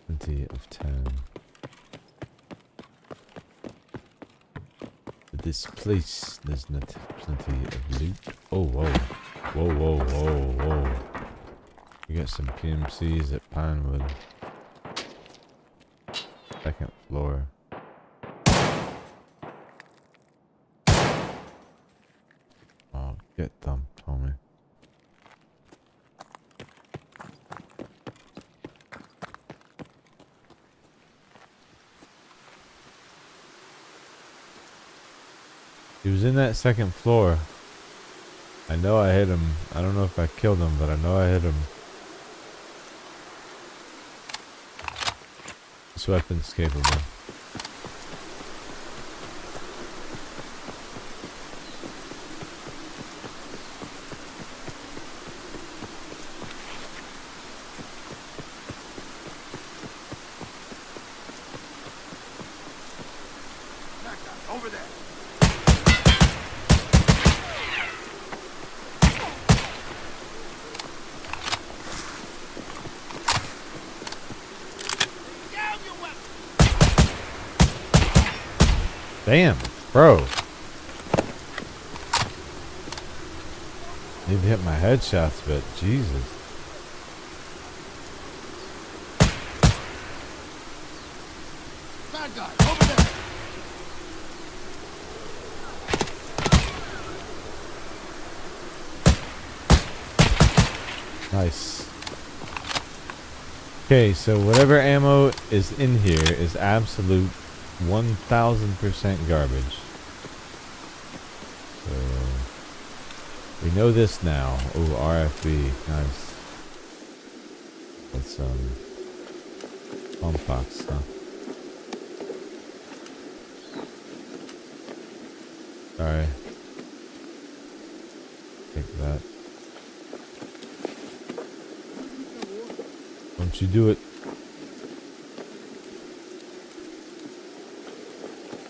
Speaker 1: Plenty of time. This place does not have plenty of loot. Oh, whoa. Whoa, whoa, whoa, whoa. We got some PMCs at Pinewood. Second floor. Oh, get thumped, homie. He was in that second floor. I know I hit him. I don't know if I killed him, but I know I hit him. This weapon's capable.
Speaker 4: Over there.
Speaker 1: Damn, bro. Maybe hit my headshots, but Jesus.
Speaker 4: Bad guy, over there.
Speaker 1: Nice. Okay, so whatever ammo is in here is absolute 1000% garbage. So we know this now. Oh, RFB, nice. That's pump box, huh? Sorry. Take that. Don't you do it.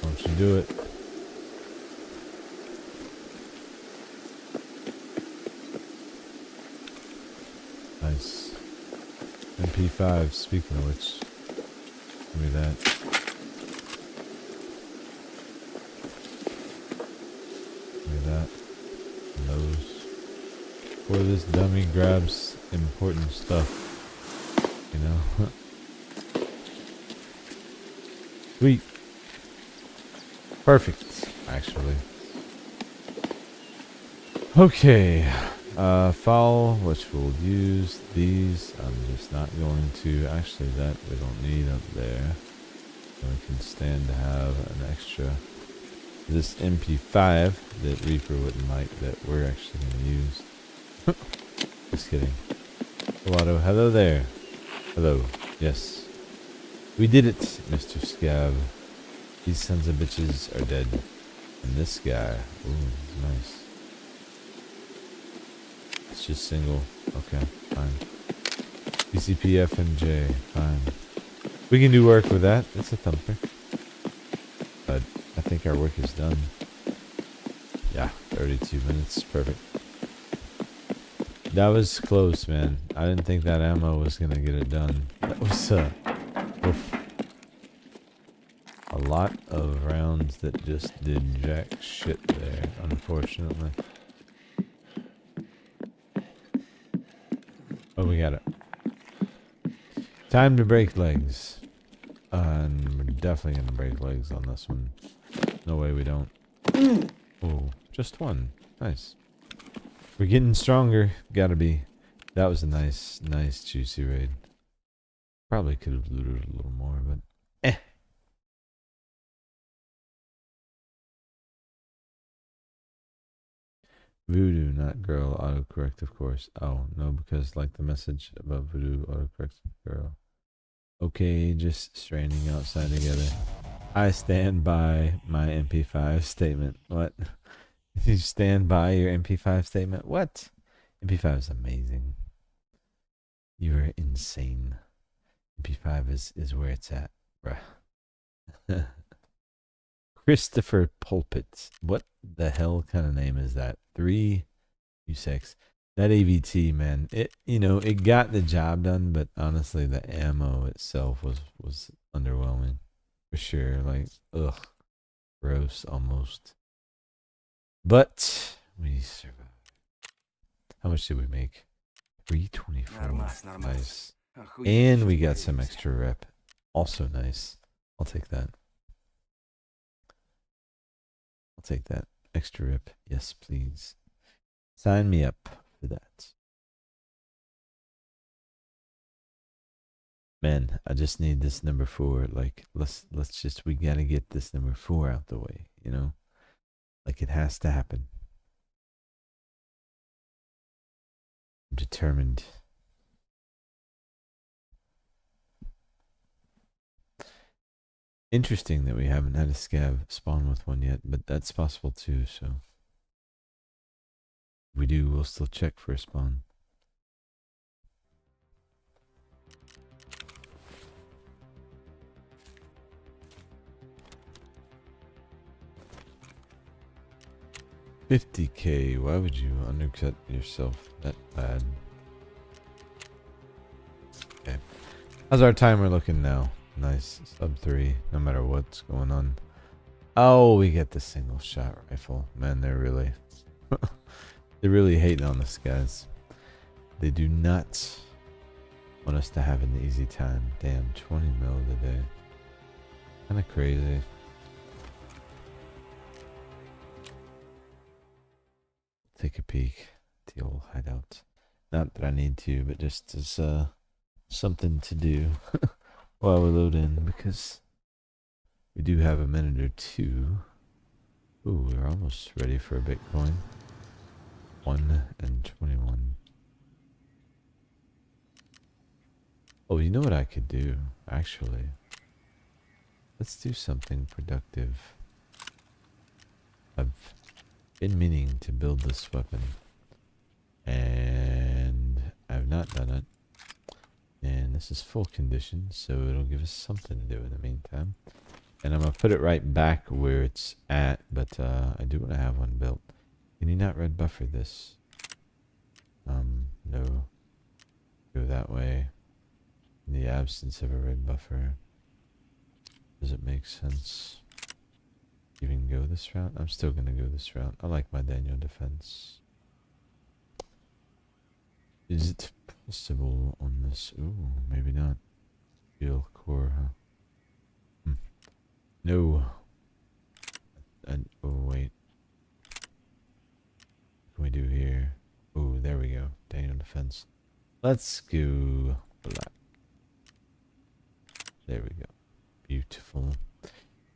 Speaker 1: Don't you do it. Nice. MP5, speaking of which. Give me that. Give me that. And those. Before this dummy grabs important stuff. You know? Sweet. Perfect, actually. Okay. Foul, which we'll use these. I'm just not going to. Actually, that we don't need up there. I can stand to have an extra. This MP5 that Reaper wouldn't like that we're actually going to use. Just kidding. Hello, hello there. Hello. Yes. We did it, Mr. Scav. These sons of bitches are dead. And this guy. Ooh, nice. It's just single. Okay, fine. PCPF and J. Fine. We can do work with that. It's a thumper. But I think our work is done. Yeah, 32 minutes. Perfect. That was close, man. I didn't think that ammo was going to get it done. That was oof. A lot of rounds that just did jack shit there, unfortunately. Oh, we got it. Time to break legs. And we're definitely going to break legs on this one. No way we don't. Oh, just one. Nice. We're getting stronger. Gotta be. That was a nice, nice, juicy raid. Probably could have looted a little more, but eh. Voodoo, not girl. Autocorrect, of course. Oh, no, because like the message about voodoo, autocorrect, girl. Okay, just stranding outside together. I stand by my MP5 statement. What? You stand by your MP5 statement? What? MP5 is amazing. You're insane. MP5 is where it's at, bruh. Christopher Pulpit. What the hell kind of name is that? 3U6. That AVT, man. It got the job done, but honestly, the ammo itself was underwhelming. For sure. Like, ugh. Gross, almost. But we survived. How much did we make? 324. Nice. And we got some extra rep. Also nice. I'll take that. I'll take that. Extra rep. Yes, please. Sign me up for that. Man, I just need this number 4. Like, we gotta get this number 4 out the way, you know? Like, it has to happen. I'm determined. Interesting that we haven't had a scav spawn with one yet, but that's possible too, so. If we do, we'll still check for a spawn. $50K, why would you undercut yourself that bad? Okay. How's our timer looking now? Nice. Sub 3, no matter what's going on. Oh, we get the single shot rifle. Man, they're really hating on us, guys. They do not want us to have an easy time. Damn, 20 mil today. Kinda crazy. Take a peek at the old hideout. Not that I need to, but just as something to do while we load in, because we do have a minute or two. Ooh, we're almost ready for a Bitcoin. 1 and 21. Oh, you know what I could do, actually? Let's do something productive. I've been meaning to build this weapon, and I've not done it. And this is full condition, so it'll give us something to do in the meantime. And I'm going to put it right back where it's at, but I do want to have one built. Can you not red buffer this? No. Go that way. In the absence of a red buffer. Does it make sense? Even go this route? I'm still going to go this route. I like my Daniel defense. Is it possible on this? Ooh, maybe not. Steel core, huh? No. Oh, wait. What can we do here? Ooh, there we go. Daniel defense. Let's go black. There we go. Beaut. Beautiful.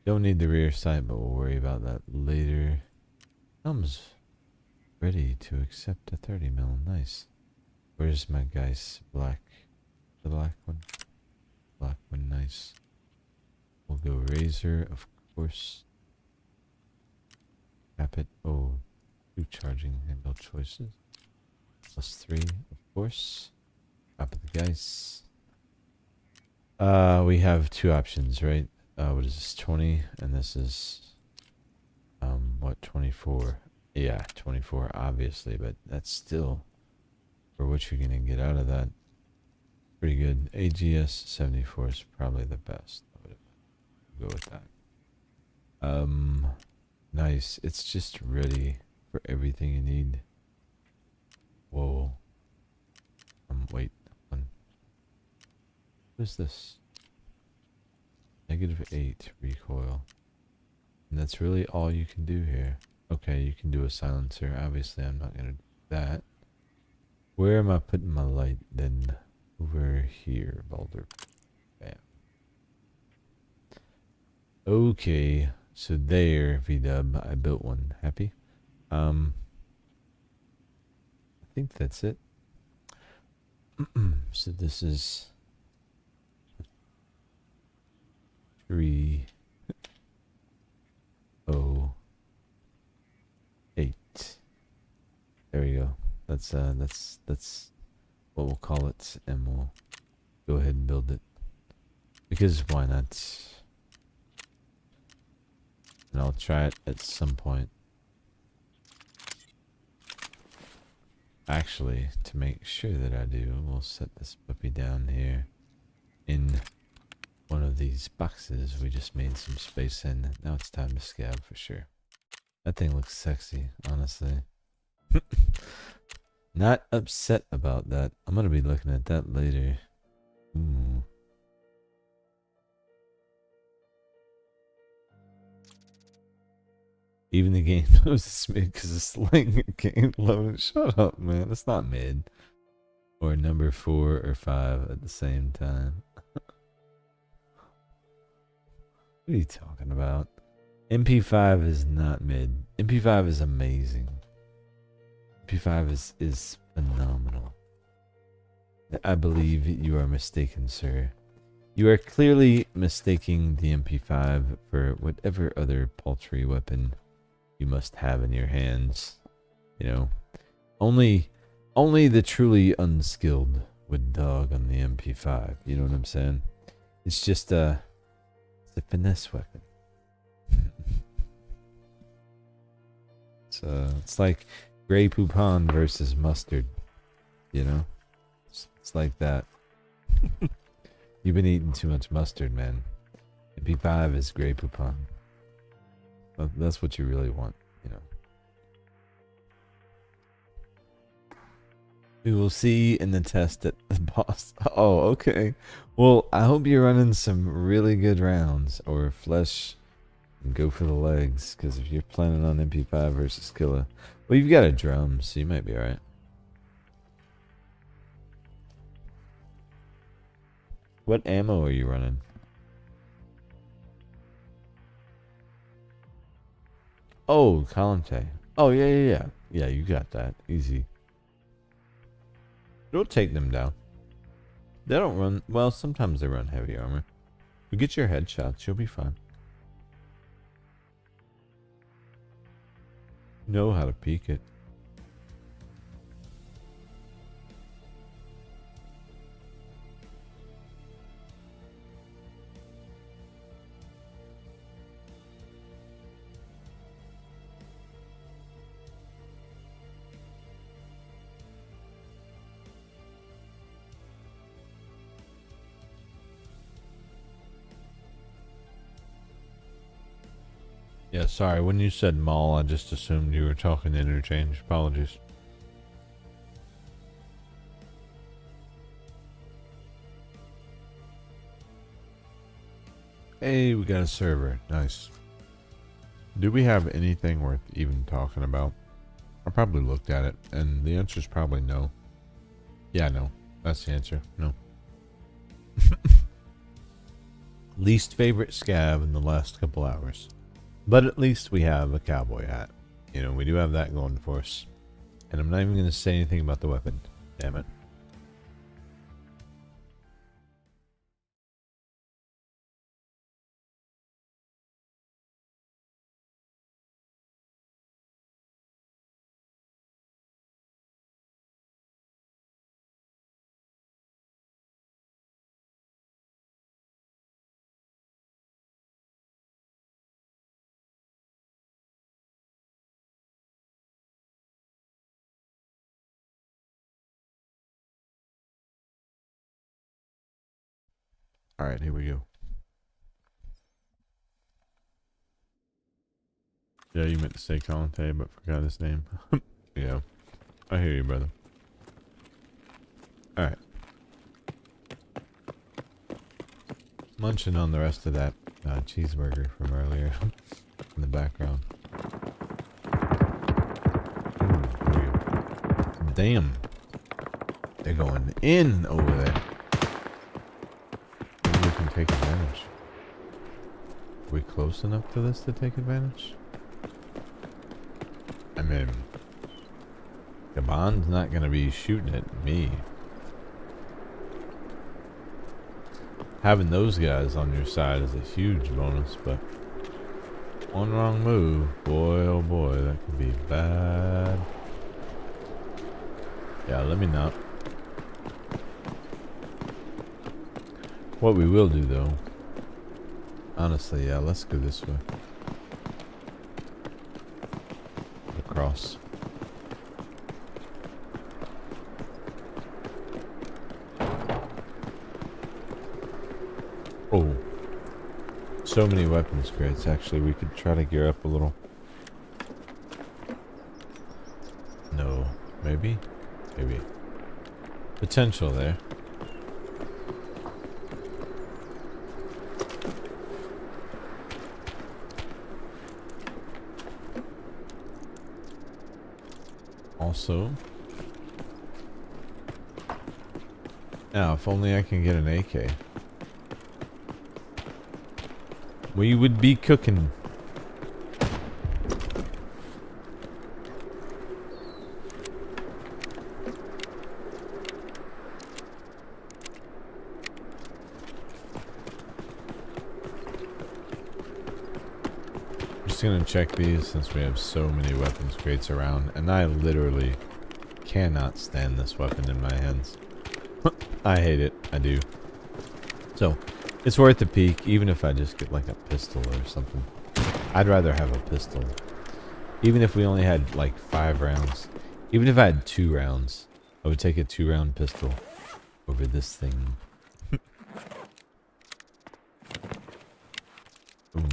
Speaker 1: Don't need the rear sight, but we'll worry about that later. Comes ready to accept a 30 mil. Nice. Where's my guy's black? The black one? Black one, nice. We'll go razor, of course. Cap it. Oh, 2 charging handle choices. +3, of course. Top of the guys. We have 2 options, right? What is this? 20, and this is what, 24? Yeah, 24, obviously, but that's still for what you're gonna get out of that. Pretty good. AGS 74 is probably the best. I would go with that. Nice. It's just ready for everything you need. Whoa. Wait. What is this? -8 recoil. And that's really all you can do here. Okay, you can do a silencer. Obviously, I'm not gonna do that. Where am I putting my light then? Over here, Balder. Bam. Okay, so there, VDub, I built one. Happy? I think that's it. So this is 308. There we go. That's what we'll call it, and we'll go ahead and build it. Because why not? And I'll try it at some point. Actually, to make sure that I do, we'll set this puppy down here in one of these boxes we just made some space in. Now it's time to scav for sure. That thing looks sexy, honestly. Not upset about that. I'm gonna be looking at that later. Ooh. Even the game knows it's mid because it's like a game loaded. Shut up, man. It's not mid. Or number 4 or 5 at the same time. What are you talking about? MP5 is not mid. MP5 is amazing. MP5 is phenomenal. I believe you are mistaken, sir. You are clearly mistaking the MP5 for whatever other paltry weapon you must have in your hands. You know, only the truly unskilled would dog on the MP5. You know what I'm saying? It's just it's a finesse weapon. It's like Grey Poupon versus mustard. You know, it's like that. You've been eating too much mustard, man. MP5 is Grey Poupon. That's what you really want, you know. We will see in the test at the boss. Oh, okay. Well, I hope you're running some really good rounds, or flesh and go for the legs, because if you're planning on MP5 versus Killa, well, you've got a drum, so you might be alright. What ammo are you running? Oh, Calante. Oh, yeah. Yeah, you got that. Easy. It'll take them down. They don't run... Well, sometimes they run heavy armor. You get your headshots, you'll be fine. Know how to peek it. Yeah, sorry. When you said mall, I just assumed you were talking interchange. Apologies. Hey, we got a server. Nice. Do we have anything worth even talking about? I probably looked at it, and the answer is probably no. Yeah, no. That's the answer. No. Least favorite scav in the last couple hours. But at least we have a cowboy hat. You know, we do have that going for us. And I'm not even going to say anything about the weapon. Damn it. Alright, here we go. Yeah, you meant to say Conte, but forgot his name. Yeah, I hear you, brother. Alright. Munching on the rest of that cheeseburger from earlier in the background. Ooh, here we go. Damn. They're going in over there. Maybe we can take advantage. Are we close enough to this to take advantage? I mean, Gabon's not going to be shooting at me. Having those guys on your side is a huge bonus, but one wrong move, boy oh boy, that could be bad. Yeah, let me not. What we will do though, honestly, yeah, let's go this way. Across. Oh, so many weapons crates. Actually, we could try to gear up a little. No, maybe, maybe. Potential there. Also, now if only I can get an AK. We would be cooking. Just gonna check these since we have so many weapons crates around, and I literally cannot stand this weapon in my hands. I hate it. I do. So, it's worth a peek, even if I just get like a pistol or something. I'd rather have a pistol. Even if we only had like 5 rounds. Even if I had 2 rounds, I would take a 2-round pistol over this thing. Boom.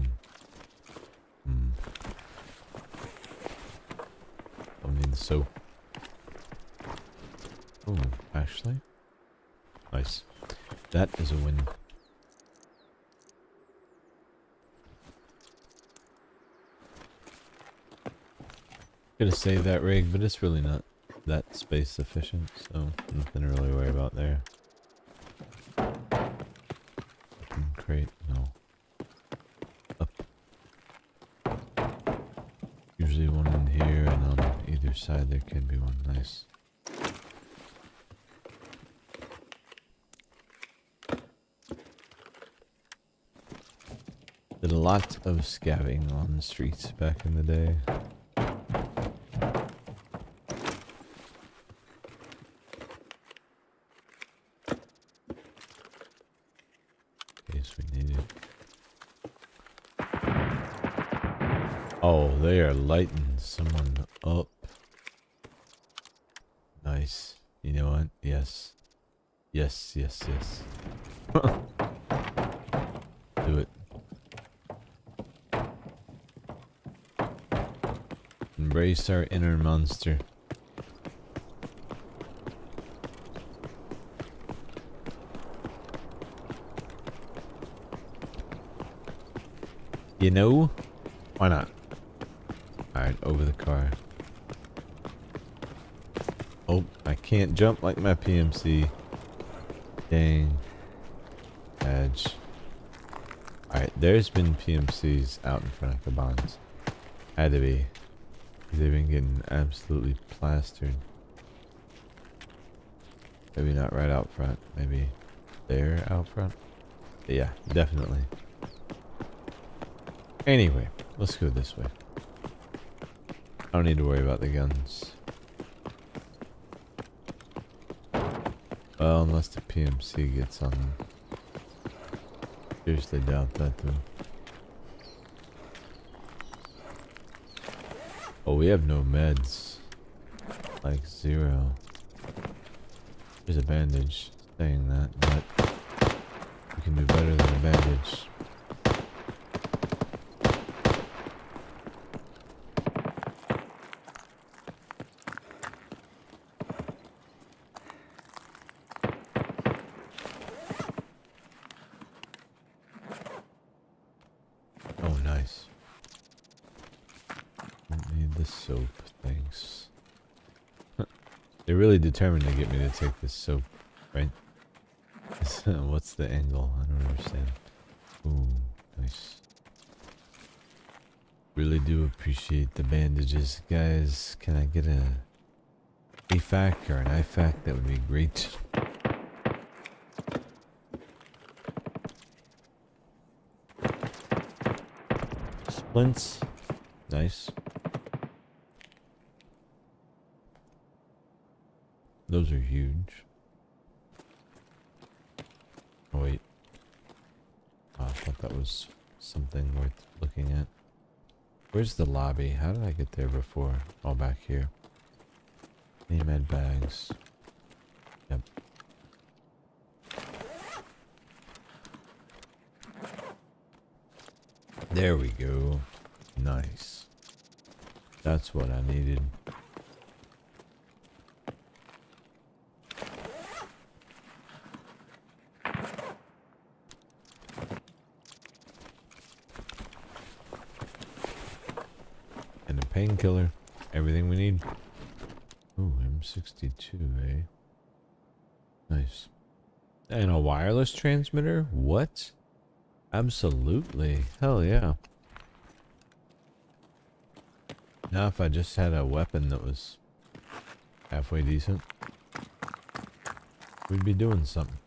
Speaker 1: Don't need the soap. Oh, actually. Nice. That is a win. Could have saved that rig, but it's really not that space efficient, so nothing to really worry about there. Crate, no. Up. Usually one in here, and on either side there can be one. Nice. Did a lot of scavving on the streets back in the day. Oh, they are lighting someone up. Nice. You know what? Yes. Yes, yes, yes. Do it. Embrace our inner monster. You know? Why not? Alright, over the car. Oh, I can't jump like my PMC. Dang. Edge. Alright, there's been PMCs out in front of Cabans. Had to be. They've been getting absolutely plastered. Maybe not right out front. Maybe there out front. Yeah, definitely. Anyway, let's go this way. I don't need to worry about the guns. Well, unless the PMC gets on them. Seriously doubt that though. Oh, we have no meds. Like 0. There's a bandage saying that, but we can do better than a bandage. Oh, nice. Don't need the soap, thanks. They're really determined to get me to take this soap, right? What's the angle? I don't understand. Ooh, nice. Really do appreciate the bandages, guys. Can I get a AFAC or an IFAC? That would be great. Splints. Nice. Those are huge. Oh wait. Oh, I thought that was something worth looking at. Where's the lobby? How did I get there before? Oh, back here. Any med bags? Yep. There we go. Nice. That's what I needed. And a painkiller. Everything we need. Ooh, M62, eh? Nice. And a wireless transmitter? What? Absolutely. Hell yeah. Now if I just had a weapon that was halfway decent, we'd be doing something.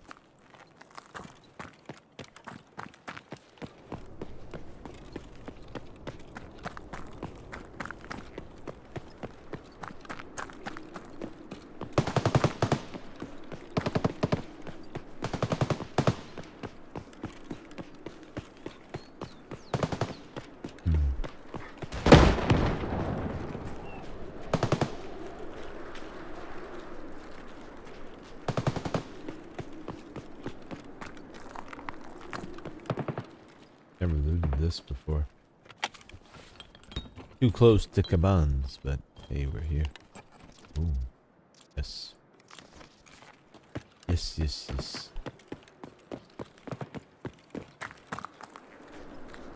Speaker 1: Never looted this before. Too close to Cabans, but hey, we're here. Ooh. Yes. Yes, yes, yes.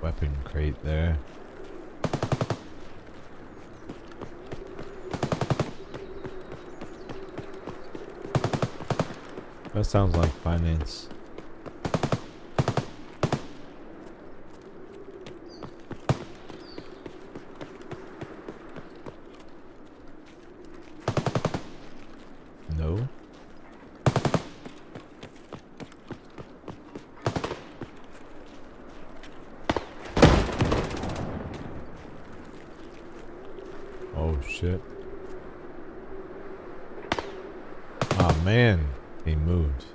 Speaker 1: Weapon crate there. That sounds like finance. No. Oh shit. Oh man, he moved.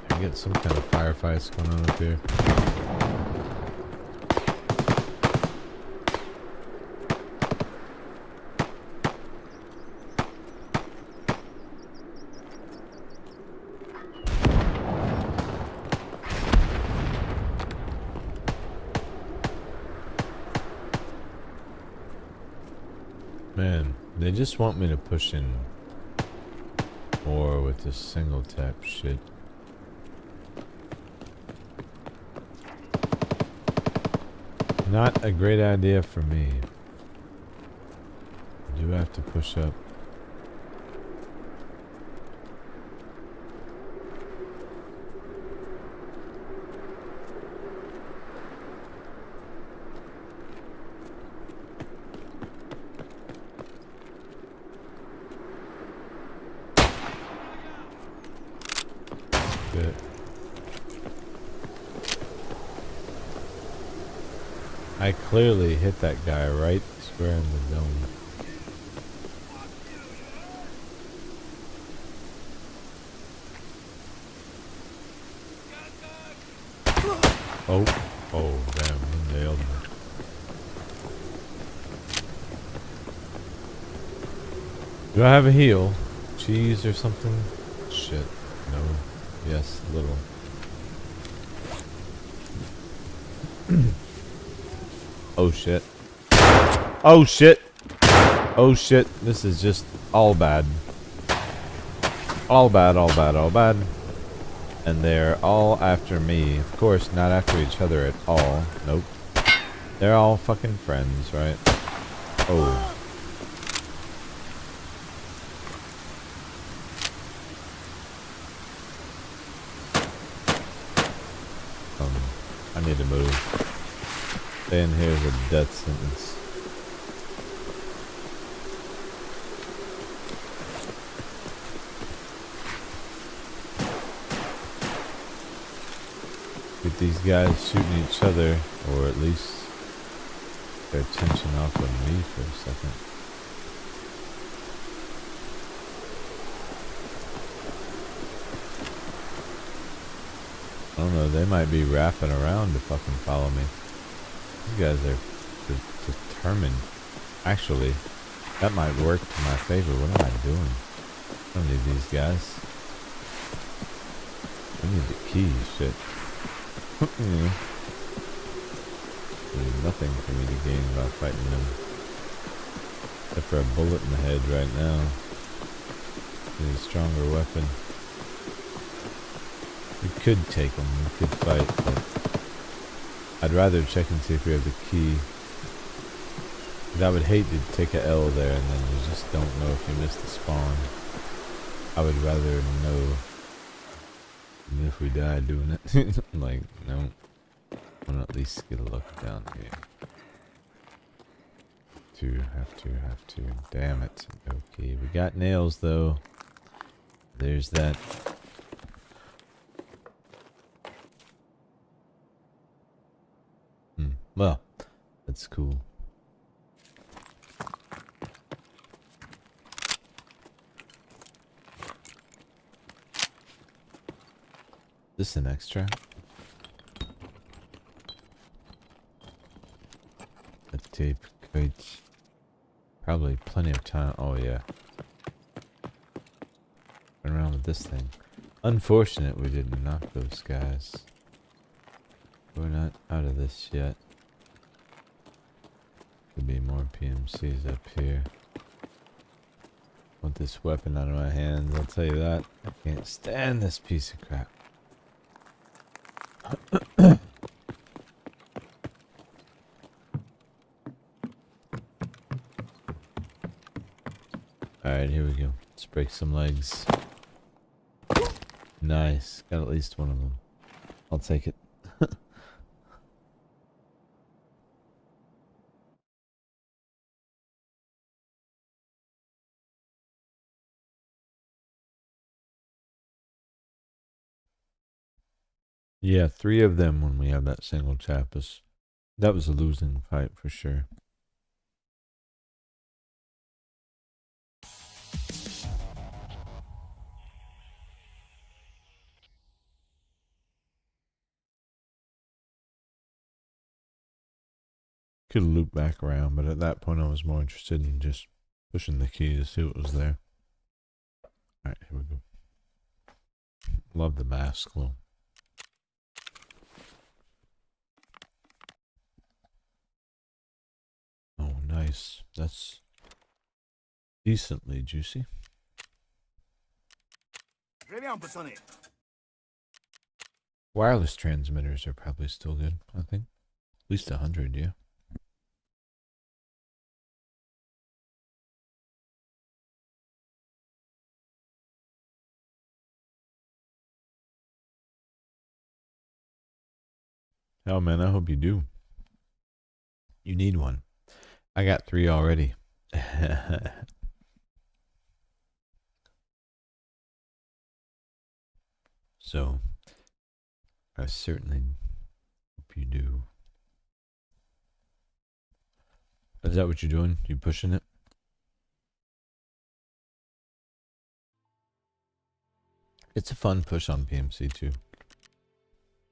Speaker 1: I get some kind of firefights going on up here. Man, they just want me to push in more with this single tap shit. Not a great idea for me. I do have to push up. clearly hit that guy right square in the dome. Oh, oh, damn, he nailed me. Do I have a heal? Cheese or something? Shit, no. Yes, little. Oh shit. Oh shit! Oh shit, this is just all bad. All bad, all bad, all bad. And they're all after me. Of course, not after each other at all. Nope. They're all fucking friends, right? Oh. I need to move. Staying here is a death sentence. Get these guys shooting each other, or at least their attention off of me for a second. I don't know, they might be wrapping around to fucking follow me. These guys are determined. Actually, that might work to my favor. What am I doing? I don't need these guys. I need the key, shit. There's nothing for me to gain by fighting them. Except for a bullet in the head right now. Need a stronger weapon. We could take them, we could fight, but I'd rather check and see if we have the key. But I would hate to take a L there and then you just don't know if you missed the spawn. I would rather know than if we die doing it. Like, no. I want to at least get a look down here. Have to. Damn it. Okay, we got nails though. There's that. Well, that's cool. This an extra? A tape crate. Probably plenty of time. Oh yeah. Run around with this thing. Unfortunate we didn't knock those guys. We're not out of this yet. Could be more PMCs up here. Want this weapon out of my hands, I'll tell you that. I can't stand this piece of crap. Alright, here we go. Let's break some legs. Nice. Got at least one of them. I'll take it. Yeah, 3 of them when we have that single chap. That was a losing fight for sure. Could loop back around, but at that point I was more interested in just pushing the key to see what was there. Alright, here we go. Love the mask though. Oh, nice. That's decently juicy. Wireless transmitters are probably still good, I think. At least 100, yeah. Oh man, I hope you do. You need one. I got 3 already. So, I certainly hope you do. Is that what you're doing? You pushing it? It's a fun push on PMC too.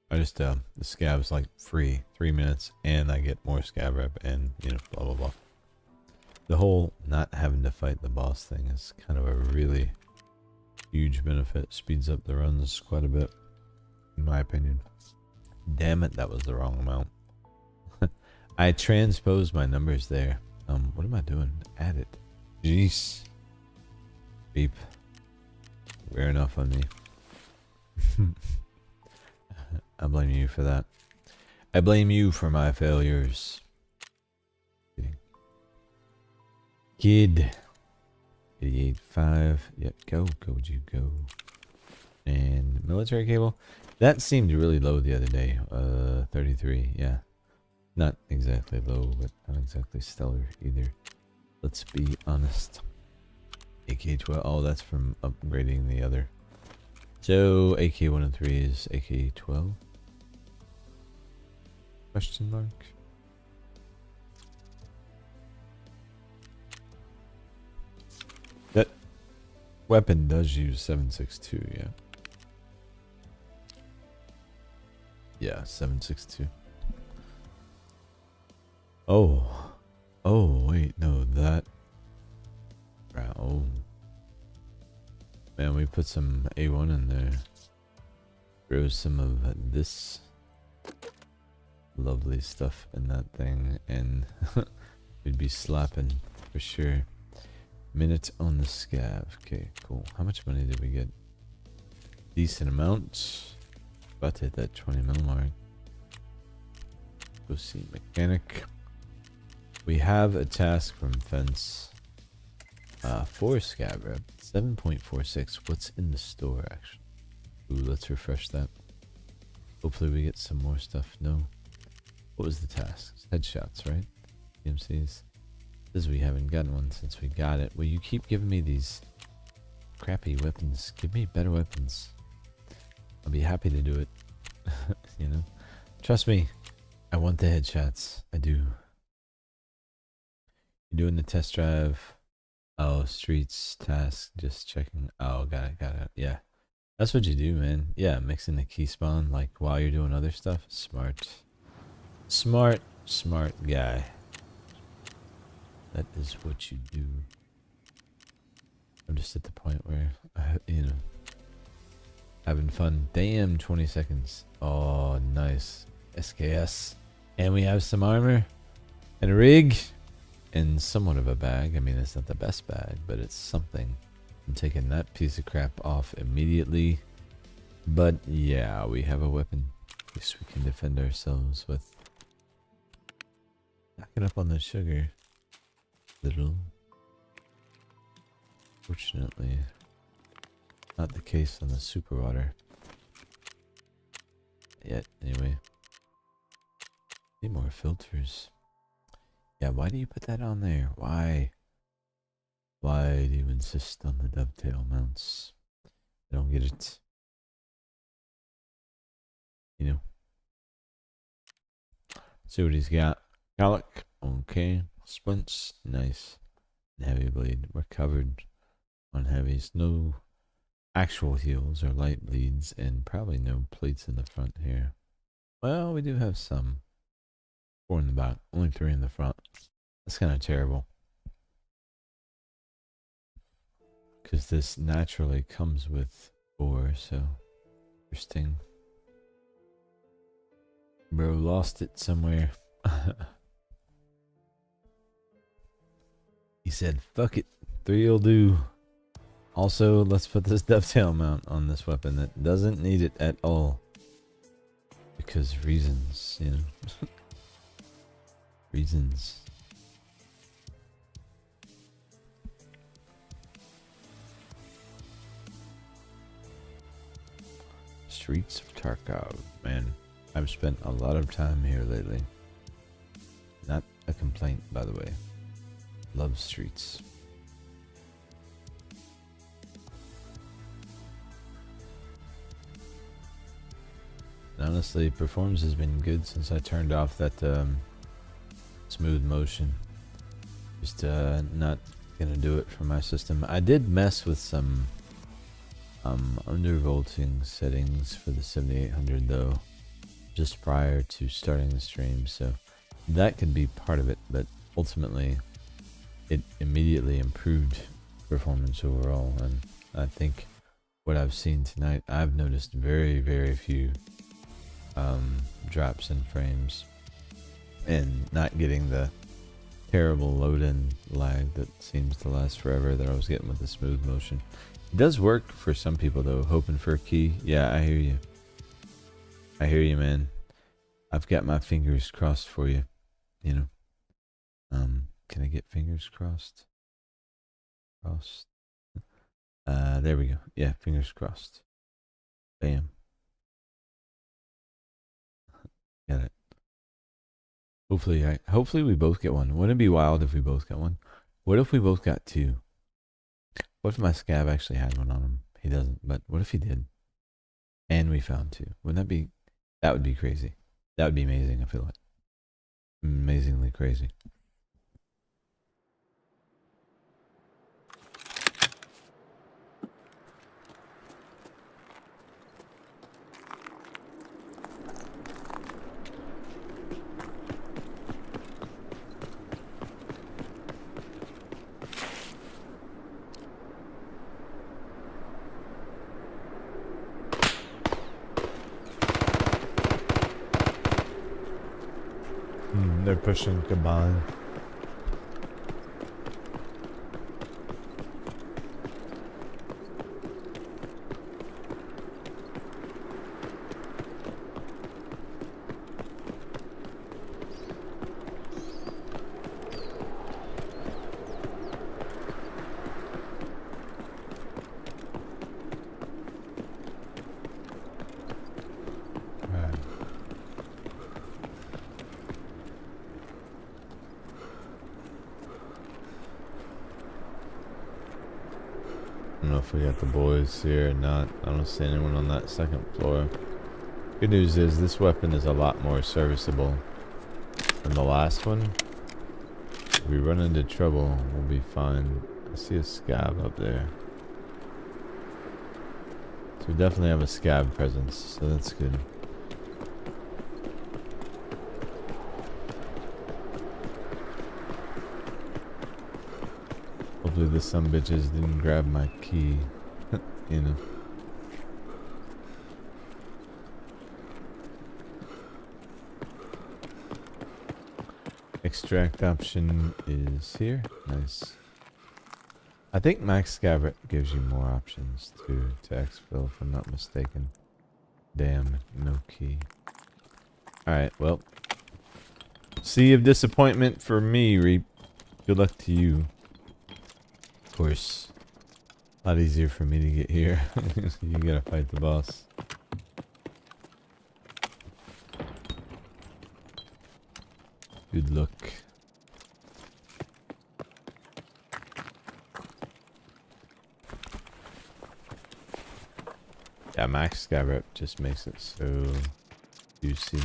Speaker 1: I just the scav's like free 3 minutes and I get more scav rep and you know blah blah blah. The whole not having to fight the boss thing is kind of a really huge benefit. Speeds up the runs quite a bit, in my opinion. Damn it, that was the wrong amount. I transposed my numbers there. What am I doing? Add it. Jeez. Beep. Wear enough on me. I blame you for that. I blame you for my failures. Kidding. Kid. 88.5. Yep, go. Go, would you go? And military cable. That seemed really low the other day. 33, yeah. Not exactly low, but not exactly stellar either. Let's be honest. AK-12. Oh, that's from upgrading the other. So, AK-103 is AK-12? Question mark? That weapon does use 7.62, yeah. Yeah, 7.62. Oh. Oh, wait, no, that. Oh. Man, we put some A1 in there. Throw some of this lovely stuff in that thing, and we'd be slapping for sure. Minute on the scav. Okay, cool. How much money did we get? Decent amount. About to hit that 20 mil mark. Go see mechanic. We have a task from fence. 4 scav rep. 7.46. What's in the store actually? Ooh, let's refresh that. Hopefully we get some more stuff. No. What was the task? Headshots, right? PMCs. Says we haven't gotten one since we got it. Well, you keep giving me these crappy weapons. Give me better weapons. I'll be happy to do it. You know? Trust me. I want the headshots. I do. You're doing the test drive. Oh, streets task. Just checking. Oh, got it. Yeah. That's what you do, man. Yeah, mixing the key spawn like while you're doing other stuff. Smart. Smart guy. That is what you do. I'm just at the point where, you know, having fun. Damn, 20 seconds. Oh, nice. SKS. And we have some armor and a rig and somewhat of a bag. I mean, it's not the best bag, but it's something. I'm taking that piece of crap off immediately. But yeah, we have a weapon. At least we can defend ourselves with. Knock it up on the sugar. Little. Fortunately, not the case on the super water. Yet, anyway. Need more filters. Yeah, why do you put that on there? Why? Why do you insist on the dovetail mounts? I don't get it. You know. See what he's got. Falc. Okay. Splints. Nice. And heavy blade. We're covered on heavies. No actual heals or light bleeds. And probably no plates in the front here. Well, we do have some. 4 in the back. Only 3 in the front. That's kind of terrible. Because this naturally comes with 4, so interesting. Bro lost it somewhere. He said, fuck it, 3'll do. Also, let's put this dovetail mount on this weapon that doesn't need it at all. Because reasons, you know. Reasons. Streets of Tarkov. Man, I've spent a lot of time here lately. Not a complaint, by the way. Love streets. And honestly, performance has been good since I turned off that smooth motion. Just not gonna do it for my system. I did mess with some undervolting settings for the 7800 though, just prior to starting the stream, so that could be part of it, but ultimately it immediately improved performance overall. And I think what I've seen tonight, I've noticed very few drops in frames and not getting the terrible load-in lag that seems to last forever that I was getting with the smooth motion. It does work for some people though. Hoping for a key. Yeah, I hear you. I hear you, man. I've got my fingers crossed for you. You know. Can I get fingers crossed? Crossed. There we go. Yeah, fingers crossed. Bam. Got it. Hopefully we both get one. Wouldn't it be wild if we both got one? What if we both got two? What if my scav actually had one on him? He doesn't, but what if he did? And we found two. Wouldn't that would be crazy. That would be amazing, I feel like. Amazingly crazy. They're pushing Kaban. I don't know if we got the boys here or not. I don't see anyone on that second floor. Good news is this weapon is a lot more serviceable than the last one. If we run into trouble, we'll be fine. I see a scav up there. So we definitely have a scav presence, so that's good. Hopefully the some bitches didn't grab my key, you know. Extract option is here. Nice. I think max scav gives you more options to exfil if I'm not mistaken. Damn, no key. Alright, well. Sea of disappointment for me, Reap. Good luck to you. Of course, a lot easier for me to get here. You gotta fight the boss. Good luck. Yeah, max scav rep just makes it so juicy.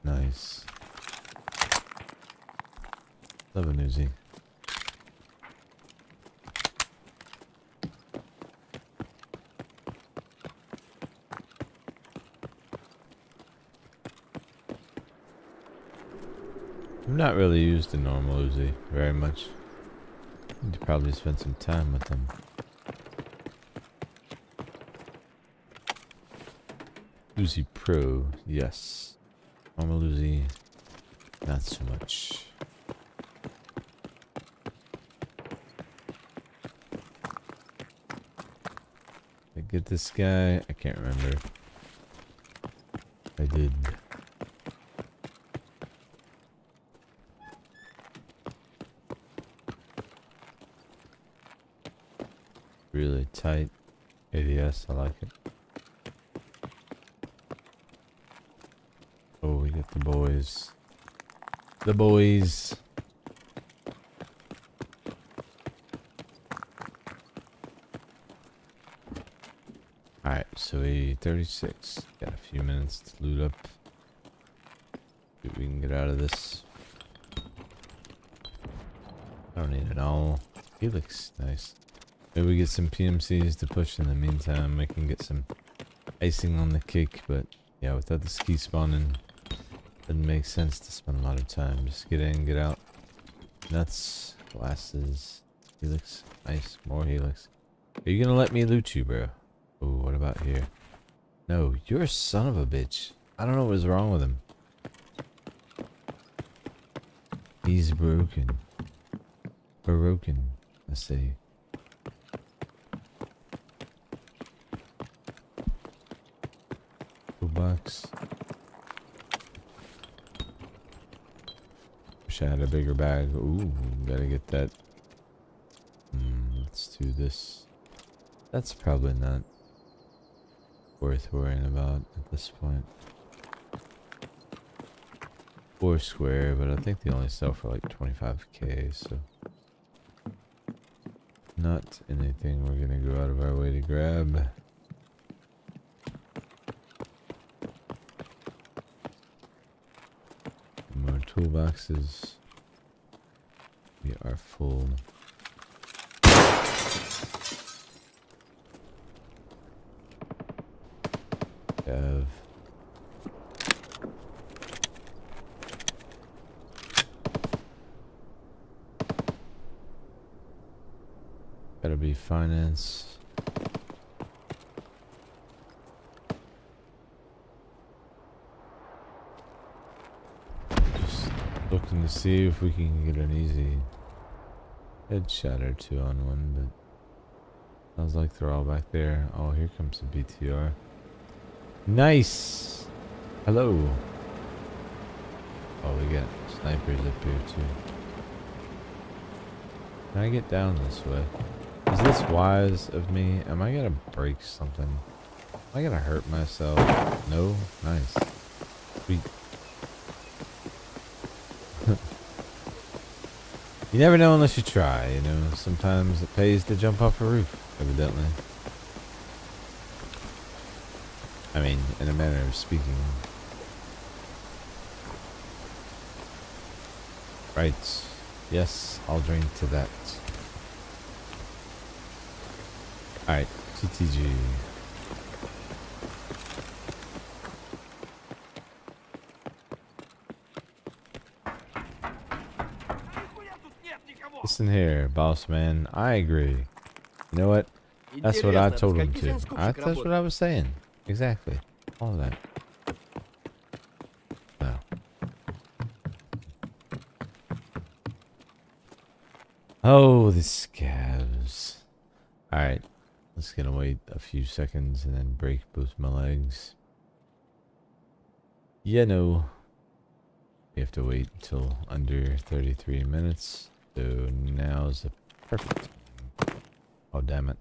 Speaker 1: Nice. Love an Uzi. I've not really used the normal Uzi very much. Need to probably spend some time with them. Uzi Pro, yes. Normal Uzi, not so much. Did I get this guy? I can't remember. I did. Really tight ADS, I like it. Oh, we got the boys. The boys. Alright, so 36. Got a few minutes to loot up. See if we can get out of this. I don't need it all. Helix, nice. Maybe we get some PMCs to push in the meantime. We can get some icing on the cake, but yeah, without the ski spawning, doesn't make sense to spend a lot of time. Just get in, get out. Nuts, glasses, helix, nice, more helix. Are you gonna let me loot you, bro? Oh, what about here? No, you're a son of a bitch. I don't know what's wrong with him. He's broken. Broken, I say. Toolbox. Wish I had a bigger bag. Ooh, gotta get that. Let's do this. That's probably not worth worrying about at this point. 4 square, but I think they only sell for like 25k, so not anything we're gonna go out of our way to grab. More toolboxes. We are full. Have gotta be finance. Just looking to see if we can get an easy headshot or two on one, but sounds like they're all back there. Oh, here comes the BTR. Nice! Hello. Oh, we got snipers up here too. Can I get down this way? Is this wise of me? Am I gonna break something? Am I gonna hurt myself? No? Nice. Sweet. You never know unless you try, you know? Sometimes it pays to jump off a roof, evidently. I mean, in a manner of speaking. Right. Yes, I'll drink to that. Alright, TTG. Listen here, boss man. I agree. You know what? That's what I told him to. That's what I was saying. Exactly. All of that. No. Oh, the scavs. Alright. Let's gonna wait a few seconds and then break both my legs. Yeah, no. We have to wait until under 33 minutes. So now's the perfect time. Oh, damn it.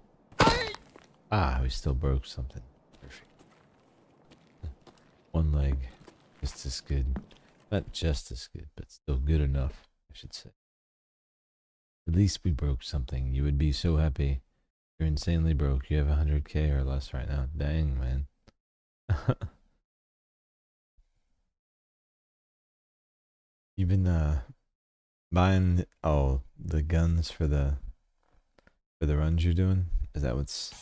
Speaker 1: Ah, we still broke something. Perfect. One leg. Just as good. Not just as good, but still good enough, I should say. At least we broke something. You would be so happy. You're insanely broke. You have 100k or less right now. Dang, man. You've been buying the guns for the runs you're doing? Is that what's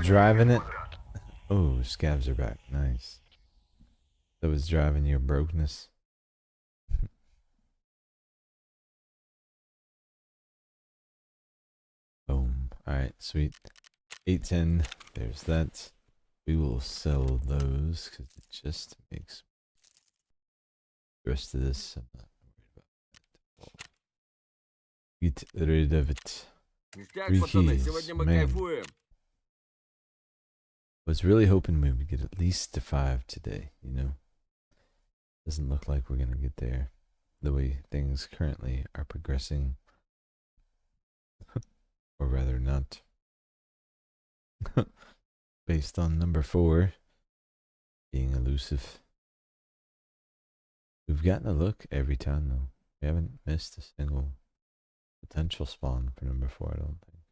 Speaker 1: driving it? Oh, scavs are back. Nice. That was driving your brokenness. Boom. Alright, sweet. 810. There's that. We will sell those because it just makes the rest of this. I'm not worried about that. Get rid of it.
Speaker 5: Ништяк, пацаны, сегодня мы
Speaker 1: Man.
Speaker 5: кайфуем.
Speaker 1: Was really hoping we would get at least to 5 today, you know? Doesn't look like we're gonna get there the way things currently are progressing. Or rather not. Based on number 4 being elusive. We've gotten a look every time though. We haven't missed a single potential spawn for number 4, I don't think.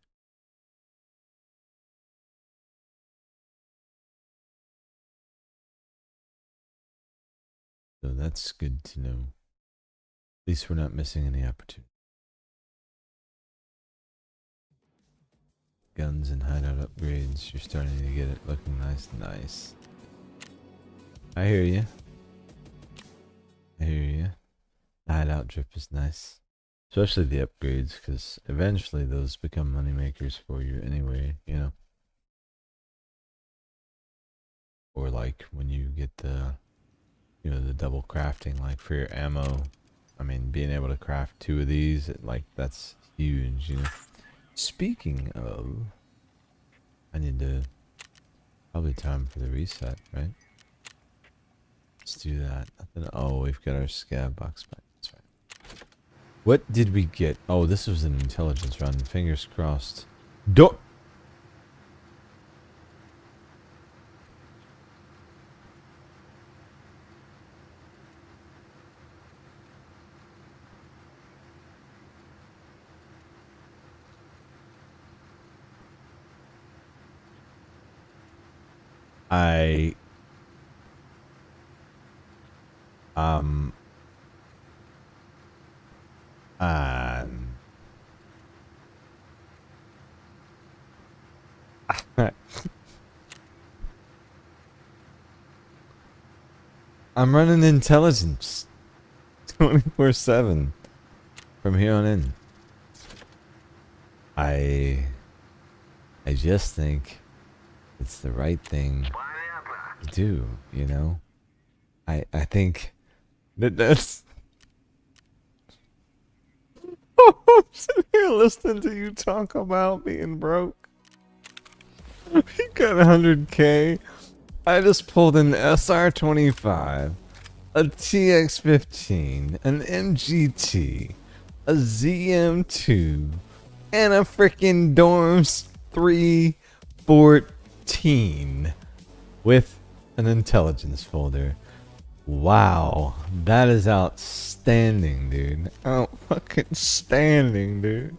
Speaker 1: So that's good to know. At least we're not missing any opportunity. guns and hideout upgrades. You're starting to get it looking nice. Nice. I hear you. I hear you. The hideout drip is nice. Especially the upgrades, because eventually those become money makers for you anyway, you know? Or like when you get the, you know, the double crafting, like for your ammo. I mean, being able to craft 2 of these, like, that's huge, you know? Speaking of, I need to, probably time for the reset, right? Let's do that. Nothing. Oh, we've got our scav box back. That's right. What did we get? Oh, this was an intelligence run. Fingers crossed. Do I um I'm running intelligence 24/7 from here on in. I just think it's the right thing to do, you know? I think that's I'm sitting here listening to you talk about being broke. You got 100K. I just pulled an SR25, a TX15, an MGT, a ZM2, and a freaking Dorms 314 with an intelligence folder. Wow, that is outstanding, dude. Oh, fucking standing, dude.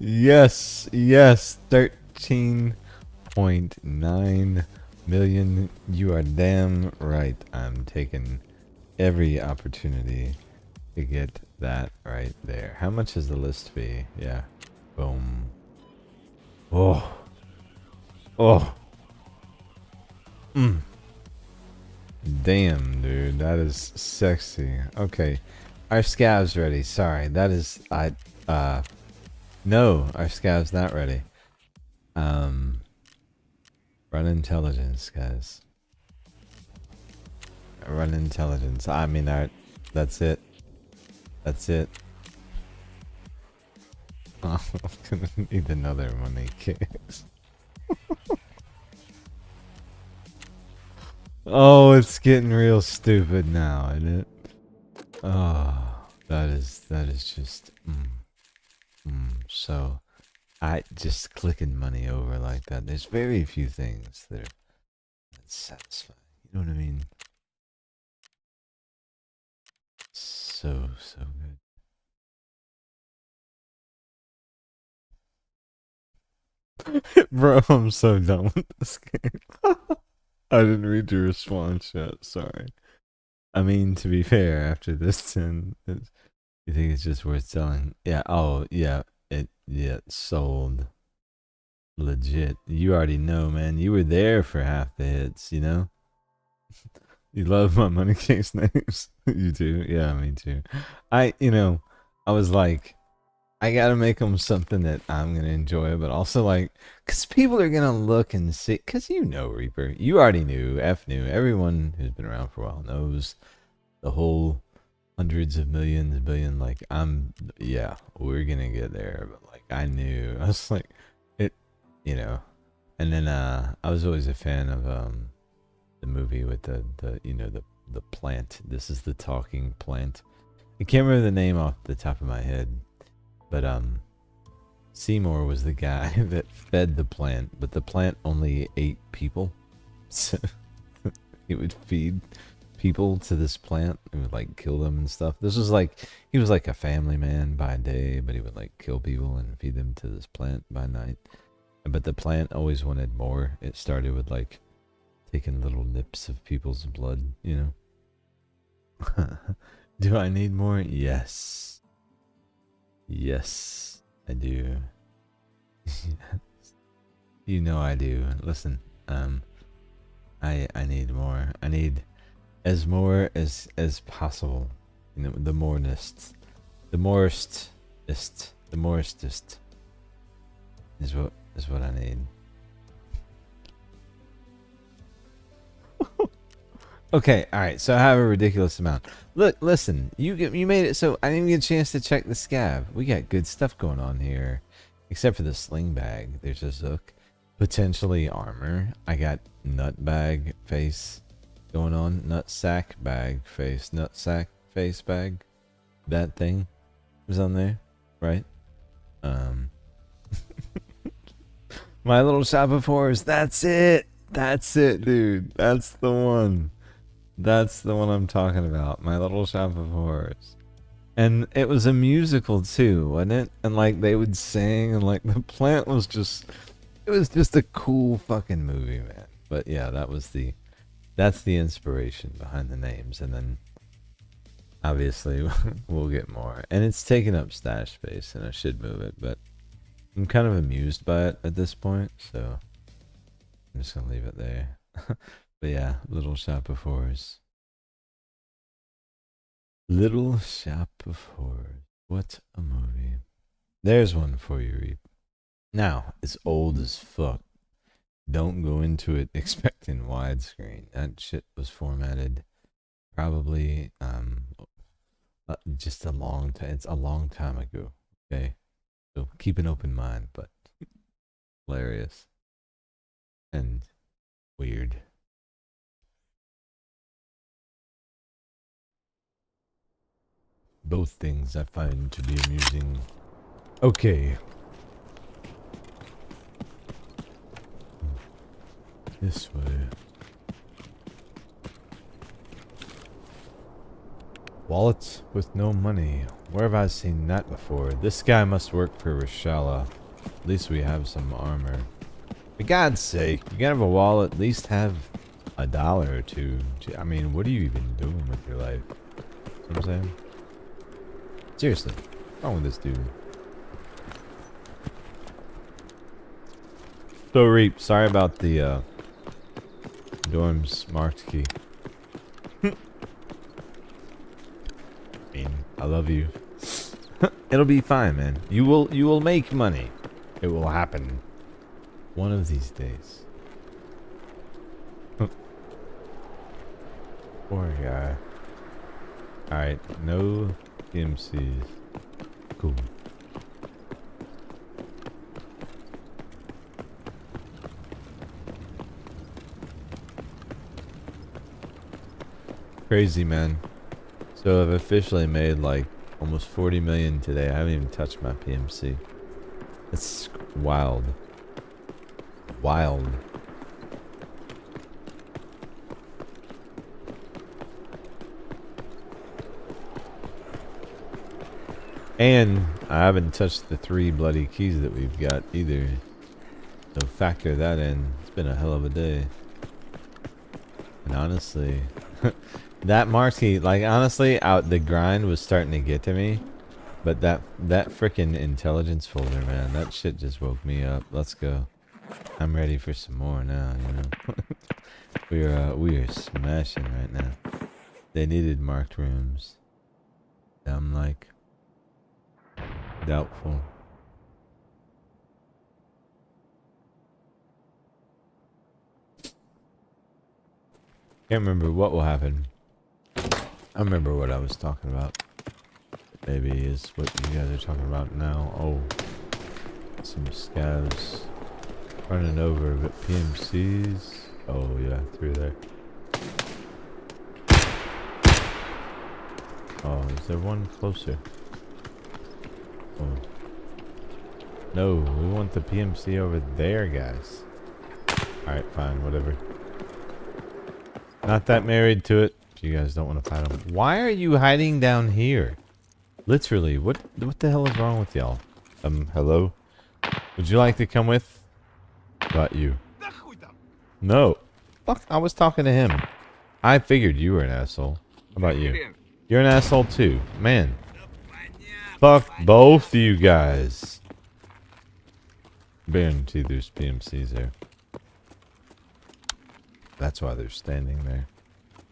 Speaker 1: Yes, yes, 13.9 million. You are damn right. I'm taking every opportunity to get that right there. How much is the list fee? Yeah. Boom. Oh. Oh. Damn, dude. That is sexy. Okay. Our scav's ready. Sorry. That is... No, our scav's not ready. Run intelligence, guys. Run intelligence. I mean, that's it. That's it. Oh, I'm gonna need another money case. Oh, it's getting real stupid now, isn't it? Oh, that is just so I just clicking money over like that. There's very few things that are satisfying. You know what I mean? So good. Bro, I'm so done with this game. I didn't read your response yet. Sorry. I mean, to be fair, after this 10, you think it's just worth selling? Yeah. Oh, yeah. It sold. Legit. You already know, man. You were there for half the hits, you know? You love my money case names. You do? Yeah, me too. I was like, I gotta make them something that I'm gonna enjoy, but also like, cause people are gonna look and see, cause you know, Reaper, you already knew, F knew, everyone who's been around for a while knows the whole hundreds of millions, billion, like, yeah, we're gonna get there, but like, I knew, I was like, you know, and then, I was always a fan of, the movie with the plant. This is the talking plant. I can't remember the name off the top of my head. But Seymour was the guy that fed the plant, but the plant only ate people. So he would feed people to this plant and would like kill them and stuff. This was like, he was like a family man by day, but he would like kill people and feed them to this plant by night. But the plant always wanted more. It started with like taking little nips of people's blood, you know. Do I need more? Yes. Yes, I do. You know I do. Listen, I need more. I need as more as possible. You know, the morest is what I need. Okay, all right. So I have a ridiculous amount. Look, listen. You made it so I didn't even get a chance to check the scav. We got good stuff going on here, except for the sling bag. There's a zook, potentially armor. I got nut bag face going on. Nut sack bag face. Nut sack face bag. That thing was on there, right? My little shop of horrors. That's it. That's it, dude. That's the one. That's the one I'm talking about. My Little Shop of Horrors. And it was a musical too, wasn't it? And like they would sing and like the plant was just, it was just a cool fucking movie, man. But yeah, that's the inspiration behind the names. And then obviously we'll get more. And it's taking up stash space and I should move it, but I'm kind of amused by it at this point. So I'm just going to leave it there. But yeah, Little Shop of Horrors. Little Shop of Horrors. What a movie. There's one for you, Reap. Now, it's old as fuck. Don't go into it expecting widescreen. That shit was formatted probably just a long time. It's a long time ago. Okay? So keep an open mind, but hilarious. And weird. Both things I find to be amusing. Okay. This way. Wallets with no money. Where have I seen that before? This guy must work for Rashala. At least we have some armor. For God's sake, you gotta have a wallet, at least have $1 or two. I mean, what are you even doing with your life? You know what I'm saying? Seriously, what's wrong with this dude? So Reap, sorry about the dorm's marked key. I mean, I love you. It'll be fine, man. You will make money. It will happen one of these days. Poor guy. Alright, no PMCs. Cool. Crazy, man. So I've officially made like almost 40 million today. I haven't even touched my PMC. It's wild. Wild. And I haven't touched the 3 bloody keys that we've got either. So factor that in. It's been a hell of a day. And honestly, that marquee, like honestly, the grind was starting to get to me. But that freaking intelligence folder, man, that shit just woke me up. Let's go. I'm ready for some more now, you know. we are smashing right now. They needed marked rooms. I'm like doubtful. Can't remember what will happen. I remember what I was talking about. Maybe is what you guys are talking about now. Oh, some scavs running over, but PMCs. Oh yeah, through there. Oh, is there one closer? Oh. No, we want the PMC over there, guys. Alright, fine, whatever. Not that married to it. If you guys don't want to fight them. Why are you hiding down here? Literally, what the hell is wrong with y'all? Hello? Would you like to come with? About you. No. Fuck, I was talking to him. I figured you were an asshole. How about you? You're an asshole too. Man. Fuck both of you guys. Guarantee there's PMCs there. That's why they're standing there.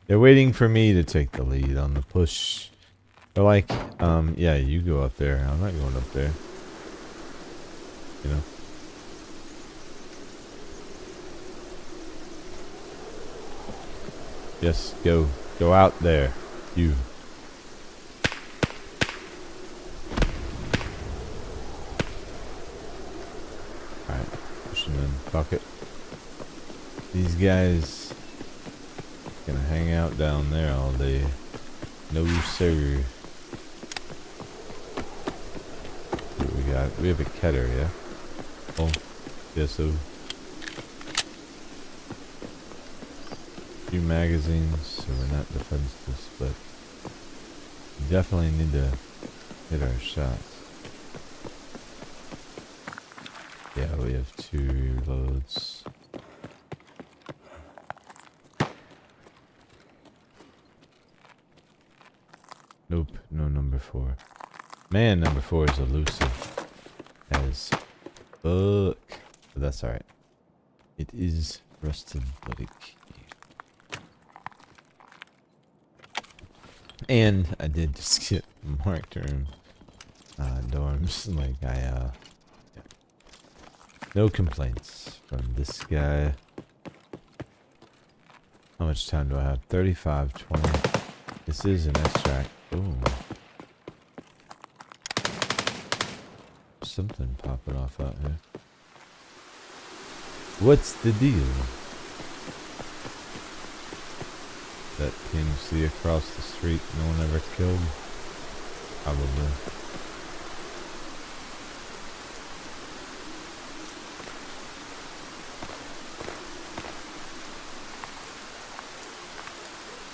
Speaker 1: They're waiting for me to take the lead on the push. They're like, yeah, you go up there. I'm not going up there. You know? Yes, go. Go out there. You. Alright, pushing in. Fuck it. These guys gonna hang out down there all day. No sir. What we got? We have a Keter, yeah? Oh, yes, so. Few magazines, so we're not defenseless, but we definitely need to hit our shots. Yeah, we have 2 reloads. Nope, no number 4. Man, number 4 is elusive as fuck. But that's alright. It is rusted like. And I did just get marked room dorms. Like yeah. No complaints from this guy. How much time do I have? 35, 20. This is an extract. Ooh. Something popping off out here. What's the deal? That PMC across the street no one ever killed? Probably.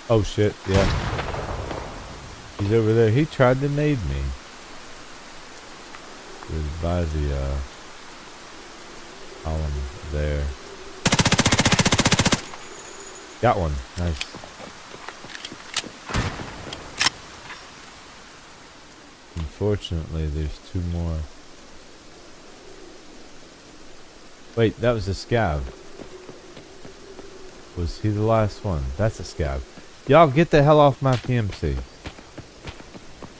Speaker 1: Oh shit, yeah. He's over there. He tried to nade me. He was by the column there. Got one. Nice. Unfortunately, there's 2 more. Wait, that was a scav. Was he the last one? That's a scav. Y'all get the hell off my PMC.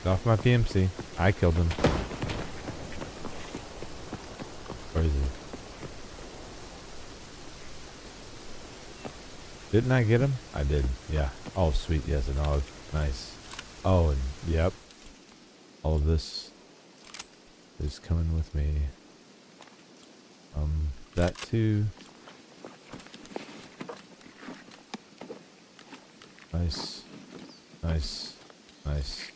Speaker 1: Get off my PMC. I killed him. Where is he? Didn't I get him? I did. Yeah. Oh, sweet. Yes, an og. Nice. Oh, and yep. All of this is coming with me. That too. Nice. Nice. Nice.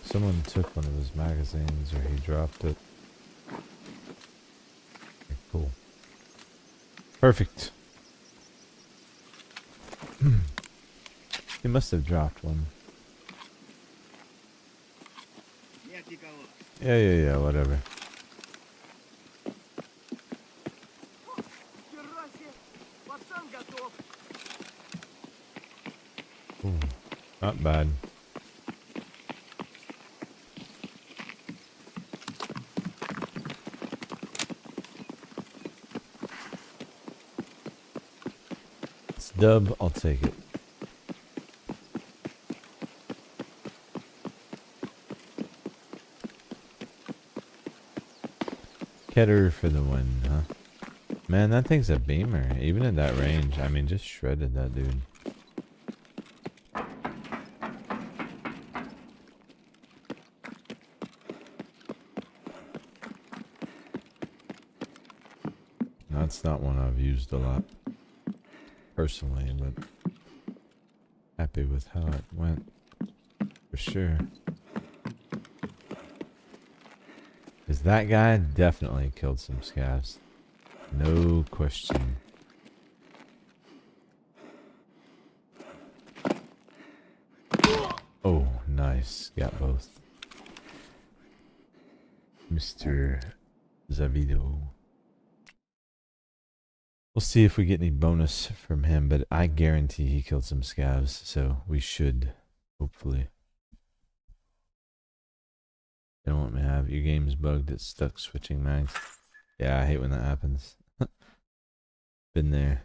Speaker 1: Someone took one of his magazines or he dropped it. Okay, cool. Perfect. He must have dropped one. Yeah, whatever. Ooh, not bad. It's dub, I'll take it. Keter for the win, huh? Man, that thing's a beamer. Even at that range, I mean, just shredded that dude. That's not one I've used a lot, personally, but happy with how it went, for sure. Because that guy definitely killed some scavs. No question. Oh, nice. Got both. Mr. Zavido. We'll see if we get any bonus from him, but I guarantee he killed some scavs, so we should, hopefully. They don't want me to have your game's bugged, it's stuck switching mags. Yeah, I hate when that happens. Been there.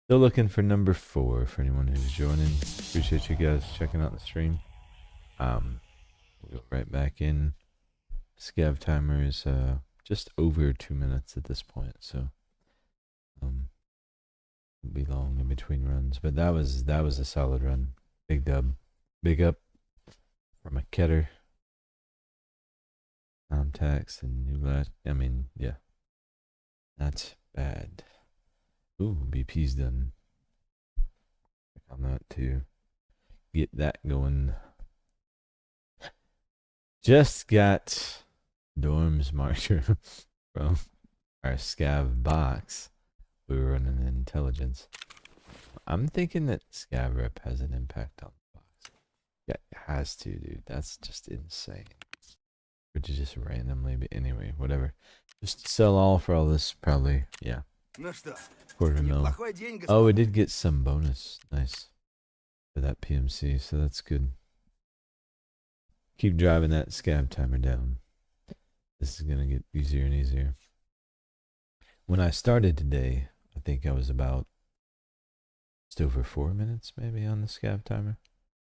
Speaker 1: Still looking for number 4 for anyone who's joining. Appreciate you guys checking out the stream. We'll go right back in. Scav Timers, just over 2 minutes at this point, so won't be long in between runs. But that was a solid run. Big dub. Big up from a Keter. Contacts and new lat. I mean, yeah. Not bad. Ooh, BP's done. On that too. Get that going. Just got dorms marker from our Scav box. We were running intelligence. I'm thinking that Scav rep has an impact on the box. Yeah, it has to, dude. That's just insane. Would you just randomly, but anyway, whatever. Just sell all for all this, probably. Yeah. Quarter mil. Oh, we did get some bonus. Nice. For that PMC, so that's good. Keep driving that Scav timer down. This is gonna get easier and easier. When I started today, I think I was about just over 4 minutes maybe on the Scav timer,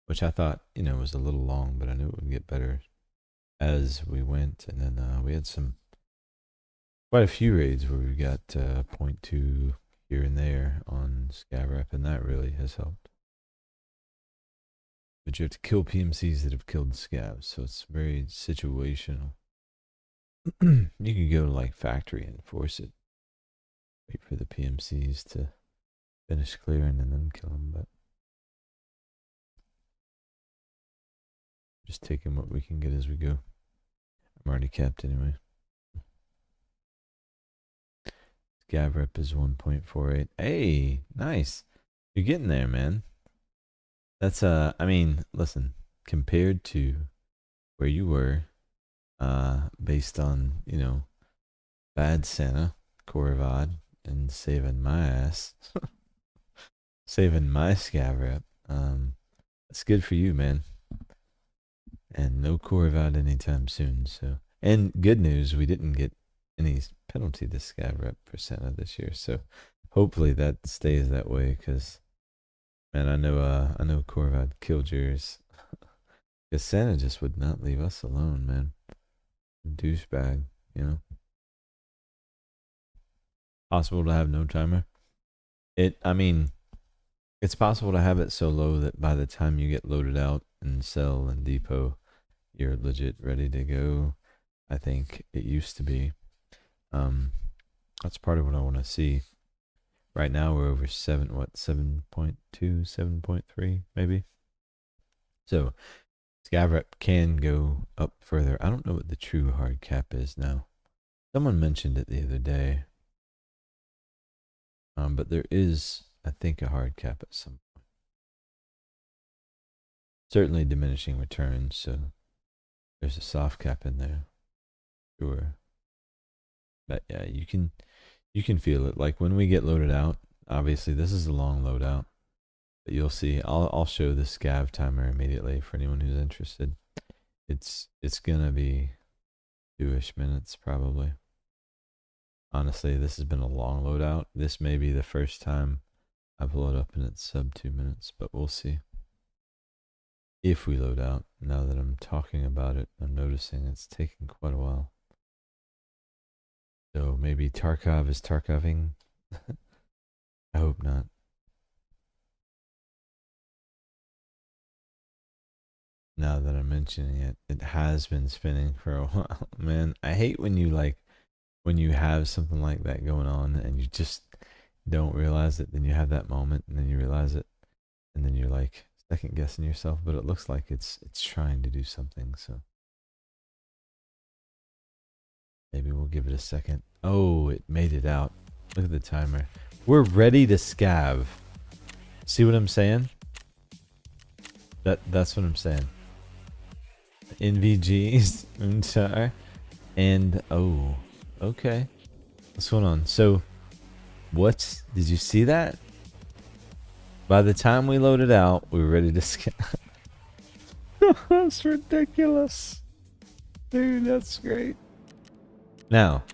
Speaker 1: which I thought, you know, was a little long, but I knew it would get better as we went. And then we had quite a few raids where we got 0.2 here and there on Scav rep, and that really has helped. But you have to kill PMCs that have killed Scavs, so it's very situational. You can go to like factory and force it. Wait for the PMCs to finish clearing and then kill them, but just taking what we can get as we go. I'm already capped anyway. Scav rep is 1.48. Hey, nice. You're getting there, man. That's I mean, listen, compared to where you were, based on, you know, bad Santa, Corvad, and saving my ass, saving my Scav rep, that's good for you, man. And no Corvad anytime soon, so. And good news, we didn't get any penalty to Scav rep for Santa this year, so hopefully that stays that way, because man, I know Corvad killed yours. Because Santa just would not leave us alone, man. Douchebag, you know. Possible to have no timer. I mean, it's possible to have it so low that by the time you get loaded out and sell and depot, you're legit ready to go. I think it used to be. That's part of what I want to see. Right now we're over 7.2, 7.3 maybe. So Scav rep can go up further. I don't know what the true hard cap is now. Someone mentioned it the other day. But there is, I think, a hard cap at some point. Certainly diminishing returns, so there's a soft cap in there. Sure. But yeah, you can feel it. Like when we get loaded out, obviously this is a long loadout, but you'll see. I'll show the Scav timer immediately for anyone who's interested. It's gonna be 2-ish minutes probably. Honestly, this has been a long loadout. This may be the first time I've loaded up and it's sub 2 minutes, but we'll see. If we load out, now that I'm talking about it, I'm noticing it's taking quite a while. So maybe Tarkov is Tarkoving. I hope not. Now that I'm mentioning it, it has been spinning for a while. Man, I hate when you have something like that going on and you just don't realize it. Then you have that moment and then you realize it. And then you're like second guessing yourself, but it looks like it's trying to do something, so. Maybe we'll give it a second. Oh, it made it out. Look at the timer. We're ready to scav. See what I'm saying? That's what I'm saying. NVGs, Untar, and oh, okay. What's going on? So, did you see that? By the time we loaded out, we were ready to scav. That's ridiculous. Dude, that's great. Now,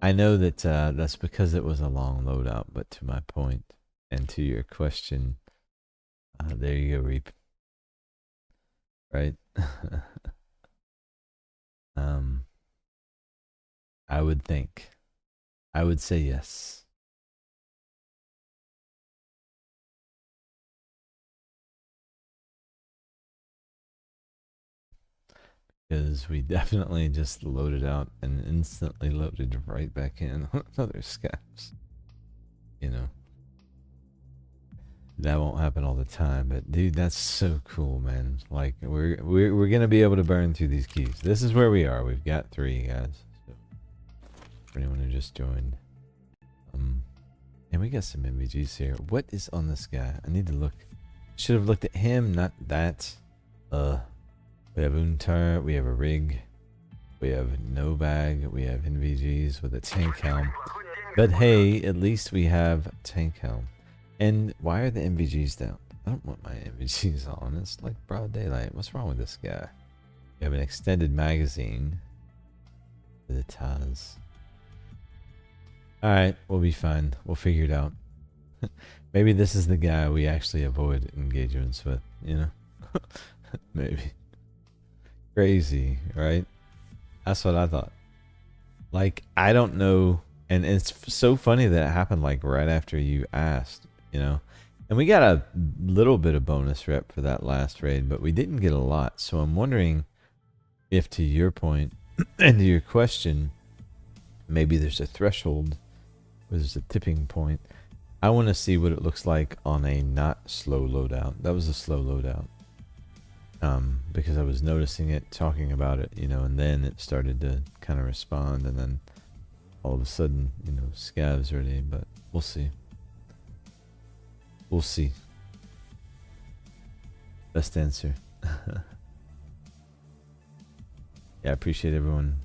Speaker 1: I know that that's because it was a long loadout, but to my point and to your question, there you go, Reap. Right? I would think. I would say yes. Because we definitely just loaded out and instantly loaded right back in on other scavs. You know. That won't happen all the time, but dude, that's so cool, man. Like we're gonna be able to burn through these keys. This is where we are. We've got 3 guys. So for anyone who just joined. And we got some MVGs here. What is on this guy? I need to look. Should have looked at him, not that. We have Untar, we have a rig, we have no bag, we have NVGs with a tank helm. But hey, at least we have tank helm. And why are the NVGs down? I don't want my NVGs on. It's like broad daylight. What's wrong with this guy? We have an extended magazine for the Taz. Alright, we'll be fine. We'll figure it out. Maybe this is the guy we actually avoid engagements with, you know? Maybe. Crazy, right? That's what I thought. Like, I don't know. And it's so funny that it happened like right after you asked, you know? And we got a little bit of bonus rep for that last raid, but we didn't get a lot. So I'm wondering if, to your point and to your question, maybe there's a threshold, or there's a tipping point. I want to see what it looks like on a not slow loadout. That was a slow loadout. Because I was noticing it, talking about it, you know, and then it started to kind of respond, and then all of a sudden, you know, Scav's ready, but we'll see. We'll see. Best answer. Yeah, I appreciate everyone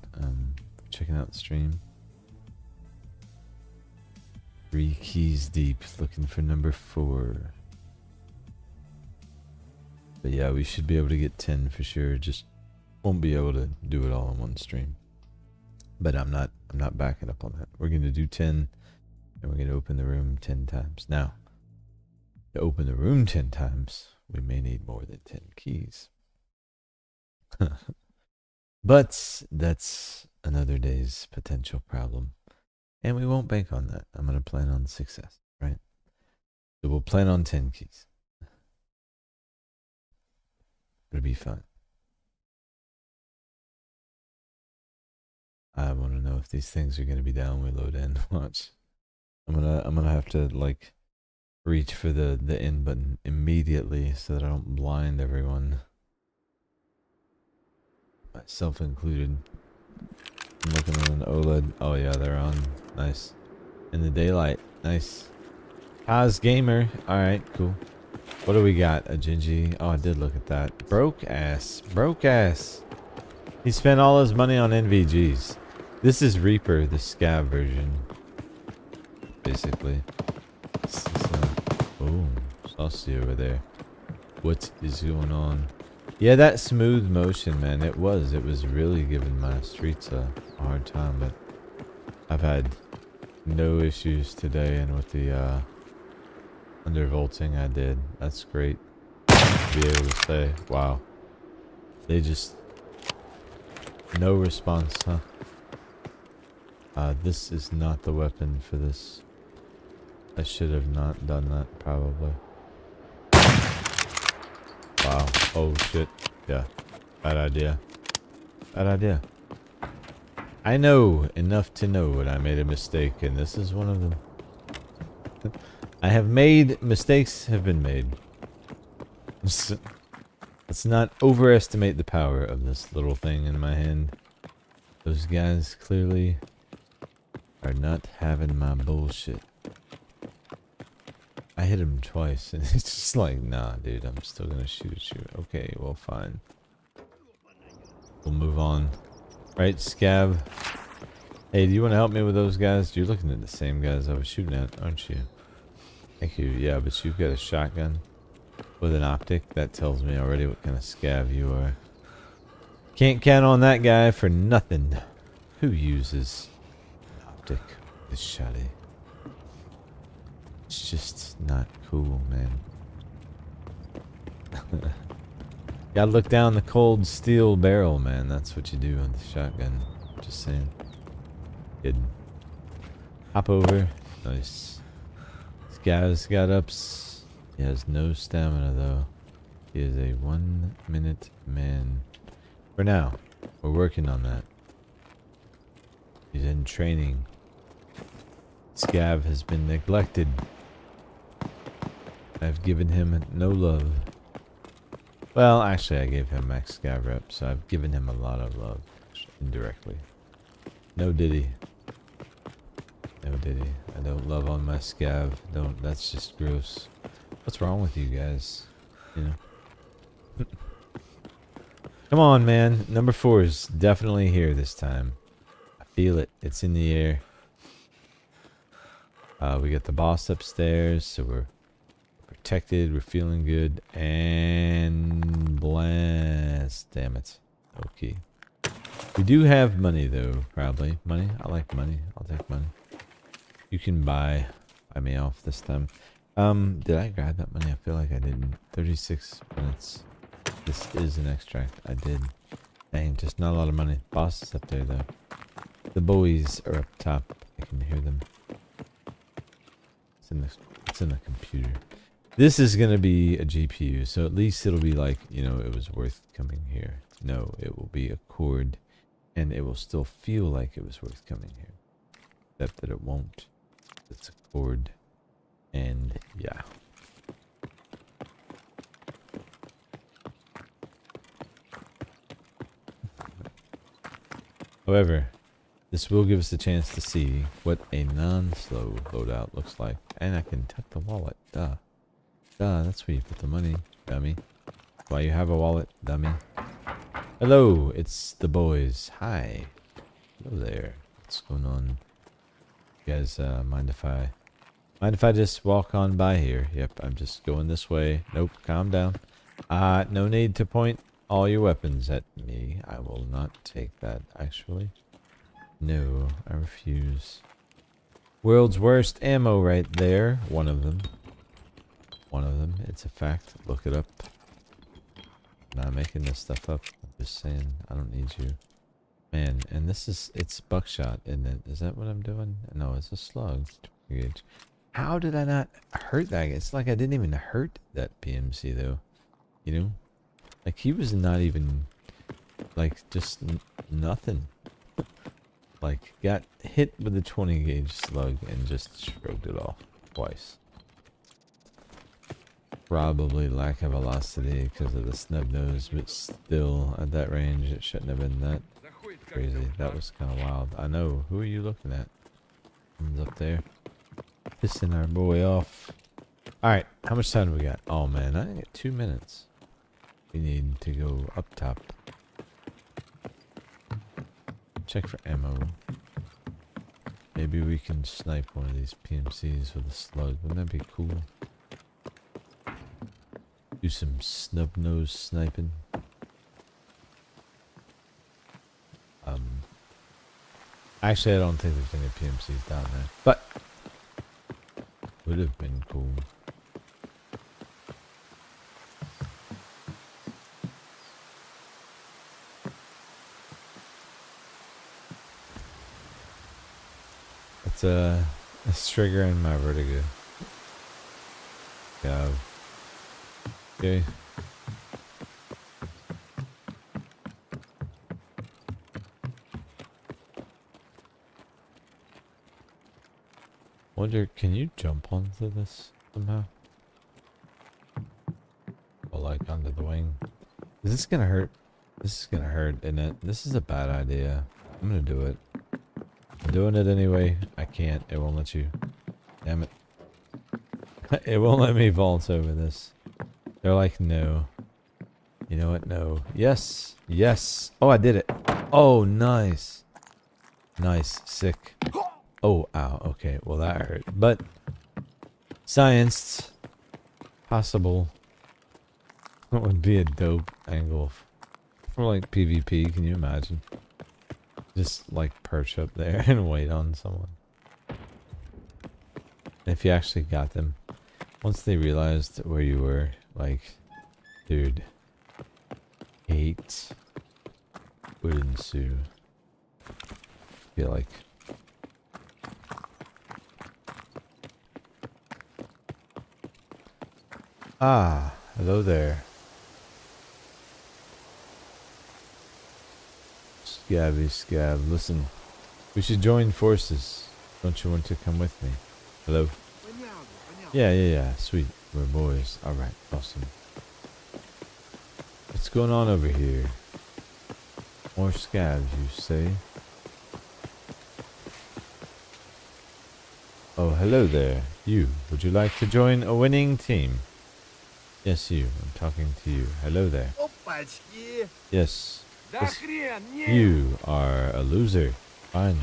Speaker 1: checking out the stream. 3 keys deep, looking for number 4. But yeah, we should be able to get 10 for sure. Just won't be able to do it all in one stream. But I'm not backing up on that. We're gonna do 10, and we're gonna open the room 10 times. Now, to open the room 10 times, we may need more than 10 keys. But that's another day's potential problem. And we won't bank on that. I'm gonna plan on success, right? So we'll plan on 10 keys. It'll be fun. I want to know if these things are going to be down when we load in. Watch. I'm gonna have to like reach for the end button immediately so that I don't blind everyone, myself included. I'm looking at an OLED. Oh yeah, they're on. Nice. In the daylight. Nice. Kaz Gamer. Alright, cool. What do we got? A Gingy. Oh, I did look at that. Broke ass. Broke ass. He spent all his money on NVGs. This is Reaper, the Scav version. Basically. Oh, saucy over there. What is going on? Yeah, that smooth motion, man. It was really giving my streets a hard time, but I've had no issues today, and with the undervolting I did, that's great to be able to say. Wow, they just no response, huh? This is not the weapon for this. I should have not done that, probably. Wow. Oh shit. Yeah. Bad idea. Bad idea. I know enough to know when I made a mistake, and this is one of them. I have made mistakes, have been made. Let's not overestimate the power of this little thing in my hand. Those guys clearly are not having my bullshit. I hit him twice, and it's just like, nah, dude, I'm still gonna shoot at you. Okay, well, fine. We'll move on. Right, Scav? Hey, do you want to help me with those guys? You're looking at the same guys I was shooting at, aren't you? Thank you. Yeah, but you've got a shotgun with an optic. That tells me already what kind of Scav you are. Can't count on that guy for nothing. Who uses optic is shoddy. It's just not cool, man. Gotta look down the cold steel barrel, man. That's what you do on the shotgun. Just saying. Good. Hop over. Nice. This guy's got ups. He has no stamina, though. He is a 1 minute man. For now. We're working on that. He's in training. Scav has been neglected. I've given him no love. Well, actually, I gave him max Scav rep, so I've given him a lot of love. Indirectly. No diddy. No diddy. I don't love on my Scav. Don't. That's just gross. What's wrong with you guys? You know? Come on, man. Number 4 is definitely here this time. I feel it. It's in the air. We got the boss upstairs, so we're protected. We're feeling good. And blast. Damn it. Okay. We do have money, though, probably. Money? I like money. I'll take money. You can buy me off this time. Did I grab that money? I feel like I didn't. 36 minutes. This is an extract. I did. Dang, just not a lot of money. Boss is up there, though. The boys are up top. I can hear them. It's in the computer. This is going to be a GPU, so at least it'll be like, you know, it was worth coming here. No, it will be a cord, and it will still feel like it was worth coming here. Except that it won't. It's a cord, and yeah. However, this will give us a chance to see what a non-slow loadout looks like. And I can tuck the wallet. Duh. Duh, that's where you put the money, dummy. Why you have a wallet, dummy. Hello, it's the boys. Hi. Hello there. What's going on? You guys, mind if I just walk on by here? Yep, I'm just going this way. Nope, calm down. No need to point all your weapons at me. I will not take that, actually. No, I refuse. World's worst ammo right there. One of them. One of them. It's a fact. Look it up. I'm not making this stuff up. I'm just saying, I don't need you. Man, and this is, it's buckshot, isn't it? Is that what I'm doing? No, it's a slug. Gauge. How did I not hurt that guy? It's like I didn't even hurt that PMC, though. You know? Like, he was not even, like, just nothing. Like, got hit with a 20 gauge slug and just shrugged it off twice. Probably lack of velocity because of the snub nose, but still, at that range, it shouldn't have been that crazy. That was kind of wild. I know. Who are you looking at? Someone's up there. Pissing our boy off. Alright, how much time do we got? Oh, man, I got 2 minutes. We need to go up top. Check for ammo. Maybe we can snipe one of these PMCs with a slug. Wouldn't that be cool? Do some snub nose sniping. Actually, I don't think there's any PMCs down there, but would have been cool. It's triggering my vertigo. Yeah. Okay. Wonder, can you jump onto this somehow? Or like under the wing? Is this gonna hurt? This is gonna hurt, isn't it? This is a bad idea. I'm gonna do it. I'm doing it anyway. I can't. It won't let you. Damn it. It won't let me vault over this. They're like, no. You know what? No. Yes. Yes. Oh, I did it. Oh, nice. Nice. Sick. Oh, ow. Okay. Well, that hurt. But science. Possible. That would be a dope angle for like PvP. Can you imagine? Just like perch up there and wait on someone. If you actually got them, once they realized where you were, like, dude, hate would ensue. Feel like. Ah, hello there. Scabby Scav, listen. We should join forces. Don't you want to come with me? Hello? Yeah. Sweet. We're boys. Alright, awesome. What's going on over here? More scabs, you say? Oh, hello there. You. Would you like to join a winning team? Yes, you. I'm talking to you. Hello there.
Speaker 4: Опачки.
Speaker 1: Yes.
Speaker 5: Да
Speaker 1: Yes.
Speaker 5: хрен, нет!
Speaker 1: You are a loser. Fine.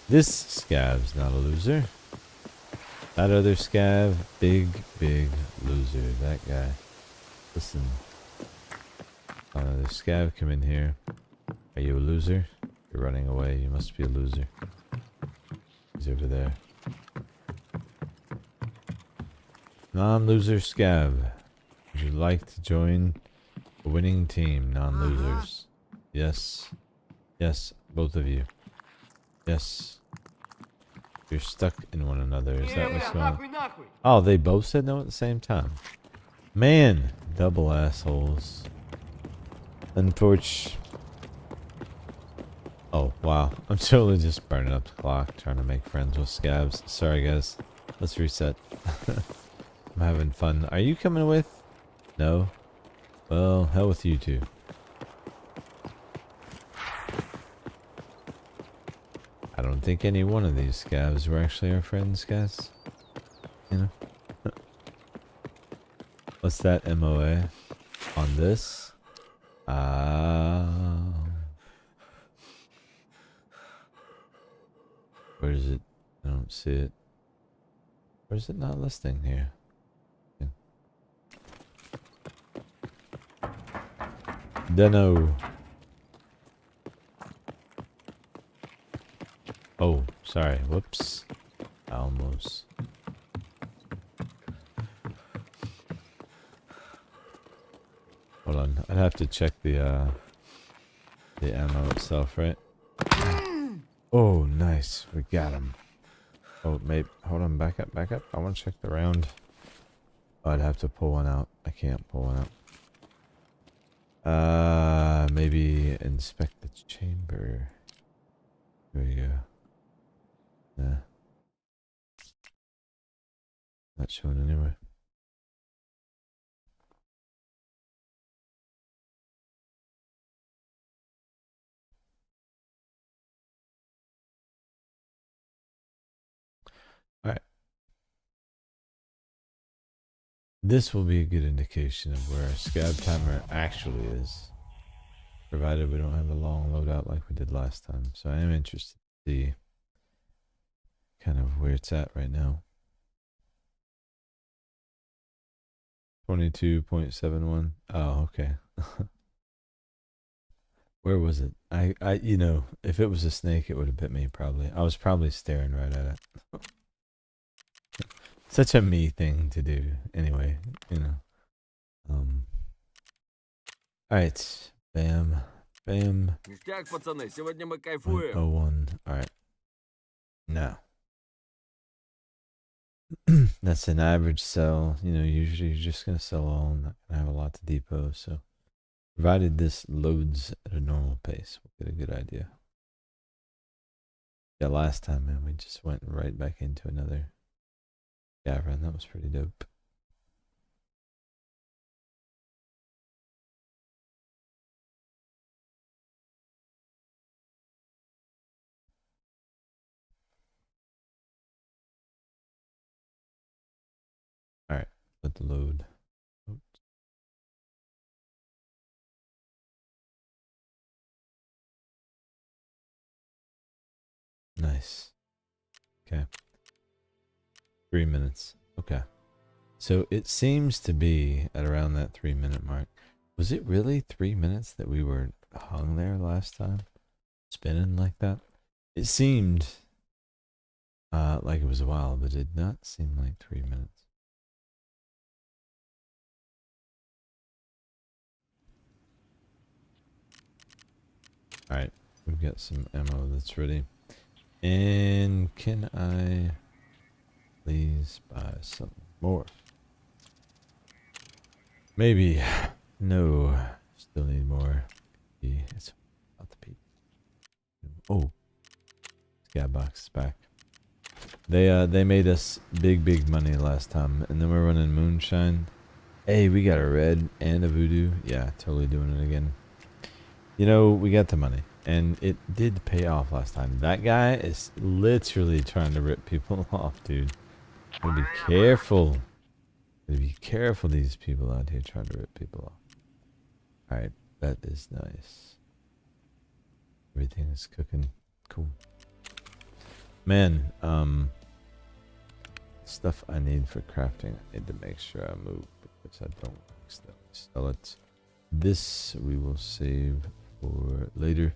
Speaker 1: This scav's not a loser. That other scav, big loser. That guy. Listen. The scav, come in here. Are you a loser? You're running away. You must be a loser. He's over there. Non-loser scav. Would you like to join a winning team? Non-losers. Yes. Yes, both of you. Yes. You're stuck in one another. Is that what's going on?
Speaker 5: Нахуй, нахуй!
Speaker 1: Oh, they both said no at the same time. Man, double assholes. Unfortunately. Oh, wow. I'm totally just burning up the clock, trying to make friends with scabs. Sorry, guys. Let's reset. I'm having fun. Are you coming with? No? Well, hell with you two. I don't think any one of these scabs were actually our friends, guys. You know? What's that MOA on this? Where is it? I don't see it. Where is it not listing here? Okay. Dunno. Oh, sorry. Whoops. Almost. Hold on. I'd have to check the ammo itself, right? Oh, nice. We got him. Oh, maybe. Hold on. Back up. I want to check the round. Oh, I'd have to pull one out. I can't pull one out. Maybe inspect the chamber. There we go. Nah. Not showing anywhere. Alright. This will be a good indication of where our Scav Timer actually is. Provided we don't have a long loadout like we did last time. So I am interested to see kind of where it's at right now. 22.71. Oh, okay. Where was it? You know, if it was a snake, it would have bit me probably. I was probably staring right at it. Such a me thing to do. Anyway, you know. Alright. Bam. Bam.
Speaker 5: Ништяк, пацаны, сегодня мы кайфуем.
Speaker 1: 101. Alright. Now. That's an average sell. You know, usually you're just going to sell all. I'm not going to have a lot to depot. So, provided this loads at a normal pace, we'll get a good idea. Yeah, last time, man, we just went right back into another run. That was pretty dope. Alright, let the load. Oops. Nice. Okay. 3 minutes. Okay. So it seems to be at around that 3-minute mark. Was it really 3 minutes that we were hung there last time? spinning like that. It seemed like it was a while, but it did not seem like 3 minutes. Alright, we've got some ammo that's ready. And can I please buy some more? Maybe. No. Still need more. It's about the peak. Oh. Scav box is back. They made us big money last time, and then we're running moonshine. Hey, we got a red and a voodoo. Yeah, totally doing it again. You know, we got the money, and it did pay off last time. That guy is literally trying to rip people off, dude. Gotta be careful. Gotta be careful, these people out here trying to rip people off. Alright, that is nice. Everything is cooking. Cool. Man, stuff I need for crafting, I need to make sure I move because I don't accidentally sell it. This we will save for later.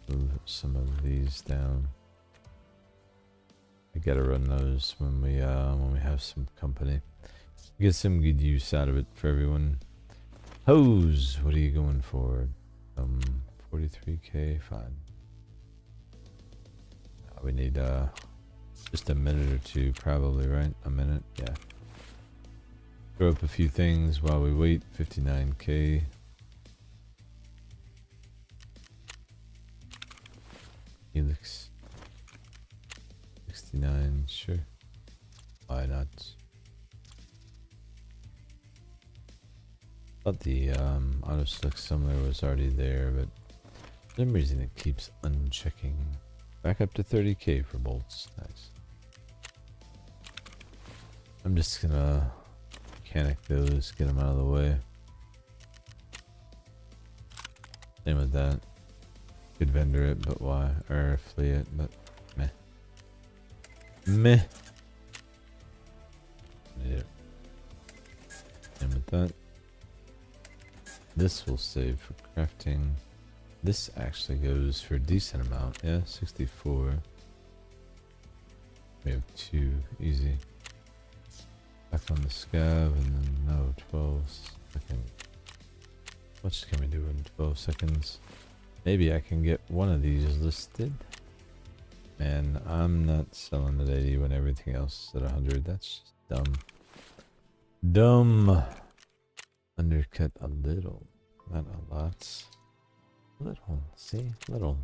Speaker 1: Move some of these down. I gotta run those when we have some company. Get some good use out of it for everyone. Hose, what are you going for? 43k, fine. We need just a minute or two, probably, right? A minute, yeah. Throw up a few things while we wait. 59k. Helix. 69, sure. Why not? Thought the auto select summoner was already there, but for some reason it keeps unchecking. Back up to 30k for bolts. Nice. I'm just gonna mechanic those, get them out of the way. Same with that. Could vendor it, but why? Or flee it, but meh. Meh. Yeah. Same with that. This will save for crafting. This actually goes for a decent amount. Yeah, 64. We have 2. Easy. Back on the scav, and then no, 12 seconds. What much can we do in 12 seconds? Maybe I can get one of these listed. Man, I'm not selling at 80 when everything else is at 100. That's just dumb. Dumb. Undercut a little. Not a lot. Little. See? Little.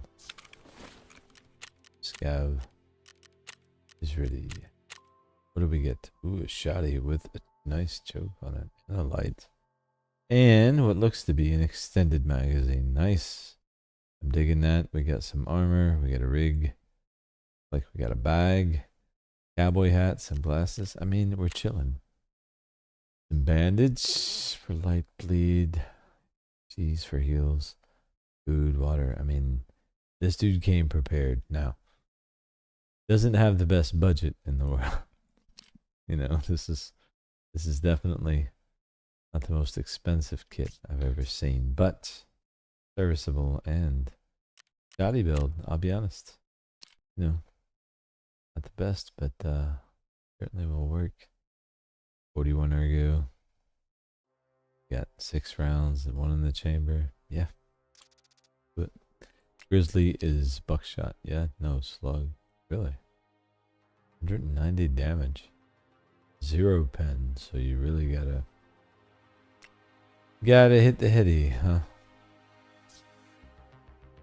Speaker 1: Scav is ready. What do we get? Ooh, a shotty with a nice choke on it. And a light. And what looks to be an extended magazine. Nice. I'm digging that. We got some armor. We got a rig. Like we got a bag. Cowboy hat. Some glasses. I mean, we're chilling. Some bandage for light bleed. Cheese for heals. Food, water. I mean, this dude came prepared. Now, doesn't have the best budget in the world. You know, this is definitely not the most expensive kit I've ever seen, but serviceable and shoddy build. I'll be honest. You know, not the best, but certainly will work. 41 ergo. Got 6 rounds and 1 in the chamber. Yeah. But Grizzly is buckshot. Yeah, no slug. Really? 190 damage. 0 pen, so you really gotta hit the heady, huh?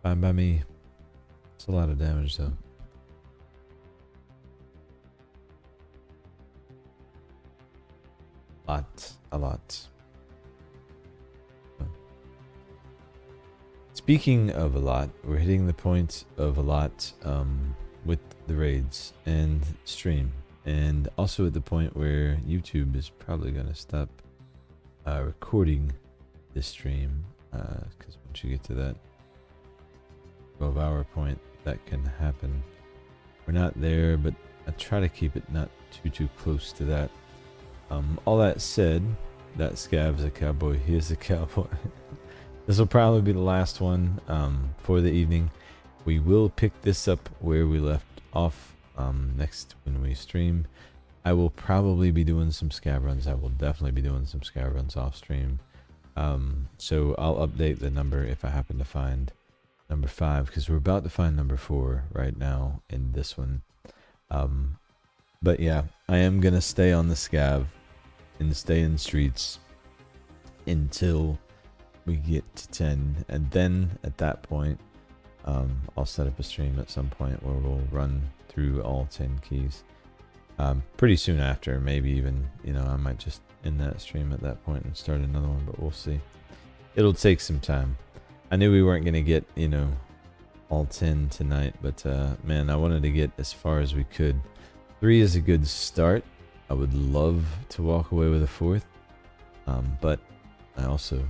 Speaker 1: Fine by me. It's a lot of damage though. A lot. Speaking of a lot, we're hitting the point of a lot with the raids and stream, and also at the point where YouTube is probably going to stop recording this stream, because once you get to that 12-hour point, that can happen. We're not there, but I try to keep it not too close to that. All that said, that Scav's a cowboy. He is a cowboy. This will probably be the last one for the evening. we will pick this up where we left off next when we stream. I will probably be doing some scav runs. I will definitely be doing some scav runs off stream. So I'll update the number if I happen to find number 5, because we're about to find number 4 right now in this one. But yeah, I am gonna stay on the scav and stay in streets until we get to 10, and then at that point I'll set up a stream at some point where we'll run through all 10 keys. Pretty soon after, maybe even, you know, I might just end that stream at that point and start another one, but we'll see. It'll take some time. I knew we weren't gonna get, you know, all 10 tonight, but man, I wanted to get as far as we could. 3 is a good start. I would love to walk away with a 4th, but I also,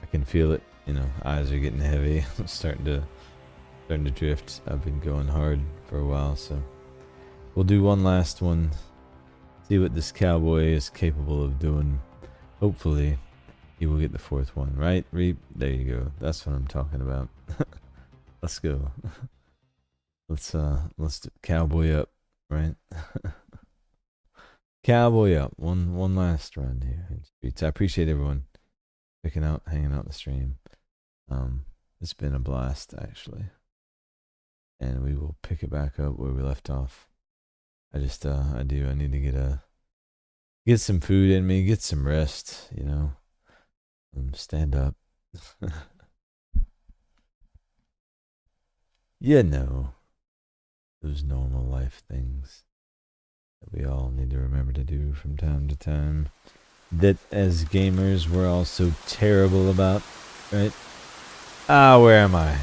Speaker 1: I can feel it, you know, eyes are getting heavy. I'm starting to drift. I've been going hard for a while, so we'll do one last one, see what this cowboy is capable of doing. Hopefully he will get the 4th one, right, Reap? There you go. That's what I'm talking about. Let's go. Let's do cowboy up, right? Cowboy up. One last run here in streets. I appreciate everyone hanging out the stream. It's been a blast, actually, and we will pick it back up where we left off. I need to get some food in me, get some rest, you know, and stand up. You know, those normal life things that we all need to remember to do from time to time, that as gamers we're all so terrible about, right? Where am I?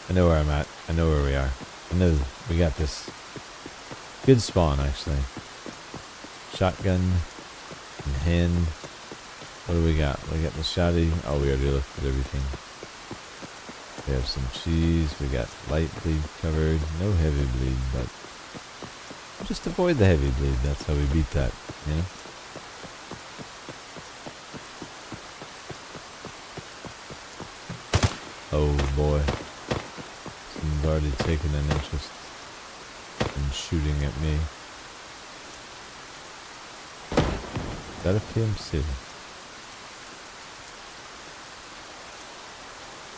Speaker 1: I know where I'm at. I know where we are. I know we got this. Good spawn, actually. Shotgun in hand. What do we got? We got the shotty. Oh, we already looked at everything. We have some cheese. We got light bleed covered. No heavy bleed, but just avoid the heavy bleed. That's how we beat that, you know? Oh boy. Someone's already taken an interest in shooting at me. Is that a PMC?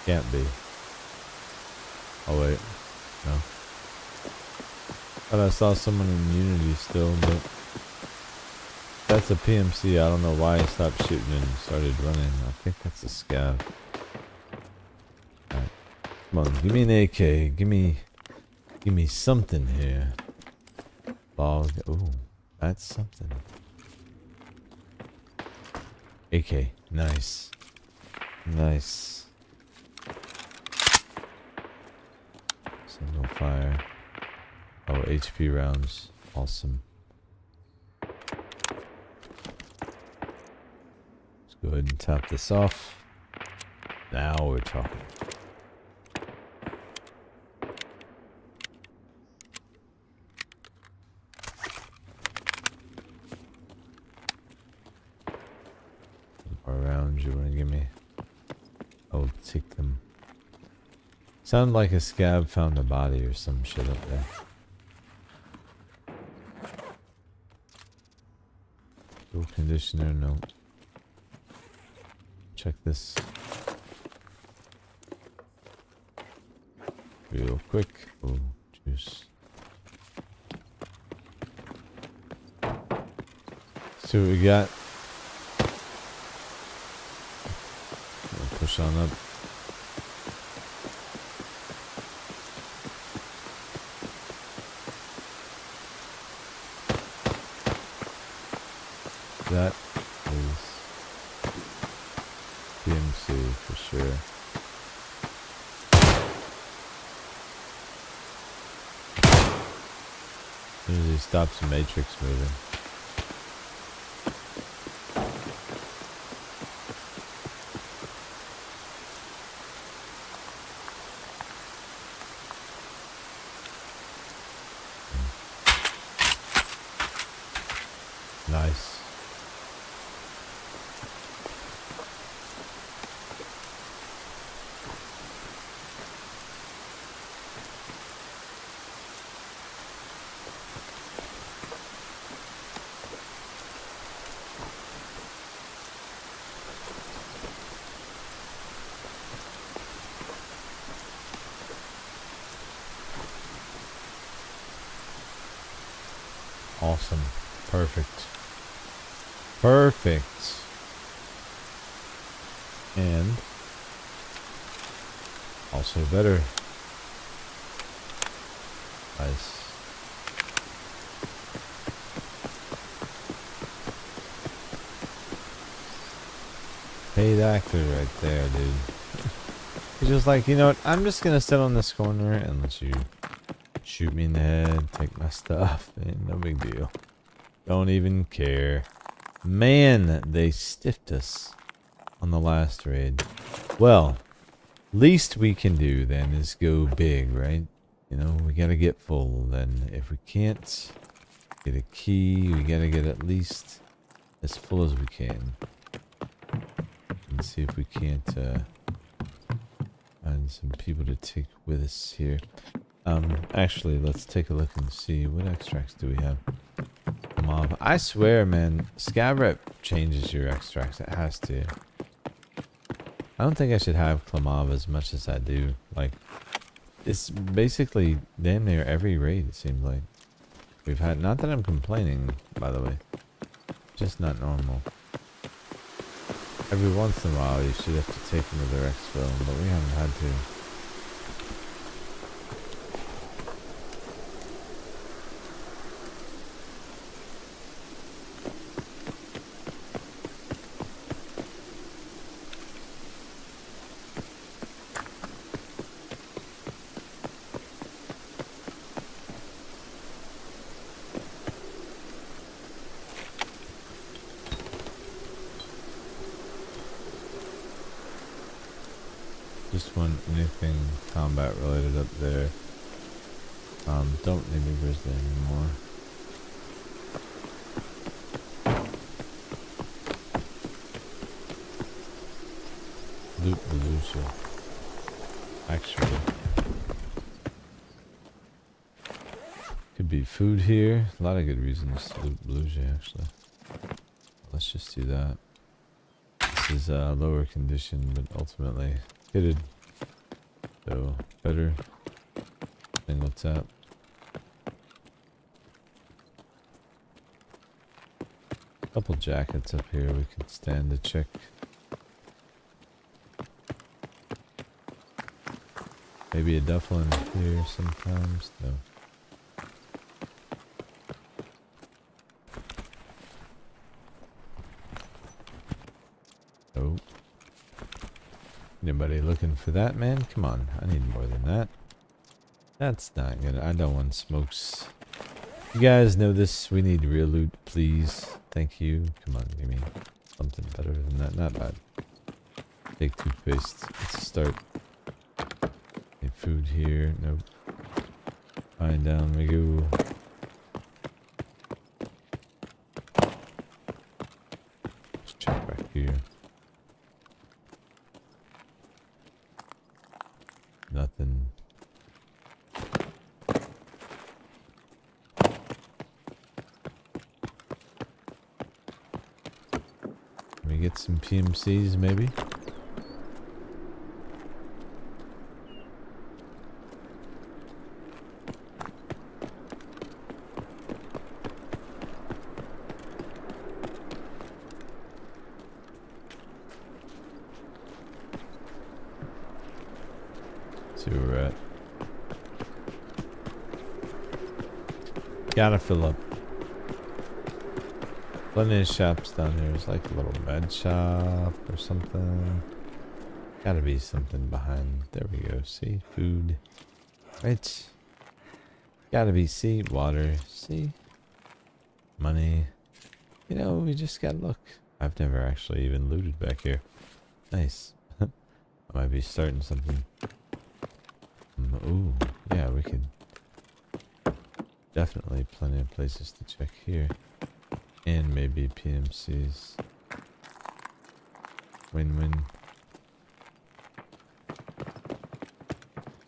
Speaker 1: Can't be. Oh wait, no. Thought I saw someone in Unity still, but that's a PMC. I don't know why I stopped shooting and started running. I think that's a scav. Alright. Come on, give me an AK. Give me something here. Log. Ooh, that's something. AK. Nice. Nice. Single fire. Oh, HP rounds. Awesome. Let's go ahead and top this off. Now we're talking. More rounds you want to give me? I'll take them. Sounded like a scav found a body or some shit up there. Fuel conditioner, no. Check this real quick. Oh, juice. See what we got. I'll push on up. That is PMC for sure. Usually stops the matrix moving. Nice. Awesome. Perfect. Perfect. And also better. Nice. Paid actor right there, dude. He's just like, you know what? I'm just gonna sit on this corner and let you shoot me in the head, take my stuff, and no big deal. Don't even care. Man, they stiffed us on the last raid. Well, least we can do then is go big, right? You know, we gotta get full. Then if we can't get a key, we gotta get at least as full as we can. And see if we can't find some people to take with us here. Actually, let's take a look and see what extracts do we have. Mob. I swear, man, Scav Rep changes your extracts. It has to. I don't think I should have Klamav as much as I do. Like, it's basically damn near every raid, it seems like. We've had, not that I'm complaining, by the way. Just not normal. Every once in a while, you should have to take another exfil, but we haven't had to. Just want anything combat related up there. Don't need me grizzly anymore. Loot Belusia. Actually. Could be food here. A lot of good reasons to loot Belusia, actually. Let's just do that. This is lower condition, but ultimately kitted. So better. Single tap. Couple jackets up here we can stand to check. Maybe a duffel in here sometimes. No. Nope. Anybody looking for that, man? Come on, I need more than that. That's not good. I don't want smokes. You guys know this. We need real loot, please. Thank you. Come on, give me something better than that. Not bad. Take toothpaste. Let's start. Need food here. Nope. Fine, down we go. Let's check back here. Nothing. Can we get some PMCs maybe? See where we're at. Gotta fill up. Plenty of shops down here. There's like a little med shop or something. Gotta be something behind. There we go. See? Food. Right. Gotta be. See? Water. See? Money. You know, we just gotta look. I've never actually even looted back here. Nice. I might be starting something. Ooh, yeah, we could. Definitely plenty of places to check here. And maybe PMCs. Win-win.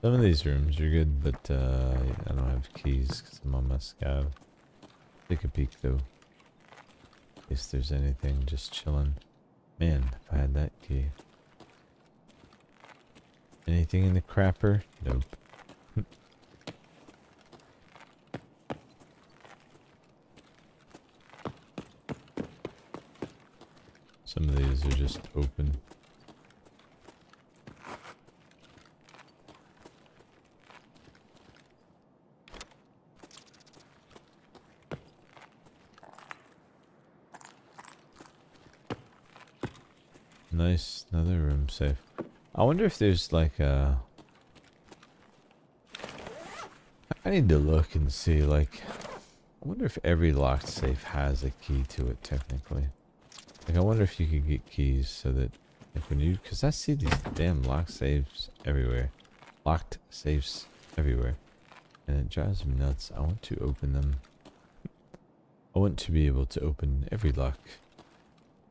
Speaker 1: Some of these rooms are good, but I don't have keys because I'm on my scav. Take a peek though. In case there's anything just chilling. Man, if I had that key. Anything in the crapper? Nope. Some of these are just open. Nice, another room safe. I wonder if there's like a... I need to look and see, like... I wonder if every locked safe has a key to it, technically. Like, I wonder if you could get keys so that... Like, when you... Because I see these damn locked safes everywhere. Locked safes everywhere. And it drives me nuts. I want to open them. I want to be able to open every lock.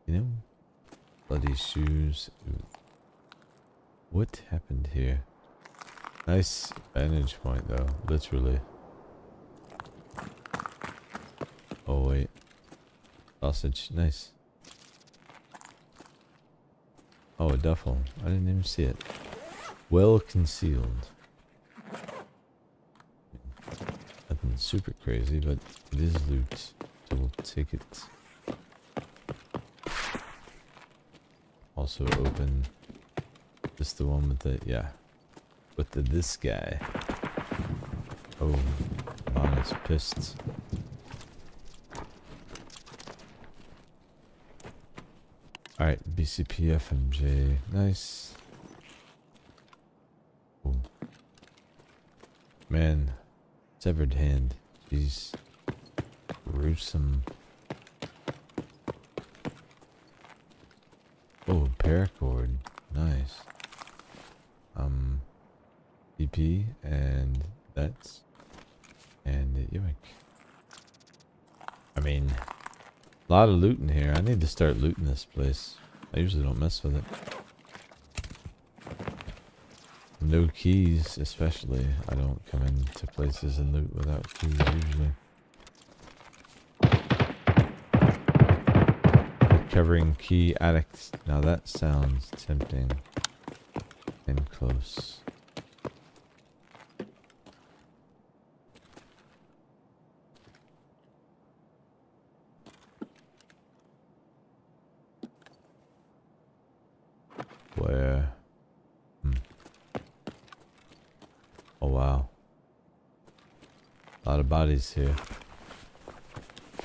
Speaker 1: You know? Bloody shoes. Ooh. What happened here? Nice vantage point though, literally. Oh wait. Sausage, nice. Oh, a duffel. I didn't even see it. Well concealed. Nothing super crazy, but it is loot. So we'll take it. Also open just the one with the, yeah, with the this guy. Oh, Bon is pissed. Alright, BCP FMJ, nice. Oh. Man, severed hand, jeez, gruesome. Oh, paracord. Nice. DP and that's and yoink. I mean, a lot of loot in here. I need to start looting this place. I usually don't mess with it. No keys, especially. I don't come into places and loot without keys usually. Covering key addicts. Now that sounds tempting and close. Where? Oh wow. A lot of bodies here.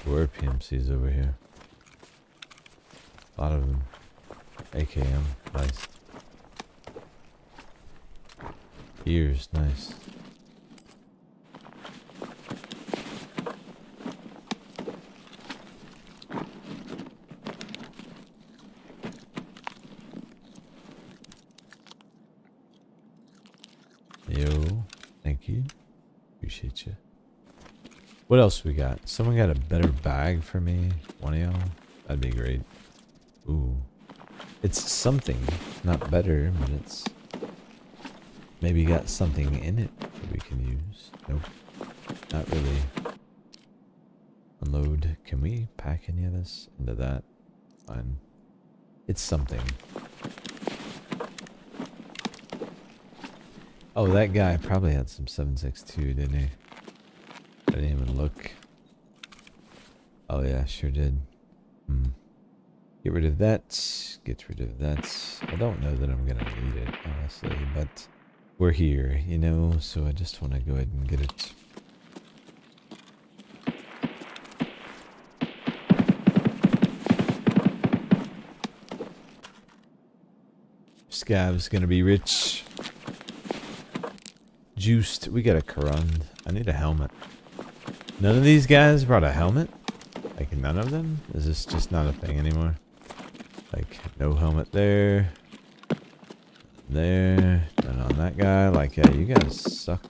Speaker 1: Where are PMCs over here? A lot of them. AKM, nice. Ears, nice. Yo, thank you. Appreciate you. What else we got? Someone got a better bag for me? One of y'all? That'd be great. Ooh. It's something. Not better, but it's... Maybe got something in it that we can use. Nope. Not really. Unload. Can we pack any of this into that? Fine. It's something. Oh, that guy probably had some 7.62, didn't he? I didn't even look. Oh yeah, sure did. Get rid of that. Get rid of that. I don't know that I'm gonna need it, honestly, but we're here, you know, so I just want to go ahead and get it. Scav's gonna be rich. Juiced. We got a Karund. I need a helmet. None of these guys brought a helmet? Like, none of them? Is this just not a thing anymore? Like, no helmet there. There. None on that guy. Like, yeah, you guys suck.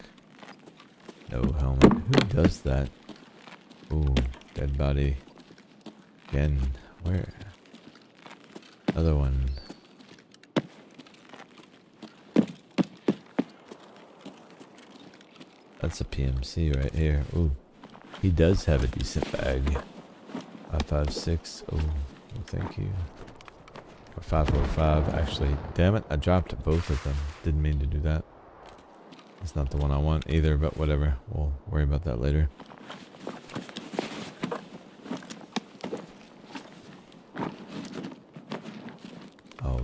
Speaker 1: No helmet. Who does that? Ooh, dead body. Again. Where? Another one. That's a PMC right here. Ooh. He does have a decent bag. 5.56. Oh, well, thank you. Or 5.45. Actually, damn it. I dropped both of them. Didn't mean to do that. It's not the one I want either, but whatever. We'll worry about that later.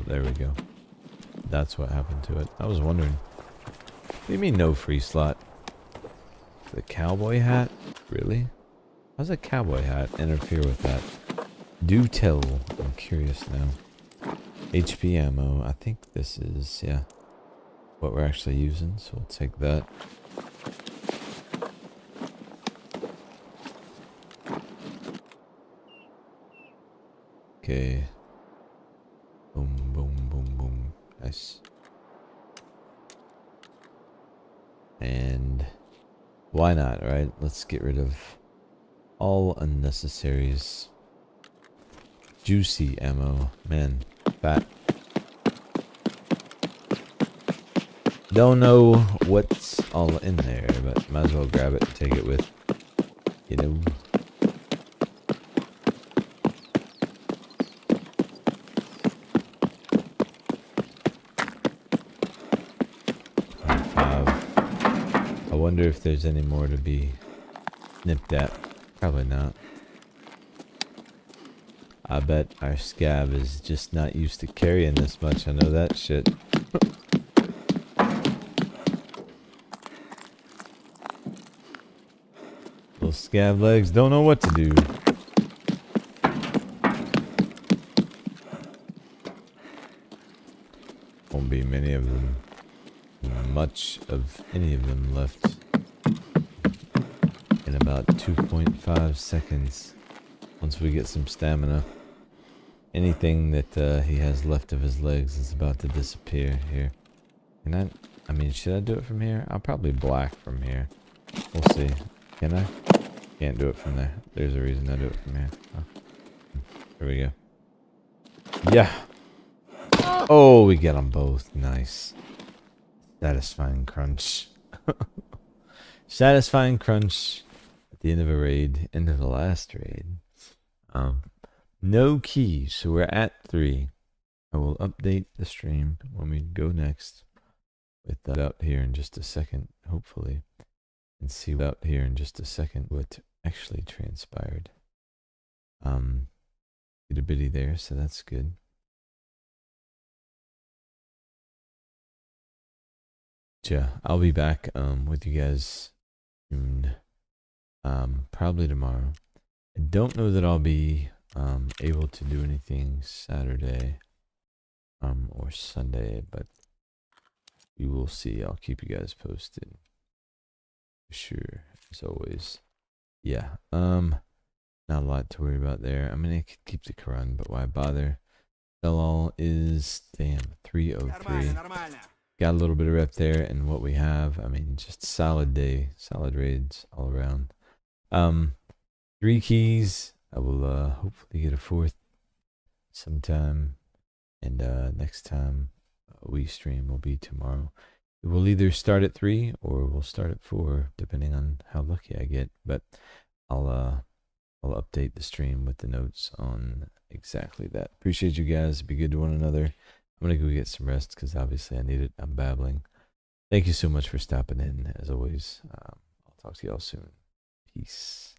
Speaker 1: there we go. That's what happened to it. I was wondering. What do you mean no free slot? The cowboy hat? Really? How's a cowboy hat interfere with that? Do tell. I'm curious now. HP ammo. I think this is, yeah, what we're actually using. So we'll take that. Okay. Boom, boom, boom, boom. Nice. And why not, right? Let's get rid of all unnecessaries. Juicy ammo. Man, fat. Don't know what's all in there, but might as well grab it and take it with, you know. I wonder if there's any more to be nipped at. Probably not. I bet our scav is just not used to carrying this much. I know that shit. Little scav legs don't know what to do. Won't be many of them. Much of any of them left in about 2.5 seconds once we get some stamina. Anything that he has left of his legs is about to disappear here. Can I mean, should I do it from here? I'll probably black from here. We'll see. Can I? Can't do it from there. There's a reason I do it from here. Oh. Here we go. Yeah. Oh, we get them both. Nice. Satisfying crunch. Satisfying crunch at the end of a raid, end of the last raid. No keys, so we're at 3. I will update the stream when we go next with that out here in just a second, hopefully, and see out here in just a second what actually transpired. Get a bitty there, so that's good. Yeah, I'll be back with you guys soon, probably tomorrow. I don't know that I'll be able to do anything Saturday or Sunday, but we will see. I'll keep you guys posted for sure, as always. Yeah, not a lot to worry about there. I mean, I could keep the Quran, but why bother? Sell all is, damn, 303. Got a little bit of rep there, and what we have, I mean, just solid day, solid raids all around. 3 keys. I will hopefully get a 4th sometime, and next time we stream will be tomorrow. We'll either start at 3 or we'll start at 4, depending on how lucky I get. But I'll update the stream with the notes on exactly that. Appreciate you guys. Be good to one another. I'm gonna go get some rest because obviously I need it. I'm babbling. Thank you so much for stopping in. As always, I'll talk to y'all soon. Peace.